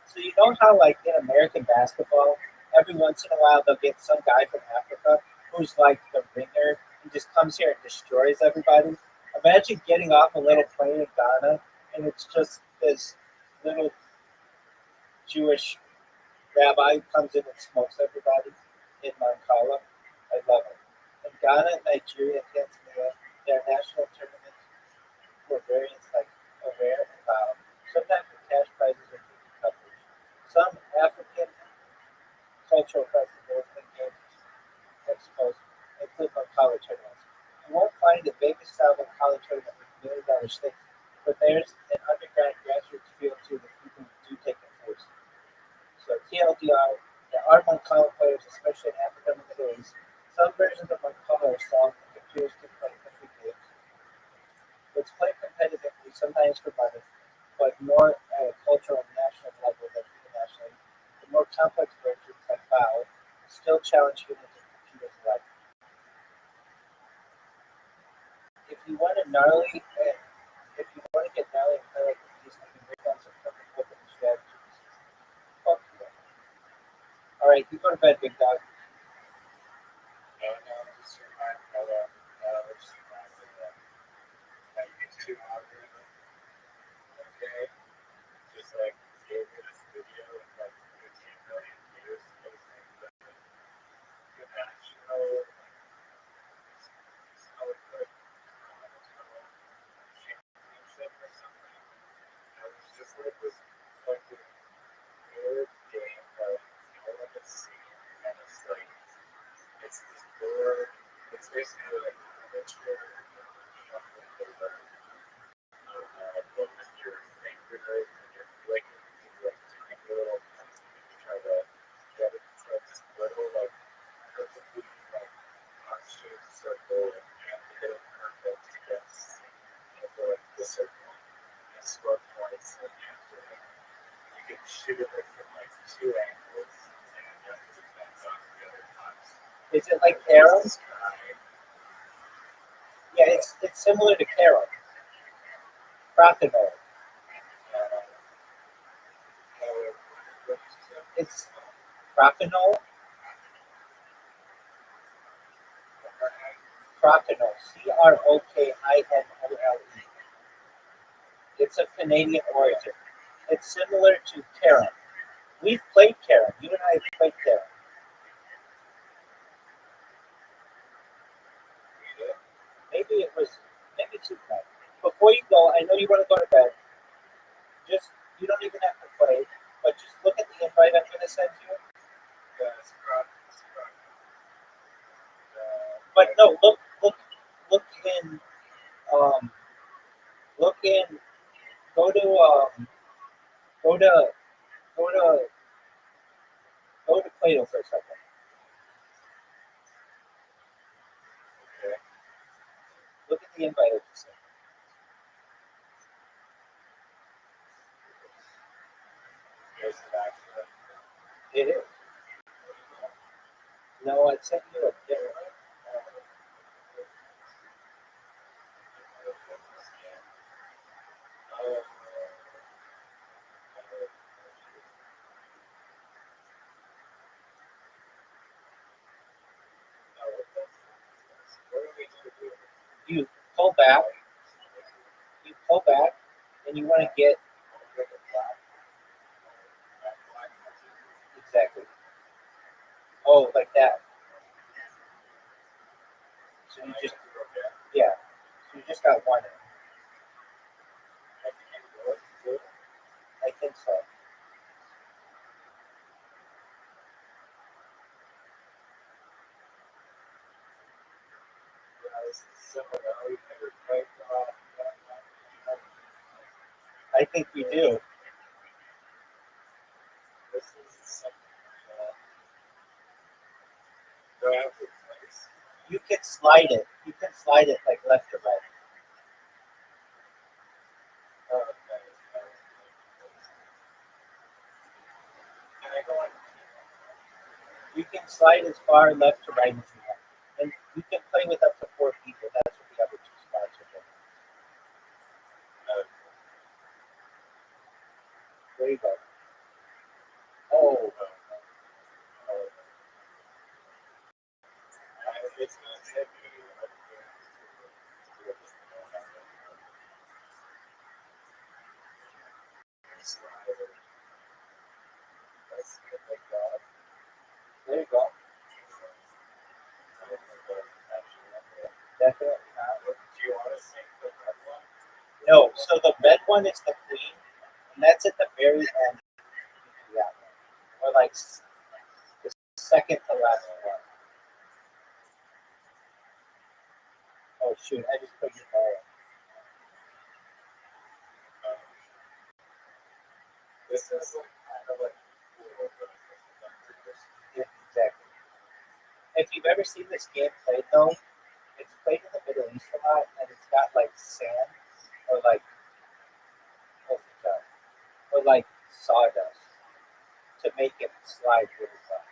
so you know how like in American basketball, every once in a while they'll get some guy from Africa who's like the ringer and just comes here and destroys everybody. Imagine getting off a little plane in Ghana and it's just this little Jewish rabbi who comes in and smokes everybody in Mancala. I love it. In Ghana, Nigeria, and Tanzania, there are national tournaments for variants like Aware and Bow, sometimes with cash prizes or TV coverage. Some African cultural festivals and games expos include Mancala tournaments. You won't find a Vegas style Mancala tournament with $1 million stakes, but there's an underground grassroots feel to the people who do take it seriously. So TLDR, there are Mancala players, especially in Africa and the Middle East. Some versions of Mancala are solved and computers can play complete games. It's played competitively, sometimes for money, but more at a cultural and national level than internationally. The more complex versions, like Bao, still challenge humans and computers alike. If you want to get gnarly and play like these, I can break down some perfect opening strategies. Fuck yeah. All right, you go to bed, big dog. Just remind just remind me that YouTube algorithm, okay? Just like gave me this video with like 15 million views posting the national solid championship or something. I was just like this fucking weird game that no one has seen, and it's like it's this board. It's basically like miniature shuffle paper. But with your fingers and you're flicking these like tiny little pencils to try to get it to like this little like Is it like carom? Yeah, it's similar to carom. Crokinole. It's crokinole. Crokinole. Crokinole. It's of Canadian origin. It's similar to carom. We've played carom. You and I have played carom. Maybe two times. Before you go, I know you want to go to bed. Just you don't even have to play, but just look at the invite I'm going to send you. But no, look in, um, look in, go to, go to, go to, go to Plato for a second. Look at the invite I just sent. It is. No, I sent you a different. You pull back. You pull back, and you want to get exactly. Oh, like that. So you just yeah. So you just got one. I think so. I think you do. You can slide it. You can slide it like left or right. You can slide as far left to right as you want. And you can play with up to 4 people. That's what the other two spots are for. There you go. Oh. There you go. Definitely not. No, so the red one is the queen, and that's at the very end. Yeah. Or like the second to last one. Oh shoot, I just put your ball. Yeah, exactly. If you've ever seen this game played though, it's played in the Middle East a lot, and it's got like sand or like what's it called? Or like sawdust to make it slide really well.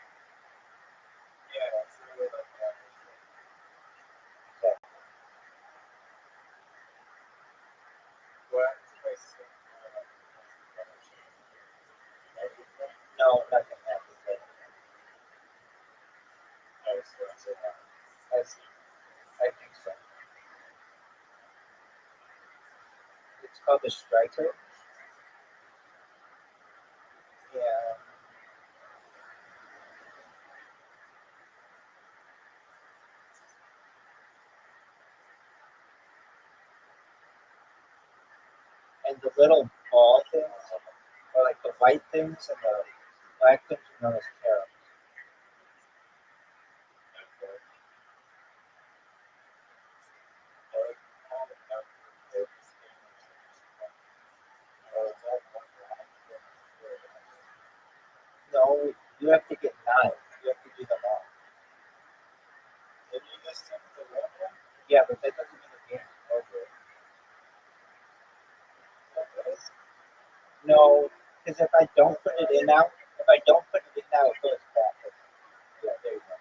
So, no, nothing happens. I think so. It's called the striker. Yeah. And the little ball things, or like the white things and the black things are known as carob. No, you have to get 9. You have to do them all. Yeah, but that doesn't mean the game's over. No, because if I don't put it in now, it goes back. Yeah, there you go.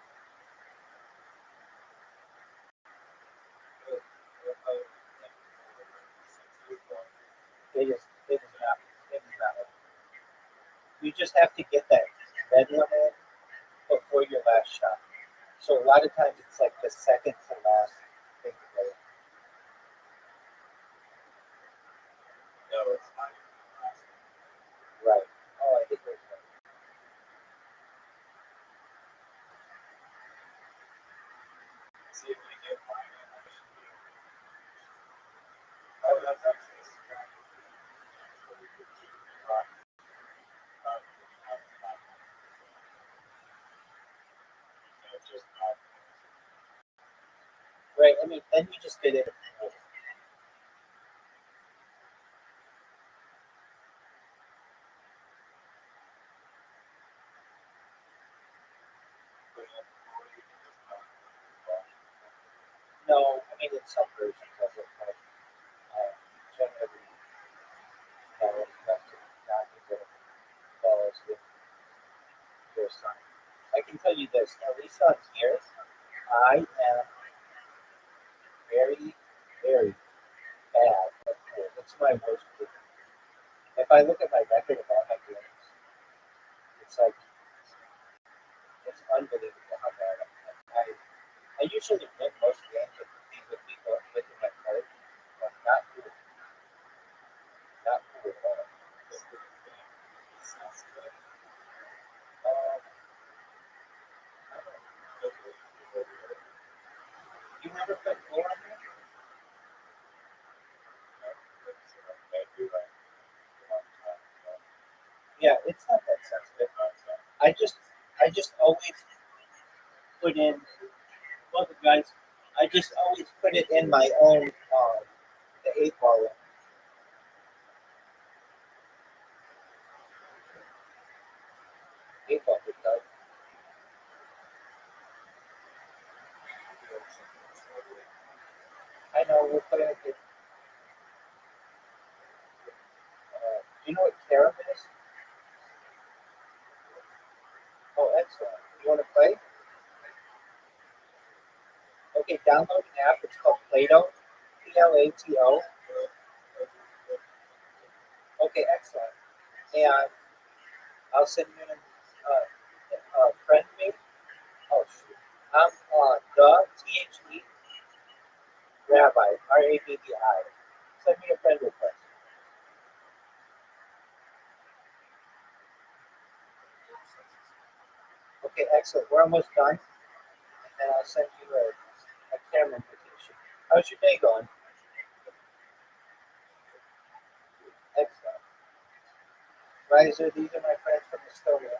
It is. It is not. It is not. You just have to get that red one in before your last shot. So a lot of times it's like the second to last thing to go. No, it's not even the last one. Right. Oh, I think there's one. See if we get mine in. I should be able to. Oh, that's actually a scratch. So we could keep it on. So it's just not. Right. I mean, then you just get it. No, I mean, in some versions of it, but generally, no, it's not to follows their sign. I can tell you this, at least on here, I am very, very bad at pool. It's my worst pool. If I look at my record of all my games, it's like, it's unbelievable how bad I am. I usually win most games with people within my play, but not pool. Not pool at all. Sounds good. Um, you never played pool on here? Yeah, it's not that sensitive. I just always put in, well, guys, I just always put it in my own, the 8 ball. Eight ball, because I know we're putting it. Do you know what carom is? Oh, excellent. You want to play? Okay, download an app. It's called Plato. Plato. Okay, excellent. And I'll send you a friend me. Oh, shoot. I'm the Rabbi, Rabbi. Send me a friend request. Okay, excellent. We're almost done. And then I'll send you a camera invitation. How's your day going? Excellent. Riser, these are my friends from Estonia.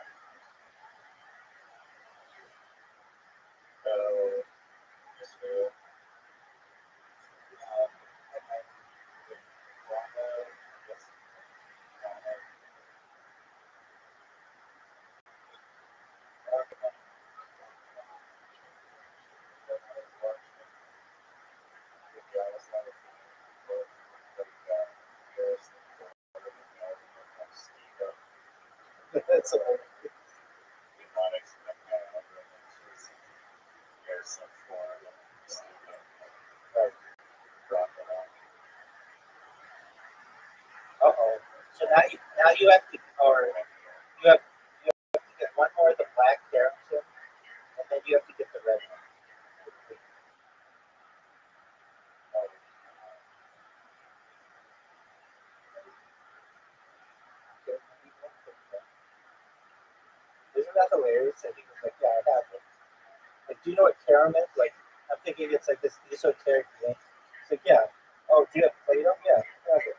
That's all. Right. Uh-oh. So now you have to, or you have to get one more of the black carrots in, and then you have to get the red one. Isn't that hilarious? That he was like, yeah, I have it. Like, do you know what carom is? Like, I'm thinking it's like this esoteric thing. It's like, yeah. Oh, do you have Play-Doh? Yeah, I have it.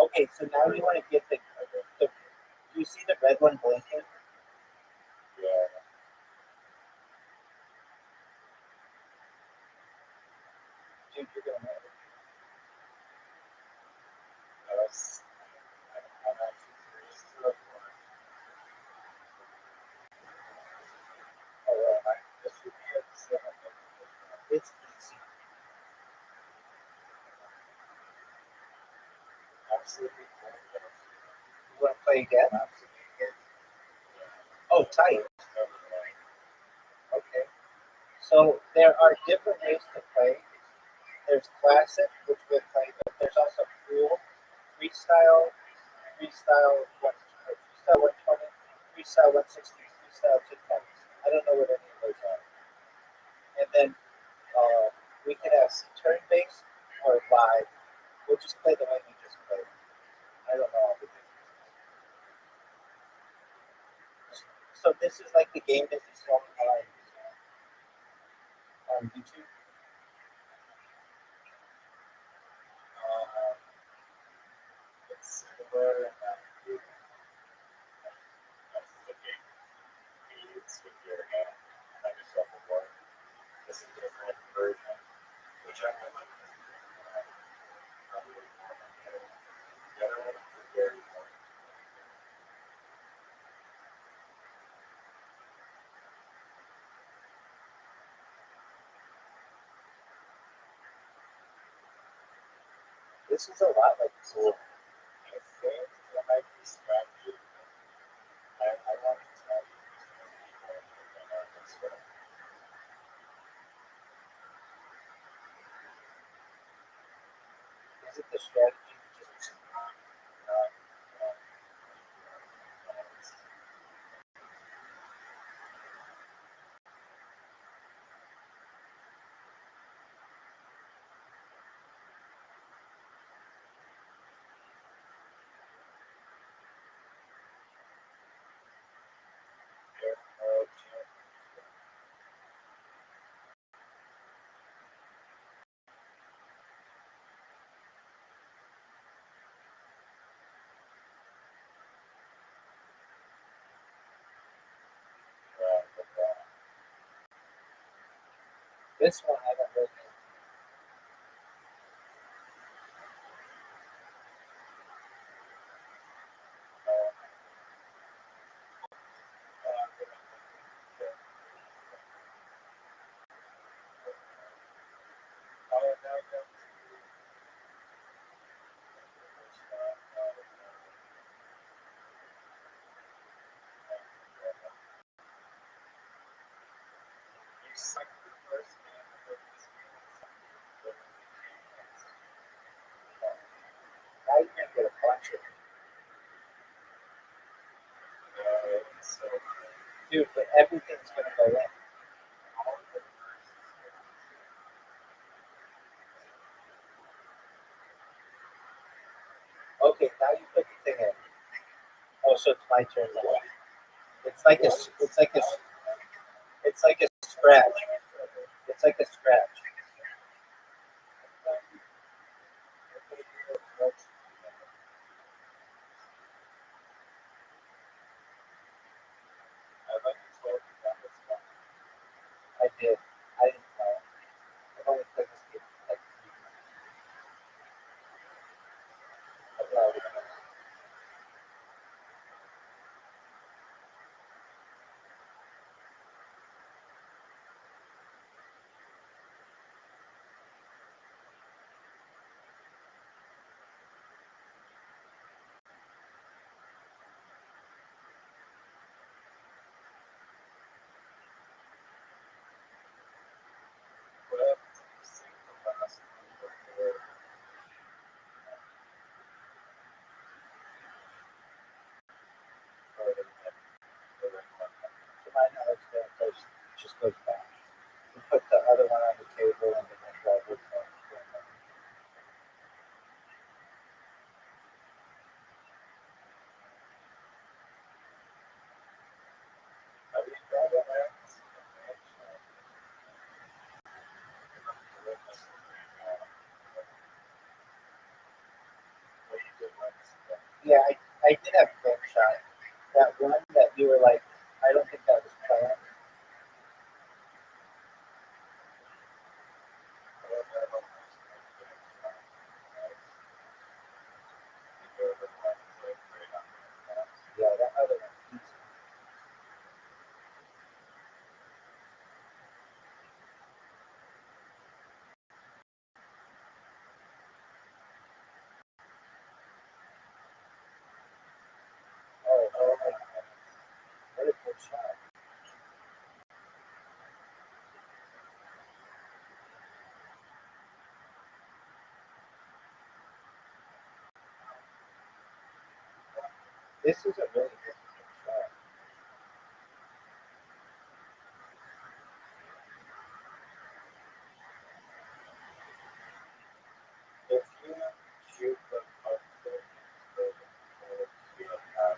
Okay, so now you want to get the do you see the red one blinking? Yeah. Dude, you're gonna have it. I'm actually curious to look for it. Oh, I just would be able to say it's easy. absolutely You want to play again? Oh, tight. Okay. So there are different ways to play. There's classic, which we'll play, but there's also pool, freestyle, freestyle 120, freestyle 160, freestyle 210. I don't know what any of those are. And then we can have turn-based or live. We'll just play the one you just played. I don't know all the differences. So this is like the game that you saw on YouTube. It's similar in that you flipping beads with your hand on your shuffleboard. This is a different version, which I really like. Probably more than the other one. The other one is very boring. This is a lot like So I think that might distract you. I want to tell you this way. is it the strategy to just this one I don't really know. You suck the first game, but this Now you can get a bunch of them. so Dude, but everything's gonna go in. all of the Okay, now you put the thing in. Oh, so it's my turn now. It's like a scratch. It's like a scratch. I like to told you that was fun. I did. I didn't know. I've only played this game like 3 times. I've already done it. What happens if you sing the last one before the red one? To my knowledge, then it just goes back. You put the other one on the table and then grab it. Have you tried that there? What you did once. Yeah, I did have a shot. That one that you were like, I don't think that was planned. Yeah, that other one. Easy. Oh my God. What a good shot. This is a really interesting shot. If you shoot the puzzle, you have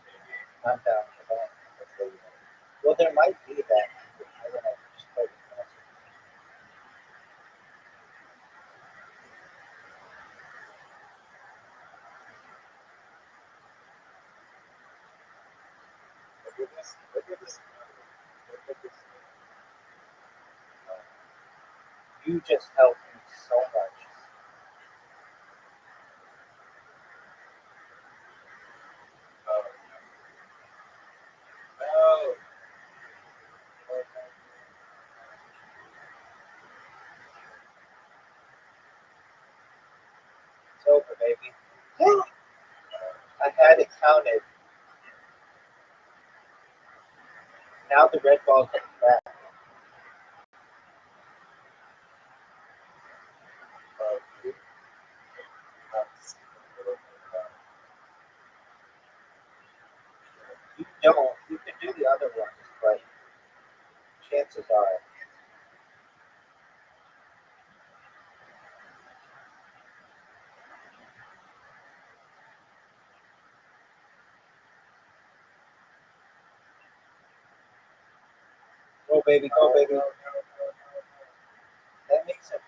maybe Not down for that. Well, there might be that. I don't know. Just play the master. look at this, look at this, look at this. You just helped me so much. No, It's over, baby. I had it counted. Now the red ball comes back. You don't. You can do the other ones, but chances are. Go, baby. Go, baby. That makes it.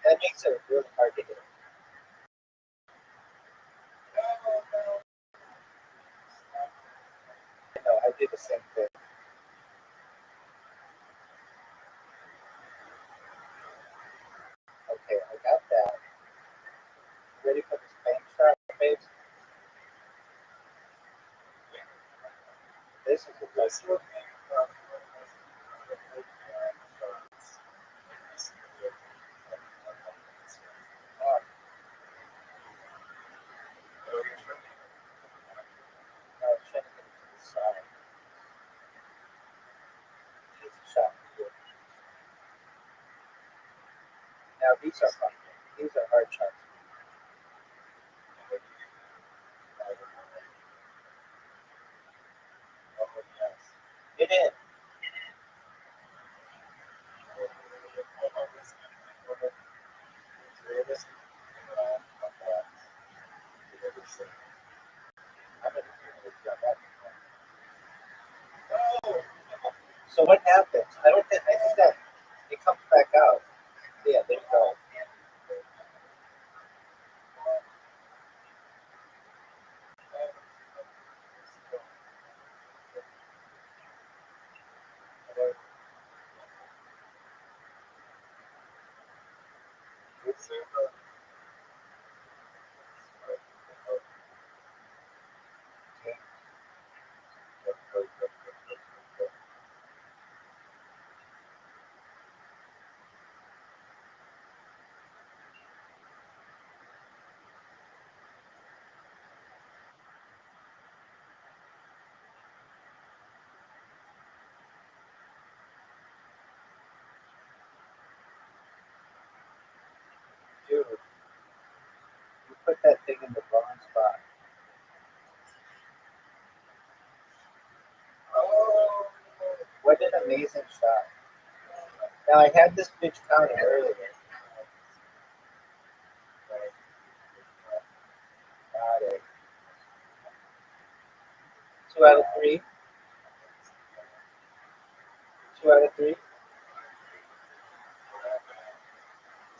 That makes it really hard to hit. I know. I did the same thing. Okay, I got that. Ready for this bank shot, babe? This is a this good one. one. No, shouldn't get it to the side. Easy shot. Now these are fun. These are hard shots. Get in. I'm gonna jump up. So what happens? I don't think. I think that it comes back out. Yeah, there you go. Dude, you put that thing in the wrong spot. What an amazing shot. Now I had this pitch counted earlier. Got it. 2 out of 3. 2 out of 3.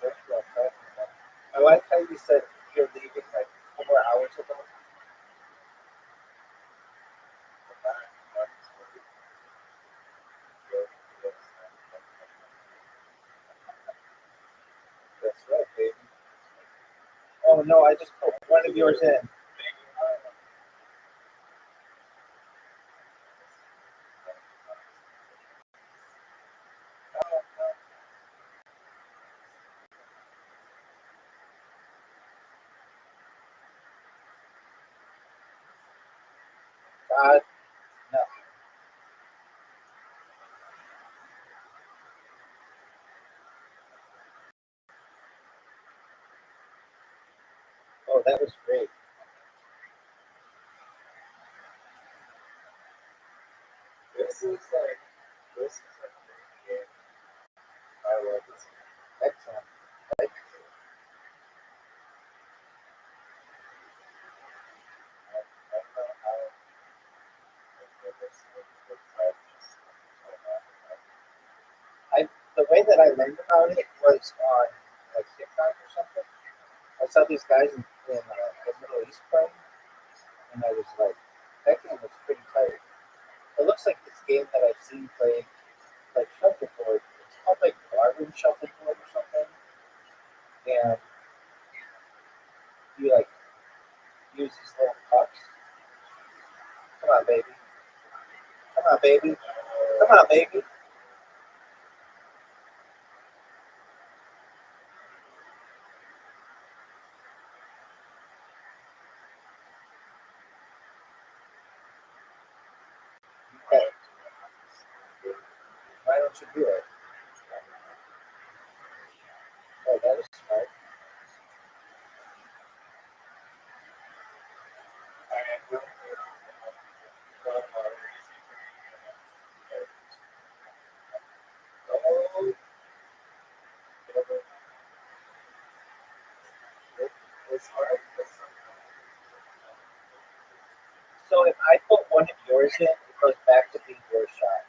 That's what I'm talking about. I like how you said you're leaving like 4 hours ago. That's right, baby. Oh no, I just put one of yours in. God, no. Oh, that was great. Excellent. Right? The way that I learned about it was on like TikTok or something. I saw these guys in the Middle East playing, and I was like, that game looks pretty tight. It looks like this game that I've seen played like shuffleboard. It's called like Marvin shuffleboard or something. And you like use these little cups. Come on, baby. Come on, baby. Come on, baby. Hey, why don't you do it? Oh, that is smart. Oh, it's hard. So if I put one of yours in, it goes back to being your shot.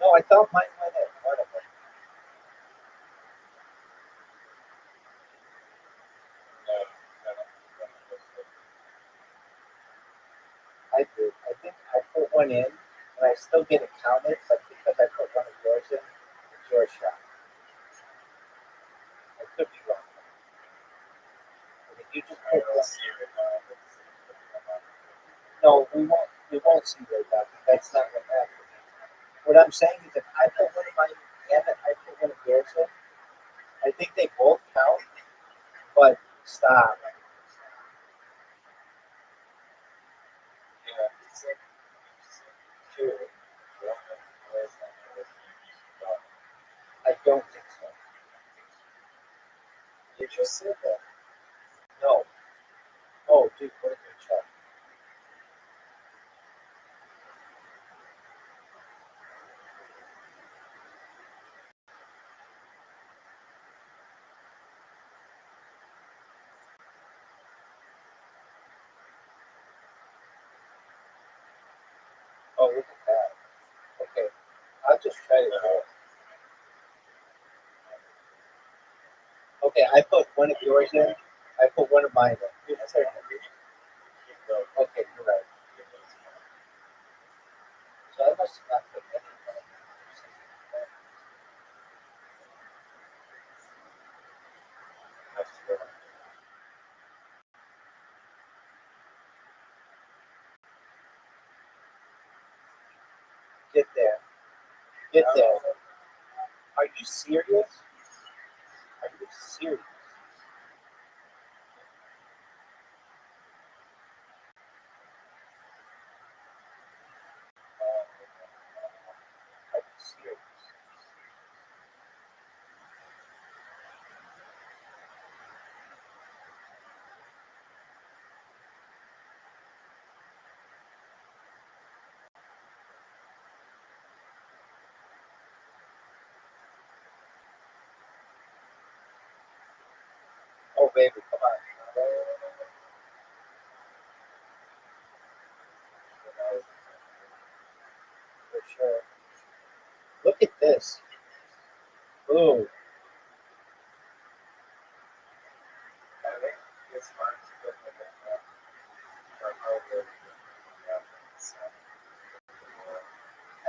No, I thought mine went in. One of them. I did. I think I put one in, and I still get it counted, but because I put one of yours in, it's your shot. I could be wrong. If you just put one. No, we won't see right now. That's not what happened. What I'm saying is if I put one of mine in and I put one of yours in, I think they both count, but stop. I don't think so. You just said that. No. Oh, dude, what did you check? Oh, look at that. Okay, I'll just try it out. Okay, I put one of yours in. I put one of mine in. Okay, you're right. So I must have not put anything. Get there. Get there. Are you serious? Are you serious? Are you serious? Oh, baby, come on. For sure. Look at this. Ooh.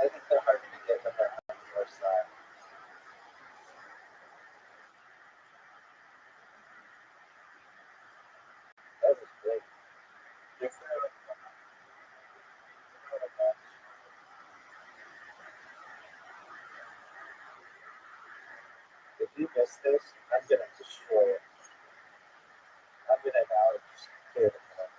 I think they're hard to get when they're on your side. That was great. If you miss this, I'm gonna destroy it. I'm gonna now just clear the floor.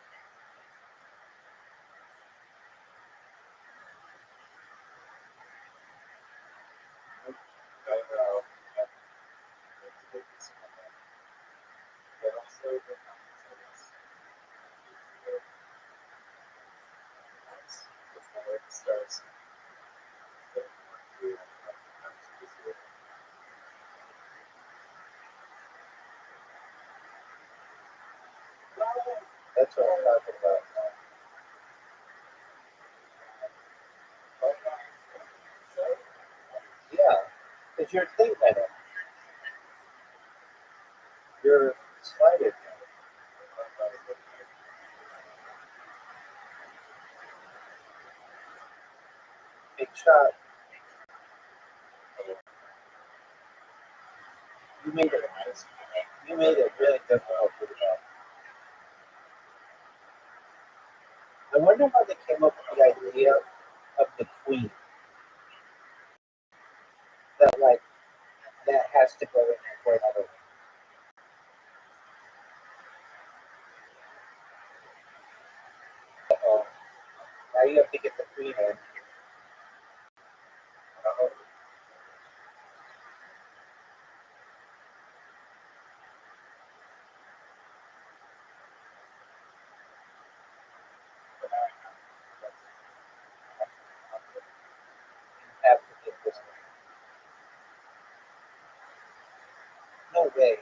That's what I'm talking about. Yeah, because your thing kind of, your slider. Big shot. You made it. You made it really difficult for the guy. I wonder how they came up with the idea of the queen. That like that has to go in for another one. Uh-oh. Now you have to get the queen in. Uh-oh. You have to get this one. No way.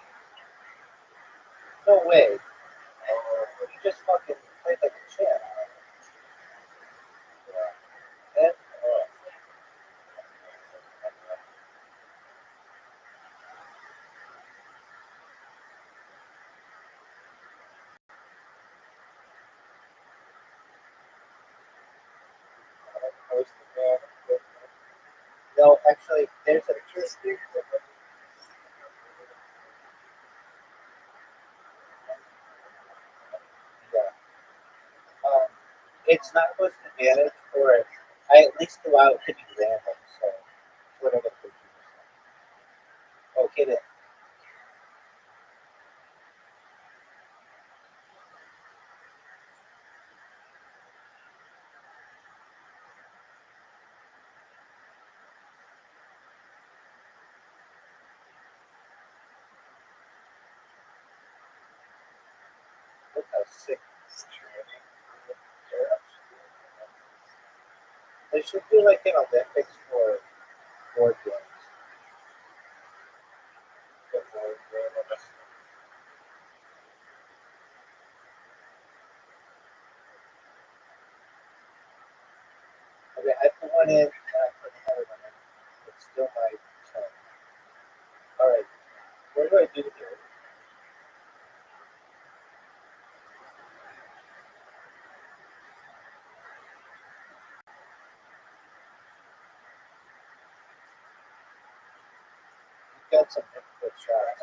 No way. You just fucking played like a champ. And, no, actually, there's a trick. Yeah. It's not supposed to manage, or I at least allow it to be random. So whatever. Okay, then. Look how sick. They should do like an Olympics for board games. Okay, I put one in, I put another one in. It's still my turn. All right, what do I do here? You've got some input shots.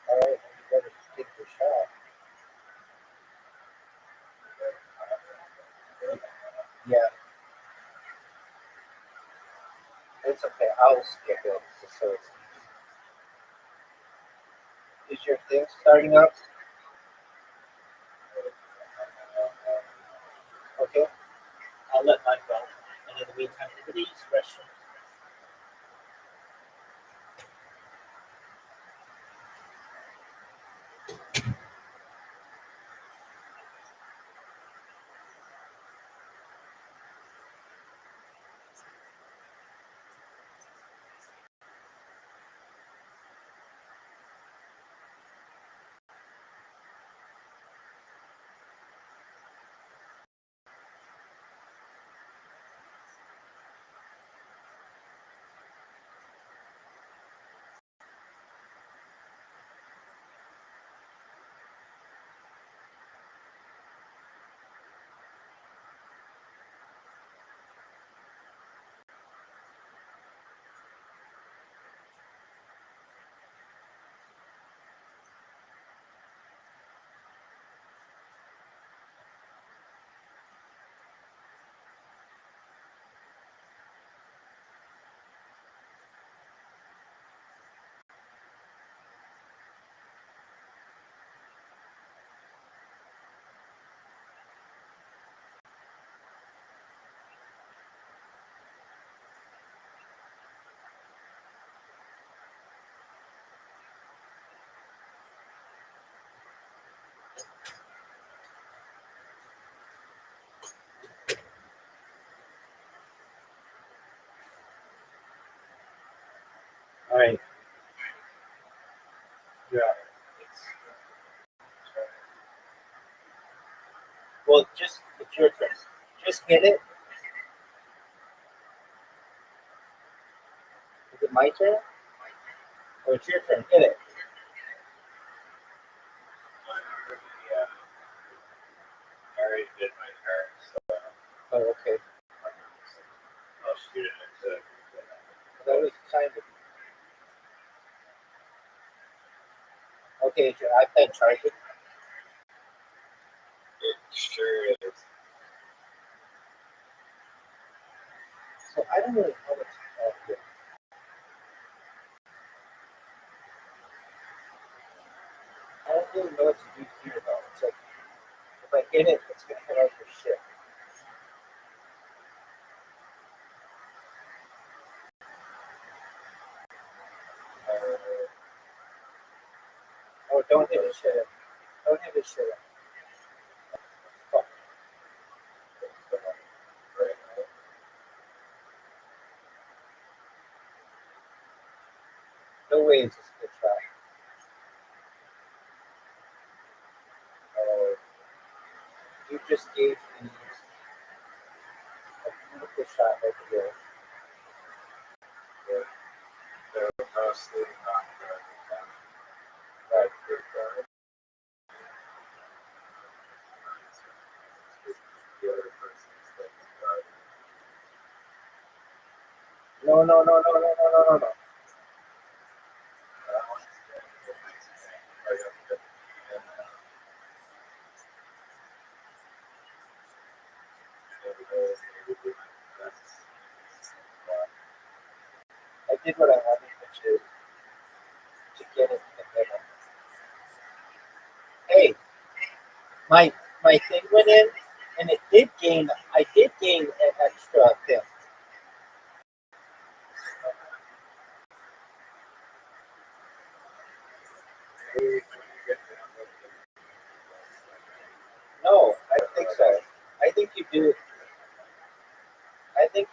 All right, you better take the shot. Yeah, it's okay. I'll skip it. Just so it's, is your thing starting up? Okay. I'll let mine go. And in the meantime, please restroom. All right. Yeah. Well, it's your turn. Just hit it. Is it my turn? Or it's your turn? Hit it. Yeah, I already did my turn, so Oh, okay. I'll shoot it into. That was kind of okay. Is your iPad charging? It sure is. So I don't really know what to call here. I don't really know what to do here though. It's like if I hit it, it's gonna hit all your shit. Oh, don't hit his shit. Don't hit his shit. Fuck. No way is this a good shot. You just gave me a beautiful shot right here. They're mostly not good. Right. The other person's like, No, no, no, no, no, no, no, no, no. that one's good. I got good. I did what I wanted to get it in the middle. Hey, my thing went in, and it did gain. I did gain an extra thing. No, I don't think so. I think you do. I think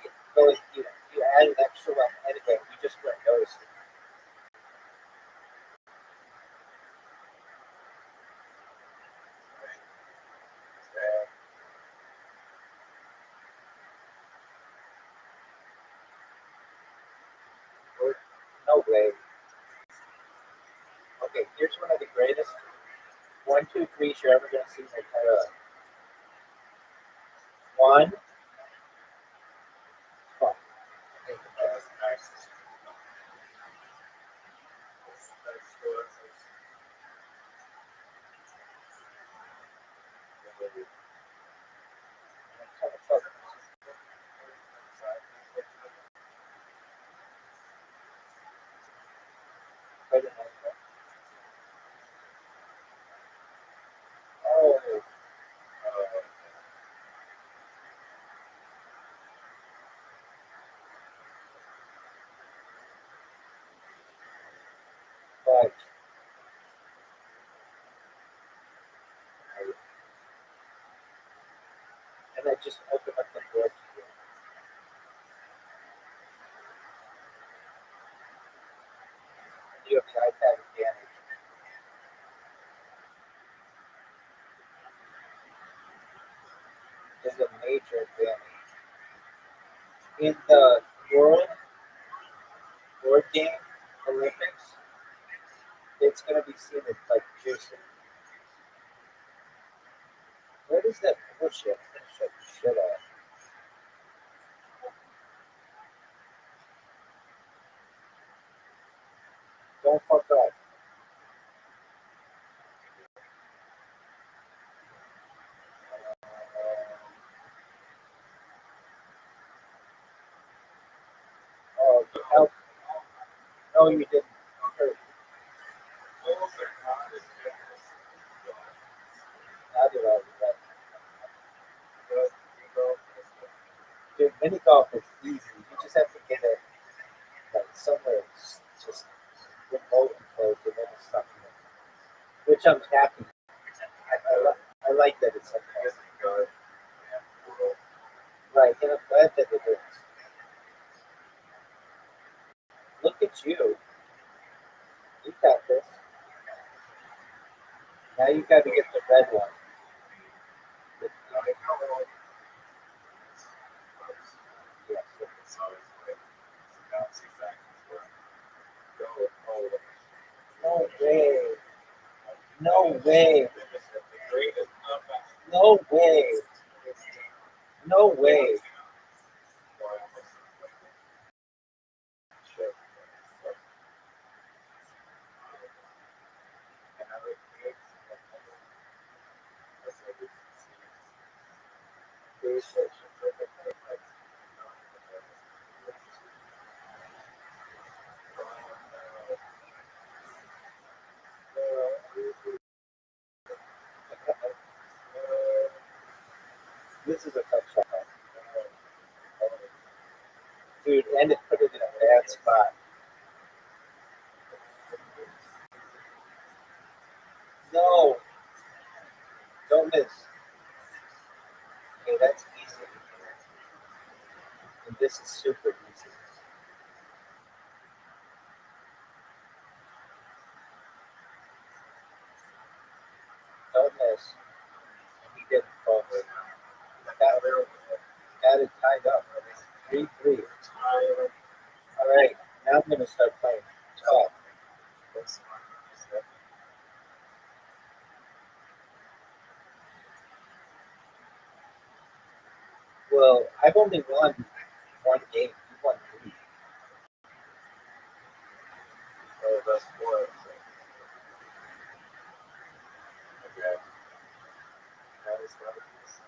you add an extra one anyway. You just weren't noticing. No way. Okay, here's one of the greatest. 1, 2, 3. You're ever gonna see my entire life. One. Fuck. Oh, fuck. And I just opened up the door to you. You have the iPad advantage. There's a major advantage. In the world board game Olympics, it's gonna be seen as like juicing. What is that bullshit? I'm gonna shut the shit off. Don't fuck up. Oh, you help. No, you didn't. Neither of you. Right. Dude, mini golf is easy. You just have to get it like somewhere just remote and close and then it's something. Which I'm happy. I like that it's something. Right, and I'm glad that it is. Look at you. You got this. Now you got to get the red one. I know Yes. it's always like bouncy factors where go oh No way. No way. the greatest No way. No way. This is a tough shot. Dude, and it put it in a bad spot. No. Don't miss. Okay, that's easy. And this is super easy. Don't miss. And he didn't fall. Got it tied up. 3-3. All right. Now I'm going to start playing tough. Well, I've only won one game. You won 3. Oh, that's what. Okay. That is what it is.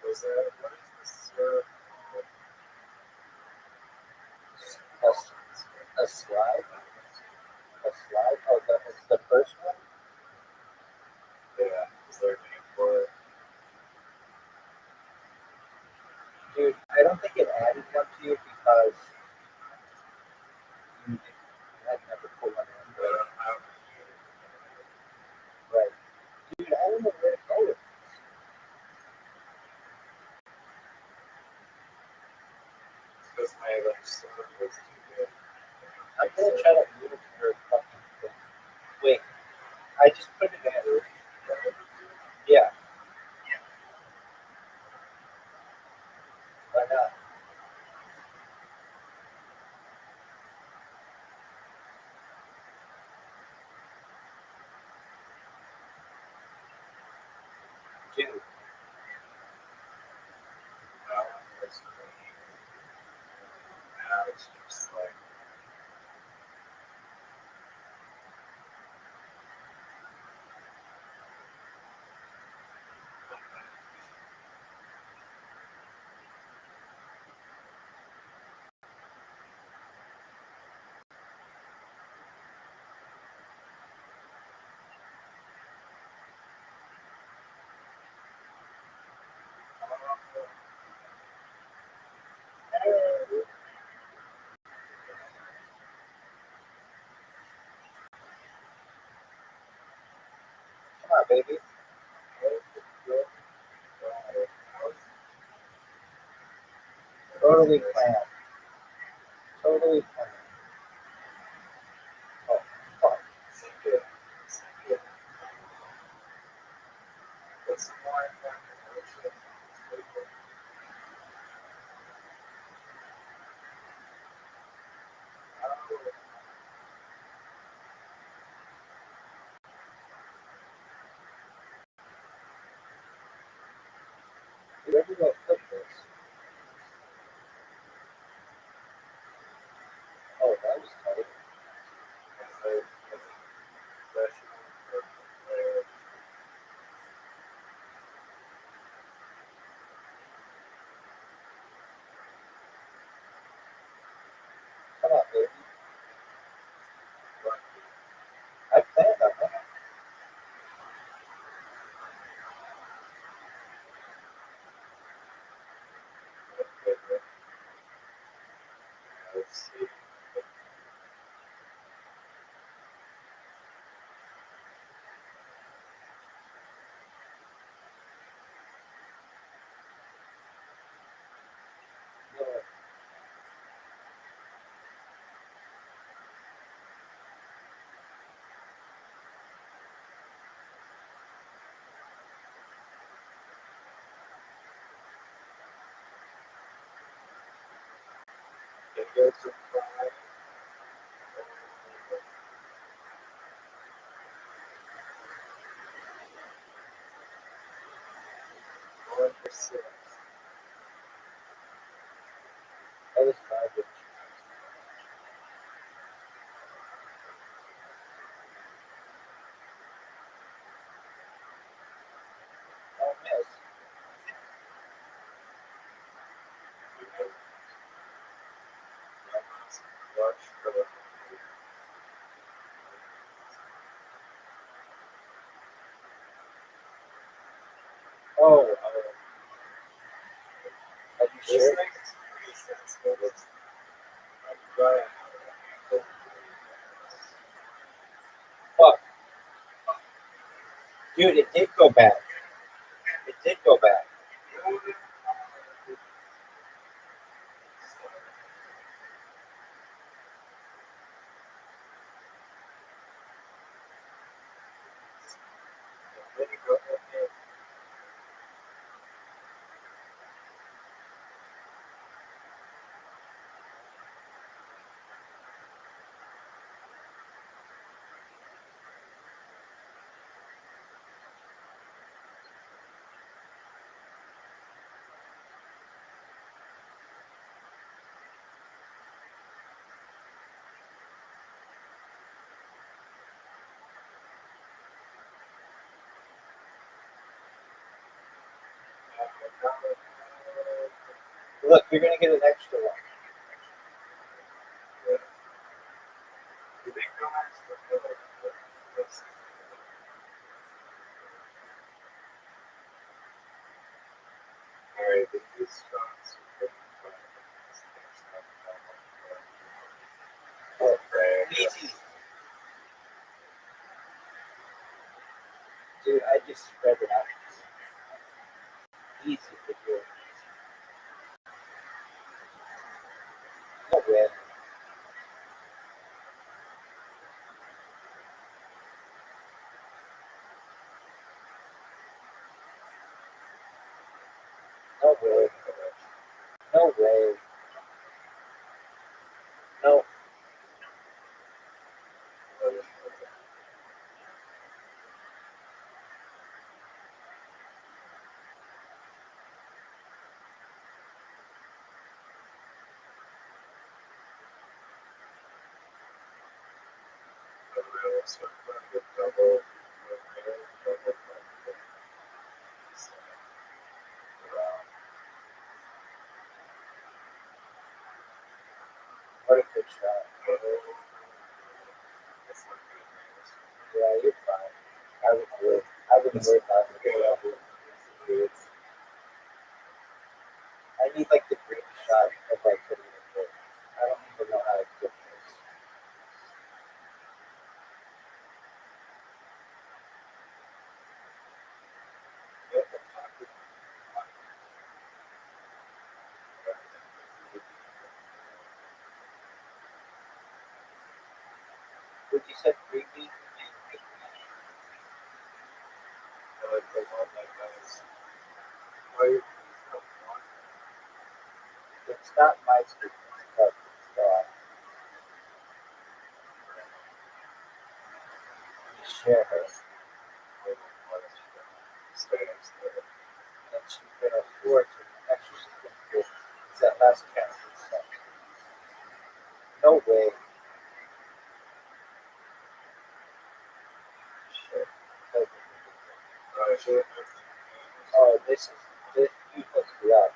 Was that what is this? A slide? A slide? Oh, the first one? Yeah, is there a name for it? Dude, I don't think it added one to you because you had never put one in. But I'm Right. Dude, I don't know where to go with this. because my like server was too good. I'm going to try to move your fucking thing. Wait, I just put it in. Yeah. Why not? Dude, Now it's just like come on, baby. Totally planned. Totally planned. Oh, fuck. it's more important. Where did I put this? That was garbage. Oh, miss. Oh, are you sure? Fuck. Dude, it did go back. It did go back. Look, you're gonna get an extra one. Easy. Dude, I just spread it out. Easy for you. No way. No way. No way. No. What a good shot. Yeah, you're fine. I wouldn't worry. I wouldn't worry about it. I need like the green shot of like putting it in. I don't even know how to get this. Would you say freebie? It's not my street, but share her. And she can afford to actually she can do it's that last character stuff. No way. Shit. Oh, this you must be up.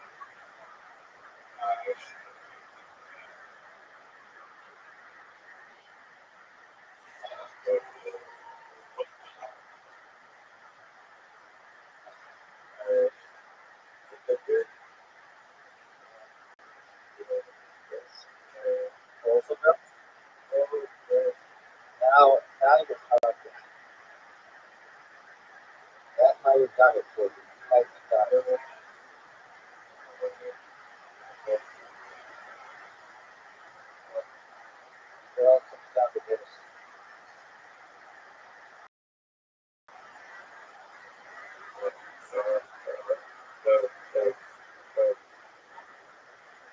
Both of them. Now you're talking. That might have done it for you. Might have done it. It all comes down to this.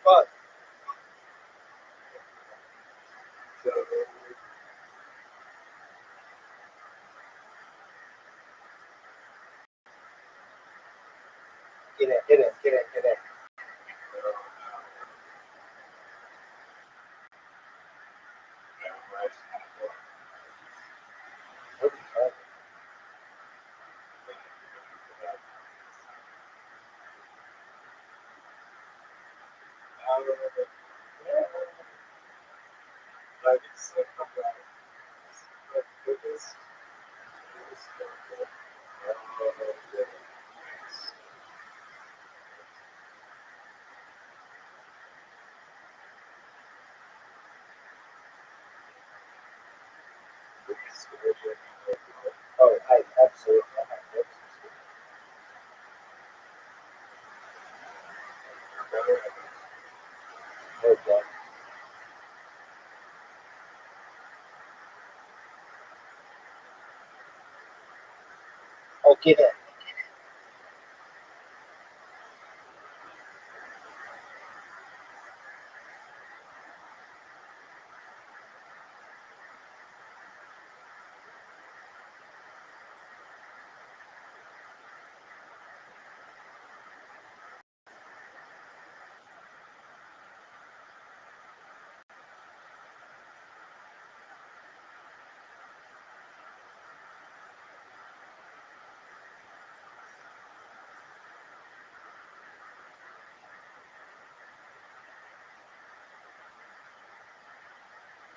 But Get in, get in, get in, get in. What are you talking? Oh, I absolutely. Okay. Oh, get in.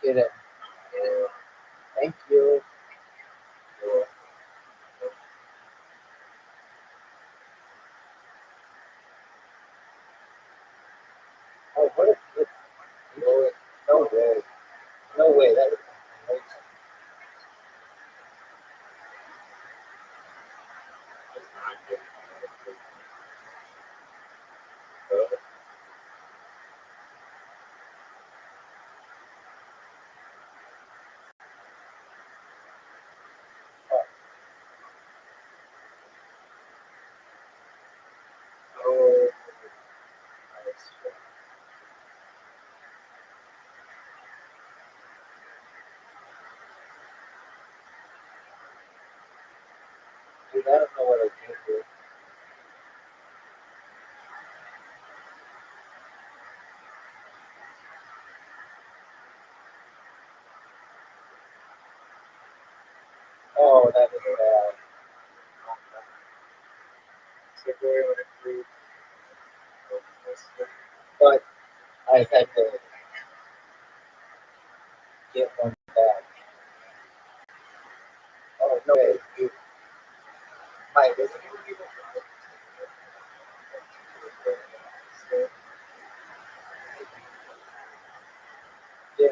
Get in. Thank you. Oh, what a good. No way. No way. That was amazing. Oh, dude, I don't know what I did here. Oh, that was bad. But I had to get one back. Oh, no way. Dude, my, yeah.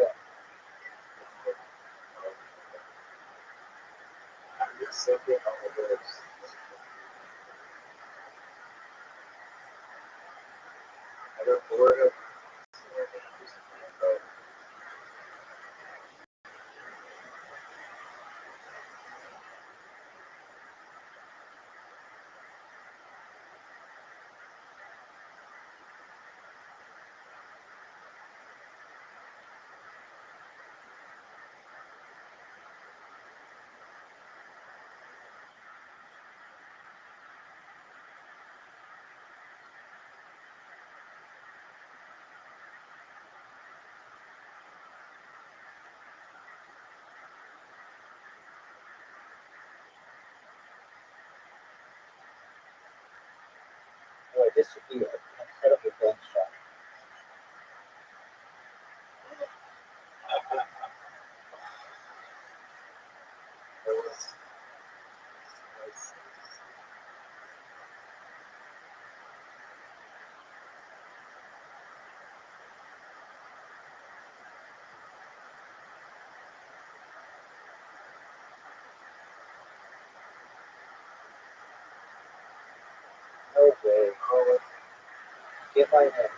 Boy, this would be an incredible bench shot. No way. Oh, get my head.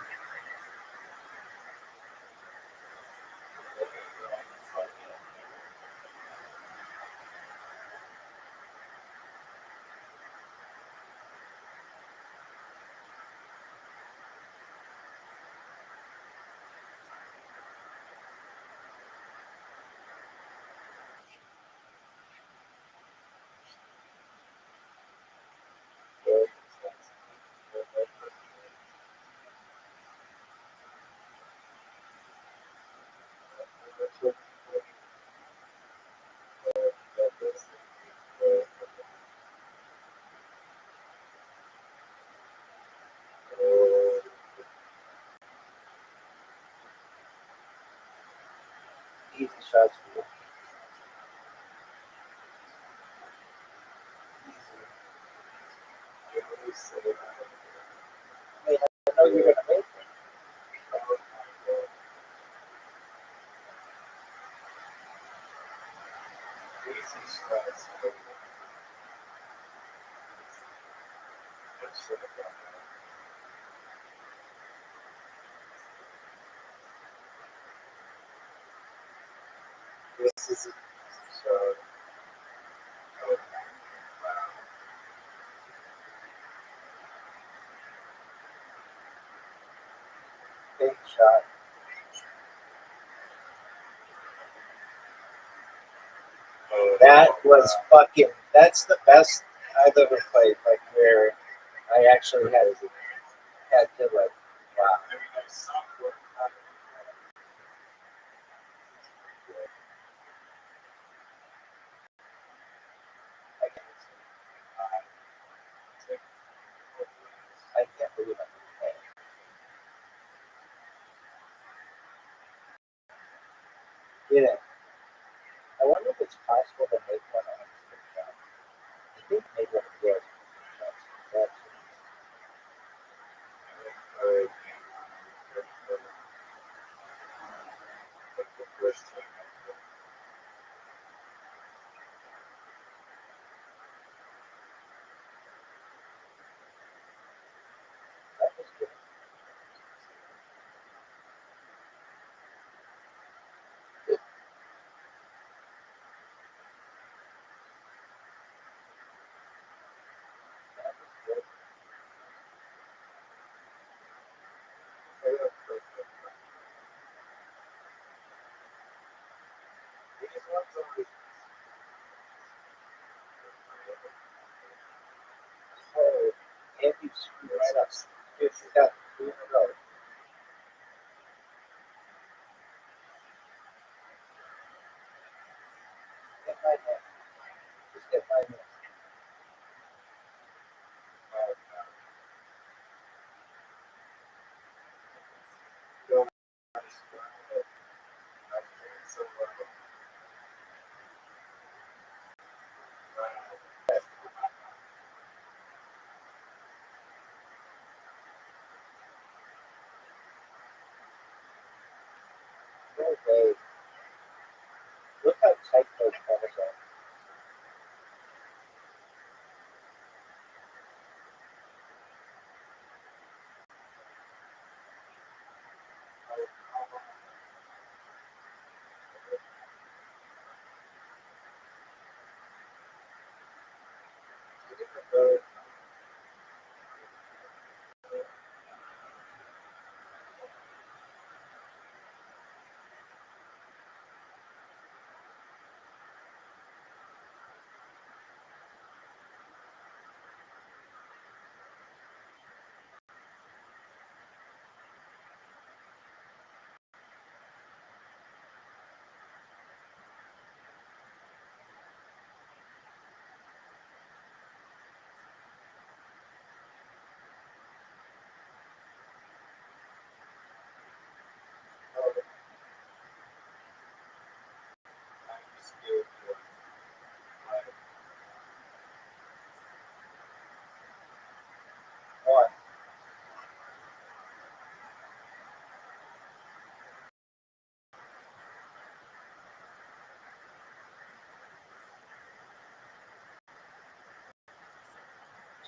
easy shots for you. I mean, I know you're gonna make it. This is so. Big shot. That was fucking. That's the best I've ever played. Like where I actually had to like. Wow. I can't believe I'm playing. Yeah. I wonder if it's possible to make one on the shot. I think maybe one of yours. That's that was good. That was good. Oh, and you screw right up. Dude, you got 2 in a row. Get my hand. Just get my hand. No way. Look how tight those corners are. One,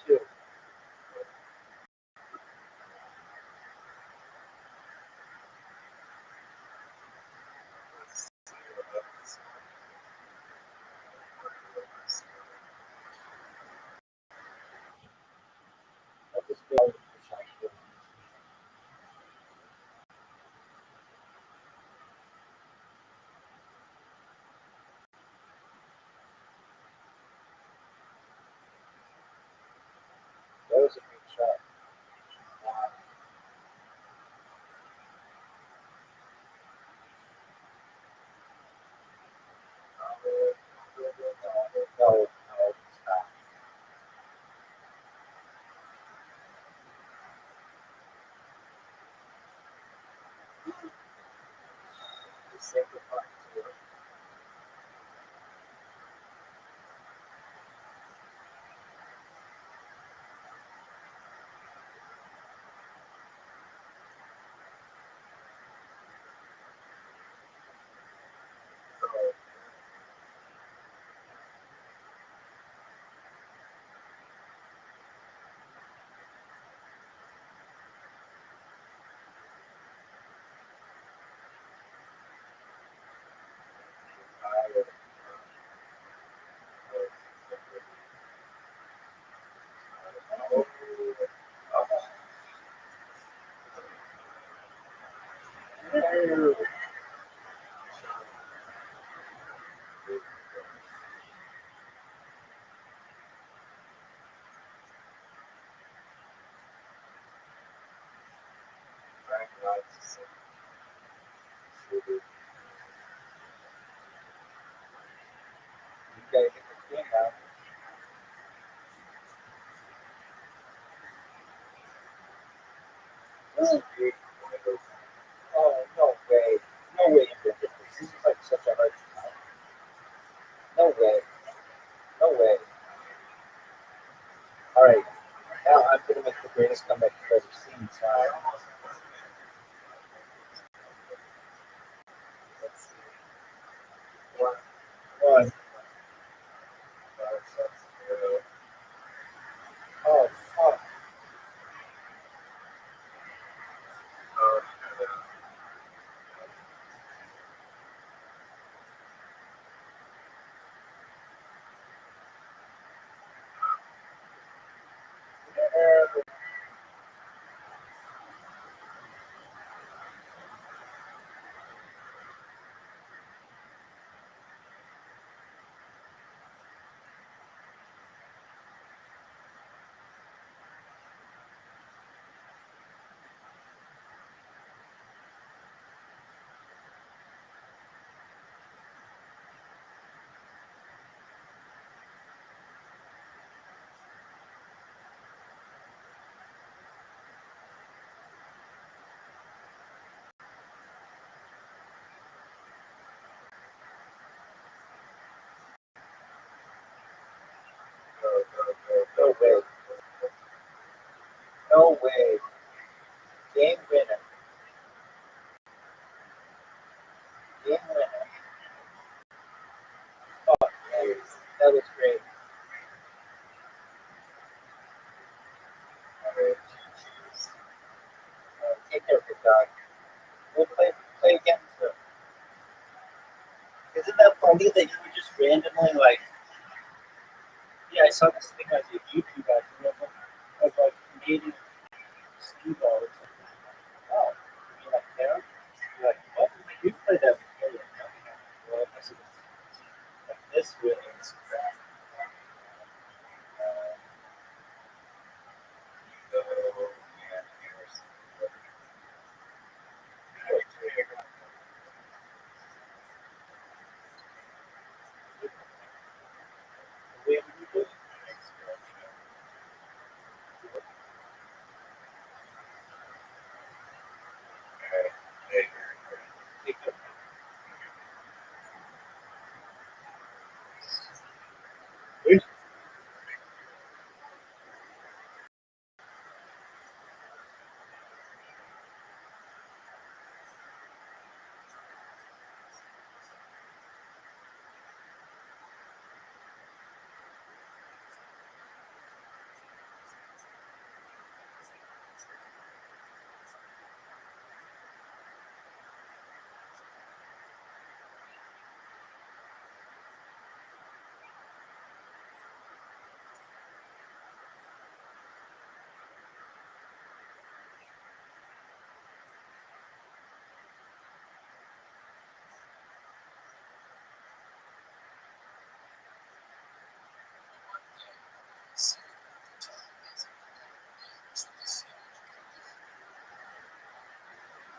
two. I just feel like the shot's good. That was a good shot. No, stop. Say goodbye to gotta get the thing out. Oh, no way. No way you did this. This is like such a hard time. No way. No way. All right. Now I'm going to make the greatest comeback you've ever seen. So, one. Oh, fuck. No way. No way. Game winner. Game winner. Fuck, man. That was great. All right. Take care of your dog. We'll play again soon. Isn't that funny that you would just randomly like? Yeah, I saw this thing on the YouTube of like Canadian ski ball or something. Oh, you like there? You're like, what? You played that before? You're like, no. Well, I guess it's like this with Instagram.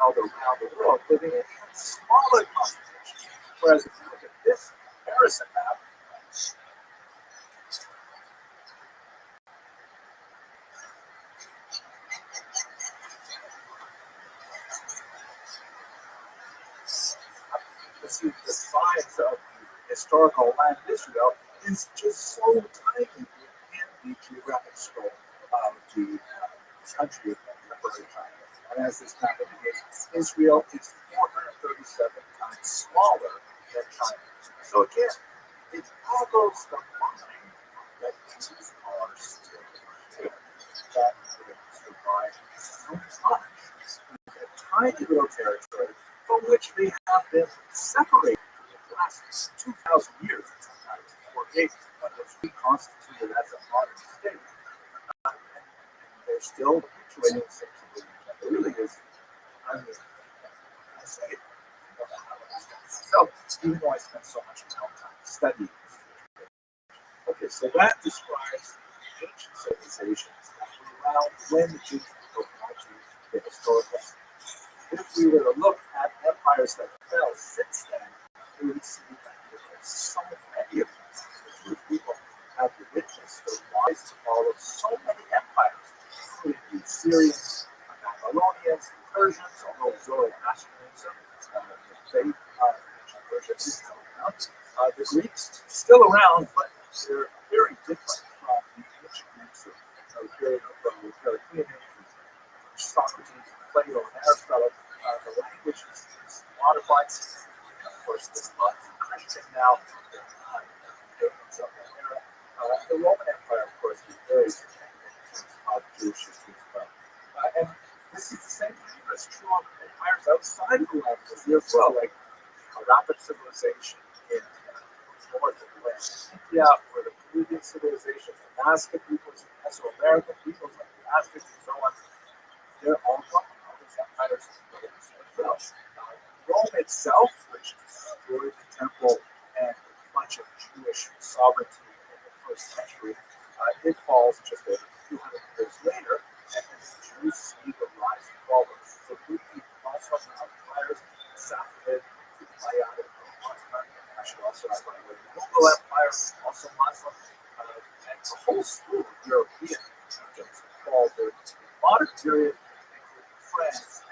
Around the world living in smaller concentrations. Whereas if you look at this comparison map, you see the size of the historical land of Israel is just so tiny in the geographic scope of the country of contemporary China. And as this map indicates, Israel is 437 times smaller than China. So again, it boggles the mind that these are still here. That would survive so much in a tiny little territory from which they have been separated for the last 2,000 years, sometimes, or maybe when it was reconstituted as a modern state. And they're still habituating themselves to it. It really is, I mean, I say even though I spent so much of my own time studying this. Okay, so that describes ancient civilizations that were around when the Jewish people got to the historical. If we were to look at empires that fell since then, we would see that there are so many of them. The Jewish people have witnessed the rise and fall of so many empires, including the Assyrians, the Babylonians, the Persians, although Zoroastrianism, the faith of ancient Persia is still around. The Greeks still around, but they're very different from the ancient Greeks of the period of Heraclitus, Socrates, Plato, and Aristotle. The language is modified. Of course, there's lots of Christian now. Difference of that era. The Roman Empire, of course, is very significant of Jewish history as well. And this is the same thing that's true of empires outside of the Roman history as well, like a rapid civilization in North and West India, or the Peruvian civilization, the Nazca peoples, Mesoamerican peoples like the Aztecs and so on. They're all gone. All these empires well. Rome itself, which destroyed the temple and a bunch of Jewish sovereignty in the first century, it falls just a few hundred years later, and the Jews see the rise and fall of the Muslim empires, Safavid, the Umayyad, I should also have the Mughal Empire, also Muslim, and a whole slew of European kingdoms fall during the modern period, including France,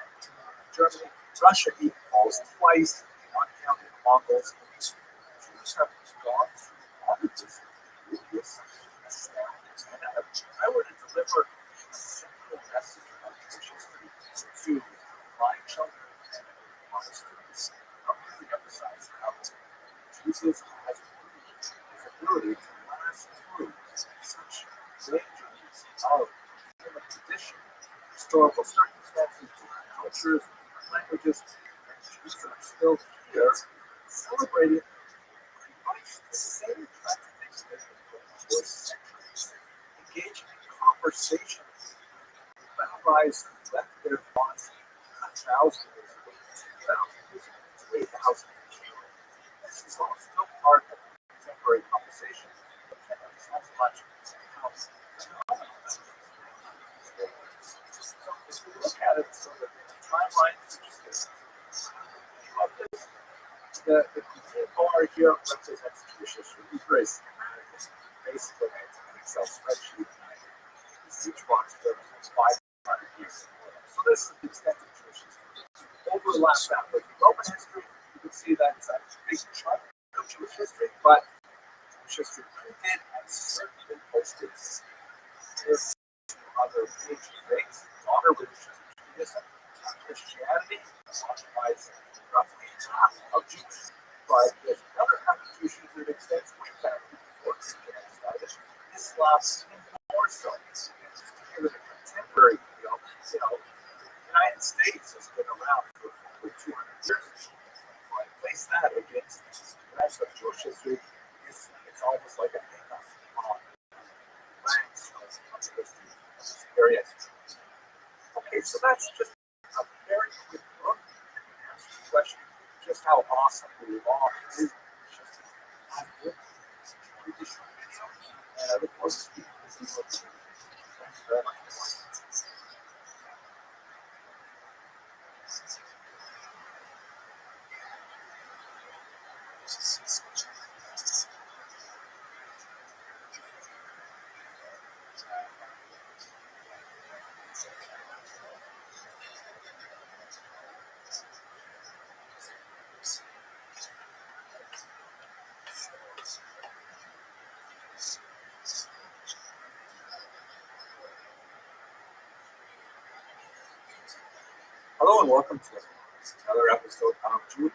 Germany, Russia even falls twice, not counting the Mongols. Jews have gone through all of this. It's astounding. And I were to deliver a simple message about Jewish history to my children and my students, I really emphasize how Jesus has proved his ability to last through such great journeys of human tradition, historical circumstances, different cultures, different languages, and Jews are still here celebrating pretty much the same kinds of things that have been going on for centuries, engaging in conversations with rabbis who left their thoughts 1,000 years ago, 2,000 years ago, 3,000 years ago. This is all still part of contemporary conversation, but can't emphasize much how phenomenal that is. So if we look at it sort of in a timeline, of this, the green bar here represents Jewish history. It's very schematic. Basically, it's an Excel spreadsheet. Each box represents 500 years. So this is the extent of Jewish history. Overlap that with Roman history, you can see that it's a big chunk of Jewish history, but Jewish history printed and certainly posted. There's other major faiths, daughter religions, Judaism, Christianity occupies roughly half of Jews, but there's another half of Jewish history that extends way back before Christianity started. Islam even more so. Just to give it a contemporary feel, the United States has been around for over 200 years. If I place that against the rest of Jewish history, it's almost like a hang-up on ranks of history. Area. Okay, so that's just a very quick look at the answer to the question, just how awesome the law is. Just how good it is. And I look forward to speaking with you. Thanks very much. Hello and welcome to another episode of Jewish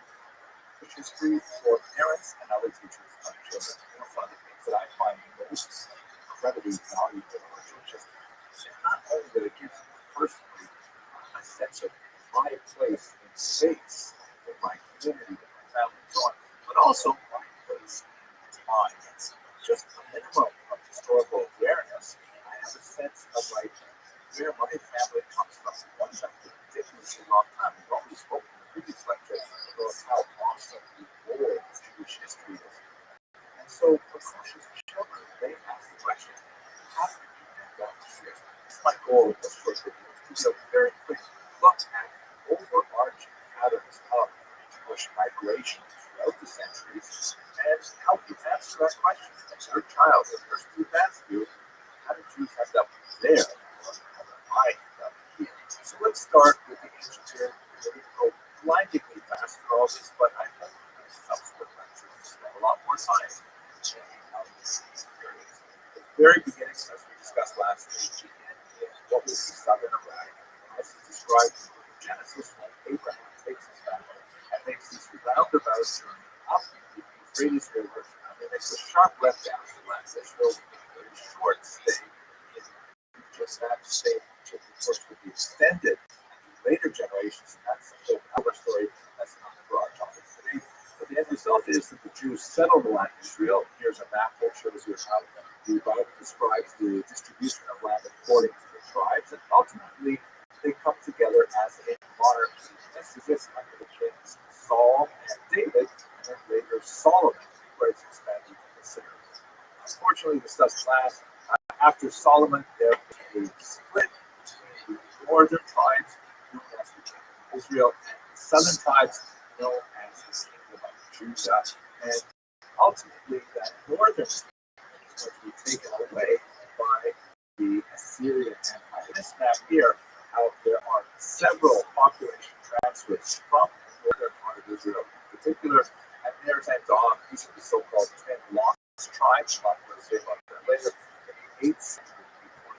History for Parents and Other Teachers of Children. One of the things that I find most incredibly valuable about Jewish history is not only that it gives me personally a sense of my place in space, in my community, in my family, and so on, but also my place in time. Just a minimum of historical awareness. I have a sense of where my family comes from. One that ridiculously long time. We've already spoken in the previous lecture about how awesome the war is let's start with the ancient period. We didn't go blindingly fast through all this, but I hope in subsequent lectures to spend a lot more time checking out these periods. The very beginning, as we discussed last week, began in what was the southern Iraq, as is described in the book of Genesis, when Abraham takes his family and makes this roundabout journey up the Euphrates River, and then makes a sharp left down to the left. There's no very short stay in just that stay, which of course would be extended in later generations. And that's a whole other story. That's not for our topic today. But the end result is that the Jews settled the land of Israel. Here's a map that shows you how the Bible describes the distribution of land according to the tribes, and ultimately they come together as a monarchy. This is this under the kings Saul and David, and then later Solomon, where it's expanded to consider. Unfortunately, this doesn't last. After Solomon, there was a split between the northern tribes, known as the kingdom of Israel, and the southern tribes, known as the kingdom of Judah. And ultimately, that northern kingdom is going to be taken away by the Assyrian Empire. In this map here, how there are several population transfers from the northern part of Israel in particular, and there's and on. These are the so-called 10 lost tribes, about